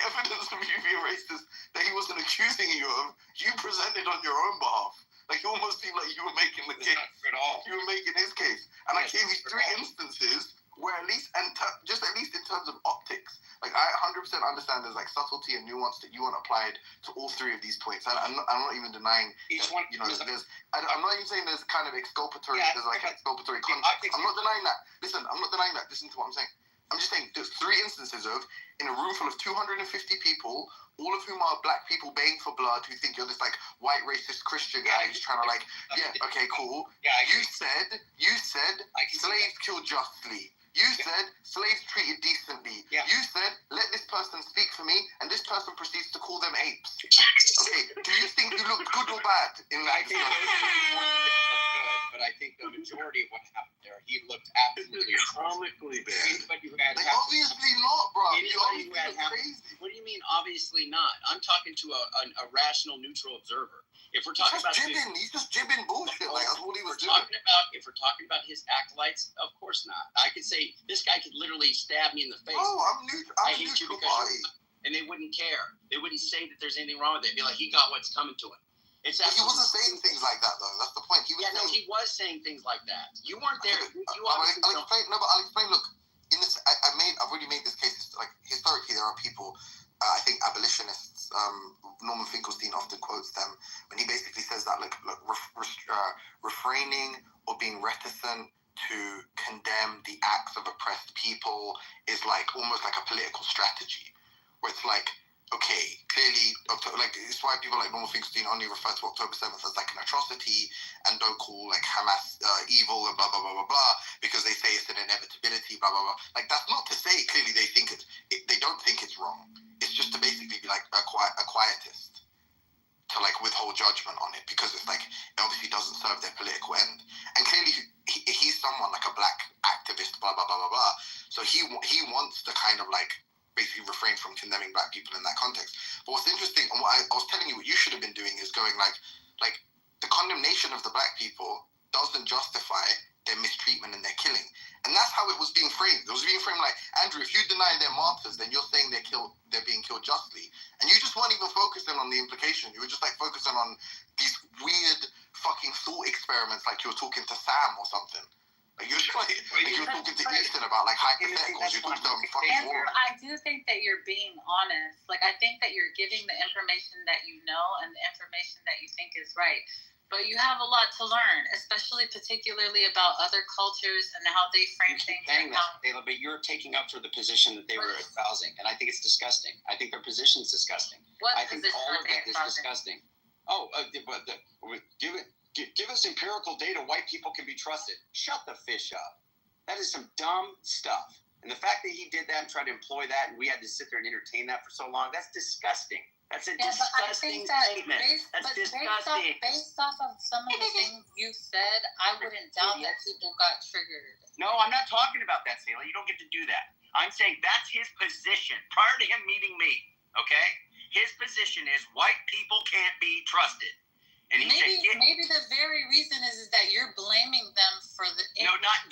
Evidence of you being racist that he wasn't accusing you of, you presented on your own behalf. It almost seemed like you were making the case. Not at all. You were making his case. And I gave you 3 instances where at least in terms of optics, I 100% understand there's subtlety and nuance that you want applied to all 3 of these points. And I'm not even denying each that, one. I'm not even saying there's kind of exculpatory. Yeah, there's exculpatory context. I'm not denying that. Listen, I'm not denying that. Listen to what I'm saying. I'm just saying there's 3 instances of in a room full of 250 people, all of whom are black people baying for blood, who think you're this white racist Christian guy who's trying to okay, cool. Yeah, you said slaves killed justly. You said slaves treated decently. Yeah. You said let this person speak for me, and this person proceeds to call them apes. Okay, do you think you look good or bad in that? But I think the majority of what happened there, he looked absolutely comically bad. Obviously not, bro. What do you mean, obviously not? I'm talking to a rational, neutral observer. If we're talking about he's just jibbing bullshit. That's what he was doing. If we're talking about his acolytes, of course not. I could say this guy could literally stab me in the face. Oh, I'm neutral. And they wouldn't care. They wouldn't say that there's anything wrong with it. They'd be like, he got what's coming to him. He wasn't saying things like that, though. That's the point. He was saying things like that. You weren't there. I'll explain. No, but I'll explain. Look, in this, I've already made this case. Historically, there are people. I think abolitionists. Norman Finkelstein often quotes them when he basically says that refraining or being reticent to condemn the acts of oppressed people is like almost like a political strategy, where it's like, okay, clearly, like, it's why people like Normal Finkelstein only refer to October 7th as like an atrocity and don't call like Hamas evil and blah, blah, blah, blah, blah, because they say it's an inevitability, blah, blah, blah. Like, that's not to say clearly they think they don't think it's wrong. It's just to basically be like a quietist, to like withhold judgment on it, because it's like, it obviously doesn't serve their political end. And clearly he's someone like a black activist, blah, blah, blah, blah, blah. So he wants to kind of like basically refrain from condemning black people in that context. But what's interesting, and what I was telling you, what you should have been doing is going like the condemnation of the black people doesn't justify their mistreatment and their killing. And that's how it was being framed. It was being framed like, Andrew, if you deny they're martyrs, then you're saying they're being killed justly. And you just weren't even focusing on the implication. You were just like focusing on these weird fucking thought experiments, like you were talking to Sam or something. Like you're talking to Ethan about like hypotheticals. You're talking to fucking Andrew, I do think that you're being honest. Like, I think that you're giving the information that you know and the information that you think is right. But you have a lot to learn, particularly about other cultures and how they frame things. Saying that, Taylor, but you're taking up for the position that they were espousing, and I think it's disgusting. I think their position's disgusting. I think all of that is disgusting. Give us empirical data. White people can be trusted. Shut the fish up. That is some dumb stuff. And the fact that he did that and tried to employ that, and we had to sit there and entertain that for so long, that's disgusting. That's a disgusting statement. That's disgusting. Based off of some of the things you said, I wouldn't doubt that people got triggered. No, I'm not talking about that, Sailor. You don't get to do that. I'm saying that's his position prior to him meeting me, okay? His position is white people can't be trusted. And he maybe the very reason is that you're blaming them for the... No, not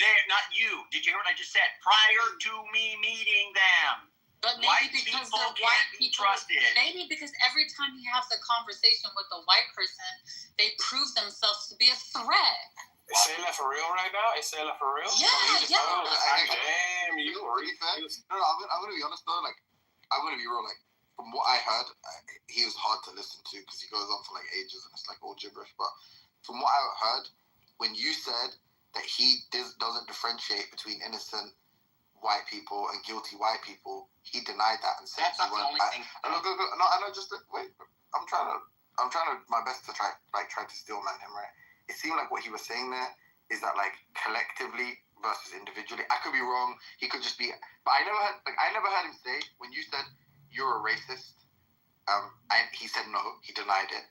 you. Did you hear what I just said? Prior to me meeting them. But maybe because the white people, maybe because every time he has a conversation with a white person, they prove themselves to be a threat. Is Sailor for real right now? Is Sailor for real? Yeah, Damn, you No, I'm gonna be honest though. Like, I'm gonna be real. Like, from what I heard, he was hard to listen to because he goes on for like ages and it's like all gibberish. But from what I heard, when you said that he doesn't differentiate between innocent white people and guilty white people, he denied that and said that's not the only thing. No, I know. Just wait. I'm trying to my best to try to steelman him. Right. It seemed like what he was saying there is that like collectively versus individually. I could be wrong. He could just be. But I never heard him say when you said you're a racist. He said no. He denied it.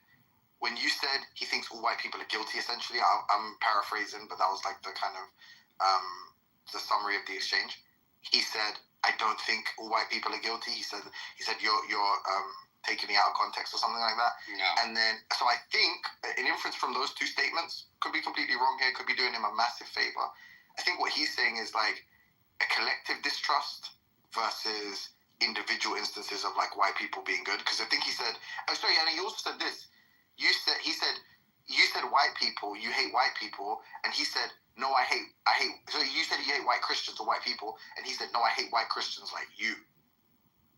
When you said he thinks all white people are guilty, essentially, I'm paraphrasing, but that was like the kind of the summary of the exchange. He said, I don't think all white people are guilty. He said you're taking me out of context or something like that. No. And then, so I think an inference from those two statements, could be completely wrong here, could be doing him a massive favor. I think what he's saying is like a collective distrust versus individual instances of like white people being good. Because I think he said, and he also said this. You said white people, you hate white people, and he said, no, I hate. So you said you hate white Christians or white people, and he said, no, I hate white Christians like you.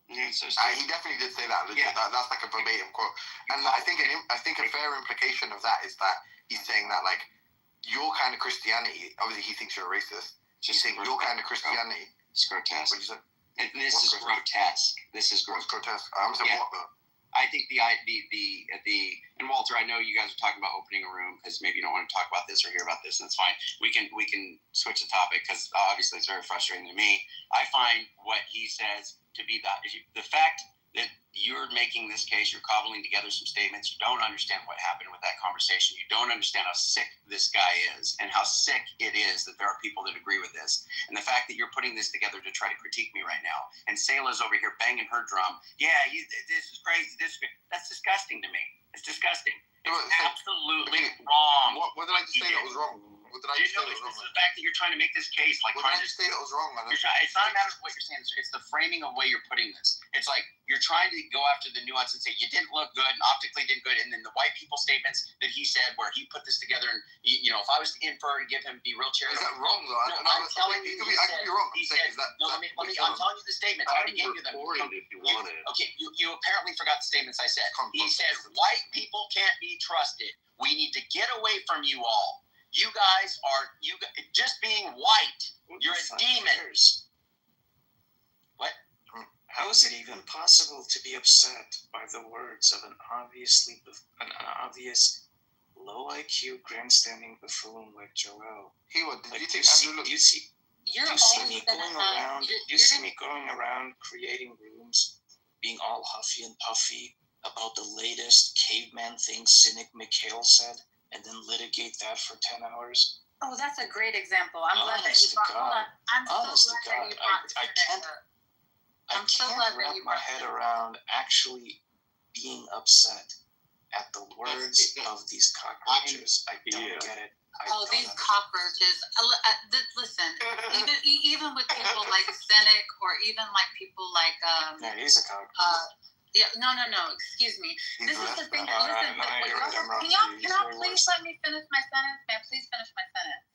Yeah, so he definitely did say that. Yeah. That's like a verbatim quote. And I think a fair implication of that is that he's saying that like your kind of Christianity. Obviously, he thinks you're a racist. He's saying your kind of Christianity. It's grotesque. What you said? This is grotesque. This is grotesque. Grotesque. I'm saying what though? I think the and Walter, I know you guys are talking about opening a room because maybe you don't want to talk about this or hear about this, and that's fine. We can switch the topic because obviously it's very frustrating to me. I find what he says to be the fact that you're making this case, you're cobbling together some statements. You don't understand what happened with that conversation. You don't understand how sick this guy is and how sick it is that there are people that agree with this. And the fact that you're putting this together to try to critique me right now. And Sayla's over here banging her drum. Yeah, this is crazy. That's disgusting to me. It's disgusting. It's absolutely wrong. What did I just say that was wrong? What did I just say that was wrong? It's the fact that you're trying to make this case like. What did I just say that was wrong? It's not a matter of what you're saying. It's the framing of way you're putting this. It's like you're trying to go after the nuance and say you didn't look good and optically did good, and then the white people statements that he said where he put this together and if I was to infer and give him be real charitable. Is that wrong though? I'm telling you. I could be wrong. I'm saying I'm telling you the statements. I already gave you them. If you wanted. Okay, you apparently forgot the statements I said. He said white people can't be trusted. We need to get away from you all. You guys are just being white. You're a demon. What? How is it even possible to be upset by the words of an obvious low IQ grandstanding buffoon like Joel? Did you think see, Andrew looked? You see me always going gonna have- around. you're You see me going around creating rooms, being all huffy and puffy about the latest caveman thing Cynic Mikhail said, and then litigate that for 10 hours. Oh, that's a great example. I'm glad that Honest you to brought. God. Hold on. I'm Honest so to glad that God, you brought I can't. I'm so I glad can't that wrap you my brought head that. around actually being upset at the words of these cockroaches. I don't get it. These cockroaches. Listen, even with people like Cynic, or even like people like Yeah, he's a cockroach. No. Excuse me. This is the thing. No, Listen, no, you're right, I'm wrong. can y'all He's way please worse. let me finish my sentence? May I please finish my sentence?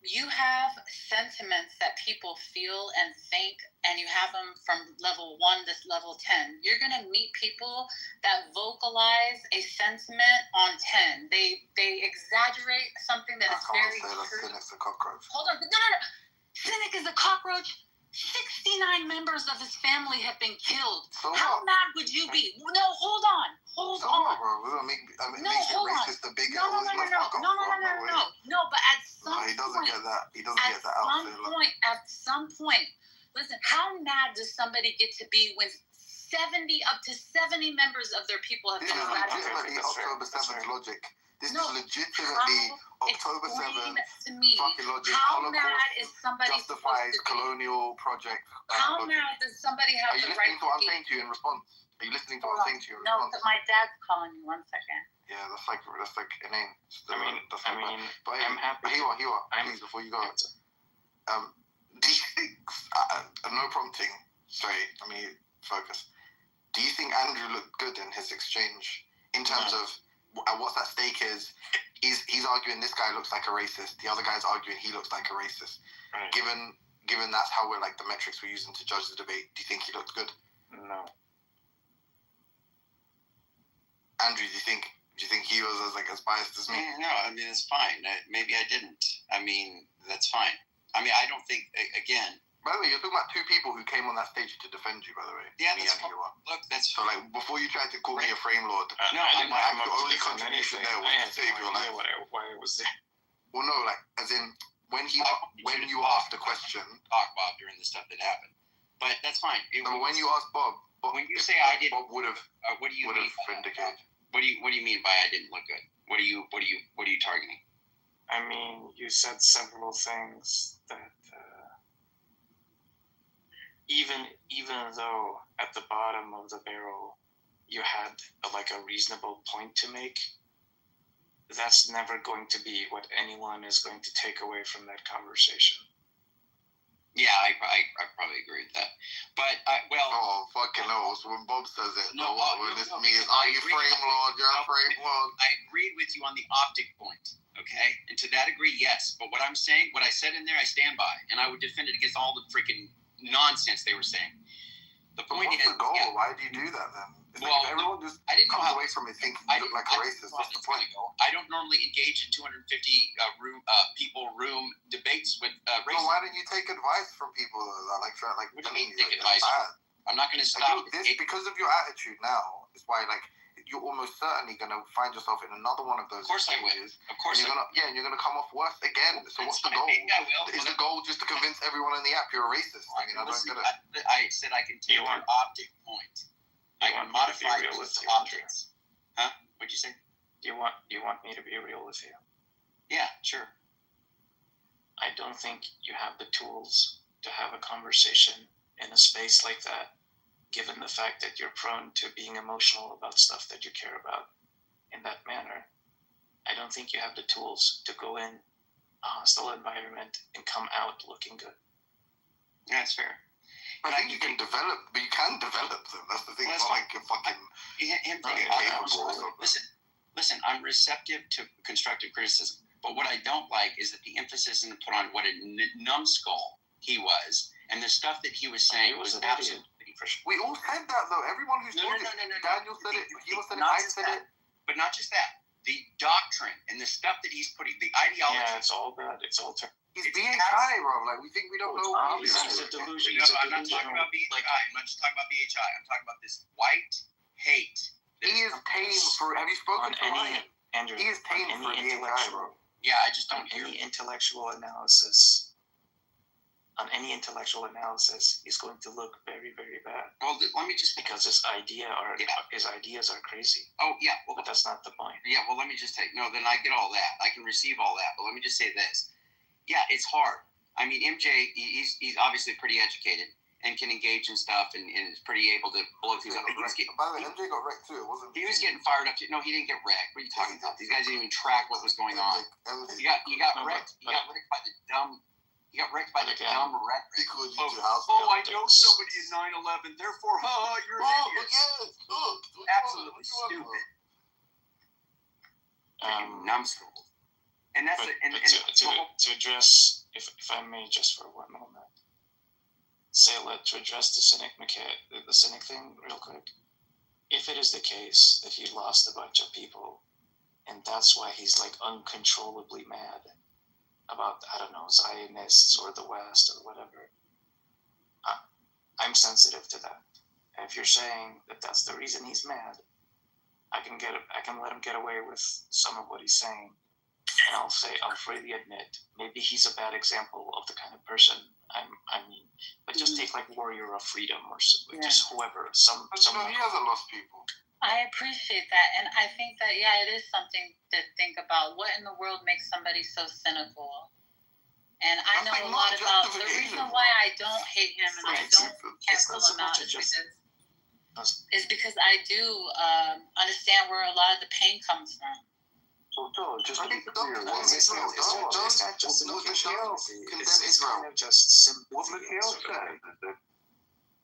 You have sentiments that people feel and think, and you have them from level 1 to level 10. You're gonna meet people that vocalize a sentiment on 10. They exaggerate something that is very true. Cynic's a cockroach. Hold on, no. Cynic is a cockroach. 69 members of his family have been killed. So How what? mad would you be? No, hold on. Hold So on. what, bro? We don't make it racist to big No, but at some No, he doesn't point, get that. He doesn't get that out there. at some point, listen, how mad does somebody get to be when up to 70 members of their people have This been is eradicated? legitimately October 7th logic. This No, is legitimately October explain 7th to me, fucking logic. how Holocaust mad is somebody justifies supposed to be? colonial project. How logic. mad does somebody Are have you the listening right to what I'm to be? saying to you in response? Are you listening to Hold what I'm on. saying to you in No, response? but my dad's calling me. 1 second. Yeah, that's like inane. I'm happy. Here you are. Please, before you go. Do you think, no prompting, sorry, let me focus. Do you think Andrew looked good in his exchange in terms of what's at stake is he's arguing this guy looks like a racist, the other guy's arguing he looks like a racist. Right. Given that's how we're like the metrics we're using to judge the debate, do you think he looked good? No. Andrew, do you think he was as biased as me? No, I mean, it's fine. Maybe I didn't. I mean, that's fine. I mean, I don't think, again. By the way, you're talking about two people who came on that stage to defend you, by the way. Yeah, me that's and you are. Look, that's So, like, before you tried to call me a frame lord, No, I didn't my come up only to defend contribution anything. there I was to had save no your life. idea why I was there. Well, no, like, as in, when you asked the question, talk, Bob, during the stuff that happened. But that's fine. when you asked Bob, when you say I didn't, Bob would have what do you mean? vindicated. What do you mean by I didn't look good? What are you targeting? I mean, you said several things that even though at the bottom of the barrel you had a reasonable point to make, that's never going to be what anyone is going to take away from that conversation. Yeah, I probably agree with that. But Oh, fucking hell! So when Bob says it, No, this no, me is, because are I you agree. frame lord? You're a frame lord. I agreed with you on the optic point, okay? And to that degree, yes. But what I'm saying, what I said in there, I stand by, and I would defend it against all the freaking nonsense they were saying. The But point what's is, the goal? yeah, Why do you do that then? It's Well, if everyone just I didn't know comes how- away from it thinking I you look didn't- like a I didn't racist. know What's the point? I don't normally engage in 250 room debates with Well, racists. why don't you take advice from people that like try like What do you telling mean you take like, advice? that's bad? I'm not going to Like, stop. because of your attitude now, it's why like you're almost certainly gonna find yourself in another one of those. Of course I will. exchanges, Of course and I you're gonna come off worse again. So what's the goal? Maybe I will. Is the goal just to convince everyone in the app you're a racist? I mean, I don't Listen, get it. I said I can take your optic point. I can modify real it with to you, optics. Huh? What'd you say? You want me to be real with you? Yeah, sure. I don't think you have the tools to have a conversation in a space like that, given the fact that you're prone to being emotional about stuff that you care about in that manner. I don't think you have the tools to go in a hostile environment and come out looking good. That's fair. I think you can develop them. That's the thing. Well, It's not like you're fucking. Listen, I'm receptive to constructive criticism, but what I don't like is that the emphasis isn't put on what a numbskull he was, and the stuff that he was saying was absolutely. We all said that though. Everyone who's No, told no, it. no, no, no. Daniel said it. He said it. Not I just said that. it. But not just that. the doctrine and the stuff that he's putting, the ideology. Yeah, it's all bad. It's all He's BHI, bro. Like, we think we don't know. He's a delusion. No, I'm not talking about BHI. I'm not just talking about BHI. I'm talking about this white hate. He is tame for. Have you spoken to Ryan? Andrew, He is tame for BHI, bro. Yeah, I just don't hear any intellectual analysis. On any intellectual analysis, he's going to look very, very bad. Well, let me just because his ideas are crazy. Oh yeah, well, but that's not the point. Yeah, well, let me just take no. Then I get all that. I can receive all that. But let me just say this. Yeah, it's hard. I mean, MJ, he's obviously pretty educated and can engage in stuff and is pretty able to blow things up. By the way, MJ got wrecked too. It wasn't. He was getting fired up. No, he didn't get wrecked. What are you talking about? These guys didn't even track what was going on. He got wrecked. He got wrecked by the dumb. He got wrecked by the dumb rhetoric. I know somebody in 9/11. Therefore, you're an idiot. Yes, look. Absolutely stupid. Numbskull. And that's to address, if I may, just for 1 moment, to address the cynic thing real quick. If it is the case that he lost a bunch of people, and that's why he's like uncontrollably mad about, I don't know, Zionists or the West or whatever, I'm sensitive to that. And if you're saying that that's the reason he's mad, I can let him get away with some of what he's saying. And I'll freely admit, maybe he's a bad example of the kind of person I mean. But just take like Warrior of Freedom or just whoever. No, he hasn't lost people. I appreciate that, and I think that it is something to think about. What in the world makes somebody so cynical? And I know a lot about the reason why I don't hate him and I don't cancel him out is because I do understand where a lot of the pain comes from. So, just to be clear, Mikhail said.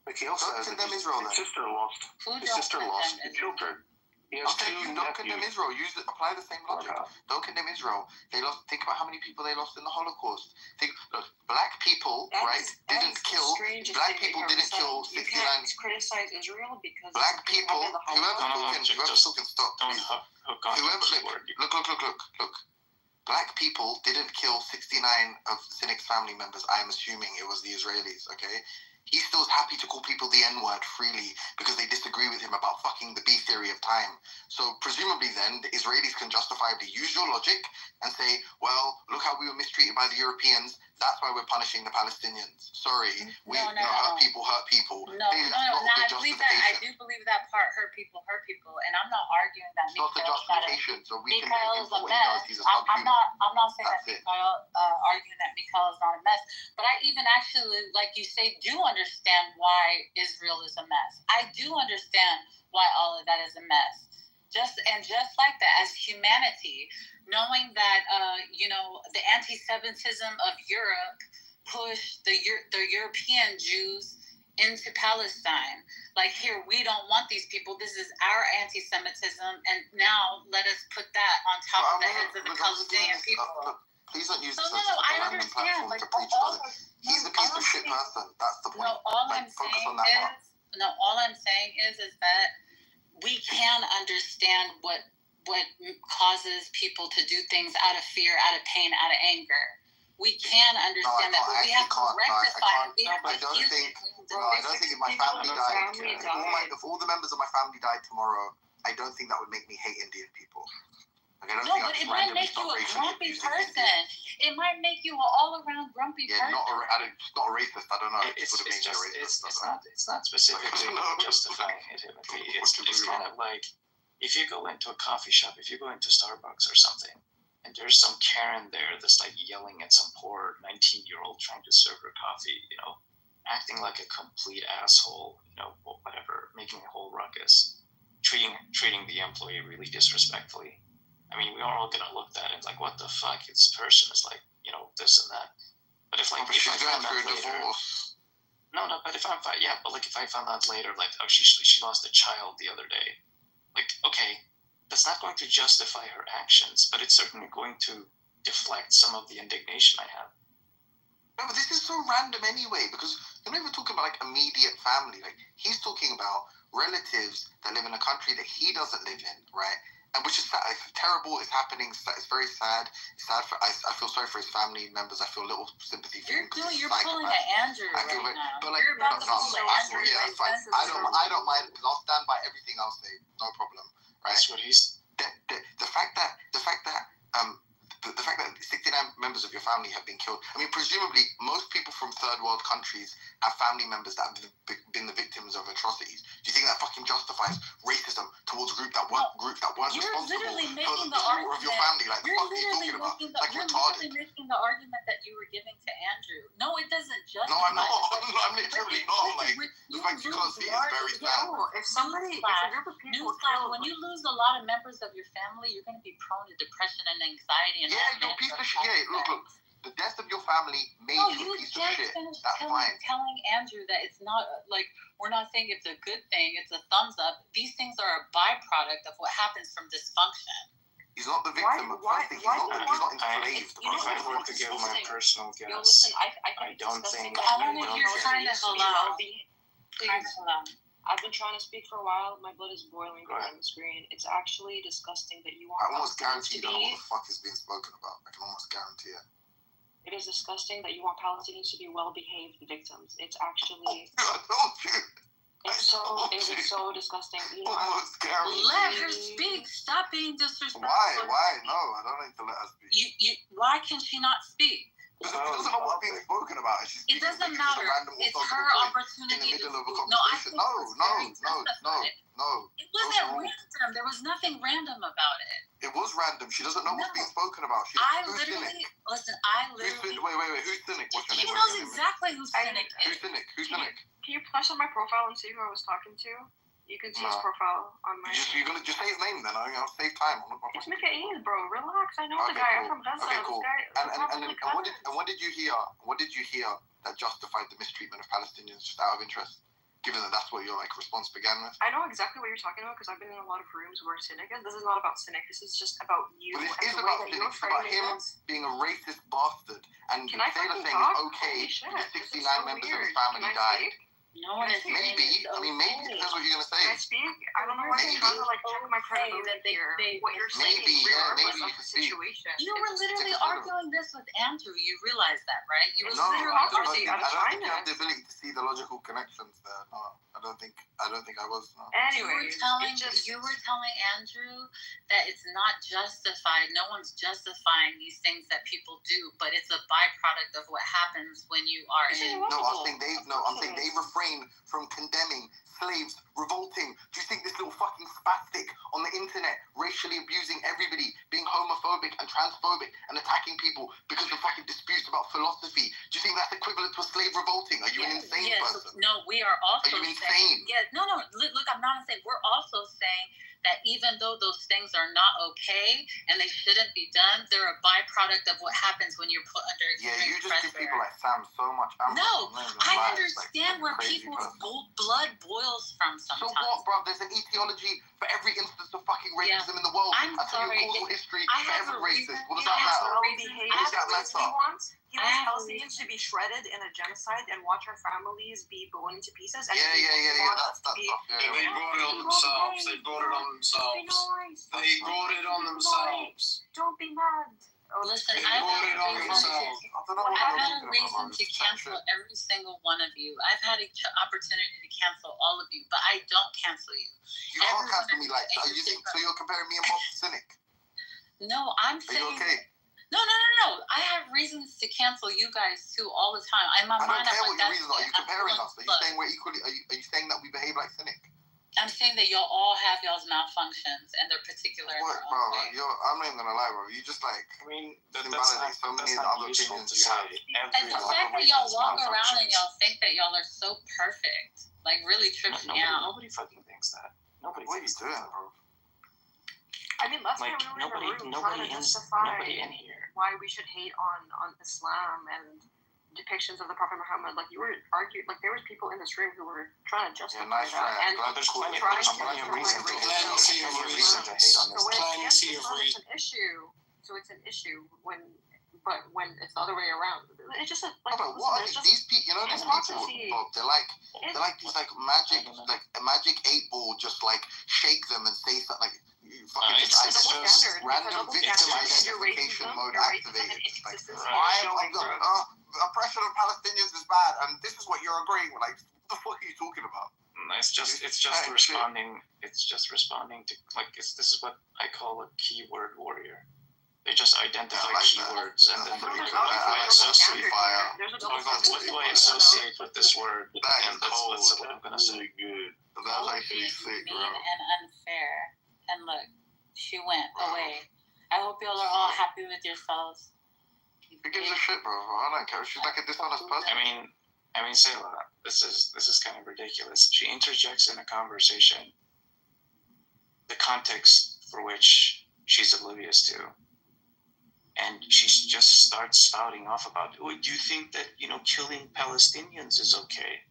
Mikhail says that his sister lost the children. He has two don't condemn Israel. Apply the same logic. Don't condemn Israel. They lost. Think about how many people they lost in the Holocaust. Look, black people, didn't kill. Black people didn't kill 69. Criticize Israel because black people. Whoever's talking, stop. Look. Black people didn't kill 69 of Cynic's family members. I'm assuming it was the Israelis. Okay. He still is happy to call people the N-word freely because they disagree with him about fucking the B theory of time. So presumably then, the Israelis can justifiably use your logic and say, well, look how we were mistreated by the Europeans. That's why we're punishing the Palestinians. Sorry, hurt people. No, I believe that. I do believe that part hurt people, and I'm not arguing that. It's not the justification, so we can Mikhail is a mess. I'm not saying that Mikhail arguing that Mikhail is not a mess, but I even actually, like you say, do understand why Israel is a mess. I do understand why all of that is a mess. Just like that, as humanity, knowing that the anti-Semitism of Europe pushed the European Jews into Palestine. Like, here, we don't want these people. This is our anti-Semitism, and now let us put that on top of the heads of the Palestinian people. Please don't use this as a random platform to preach about it. He's a piece of shit person. That's the point. No, all I'm saying is that we can understand what causes people to do things out of fear, out of pain, out of anger. We can understand that, but we have to rectify it. I don't think if my family died, if all the members of my family died tomorrow, I don't think that would make me hate Indian people. No, but it might make you a grumpy person. It might make you an all-around grumpy person. Not a racist. I don't know. It's not specifically justifying it, Timothy. It's kind of like if you go into a coffee shop, if you go into Starbucks or something, and there's some Karen there that's like yelling at some poor 19-year-old trying to serve her coffee, acting like a complete asshole, whatever, making a whole ruckus, treating the employee really disrespectfully. I mean, we're all gonna look at it like, what the fuck? This person is like, this and that. But if like, if I found out later, but if I found out later, like, oh, she lost a child the other day, like, okay, that's not going to justify her actions, but it's certainly going to deflect some of the indignation I have. No, but this is so random anyway, because you're not even talking about like immediate family. Like, he's talking about relatives that live in a country that he doesn't live in, right? and which is sad. It's terrible. It's happening. It's very sad. It's sad for. I feel sorry for his family members. I feel a little sympathy for him. You're pulling at Andrew I feel right it, now. but like, You're about to no, pull at Andrew. yeah, that's fine. I don't mind because I'll stand by everything I'll say. No problem. Right? That's what he's. The fact that 69 members of your family have been killed. I mean, presumably, most people from third world countries have family members that have been the victims of atrocities. Do you think that fucking justifies racism towards groups that weren't You're responsible literally for making the the slaughter argument. of your family? Like, the You're fuck are you literally talking about? making the. Like, You're retarded. literally making the argument that you were giving to Andrew. No, it doesn't justify. No, I'm not. it. I'm literally not. Like, the fact you can't see is very sad. If somebody, if a group of people Newsflash, when you lose a lot of members of your family, you're going to be prone to depression and anxiety. And Yeah, you're a piece of shit. Yeah, look. The death of your family made No, you a you piece just of shit. finished That's fine. telling Andrew that it's not like we're not saying it's a good thing. It's a thumbs up. These things are a byproduct of what happens from dysfunction. He's not the victim. He's not enslaved. If I were to give my personal guess, Yo, listen, I don't think. I don't know if you're trying to allow. I've been trying to speak for a while. My blood is boiling behind the screen. It's actually disgusting that you want I almost guarantee Palestinians you to don't know be. what the fuck is being spoken about. I can almost guarantee it. It is disgusting that you want Palestinians to be well-behaved victims. It's actually. It is so disgusting. You know, Let her speak. Stop being disrespectful. Why? No, I don't need to let her speak. Why can she not speak? Because she doesn't know what's being spoken about. And she's It doesn't matter. It's her opportunity. in the middle of a No, I conversation. think it was very No. It wasn't random. There was nothing random about it. It was random. She doesn't know what's being spoken about. Who's cynic? Wait. Who's cynic? What's your She name? knows exactly who's cynic Who's is. cynic? Who's cynic? Can you press on my profile and see who I was talking to? You can see his No. profile on my. You're gonna just say his name then. I'll save time. I'm not gonna It's Mikhail, bro. Relax. I know the Okay, guy. cool. I'm from Gaza. Okay, cool. This guy. And what did you hear? What did you hear that justified the mistreatment of Palestinians, just out of interest? Given that that's what your response began with. I know exactly what you're talking about because I've been in a lot of rooms where cynic is. This is not about cynic. This is just about you. But it and is the way about that cynic. you're It's about framing him this. being a racist bastard. And Can I Taylor fucking saying talk? it's okay Holy shit, because this is 69 so members of weird. his family Can I died. speak? No one is saying Maybe. it's I mean, maybe. okay. Depends what you're gonna say. Can I speak? I don't know why you're trying to check my credibility here. What you're saying Maybe, is yeah, regardless maybe of you the can speak. situation. You were literally arguing this with Andrew. You realize that, right? You were No, literally I don't arguing. think you have the ability to see the logical connections there. No, I don't think I was. No. Anyways, you were telling Andrew that it's not justified. No one's justifying these things that people do, but it's a byproduct of what happens when you are in. I'm saying they refrain from condemning slaves revolting. Do you think this little fucking spastic on the internet racially abusing everybody, being homophobic and transphobic and attacking people because of fucking disputes about philosophy? Do you think that's equivalent to a slave revolting? Are you an insane person? No, we are also Are you saying. insane? Yeah, no. Look, I'm not insane. We're also saying that even though those things are not okay and they shouldn't be done, they're a byproduct of what happens when you're put under Yeah, extreme you just give pressure. people like Sam so much ammo. No, I'm not even I lying. understand where crazy people's person. blood boils from So sometimes. what, bro? There's an etiology for every instance of fucking racism in the world. I'm I tell you sorry, a causal it- history I for have every a reason- racist. What does I that have matter? a reason- What does that matter? He wants Palestinians to be shredded in a genocide and watch our families be blown into pieces. And Yeah. That's stuff. Yeah. They brought it on themselves. They brought it on themselves. They brought it on themselves. Don't be mad. Listen, They I brought had it on themselves. I've had a reason to cancel every single one of you. I've had an opportunity to cancel all of you, but I don't cancel you. You can't cancel me like that. You think so? You're comparing me and Bob to cynic? No, I'm Are saying. you okay? No. I have reasons to cancel you guys too all the time. I'm I don't care what your reasons are. Are you comparing us? Are you saying we're equally? Are you saying that we behave like cynic? I'm saying that y'all all have y'all's malfunctions and they're particular in What, their bro? own way. I'm not even gonna lie, bro. You just invalidate so many of the other opinions you have. And the fact that y'all walk around and y'all think that y'all are so perfect, like really trips me out. Nobody fucking thinks that. Nobody. What are you doing, bro? I mean, last Like, time we were in the room nobody trying to in- justify nobody in here. why we should hate on Islam and depictions of the Prophet Muhammad. Like you were arguing, like there was people in this room who were trying to justify nice that. try. And Glad there's plenty trying of to reason to justify hate. racism. Reason to hate on So this. when Plenty it's of reason. an issue, so it's an issue but when it's the other way around, it's just like But what are these people? You know these people, Bob. They're like these like magic, like a magic 8 ball. Just like shake them and say something. Like fucking it's just random victim identification mode activated. Like, oppression of Palestinians is bad, and this is what you're agreeing with. Like, what the fuck are you talking about? It's just responding. It's just responding to this is what I call a keyword warrior. They just identify keywords and then they go, what do I associate with this word? And that's what I'm gonna say. That was actually sick, bro. And unfair. And look, she went away. I hope y'all are all happy with yourselves. Who gives a shit, bro? I don't care. She's like a dishonest person. I mean, Selah, this is kind of ridiculous. She interjects in a conversation the context for which she's oblivious to. And she just starts spouting off about, do you think that, killing Palestinians is okay?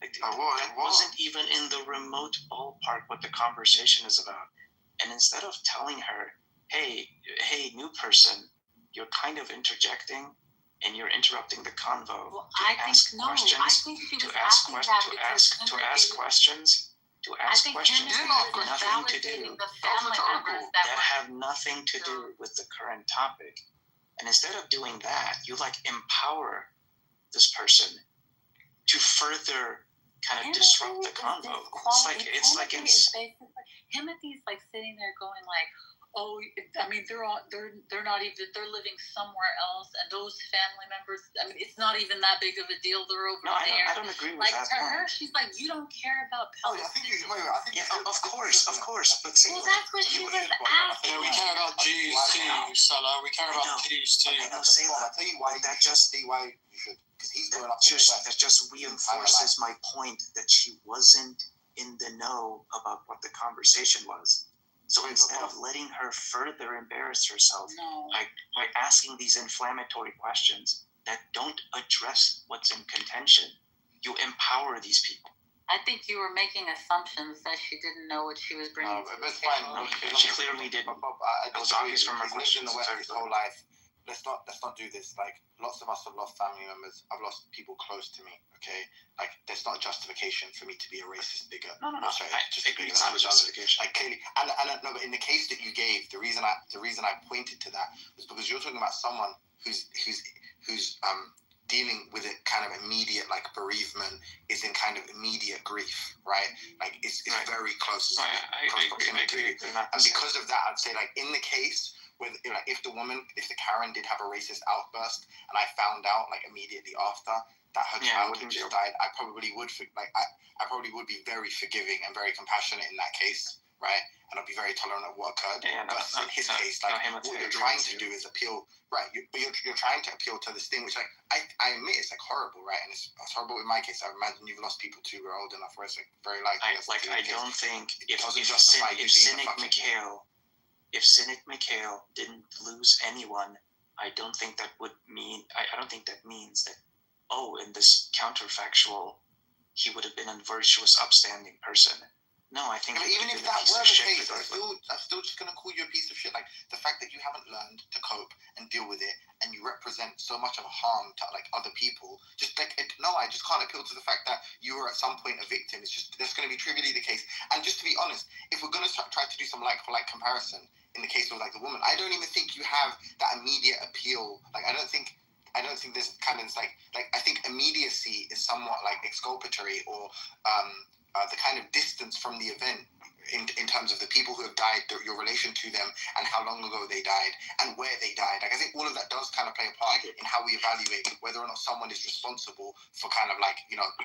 That wasn't even in the remote ballpark what the conversation is about. And instead of telling her, hey, new person, you're kind of interjecting and you're interrupting the convo to ask questions. You have nothing to do. That have nothing to do with the current topic. And instead of doing that, you empower this person to further kind of disrupt the convo. Timothy's sitting there going they're living somewhere else, and those family members, it's not even that big of a deal. They're over there. I don't agree with that. To her, she's like, you don't care about Palestine. Of course. But well, that's what she was asking. Yeah, we care about Jews too, Salah. We care about Jews too. I'll tell you why. That just you should, because he's growing up. That just reinforces my point that she wasn't in the know about what the conversation was. So instead of letting her further embarrass herself by asking these inflammatory questions that don't address what's in contention, you empower these people. I think you were making assumptions that she didn't know what she was bringing. That's fine. She clearly didn't. That was obvious from her questions. In the West his whole life. Let's not do this. Lots of us have lost family members. I've lost people close to me. Okay, there's not a justification for me to be a racist bigot. No. Sorry, it's not a justification. Clearly, and no, but in the case that you gave, the reason I pointed to that was because you're talking about someone who's dealing with a kind of immediate bereavement, is in kind of immediate grief, right? It's very close. I agree. And because of that, I'd say in the case. If the Karen did have a racist outburst, and I found out immediately after that her child had just died, I probably would I probably would be very forgiving and very compassionate in that case, right? And I'd be very tolerant of what occurred. But in his case, what you're trying to do is appeal, right? But you're trying to appeal to this thing, which I admit it's horrible, right? And it's horrible in my case. I imagine you've lost people too who are old enough where it's very likely. I don't think if Cynic Mikhail didn't lose anyone, I don't think that means that, in this counterfactual, he would have been a virtuous, upstanding person. No, I think even if that were the case, I'm still just going to call you a piece of shit. The fact that you haven't learned to cope and deal with it, and you represent so much of a harm to other people. I just can't appeal to the fact that you were at some point a victim. It's just that's going to be trivially the case. And just to be honest, if we're going to try to do some for comparison in the case of the woman, I don't even think you have that immediate appeal. I don't think this kind of I think immediacy is somewhat exculpatory or the kind of distance from the event in terms of the people who have died, your relation to them, and how long ago they died, and where they died. I think all of that does kind of play a part in how we evaluate whether or not someone is responsible for kind of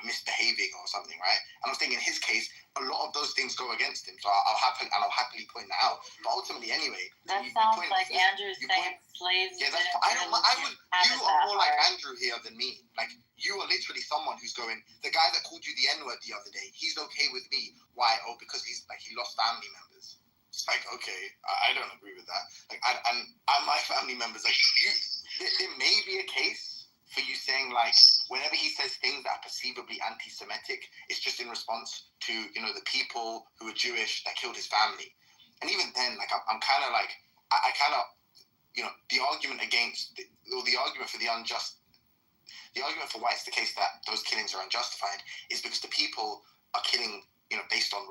misbehaving or something, right? And I'm thinking in his case, a lot of those things go against him, so I'll happily point that out. But ultimately, anyway, that sounds like Andrew's saying slaves. Yeah, you are more like Andrew here than me. You are literally someone who's going, the guy that called you the N-word the other day, he's okay with me. Why? Oh, because he's he lost family members. It's okay, I don't agree with that. And my family members, there may be a case for you saying whenever he says things that are perceivably anti-Semitic, it's just in response to the people who are Jewish that killed his family. And even then, I'm kind of the argument against the argument for the unjust. The argument for why it's the case that those killings are unjustified is because the people are killing, based on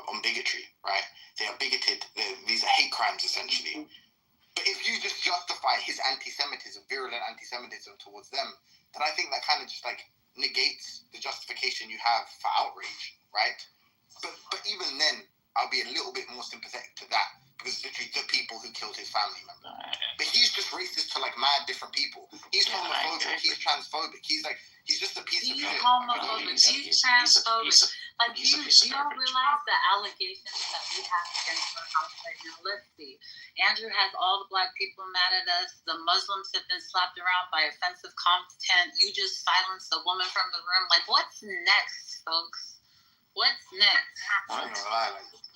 on bigotry, right? They are bigoted. These are hate crimes, essentially. But if you just justify his anti-Semitism, virulent anti-Semitism towards them, then I think that kind of just like negates the justification you have for outrage, right? But even then, I'll be a little bit more sympathetic to that because it's literally the people who killed his family member. But he's just racist to like mad different people. He's homophobic. He's transphobic. He's just a piece of shit. He's homophobic. He's transphobic. Like, do you realize the allegations that we have against our house right now? Let's see. Andrew has all the black people mad at us. The Muslims have been slapped around by offensive content. You just silenced the woman from the room. Like, what's next, folks? What's next?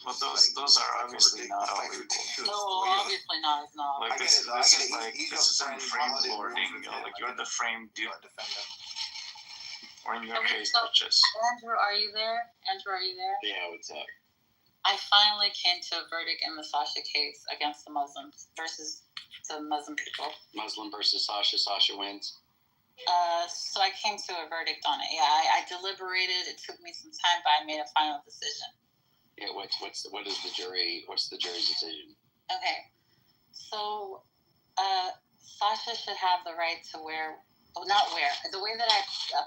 But those are obviously not all equal. No, obviously not. It's not. Like this isn't frame lording. Like you're the frame defender. Or in your case, not just. Andrew, are you there? Yeah, what's up? I finally came to a verdict in the Sasha case against the Muslims versus the Muslim people. Muslim versus Sasha. Sasha wins. So I came to a verdict on it. Yeah, I deliberated. It took me some time, but I made a final decision. Yeah, what's the jury's decision? Okay, so Sasha should have the right to wear. Oh, not wear. The way that I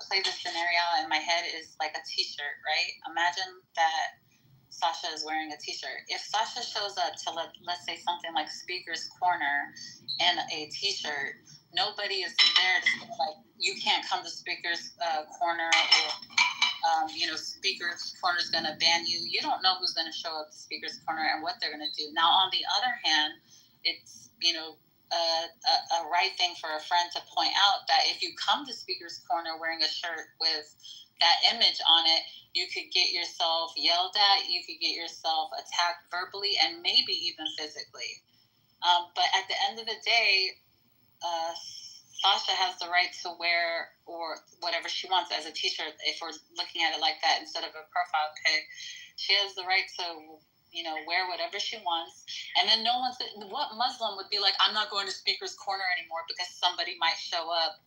play this scenario in my head is like a T-shirt, right? Imagine that Sasha is wearing a T-shirt. If Sasha shows up to let's say something like Speaker's Corner in a T-shirt, nobody is there to say like you can't come to Speaker's Corner or Speaker's Corner is going to ban you. You don't know who's going to show up to Speaker's Corner and what they're going to do. Now, on the other hand, it's a right thing for a friend to point out that if you come to Speaker's Corner wearing a shirt with that image on it, you could get yourself yelled at, you could get yourself attacked verbally, and maybe even physically. But at the end of the day, Sasha has the right to wear or whatever she wants as a T-shirt. If we're looking at it like that instead of a profile pic, she has the right to wear whatever she wants. And then what Muslim would be like, I'm not going to Speaker's Corner anymore because somebody might show up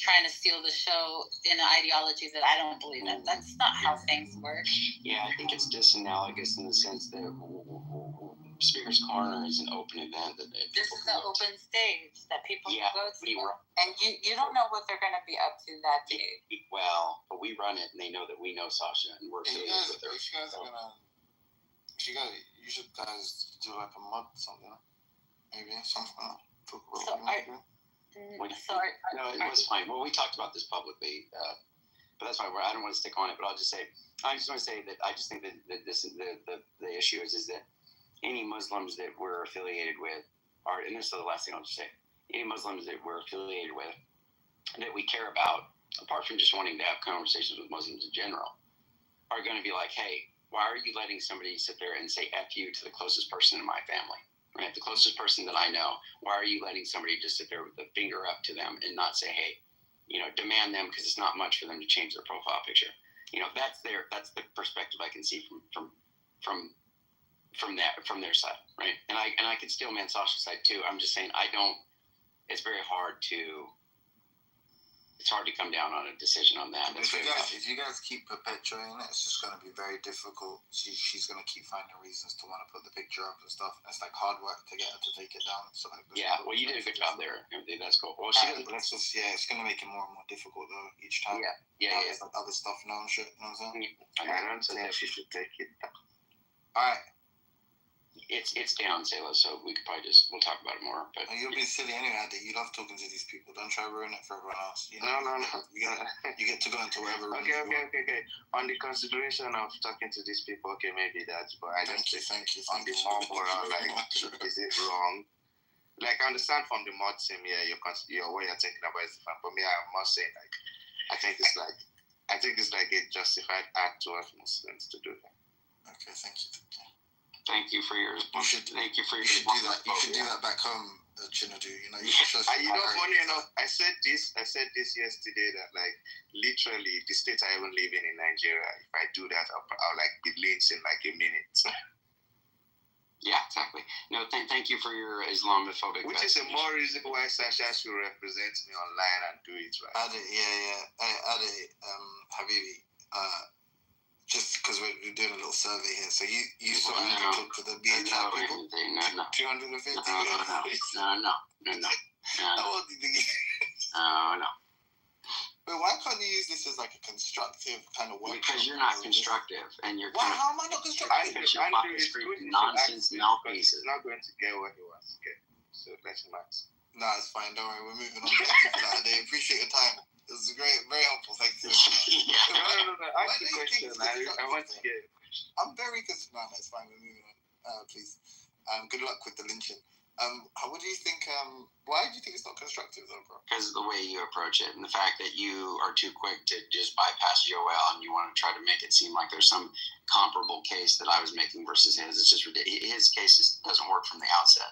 trying to steal the show in an ideology that I don't believe in. That's not how things work. Yeah, I think it's disanalogous in the sense that Speaker's Corner is an open event that this is an open stage that people yeah, can go to. And you don't know what they're going to be up to that day. Well, but we run it and they know that we know Sasha and we're affiliated with her. You should guys do like a mod something, maybe something. Talk about No, it was fine. Well, we talked about this publicly, but that's fine. I don't want to stick on it, but I just want to say that I just think that the issue is that any Muslims that we're affiliated with are, and this is the last thing I'll just say, any Muslims that we're affiliated with that we care about, apart from just wanting to have conversations with Muslims in general, are going to be like, hey, why are you letting somebody sit there and say F you to the closest person in my family, right? The closest person that I know. Why are you letting somebody just sit there with the finger up to them and not say, hey, demand them because it's not much for them to change their profile picture. That's the perspective I can see from their side, right? And I can still man Sasha's side too. I'm just saying it's very hard to come down on a decision on that. If you guys keep perpetuating it, it's just going to be very difficult. She's going to keep finding reasons to want to put the picture up and stuff. It's like hard work to get her to take it down. So well, you did a good job there. That's cool. Well, it's going to make it more and more difficult though each time. Yeah. There's like other stuff now and shit. You know what I'm saying? I don't think she should take it down. All right. It's down, Sayla, so we'll talk about it more. But you'll be silly anyway, Adi. You love talking to these people. Don't try to ruin it for everyone else. No. You get to go into whatever room. Okay. On the consideration of talking to these people, okay, maybe that's, but I thank you. On the more moral, like, is it wrong? Like, I understand from the mod team, your way you're thinking about it. For me, I must say, like, I think it's like a justified act to have Muslims to do that. Okay, thank you. Thank you for your. You should do that. You should do that back home, Chinadu. You should show. Funny enough, I said this yesterday that like literally the state I even live in Nigeria. If I do that, I'll like be lynched in like a minute. Yeah, exactly. No, thank you for your Islamophobic. Which is a more reason why Sasha should represent me online and do it right. Habibi. Just because we're doing a little survey here. So you saw Andrew talk to the BHI people? No. 250? No. What do you think? No. But why can't you use this as like a constructive kind of work? Because you're not constructive, and you're. Why? How am I not constructive? Nonsense mouthpieces. He's not going to get what he wants to get. So let's not. No, it's fine. Don't worry. We're moving on. Thank you for that. They appreciate your time. It was great, very helpful. Thank you. No. Ask the question. I want to hear. I'm very concerned. No, it's fine. We're moving on. Please. Good luck with the lynching. What do you think? Why do you think it's not constructive, though, bro? Because of the way you approach it, and the fact that you are too quick to just bypass Joel, and you want to try to make it seem like there's some comparable case that I was making versus his. It's just ridiculous. His case doesn't work from the outset,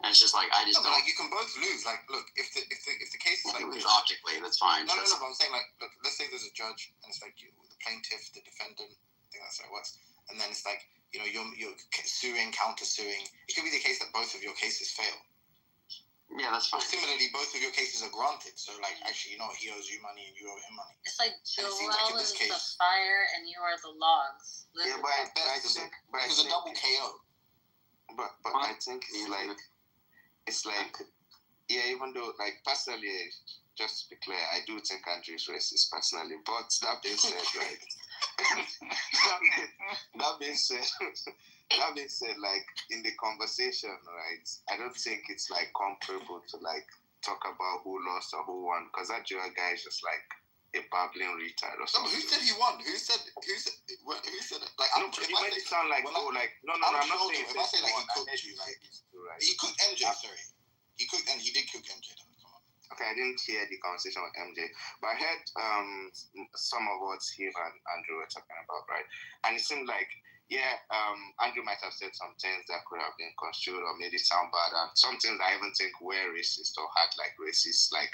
and it's just like I just don't. But like you can both lose. Like, look, if the case is like lose optically, that's fine. No. But I'm saying like, look, let's say there's a judge, and it's like you, the plaintiff, the defendant. I think that's how it works. And then it's like you're suing, counter-suing. It could be the case that both of your cases fail. Yeah, that's fine. Or similarly, both of your cases are granted. So, like, actually, he owes you money and you owe him money. It's like Joel like is the fire and you are the logs. Yeah, but I think it's a double KO. But I think it's like even though like personally, just to be clear, I do think Andrew is racist personally. But that being said, right? that being said, like in the conversation, right? I don't think it's like comparable to like talk about who lost or who won, because that Joel guy is just like a babbling retard or something. No, who said he won? Who said it? Like, no, it might sound like no. I'm not saying. If I say like he cooked you, like he cooked MJ. Sorry, he did cook MJ. Okay, I didn't hear the conversation with MJ, but I heard some of what him and Andrew were talking about, right? And it seemed like, Andrew might have said some things that could have been construed or made it sound bad, and some things I even think were racist or had like racist like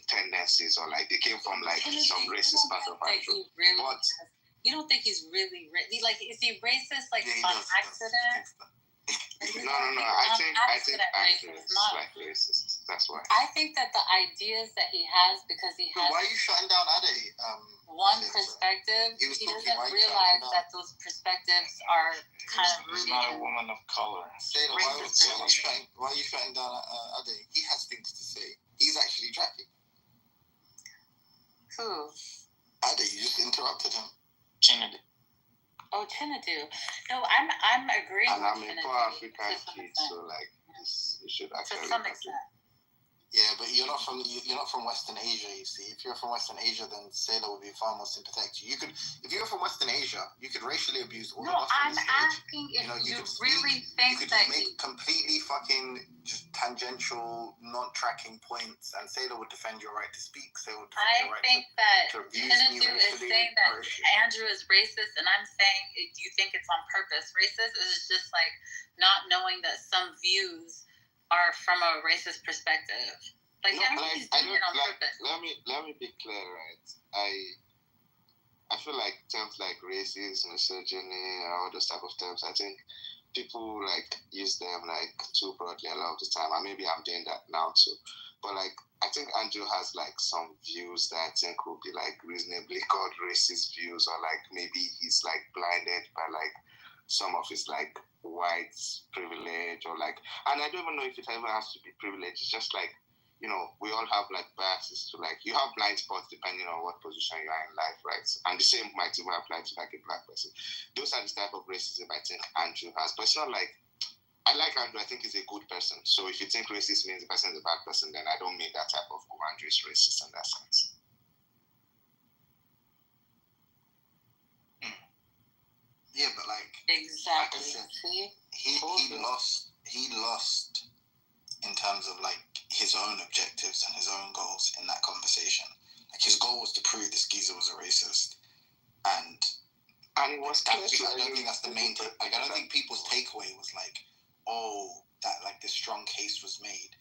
tendencies, or like they came from like some racist part of Andrew. But you don't think he's really like? Is he racist like on accident? No. I think Andrew is like racist. That's why. I think that the ideas that he has, because he has. Why are you shutting down Ade? One perspective. He doesn't realize that those perspectives are kind of rooted. He's not a woman of color. Why are you shutting down Ade? He has things to say. He's actually tracking. Who? Ade, you just interrupted him. Chinadu. Oh, Chinadu. No, I'm agreeing. And I'm a poor African kid, so like you should actually. To some extent. Yeah, but you're not from Western Asia. You see, if you're from Western Asia, then Sailor would be far more sympathetic to you. If you're from Western Asia, you could racially abuse all of us. No, I'm asking if you really think that you could make completely fucking just tangential, non-tracking points, and Sailor would defend your right to speak. Sailor would defend your right to abuse me Chinadu is saying that Andrew is racist, and I'm saying, do you think it's on purpose racist? Is it just like not knowing that some views are from a racist perspective? Like, he's doing it on purpose. Let me be clear, right? I feel like terms like racist, misogyny, all those type of terms, I think people like use them like too broadly a lot of the time, and maybe I'm doing that now too. But like, I think Andrew has like some views that I think would be like reasonably called racist views, or like maybe he's like blinded by like some of his like white privilege, or like, and I don't even know if it ever has to be privilege. It's just like, we all have like biases to like, you have blind spots depending on what position you are in life, right? And the same might even apply to like a black person. Those are the type of racism I think Andrew has. But it's not like, I like Andrew, I think he's a good person. So if you think racist means the person is a bad person, then I don't mean that type of Andrew is racist in that sense. Yeah, but like exactly, like I said, he lost in terms of like his own objectives and his own goals in that conversation. Like his goal was to prove this geezer was a racist, and it was. I don't think that's the main. I don't think people's takeaway was like, oh, that like this strong case was made.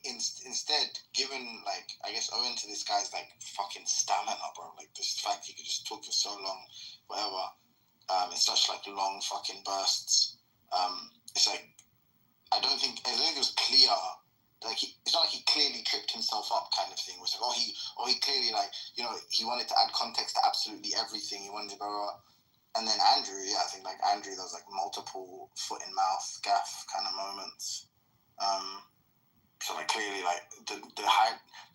Instead, given like, I guess owing to this guy's like fucking stamina, bro, like this fact he could just talk for so long, whatever. In such like long fucking bursts. It's like I don't think it was clear like it's not like he clearly tripped himself up kind of thing. It was like, he clearly like, you know, he wanted to add context to absolutely everything. He wanted to go, and then Andrew, yeah, I think like Andrew, there was like multiple foot in mouth gaff kind of moments. So like clearly like the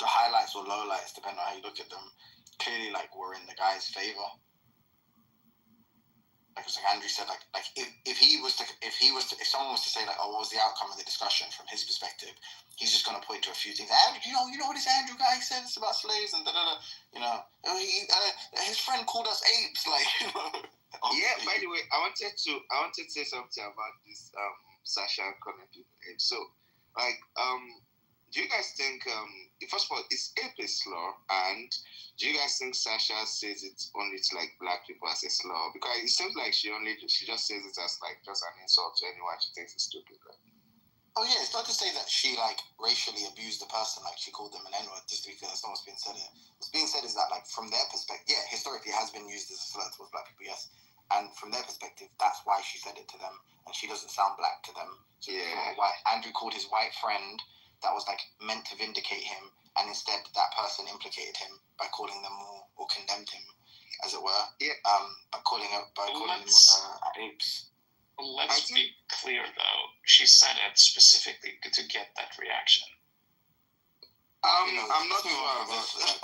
highlights or lowlights, depending on how you look at them, clearly like were in the guy's favor. Like it's like Andrew said, like if someone was to say like, oh, what was the outcome of the discussion from his perspective, he's just gonna point to a few things. Andrew, you know what this Andrew guy said about slaves and da da da. You know, his friend called us apes. Like, you know. Yeah. By the way, I wanted to say something about this Sasha calling people apes. So, like, do you guys think first of all, is ape a slur? And do you guys think Sasha says it only to like black people as a slur? Because it seems like she just says it as like just an insult to anyone she thinks is stupid. Right? Oh yeah, it's not to say that she like racially abused the person, like she called them an N-word, just because that's not what's being said here. What's being said is that like from their perspective, yeah, historically it has been used as a slur towards black people, yes. And from their perspective, that's why she said it to them, and she doesn't sound black to them. So yeah, Andrew called his white friend that was like meant to vindicate him, and instead that person implicated him by calling them more, or condemned him, as it were. Yeah. By calling them apes. Let's be clear though. She said it specifically to get that reaction. I'm not sure about that.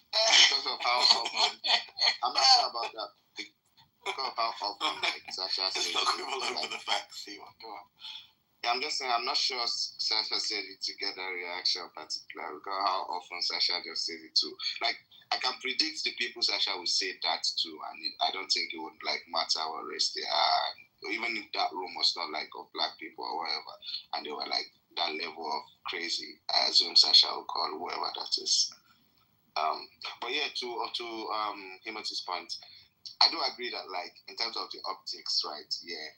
Because of how often. I'm not sure about that. Because of how often like Sasha said. Let's not quibble over the facts. See what? Go on. Yeah, I'm just saying, I'm not sure Sasha said it to get a reaction particularly, because how often Sasha just says it too. Like, I can predict the people Sasha would say that to, and I don't think it would, like, matter what race they are. Even if that room was not, like, of black people or whatever, and they were, like, that level of crazy, I assume Sasha would call whoever that is. But yeah, to Himoti's point, I do agree that, like, in terms of the optics, right, yeah,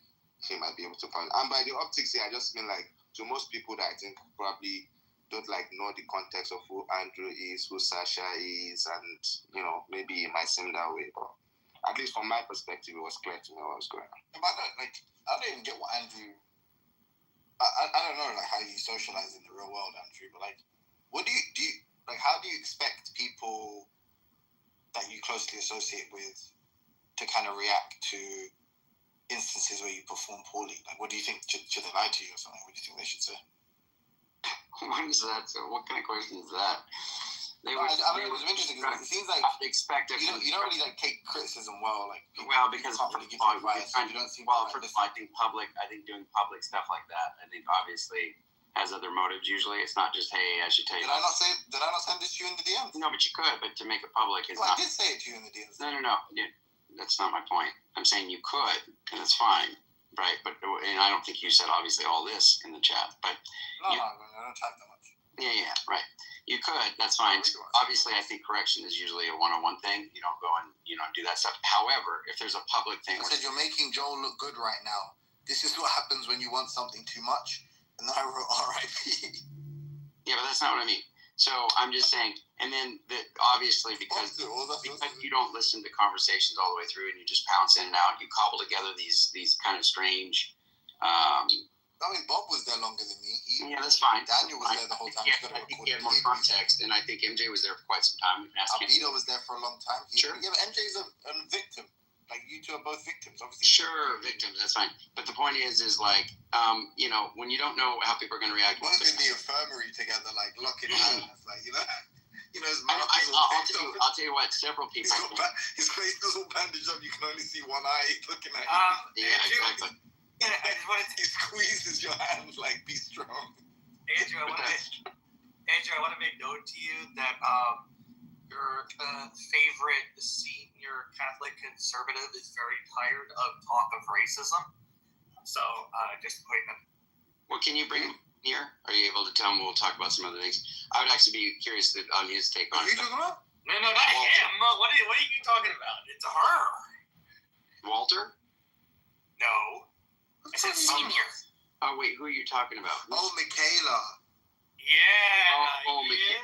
he might be able to find. And by the optics here, I just mean like to most people that I think probably don't like know the context of who Andrew is, who Sasha is, and you know, maybe it might seem that way, but at least from my perspective, it was clear to me what was going on. But I don't even get what Andrew. I don't know like how you socialize in the real world, Andrew. But like, what do you like? How do you expect people that you closely associate with to kind of react to instances where you perform poorly? Like, what do you think? Should they lie to you or something? What do you think they should say? What is that? So what kind of question is that? I mean, it was interesting because it seems like expect you don't really like take criticism well. Like, because can't really give advice. You don't seem first of all, I think doing public stuff like that, I think obviously has other motives. Usually, it's not just hey, I should tell you. Did I not send this to you in the DMs? No, but you could. But to make it public is not. I did say it to you in the DMs. No. That's not my point. I'm saying you could, and it's fine, right? But and I don't think you said obviously all this in the chat, but I don't type that much. Yeah, right. You could. That's fine. Obviously, I think correction is usually a one-on-one thing. You don't go and do that stuff. However, if there's a public thing, I said you're making Joel look good right now. This is what happens when you want something too much, and then I wrote R.I.P. Yeah, but that's not what I mean. So I'm just saying, and then obviously because you don't listen to conversations all the way through and you just pounce in and out, you cobble together these kind of strange. I mean, Bob was there longer than me. Yeah, that's fine. Daniel was there the whole time. I think he had more context, and I think MJ was there for quite some time. Albedo was there for a long time. Sure. Yeah, but MJ's a victim. Like, you two are both victims, obviously. Sure, victims, that's fine. But the point is like, when you don't know how people are going to react. We're in the infirmary together, like, locking hands, like, I'll tell you what, several people. His face is all bandaged up, you can only see one eye looking at you. Yeah, exactly. Yeah, I just wanted to squeeze your hand, like, be strong. Andrew, I want to make note to you that your favorite senior Catholic conservative is very tired of talk of racism. So, just putting them. Well, can you bring him here? Are you able to tell him? We'll talk about some other things. I would actually be curious on his take on it. No, not him. What are you talking about? It's her. Walter? No. I said senior. Oh, wait, who are you talking about? Oh, Michaela. Yeah. Michaela.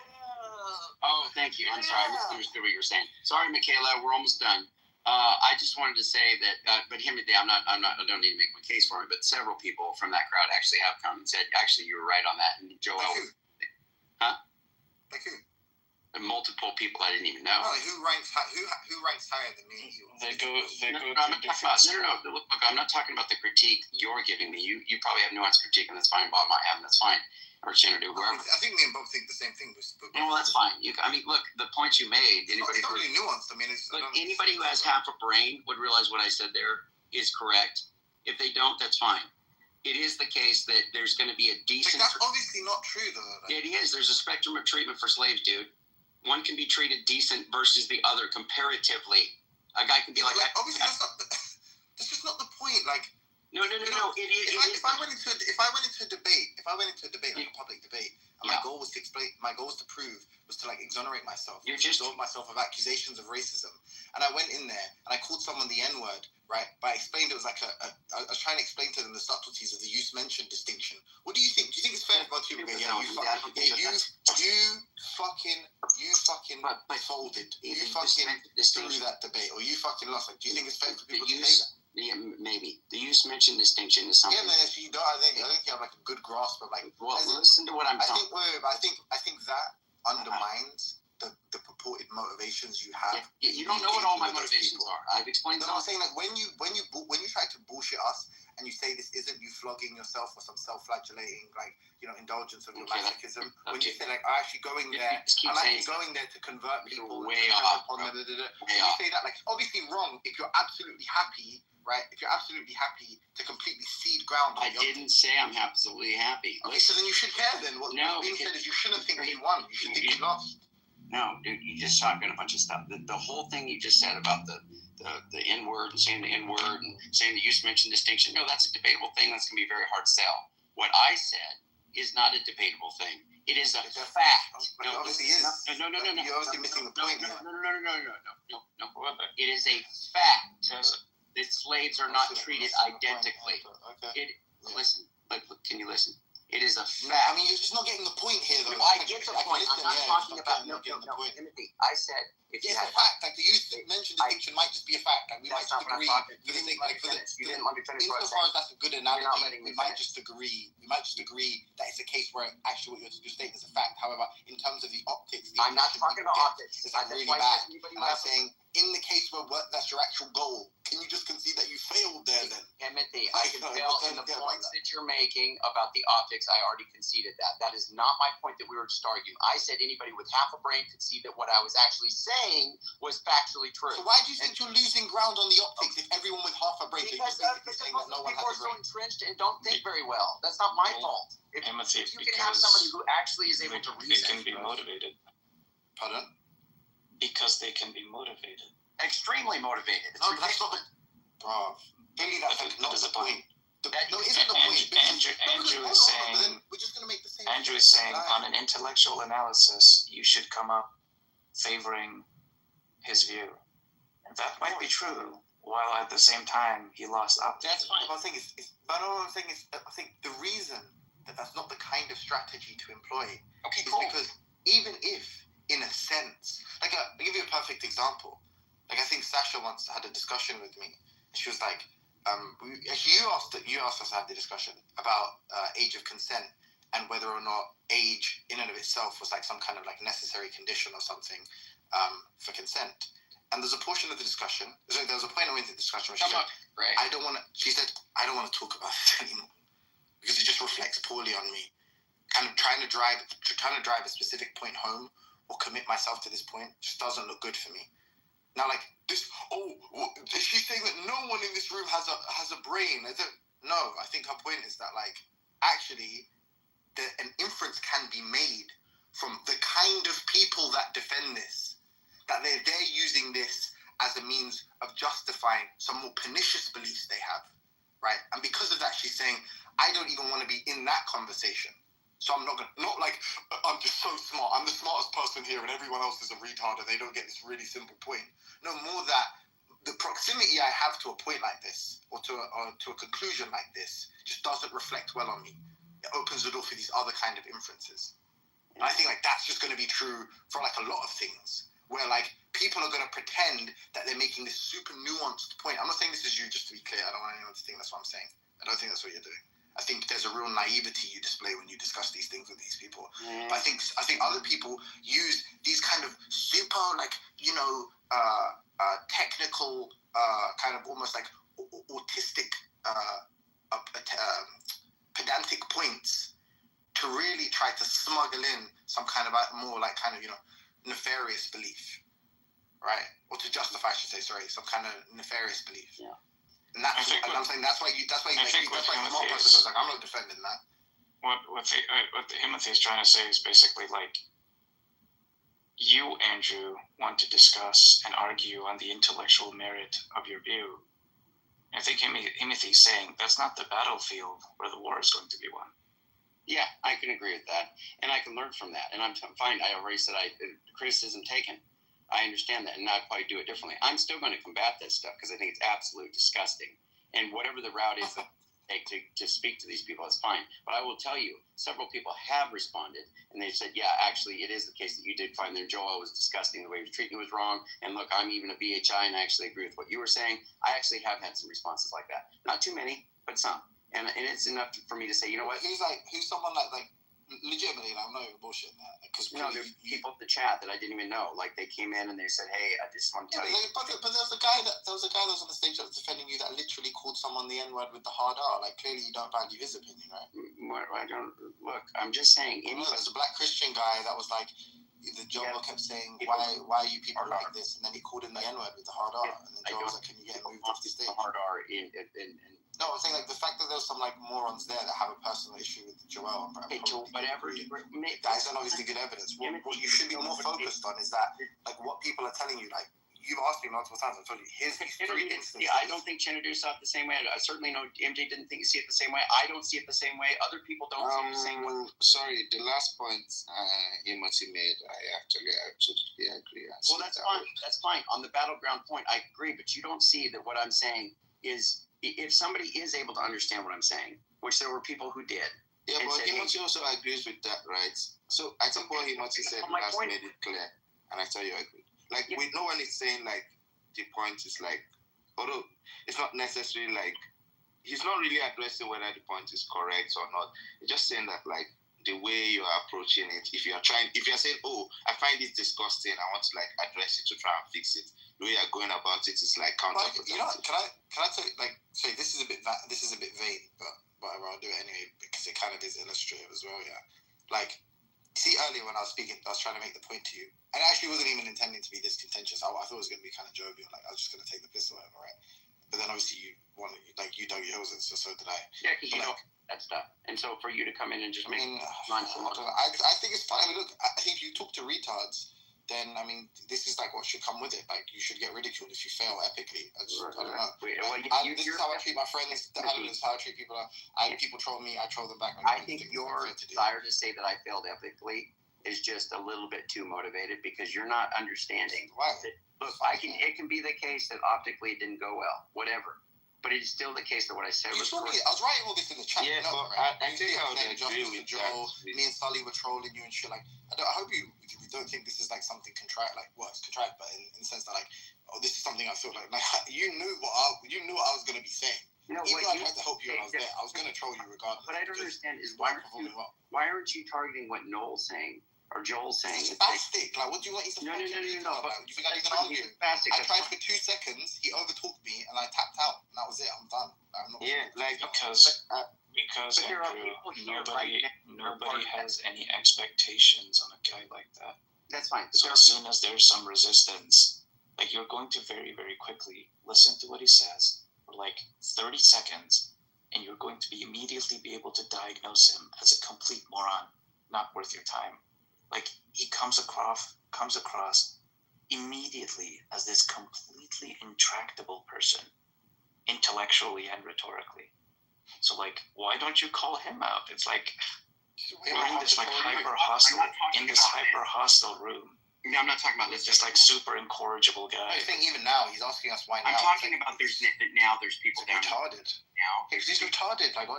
Oh, thank you. I'm sorry. I misunderstood what you were saying. Sorry, Michaela. We're almost done. I just wanted to say that, but Timothy, I don't need to make my case for him, but several people from that crowd actually have come and said, actually, you were right on that. And Joel, Like who? and multiple people I didn't even know. No, who ranks higher than me and you? They go No, to I'm not different talking about, no, look, I'm not talking about the critique you're giving me. You probably have nuanced critique, and that's fine. Bob might have, and that's fine. Or Chin or whoever. I think me and Bob think the same thing. Well, that's fine. Look, the points you made. It's not really nuanced. I mean, Anybody who has half a brain would realize what I said there is correct. If they don't, that's fine. It is the case that there's going to be a decent. That's obviously not true, though. It is. There's a spectrum of treatment for slaves, dude. One can be treated decent versus the other comparatively. A guy can be like obviously, that's just not the point. Like. No. It is. If I went into a debate, like a public debate, and my goal was to prove was to like exonerate myself, absolve myself of accusations of racism, and I went in there and I called someone the N-word, right? But I explained it was like I was trying to explain to them the subtleties of the use mentioned distinction. What do you think? Do you think it's fair about you? You fucking folded. You fucking threw that debate, or you fucking lost. Like, do you think it's fair for people to say that? Yeah, maybe. The use mentioned distinction is something. Yeah, man. If you don't, I think you have like a good grasp of like. Well, listen to what I'm talking. I think that undermines the purported motivations you have. You don't know what all my motivations are. I've explained them. I'm saying like when you try to bullshit us and you say this isn't you flogging yourself or some self-flagellating like indulgence of your masochism. When you say like I'm actually going there to convert people. Way off. When you say that, like obviously wrong if you're absolutely happy. Right, if you're absolutely happy to completely cede ground. I didn't say I'm absolutely happy. Okay, so then you should care. Then what's being said is you shouldn't think you won. You should think you lost. No, dude, you just shotgun a bunch of stuff. The whole thing you just said about the N-word and saying the N-word and saying the use mentioned distinction. No, that's a debatable thing. That's gonna be very hard to sell. What I said is not a debatable thing. It is a fact. But it obviously is. No. You're obviously missing the point here. No. It is a fact. That slaves are not treated identically. Listen, can you listen? It is a fact. I mean, you're just not getting the point here, though. No, I get the point. I'm not talking about Timothy. I said if you had a fact, like the use mentioned distinction might just be a fact. Like we might just agree. You didn't let me finish. Insofar as that's a good analogy, we might just agree. We might just agree that it's a case where actually what you're stating is a fact. However, in terms of the optics, I'm not talking about optics. It's really bad. And I'm saying, in the case where that's your actual goal, can you just concede that you failed there then? Timothy, I can tell in the points that you're making about the optics, I already conceded that. That is not my point that we were just arguing. I said anybody with half a brain could see that what I was actually saying was factually true. So why do you think you're losing ground on the optics if everyone with half a brain is saying that no one has a brain? People are so entrenched and don't think very well. That's not my fault. If you can have somebody who actually is able to reason. They can be motivated. Pardon? Because they can be motivated. Extremely motivated. No, but that's not the... Bro, really, that's not the point. No, it isn't the point. Andrew is saying... We're just going to make the same... Andrew is saying on an intellectual analysis, you should come up favoring his view. And that might be true, while at the same time, he lost optics. That's fine. What I'm saying is, I think the reason that that's not the kind of strategy to employ is because even if, in a sense, like I'll give you a perfect example. Like I think Sasha once had a discussion with me. She was like, you asked us to have the discussion about age of consent and whether or not age in and of itself was like some kind of like necessary condition or something for consent. And there's a portion of the discussion. There was a point in the discussion where she said, I don't want to talk about this anymore because it just reflects poorly on me. Kind of trying to drive a specific point home or commit myself to this point just doesn't look good for me. Now, like this, she's saying that no one in this room has a brain. No, I think her point is that like actually, an inference can be made from the kind of people that defend this, that they're using this as a means of justifying some more pernicious beliefs they have, right? And because of that, she's saying, I don't even want to be in that conversation. So I'm not like, I'm just so smart. I'm the smartest person here and everyone else is a retard and they don't get this really simple point. No, more that the proximity I have to a point like this or to a conclusion like this just doesn't reflect well on me. It opens the door for these other kind of inferences. And I think like that's just going to be true for like a lot of things where like people are going to pretend that they're making this super nuanced point. I'm not saying this is you, just to be clear. I don't want anyone to think that's what I'm saying. I don't think that's what you're doing. I think there's a real naivety you display when you discuss these things with these people. But I think other people use these kind of super, like, technical, kind of almost like autistic, pedantic points to really try to smuggle in some kind of more like kind of, nefarious belief, right? Or to justify, I should say, some kind of nefarious belief. Yeah. And I'm saying that's why smart person goes like, I'm not defending that. What Timothy is trying to say is basically like, you, Andrew, want to discuss and argue on the intellectual merit of your view. I think Timothy is saying that's not the battlefield where the war is going to be won. Yeah, I can agree with that, and I can learn from that, and I'm fine. I already said criticism taken. I understand that, and I'd probably do it differently. I'm still going to combat this stuff because I think it's absolutely disgusting. And whatever the route is that I take to speak to these people, it's fine. But I will tell you, several people have responded, and they've said, yeah, actually, it is the case that you did find there. Joel was disgusting. The way he was treating you was wrong. And look, I'm even a BHI, and I actually agree with what you were saying. I actually have had some responses like that. Not too many, but some. And it's enough for me to say, you know what? Who's someone like legitimately, I'm not even bullshitting that. Because there's people in the chat that I didn't even know. Like, they came in and they said, hey, I just want to tell you. But there was a guy that was on the stage that was defending you that literally called someone the N-word with the hard R. Like, clearly you don't value his opinion, right? Look, I'm just saying. There's a black Christian guy that was like, the Joel kept saying, why are you people like this? And then he called him the N-word with the hard R. And then Joel was like, can you get moved off the stage? Hard R in No, I'm saying like the fact that there's some like morons there that have a personal issue with Joel. Whatever. Guys, and obviously good evidence. What you should be more focused on is that like what people are telling you. Like you've asked me multiple times. I've told you here's these 3 instances. Yeah, I don't think Chinadu saw it the same way. I certainly know MJ didn't see it the same way. I don't see it the same way. Other people don't see it the same way. Sorry, the last point Timothy made, I absolutely agree. Well, that's fine. That's fine. On the battleground point, I agree. But you don't see that what I'm saying is, if somebody is able to understand what I'm saying, which there were people who did. Yeah, but Timothy also agrees with that, right? So I think what Timothy said last made it clear, and I tell you I agree. Like, no one is saying like the point is like, although it's not necessarily like he's not really addressing whether the point is correct or not. He's just saying that like the way you are approaching it, if you're saying, oh, I find it disgusting, I want to like address it to try and fix it. The way you're going about it is like counterproductive. You know, can I tell you, like, say this is a bit vague, but whatever, I'll do it anyway because it kind of is illustrative as well. Yeah, like, see, earlier when I was speaking, I was trying to make the point to you, and I actually wasn't even intending to be this contentious. I thought it was going to be kind of jovial, like I was just going to take the piss or whatever, right? But then obviously you dug your heels in, so did I. Yeah, because you know that stuff, and so for you to come in and just I think it's fine. I mean, look, I think if you talk to retards, then I mean, this is like what should come with it. Like, you should get ridiculed if you fail epically. I don't know. This is how I treat my friends. I don't know. This is how I treat people. People troll me, I troll them back. I think your desire to say that I failed epically is just a little bit too motivated because you're not understanding. Why? Look, it can be the case that optically it didn't go well, whatever. But it's still the case that what I said was correct. I was writing all this in the chat. Yeah, no, but I think I would agree with Joel. Me and Sully were trolling you and shit. Like, I hope you don't think this is like something contrived. Like, well, it's contrived, but in the sense that like, oh, this is something I feel like you knew what I was gonna be saying. No, even though I tried to help you when I was there, I was gonna troll you regardless. What I don't understand is why aren't you targeting what Noel's saying? Or Joel's saying it's spastic. Like, what do you want? No. You think I didn't argue? I tried for 2 seconds. He overtalked me, and I tapped out. And that was it. I'm done. I'm not. Yeah, like because Andrew, nobody has any expectations on a guy like that. That's fine. So as soon as there's some resistance, like, you're going to very, very quickly listen to what he says for like 30 seconds, and you're going to immediately be able to diagnose him as a complete moron, not worth your time. Like, he comes across immediately as this completely intractable person, intellectually and rhetorically. So, like, why don't you call him out? It's like, we're in this like hyper hostile room. No, I'm not talking about this. Just like super incorrigible guy. I think even now he's asking us why now. I'm talking about there's people down retarded. Now he's retarded. Like, what?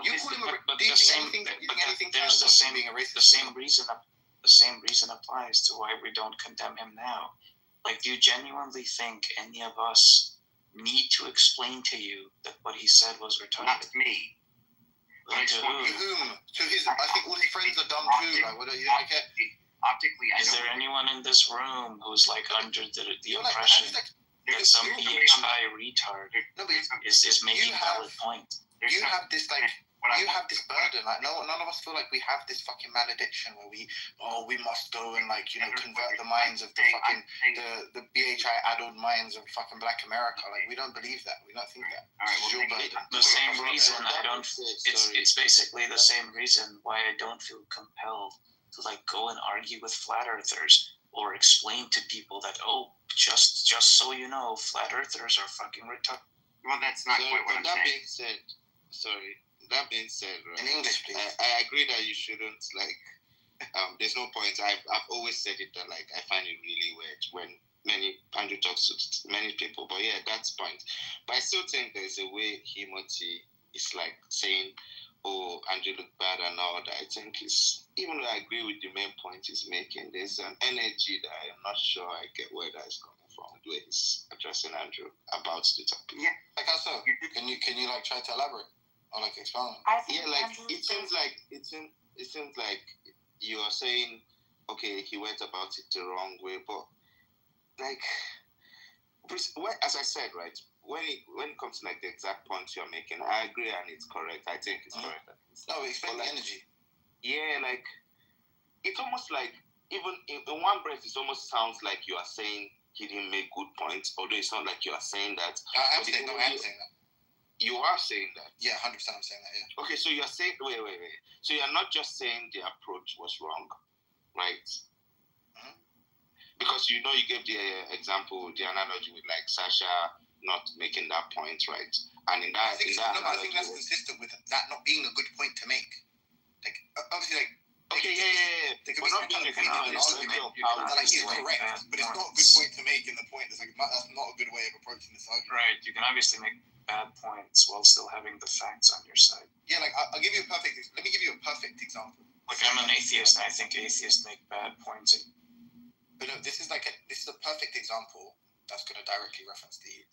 You call him a? Do you think anything? There's the same being a racist. The same reason applies to why we don't condemn him now. Like, do you genuinely think any of us need to explain to you that what he said was retarded? Not me. Like, to who? To whom? To his. I think all his friends are dumb too. Like, what are you like? Optically, Is there anyone in this room who's like under the You're impression like, that some PHI retard is making valid point? You have this like. You have this burden, like none of us feel like we have this fucking malediction where we must go and like, you know, convert the minds of the fucking the BHI addled minds of fucking Black America. Like, we don't believe that. We don't think that. It's your burden. The same reason I don't. It's basically the same reason why I don't feel compelled to like go and argue with flat earthers or explain to people that just so you know, flat earthers are fucking retarded. Well, that's not quite what I'm saying. Being said, that being said, right, in English, please. I agree that you shouldn't like. There's no point. I've always said it that like I find it really weird when Andrew talks to many people. But yeah, that's point. But I still think there's a way Himoti is like saying, "Oh, Andrew looked bad" and all that. I think it's, even though I agree with the main point he's making, there's an energy that I'm not sure I get where that is coming from. The way he's addressing Andrew about the topic. Yeah, like how so? Can you like try to elaborate? Or like expound. Yeah, like it seems like you are saying, okay, he went about it the wrong way, but like, as I said, right, when it comes to like the exact point you're making, I agree and it's correct. I think it's correct. No, explain the energy. Yeah, like it's almost like even in one breath, it almost sounds like you are saying he didn't make good points, although it's not like you are saying that. I'm saying that. You are saying that? Yeah, 100% I'm saying that, yeah. Okay, so you're saying, wait. So you're not just saying the approach was wrong, right? Mm-hmm. Because you know you gave the example, the analogy with like Sasha not making that point, right? And in that, I think that's consistent with that not being a good point to make. Like, obviously, like, okay, yeah. There could be some kind of argument that like is correct, but it's not a good point to make in the point. It's like, that's not a good way of approaching this argument. Right, you can obviously make bad points while still having the facts on your side. Yeah, like I'll give you a perfect. Let me give you a perfect example. Like, I'm an atheist, and I think atheists make bad points. But no, this is a perfect example that's going to directly reference the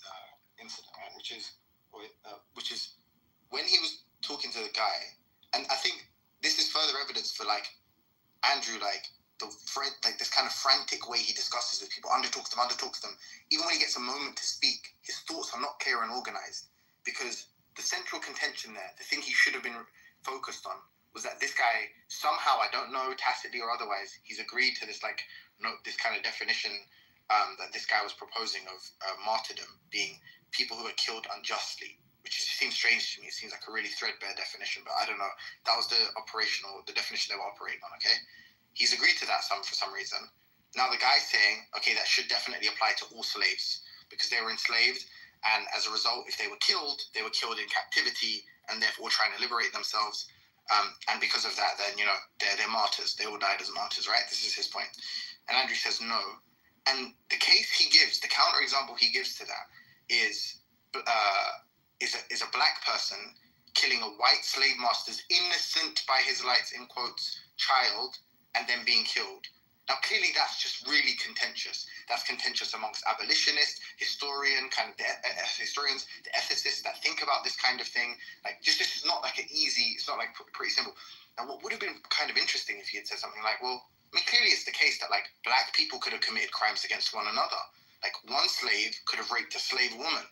incident, right? Which is when he was talking to the guy, and I think this is further evidence for like Andrew, like this kind of frantic way he discusses with people, undertalks them. Even when he gets a moment to speak, his thoughts are not clear and organized, because the central contention there, the thing he should have been focused on, was that this guy somehow, I don't know, tacitly or otherwise, he's agreed to this this kind of definition that this guy was proposing of martyrdom being people who are killed unjustly, which seems strange to me. It seems like a really threadbare definition, but I don't know. That was the definition they were operating on. Okay. He's agreed to that for some reason. Now the guy's saying, okay, that should definitely apply to all slaves because they were enslaved, and as a result, if they were killed in captivity, and therefore trying to liberate themselves. And because of that, then, you know, they're martyrs. They all died as martyrs, right? This is his point. And Andrew says no. And the case he gives, the counterexample he gives to that is a black person killing a white slave master's innocent by his lights, in quotes, child, and then being killed. Now, clearly, that's just really contentious. That's contentious amongst abolitionists, historians, the ethicists that think about this kind of thing. Like, this is not like it's not like pretty simple. Now, what would have been kind of interesting if he had said something like, well, I mean, clearly it's the case that, like, black people could have committed crimes against one another. Like, one slave could have raped a slave woman,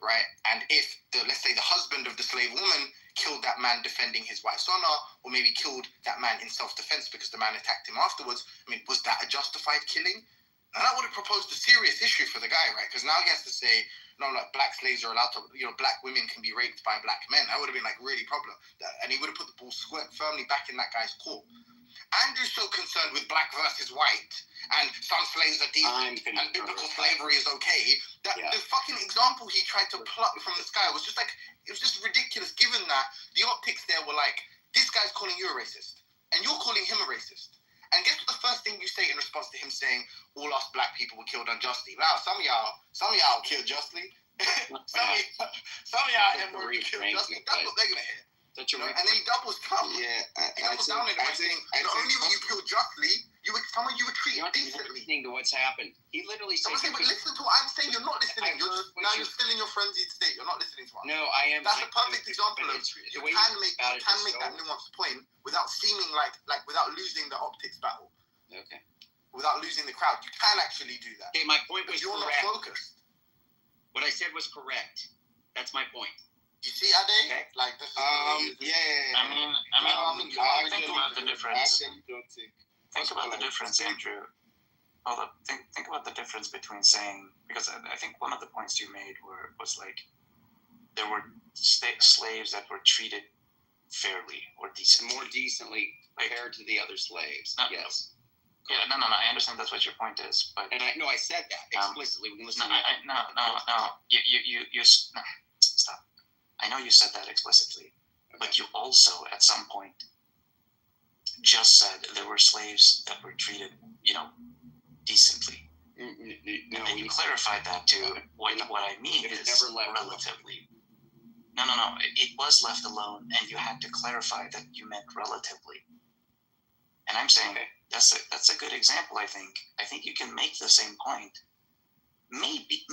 right? And if, let's say, the husband of the slave woman killed that man defending his wife's honor, or maybe killed that man in self-defense because the man attacked him afterwards, I mean, was that a justified killing? Now, that would have proposed a serious issue for the guy, right? Because now he has to say, no, like, black slaves are allowed to, you know, black women can be raped by black men. That would have been, like, really problem. And he would have put the ball firmly back in that guy's court. Andrew's so concerned with black versus white, and some slaves are decent, and biblical slavery is okay, that the fucking example he tried to pluck from the sky was just like, it was just ridiculous, given that the optics there were like, this guy's calling you a racist, and you're calling him a racist. And guess what the first thing you say in response to him saying, all us black people were killed unjustly? Wow, some of y'all were killed justly. some of y'all were killed justly. That's what they're going to hear. Such a and then he doubles down. Yeah, He doubles down in it by saying, not only will you feel justly, you would treat decently. Listening to what's happened. He literally said. I'm saying, but listen to what I'm saying. You're not listening. You're still in your frenzied state. You're not listening to what I'm saying. No, I am. That's a perfect example of you can make that nuanced point without seeming like without losing the optics battle. Okay. Without losing the crowd, you can actually do that. Okay, my point was you're correct. Not focused. What I said was correct. That's my point. You see, Ade? Okay. Like this. I mean, think about the difference. Think about the difference, Andrew. Hold up. Think about the difference between saying, because I think one of the points you made was like there were slaves that were treated fairly or decently, more decently compared to the other slaves. Yes. Yeah, no. I understand that's what your point is, but I said that explicitly. We can listen. No. You stop. I know you said that explicitly, but you also at some point just said there were slaves that were treated, decently. No, and you clarified that to what I mean is never left relatively. No. It was left alone, and you had to clarify that you meant relatively. And I'm saying that's a good example. I think you can make the same point. Maybe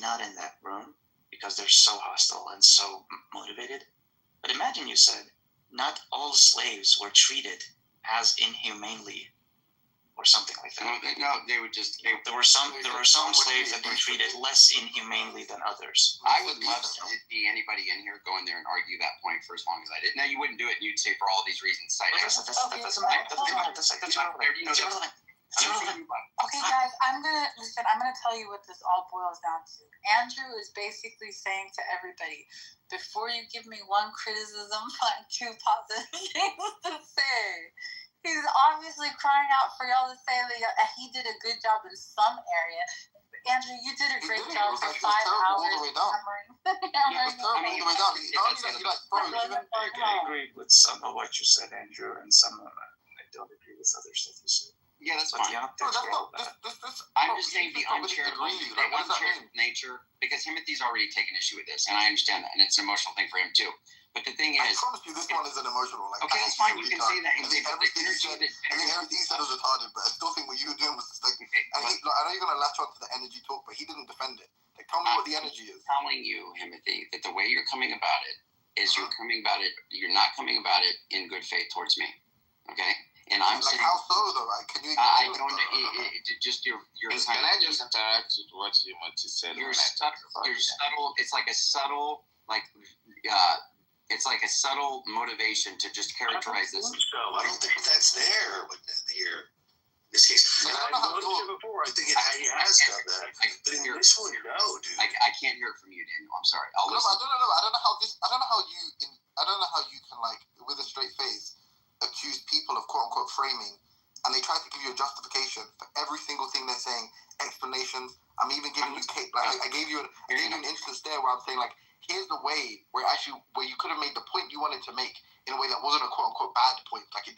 not in that room because they're so hostile and so motivated. But imagine you said not all slaves were treated as inhumanely, or something like that. No, they would just. There were some slaves that were treated less inhumanely than others. I would love to see anybody in here go in there and argue that point for as long as I did. Now you wouldn't do it, and you'd say for all these reasons. Okay, guys, I'm gonna tell you what this all boils down to. Andrew is basically saying to everybody, before you give me one criticism, find two positive things to say. He's obviously crying out for y'all to say that he did a good job in some area. Andrew, you did a great job for 5 hours. I agree with some of what you said, Andrew, and some of I don't agree with other stuff you said. Yeah, that's fine. I'm just saying the uncharitable nature, because Timothy's already taken issue with this, and I understand that, and it's an emotional thing for him too. But the thing is, I promise you, this one isn't emotional. Like, okay, that's fine. You can say that. I think everything you said was retarded, but I still think what you were doing was just like. I know you're gonna latch on to the energy talk, but he didn't defend it. Like, tell me what the energy is. I'm telling you, Timothy, that the way you're coming about it is you're coming about it. You're not coming about it in good faith towards me. Okay. And I'm like, how so though? Like, can you? I don't. Just your. Can I just interact with what you said? You're subtle. It's like a subtle, it's like a subtle motivation to just characterize this. I don't think that's there here. In this case, I don't know how to do it before. I think he has done that. But in this one, no, dude. I can't hear it from you, Daniel. I'm sorry. I don't know how you can, like, with a straight face, accuse people of quote unquote framing, and they try to give you a justification for every single thing they're saying, explanations. I'm even giving you I gave you an instance there where I'm saying, like, here's the way where you could have made the point you wanted to make in a way that wasn't a quote unquote bad point. Like it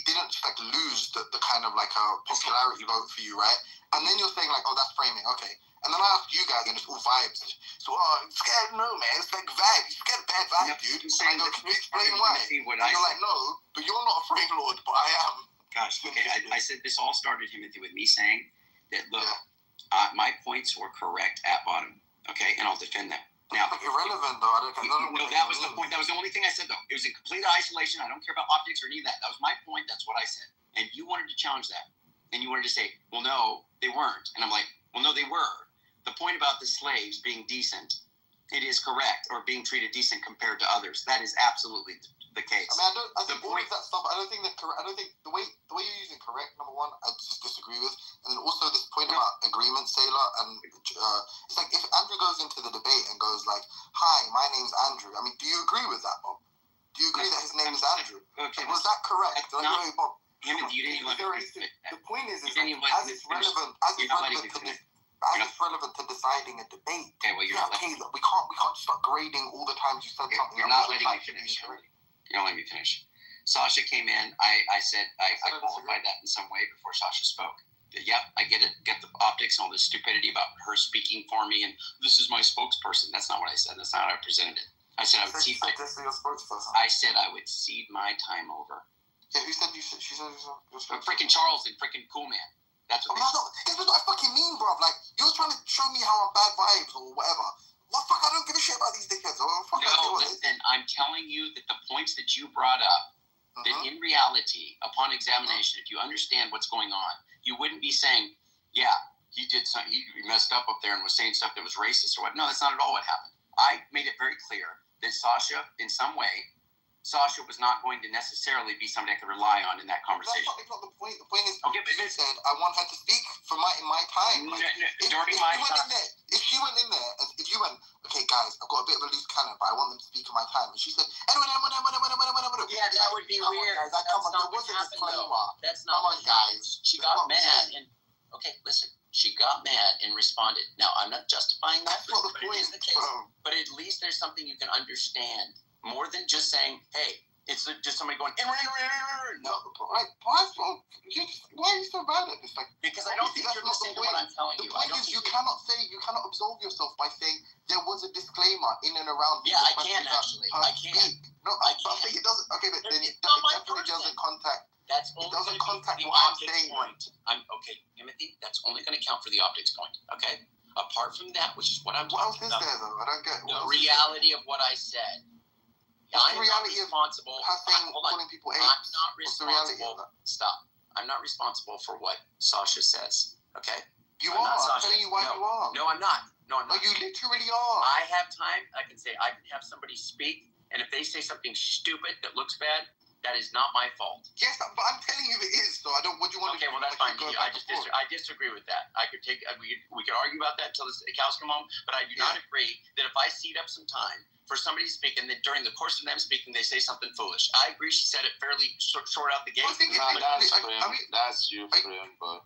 didn't just like lose the kind of like a popularity vote for you, right? And then you're saying like, oh, that's framing, okay. And then I ask you guys, and it's all vibes. So, it's scared, no, man. It's like vibes. You get a bad vibe, dude. And I go, can you explain why? And you're like, no, but you're not a frame lord, but I am. Gosh, okay. I said this all started, Timothy, with me saying that, look, my points were correct at bottom, okay? And I'll defend them. Now, like irrelevant, though. I don't no, that was the point. That was the only thing I said, though. It was in complete isolation. I don't care about optics or any of that. That was my point. That's what I said. And you wanted to challenge that. And you wanted to say, well, no, they weren't. And I'm like, well, no, they were. The point about the slaves being decent, it is correct, or being treated decent compared to others. That is absolutely the case. I mean, I think all of that stuff. I don't think the way you're using correct, number one, I just disagree with. And then also this point about agreement, Sailor, and it's like if Andrew goes into the debate and goes like, "Hi, my name's Andrew." I mean, do you agree with that, Bob? Do you agree that his name is Andrew? Okay, was that correct? The point is as it's relevant to deciding a debate. Okay, well, we can't start grading all the times you said something. You're not letting me finish. You're not letting me finish. Sasha came in. I said I qualified that in some way before Sasha spoke. Yep, I get it. Get the optics and all this stupidity about her speaking for me, and this is my spokesperson. That's not what I said. That's not how I presented it. I said I would cede my. This is your spokesperson. I said I would cede my time over. Yeah, who said you? She said you're Freaking Charles and freaking Cool Man. That's what. That's what I fucking mean, bro. Like you're trying to show me how I'm bad vibes or whatever. What fuck? I don't give a shit about these dickheads. No, listen. I'm telling you that the points that you brought up, that in reality, upon examination, if you understand what's going on, you wouldn't be saying, "Yeah, he did something. He messed up there and was saying stuff that was racist or what." No, that's not at all what happened. I made it very clear that Sasha, in some way, Sasha was not going to necessarily be somebody I could rely on in that conversation. That's not the point. The point is, you said I want her to speak in my time. Like, during my time. If she went in there, if you went, okay, guys, I've got a bit of a loose cannon, but I want them to speak in my time, and she said, yeah, that would be weird. Guys, come on, there was a disclaimer. That's not what guys. She got mad and listen. She got mad and responded. Now, I'm not justifying that, but it is the case. But at least there's something you can understand. More than just saying, hey, it's just somebody going, no. Why are you so bad at this? Like, because I don't think you're listening to what I'm telling you. The point is, you cannot absolve yourself by saying there was a disclaimer in and around. Yeah, I can actually. I can. No, I think it doesn't. Okay, but then it definitely doesn't contact. That's only it doesn't contact the what I'm optics saying. Point. I'm okay, Timothy. That's only going to count for the optics point. Okay. Apart from that, which is what I'm talking about. What else is there though? I don't get the reality of what I said. I'm not responsible. Calling people apes. I'm not responsible. Stop. I'm not responsible for what Sasha says. Okay. You are. I'm telling you why you are. No, I'm not. No, I'm not. No, you literally are. I have time. I can have somebody speak, and if they say something stupid that looks bad, that is not my fault. Yes, but I'm telling you it is. So I don't. What do you want? Okay, well that's fine. I disagree with that. I could take. We could argue about that until the cows come home. But I do not agree that if I cede up some time for somebody to speak, and then during the course of them speaking, they say something foolish. I agree. She said it fairly short out the gate. That's your friend, but.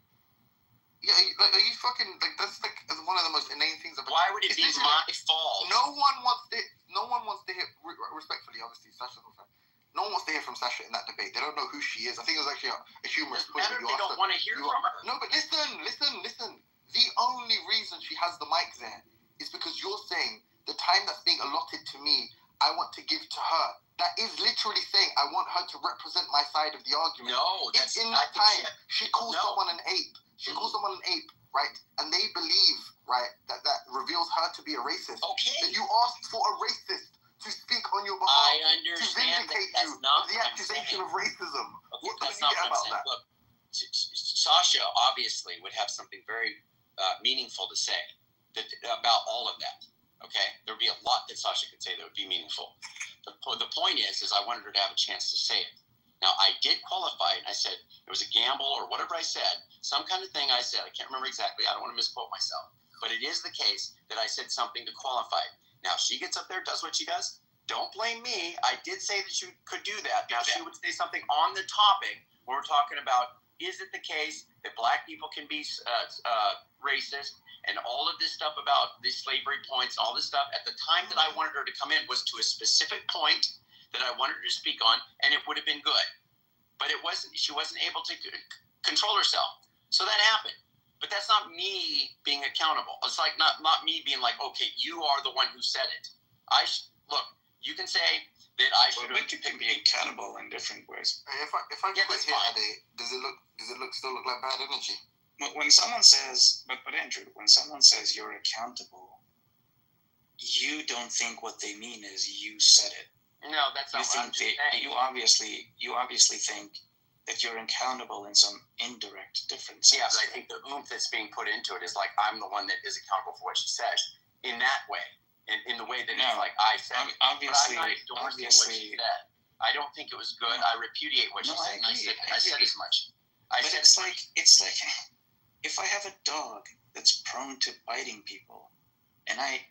Yeah, like, are you fucking like that's like one of the most inane things. Why would it be my fault? No one wants to hear respectfully. Obviously, Sasha's my friend. No one wants to hear from Sasha in that debate. They don't know who she is. I think it was actually a humorous point. They don't want to hear from her. No, but listen. The only reason she has the mic there is because you're saying the time that's being allotted to me, I want to give to her. That is literally saying I want her to represent my side of the argument. No, that's in that time. She calls someone an ape. She calls someone an ape, right? And they believe, right, that reveals her to be a racist. Okay. That you asked for a racist to speak on your behalf. I understand to vindicate that's not the accusation of racism. Okay, what that's do you not get what I'm about saying. that? Look, Sasha obviously would have something very meaningful to say about all of that. Okay, there would be a lot that Sasha could say that would be meaningful. The point is I wanted her to have a chance to say it. Now, I did qualify, and I said it was a gamble or whatever I said, some kind of thing I said. I can't remember exactly. I don't want to misquote myself. But it is the case that I said something to qualify it. Now, she gets up there, does what she does. Don't blame me. I did say that she could do that. Now, she would say something on the topic when we're talking about, is it the case that black people can be racist and all of this stuff about the slavery points, all this stuff. At the time that I wanted her to come in was to a specific point that I wanted her to speak on, and it would have been good. But it wasn't. She wasn't able to control herself. So that happened. But that's not me being accountable. It's like not me being like, okay, you are the one who said it. Look. You can say that I should. But you can be accountable in different ways. If I get this here, does it still look like bad energy? When someone says, but Andrew, when someone says you're accountable, you don't think what they mean is you said it. No, that's not what I'm saying. You obviously think that you're accountable in some indirect different sense. Yeah, but I think the oomph that's being put into it is like I'm the one that is accountable for what she says in that way. In the way that it's like I said, obviously, but I'm not endorsing what she said. I don't think it was good. I repudiate what she said. I said as much. It's like if I have a dog that's prone to biting people, and I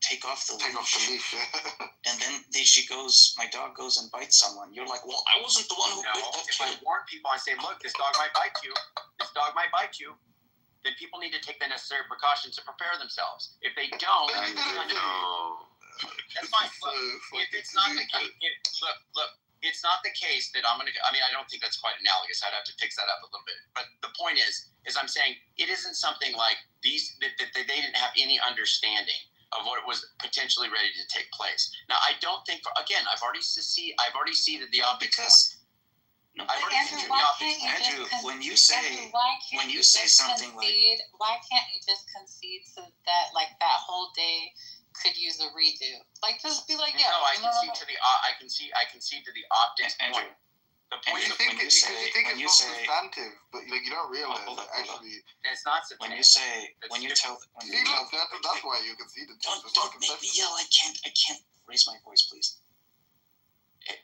take off the leash, and then my dog goes and bites someone. You're like, well, I wasn't the one who bit that kid. kid. I warn people. I say, look, this dog might bite you. This dog might bite you. Then people need to take the necessary precautions to prepare themselves. If they don't, that's fine. Look, if it's not the case, look, it's not the case that I'm going to. I mean, I don't think that's quite analogous. I'd have to fix that up a little bit. But the point is I'm saying it isn't something like these that they didn't have any understanding of what was potentially ready to take place. Now, I don't think. I've already seeded the optics. Andrew, when you say something concede, why can't you just concede so that like that whole day could use a redo? Like just be like, yeah. No, I concede to the optics point. The point you think it's not substantive, but like you don't realize that actually it's not substantive. That's why you conceded. Don't make me yell. I can't raise my voice, please.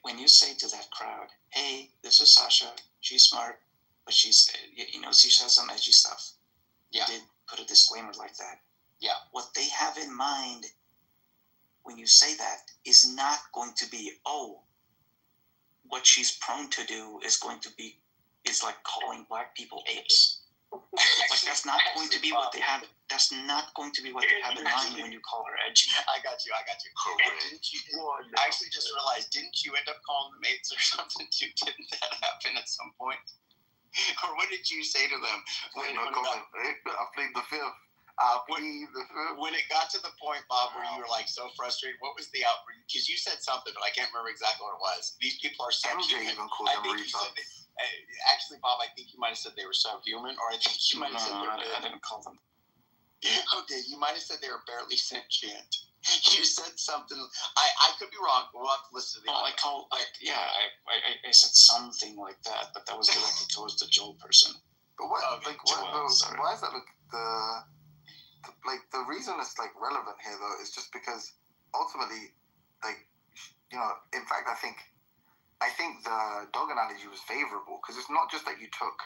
When you say to that crowd, hey, this is Sasha, she's smart, but she says some edgy stuff. Yeah. You did put a disclaimer like that. Yeah. What they have in mind when you say that is not going to be, what she's prone to do is like calling black people apes. Like that's not going to be what they have. That's not going to be what they have in mind when you call her edgy. I got you. I actually just realized, didn't you end up calling them apes or something too? Didn't that happen at some point? Or what did you say to them? I played the fifth. When it got to the point, Bob, where you were like so frustrated, what was the outbreak? Because you said something, but I can't remember exactly what it was. These people are subhuman. Actually, Bob, I think you might have said they were subhuman, or I think you might have said I didn't call them. Okay, you might have said they were barely sentient. You said something. I could be wrong. We'll have to listen to the. I said something like that, but that was directed towards the Joel person. But why is that? The reason it's like relevant here though is just because ultimately, like, in fact, I think the dog analogy was favorable because it's not just that you took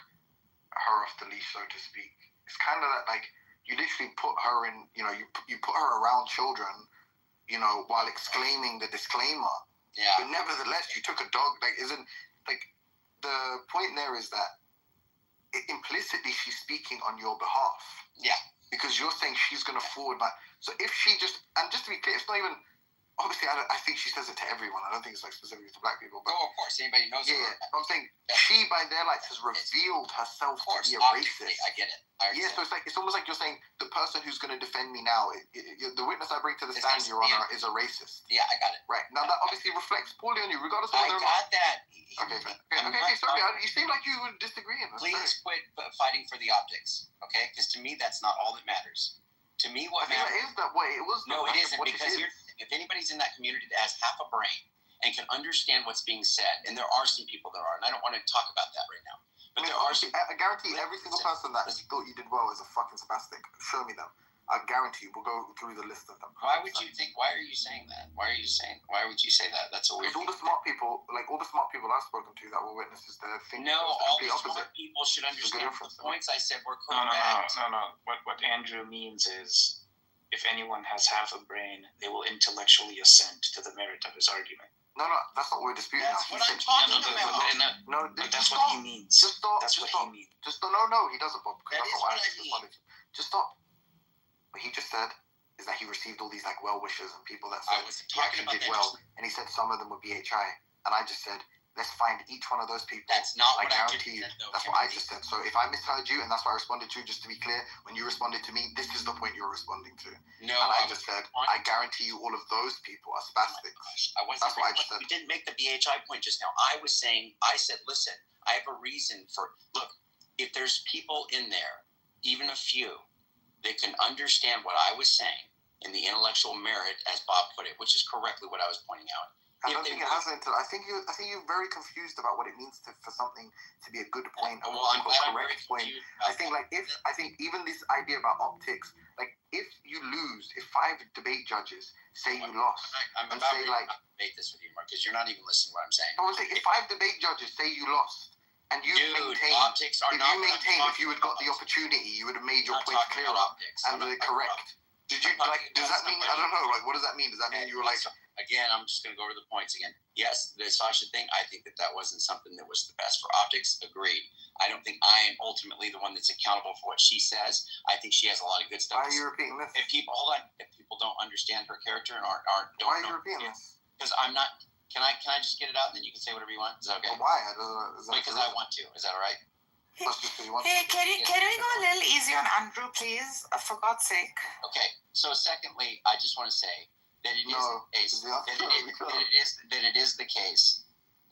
her off the leash, so to speak. It's kind of that like you literally put her in, you put her around children, while exclaiming the disclaimer. Yeah. But nevertheless, you took a dog. The point there is that implicitly she's speaking on your behalf. Yeah. Because you're saying she's going to forward back. So if she just to be clear, it's not even, obviously I think she says it to everyone. I don't think it's like specifically to black people. But of course, anybody knows her. Yeah, I'm saying she by their lights has revealed herself to be a racist. I get it. So it's almost like you're saying the person who's going to defend me now, the witness I bring to the stand, Your Honor, is a racist. Yeah, I got it. Right. Now that obviously reflects poorly on you, regardless of whether I got that. Okay, sorry. You seem like you were disagreeing. Please quit fighting for the optics, okay? Because to me, that's not all that matters. To me, what matters... It is that way. It isn't, because if anybody's in that community that has half a brain and can understand what's being said, and there are some people that are, and I don't want to talk about that right now, but there are some... I guarantee every single person that thought you did well is a fucking spastic. Show me them. I guarantee you, we'll go through the list of them. Why would you say that? Why would you say that? That's a weird thing. All the smart people I've spoken to that were witnesses, they're thinking all the smart people should understand the points I said were correct. No. What Andrew means is, if anyone has half a brain, they will intellectually assent to the merit of his argument. No, that's not what we're disputing. That's what I'm talking about. That's what he means. Just stop. That's what he means. No, he doesn't, Bob. That is what I mean. Just stop. What he just said is that he received all these like well wishers and people that said he actually did well, and he said some of them were BHI, and I just said let's find each one of those people. That's not what I guarantee you. That's what I just said. So if I misheard you, and that's what I responded to, just to be clear, when you responded to me, this is the point you're responding to. No, and I just said I guarantee you all of those people are spastics. That's what I just said. You didn't make the BHI point just now. I said, listen, I have a reason for. Look, if there's people in there, even a few, they can understand what I was saying in the intellectual merit, as Bob put it, which is correctly what I was pointing out. I don't think it has into. I think you're very confused about what it means for something to be a good point, a correct point. I think even this idea about optics, like if you lose, if 5 debate judges say you lost, I'm about to debate this with you, Mark, because you're not even listening to what I'm saying. I was saying, if 5 debate judges say you lost, and you maintain, if you had got the opportunity, you would have made your point clearer and correct. Did you does that mean? I don't know. Like, what does that mean? Does that mean you were like? Again, I'm just going to go over the points again. Yes, the Sasha thing. I think that wasn't something that was the best for optics. Agreed. I don't think I am ultimately the one that's accountable for what she says. I think she has a lot of good stuff. Why are you repeating this? If people don't understand her character and don't why are you repeating this? Because I'm not. Can I just get it out and then you can say whatever you want? Is that okay? Why? Because I want to. Is that all right? That's just because you want Hey, to. can we go a little easy on Andrew, please? For God's sake. Okay. So secondly, I just want to say that it is the case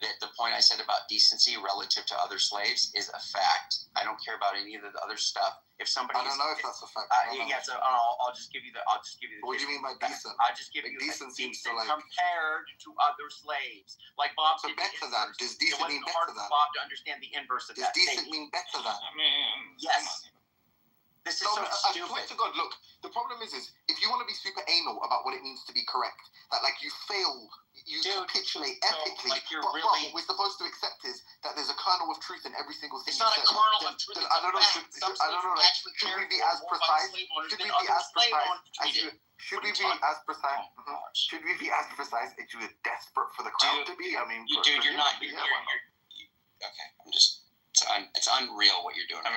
that the point I said about decency relative to other slaves is a fact. I don't care about any of the other stuff. If somebody, I don't know if that's a fact. Yes, I'll just give you the. What do you mean by decent? I'll just give you decency decent compared to other slaves. Like Bob. So better than. Does decent mean better hard than? for Bob to understand the inverse of that. Does decent mean better than? Yes. This is so I stupid. swear to God, look, the problem is if you want to be super anal about what it means to be correct, that like you fail, you capitulate epically, like you're but really- what we're supposed to accept is that there's a kernel of truth in every single thing. It's not a kernel of truth. I don't know. I don't know. Like, should we be as precise? Should we be as precise? Should we be as precise? Should we be as precise as you were desperate for the crowd to be? I mean, Dude, you're not. Okay, I'm just. It's unreal what you're doing. I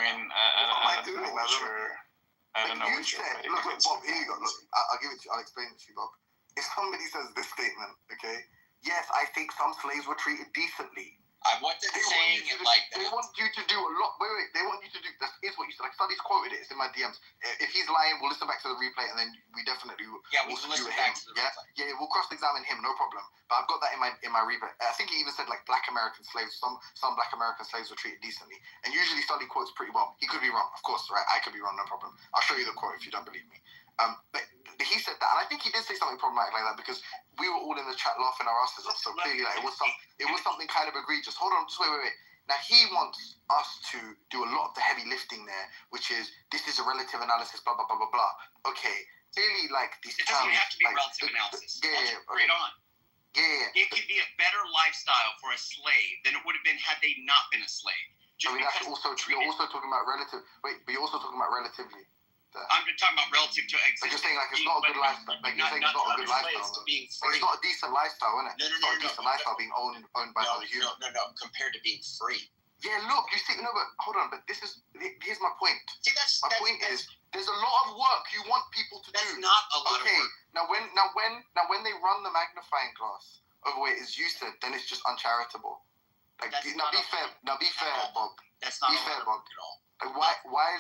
don't know what you're saying. Look, Bob, here you go. Look, I'll give it to you. I'll explain it to you, Bob. If somebody says this statement, okay, yes, I think some slaves were treated decently. What they're saying is like that. They want you to do a lot. Wait. They want you to do. That is what you said. Like Sully's quoted it. It's in my DMs. If he's lying, we'll listen back to the replay, and then we definitely will. Yeah, we can listen back to the replay. Yeah, we'll cross-examine him, no problem. But I've got that in my replay. I think he even said like Black American slaves. Some Black American slaves were treated decently, and usually Sully quotes pretty well. He could be wrong, of course, right? I could be wrong, no problem. I'll show you the quote if you don't believe me. But he said that, and I think he did say something problematic like that because we were all in the chat laughing our asses off. So clearly, like, it was something kind of egregious. Hold on, just wait. Now he wants us to do a lot of the heavy lifting there, which is this is a relative analysis, blah blah blah blah blah. Okay, clearly, like these It terms. doesn't have to be like, relative analysis. Yeah. Read on. Yeah. It could be a better lifestyle for a slave than it would have been had they not been a slave. I mean, that's also true. You're also talking about relative. Wait, but you're also talking about relatively. I'm talking about relative to existing. Like you're saying, like it's not a good lifestyle. Like you're saying it's not a good lifestyle. It's not a decent lifestyle, isn't it? It's not a decent lifestyle being owned by other humans. No. Compared to being free. Yeah, look, you see, no, but hold on, but here's my point. See, my point is there's a lot of work you want people to do. That's not a lot of work. Now when they run the magnifying glass over where it is you said, then it's just uncharitable. Like be fair, Bob. That's not be fair, Bob. at all. Like, why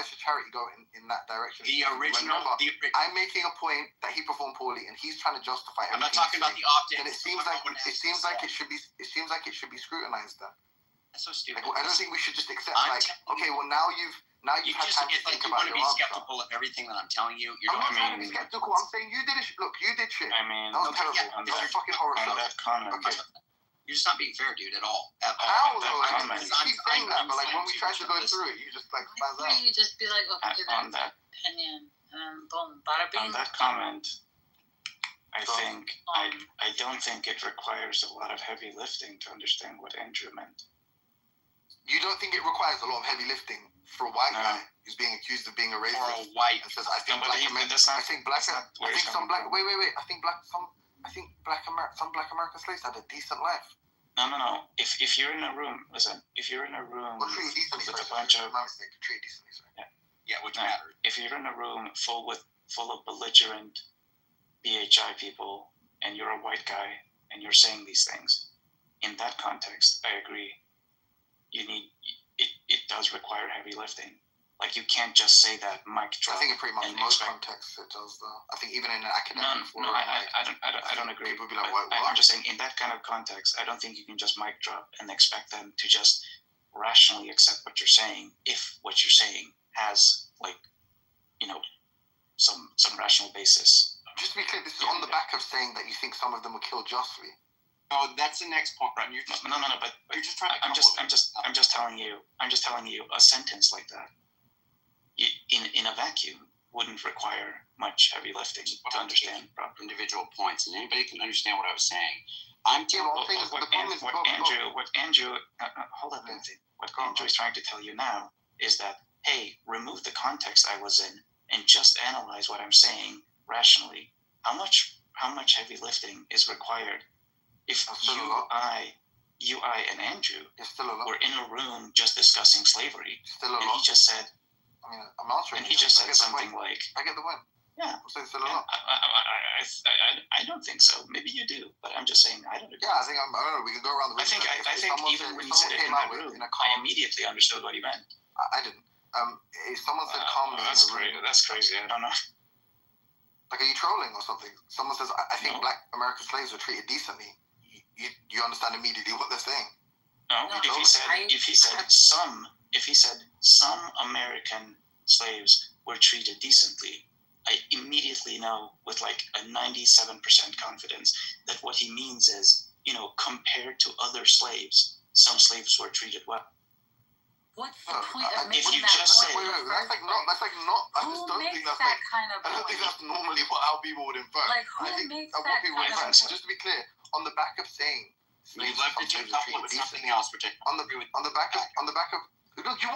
should charity go in that direction? The original. I'm making a point that he performed poorly, and he's trying to justify it. I'm not talking about the optics. And it seems like it should be scrutinized. Then. That's so stupid. Like, I don't think we should just accept. Okay, well now you've had time to think about your answer. You want to be skeptical of everything that I'm telling you. I'm not trying to be skeptical. I'm saying you did it. Look, you did shit. I mean, that was terrible. It was a fucking horror show. Okay. You're just not being fair, dude, at all. How though? I mean, you keep saying that, but like when we try to go through it, you just like spaz out. You just be like, okay, on that's that opinion, and boom, bada on bing. that comment, I don't think it requires a lot of heavy lifting to understand what Andrew meant. You don't think it requires a lot of heavy lifting for a white guy who's being accused of being a racist? For a white. And says, I think some black American slaves had a decent life. No. If you're in a room, listen. If you're in a room with a bunch of which matters. If you're in a room full of belligerent BHI people, and you're a white guy, and you're saying these things, in that context, I agree. It does require heavy lifting. Like you can't just say that mic drop. I think in pretty much most contexts it does though. I think even in an academic forum, I don't agree. People be like, I'm just saying in that kind of context, I don't think you can just mic drop and expect them to just rationally accept what you're saying if what you're saying has some rational basis. Just to be clear, this is on the back of saying that you think some of them were killed justly. Oh, that's the next point, right? You're just no. But you're just trying to. I'm just telling you a sentence like that in a vacuum wouldn't require much heavy lifting to understand proper individual points, and anybody can understand what I was saying. What Andrew is trying to tell you now is that, hey, remove the context I was in and just analyze what I'm saying rationally. How much heavy lifting is required if you, I, and Andrew were in a room just discussing slavery, and he just said, I mean, I'm answering. And he just said something like, I get the win. Yeah. I'm saying still a lot. I I don't think so. Maybe you do, but I'm just saying I don't agree. Yeah, I don't know. We can go around the room. I think even when he said it in that room, I immediately understood what he meant. I didn't. If someone said calmly, that's crazy. That's crazy. I don't know. Like, are you trolling or something? Someone says, I think Black American slaves were treated decently. You understand immediately what they're saying. No, if he said some American slaves were treated decently, I immediately know with like a 97% confidence that what he means is, compared to other slaves, some slaves were treated well. What's the point of if making you that just say, point? That's like not. I just don't think that's that kind of I don't think that's normally how people would infer. Like, who I think makes what that people kind of infer. Just to be clear, on the back of saying You left it to couple with something else, which I on the back of. Look, you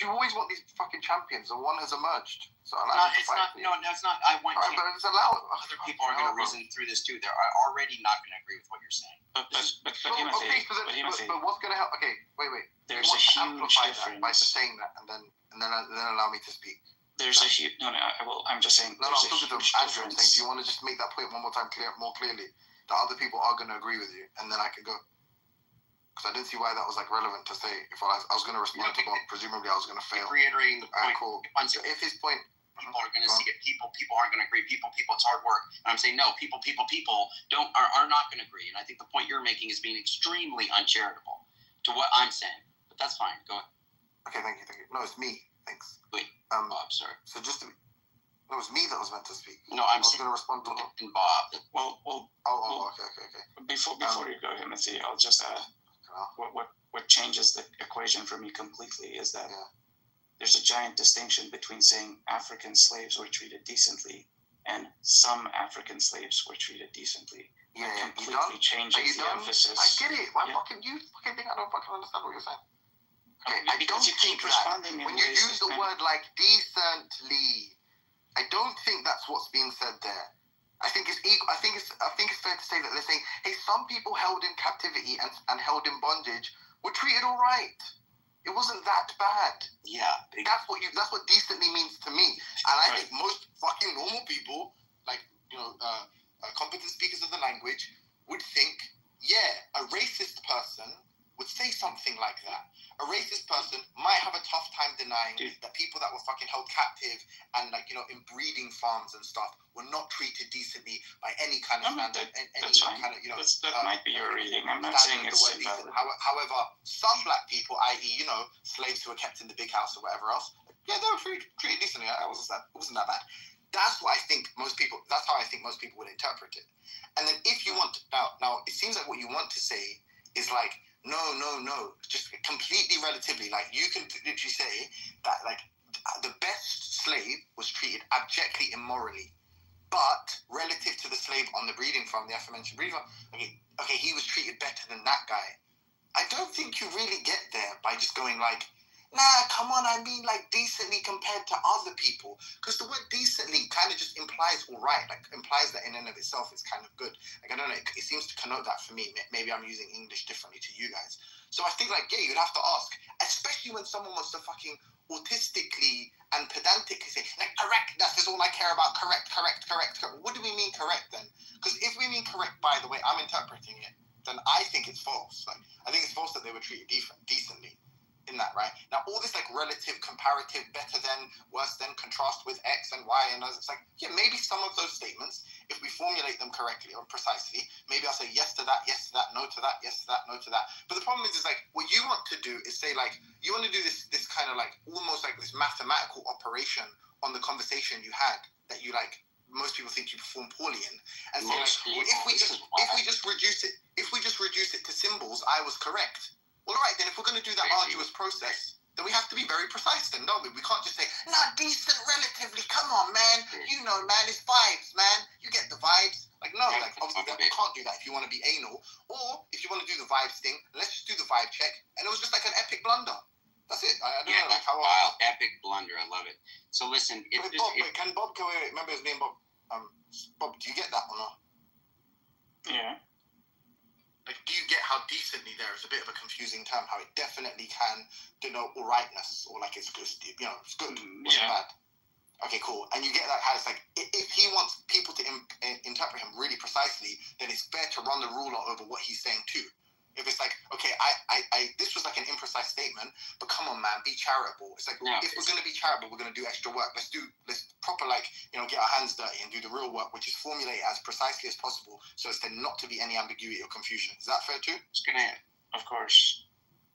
always want these fucking champions, and one has emerged. So it's not. I want to. But it's allowed. Other people are going to reason through this too. They're already not going to agree with what you're saying. But what's going to help? Okay, wait. There's a huge difference by just saying that, and then allow me to speak. There's a huge. No. I'm just saying. No, I'm talking to Andrew. I'm saying, do you want to just make that point one more time, more clearly? That other people are going to agree with you, and then I can go. Because I didn't see why that was like relevant to say. If I was going to respond to Bob, presumably I was going to fail. Reiterating the point. Cool. If his point, people are going to see it. People aren't going to agree. People. It's hard work. And I'm saying no. People are not going to agree. And I think the point you're making is being extremely uncharitable to what I'm saying. But that's fine. Go ahead. Okay, thank you. No, it's me. Thanks. Wait, Bob, sorry. So it was me that was meant to speak. No, I was going to respond to Bob. Okay. Before you go, Timothy, I'll just add. What changes the equation for me completely is that there's a giant distinction between saying African slaves were treated decently and some African slaves were treated decently. Yeah, it completely changes the emphasis. I get it. You fucking think I don't fucking understand what you're saying? Okay, I don't think that when you use the word like decently, I don't think that's what's being said there. I think it's equal. I think it's fair to say that they're saying, hey, some people held in captivity and held in bondage were treated all right. It wasn't that bad. Yeah, that's what decently means to me. And I think most fucking normal people, like competent speakers of the language, would think, yeah, a racist person would say something like that. A racist person might have a tough time denying that people that were fucking held captive and in breeding farms and stuff were not treated decently by any kind of standard. That might be your reading. I'm not saying it's invalid. However, some black people, i.e., slaves who were kept in the big house or whatever else, they were treated decently. It wasn't that bad. That's what I think most people. That's how I think most people would interpret it. And then if you want now, it seems like what you want to say is like, no, just completely relatively. Like, you can literally say that, like, the best slave was treated abjectly immorally, but relative to the slave on the breeding farm, the aforementioned breeding farm, okay, he was treated better than that guy. I don't think you really get there by just going like, nah, come on, I mean like decently compared to other people. Because the word decently kind of just implies all right, like implies that in and of itself is kind of good. Like, I don't know, it seems to connote that for me. Maybe I'm using English differently to you guys. So I think like, you'd have to ask, especially when someone wants to fucking autistically and pedantically say, like, correct, that is all I care about, correct. What do we mean correct then? Because if we mean correct by the way I'm interpreting it, then I think it's false. Like, I think it's false that they were treated decently. In that, right? Now, all this like relative, comparative, better than, worse than, contrast with X and Y and others, it's like, yeah, maybe some of those statements, if we formulate them correctly or precisely, maybe I'll say yes to that, no to that, yes to that, no to that. But the problem is like, what you want to do is say like, you want to do this kind of like, almost like this mathematical operation on the conversation you had that you like, most people think you perform poorly in, and say like, well, if we just reduce it to symbols, I was correct. Well, all right, then if we're going to do that arduous process, then we have to be very precise then, don't we? We can't just say, nah, decent relatively, come on, man. You know, man, it's vibes, man. You get the vibes. Like, no, like, obviously we can't do that if you want to be anal. Or if you want to do the vibes thing, let's just do the vibe check. And it was just like an epic blunder. That's it. I don't know, like, how... Wow, epic blunder. I love it. So listen... Can Bob, remember his name, Bob? Bob, do you get that or not? Yeah. Like, do you get how decently there is a bit of a confusing term, how it definitely can denote all rightness, or like it's just, it's good, it's bad. Okay, cool. And you get that how it's like, if he wants people to interpret him really precisely, then it's fair to run the ruler over what he's saying too. If it's like, okay, this was like an imprecise statement, but come on, man, be charitable. It's like, if we're going to be charitable, we're going to do extra work. Let's proper, like, you know, get our hands dirty and do the real work, which is formulate as precisely as possible so as there not to be any ambiguity or confusion. Is that fair too? Just gonna, of course.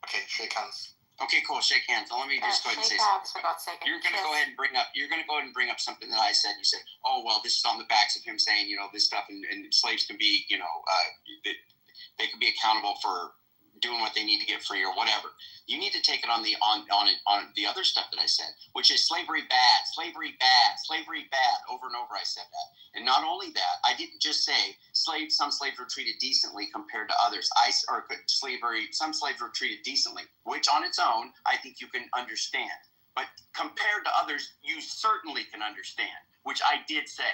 Okay, shake hands. Okay, cool. Shake hands. Let me just go ahead and say something. You're going to go ahead and bring up something that I said. You said, oh, well, this is on the backs of him saying, you know, this stuff, and slaves can be, you know, they can be accountable for doing what they need to get free or whatever. You need to take it on the other stuff that I said, which is slavery bad, over and over. I said that. And not only that, I didn't just say some slaves were treated decently compared to others. Some slaves were treated decently, which on its own, I think you can understand. But compared to others, you certainly can understand, which I did say.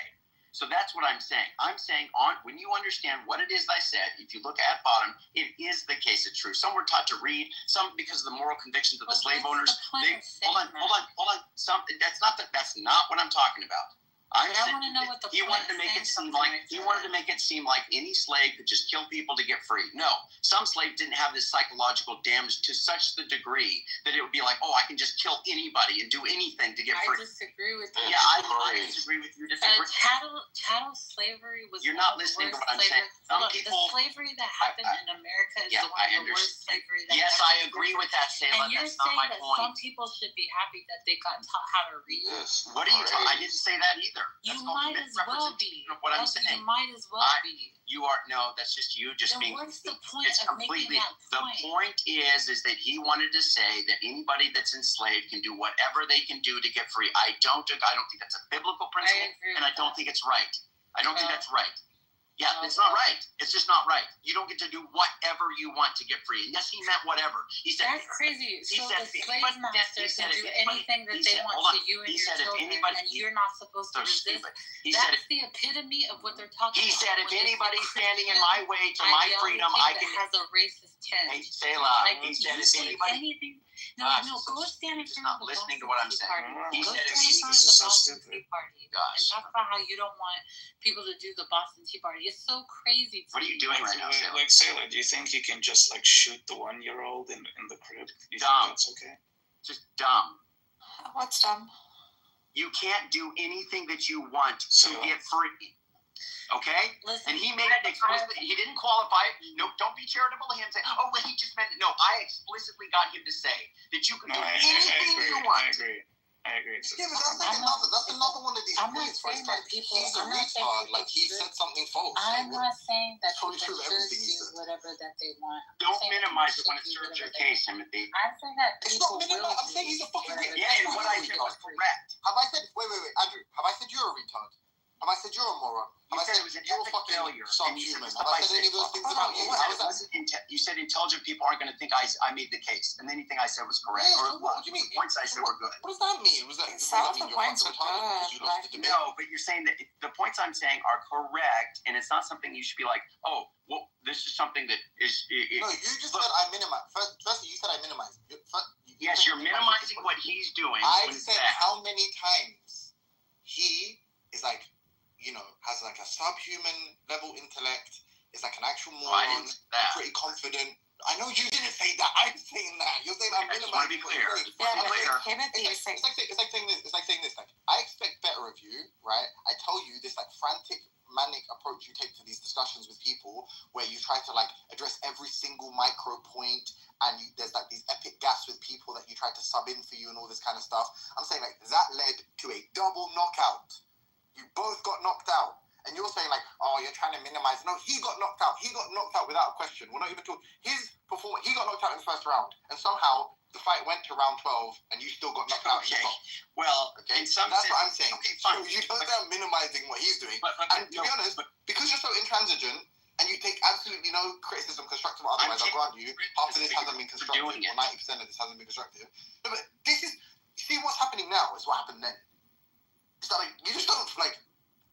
So that's what I'm saying. I'm saying when you understand what it is I said, if you look at bottom, it is the case it's true. Some were taught to read, some because of the moral convictions of the slave owners. Hold on. That's not what I'm talking about. I want to know what the he wanted to make it seem like any slave could just kill people to get free. No, some slaves didn't have this psychological damage to such the degree that it would be like, oh, I can just kill anybody and do anything to get free. I disagree with you. Yeah, I disagree with you. Chattel slavery was. You're not listening to what I'm saying. Some people. The slavery that happened in America is one of the worst slavery. Yes, I agree with that, Sayla. And you're That's not my saying that point. some people should be happy that they got taught how to read. Yes. What are you talking? I didn't say that either. You might as well be. What I'm saying. You might as well be. You are that's just you just then being. What's the point it's of completely. making that point? The point is that he wanted to say that anybody that's enslaved can do whatever they can do to get free. I don't think that's a biblical principle, and I don't think it's right. I don't think that's right. Yeah, it's not right. It's just not right. You don't get to do whatever you want to get free. And yes, he meant whatever. He said that's crazy. So the slave master can do anything that they want to you and your children, and you're not supposed to resist. That's the epitome of what they're talking about. He said, if anybody's standing in my way to my freedom, I can. Has a racist tint. Hey, Sayla. He said, if anybody. No, go stand in front of the listening to what I'm saying. He said, this is so stupid. And talk about how you don't want people to do the Boston Tea Party. It's so crazy. What are you doing right now, Sayla? Like, Sayla, do you think you can just like shoot the 1-year-old in the crib? You think that's okay? Just dumb. What's dumb? You can't do anything that you want to get free. Okay? Listen, and he made it explicit. He didn't qualify it. No, don't be charitable to him. Say, oh, well, he just meant it. No, I explicitly got him to say that you can do anything you want. I agree. Yeah, but that's another one of these points, right? Like, he's a retard. Like, he said something false. I'm not saying that people should do whatever that they want. Don't minimize it when it serves your case, Timothy. I'm saying that people will. I'm saying he's a fucking retard. Yeah, and what I said was correct. Have I said, wait, Andrew, have I said you're a retard? Have I said you're a moron? Have I said you're a fucking subhuman? Have I said any of those things about you? You said intelligent people aren't going to think I made the case, and anything I said was correct. Yeah, what do you mean? The points I said were good. What does that mean? Does that mean you're fucking retarded because you lost the debate? No, but you're saying that the points I'm saying are correct, and it's not something you should be like, oh, well, this is something that is. No, you just said I minimize. Firstly, you said I minimize. Yes, you're minimizing what he's doing. I said how many times he is like, you know, has like a subhuman level intellect, is like an actual moron, pretty confident. I know you didn't say that. I'm saying that. You're saying I'm minimizing. I just want to be clear. It's like saying this. Like, I expect better of you, right? I tell you this like frantic, manic approach you take to these discussions with people, where you try to like address every single micro point, and there's like these epic gaps with people that you try to sub in for you and all this kind of stuff. I'm saying like that led to a double knockout. You both got knocked out. And you're saying like, oh, you're trying to minimize. No, he got knocked out. He got knocked out without a question. We're not even talking. His performance, he got knocked out in the first round. And somehow the fight went to round 12 and you still got knocked out. Okay. Well, in some that's sense, what I'm saying. Okay, fine. So you don't say I'm minimizing what he's doing. And to be honest, because you're so intransigent and you take absolutely no criticism, constructive or otherwise, I'll grant you, half of this hasn't been constructive, or 90% of this hasn't been constructive. No, but this is, you see what's happening now is what happened then. It's like, you just don't, like,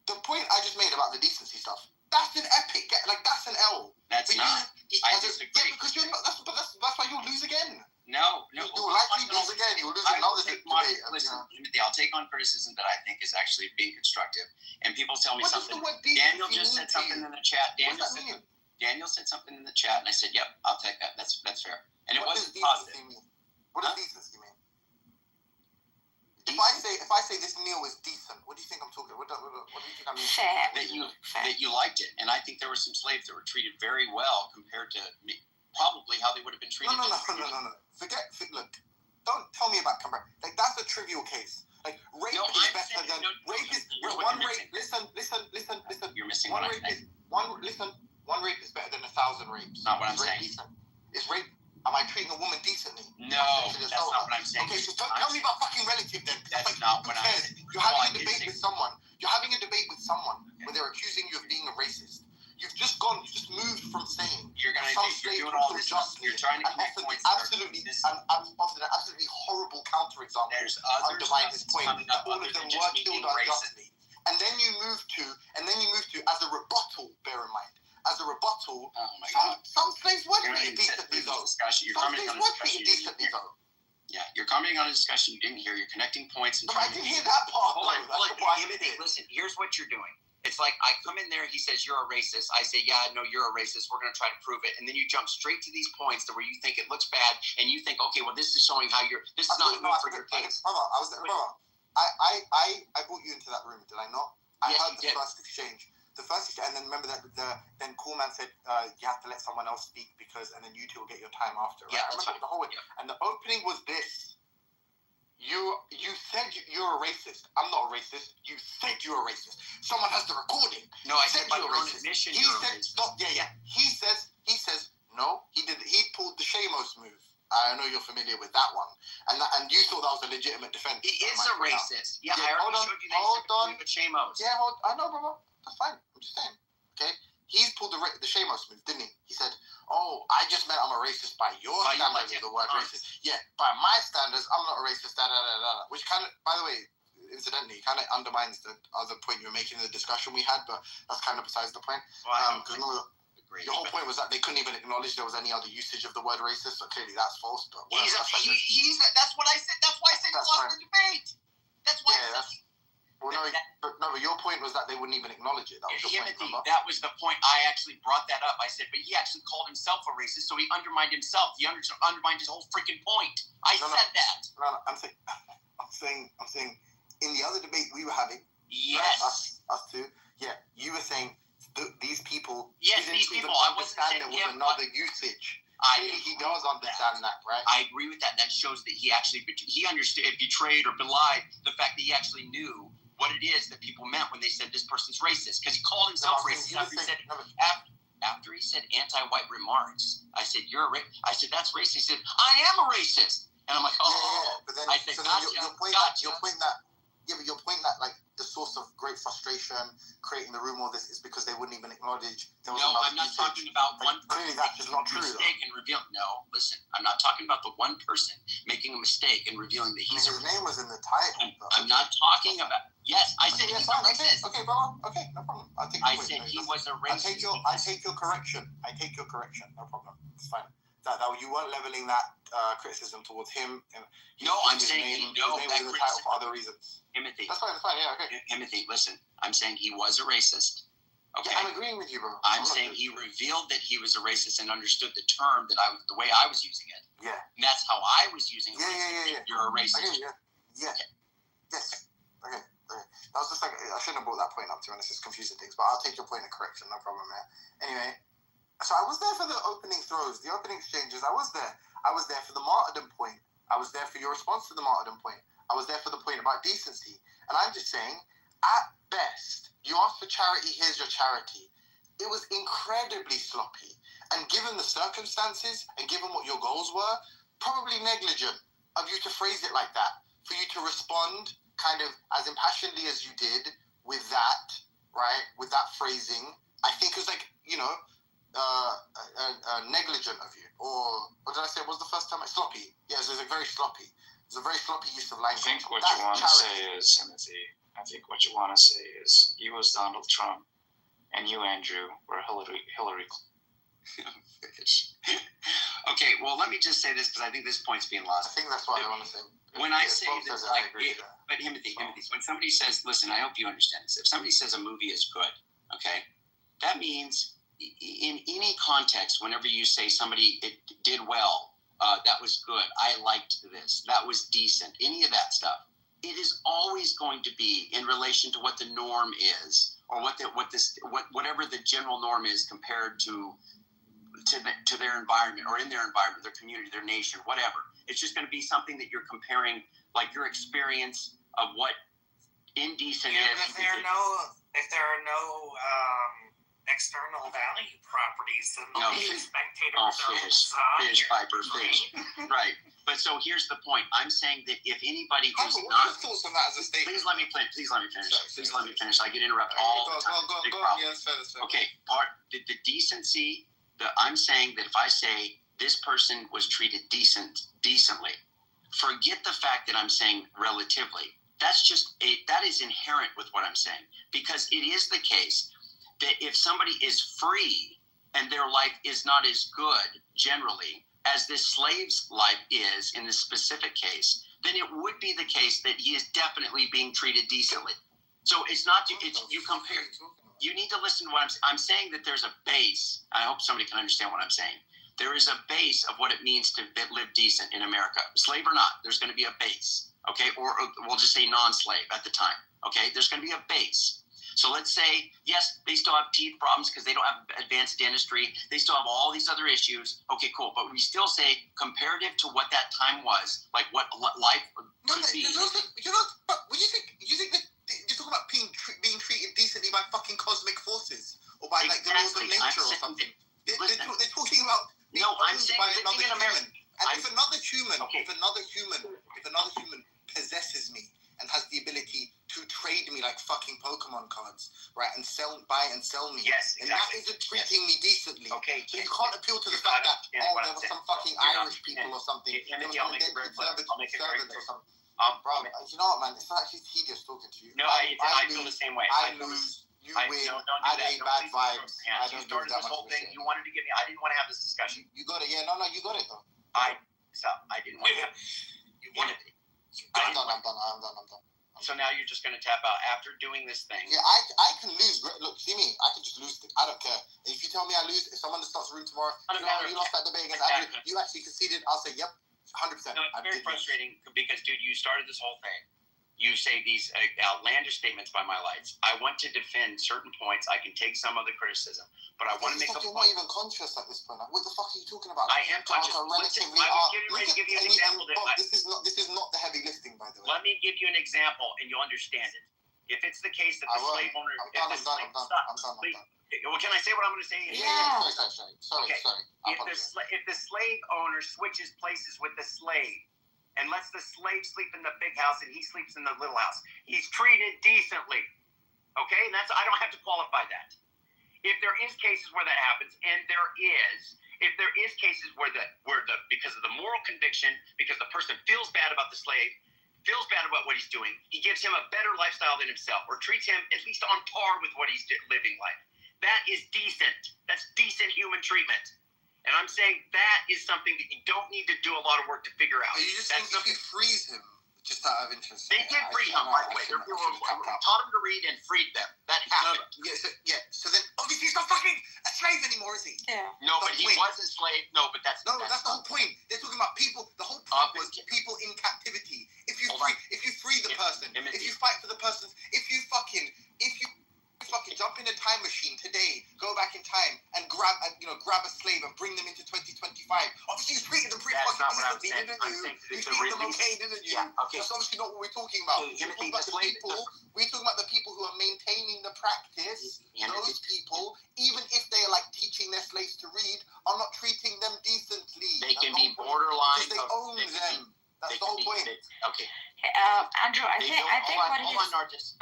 the point I just made about the decency stuff, that's an epic, like, that's an L. That's not. I disagree. Yeah, because you're not, that's why you'll lose again. No. You'll likely lose again. You'll lose another debate. Listen, Timothy, I'll take on criticism that I think is actually being constructive. And people tell me What does something. the word decency Daniel just mean said to something you? in the chat. What does that mean? Daniel said something in the chat, and I said, "Yep, I'll take that. That's fair." And it What wasn't does positive. decency mean? What does decency mean? If I say this meal is decent, what do you think I'm talking? What do you think I mean? That you liked it, and I think there were some slaves that were treated very well compared to probably how they would have been treated. No. Look, don't tell me about comparison. Like, that's a trivial case. Like, rape is better than rape is one rape. Listen. You're missing one what rape I'm saying. One rape is better than 1,000 rapes. Not what I'm Is rape saying. decent? Is rape? Am I treating a woman decently? No, that's not what I'm saying. Okay, so tell me about fucking relative then. That's not what I'm saying. You're having a debate with someone. Where they're accusing you of being a racist. You've just moved from saying you're doing all this. You're trying to connect points. Absolutely, I'm offered an absolutely horrible counterexample. There's other undermine stuff his point coming that up all other of than them just were me killed being racist. unjustly. And then you move to, as a rebuttal, bear in mind, as a rebuttal, some slaves were treated decently though. Some slaves were treated decently though. Yeah, you're commenting on a discussion you didn't hear. You're connecting points and I didn't hear that part. Hold on. Listen, here's what you're doing. It's like I come in there, he says, you're a racist. I say, yeah, no, you're a racist. We're going to try to prove it. And then you jump straight to these points to where you think it looks bad and you think, okay, well, this is showing how this is not good for your case. Brother, I brought you into that room, did I not? I heard the first exchange. And then remember that then Coolman said you have to let someone else speak and then you two will get your time after. Right? Yeah, I remember the whole way. And the opening was this. You said you're a racist. I'm not a racist. You said you're a racist. Someone has the recording. No, I said by you're your a own racist. admission He you're a said racist. stop. Yeah. He says no. He did. He pulled the Shamos move. I know you're familiar with that one, and you thought that was a legitimate defense. He is a racist. Yeah, I already showed you that. Hold on. Shamos. Yeah, I know, brother. That's fine. I'm just saying. Okay. He's pulled the Shamos move, didn't he? He said, "Oh, I just meant I'm a racist by your standards of the word racist. Yeah, by my standards, I'm not a racist." Which kind of, by the way, incidentally, kind of undermines the other point you were making in the discussion we had, but that's kind of besides the point. Because your whole point was that they couldn't even acknowledge there was any other usage of the word racist. So clearly, that's false. But that's what I said. That's why I said lost the debate. That's why. Yeah, but your point was that they wouldn't even acknowledge it. That was your point, remember? That was the point. I actually brought that up. I said, but he actually called himself a racist, so he undermined himself. He undermined his whole freaking point. I said that. No, I'm saying, in the other debate we were having, yes, us two, yeah, you were saying these people. Yes, these people. I wasn't saying there was another usage. He does understand that, right? I agree with that. That shows that he actually understood, betrayed or belied the fact that he actually knew what it is that people meant when they said this person's racist, because he called himself racist after he said anti-white remarks. I said, I said, that's racist. He said, I am a racist. And I'm like, but then, I said, your point that like the source of great frustration creating the room all this is because they wouldn't even acknowledge there was I'm not talking about one person clearly that's just not true mistake and reveal. No, listen, I'm not talking about the one person making a mistake and revealing that his name was in the title. I'm not talking about. Yes, I said he's a racist. Okay, brother. Okay, no problem. I said he was a racist. I take your correction. No problem. It's fine. That you weren't leveling that criticism towards him. I'm saying he knows that criticism the title for other reasons. Timothy. That's fine. Yeah, okay. Timothy, listen. I'm saying he was a racist. Okay. Yeah, I'm agreeing with you, bro. I'm saying he revealed that he was a racist and understood the term the way I was using it. Yeah. And that's how I was using it. Yeah. You're a racist. Okay, yeah. Okay. Yes. Okay. That was just like I shouldn't have brought that point up to be honest. It's confusing things, but I'll take your point of correction. No problem, man. Anyway. So I was there for the opening throws, the opening exchanges. I was there. I was there for the martyrdom point. I was there for your response to the martyrdom point. I was there for the point about decency. And I'm just saying, at best, you asked for charity, here's your charity. It was incredibly sloppy. And given the circumstances and given what your goals were, probably negligent of you to phrase it like that. For you to respond kind of as impassionedly as you did with that, right? With that phrasing. I think it was like, negligent of you, or what did I say? What was the first time? Sloppy. Yes, it was very sloppy. It was a very sloppy use of language. I think what you want to say is, Timothy. I think what you want to say is, he was Donald Trump, and you, Andrew, were Hillary. Okay, well, let me just say this because I think this point's being lost. I think that's what I want to say. When I say that, like, but Timothy, when somebody says, listen, I hope you understand this. If somebody says a movie is good, okay, that means in any context, whenever you say somebody it did well, that was good, I liked this, that was decent, any of that stuff, it is always going to be in relation to what the norm is, or whatever the general norm is compared to their environment, or in their environment, their community, their nation, whatever. It's just going to be something that you're comparing, like your experience of what indecent is. If there are no external value properties, then the spectators fish, Piper, fish. Right. But so here's the point. I'm saying that if anybody who's not, thoughts on that as a statement? Please let me finish. I get interrupted all the time. Go. Yes, fair. Okay. The decency. I'm saying that if I say this person was treated decently, forget the fact that I'm saying relatively. That is inherent with what I'm saying, because it is the case that if somebody is free and their life is not as good generally as this slave's life is in this specific case, then it would be the case that he is definitely being treated decently. So it's not, you compare, you need to listen to what I'm saying, that there's a base. I hope somebody can understand what I'm saying. There is a base of what it means to live decent in America. Slave or not, there's going to be a base, okay? Or we'll just say non-slave at the time, okay? There's going to be a base. So let's say, yes, they still have teeth problems because they don't have advanced dentistry. They still have all these other issues. Okay, cool. But we still say comparative to what that time was, like what life could be. But when you think that you're talking about being treated decently by fucking cosmic forces, or by like the laws of nature or something. They're talking about being owned by another human. And if another human possesses me and has the ability to trade me like fucking Pokemon cards, right, and buy and sell me, yes, exactly. And that isn't treating me decently. Okay, so you can't appeal to the fact that there were some fucking Irish people or something. I'll make it very clear. Bro, you know what, man? It's actually tedious talking to you. No, I feel the same way. I lose. You win. Don't do I that. ain't bad vibes. You started this whole thing. You wanted to give me. I didn't want to have this discussion. You got it. Yeah, no, you got it though. I didn't want to have. You wanted it. I'm done. So now you're just going to tap out after doing this thing. Yeah, I can lose. Look, see me. I can just lose. I don't care. If you tell me I lose, if someone starts room tomorrow, you lost that debate against Andrew. You actually conceded. I'll say, yep, 100%. No, it's very frustrating because, dude, you started this whole thing. You say these outlandish statements by my lights. I want to defend certain points. I can take some of the criticism, but I want to make a point. You're not even conscious at this point. Like, what the fuck are you talking about? I am conscious. I was getting ready to give you an example. This is not the heavy lifting, by the way. Let me give you an example, and you'll understand it. If it's the case that the slave owner, I'm done. Well, can I say what I'm going to say? Yeah. Sorry. If the slave owner switches places with the slave, and lets the slave sleep in the big house and he sleeps in the little house, he's treated decently. Okay? And I don't have to qualify that. If there is cases where that happens, and if there is cases where because of the moral conviction, because the person feels bad about the slave, feels bad about what he's doing, he gives him a better lifestyle than himself, or treats him at least on par with what he's living like. That is decent. That's decent human treatment. And I'm saying that is something that you don't need to do a lot of work to figure out. Are you just saying if you freeze him, just out of interest? They did free him, by the way. They taught him to read and freed them. That happened. So then, obviously he's not fucking a slave anymore, is he? Yeah. No, but he was a slave. No, but that's the whole point. They're talking about people. The whole point was people in captivity. If you free the person, if you fight for the person, if you fucking jump in a time machine today, go back in time and grab a slave and bring them into 2025. Obviously, you treated them pretty fucking decently, didn't you? You treated them okay, didn't you? Yeah, okay. That's obviously not what we're talking about. We're talking about the people who are maintaining the practice. Those people, even if they are like teaching their slaves to read, are not treating them decently. They can be borderline. Because they own them. That's the whole point. Okay. Andrew, I think what it is. Narcissus.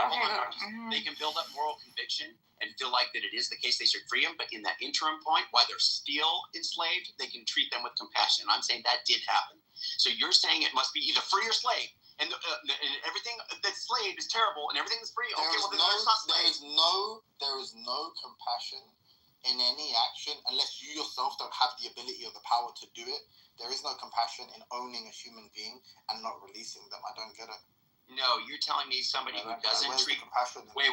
They can build up moral conviction and feel like that it is the case they should free them, but in that interim point, while they're still enslaved, they can treat them with compassion. I'm saying that did happen. So you're saying it must be either free or slave, and everything that's slave is terrible, and everything that's free. Okay, there is no compassion in any action unless you yourself don't have the ability or the power to do it. There is no compassion in owning a human being and not releasing them. I don't get it. No, you're telling me somebody who doesn't treat. Wait.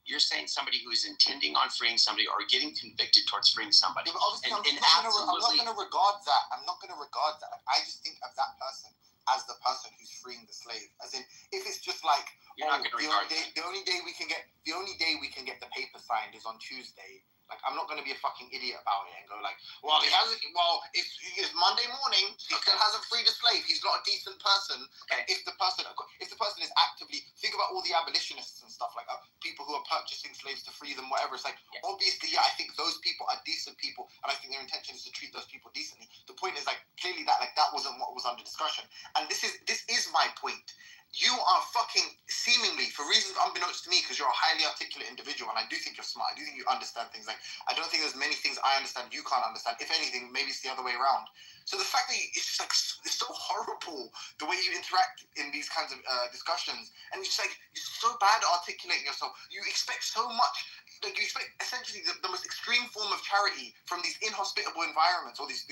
You're saying somebody who is intending on freeing somebody or getting convicted towards freeing somebody. Yeah, but obviously, I'm not going to regard that. I'm not going to regard that. Like, I just think of that person as the person who's freeing the slave. As in, if it's just like, you're not going to regard the only day we can get the paper signed is on Tuesday. Like, I'm not going to be a fucking idiot about it and go like, well, it's Monday morning, he still hasn't freed a slave, he's not a decent person. Okay. If the person is actively, think about all the abolitionists and stuff like that, people who are purchasing slaves to free them, whatever. It's like, obviously, I think those people are decent people, and I think their intention is to treat those people decently. The point is, like, clearly that wasn't what was under discussion. And this is my point. You are fucking seemingly, for reasons unbeknownst to me, because you're a highly articulate individual, and I do think you're smart. I do think you understand things. Like, I don't think there's many things I understand you can't understand. If anything, maybe it's the other way around. So the fact that it's just like, it's so horrible the way you interact in these kinds of discussions, and it's like, you're so bad at articulating yourself. You expect so much. Like, you expect essentially the most extreme form of charity from these inhospitable environments, or these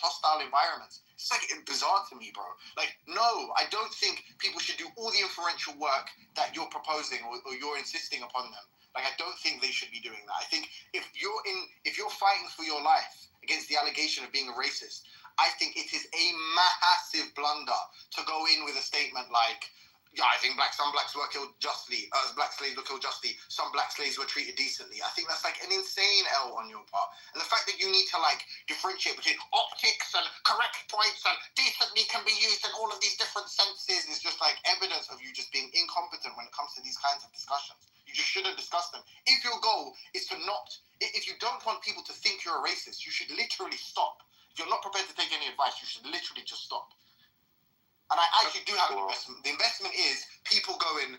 hostile environments. It's like bizarre to me, bro. Like, no, I don't think people should do all the inferential work that you're proposing or you're insisting upon them. Like, I don't think they should be doing that. I think if you're fighting for your life against the allegation of being a racist, I think it is a massive blunder to go in with a statement like, yeah, I think some blacks were killed justly. Black slaves were killed justly. Some black slaves were treated decently. I think that's like an insane L on your part. And the fact that you need to like differentiate between optics and correct points and decently can be used in all of these different senses is just like evidence of you just being incompetent when it comes to these kinds of discussions. You just shouldn't discuss them. If your goal is to not, if you don't want people to think you're a racist, you should literally stop. If you're not prepared to take any advice, you should literally just stop. And I actually do have an investment. The investment is people going,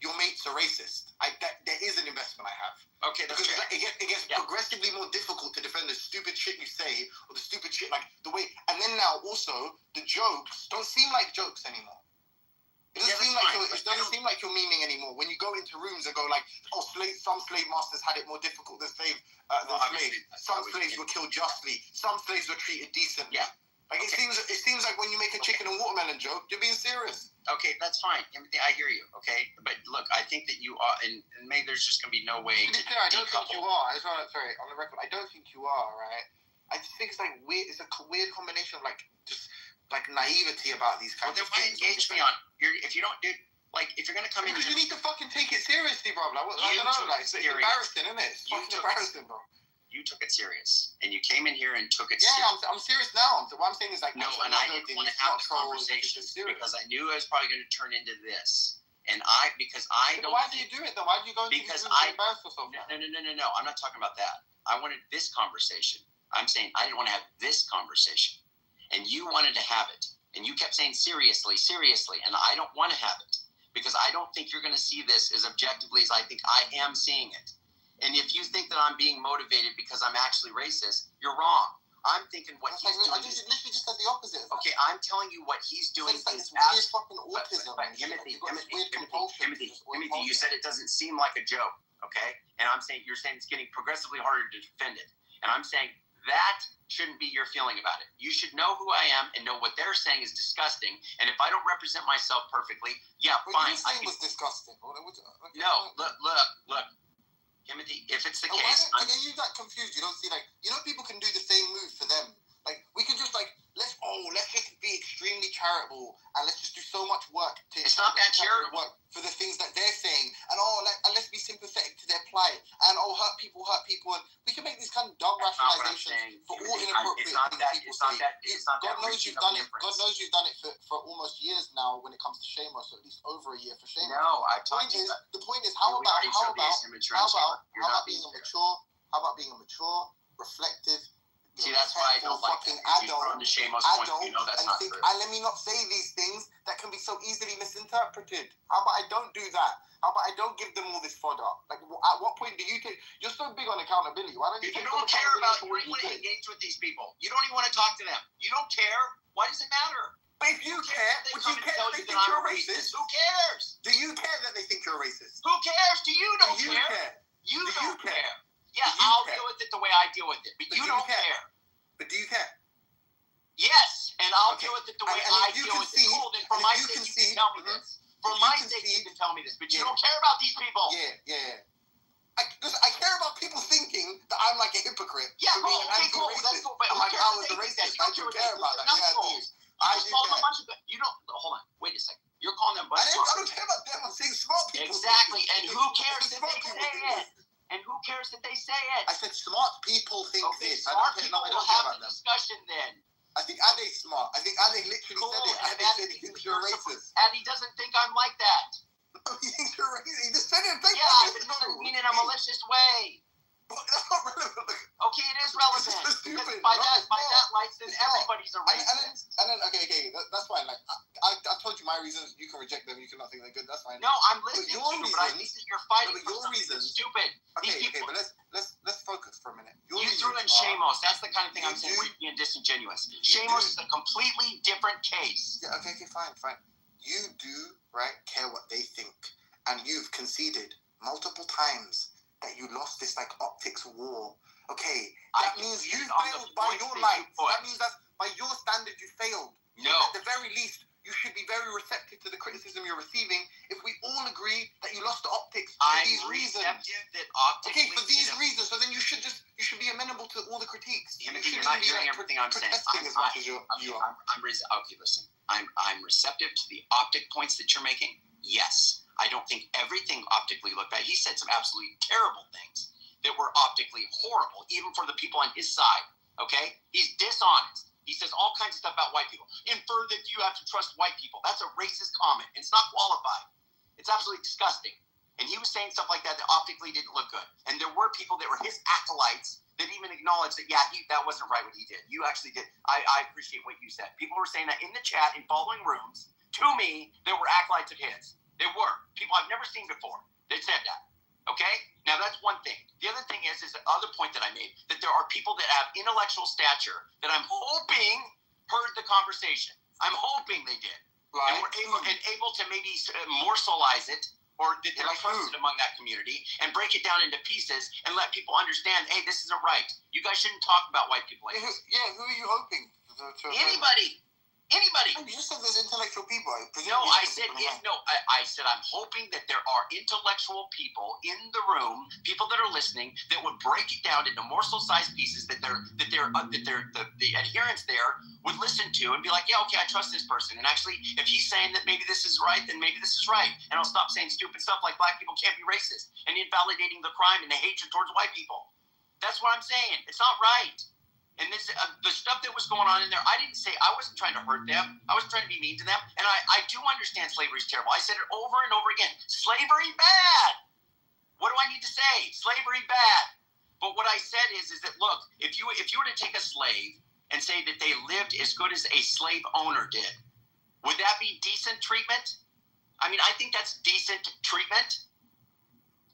your mates are racist. There is an investment I have. Okay, that's because fair. it gets progressively more difficult to defend the stupid shit you say or the stupid shit like the way. And then now also the jokes don't seem like jokes anymore. It doesn't seem like you're memeing anymore. When you go into rooms and go like, oh, some slave masters had it more difficult than slaves. Some slaves were killed justly. Some slaves were treated decently. Yeah. Like, it seems like when you make a chicken and watermelon joke, you're being serious. Okay, that's fine. I hear you. Okay, but look, I think that you are, and maybe there's just gonna be no way. To be clear, I don't think you are. Sorry, on the record, I don't think you are. Right? I just think it's like weird. It's a weird combination of like just like naivety about these kinds of things. Then why engage me on? If you don't do. Like, if you're gonna come in, because you need to fucking take it seriously, bro. Like, I don't know. Like, it's embarrassing, isn't it? It's fucking embarrassing, bro. You took it serious, and you came in here and took it. Yeah, I'm serious now. What I'm saying is like, no, and I didn't want to have a conversation because I knew it was probably going to turn into this, and why do you do it though? Why do you go into because embarrass yourself? No. I'm not talking about that. I wanted this conversation. I'm saying I didn't want to have this conversation, and you wanted to have it, and you kept saying seriously, and I don't want to have it because I don't think you're going to see this as objectively as I think I am seeing it. And if you think that I'm being motivated because I'm actually racist, you're wrong. I'm thinking what he's doing. I literally just said the opposite. Okay, I'm telling you what he's doing is weird fucking autism. Timothy, you said it doesn't seem like a joke, okay? And you're saying it's getting progressively harder to defend it. And I'm saying that shouldn't be your feeling about it. You should know who I am and know what they're saying is disgusting. And if I don't represent myself perfectly, fine. What you saying was disgusting. No, look. Timothy, if it's the case... Are you that confused? You don't see, like... You know people can do the same move for them. Like, we can just, like... Let's just be extremely charitable and let's just do so much work to... It's not that charitable. Work for the things that they're saying. And, let's be sympathetic to their plight. And, hurt people. And we can make these kind of dumb rationalizations for all inappropriate things people say. God knows you've done it for almost years now when it comes to Shamos, or at least over a year for Shamos. No, The point is, how about being a mature, reflective, see, that's why I don't like it. Adult, on the Shamos point, you know that's not true. Let me not say these things that can be so easily misinterpreted. How about I don't do that? How about I don't give them all this fodder? Like, at what point do you take... You're so big on accountability. Why don't you... You don't care about... You don't want to engage with these people. You don't even want to talk to them. You don't care. Why does it matter? But if you care, would you care that they think you're a racist? Who cares? Do you care that they think you're a racist? Who cares? Do you don't care? You don't care. Yeah, I'll deal with it the way I deal with it. But you don't care. But do you care? Yes, and I'll deal with it the way I deal with it. Cool, then for my sake, you can tell me this. For my sake, you can tell me this. But you don't care about these people. Yeah. I care about people thinking that I'm like a hypocrite. Yeah, for being cool. Okay, cool. That's cool. But like I was a racist. I do care about that. Yeah, I do. I do care. You don't. Hold on. Wait a second. You're calling them I don't care about them. I'm saying smart people. Exactly. And who cares if they say it? And who cares if they say it? I said smart people think this. Smart people will have the discussion then. I think Ade's smart. I think Ade literally said it. Ade said he thinks you're racist. Ade doesn't think I'm like that. No, he thinks you're racist. He just said it. Yeah, I didn't mean it in a malicious way. That's not relevant. Okay, it is relevant. Stupid. By that light, then everybody's a racist. And then okay, that's fine. Like I told you my reasons. You can reject them. You cannot think they're good. That's fine. No, I'm listening to you, but I think that you're fighting for something that's stupid. Okay, but let's focus for a minute. You threw in Shamos. That's the kind of thing I'm saying we're being disingenuous. Shamos is a completely different case. Yeah. Okay. Fine. You do care what they think, and you've conceded multiple times that you lost this like optics war. Okay, that means you failed by your lights. That means that by your standard you failed. No. At the very least, you should be very receptive to the criticism you're receiving. If we all agree that you lost the optics for these reasons. Okay, for these reasons. So then you should be amenable to all the critiques. You're not hearing everything I'm saying. Listen. I'm receptive to the optic points that you're making. Yes. I don't think everything optically looked bad. He said some absolutely terrible things that were optically horrible, even for the people on his side. Okay? He's dishonest. He says all kinds of stuff about white people. Infer that you have to trust white people. That's a racist comment. It's not qualified. It's absolutely disgusting. And he was saying stuff like that optically didn't look good. And there were people that were his acolytes that even acknowledged that, that wasn't right what he did. You actually did. I appreciate what you said. People were saying that in the chat, in following rooms, to me, there were acolytes of his. There were people I've never seen before that said that. Okay? Now that's one thing. The other thing is the other point that I made, that there are people that have intellectual stature that I'm hoping heard the conversation. I'm hoping they did. Right. And were able to maybe morselize it, or that they're trusted among that community, and break it down into pieces and let people understand, hey, this isn't right. You guys shouldn't talk about white people like this. Yeah, who are you hoping? Anybody. You just said there's intellectual people. I said I'm hoping that there are intellectual people in the room, people that are listening, that would break it down into morsel-sized pieces that the adherents there would listen to and be like, yeah, okay, I trust this person. And actually, if he's saying that maybe this is right, then maybe this is right. And I'll stop saying stupid stuff like black people can't be racist and invalidating the crime and the hatred towards white people. That's what I'm saying. It's not right. And this, the stuff that was going on in there, I wasn't trying to hurt them. I wasn't trying to be mean to them. And I do understand slavery is terrible. I said it over and over again. Slavery bad. What do I need to say? Slavery bad. But what I said is that, look, if you were to take a slave and say that they lived as good as a slave owner did, would that be decent treatment? I mean, I think that's decent treatment.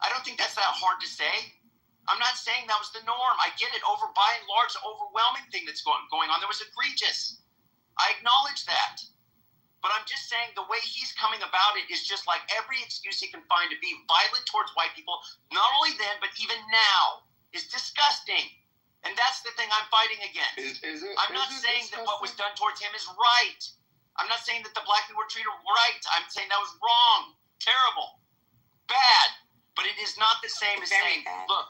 I don't think that's that hard to say. I'm not saying that was the norm. I get it. By and large, the overwhelming thing that's going on there was egregious. I acknowledge that. But I'm just saying the way he's coming about it is just like every excuse he can find to be violent towards white people, not only then, but even now, is disgusting. And that's the thing I'm fighting against. I'm not saying that what was done towards him is right. I'm not saying that the black people were treated right. I'm saying that was wrong, terrible, bad. But it is not the same as saying, look,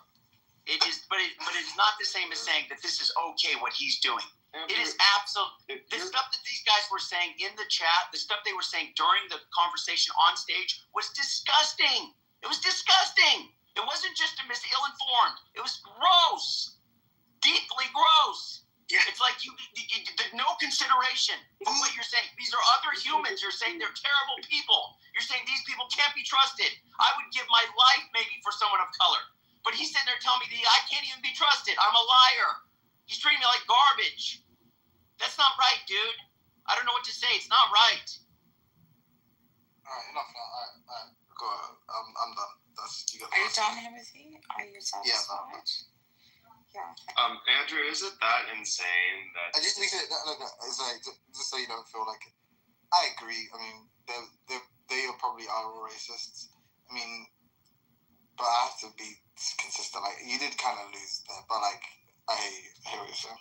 it is, but it's not the same as saying that this is okay what he's doing. It is absolute. The stuff that these guys were saying in the chat, the stuff they were saying during the conversation on stage was disgusting. It was disgusting. It wasn't just a ill-informed. It was gross, deeply gross. Yeah. It's like you no consideration for what you're saying. These are other humans. You're saying they're terrible people. You're saying these people can't be trusted. I would give my life maybe for someone of color. But he's sitting there telling me that I can't even be trusted. I'm a liar. He's treating me like garbage. That's not right, dude. I don't know what to say. It's not right. All right, enough now. All right. Go ahead. I'm done. Are you done, Timothy? Are you satisfied? Yeah. Andrew, is it that insane that? I just think that it's like just so you don't feel like it. I agree. I mean, they probably are all racists. I mean, but I have to be consistent sister. Like, you did kind of lose there, but like, I hear what you're saying.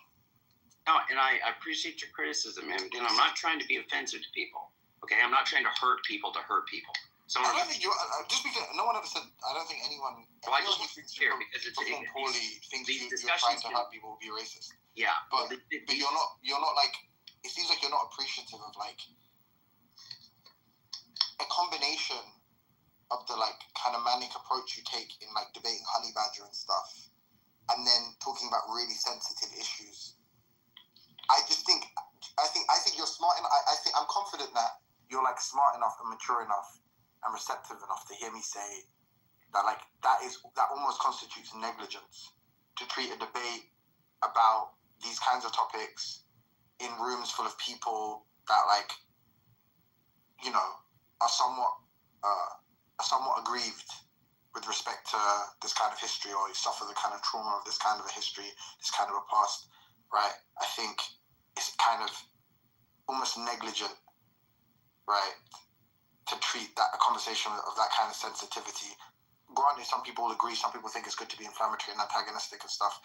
No, and I appreciate your criticism, and I'm not trying to be offensive to people. Okay, I'm not trying to hurt people to hurt people. So I don't think you. Just because no one ever said. I don't think anyone. Well, I just want to be clear because it's poorly thinks these you're trying to hurt people will be racist. Yeah, but you're not. You're not like. It seems like you're not appreciative of like a combination of the like kind of manic approach you take in like debating Honey Badger and stuff, and then talking about really sensitive issues. I think you're smart, and I'm confident that you're like smart enough and mature enough and receptive enough to hear me say that like that almost constitutes negligence to treat a debate about these kinds of topics in rooms full of people that like, you know, are somewhat aggrieved with respect to this kind of history, or you suffer the kind of trauma of this kind of a history, this kind of a past, right? I think it's kind of almost negligent, right, to treat a conversation of that kind of sensitivity. Granted, some people will agree, some people think it's good to be inflammatory and antagonistic and stuff,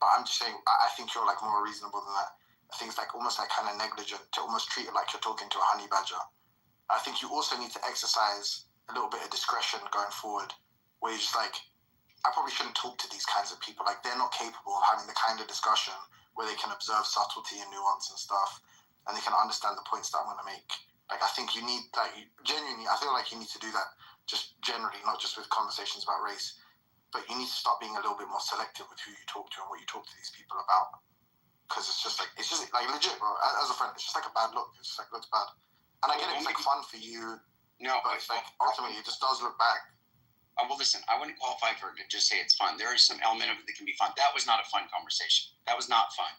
but I'm just saying, I think you're like more reasonable than that. I think it's like almost like kind of negligent to almost treat it like you're talking to a honey badger. I think you also need to exercise a little bit of discretion going forward, where you're just like, I probably shouldn't talk to these kinds of people. Like, they're not capable of having the kind of discussion where they can observe subtlety and nuance and stuff, and they can understand the points that I'm going to make. Like, I think you need, like, genuinely, I feel like you need to do that just generally, not just with conversations about race, but you need to start being a little bit more selective with who you talk to and what you talk to these people about. Because it's just like legit, bro. As a friend, it's just like a bad look. It's just like, looks bad. And I get it, it's like fun for you. No, but it's like, ultimately, it just does look bad. Well, listen, I wouldn't qualify for it to just say it's fun. There is some element of it that can be fun. That was not a fun conversation. That was not fun.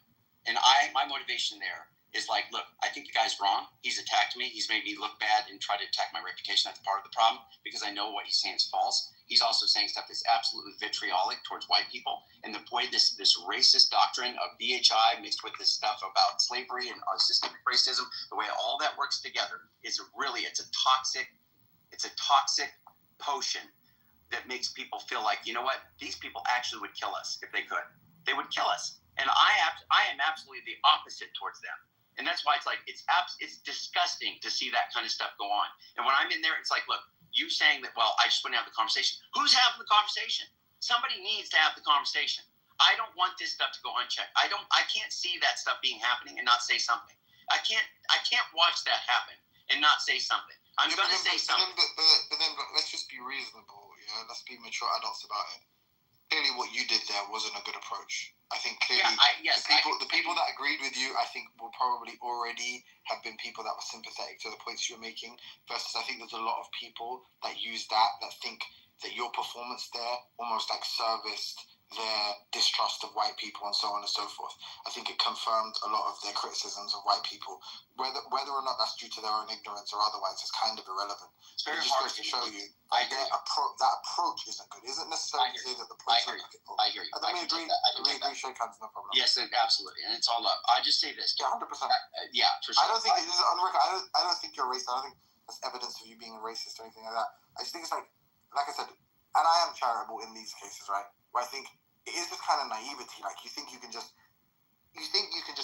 And my motivation there is like, look, I think the guy's wrong. He's attacked me. He's made me look bad and tried to attack my reputation. That's part of the problem, because I know what he's saying is false. He's also saying stuff that's absolutely vitriolic towards white people. And the way this racist doctrine of BHI mixed with this stuff about slavery and systemic racism, the way all that works together is really, it's a toxic potion that makes people feel like, you know what, these people actually would kill us if they could. They would kill us. And I am absolutely the opposite towards them. And that's why it's like, it's disgusting to see that kind of stuff go on. And when I'm in there, it's like, look, you saying that, well, I just want to have the conversation. Who's having the conversation? Somebody needs to have the conversation. I don't want this stuff to go unchecked. I can't see that stuff being happening and not say something. I can't watch that happen and not say something. I'm going to say something. But then let's just be reasonable. Yeah, let's be mature adults about it. Clearly, what you did there wasn't a good approach. I think clearly the people that agreed with you, I think, will probably already have been people that were sympathetic to the points you were making. Versus, I think there's a lot of people that use that think that your performance there almost like serviced their distrust of white people and so on and so forth. I think it confirmed a lot of their criticisms of white people. Whether or not that's due to their own ignorance or otherwise is kind of irrelevant. It's very just hard goes to show you that that approach isn't good. Isn't necessarily to say that the approach is good. I hear you. I mean, agree, shake hands, no problem. Yes, absolutely. And it's all up. I just say this. Yeah, 100%. Yeah, for sure. I don't think this is on record. I don't think you're racist. I don't think that's evidence of you being a racist or anything like that. I just think it's like I said, and I am charitable in these cases, right? Where I think it is just kind of naivety. Like, you think you can just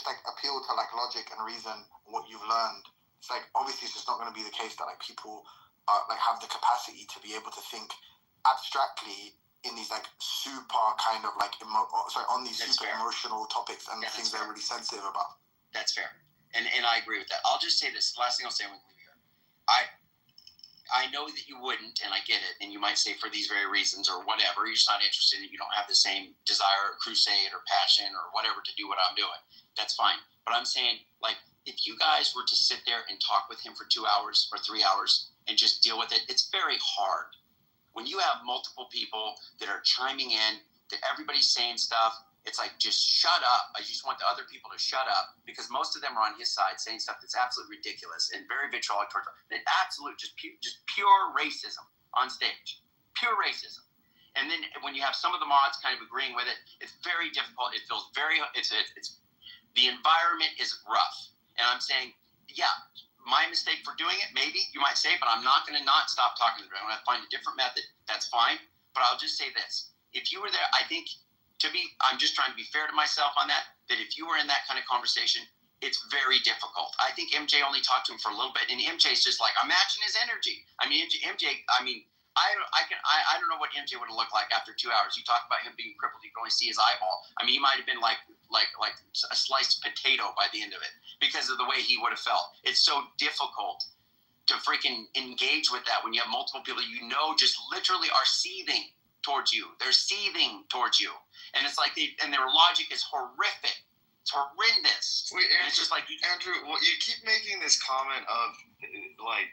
like appeal to like logic and reason, what you've learned. It's like, obviously it's just not going to be the case that like people like have the capacity to be able to think abstractly in these like super kind of like on these super emotional topics and things they're really sensitive about. That's fair. And I agree with that. I'll just say this. Last thing I'll say when we leave here. I know that you wouldn't, and I get it, and you might say for these very reasons or whatever, you're just not interested, you don't have the same desire or crusade or passion or whatever to do what I'm doing. That's fine. But I'm saying, like, if you guys were to sit there and talk with him for 2 hours or 3 hours and just deal with it, it's very hard. When you have multiple people that are chiming in, that everybody's saying stuff, it's like, just shut up. I just want the other people to shut up, because most of them are on his side saying stuff that's absolutely ridiculous and very vitriolic towards him. Absolute, just pure racism on stage. Pure racism. And then when you have some of the mods kind of agreeing with it, it's very difficult. It feels very, the environment is rough. And I'm saying, yeah, my mistake for doing it, maybe you might say, but I'm not going to not stop talking to them. I'm going to find a different method. That's fine. But I'll just say this. if you were there, I think I'm just trying to be fair to myself on that if you were in that kind of conversation, it's very difficult. I think MJ only talked to him for a little bit, and MJ's just like, I'm matching his energy. I mean, I don't know what MJ would have looked like after 2 hours. You talk about him being crippled, you can only see his eyeball. I mean, he might have been like a sliced potato by the end of it because of the way he would have felt. It's so difficult to freaking engage with that when you have multiple people just literally are seething towards you. They're seething towards you. And it's like their logic is horrific. It's horrendous. Wait, Andrew, it's just like Andrew, well, you keep making this comment of like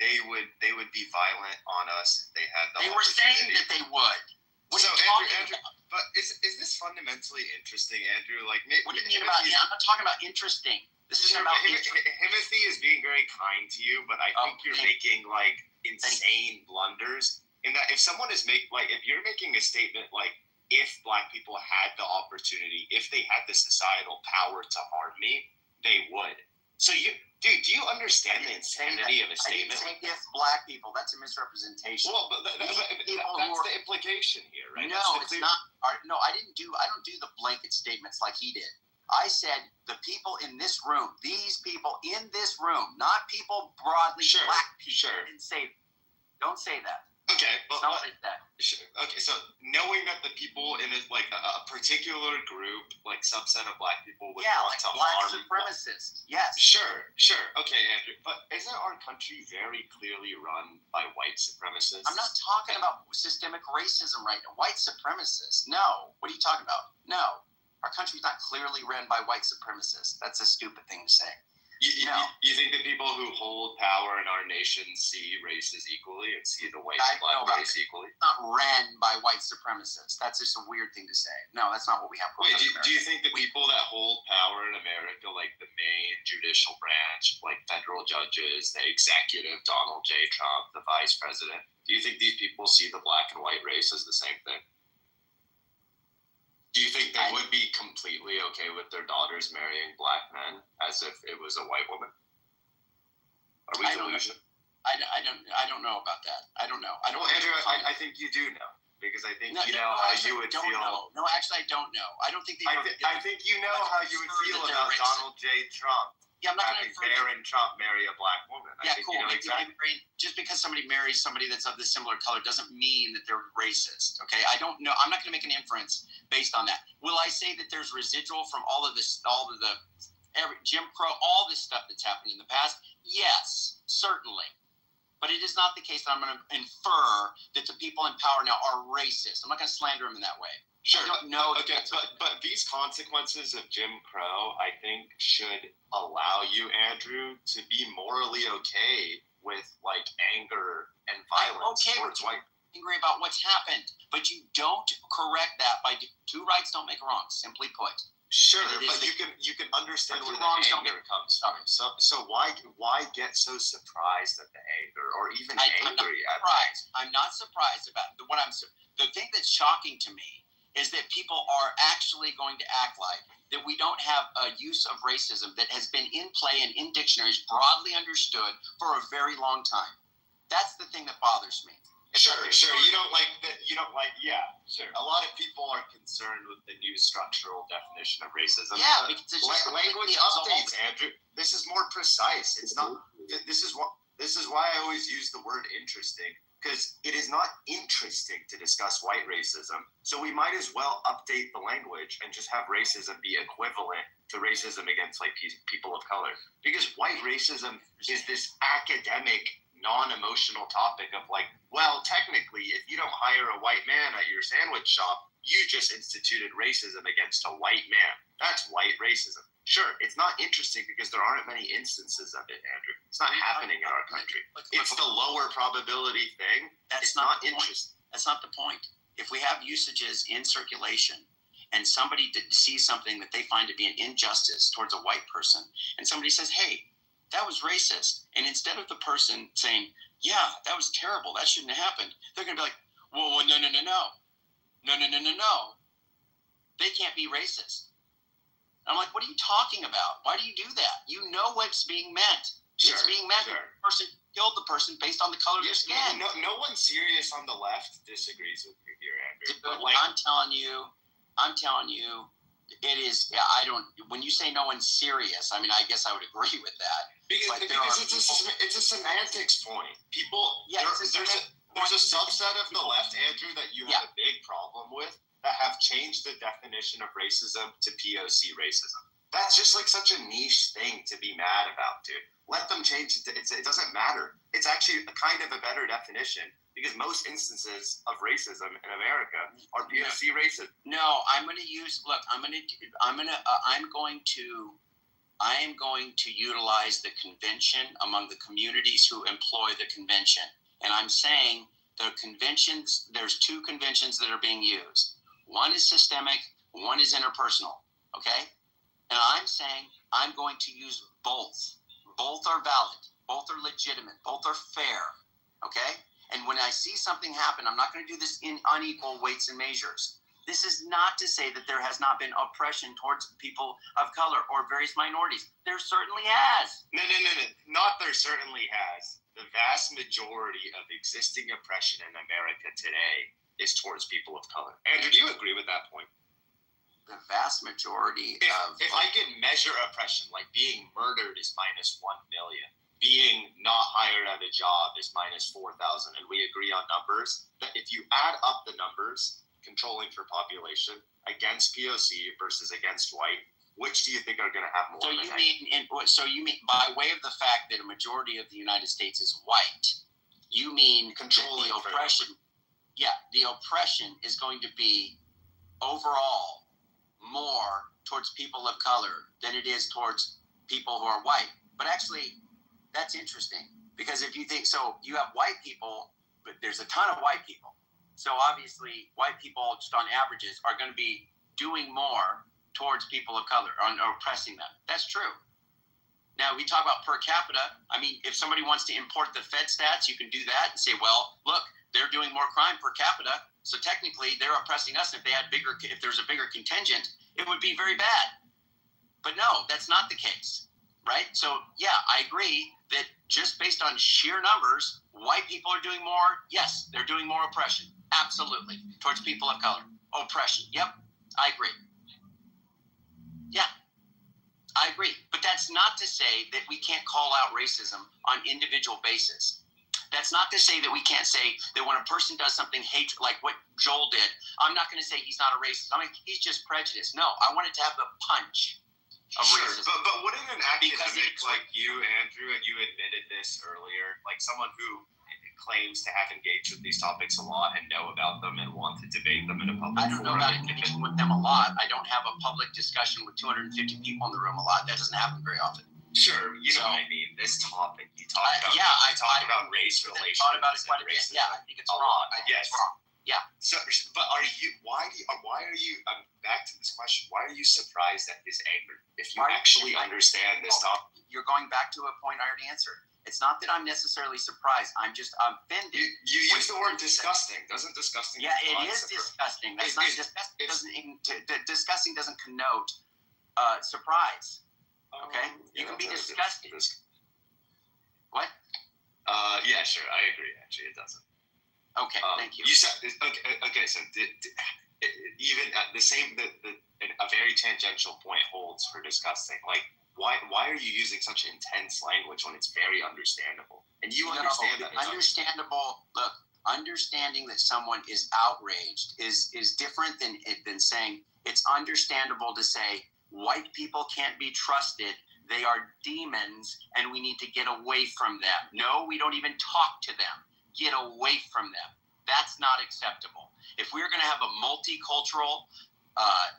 they would be violent on us if they had the They were saying that they would. What so are you Andrew, about? but is this fundamentally interesting, Andrew? Like, what do you mean about? Yeah, I'm not talking about interesting. This isn't about Timothy is being very kind to you, but I think you're making like insane blunders. In that, if someone is if you're making a statement like, if Black people had the opportunity, if they had the societal power to harm me, they would. So do you understand the insanity of a statement? I didn't say if Black people. That's a misrepresentation. Well, but that's the implication here, right? No, it's not. No, I don't do the blanket statements like he did. I said the people in this room, these people in this room, not people broadly Black people. Sure. Don't say that. Okay, well, like that. Sure. Okay, so knowing that the people in a particular group, like subset of Black people, would want to Black harm supremacists. Yes. Sure. Okay, Andrew. But isn't our country very clearly run by white supremacists? I'm not talking about systemic racism right now. White supremacists. No. What are you talking about? No. Our country's not clearly run by white supremacists. That's a stupid thing to say. You think the people who hold power in our nation see races equally and see the white and Black race equally? It's not ran by white supremacists. That's just a weird thing to say. No, that's not what we have. Wait, do you think the people that hold power in America, like the main judicial branch, like federal judges, the executive, Donald J. Trump, the vice president, do you think these people see the Black and white race as the same thing? Do you think they would be completely okay with their daughters marrying Black men as if it was a white woman? Are we delusional? I don't know about that. I don't know. Well, Andrew, I think you do know, because I think you know how you would feel. No, actually, I don't know. I don't think I think you know how you would feel about Donald J. Trump. Yeah, I'm not having Barron Trump marry a Black woman. Yeah, cool. Just because somebody marries somebody that's of the similar color doesn't mean that they're racist. Okay, I don't know. I'm not going to make an inference based on that. Will I say that there's residual from all of this, Jim Crow, all this stuff that's happened in the past? Yes, certainly. But it is not the case that I'm going to infer that the people in power now are racist. I'm not going to slander them in that way. Sure. I don't know. Okay, but these consequences of Jim Crow, I think, should allow you, Andrew, to be morally okay with like anger and violence towards white. Angry about what's happened, but you don't correct that by two rights don't make a wrong. Simply put. Sure, but you can understand where the anger comes from. So why get so surprised at the anger, or even angry at it? I'm not surprised about it. The thing that's shocking to me is that people are actually going to act like that we don't have a use of racism that has been in play and in dictionaries broadly understood for a very long time. That's the thing that bothers me. Sure. You don't like that. Yeah, sure. A lot of people are concerned with the new structural definition of racism. Yeah, because it's just language updates, Andrew. This is more precise. It's not. This is why I always use the word interesting, because it is not interesting to discuss white racism. So we might as well update the language and just have racism be equivalent to racism against like people of color. Because white racism is this academic, non-emotional topic of like, well, technically, if you don't hire a white man at your sandwich shop, you just instituted racism against a white man. That's white racism. Sure, it's not interesting because there aren't many instances of it, Andrew. It's not happening in our country. It's the lower probability thing. That's not interesting. That's not the point. If we have usages in circulation and somebody sees something that they find to be an injustice towards a white person, and somebody says, hey, that was racist. And instead of the person saying, yeah, that was terrible, that shouldn't have happened, they're going to be like, well, no. They can't be racist. And I'm like, what are you talking about? Why do you do that? You know what's being meant. Sure, it's being meant. Sure. Person, killed the person based on the color of their skin. No one serious on the left disagrees with you here, Andrew. Dude, But like, I'm telling you, it is. Yeah, I don't. When you say no one's serious, I mean, I guess I would agree with that. because it's a semantics point. People, Yeah, there's a subset of the left, Andrew, that you have a big problem with that have changed the definition of racism to POC racism. That's just like such a niche thing to be mad about, dude. Let them change it. It doesn't matter. It's actually a kind of a better definition because most instances of racism in America are POC racism. No, I'm going to use. Look, I am going to utilize the convention among the communities who employ the convention, and I'm saying the conventions. There's two conventions that are being used. One is systemic. One is interpersonal. Okay, and I'm saying I'm going to use both. Both are valid. Both are legitimate. Both are fair. Okay? And when I see something happen, I'm not going to do this in unequal weights and measures. This is not to say that there has not been oppression towards people of color or various minorities. There certainly has. No. Not there certainly has. The vast majority of existing oppression in America today is towards people of color. Andrew, do you agree with that point? The vast majority if I can measure oppression, like being murdered is minus 1 million, being not hired at a job is minus 4,000, and we agree on numbers, that if you add up the numbers, controlling for population, against POC versus against white, which do you think are going to have more? So you mean by way of the fact that a majority of the United States is white, you mean controlling the oppression? Yeah, the oppression is going to be overall more towards people of color than it is towards people who are white. But actually, that's interesting because if you think so, you have white people, but there's a ton of white people. So obviously, white people, just on averages, are going to be doing more towards people of color or oppressing them. That's true. Now, we talk about per capita. I mean, if somebody wants to import the Fed stats, you can do that and say, well, look, they're doing more crime per capita. So technically, they're oppressing us. If there's a bigger contingent, it would be very bad. But no, that's not the case, right? So yeah, I agree that just based on sheer numbers, white people are doing more. Yes, they're doing more oppression. Absolutely. Towards people of color. Oppression. Yep, I agree. Yeah, I agree. But that's not to say that we can't call out racism on individual basis. That's not to say that we can't say that when a person does something hatred, like what Joel did, I'm not going to say he's not a racist. I mean, he's just prejudiced. No, I wanted to have the punch of racism. But wouldn't an academic like you, Andrew, and you admitted this earlier, like someone who claims to have engaged with these topics a lot and know about them and want to debate them in a public forum? I don't know about engaging with them a lot. I don't have a public discussion with 250 people in the room a lot. That doesn't happen very often. Sure, you know what I mean. This topic, you talk about. I talk about race relations. Thought about it quite a bit. Yeah, I think it's wrong. Yes. It's wrong. Yeah. So, but why are you? Back to this question. Why are you surprised at his anger? If you actually understand this topic, you're going back to a point I already answered. It's not that I'm necessarily surprised. I'm just offended. You use the word disgusting. Doesn't disgusting? Yeah, it is disgusting. That's not disgusting. Disgusting doesn't connote surprise. Okay, you can be disgusted. What? Yeah, sure. I agree. Actually, it doesn't. Okay, thank you. You said okay. So even at the same, a very tangential point holds for disgusting. Like, why are you using such intense language when it's very understandable? And you understand that. Understandable. Look, understanding that someone is outraged is different than saying it's understandable to say white people can't be trusted. They are demons, and we need to get away from them. No, we don't even talk to them. Get away from them. That's not acceptable. If we're going to have a multicultural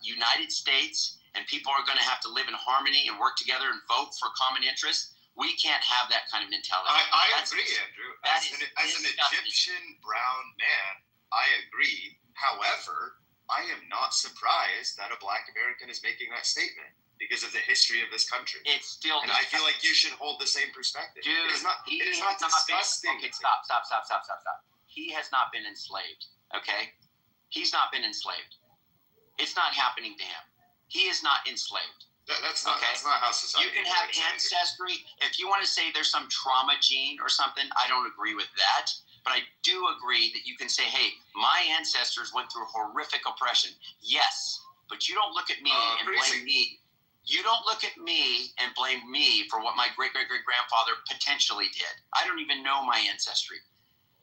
United States and people are going to have to live in harmony and work together and vote for common interests, we can't have that kind of mentality. I agree, Andrew. As an Egyptian brown man, I agree. However, I am not surprised that a Black American is making that statement because of the history of this country. It's still, and I feel like you should hold the same perspective. Dude, it is not disgusting. Okay, stop. He has not been enslaved. Okay, he's not been enslaved. It's not happening to him. He is not enslaved. That's not how society You can have works. ancestry. If you want to say there's some trauma gene or something, I don't agree with that. But I do agree that you can say, hey, my ancestors went through horrific oppression. Yes, but you don't look at me and blame me. You don't look at me and blame me for what my great-great-great-grandfather potentially did. I don't even know my ancestry.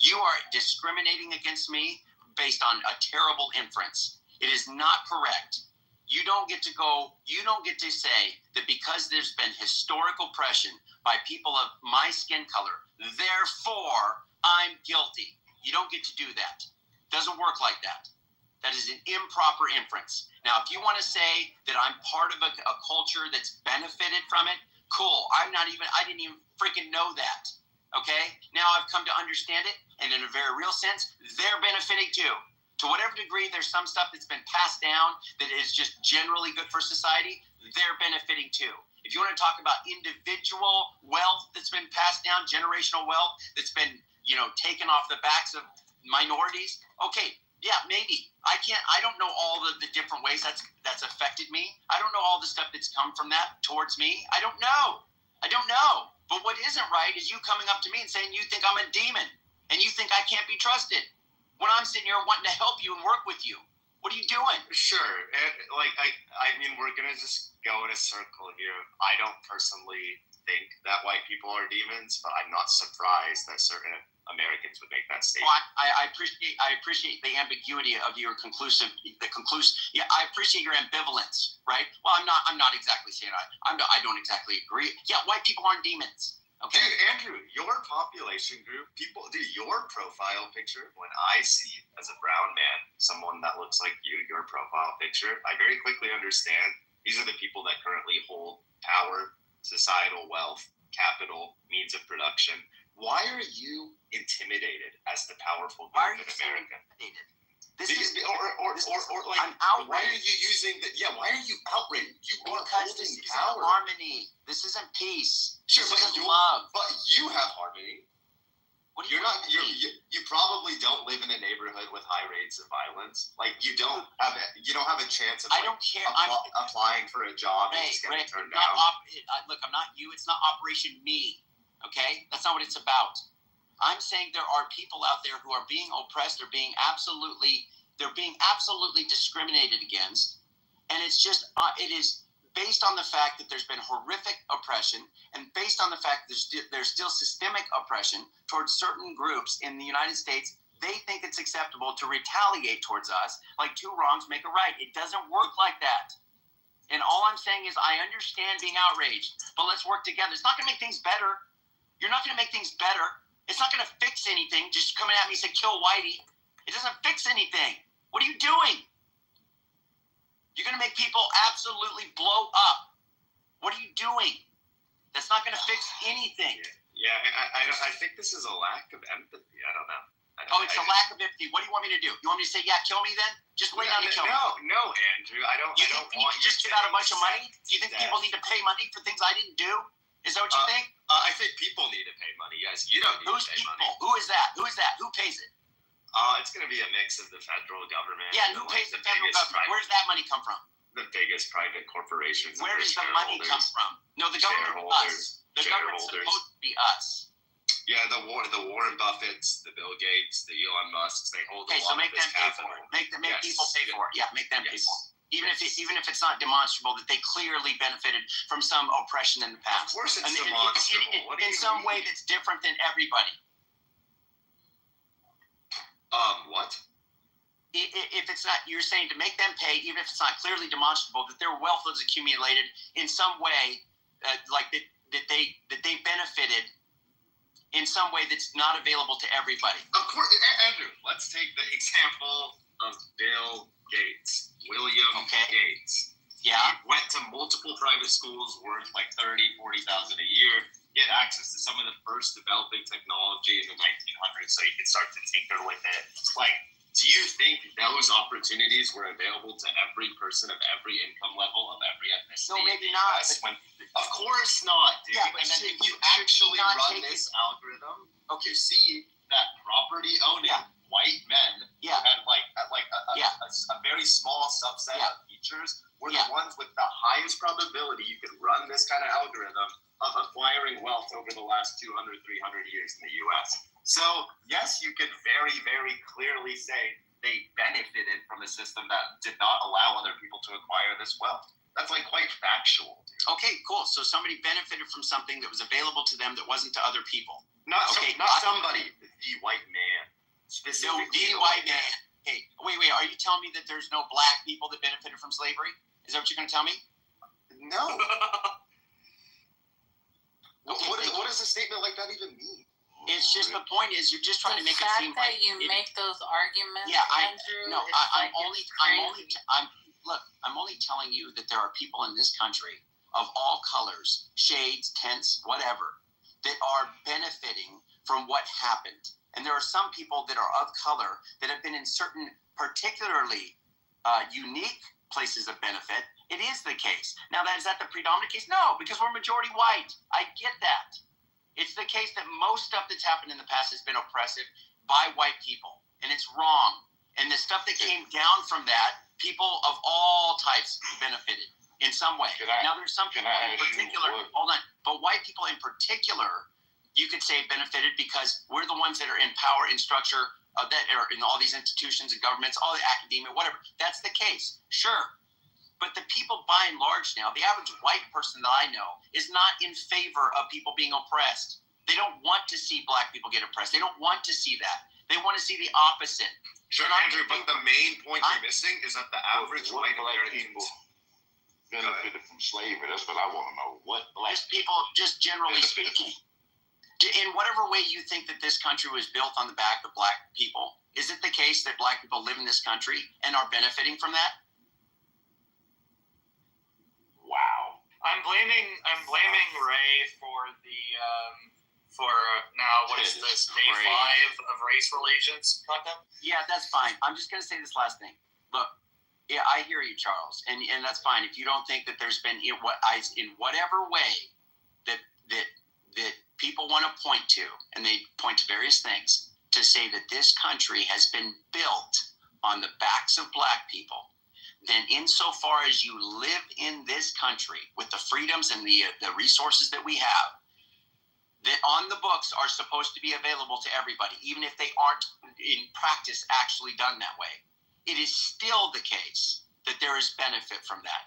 You are discriminating against me based on a terrible inference. It is not correct. You don't get to say that because there's been historic oppression by people of my skin color, therefore I'm guilty. You don't get to do that. Doesn't work like that. That is an improper inference. Now, if you want to say that I'm part of a culture that's benefited from it, cool. I didn't even freaking know that. Okay? Now I've come to understand it, and in a very real sense, they're benefiting too. To whatever degree there's some stuff that's been passed down that is just generally good for society, they're benefiting too. If you want to talk about individual wealth that's been passed down, generational wealth that's been, taken off the backs of minorities, okay, yeah, maybe. I don't know all the different ways that's affected me. I don't know all the stuff that's come from that towards me. I don't know. But what isn't right is you coming up to me and saying you think I'm a demon and you think I can't be trusted. When I'm sitting here wanting to help you and work with you, what are you doing? Sure. And, we're going to just go in a circle here. I don't personally think that white people are demons, but I'm not surprised that certain Americans would make that statement. Well, I appreciate the ambiguity of your conclusive. Yeah, I appreciate your ambivalence, right? Well, I'm not exactly saying I don't exactly agree. Yeah, white people aren't demons. Okay. Dude, Andrew, your population group, your profile picture, when I see as a brown man someone that looks like you, your profile picture, I very quickly understand these are the people that currently hold power, societal wealth, capital, means of production. Why are you intimidated as the powerful group in America? I'm outraged. Why are you using the? Yeah, why are you outraged? You are because holding this power. isn't harmony. This isn't peace. Sure, this but isn't love. But you have harmony. You probably don't live in a neighborhood with high rates of violence. Like you don't have a chance of. I don't care. Applying for a job and just getting turned down. Look, I'm not you. It's not Operation Me. Okay, that's not what it's about. I'm saying there are people out there who are being oppressed. They're being absolutely discriminated against, and it's just it is based on the fact that there's been horrific oppression, and based on the fact that there's still systemic oppression towards certain groups in the United States. They think it's acceptable to retaliate towards us, like two wrongs make a right. It doesn't work like that. And all I'm saying is I understand being outraged, but let's work together. It's not going to make things better. You're not going to make things better. It's not going to fix anything. Just coming at me and say, kill Whitey. It doesn't fix anything. What are you doing? You're going to make people absolutely blow up. What are you doing? That's not going to fix anything. Yeah, I think this is a lack of empathy. I don't know. It's a lack of empathy. What do you want me to do? You want me to say, yeah, kill me then? Just wait down and kill me. No, Andrew. I don't want you just give out a bunch of money? Do you think people need to pay money for things I didn't do? Is that what you think? I think people need to pay money. Yes, you don't need to pay money. Who is that? Who is that? Who pays it? It's going to be a mix of the federal government. Yeah, and who pays the federal government? Where does that money come from? The biggest private corporations. Where does the money come from? No, the government is us. The government's supposed to be us. Yeah, the Warren Buffetts, the Bill Gates, the Elon Musks, they hold a lot so make of this them pay capital. for it. Make people pay for it. Yeah, make them pay for it. Even if it's not demonstrable that they clearly benefited from some oppression in the past. Of course it's demonstrable. In some way that's different than everybody. What? If it's not, you're saying to make them pay, even if it's not clearly demonstrable that their wealth was accumulated in some way, like that they benefited in some way that's not available to everybody. Of course, Andrew. Let's take the example of Bill Gates, William Gates. Yeah. He went to multiple private schools worth like $30,000, $40,000 a year. He had access to some of the first developing technology in the 1900s, so he could start to tinker with it. Like, do you think those opportunities were available to every person of every income level, of every ethnicity? No, maybe not. Of course not, dude. Yeah, but if you actually run this algorithm, you see that property owning white men Yeah. who had a very small subset of features were the ones with the highest probability you could run this kind of algorithm of acquiring wealth over the last 200, 300 years in the US. So, yes, you could very, very clearly say they benefited from a system that did not allow other people to acquire this wealth. That's like quite factual. Dude. Okay, cool. So somebody benefited from something that was available to them that wasn't to other people. Not somebody, the white man. Specifically the white man. Hey, wait. Are you telling me that there's no black people that benefited from slavery? Is that what you're going to tell me? No. What does a statement like that even mean? It's just the point is you're just trying to make it seem like like you make those arguments. Yeah, Andrew, I'm only telling you that there are people in this country of all colors, shades, tints, whatever, that are benefiting from what happened. And there are some people that are of color that have been in certain particularly unique places of benefit. It is the case. Now, is that the predominant case? No, because we're majority white. I get that. It's the case that most stuff that's happened in the past has been oppressive by white people, and it's wrong. And the stuff that came down from that, people of all types benefited in some way. Now, there's some people in particular, hold on, but white people in particular, you could say benefited because we're the ones that are in power and structure that are in all these institutions and governments, all the academia, whatever. That's the case, sure. But the people by and large now, the average white person that I know is not in favor of people being oppressed. They don't want to see black people get oppressed. They don't want to see that. They want to see the opposite. Sure, Andrew, but the main point you're missing is that the average white American benefited from slavery. That's what I want to know. What black people, just generally speaking, in whatever way you think that this country was built on the back of black people, is it the case that black people live in this country and are benefiting from that? Wow. I'm blaming Ray for the now what is this day 5 of race relations content? Yeah, that's fine. I'm just gonna say this last thing. Look, yeah, I hear you, Charles, and that's fine. If you don't think that there's been in whatever way that people want to point to, and they point to various things to say that this country has been built on the backs of black people, then insofar as you live in this country with the freedoms and the resources that we have, that on the books are supposed to be available to everybody, even if they aren't in practice actually done that way, it is still the case that there is benefit from that.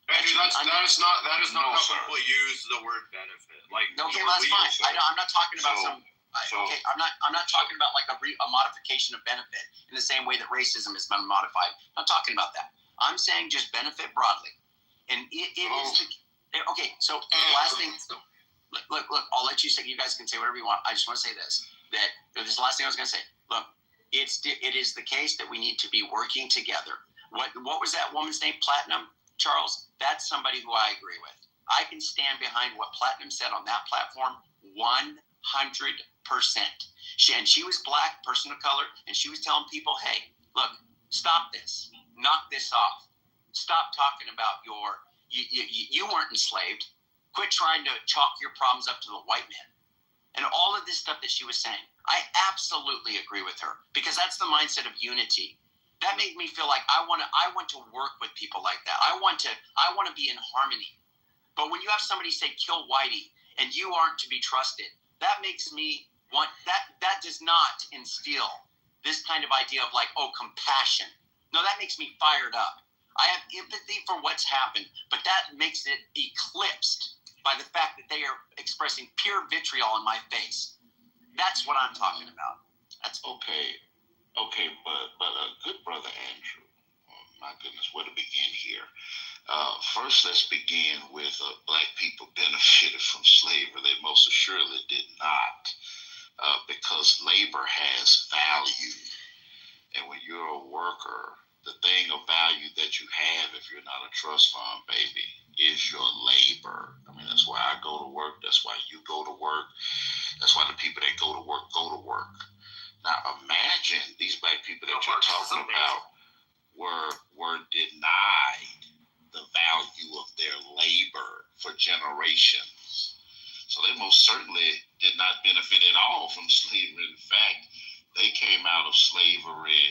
Andrew, that is not how people use the word benefit. Like, okay, well, that's fine. I'm not talking about I'm not talking about like a modification of benefit in the same way that racism has been modified. I'm not talking about that. I'm saying just benefit broadly. And it is okay, so the last thing, look, I'll let you say, you guys can say whatever you want. I just want to say this is the last thing I was going to say. Look, it is the case that we need to be working together. What was that woman's name? Platinum, Charles? That's somebody who I agree with. I can stand behind what Platinum said on that platform 100%. She was black, person of color, and she was telling people, hey, look, stop this. Knock this off. Stop talking about you weren't enslaved. Quit trying to chalk your problems up to the white man. And all of this stuff that she was saying, I absolutely agree with her because that's the mindset of unity. That made me feel like I want to work with people like that. I want to be in harmony. But when you have somebody say kill Whitey and you aren't to be trusted, that makes me want that does not instill this kind of idea of like, oh, compassion. No, that makes me fired up. I have empathy for what's happened, but that makes it eclipsed by the fact that they are expressing pure vitriol in my face. That's what I'm talking about. That's okay, but good brother Andrew. Oh, my goodness, where to begin here? First, let's begin with black people benefited from slavery. They most assuredly did not, because labor has value, and when you're a worker, the thing of value that you have, if you're not a trust fund baby, is your labor. I mean, that's why I go to work. That's why you go to work. That's why the people that go to work go to work. Now, imagine these black people that you're talking about were denied the value of their labor for generations. So they most certainly did not benefit at all from slavery. In fact, they came out of slavery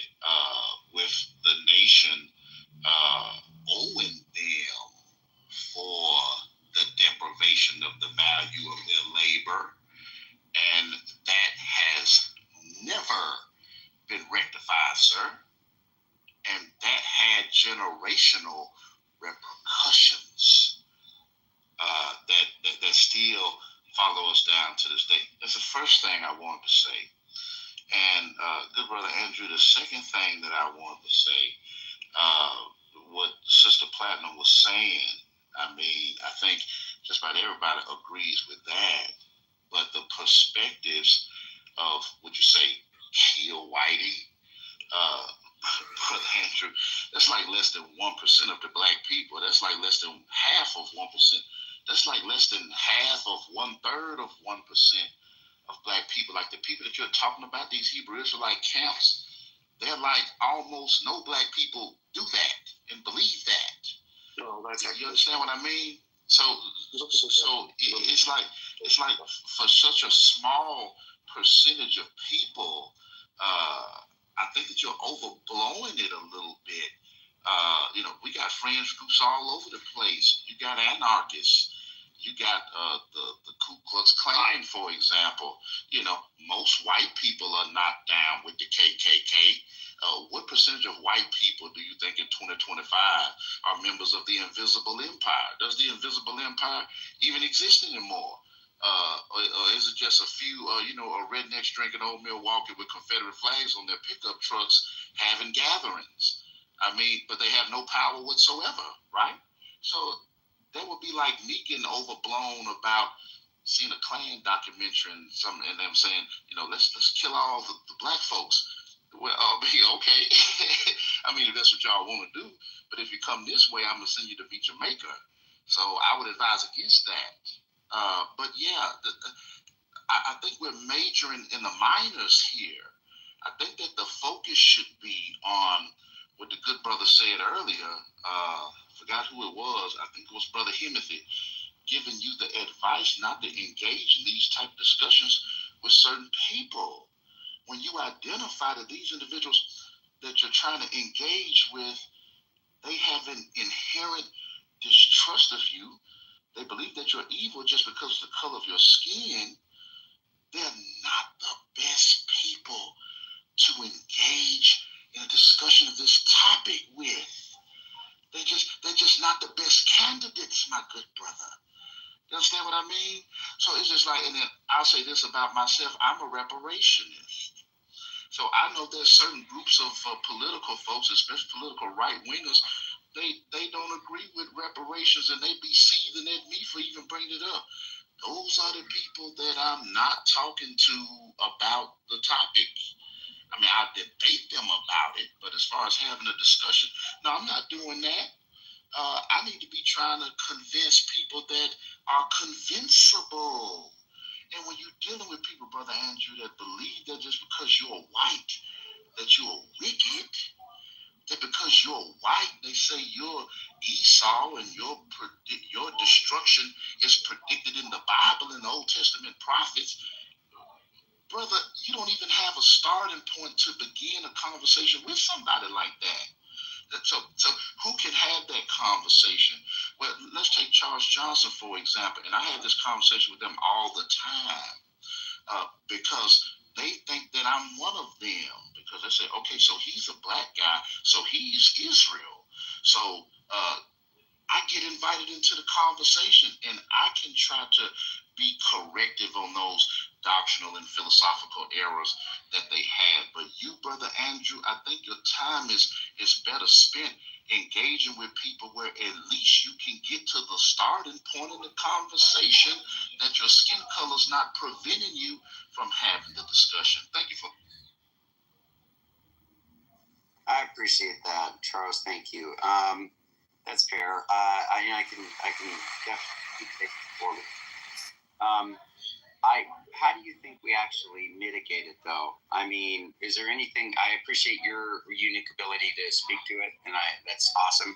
with the nation owing them for the deprivation of the value of their labor. And that has never been rectified, sir. And that had generational repercussions that still follow us down to this day. That's the first thing I wanted to say. And good brother Andrew, the second thing that I wanted to say, what Sister Platinum was saying, I mean, I think just about everybody agrees with that. But the perspectives of, would you say, Kill Whitey, Brother Andrew, that's like less than 1% of the black people. That's like less than half of 1%. That's like less than half of 1/3 of 1% of black people. Like the people that you're talking about, these Hebrew Israelite camps, they're like almost no black people do that and believe that. No, that's you understand what I mean? So it's like for such a small percentage of people, I think that you're overblowing it a little bit. We got fringe groups all over the place. You got anarchists. You got the Ku Klux Klan, for example. Most white people are not down with the KKK. What percentage of white people do you think in 2025 are members of the Invisible Empire? Does the Invisible Empire even exist anymore? Or is it just a few, rednecks drinking Old Milwaukee with Confederate flags on their pickup trucks having gatherings? I mean, but they have no power whatsoever, right? So that would be like me getting overblown about seeing a Klan documentary and them saying, let's kill all the black folks. Well, I'll be okay. I mean, if that's what y'all want to do. But if you come this way, I'm going to send you to meet your maker. So I would advise against that. But yeah, I think we're majoring in the minors here. I think that the focus should be on what the good brother said earlier. Forgot who it was. I think it was Brother Himothy, giving you the advice not to engage in these type of discussions with certain people. When you identify that these individuals that you're trying to engage with, they have an inherent distrust of you. They believe that you're evil just because of the color of your skin. They're not the best people to engage in a discussion of this topic with. They're just not the best candidates, my good brother. You understand what I mean? So it's just like, and then I'll say this about myself, I'm a reparationist. So I know there's certain groups of political folks, especially political right-wingers, they don't agree with reparations and they be seething at me for even bringing it up. Those are the people that I'm not talking to about the topic. I mean, I debate them about it, but as far as having a discussion, no, I'm not doing that. I need to be trying to convince people that are convincible. And when you're dealing with people, Brother Andrew, that believe that just because you're white, that you're wicked, that because you're white, they say you're Esau and your destruction is predicted in the Bible and the Old Testament prophets. Brother, you don't even have a starting point to begin a conversation with somebody like that. So who can have that conversation? Well, let's take Charles Johnson, for example. And I have this conversation with them all the time because they think that I'm one of them. Because they say, okay, so he's a black guy, so he's Israel. So I get invited into the conversation, and I can try to be corrective on those doctrinal and philosophical errors that they had. But you, Brother Andrew, I think your time is better spent engaging with people where at least you can get to the starting point of the conversation, that your skin color is not preventing you from having the discussion. Thank you for. I appreciate that, Charles. Thank you. That's fair. I can definitely take it forward. How do you think we actually mitigate it, though? I mean, is there anything? I appreciate your unique ability to speak to it, and that's awesome.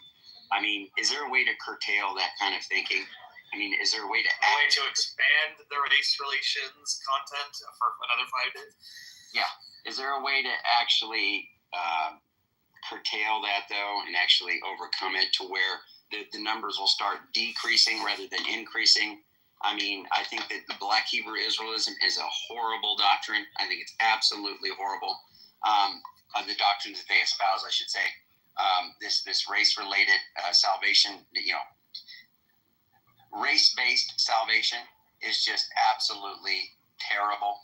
I mean, is there a way to curtail that kind of thinking? I mean, is there a way to expand the race relations content for another 5 days? Yeah. Is there a way to actually curtail that though, and actually overcome it to where the numbers will start decreasing rather than increasing? I mean, I think that the Black Hebrew Israelism is a horrible doctrine. I think it's absolutely horrible. The doctrines that they espouse, I should say, this race-related salvation, race-based salvation is just absolutely terrible.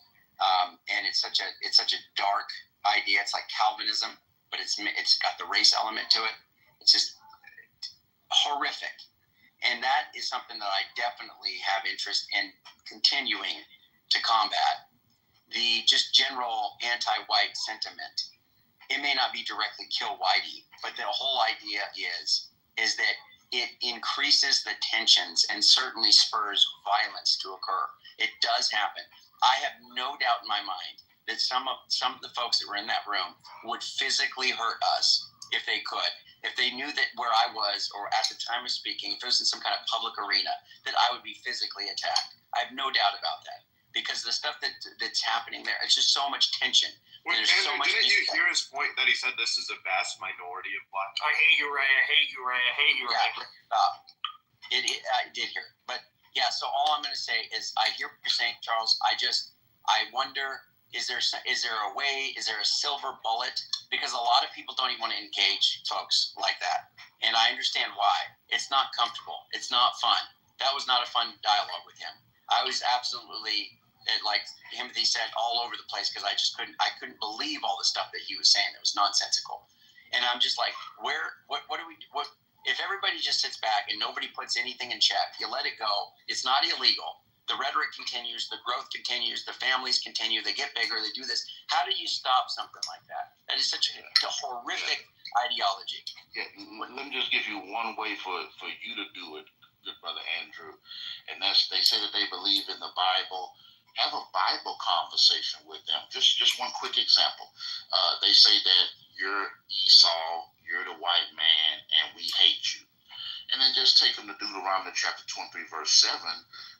And it's such a dark idea. It's like Calvinism, but it's got the race element to it. It's just horrific. And that is something that I definitely have interest in continuing to combat. The just general anti-white sentiment. It may not be directly kill whitey, but the whole idea is that it increases the tensions and certainly spurs violence to occur. It does happen. I have no doubt in my mind that some of the folks that were in that room would physically hurt us if they could. If they knew that where I was, or at the time of speaking, if it was in some kind of public arena, that I would be physically attacked. I have no doubt about that. Because the stuff that's happening there, it's just so much tension. Well, There's Andrew, so much didn't you hear his point that he said this is a vast minority of black people? I hate you, Ray. I hate you, Ray. I hate you, Ray. I did hear. But yeah, so all I'm going to say is I hear what you're saying, Charles. I wonder, is there a way, is there a silver bullet? Because a lot of people don't even want to engage folks like that. And I understand why. It's not comfortable. It's not fun. That was not a fun dialogue with him. I was absolutely, like Timothy said, all over the place because I couldn't believe all the stuff that he was saying. It was nonsensical. And I'm just like, if everybody just sits back and nobody puts anything in check, you let it go, it's not illegal. The rhetoric continues, the growth continues, the families continue, they get bigger, they do this. How do you stop something like that? That is such a horrific ideology. Yeah, let me just give you one way for you to do it, good brother Andrew. And that's, they say that they believe in the Bible. Have a Bible conversation with them. Just one quick example. They say that you're Esau, you're the white man, and we hate you. And then just take them to Deuteronomy chapter 23, verse 7,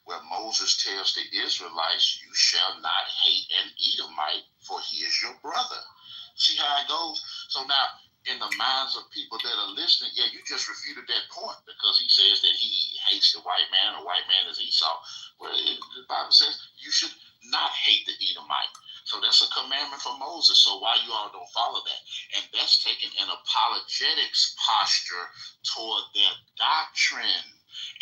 where Moses tells the Israelites, you shall not hate an Edomite, for he is your brother. See how it goes? So now, in the minds of people that are listening, yeah, you just refuted that point because he says that he hates the white man, the white man is Esau. Well, the Bible says you should not hate the Edomite. So that's a commandment from Moses. So why you all don't follow that? And that's taking an apologetics posture toward their doctrine.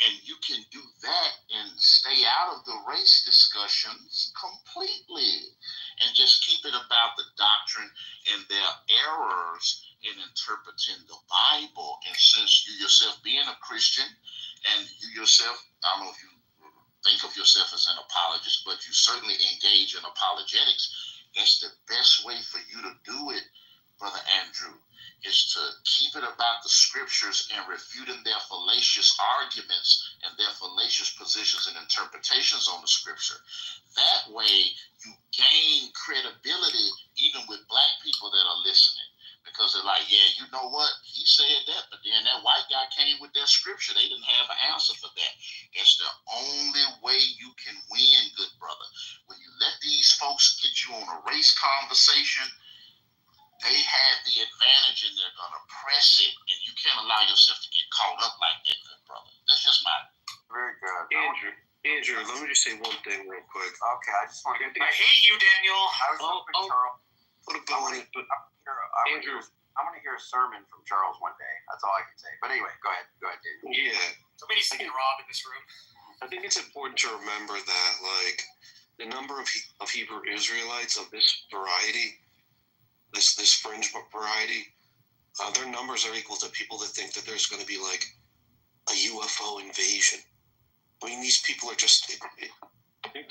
And you can do that and stay out of the race discussions completely and just keep it about the doctrine and their errors in interpreting the Bible. And since you yourself being a Christian and you yourself, I don't know if you think of yourself as an apologist, but you certainly engage in apologetics, that's the best way for you to do it, Brother Andrew, is to keep it about the scriptures and refuting their fallacious arguments and their fallacious positions and interpretations on the scripture. That way, you gain credibility even with black people that are listening. Because they're like, yeah, you know what? He said that, but then that white guy came with their scripture. They didn't have an answer for that. It's the only way you can win, good brother. When you let these folks get you on a race conversation, they have the advantage and they're going to press it, and you can't allow yourself to get caught up like that, good brother. That's just my... Very good. Andrew, let me just say one thing real quick. Okay, I just want to... I hate you, Daniel. I was hoping Charles... Put a bow on it, but... Andrew, I want to hear a sermon from Charles one day. That's all I can say. But anyway, go ahead, Daniel. Yeah. Somebody's seen Rob in this room. I think it's important to remember that, like, the number of Hebrew Israelites of this variety, this fringe variety, their numbers are equal to people that think that there's going to be, like, a UFO invasion. I mean, these people are just, they're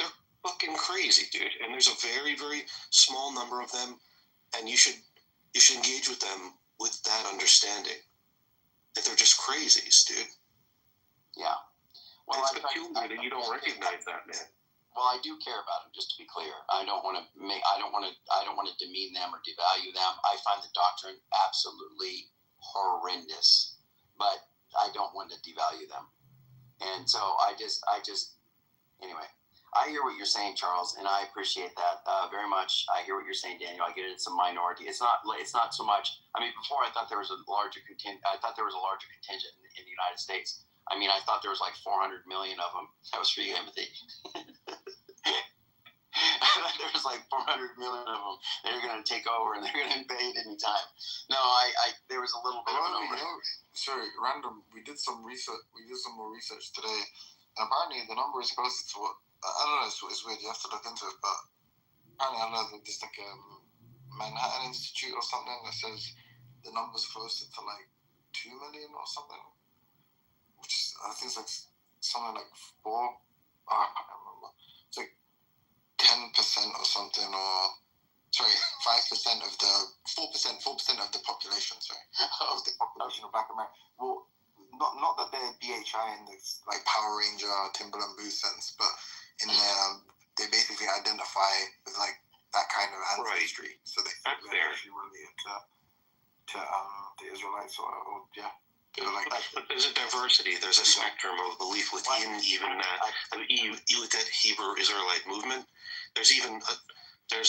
fucking crazy, dude. And there's a very, very small number of them, and you should engage with them with that understanding that they're just crazies, dude. Yeah. Well, it's peculiar that you don't recognize that, man. Well, I do care about them. Just to be clear, I don't want to demean them or devalue them. I find the doctrine absolutely horrendous, but I don't want to devalue them. And so I just anyway, I hear what you're saying, Charles, and I appreciate that very much. I hear what you're saying, Daniel. I get it. It's a minority. It's not so much. I mean, before I thought there was a larger contingent. I thought there was a larger contingent in the United States. I mean, I thought there was like 400 million of them. That was for you, Timothy. There was like 400 million of them. They're going to take over and they're going to invade anytime. No, there was a little bit of a number. Sorry, random. We did some research. We did some more research today, and apparently the number is closer to what. I don't know. It's weird. You have to look into it, but apparently I know that there's like a Manhattan Institute or something that says the number's closer to like 2 million or something, which is, I think it's like something like 4. I can't remember. It's like 10% or something, or sorry, 5% of the 4% of the population. Sorry, of the population of Black America. Well, not that they're BHI in this like Power Ranger, Timberland Boo sense, but in their they basically identify with like that kind of ancestry. Right. So they're actually related to the Israelites or yeah. But there's a diversity. There's a spectrum of belief within even that. You look at Hebrew Israelite movement. There's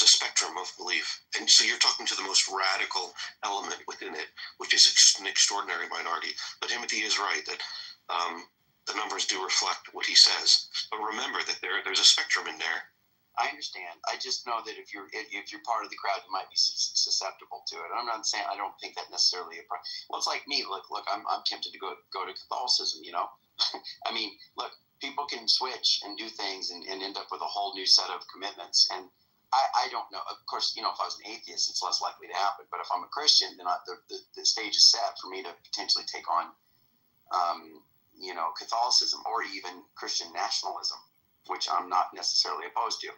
a spectrum of belief, and so you're talking to the most radical element within it, which is an extraordinary minority. But Timothy is right that the numbers do reflect what he says. But remember that there's a spectrum in there. I understand. I just know that if you're part of the crowd, you might be susceptible to it. I'm not saying I don't think that necessarily. Well, it's like me. Look. I'm tempted to go to Catholicism. You know, I mean, look. People can switch and do things and end up with a whole new set of commitments. And I don't know. Of course, you know, if I was an atheist, it's less likely to happen. But if I'm a Christian, then the stage is set for me to potentially take on, you know, Catholicism or even Christian nationalism, which I'm not necessarily opposed to.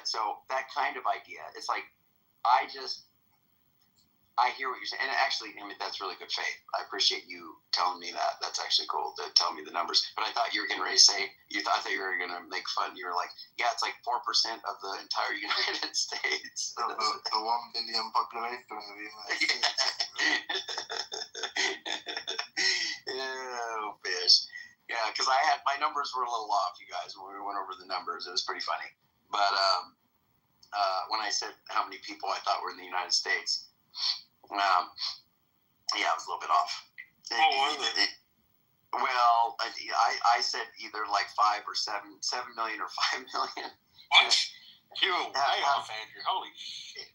So that kind of idea, it's like, I hear what you're saying. And actually, I mean, that's really good faith. I appreciate you telling me that. That's actually cool to tell me the numbers. But I thought you were going to say, I thought you were going to make fun. You were like, yeah, it's like 4% of the entire United States. The 1 billion population of the United States. Oh, fish. Yeah, because my numbers were a little off, you guys, when we went over the numbers. It was pretty funny. But when I said how many people I thought were in the United States, yeah, it was a little bit off. Well, I said either like 5 or 7 million or 5 million. What? You way off, Andrew. Holy shit.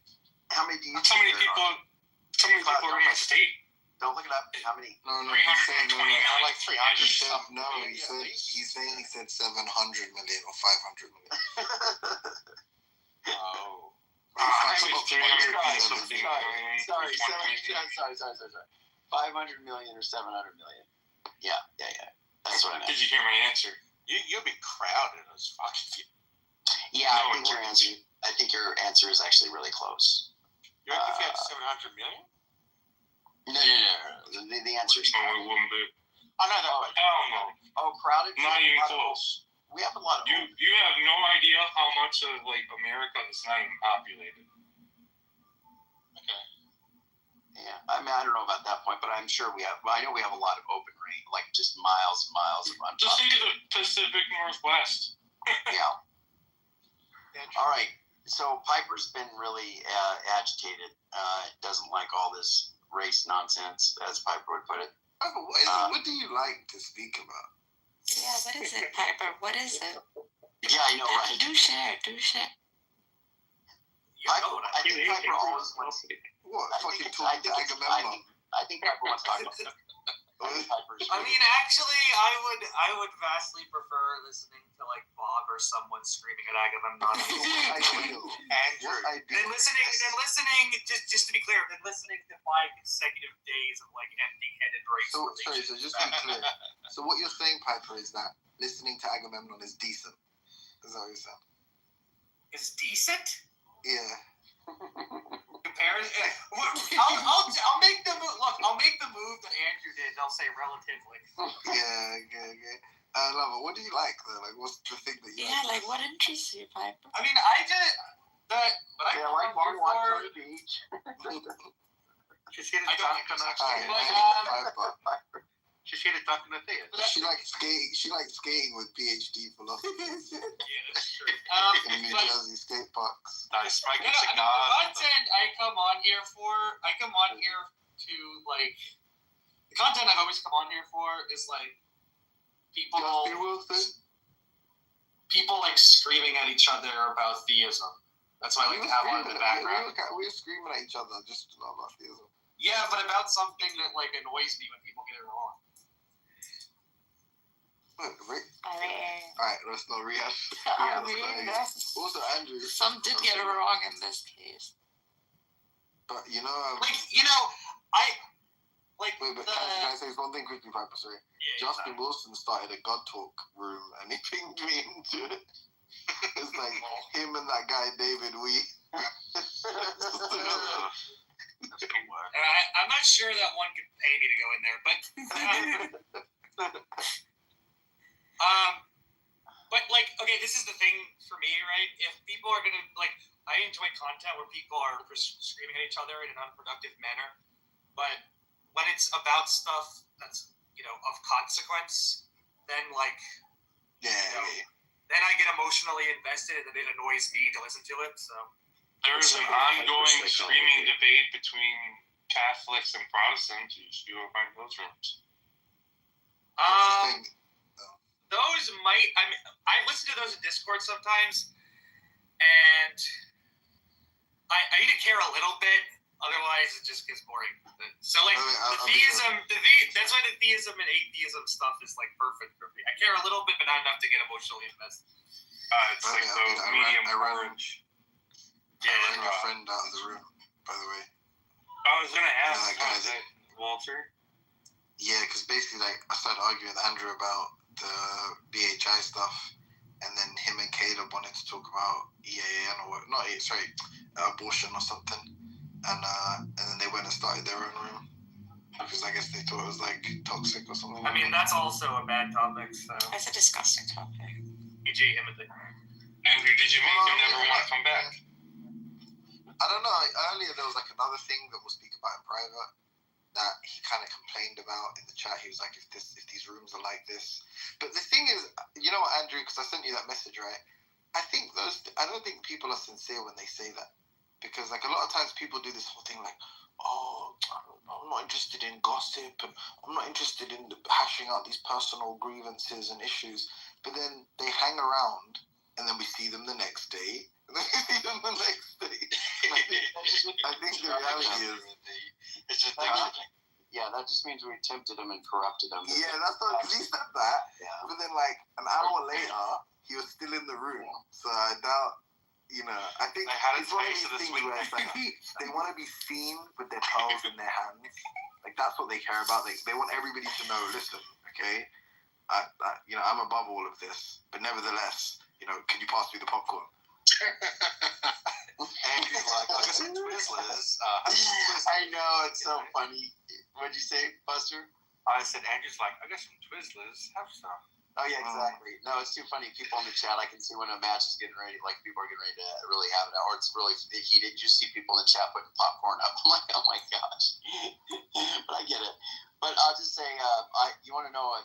How many do you So many people are in my state. Don't look it up. How many? No, he's saying no, like 300. No, he's saying he said 700 million or 500 million. Oh. Sorry. 500 million or 700 million. Yeah. That's what I meant. Did you hear my answer? You'll be crowded as fuck. Yeah, I think your answer is actually really close. You reckon if you had 700 million? No. The answer is no. It wouldn't be. I know that. Hell no. Oh, crowded? Not even close. We have a lot of. You have no idea how much of like America is not even populated. Okay. Yeah, I mean, I don't know about that point, but I'm sure we have. I know we have a lot of open range, like just miles and miles of. Just think of the Pacific Northwest. Yeah. All right. So Piper's been really agitated. Doesn't like all this race nonsense, as Piper would put it. What do you like to speak about? Yeah, what is it, Piper? What is it? Yeah, I know, right? Do share. I think Piper always wants. What? Fucking talking to Agamemnon. I think Piper wants to talk about that. I mean, actually, I would vastly prefer listening to like Bob or someone screaming at Agamemnon. Than listening. Just to be clear, than listening to 5 consecutive days of like empty-headed race. So just to be clear. So what you're saying, Piper, is that listening to Agamemnon is decent. Is that what you're saying? Is decent? Yeah. Comparison. I'll make the move. Look, I'll make the move that Andrew did. I'll say relatively. Yeah. Lava, what do you like though? Like, what's the thing that you like what interests you, Piper? I mean, I just but I like bar walk to the beach. Just get it done. She's here to talk in the theater. She likes skating. She likes skating with PhD philosophy Yeah, that's true. in New But- Jersey skate parks. Nice, Mike. I mean, the content I come on here to like the content I've always come on here for is like people like screaming at each other about theism. That's why I like to have one in the background. We're screaming at each other just about theism. Yeah, but about something that like annoys me when people get it wrong. Alright, let's not rehash. I mean, Also, Andrew. some did get it wrong in this case. But you know, Wait, but can I say one thing quickly, Piper? Sorry. Justin Wilson started a God Talk room and he pinged me into it. It's like him and that guy David Wee. I'm not sure that one could pay me to go in there, but like, okay, this is the thing for me, right? If people are gonna like, I enjoy content where people are screaming at each other in an unproductive manner, but when it's about stuff that's of consequence, then like, then I get emotionally invested and it annoys me to listen to it. So There's an ongoing screaming debate between Catholics and Protestants. You should go find those rooms. Those might. I listen to those in Discord sometimes, and I need to care a little bit. Otherwise, it just gets boring. So, like, that's why the theism and atheism stuff is like perfect for me. I care a little bit, but not enough to get emotionally invested. It's like the medium orange. I ran your friend out of the room, by the way. I was gonna ask, was it Walter? Yeah, because basically, like, I started arguing with Andrew about the BHI stuff, and then him and Caleb wanted to talk about EAN or abortion or something, and then they went and started their own room because I guess they thought it was like toxic or something. I mean, that's also a bad topic. So It's a disgusting topic. E.g., Timothy. Andrew, did you make him never want to come back? I don't know. Earlier there was like another thing that we'll speak about in private that he kind of complained about in the chat. He was like, if these rooms are like this. But the thing is, you know what, Andrew, because I sent you that message, right? I don't think people are sincere when they say that. Because like a lot of times people do this whole thing like, oh, I'm not interested in gossip and I'm not interested in hashing out these personal grievances and issues. But then they hang around and then we see them the next day. I think the reality is it's just that just means we tempted him and corrupted him. Yeah, that's what, because he said that, but then like an hour later, he was still in the room. So I doubt, I think it's one of these things where it's like, they want to be seen with their pearls in their hands. Like that's what they care about. They want everybody to know, listen, okay, I'm above all of this, but nevertheless, can you pass me the popcorn? Andrew's like, I got some Twizzlers. I know, it's so funny. What'd you say, Buster? I said, Andrew's like, I got some Twizzlers. Have some. Oh, yeah, exactly. No, it's too funny. People in the chat, I can see when a match is getting ready, like people are getting ready to really have it, or it's really heated. You just see people in the chat putting popcorn up. I'm like, oh my gosh. But I get it. But I'll just say, you want to know a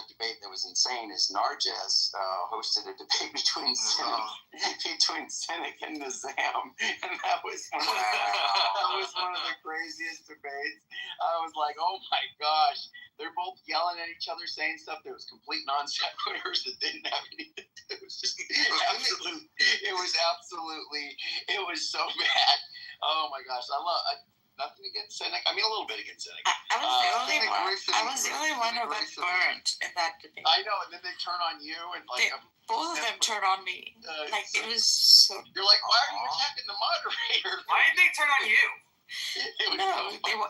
debate that was insane is Narges hosted a debate between Cynic and Nizam, and that was one of the craziest debates. I was like, oh my gosh, they're both yelling at each other, saying stuff that was complete non sequiturs that didn't have anything to do. It was just absolute. It was so bad. Oh my gosh, nothing against Cynic. I mean, a little bit against Cynic. I was the only one who got burned in that debate. I know, and then they turn on you, and like both of them turn on me. It was so. You're like, why are you attacking the moderator? Why did they turn on you? They were.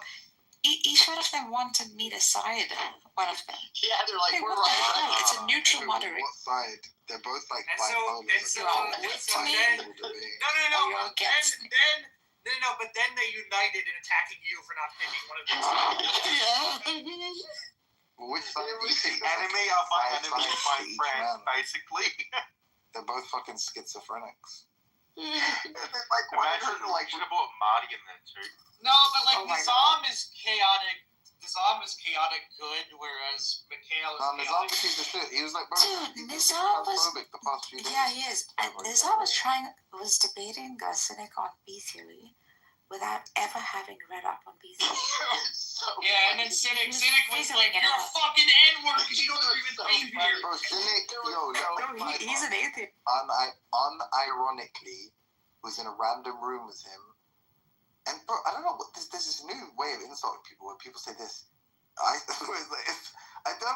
Each one of them wanted me to side. One of them. Yeah, they're like, we're right. It's a neutral moderator. What side? They're both like bipolar. No, but then they united in attacking you for not picking one of these. Which side? Enemy of my enemy is my friend, basically. They're both fucking schizophrenics. Like, what about Marty in there too? No, but like Nizam is chaotic Nizam is chaotic good, whereas Mikhail is No, Nizam chaotic. is the shit. He was like, bro, Dude, Nizam was. the past few days. Yeah, he is. And Nizam was debating Cynic on B theory without ever having read up on B theory. Yeah, and then Cynic was like, "You're a fucking N-word because you don't agree with me here." Bro, Cynic, He's an atheist. Unironically, was in a random room with him. And bro, I don't know what there's this new way of insulting people where people say this. I don't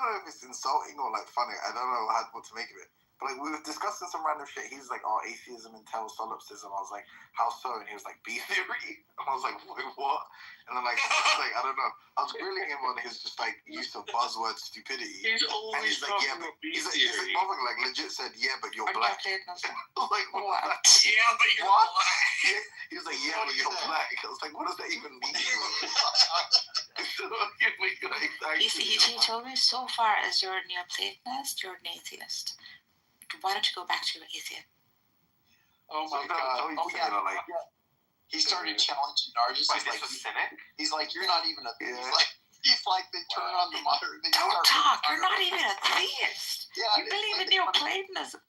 know if it's insulting or like funny. I don't know what to make of it. But like we were discussing some random shit. He's like, "Oh, atheism entails solipsism." I was like, "How so?" And he was like, "B theory." And I was like, "Wait, what?" And then like I don't know. I was grilling him on his just like use of buzzword stupidity. He's And always he's like, "Yeah, but he's like, motherfucker, like legit said, yeah, but you're black." Like what? Yeah, but you're what? black. He was like, "Yeah, but you're black." I was like, "What does that even mean?" He told me so far as you're a Neoplatonist, you're an atheist. Why don't you go back to an atheist? Oh my god. Oh yeah. He started challenging Nargis. He's like, you're not even a he's like they turn on the moderator. Don't talk. You're not even a theist. Yeah, you believe in Neoplatonism.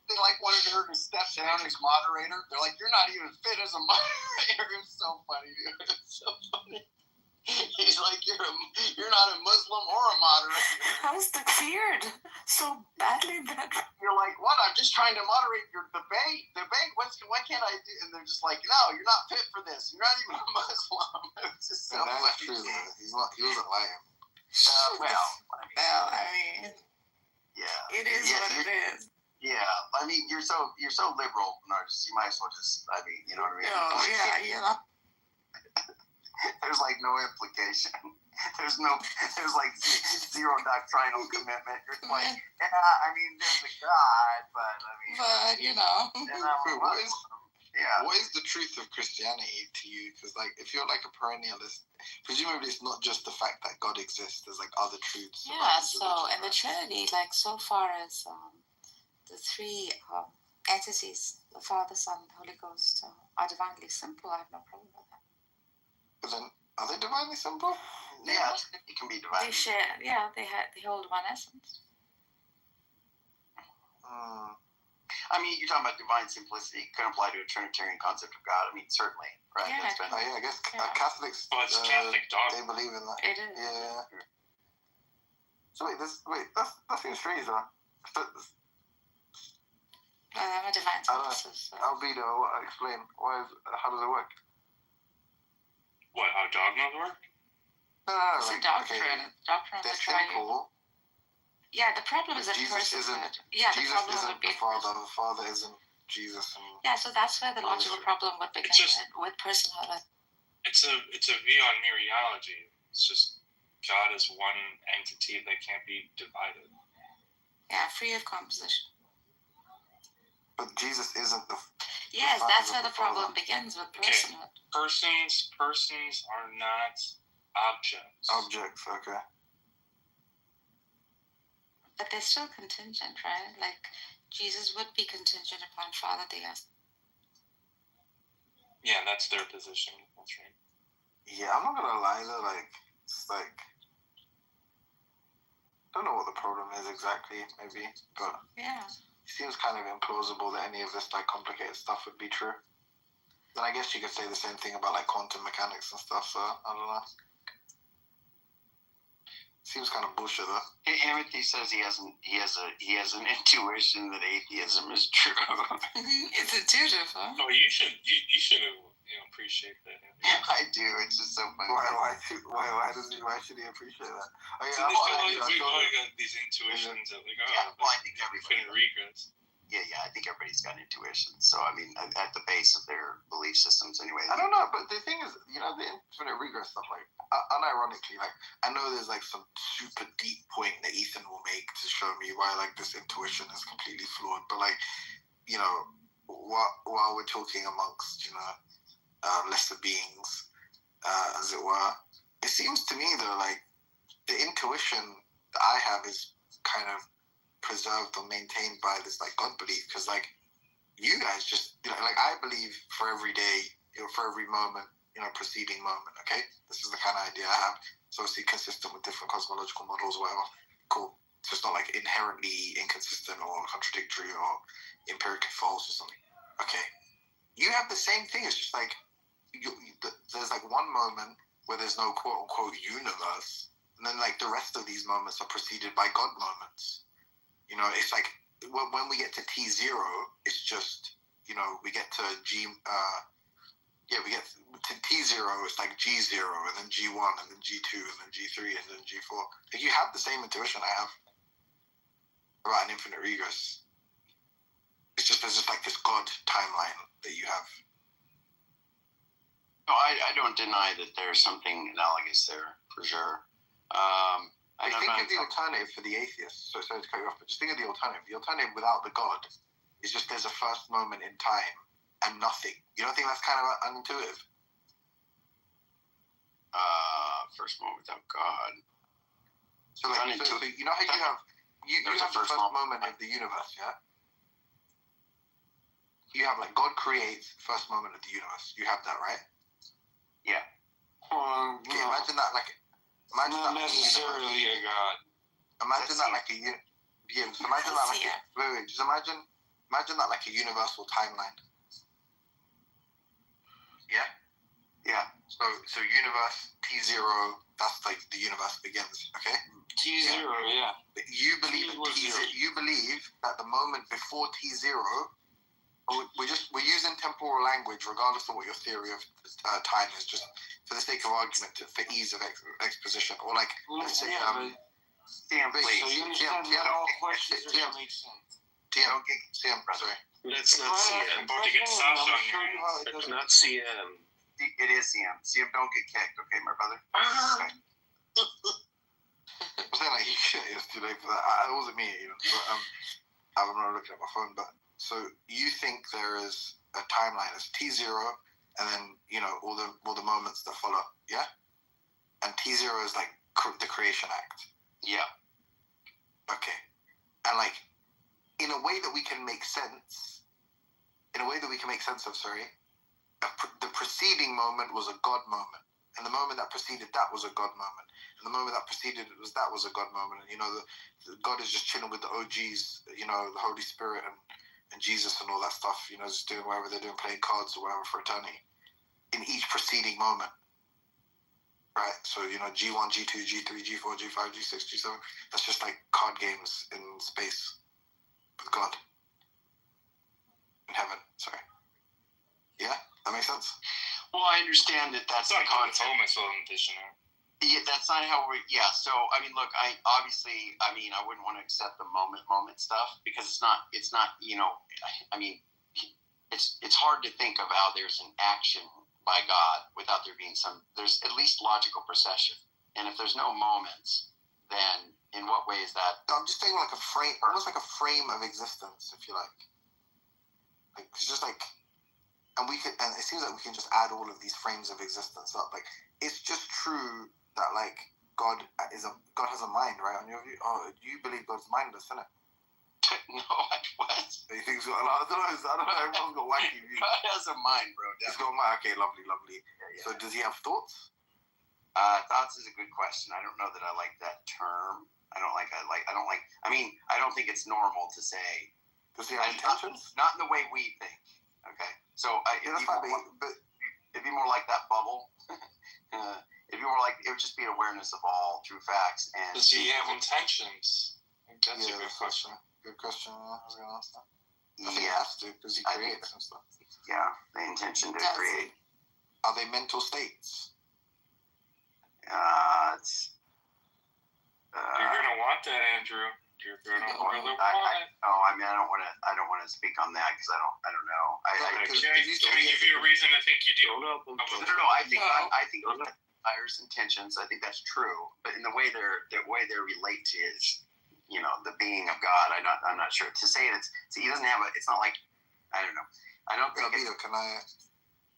They like wanted her to step down as moderator. They're like, you're not even fit as a moderator. It's so funny, dude. It's so funny. He's like, you're not a Muslim or a moderator. How's the feared so badly that you're like, what? I'm just trying to moderate your debate. Why can't I do? And they're just like, no, you're not fit for this. You're not even a Muslim. It's just so funny. That's true. He wasn't lying. Well, I mean, yeah, it is what it is. Yeah, I mean, you're so liberal, Nargis. You might as well just, I mean, you know what I mean? Oh yeah, yeah. There's like no implication. There's like zero doctrinal commitment. You're like, yeah, I mean, there's a God, but I mean, you know. What is the truth of Christianity to you? Because like, if you're like a perennialist, presumably it's not just the fact that God exists. There's like other truths. Yeah. So in the Trinity, like so far as the three entities, the Father, Son, and Holy Ghost, are divinely simple, I have no problem with that. But then, are they divinely simple? Yeah, it can be divine. They share. Yeah, they hold one essence. I mean, you're talking about divine simplicity. It could apply to a Trinitarian concept of God. I mean, certainly, right? Yeah, I guess Catholics. Well, it's Catholic dogma. They believe in that. It is. Yeah. So that seems strange, though. I'm a divine synthesis. Albedo, explain. How does it work? What? How dogmas work? No. It's a doctrine. Doctrine of the triune. Yeah, the problem is that Jesus isn't. Yeah, Jesus the problem isn't would be the Father. The Father isn't Jesus. Yeah, so that's where the logical problem would begin with personhood. It's a view on mereology. It's just God is one entity that can't be divided. Yeah, free of composition. But Jesus isn't the. Yes, that's where the problem begins with personhood. Persons are not objects. Objects, okay. But they're still contingent, right? Like, Jesus would be contingent upon Father Diaz. Yeah, that's their position. That's right. Yeah, I'm not gonna lie though, it's like, I don't know what the problem is exactly, maybe, but yeah, it seems kind of implausible that any of this like complicated stuff would be true. Then I guess you could say the same thing about like quantum mechanics and stuff, so I don't know. Seems kind of bullshit though. Timothy says he has an intuition that atheism is true. It's intuitive, huh? Oh, you should appreciate that. I do. It's just so funny. Why should he appreciate that? Oh, yeah, we all got these intuitions that I think everybody regress. Yeah, I think everybody's got intuition. So, I mean, at the base of their belief systems anyway. I don't know, but the thing is, the infinite regress stuff, like, unironically, like, I know there's, like, some super deep point that Ethan will make to show me why, like, this intuition is completely flawed. But, like, while we're talking amongst, lesser beings, as it were, it seems to me, though, like, the intuition that I have is kind of preserved or maintained by this like God belief, because like you guys just like I believe for every day, for every moment, preceding moment. Okay, this is the kind of idea I have. It's obviously consistent with different cosmological models, whatever. Cool. So it's not like inherently inconsistent or contradictory or empirically false or something. Okay. You have the same thing. It's just like there's like one moment where there's no quote unquote universe, and then like the rest of these moments are preceded by God moments. You know, it's like when we get to T0, it's just, you know, we get to we get to T0, it's like G0, and then G1, and then G2, and then G3, and then G4. Like, you have the same intuition I have about an infinite regress. It's just, there's just like this God timeline that you have. No, I don't deny that there's something analogous there, for sure. Think of the alternative for the atheist. So sorry to cut you off, but just think of the alternative. The alternative without the God is just there's a first moment in time and nothing. You don't think that's kind of unintuitive? First moment without God. So like, so you know how you have the first moment of the universe, yeah? You have like God creates first moment of the universe. You have that, right? Yeah. Okay, imagine that like not necessarily a God. Imagine that like a so imagine that like just imagine that like a universal timeline. Yeah? Yeah. So universe T0, that's like the universe begins, okay? T0, yeah. You believe you believe that the moment before T0, we're using temporal language regardless of what your theory of time is, just for the sake of argument, for ease of exposition, or like let's say TM, please. So you understand that all questions are going to make sense. TM, sorry. That's not CM. About to get Sasha on your hands. That's not CM. It is CM. CM, don't get kicked, okay, my brother? Okay. I'm saying like yesterday for that. It wasn't me, even. But I'm not looking at my phone. But so you think there is a timeline? It's T0, and then you know all the moments that follow. Yeah. And T0 is like the creation act. Yeah. Okay. And like in a way that we can make sense. Of, sorry. The preceding moment was a God moment, and the moment that preceded that was a God moment, and the moment that preceded it was a God moment. And you know, the God is just chilling with the OGs, you know, the Holy Spirit and Jesus and all that stuff. You know, just doing whatever they're doing, playing cards or whatever for eternity. In each preceding moment, right? So you know, G1, G2, G3, G4, G5, G6, G7. That's just like card games in space with God in heaven. Sorry. Yeah. That makes sense. Well, I understand that that's the concept. Yeah, that's not how we. Yeah. So I mean, look, I wouldn't want to accept the moment stuff because it's not. You know, I mean, it's hard to think of how there's an action by God without there being some. There's at least logical procession, and if there's no moments, then in what way is that? I'm just thinking like a frame, almost like a frame of existence, if you like. Like it's just like. And it seems like we can just add all of these frames of existence up. Like, it's just true that like God has a mind, right? On your view, you believe God's mindless, isn't it? No, what? You think so? I don't know. Everyone's got wacky views. God has a mind, bro. He's got a mind. Okay, lovely. Yeah. So does he have thoughts? Thoughts is a good question. I don't know that I like that term. I don't think it's normal to say. Does he have intentions? Not in the way we think. Okay, so it'd be more like that bubble. It'd be more like it would just be awareness of all true facts. And does he have intentions? That's a good question. Good question. I was gonna ask that. I think he has to because he creates and stuff. Yeah, the intention to create. Are they mental states? You're gonna want that, Andrew. You're gonna really want it. I don't want to speak on that because I don't know. Can I give you a reason to think you do? No. I think higher's intentions. I think that's true, but in the way they relate to his, you know, the being of God. I'm not sure to say it. He doesn't have a. It's not like I don't know. I don't think. Can I?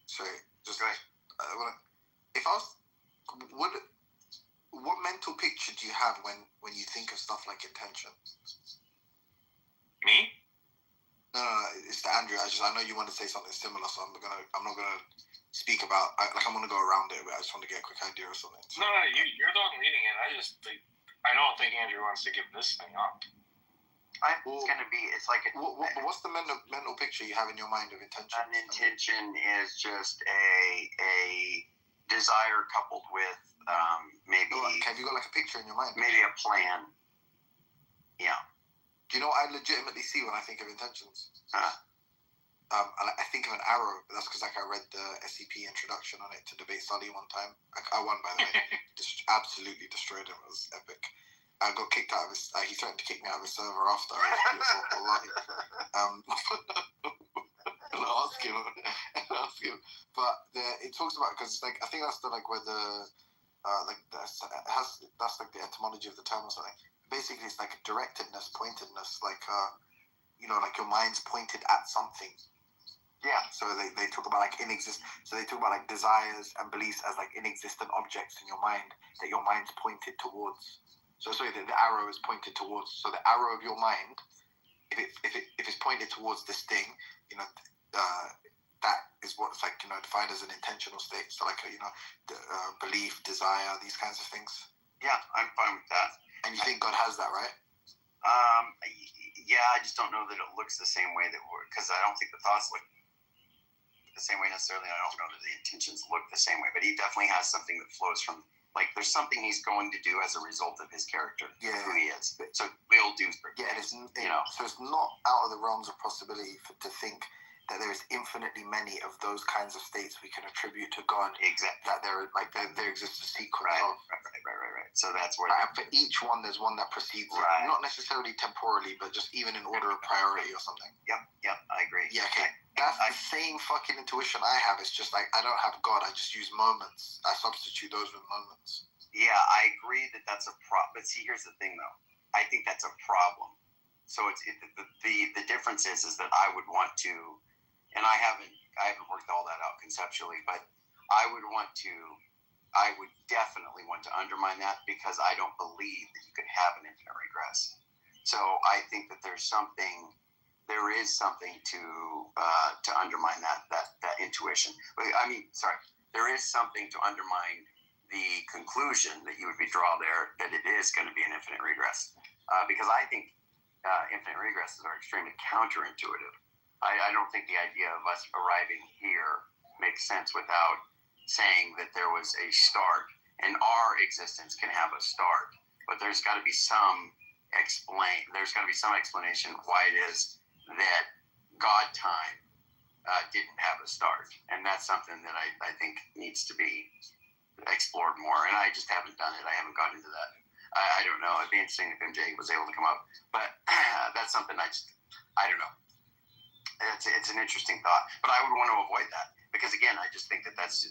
Sorry, just go ahead. If I was, what mental picture do you have when you think of stuff like intention? Me? No, it's to Andrew. I know you want to say something similar, so I'm not gonna speak about. I'm going to go around it, but I just want to get a quick idea or something. No, you're the one leading it. I don't think Andrew wants to give this thing up. It's going to be. It's like. What's the mental picture you have in your mind of intention? An intention is just a desire coupled with maybe. Have you got like a picture in your mind? Maybe a plan. Yeah. Do you know what I legitimately see when I think of intentions? I think of an arrow, but that's because I read the SCP introduction on it to Debate Sully one time. I won, by the way. Just absolutely destroyed him. It was epic. I got kicked out of his. He threatened to kick me out of his server after. I'll ask him. But it talks about, because like I think that's the like where the that's like the etymology of the term or something. Basically, it's like directedness, pointedness, like like your mind's pointed at something. Yeah. So they talk about like So they talk about like desires and beliefs as like inexistent objects in your mind that your mind's pointed towards. So sorry, the arrow is pointed towards. So the arrow of your mind, if it's pointed towards this thing, that is what's like defined as an intentional state. So like belief, desire, these kinds of things. Yeah, I'm fine with that. And you think God has that, right? Yeah, I just don't know that it looks the same way because I don't think the thoughts look the same way necessarily. I don't know that the intentions look the same way, but he definitely has something that flows from, like, there's something he's going to do as a result of his character, who he is. So we'll do. Yeah, so it's not out of the realms of possibility to think that there is infinitely many of those kinds of states we can attribute to God. Exactly. That there exists a secret of. Right. So that's where. For each one, there's one that precedes it. Not necessarily temporally, but just even in order of priority or something. Yep, I agree. Yeah, okay. That's the same fucking intuition I have. It's just like I don't have God. I just use moments. I substitute those with moments. Yeah, I agree that that's a problem. But see, here's the thing, though. I think that's a problem. So the difference is that I would want to. And I haven't worked all that out conceptually, but I would definitely want to undermine that because I don't believe that you could have an infinite regress. So I think that there is something to undermine that intuition. There is something to undermine the conclusion that you would draw there that it is going to be an infinite regress, because I think infinite regresses are extremely counterintuitive. I don't think the idea of us arriving here makes sense without saying that there was a start, and our existence can have a start, but there's got to be some explanation why it is that God time didn't have a start, and that's something that I think needs to be explored more, and I just haven't done it. I haven't gotten into that. I don't know. It'd be interesting if MJ was able to come up, but that's something I don't know. It's an interesting thought, but I would want to avoid that because, again, I just think that is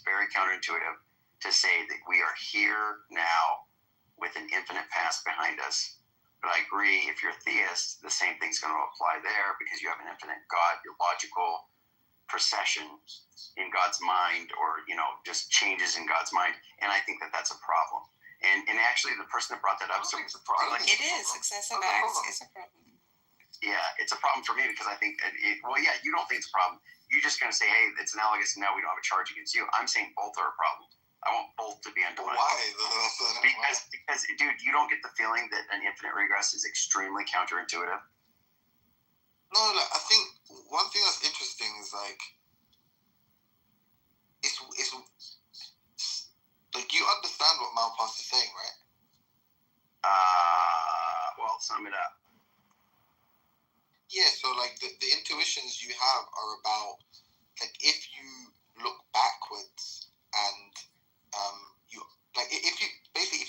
very counterintuitive to say that we are here now with an infinite past behind us. But I agree, if you're a theist, the same thing's going to apply there because you have an infinite God, your logical procession in God's mind, or just changes in God's mind, and I think that that's a problem. And actually, the person that brought that up, it's a problem. It is excessive acts is a problem. Yeah, it's a problem for me because I think, you don't think it's a problem. You're just going to say, hey, it's analogous and now we don't have a charge against you. I'm saying both are a problem. I want both to be undermined. Why? Because, dude, you don't get the feeling that an infinite regress is extremely counterintuitive? No, I think one thing that's interesting is like, it's like you understand what Malpass is saying, right? Well, sum it up. Yeah, so like the intuitions you have are about, like, if you look backwards and you like if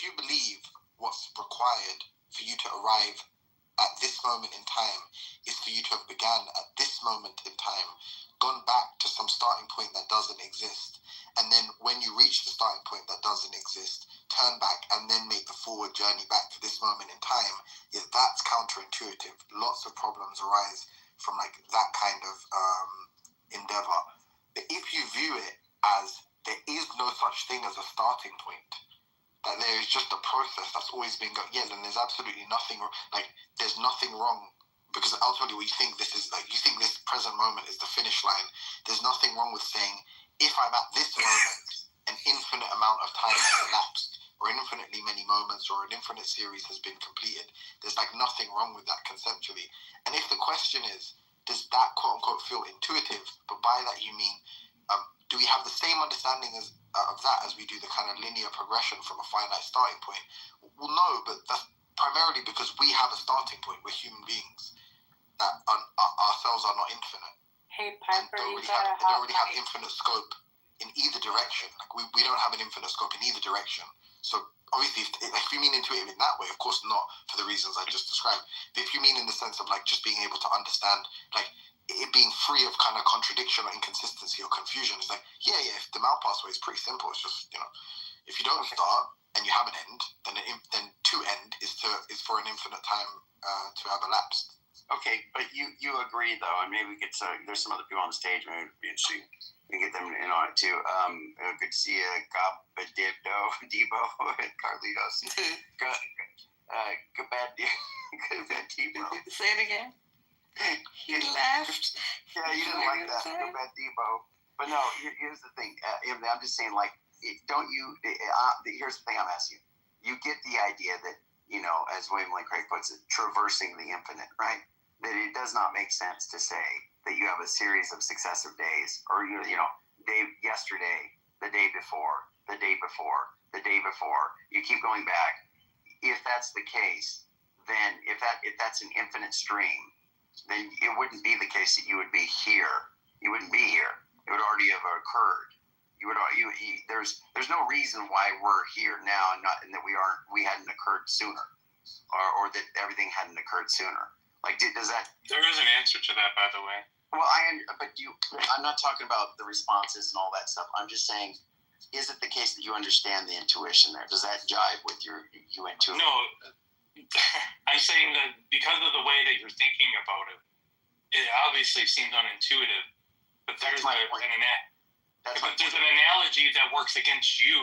you believe what's required for you to arrive at this moment in time is for you to have begun at this moment in time, gone back to some starting point that doesn't exist, and then when you reach the starting point that doesn't exist, turn back and then make the forward journey back to this moment in time, that's counterintuitive. Lots of problems arise from like that kind of endeavor. But if you view it as there is no such thing as a starting point, that there is just a process that's always been going, then there's absolutely nothing, like there's nothing wrong, because ultimately we think this is like, you think this present moment is the finish line. There's nothing wrong with saying if I'm at this moment, an infinite amount of time has elapsed, or infinitely many moments, or an infinite series has been completed. There's like nothing wrong with that conceptually. And if the question is, does that quote unquote feel intuitive? But by that you mean, do we have the same understanding of that as we do the kind of linear progression from a finite starting point? Well, no, but that's primarily because we have a starting point. We're human beings. That ourselves are not infinite. Hey, Piper, They don't really have infinite scope in either direction. Like we don't have an infinite scope in either direction. So obviously, if you mean intuitive in that way, of course not for the reasons I just described. But if you mean in the sense of like just being able to understand, like it being free of kind of contradiction or inconsistency or confusion, it's like yeah. If the Mao pathway is pretty simple. It's just if you don't start and you have an end, then to end is for an infinite time to have elapsed. Okay, but you agree though, and maybe we could. There's some other people on the stage. Maybe it'd be interesting. We can get them in on it too. Good to see you, Debo, and Carlitos. Debo. Say it again. He laughed. Yeah, you didn't like that. Good Debo. But no, here's the thing. Emily, I'm just saying, like, don't you? Here's the thing I'm asking you. You get the idea that as William Lane Craig puts it, traversing the infinite, right? That it does not make sense to say that you have a series of successive days, or day yesterday, the day before, the day before, the day before. You keep going back. If that's the case, then if that's an infinite stream, then it wouldn't be the case that you would be here. You wouldn't be here. It would already have occurred. There's no reason why we're here now and that we hadn't occurred sooner, or that everything hadn't occurred sooner. Like, does that? There is an answer to that, by the way. Well, I'm not talking about the responses and all that stuff. I'm just saying, is it the case that you understand the intuition there? Does that jive with your intuition? No, I'm saying that because of the way that you're thinking about it, it obviously seems unintuitive. But there's there's an analogy that works against you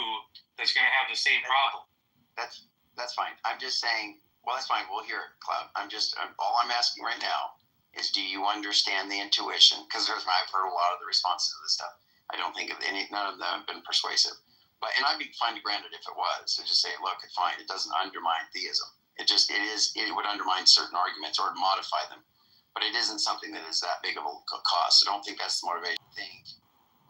that's going to have the same problem. That's fine. I'm just saying. Well, that's fine. We'll hear it, Cloud. All I'm asking right now is, do you understand the intuition? Because I've heard a lot of the responses to this stuff. I don't think none of them have been persuasive. And I'd be fine to grant it if it was. So just say, look, it's fine. It doesn't undermine theism. It would undermine certain arguments or modify them. But it isn't something that is that big of a cost. So I don't think that's the motivation. I think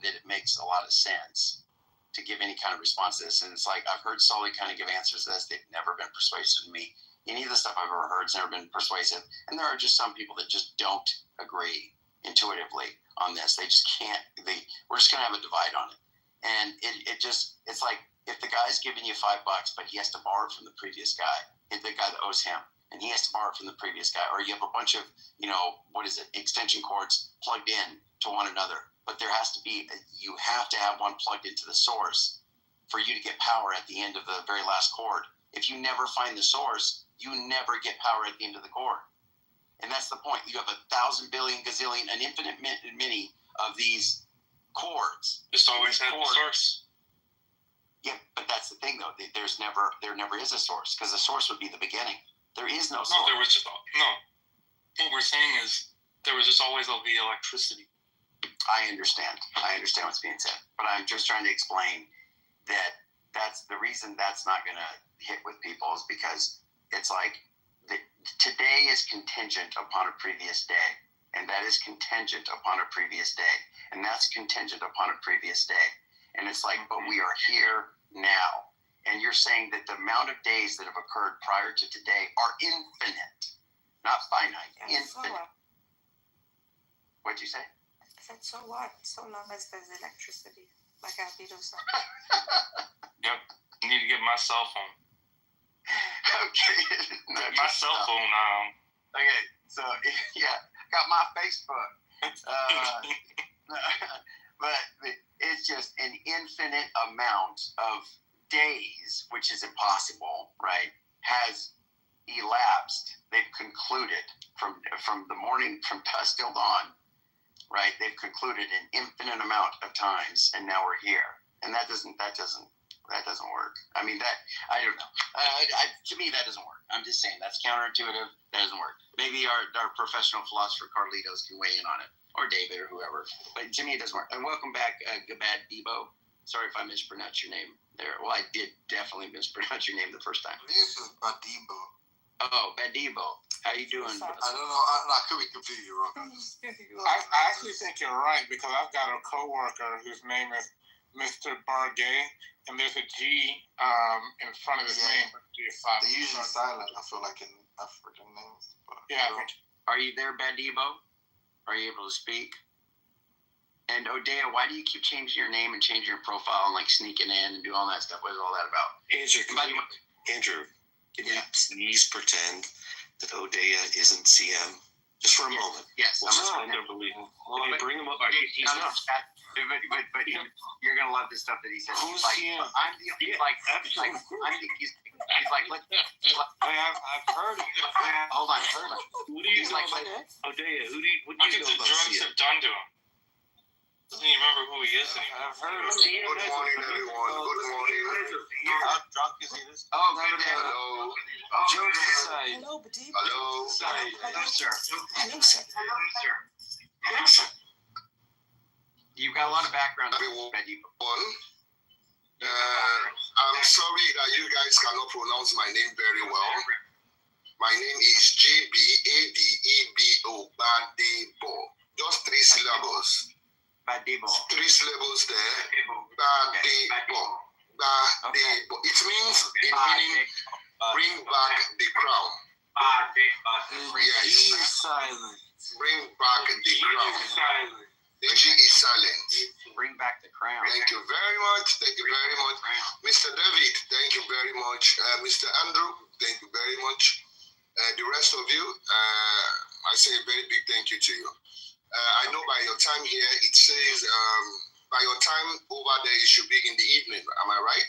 that it makes a lot of sense to give any kind of response to this. And it's like, I've heard Sully kind of give answers to this. They've never been persuasive to me. Any of the stuff I've ever heard has never been persuasive. And there are just some people that just don't agree intuitively on this. They just can't. We're just going to have a divide on it. And it's like, if the guy's giving you $5, but he has to borrow it from the previous guy, the guy that owes him, and he has to borrow it from the previous guy, or you have a bunch of, extension cords plugged in to one another. But you have to have one plugged into the source for you to get power at the end of the very last cord. If you never find the source, you never get power at the end of the cord. And that's the point. You have 1,000 billion gazillion, an infinite many of these cords. Just always have the source. Yeah, but that's the thing, though. There never is a source, because the source would be the beginning. There is no source. No. What we're saying is there was just always the electricity. I understand what's being said, but I'm just trying to explain that that's the reason that's not going to hit with people is because it's like today is contingent upon a previous day, and that is contingent upon a previous day, and that's contingent upon a previous day. And it's like, but we are here now. And you're saying that the amount of days that have occurred prior to today are infinite, not finite, infinite. What'd you say? I said, so what? So long as there's electricity, like Albedo said. Yep. I need to get my cell phone. Okay. My cell phone now. Okay, so yeah, got my Facebook. But it's just an infinite amount of days, which is impossible, right? Has elapsed. They've concluded from the morning, from dusk till dawn, right? They've concluded an infinite amount of times, and now we're here. And that doesn't work. I mean, I don't know. To me, that doesn't work. I'm just saying that's counterintuitive. That doesn't work. Maybe our professional philosopher Carlitos can weigh in on it. or David or whoever. But to me, it doesn't work. And welcome back, Gabad Debo. Sorry if I mispronounced your name there. Well, I did definitely mispronounce your name the first time. This is Badibo. Oh, Badibo. How you doing? I don't know. I could be completely wrong. I actually think you're right because I've got a coworker whose name is Mr. Bargay, and there's a G in front of his name. They're usually silent, I feel like, in African names. But yeah. Are you there, Badibo? Are you able to speak? And Odea, why do you keep changing your name and changing your profile and like sneaking in and do all that stuff? What is all that about? Andrew, can you please pretend that Odea isn't CM? Just for a moment. Yes. We'll suspend our belief. If you bring him up, he's not. But you're gonna love the stuff that he says. Who's like, CM? He's like, I've heard it. Hold on, heard it. What do you know about Odea? What do you know about drugs CM? have done to him. Doesn't even remember who he is anymore. I've heard of it. Good morning, everyone. Good morning. How drunk is he this? Oh, good day. Hello. Hello, Badibo. Hello. Hello, sir. Hello, sir. Hello, sir. You've got a lot of background. Everyone. I'm sorry that you guys cannot pronounce my name very well. My name is Gbadebo. Badebo. Just 3 syllables. Badebo. 3 syllables there. Badebo. Badebo. It means in meaning bring back the crown. Yes. silent. Bring back the crown. The G is silent. Bring back the crown. Thank you very much. Thank you very much. Mr. David, thank you very much. Mr. Andrew, thank you very much. The rest of you, I say a very big thank you to you. I know by your time here, it says by your time over there, it should be in the evening. Am I right?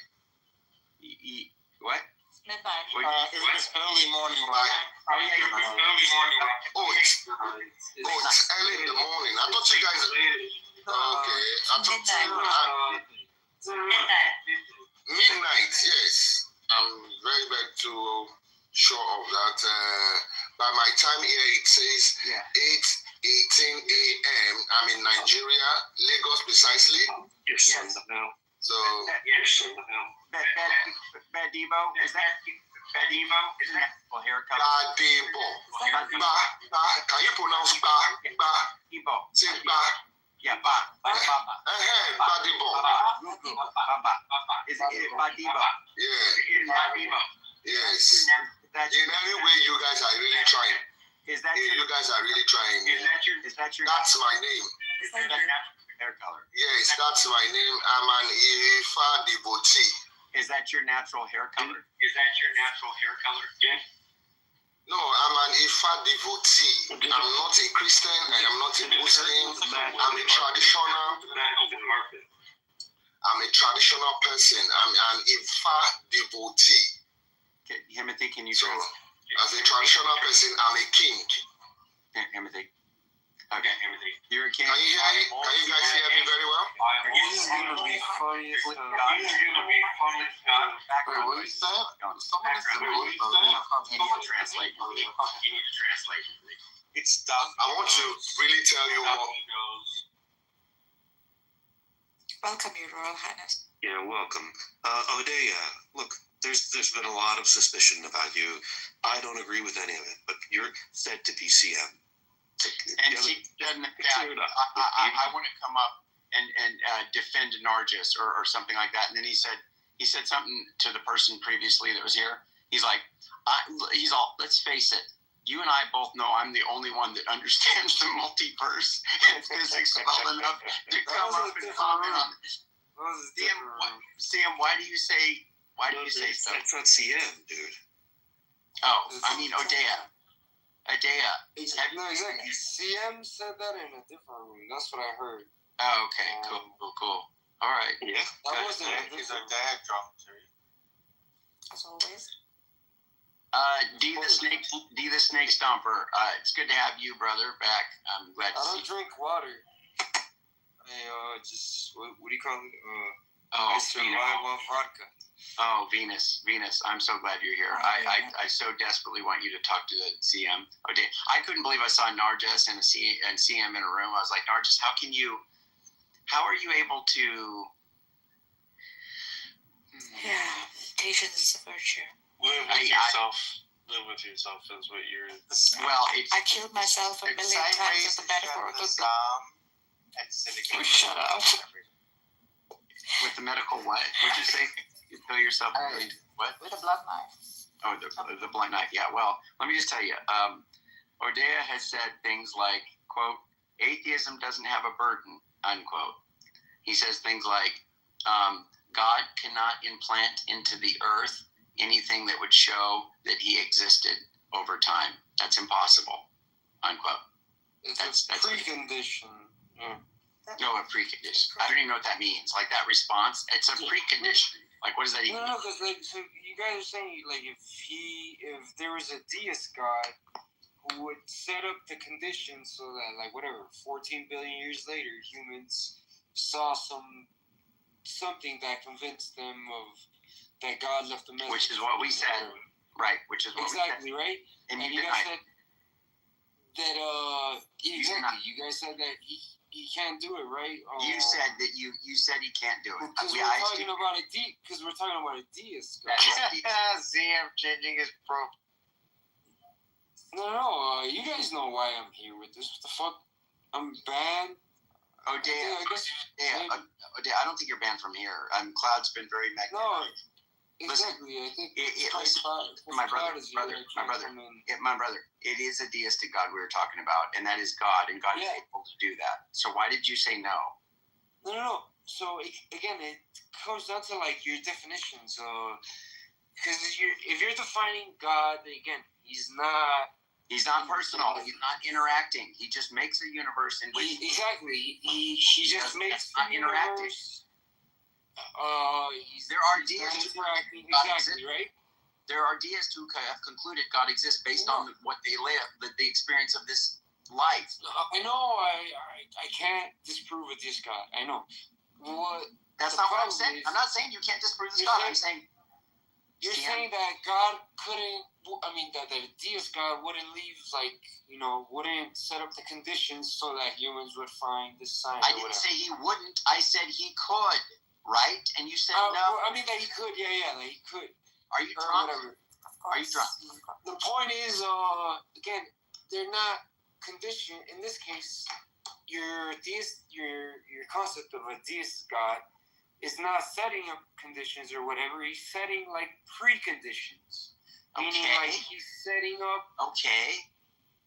What? Midnight. It's early morning. Early morning. Oh, it's early in the morning. I thought you guys. Okay. I thought midnight. Yes. I'm very, very too sure of that. By my time here, it says 8:18 a.m. I'm in Nigeria, Lagos precisely. Your son now. So. Badibo, is that Badibo? Is that haircut? Badibo. Can you pronounce ba? Badibo. Say ba. Yeah, ba. Badibo. Is it Badibo? Yeah. Badibo. Yes. In any way, you guys are really trying. Is that you guys are really trying. Is that your? That's my name. Is that your hair color? Yes, that's my name. I'm an Ifa devotee. Is that your natural hair color? Yeah. No, I'm an Ifa devotee. I'm not a Christian. I am not a Muslim. I'm a traditional person. I'm an Ifa devotee. Okay, Timothy, can you so, as a traditional person, I'm a king. Timothy. Okay, Timothy. You're a king. Can you hear me? Can you guys hear me very well? This is gonna be funny as hell. Wait, what is that? Someone is You need to translate. It's done. I want to really tell you what. Welcome, Your Royal Highness. Yeah, welcome. Odea, look, there's been a lot of suspicion about you. I don't agree with any of it, but you're said to be CM. And she doesn't. I want to come up and defend Nargis or something like that. And then he said something to the person previously that was here. He's like, let's face it. You and I both know I'm the only one that understands the multiverse and physics well enough to come up and comment on it. CM, why do you say so? That's not CM, dude. Oh, I mean Odea. No, exactly. CM said that in a different room. That's what I heard. Oh, okay. Cool. All right. Yeah. That wasn't he's a dad commentary. As always. D the Snake Stomper. It's good to have you, brother, back. I'm glad to see you. I don't drink water. Just what do you call it? Oh, I survive off vodka. Oh, Venus, I'm so glad you're here. I so desperately want you to talk to the CM. Okay, I couldn't believe I saw Narges and CM in a room. I was like, Narges, how are you able to? Yeah, patience is a virtue. Live with yourself is what you're. Well, I killed myself a million times as a metaphorical. Shut up. With the medical what? What'd you say? You kill yourself with what? With a blood knife. Oh, the blunt knife. Yeah. Well, let me just tell you. Ordea has said things like, "quote Atheism doesn't have a burden." Unquote. He says things like, "God cannot implant into the earth anything that would show that He existed over time. That's impossible." Unquote. That's a precondition. No, a precondition. I don't even know what that means. Like that response, it's a precondition. Like, what does that even mean? No, because so you guys are saying like if there was a deist God who would set up the conditions so that 14 billion years later humans saw something that convinced them of that God left a message. Which is what we said, right? Which is what exactly we said. Right. And you guys said that exactly. You guys said that he can't do it, right? You said that you said he can't do it. Because we're talking about a deist. ZM changing his profile. No, you guys know why I'm here with this. What the fuck? I'm banned. Odea, I don't think you're banned from here. Cloud's been very magnetic. No, exactly. I think my brother. It is a deistic God we were talking about, and that is God, and God is able to do that. So why did you say no? No. So again, it comes down to your definitions. Because if you're defining God, again, He's not personal. He's not interacting. He just makes a universe in which He just makes not interacting. There are deists who God exists, right? There are deists who have concluded God exists based on what they live, the experience of this life. I know. I can't disprove a deist God. I know. That's not what I'm saying. I'm not saying you can't disprove this God. I'm saying you're saying that God couldn't. That the deist God wouldn't wouldn't set up the conditions so that humans would find the sign. I didn't say he wouldn't. I said he could. Right? And you said no. That he could. Yeah, he could. Are you drunk? Are you drunk? The point is, again, they're not conditioned. In this case, your concept of a deist God is not setting up conditions or whatever. He's setting preconditions. Meaning he's setting up. Okay.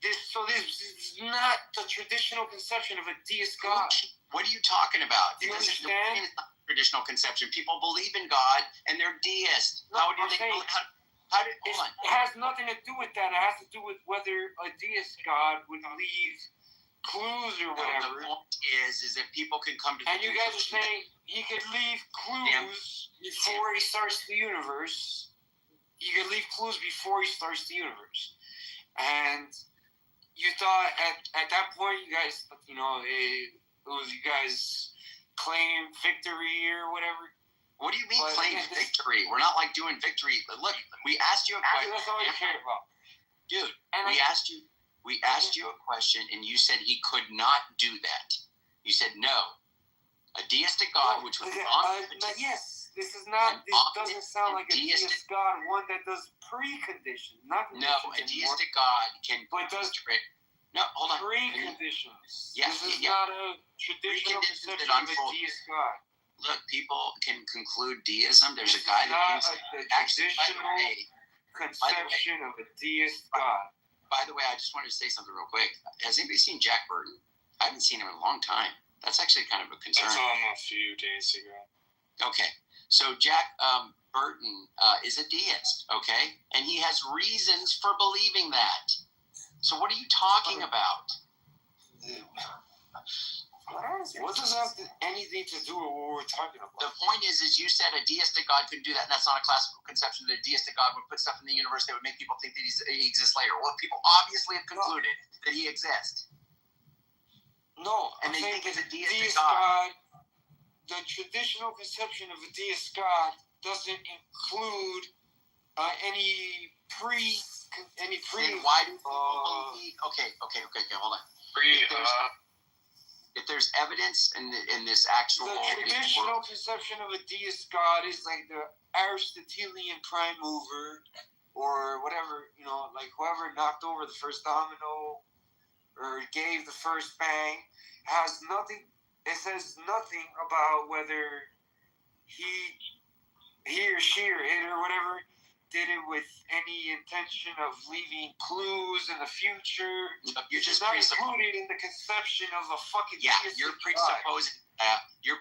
This is not the traditional conception of a deist God. What are you talking about? Do you understand? It's not traditional conception. People believe in God and they're deists. No, how do they? Hold on. It has nothing to do with that. It has to do with whether a deist God would leave clues or whatever. The point is that people can come to. And you guys are saying he could leave clues before he starts the universe. You could leave clues before he starts the universe, and you thought at that point, you guys, you guys claim victory or whatever. What do you mean claim victory? We're not doing victory. Look, we asked you a question. That's all you cared about, dude. We asked you a question, and you said he could not do that. You said no. A deistic God, which was yes. This is not. This doesn't sound like a deist God. One that does preconditions, not conditions. No, a deistic God can. But does no, hold on. Preconditions. Yeah, this is not a traditional conception of a deist God. Look, people can conclude deism. There's a guy that not a traditional conception of a deist God. By the way, I just wanted to say something real quick. Has anybody seen Jack Burton? I haven't seen him in a long time. That's actually kind of a concern. I saw him a few days ago. Okay. So Jack Burton is a deist, okay? And he has reasons for believing that. So what are you talking about? What does that have anything to do with what we're talking about? The point is you said a deistic God couldn't do that, and that's not a classical conception that a deistic God would put stuff in the universe that would make people think that he exists later. Well, people obviously have concluded that he exists. No, and they think it's a deistic God. the traditional conception of a deist God doesn't include any pre. Then why do people believe? Okay, hold on. If there's evidence in this actual The traditional conception of a deist God is like the Aristotelian prime mover, or whatever, like whoever knocked over the first domino or gave the first bang, has nothing. It says nothing about whether he or she or it or whatever did it with any intention of leaving clues in the future. You're just not included in the conception of a fucking deistic you're God.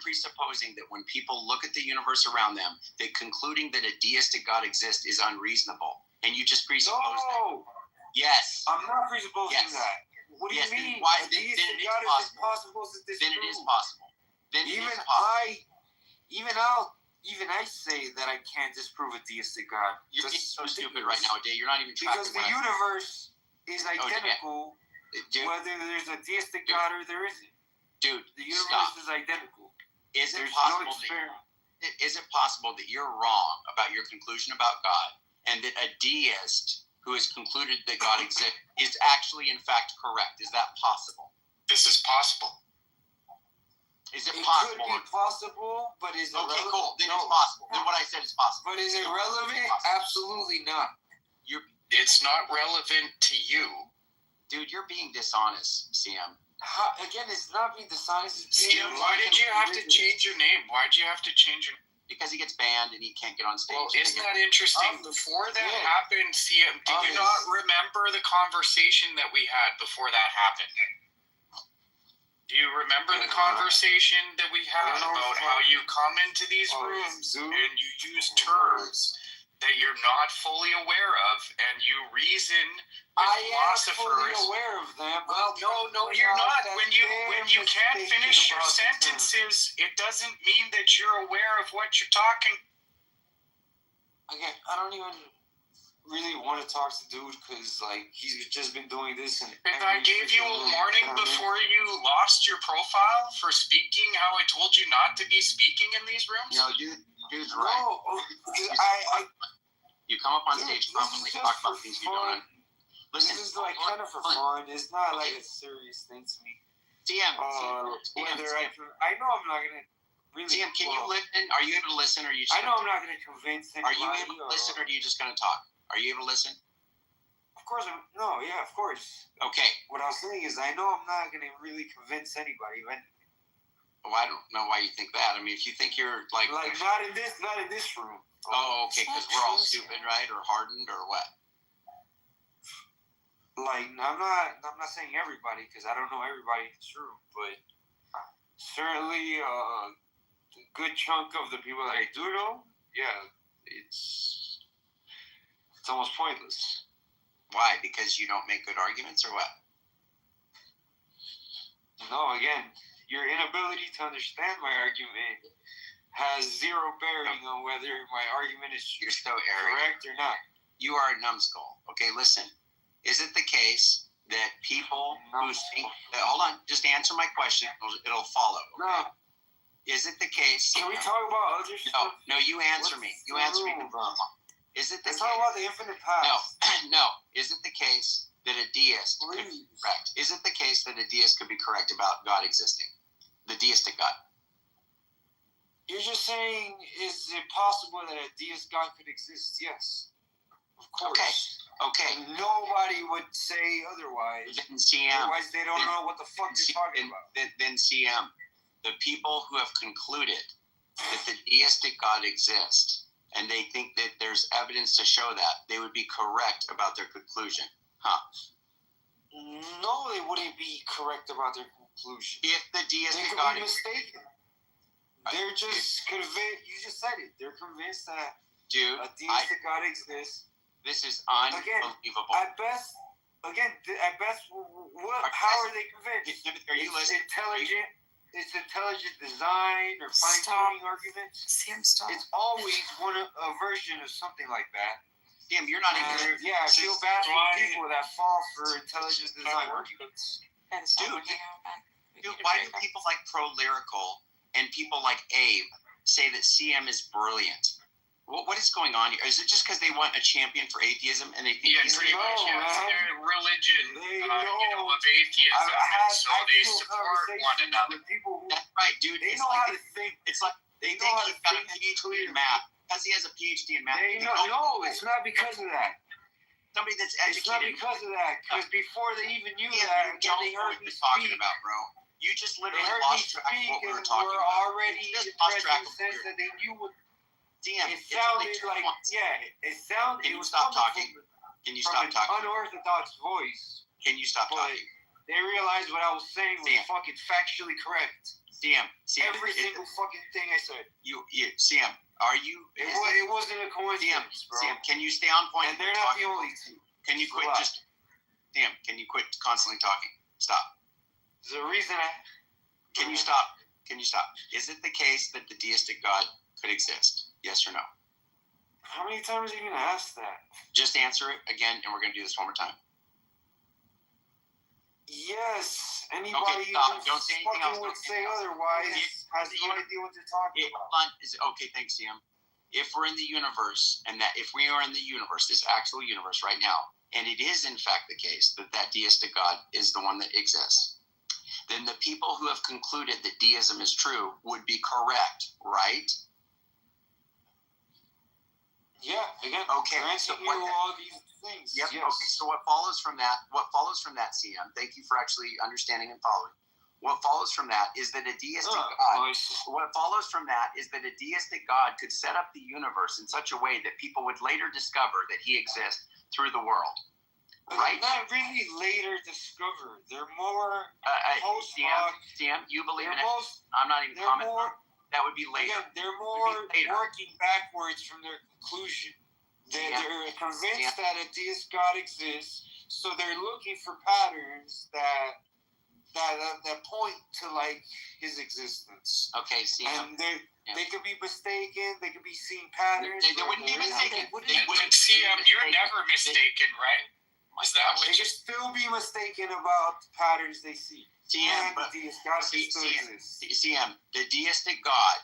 presupposing that when people look at the universe around them, that concluding that a deistic God exists is unreasonable, and you just presuppose that. Yes, I'm not presupposing that. What do you mean? Why? A deistic God is impossible to disprove. Then it is possible. Even I say that I can't disprove a deistic God. You're being so stupid right now, Jay. You're not even tracking. Because the universe is identical, whether there's a deistic God or there isn't. Dude, the universe is identical. Is it possible that you're wrong about your conclusion about God, and that a deist who has concluded that God exists is actually in fact correct? Is that possible? This is possible. Is it It possible? could be possible, but is it okay, relevant? cool. Then it's possible. Then what I said is possible. But is it relevant? Absolutely not. It's not relevant to you. Dude, you're being dishonest, CM. Again, it's not being dishonest. CM, why did you have to change your name? Why did you have to change your name? Because he gets banned and he can't get on stage. Well, isn't that interesting? Before that happened, CM, do you not remember the conversation that we had before that happened? Do you remember the conversation that we had about how you come into these rooms and you use terms that you're not fully aware of, and you reason with philosophers? I am fully aware of them. Well, no, you're not. When you can't finish your sentences, it doesn't mean that you're aware of what you're talking. Again, I don't even really want to talk to dude because he's just been doing this. And if I gave you a warning before you lost your profile for speaking how I told you not to be speaking in these rooms? No, dude's right. You come up on stage confidently, talk about things you don't. Listen, this is kind of for fun. It's not like a serious thing to me. DM, whether I know I'm not gonna really. DM, can you listen? Are you able to listen, or are you? I know I'm not gonna convince anybody. Are you able to listen, or are you just gonna talk? Are you able to listen? Of course, of course. Okay. What I was saying is, I know I'm not gonna really convince anybody of anything. Well, I don't know why you think that. I mean, if you think you're like not in this room. Oh, okay, because we're all stupid, right, or hardened, or what? I'm not saying everybody because I don't know everybody in this room, but certainly a good chunk of the people that I do know, it's almost pointless. Why? Because you don't make good arguments, or what? No, again, your inability to understand my argument has zero bearing on whether my argument is correct or not. You are a numbskull. Okay, listen. Is it the case that people who think... hold on, just answer my question. It'll follow. Okay? No. Is it the case... Can we talk about other stuff? No, you answer me. You answer me. Is it the case... Let's talk about the infinite past. No. Is it the case that a deist could be correct? Is it the case that a deist could be correct about God existing? The deistic God. You're just saying, is it possible that a deist God could exist? Yes. Of course. Okay. Nobody would say otherwise. Then CM. Otherwise, they don't know what the fuck they're talking about. Then CM. The people who have concluded that the deistic God exists, and they think that there's evidence to show that, they would be correct about their conclusion. Huh? No, they wouldn't be correct about their conclusion. If the deistic God is mistaken. They're just convinced. You just said it. They're convinced that a deistic God exists. This is unbelievable. At best, how are they convinced? Are you listening? It's intelligent design or fine-tuning arguments. It's always a version of something like that. Damn, you're not even. Yeah, I feel bad for people that fall for intelligent design arguments. Dude, why do people like Pro Lyrical and people like Abe say that CM is brilliant. What is going on here? Is it just because they want a champion for atheism and they think he's pretty much. Yeah, it's their religion, of atheism, so they support one another. That's right, dude. They It's know like how to think. It's like they think he's got a PhD in math because he has a PhD in math. No, it's not because of that. Somebody that's It's not educated. because of that. Because before they even knew Yeah, that, you don't they know heard what me you're talking speak. about, bro. You just They literally heard me lost track of speak what we and were talking were about. already You just lost track of in the sense that they knew what. DM. It It's only sounded 2 like points. it sounded. Can It you was stop coming talking? Can you from stop an talking? unorthodox voice. Can you stop But talking? they realized what I was saying was CM. fucking factually correct. CM. Every single fucking thing I said. You CM. Are you? It wasn't a coincidence, bro. CM. Can you stay on point? And they're not the only two. Can you quit Relax. CM? Can you quit constantly talking? Stop. There's a reason Can you stop? Can you stop? Is it the case that the deistic God could exist? Yes or no? How many times are you gonna ask that? Just answer it again, and we're gonna do this one more time. Yes. Anybody Okay, stop. who Don't say anything fucking else. would Don't say otherwise has no idea what they're talking about. Hold on. Okay, thanks, CM. If we're in the universe, and that if we are in the universe, this actual universe right now, and it is in fact the case that that deistic God is the one that exists, then the people who have concluded that deism is true would be correct, right? Yeah, again, okay. So granting you all these things. Yep. Yes. Okay. So what follows from that? CM? Thank you for actually understanding and following. What follows from that is that a deistic God. What follows from that is that a deistic God could set up the universe in such a way that people would later discover that He exists through the world. Right? Not really later discovered. They're more CM, you believe in it. most, I'm not even commenting. That would be later. Again, they're more working backwards from their conclusion. They're convinced that a deist God exists, so they're looking for patterns that point to like His existence. Okay, CM. And they could be mistaken. They could be seeing patterns. They wouldn't be mistaken. They wouldn't CM. You're never mistaken, right? Is that what they could still be mistaken about the patterns they see. CM, but the deist God still exists. CM, the deistic God,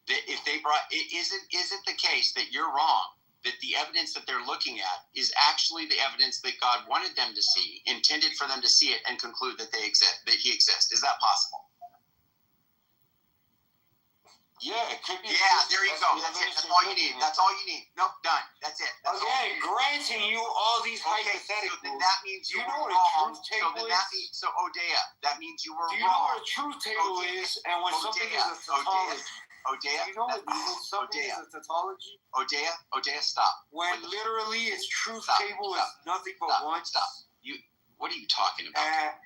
that if they brought, is it the case that you're wrong, that the evidence that they're looking at is actually the evidence that God wanted them to see, intended for them to see it and conclude that they exist, that He exists? Is that possible? Yeah, it could be. Yeah, there you go. That's it. That's all you need. That's all you need. Nope, done. That's it. That's okay, granting you all these hypotheticals. So then that means you know were what wrong. a truth table is? So Odea, that means you were Do you know wrong. what a truth table is? And when something is a tautology. Odea, do you know what something is a tautology? Odea, stop. When literally its truth table is nothing but one. Stop. What are you talking about?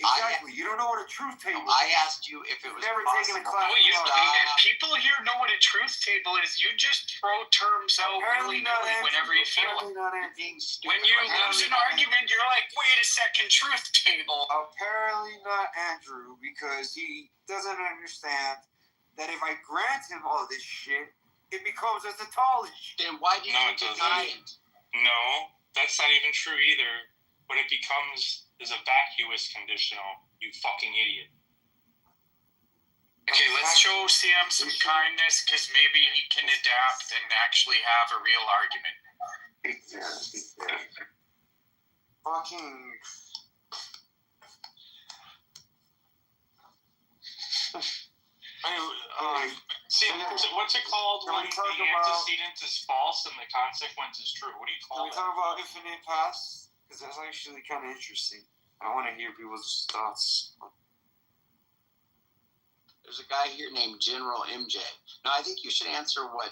Exactly. You don't know what a truth table is. I asked you if it was never possible. taken a class. If people here know what a truth table is, you just throw terms out willy-nilly whenever you feel it. When you lose an argument, you're like, wait a second, truth table. Apparently not Andrew, because he doesn't understand that if I grant him all this shit, it becomes a tautology. Then why do you deny it? No, that's not even true either. But it becomes is a vacuous conditional. You fucking idiot. Okay, let's show Sam some kindness, because maybe he can adapt and actually have a real argument. Fucking. What's it called when the antecedent is false and the consequence is true? What do you call it? Can we talk about infinite past? Because that's actually kind of interesting. I want to hear people's thoughts. There's a guy here named General MJ. Now, I think you should answer what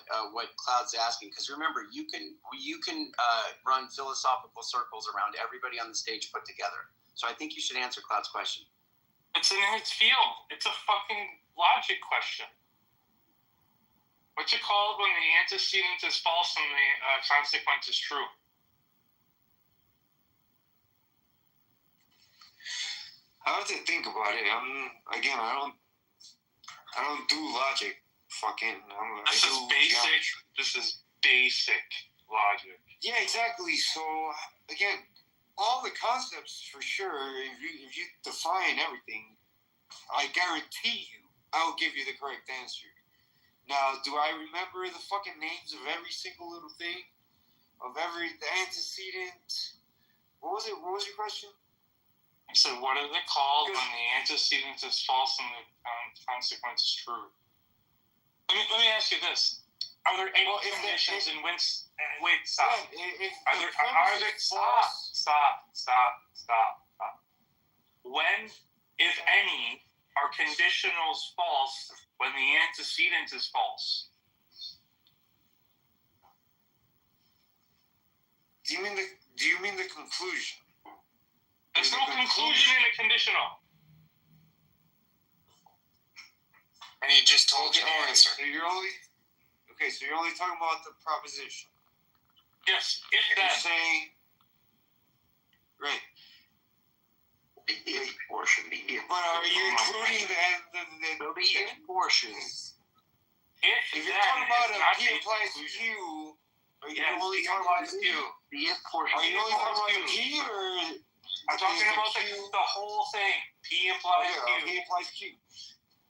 Cloud's asking, because remember, you can run philosophical circles around everybody on the stage put together. So I think you should answer Cloud's question. It's in its field. It's a fucking logic question. What's it called when the antecedent is false and the consequence is true? I have to think about it. I don't do logic. This is basic. This is basic logic. Yeah, exactly. So again, all the concepts for sure. If you define everything, I guarantee you I'll give you the correct answer. Now, do I remember the fucking names of every single little thing? Of the antecedent? What was it? What was your question? I said, what is it called when the antecedent is false and the consequence is true? Let me ask you this. Are there any conditions in which... wait, stop. Stop. When, if any, are conditionals false when the antecedent is false? Do you mean the conclusion? There's no conclusion in a conditional. And you just told your answer. So you're only talking about the proposition. Yes, if that. You're saying, right. The portion. But are you including the portion? If you're talking about a P implies Q, are you only talking about the Q? The if portion. Are you only talking about the P or? I'm talking about the whole thing. P implies Q. P implies Q.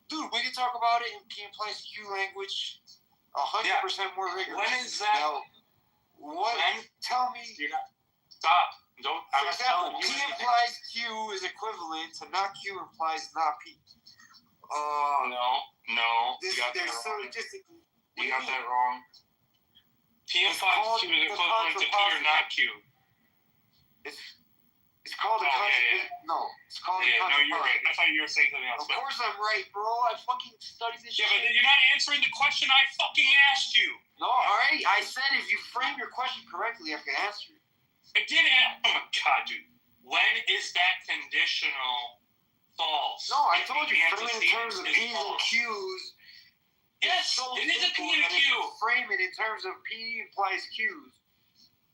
Dude, we can talk about it in P implies Q language 100% more rigorous. When is that? Now, tell me. Stop. Don't. For example, P implies Q is equivalent to not Q implies not P. No. You got that wrong. You got that wrong. P implies Q is equivalent to P or not Q. It's called a No, it's called a no, you're right. I thought you were saying something else. Of course I'm right, bro. I fucking studied this shit. Yeah, but you're not answering the question I fucking asked you. No, alright. I said if you frame your question correctly, I can answer it. I did ask. Oh my god, dude. When is that conditional false? No, I told you frame it in terms of P's and Q's. Yes, it is a P and a Q. Frame it in terms of P implies Q's.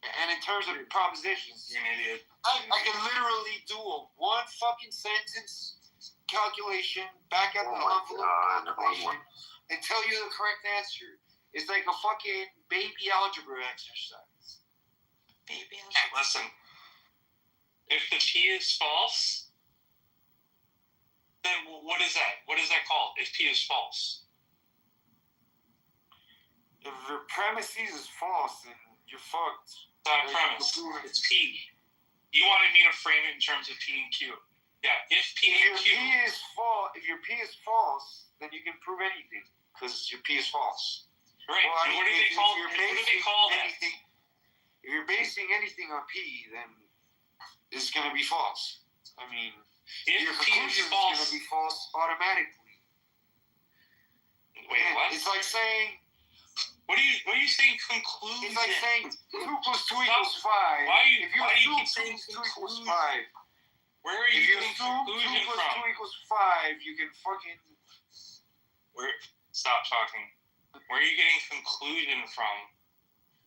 And in terms of propositions, you're an idiot. I can literally do a one fucking sentence calculation, back at the envelope calculation, and tell you the correct answer. It's like a fucking baby algebra exercise. Baby algebra. Listen, if the P is false, then what is that? What is that called? If P is false? If your premises is false, then you're fucked. It's not a premise. It's P. You wanted me to frame it in terms of P and Q. Yeah, if P and Q. If your P is false, then you can prove anything because your P is false. Right. Well, what do they call that? If you're basing anything on P, then it's going to be false. I mean, your conclusion is going to be false automatically. Wait, what? It's like saying. What are you saying? Conclusion. It's like saying 2 plus 2 equals 5. Why do you keep saying 2 equals 5? Where are you getting conclusion 2 plus from? 2 equals 5, you can fucking. Stop talking. Where are you getting conclusion from?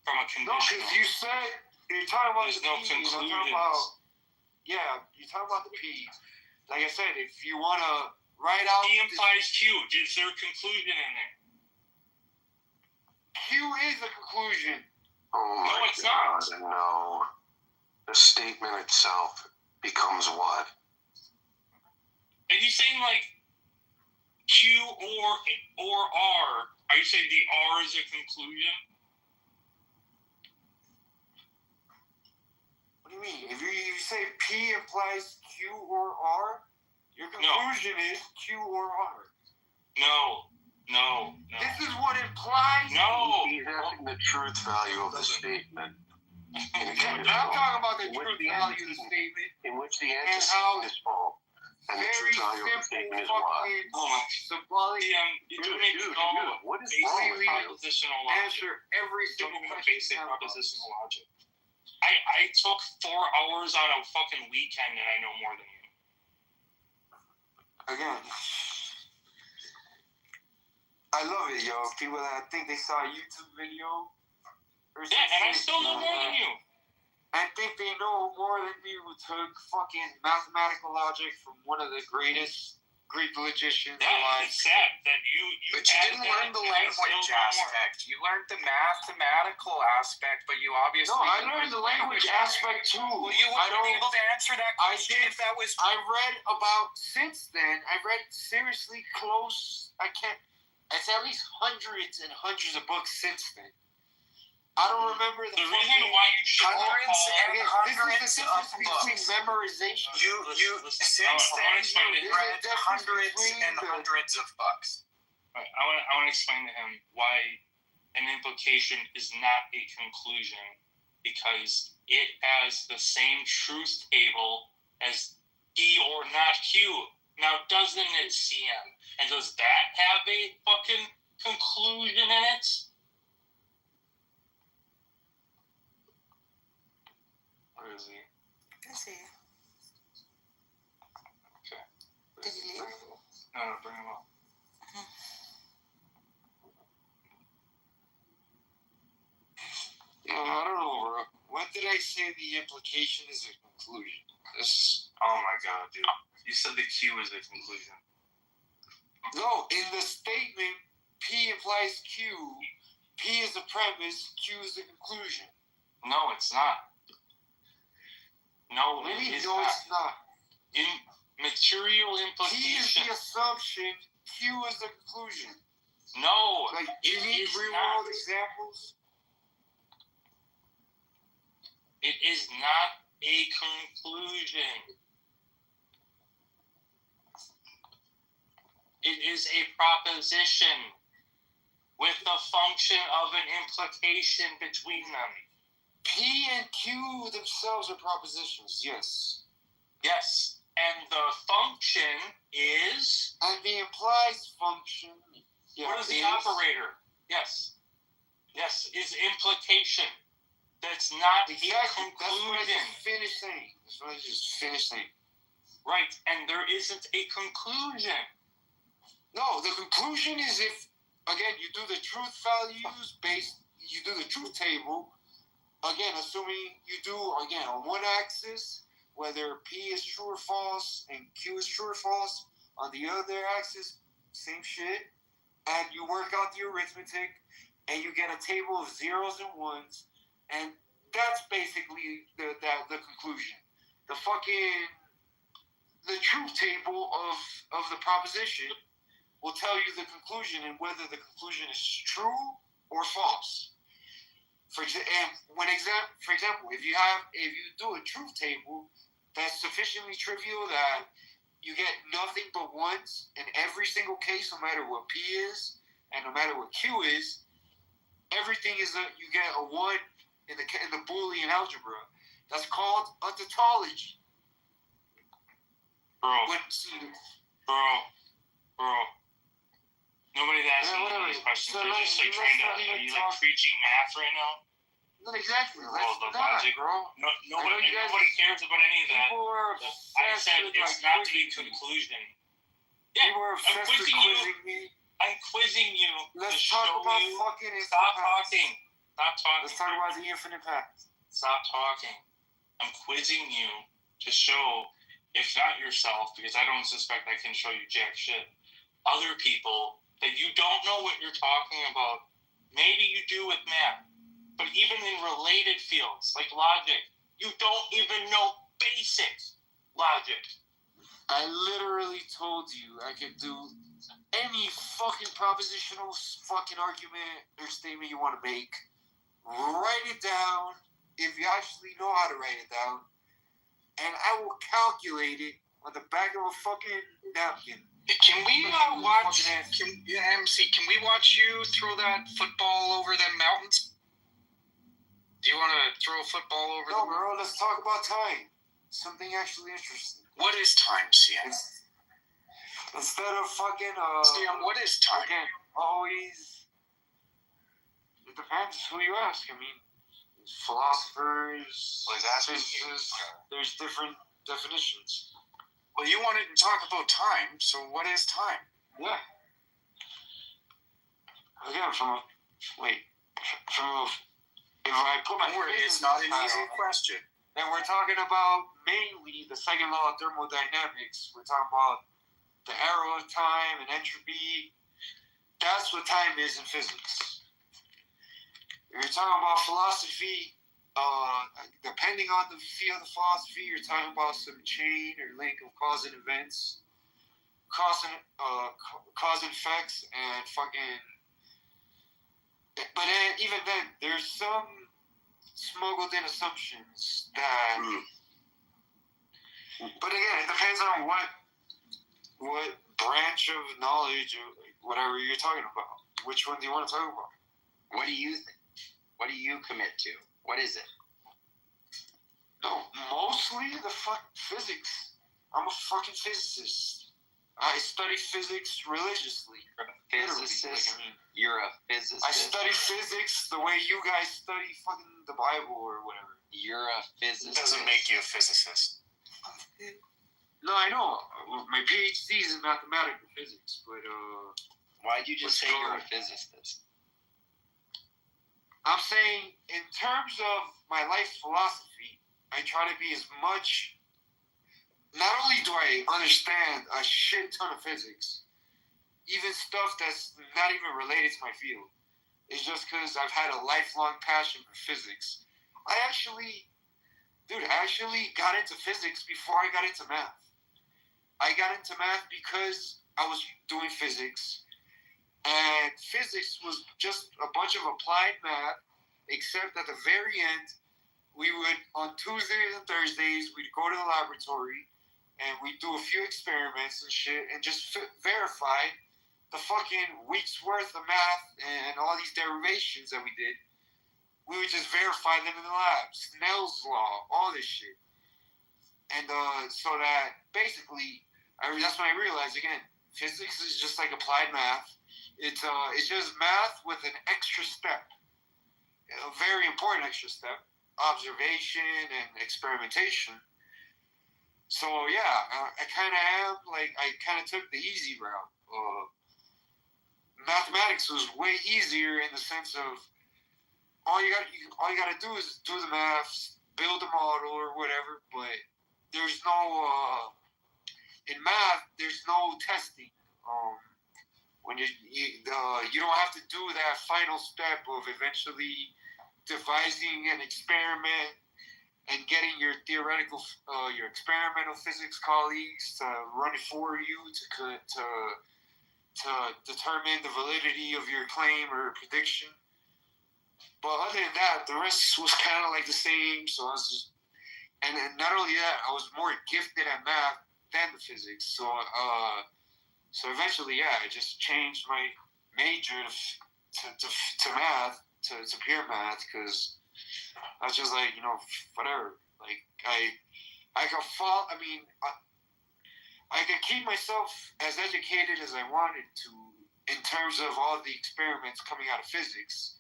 From a conditional. No, because you said you're talking about There's the no P. conclusions. You're talking about the P. Like I said, if you want to write out. P implies Q. Is there a conclusion in there? Q is a conclusion. Oh my God, no. The statement itself becomes what? Are you saying like Q or R? Are you saying the R is a conclusion? What do you mean? If you say P implies Q or R, your conclusion is Q or R. No. This is what implies. No. He's asking the truth value of the statement. I'm talking about the truth value of the statement. In which the antecedent is false. And the truth value of the statement is what? What is wrong with propositional logic? Answer every single basic propositional logic. I took 4 hours on a fucking weekend and I know more than you. Again. I love it, yo. People that think they saw a YouTube video. And I still know more than you. I think they know more than me who took fucking mathematical logic from one of the greatest Greek logicians Yeah, alive. it's sad that you But you didn't learn the language aspect. You learned the mathematical aspect, but you obviously No, I learned the language aspect too. Well, you wouldn't be able to answer that question if that was. I read about since then. I read seriously close. I can't. It's at least hundreds and hundreds of books since then. I don't remember the reason why you should hundreds and hundreds this is the of difference between books. memorization. Since then you read hundreds and hundreds of books. I want to explain to him why an implication is not a conclusion, because it has the same truth table as P or not Q. Now, doesn't it, CM? And does that have a fucking conclusion in it? Where is he? Is he? Okay. Did he leave? No, bring him up. Yeah, I don't know, bro. When did I say the implication is a conclusion? This. Oh my god, dude. You said the Q is the conclusion. No, in the statement, P implies Q. P is the premise. Q is the conclusion. No, it's not. No, Maybe it is no, not. it's not. In material P is implication. the assumption. Q is the conclusion. No, Like, it you need is real not. world examples? It is not a conclusion. It is a proposition with the function of an implication between them. P and Q themselves are propositions, yes. Yes, and the function is. And the implies function. Yeah, what is the operator? Yes. Yes, is implication. That's not exactly. a That's what I conclusion. just finished saying. That's what I just finished saying. Right, and there isn't a conclusion. No, the conclusion is if, again, you do the truth values based, you do the truth table, again, assuming you do, again, on one axis, whether P is true or false and Q is true or false, on the other axis, same shit, and you work out the arithmetic, and you get a table of zeros and ones, and that's basically the conclusion. The truth table of the proposition will tell you the conclusion and whether the conclusion is true or false. For example, if you do a truth table that's sufficiently trivial that you get nothing but ones in every single case, no matter what P is and no matter what Q is, everything is you get a one in the Boolean algebra. That's called a tautology. Bro. Nobody's asking you these questions. So They're just like trying to. Are you like preaching math right now? Not exactly. Well, the That's logic, bro. Nobody cares about any of that. People are I said it's not a conclusion. Yeah, People are I'm obsessed with quizzing you. me. I'm quizzing you. Let's to talk show about you. fucking Stop infinite talking. Stop talking. Let's talk about the infinite path. Stop talking. I'm quizzing you to show, if not yourself, because I don't suspect I can show you jack shit, other people that you don't know what you're talking about. Maybe you do with math, but even in related fields like logic, you don't even know basic logic. I literally told you I could do any fucking propositional fucking argument or statement you want to make. Write it down if you actually know how to write it down, and I will calculate it on the back of a fucking napkin. Can we watch? MC, can we watch you throw that football over them mountains? Do you want to throw a football over? No, bro. Let's talk about time. Something actually interesting. What is time, CM? Instead of fucking CM, what is time? Again, always. It depends who you ask. I mean, philosophers, physicists. There's different definitions. Well, you wanted to talk about time, so what is time? Yeah. Again, if I put my it's not an easy question. Then we're talking about mainly the second law of thermodynamics. We're talking about the arrow of time and entropy. That's what time is in physics. If you're talking about philosophy, depending on the field of philosophy, you're talking about some chain or link of cause and events, cause and effects, and fucking. But then, even then, there's some smuggled in assumptions that. But again, it depends on what branch of knowledge or whatever you're talking about. Which one do you want to talk about? What do you think? What do you commit to? What is it? No, mostly the physics. I'm a fucking physicist. I study physics religiously. Physicist? You're a physicist. I study physics the way you guys study fucking the Bible or whatever. You're a physicist. Doesn't make you a physicist. No, I know. My PhD is in mathematical physics, but why'd you just say you're a physicist? I'm saying, in terms of my life philosophy, I try to be as much. Not only do I understand a shit ton of physics, even stuff that's not even related to my field. It's just because I've had a lifelong passion for physics. I actually got into physics before I got into math. I got into math because I was doing physics. And physics was just a bunch of applied math, except at the very end, we would, on Tuesdays and Thursdays, we'd go to the laboratory and we'd do a few experiments and shit and just verify the fucking week's worth of math and all these derivations that we did. We would just verify them in the lab. Snell's law, all this shit. And so that basically, that's when I realized, again, physics is just like applied math. It's just math with an extra step, a very important extra step, observation and experimentation. So yeah, I kind of took the easy route. Mathematics was way easier in the sense of all you gotta do is do the maths, build a model or whatever. But there's no in math, there's no testing. When you don't have to do that final step of eventually devising an experiment and getting your theoretical, your experimental physics colleagues to run it for you to determine the validity of your claim or prediction. But other than that, the rest was kind of like the same. So I was just, and not only that, I was more gifted at math than the physics. So eventually, yeah, I just changed my major to math, to pure math, because I was just like, whatever. Like, I could fall, I could keep myself as educated as I wanted to in terms of all the experiments coming out of physics.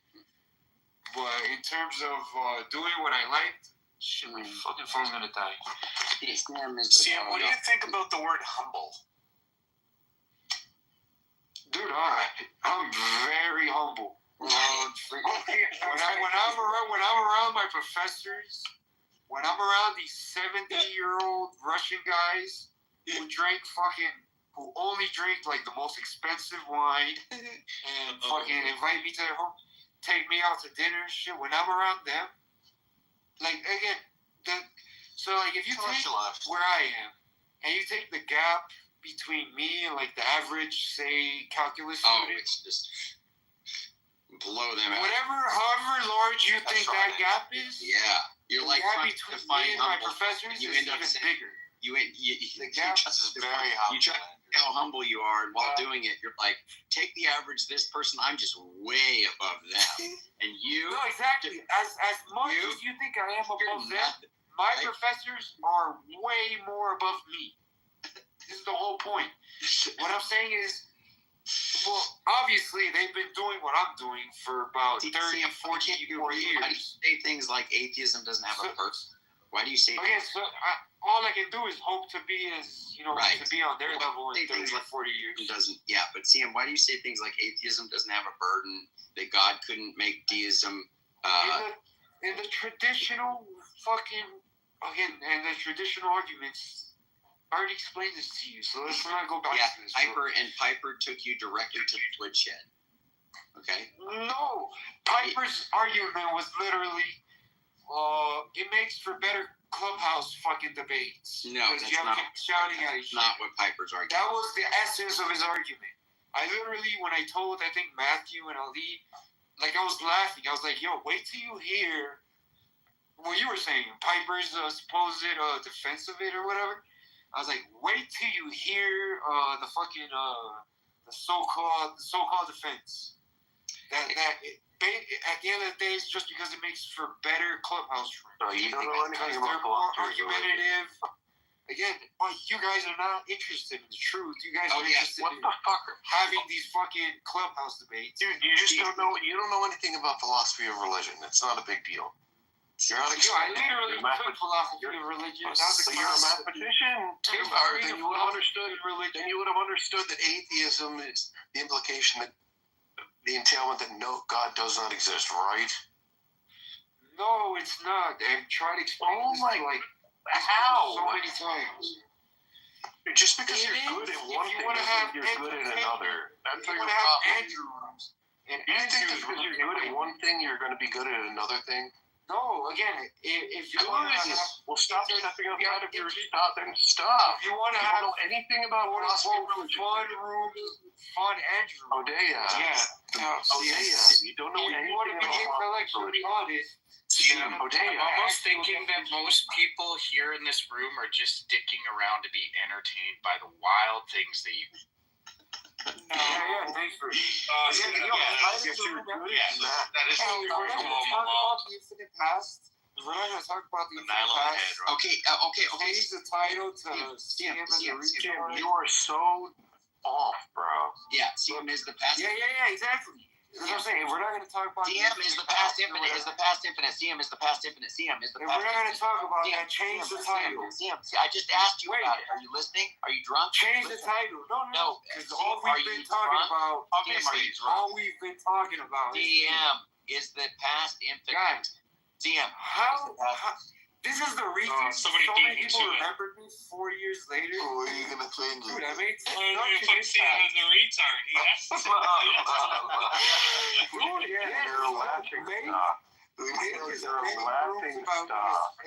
But in terms of doing what I liked, shit, my fucking phone's gonna die. Sam, what do you think about the word humble? Dude, I'm very humble. When I'm around my professors, when I'm around these 70-year-old Russian guys who only drink like the most expensive wine and fucking invite me to their home, take me out to dinner and shit, when I'm around them, like, again, if you take where I am and you take the gap between me and like the average, say, calculus student, it's just blow them out. However large you think that gap is, you're the like gap between me and my professors you is end up even saying, bigger. The gap is very humble. You try to see how humble you are, and while doing it, you're like, take the average this person, I'm just way above them. And you... No, exactly. As much as you think I am above them, my professors are way more above me. This is the whole point. What I'm saying is, well, obviously, they've been doing what I'm doing for about 30, 40 years. Why do you say things like atheism doesn't have a purpose? Why do you say all I can do is hope to be to be on their level in 30 or 40 years. But Sam, why do you say things like atheism doesn't have a burden, that God couldn't make deism? In the traditional fucking, again, and the traditional arguments, I already explained this to you, so let's not go back Yeah, to this. Piper took you directly to the woodshed. Okay. No, Piper's argument was literally, it makes for better clubhouse fucking debates. No, because that's you have not. people shouting at each Not other. what Piper's arguing. That was the essence of his argument. I literally, when I told, I think, Matthew and Ali, like, I was laughing. I was like, yo, wait till you hear what you were saying, Piper's supposed defense of it or whatever. I was like, wait till you hear the fucking, the so-called defense. That at the end of the day, it's just because it makes for better clubhouse rooms. No, you don't know anything about they're more philosophy. argumentative. Again, you guys are not interested in the truth. You guys are interested What in the fuck? having these fucking clubhouse debates. Dude, you just don't know. You don't know anything about philosophy of religion. It's not a big deal. You're not. Yo, I literally took philosophy of religion. So you're a mathematician too. Then you would have understood. Then you would have understood that atheism is the implication that the entailment that no God does not exist, right? No, it's not. I've tried explaining this to, like, how? So many times. Just because you're good at one thing doesn't mean you're good at another. That's your problem. Andrews. And you think just because you're good at one thing, you're going to be good at another thing? No, again, if you want to have... Well, stop stepping outside of your stop and stop. If you want to You have... don't know anything about philosophy of religion. Fun rooms, fun Andrew. Odea. Yeah. Odea. You don't know anything about intellectually honest. Odea. I'm almost thinking that most people here in this room are just sticking around to be entertained by the wild things that you. Yeah, thanks for. That is We're not going to talk about the infinite past. We're not going to talk about the infinite past. Okay. Change the title to CM as a retard. You are so off, bro. Yeah, CM is the past. Yeah, exactly. That's what I'm saying. We're not going to talk about CM is the past infinite. Is the past infinite. CM is the past infinite. CM is the past. We're not going to talk about that. Change the title. CM. I just asked you about it. Are you listening? Are you drunk? Change the title. No. Because all we've been talking about. All we've been talking about. CM is the past infinite. CM. How? This is the reason so many people remember me 4 years later. Oh, are you gonna change it? Dude, I made CM as a retard. Yes. You're laughing stop. You're laughing stop.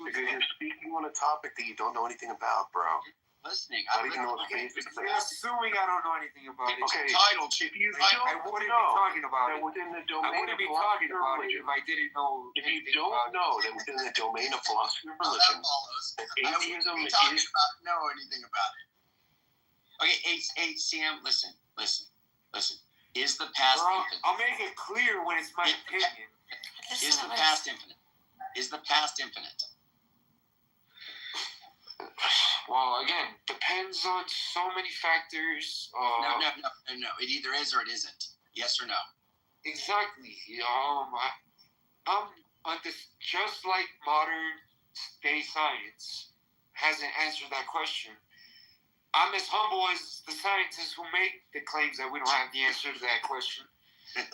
Because you're speaking on a topic that you don't know anything about, bro. Listening. Not even know what basic You're assuming I don't know anything about it. Okay. Title. If you I wouldn't be talking about then it. within the I domain wouldn't of be philosophy talking of about it religion, if I didn't know. if you don't know that within the domain of philosophy of religion, atheism is. Know anything about it? Okay, CM. Listen. Is the past infinite? I'll make it clear when it's my opinion. Is the past infinite? Is the past infinite? Well, again, depends on so many factors. No. It either is or it isn't. Yes or no? Exactly. Just like modern day science hasn't answered that question. I'm as humble as the scientists who make the claims that we don't have the answer to that question.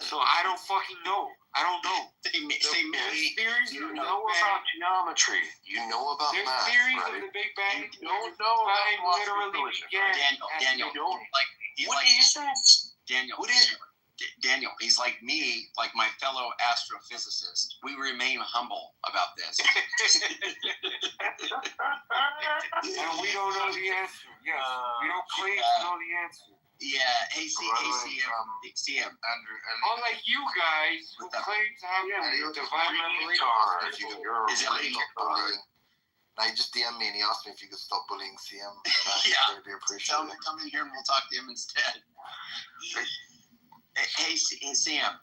So I don't fucking know. I don't know. Theories you know about geometry. You know about There's math. theories right? of the Big Bang. You don't know about philosophy of literally religion. began. Daniel. Daniel, he's like me, like my fellow astrophysicist. We remain humble about this. And we don't know the answer. Yes, we don't claim to know the answer. Yeah, CM. Unlike you guys who claim to have divine revelation. Is it legal? Now he just DM'd me and he asked me if you could stop bullying CM. Yeah. Really appreciate Tell him it. to come in here and we'll talk to him instead. Hey, CM.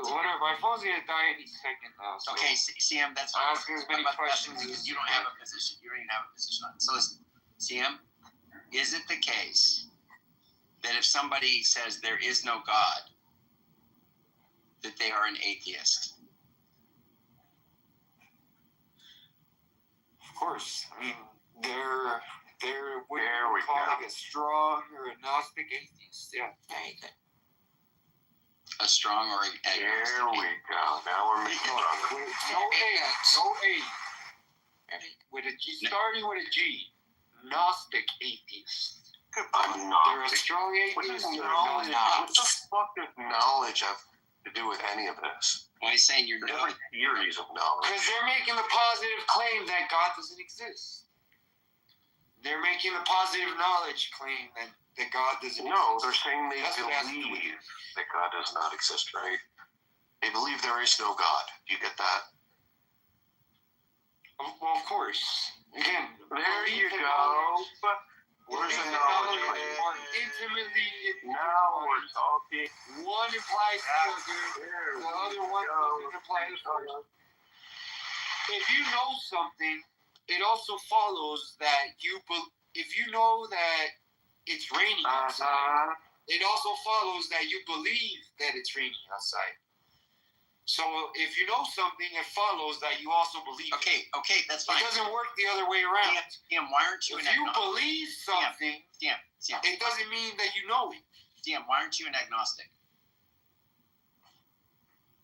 Whatever. My phone's gonna die any second now. So. Okay, CM. That's I ask as many questions because you don't have a position. You don't even have a position on it. So listen, CM. Is it the case that if somebody says there is no God, that they are an atheist? Of course. I mean, they're what we call like a strong or a Gnostic atheist. Yeah. Very good. A strong or There we go. Now we're making No A. With a G. Starting with a G. agnostic atheist. I'm They're a not. strong What atheist. does They're knowledge? not. What the fuck does knowledge have to do with any of this? Well, he's saying you're Different theories of knowledge. Because they're making the positive claim that God doesn't exist. They're making the positive knowledge claim that God doesn't exist. No, they're saying they That's what it has to do with believe that God does not exist, right? They believe there is no God. Do you get that? Well, of course. Again, There you belief and go. knowledge- Where's the belief and knowledge? knowledge are intimately Now we're talking. one implies the other, the other one doesn't imply the first. If you know something, it also follows that if you know that it's raining outside, it also follows that you believe that it's raining outside. So if you know something, it follows that you also believe. Okay, that's fine. It doesn't work the other way around. Damn, why aren't you If an you agnostic? believe something, Damn. it doesn't mean that you know it. Damn, why aren't you an agnostic?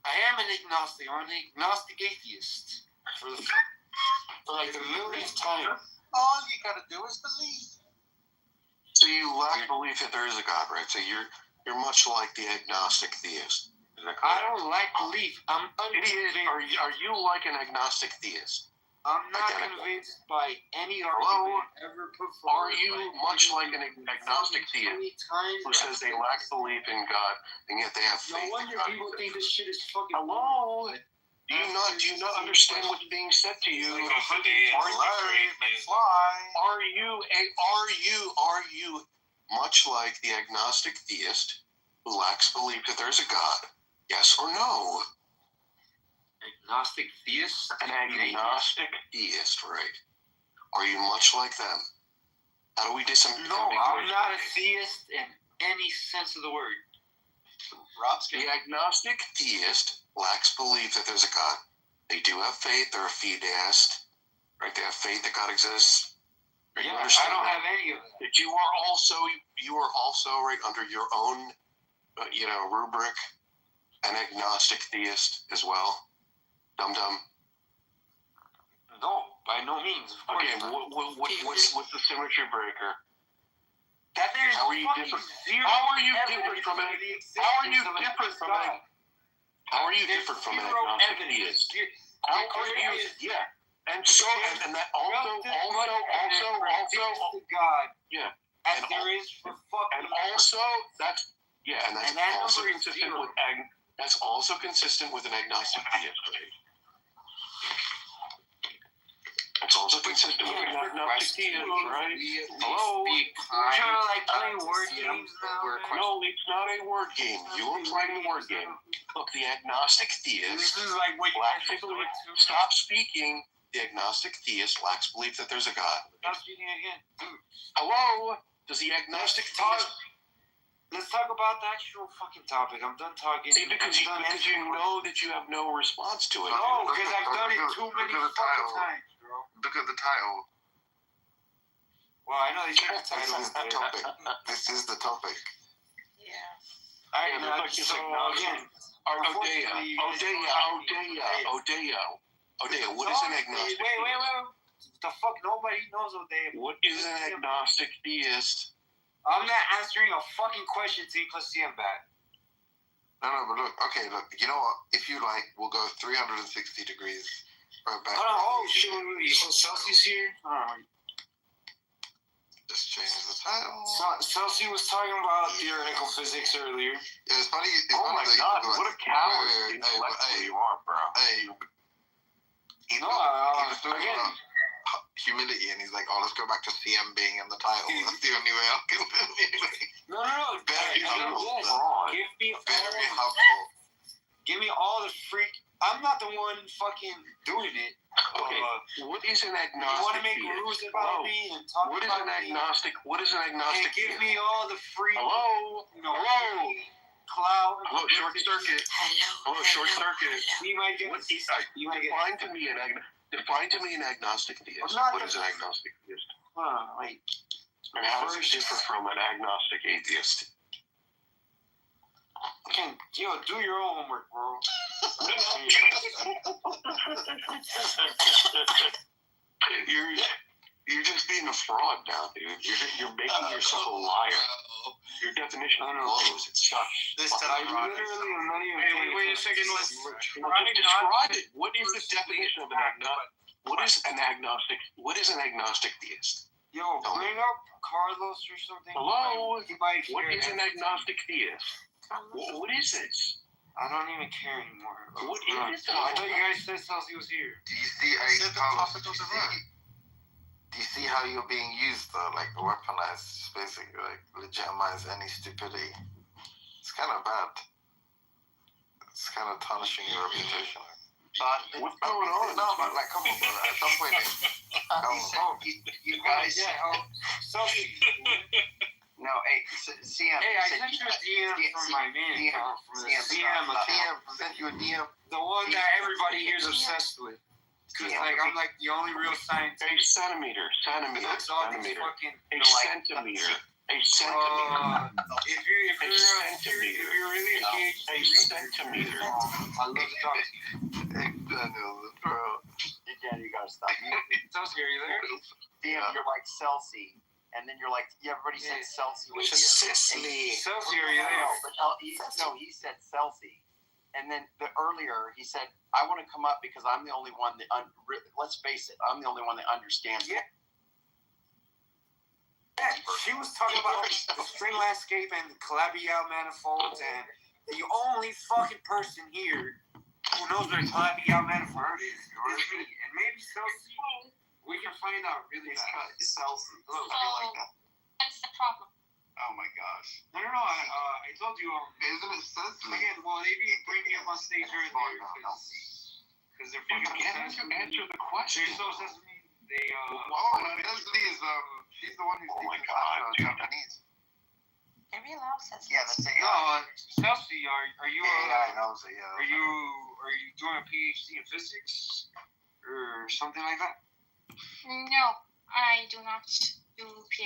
I am an agnostic. I'm an agnostic atheist. For like the millionth time. All you gotta do is believe. So you lack belief that there is a God, right? So you're much like the agnostic theist. Is that I correct? don't lack belief. I'm Idiot, unconvinced. are you like an agnostic theist? I'm not Identical. convinced by any Hello? argument ever put forward. Are you much like an agnostic theist who says they lack belief in God and yet they have No faith in wonder God? people think this shit is fucking. Hello? Do you not understand what's being said to you? Are you much like the agnostic theist who lacks belief that there's a God? Yes or no? Agnostic theist? An agnostic theist, right? Are you much like them? How do we disambiguate? No, I'm not a theist in any sense of the word. The agnostic theist lacks belief that there's a God. They do have faith. They're a fideist, right? They have faith that God exists. Right? Yeah, You I understand don't that? have any of that. That you are also right under your own, rubric, an agnostic theist as well. Dum dum. No, by no means. Of course Okay, not. what's the symmetry breaker? That there's How are you fucking different? zero How are you evidence different from for an? the How are you existence of a different from God. an? How are you There's different from an zero agnostic evidence. theist? How are you? Yeah, and so and that also to God yeah, as and there is for fucking. and also that's and that's And that also number is consistent zero. with that's also consistent with an agnostic theist, right? It's also consistent with an agnostic theist, right? Hello? We're trying to like play word games now. No, it's not a word game. You are playing a word game. Look, the agnostic theist This is like what you lacks guys are belief. doing. Stop speaking. The agnostic theist lacks belief that there's a God. Stop speaking again. Dude, Hello? Does the agnostic theist... let's talk about the actual fucking topic. I'm done talking. See, because you know that you have no response to it. No, because I've done it too many Look at the fucking title. times, bro. Look at the title. Well, I know these are This titles. is the topic. This is the topic. Alright, Yeah, now, but so agnostic. again, unfortunately, Odea, what is an agnostic Wait. theist? The fuck, nobody knows Odea. What is an agnostic theist? I'm not answering a fucking question till you put CM back. No, but look. You know what? If you like, we'll go 360 degrees right back. Hold on, oh shit, wait. So Celsius here? Just change the title. Celsius was talking about theoretical physics earlier. Yeah, it's funny. It's Oh funny my that God, you what a coward intellectual you are, bro. Hey, he No, was talking again. about humility, and he's like, "Oh, let's go back to CM being in the title. That's the only way I can." No. Very humble. Give me Very all. humble. Give me all the freak. I'm not the one fucking doing it. Okay, what is an You agnostic want to make theist? rules about Hello? me and talk What is about an me? agnostic? What is an And agnostic give theist? me all the free. Hello? Hello. Cloud. Hello, short circuit. Hello, short circuit. You might get. What is, You might get. define to me an agnostic theist. I'm not What the- is an agnostic theist? Like. And how does it differ from an agnostic atheist? Okay, do your own homework, bro. You're just being a fraud now, dude. You're making yourself a liar. Your definition of close, it sucks. This time I literally am not even. Wait a second. Let's Describe it. What is the definition of an agnostic? What is an agnostic? What is an agnostic theist? Yo, bring up Carlos or something. Hello. He might What hear is an that. agnostic theist? What is this? I don't even care anymore. What is it? I thought you guys said Celsi was here. Do you see? Do you see how you're being used though? Like weaponized, basically, like legitimize any stupidity. It's kind of bad. It's kind of tarnishing your reputation. What's going on? No, but like, come on, bro. At some point, You guys. Celsi. No, hey, CM. Hey, I sent you a DM from my man. From the CM. Sent you a DM. The one that everybody here is obsessed with. Cause like I'm like the only real scientist. A centimeter. A centimeter. A centimeter. If you're really engaged, a centimeter. I love Celsi. Daniel, bro. Yeah, you gotta stop. Celsi, are you there? Damn, you're like Celsi, and then you're like, everybody said Celsi. Cecily. Celsi, are you there? He said Celsi. And then earlier he said, I want to come up because I'm the only one that, let's face it, I'm the only one that understands. Yeah. She was talking about the string landscape and the Calabi-Yau manifolds, and the only fucking person here who knows what a Calabi-Yau manifold is me. And maybe Celsi, we can find out really fast. Celsi. Look, That's the problem. Oh my gosh. No, I told you. Isn't it sensitive? Again, well, they be bringing up on stage here and there because they're fucking obsessed with me. Answer the question. They're so obsessed with me. They Leslie is she's the one who's Japanese. They're real obsessed. Yeah, that's it. No, Celsi, are you? I know. So yeah. Are you doing a PhD in physics or something like that? No, I do not do PhD.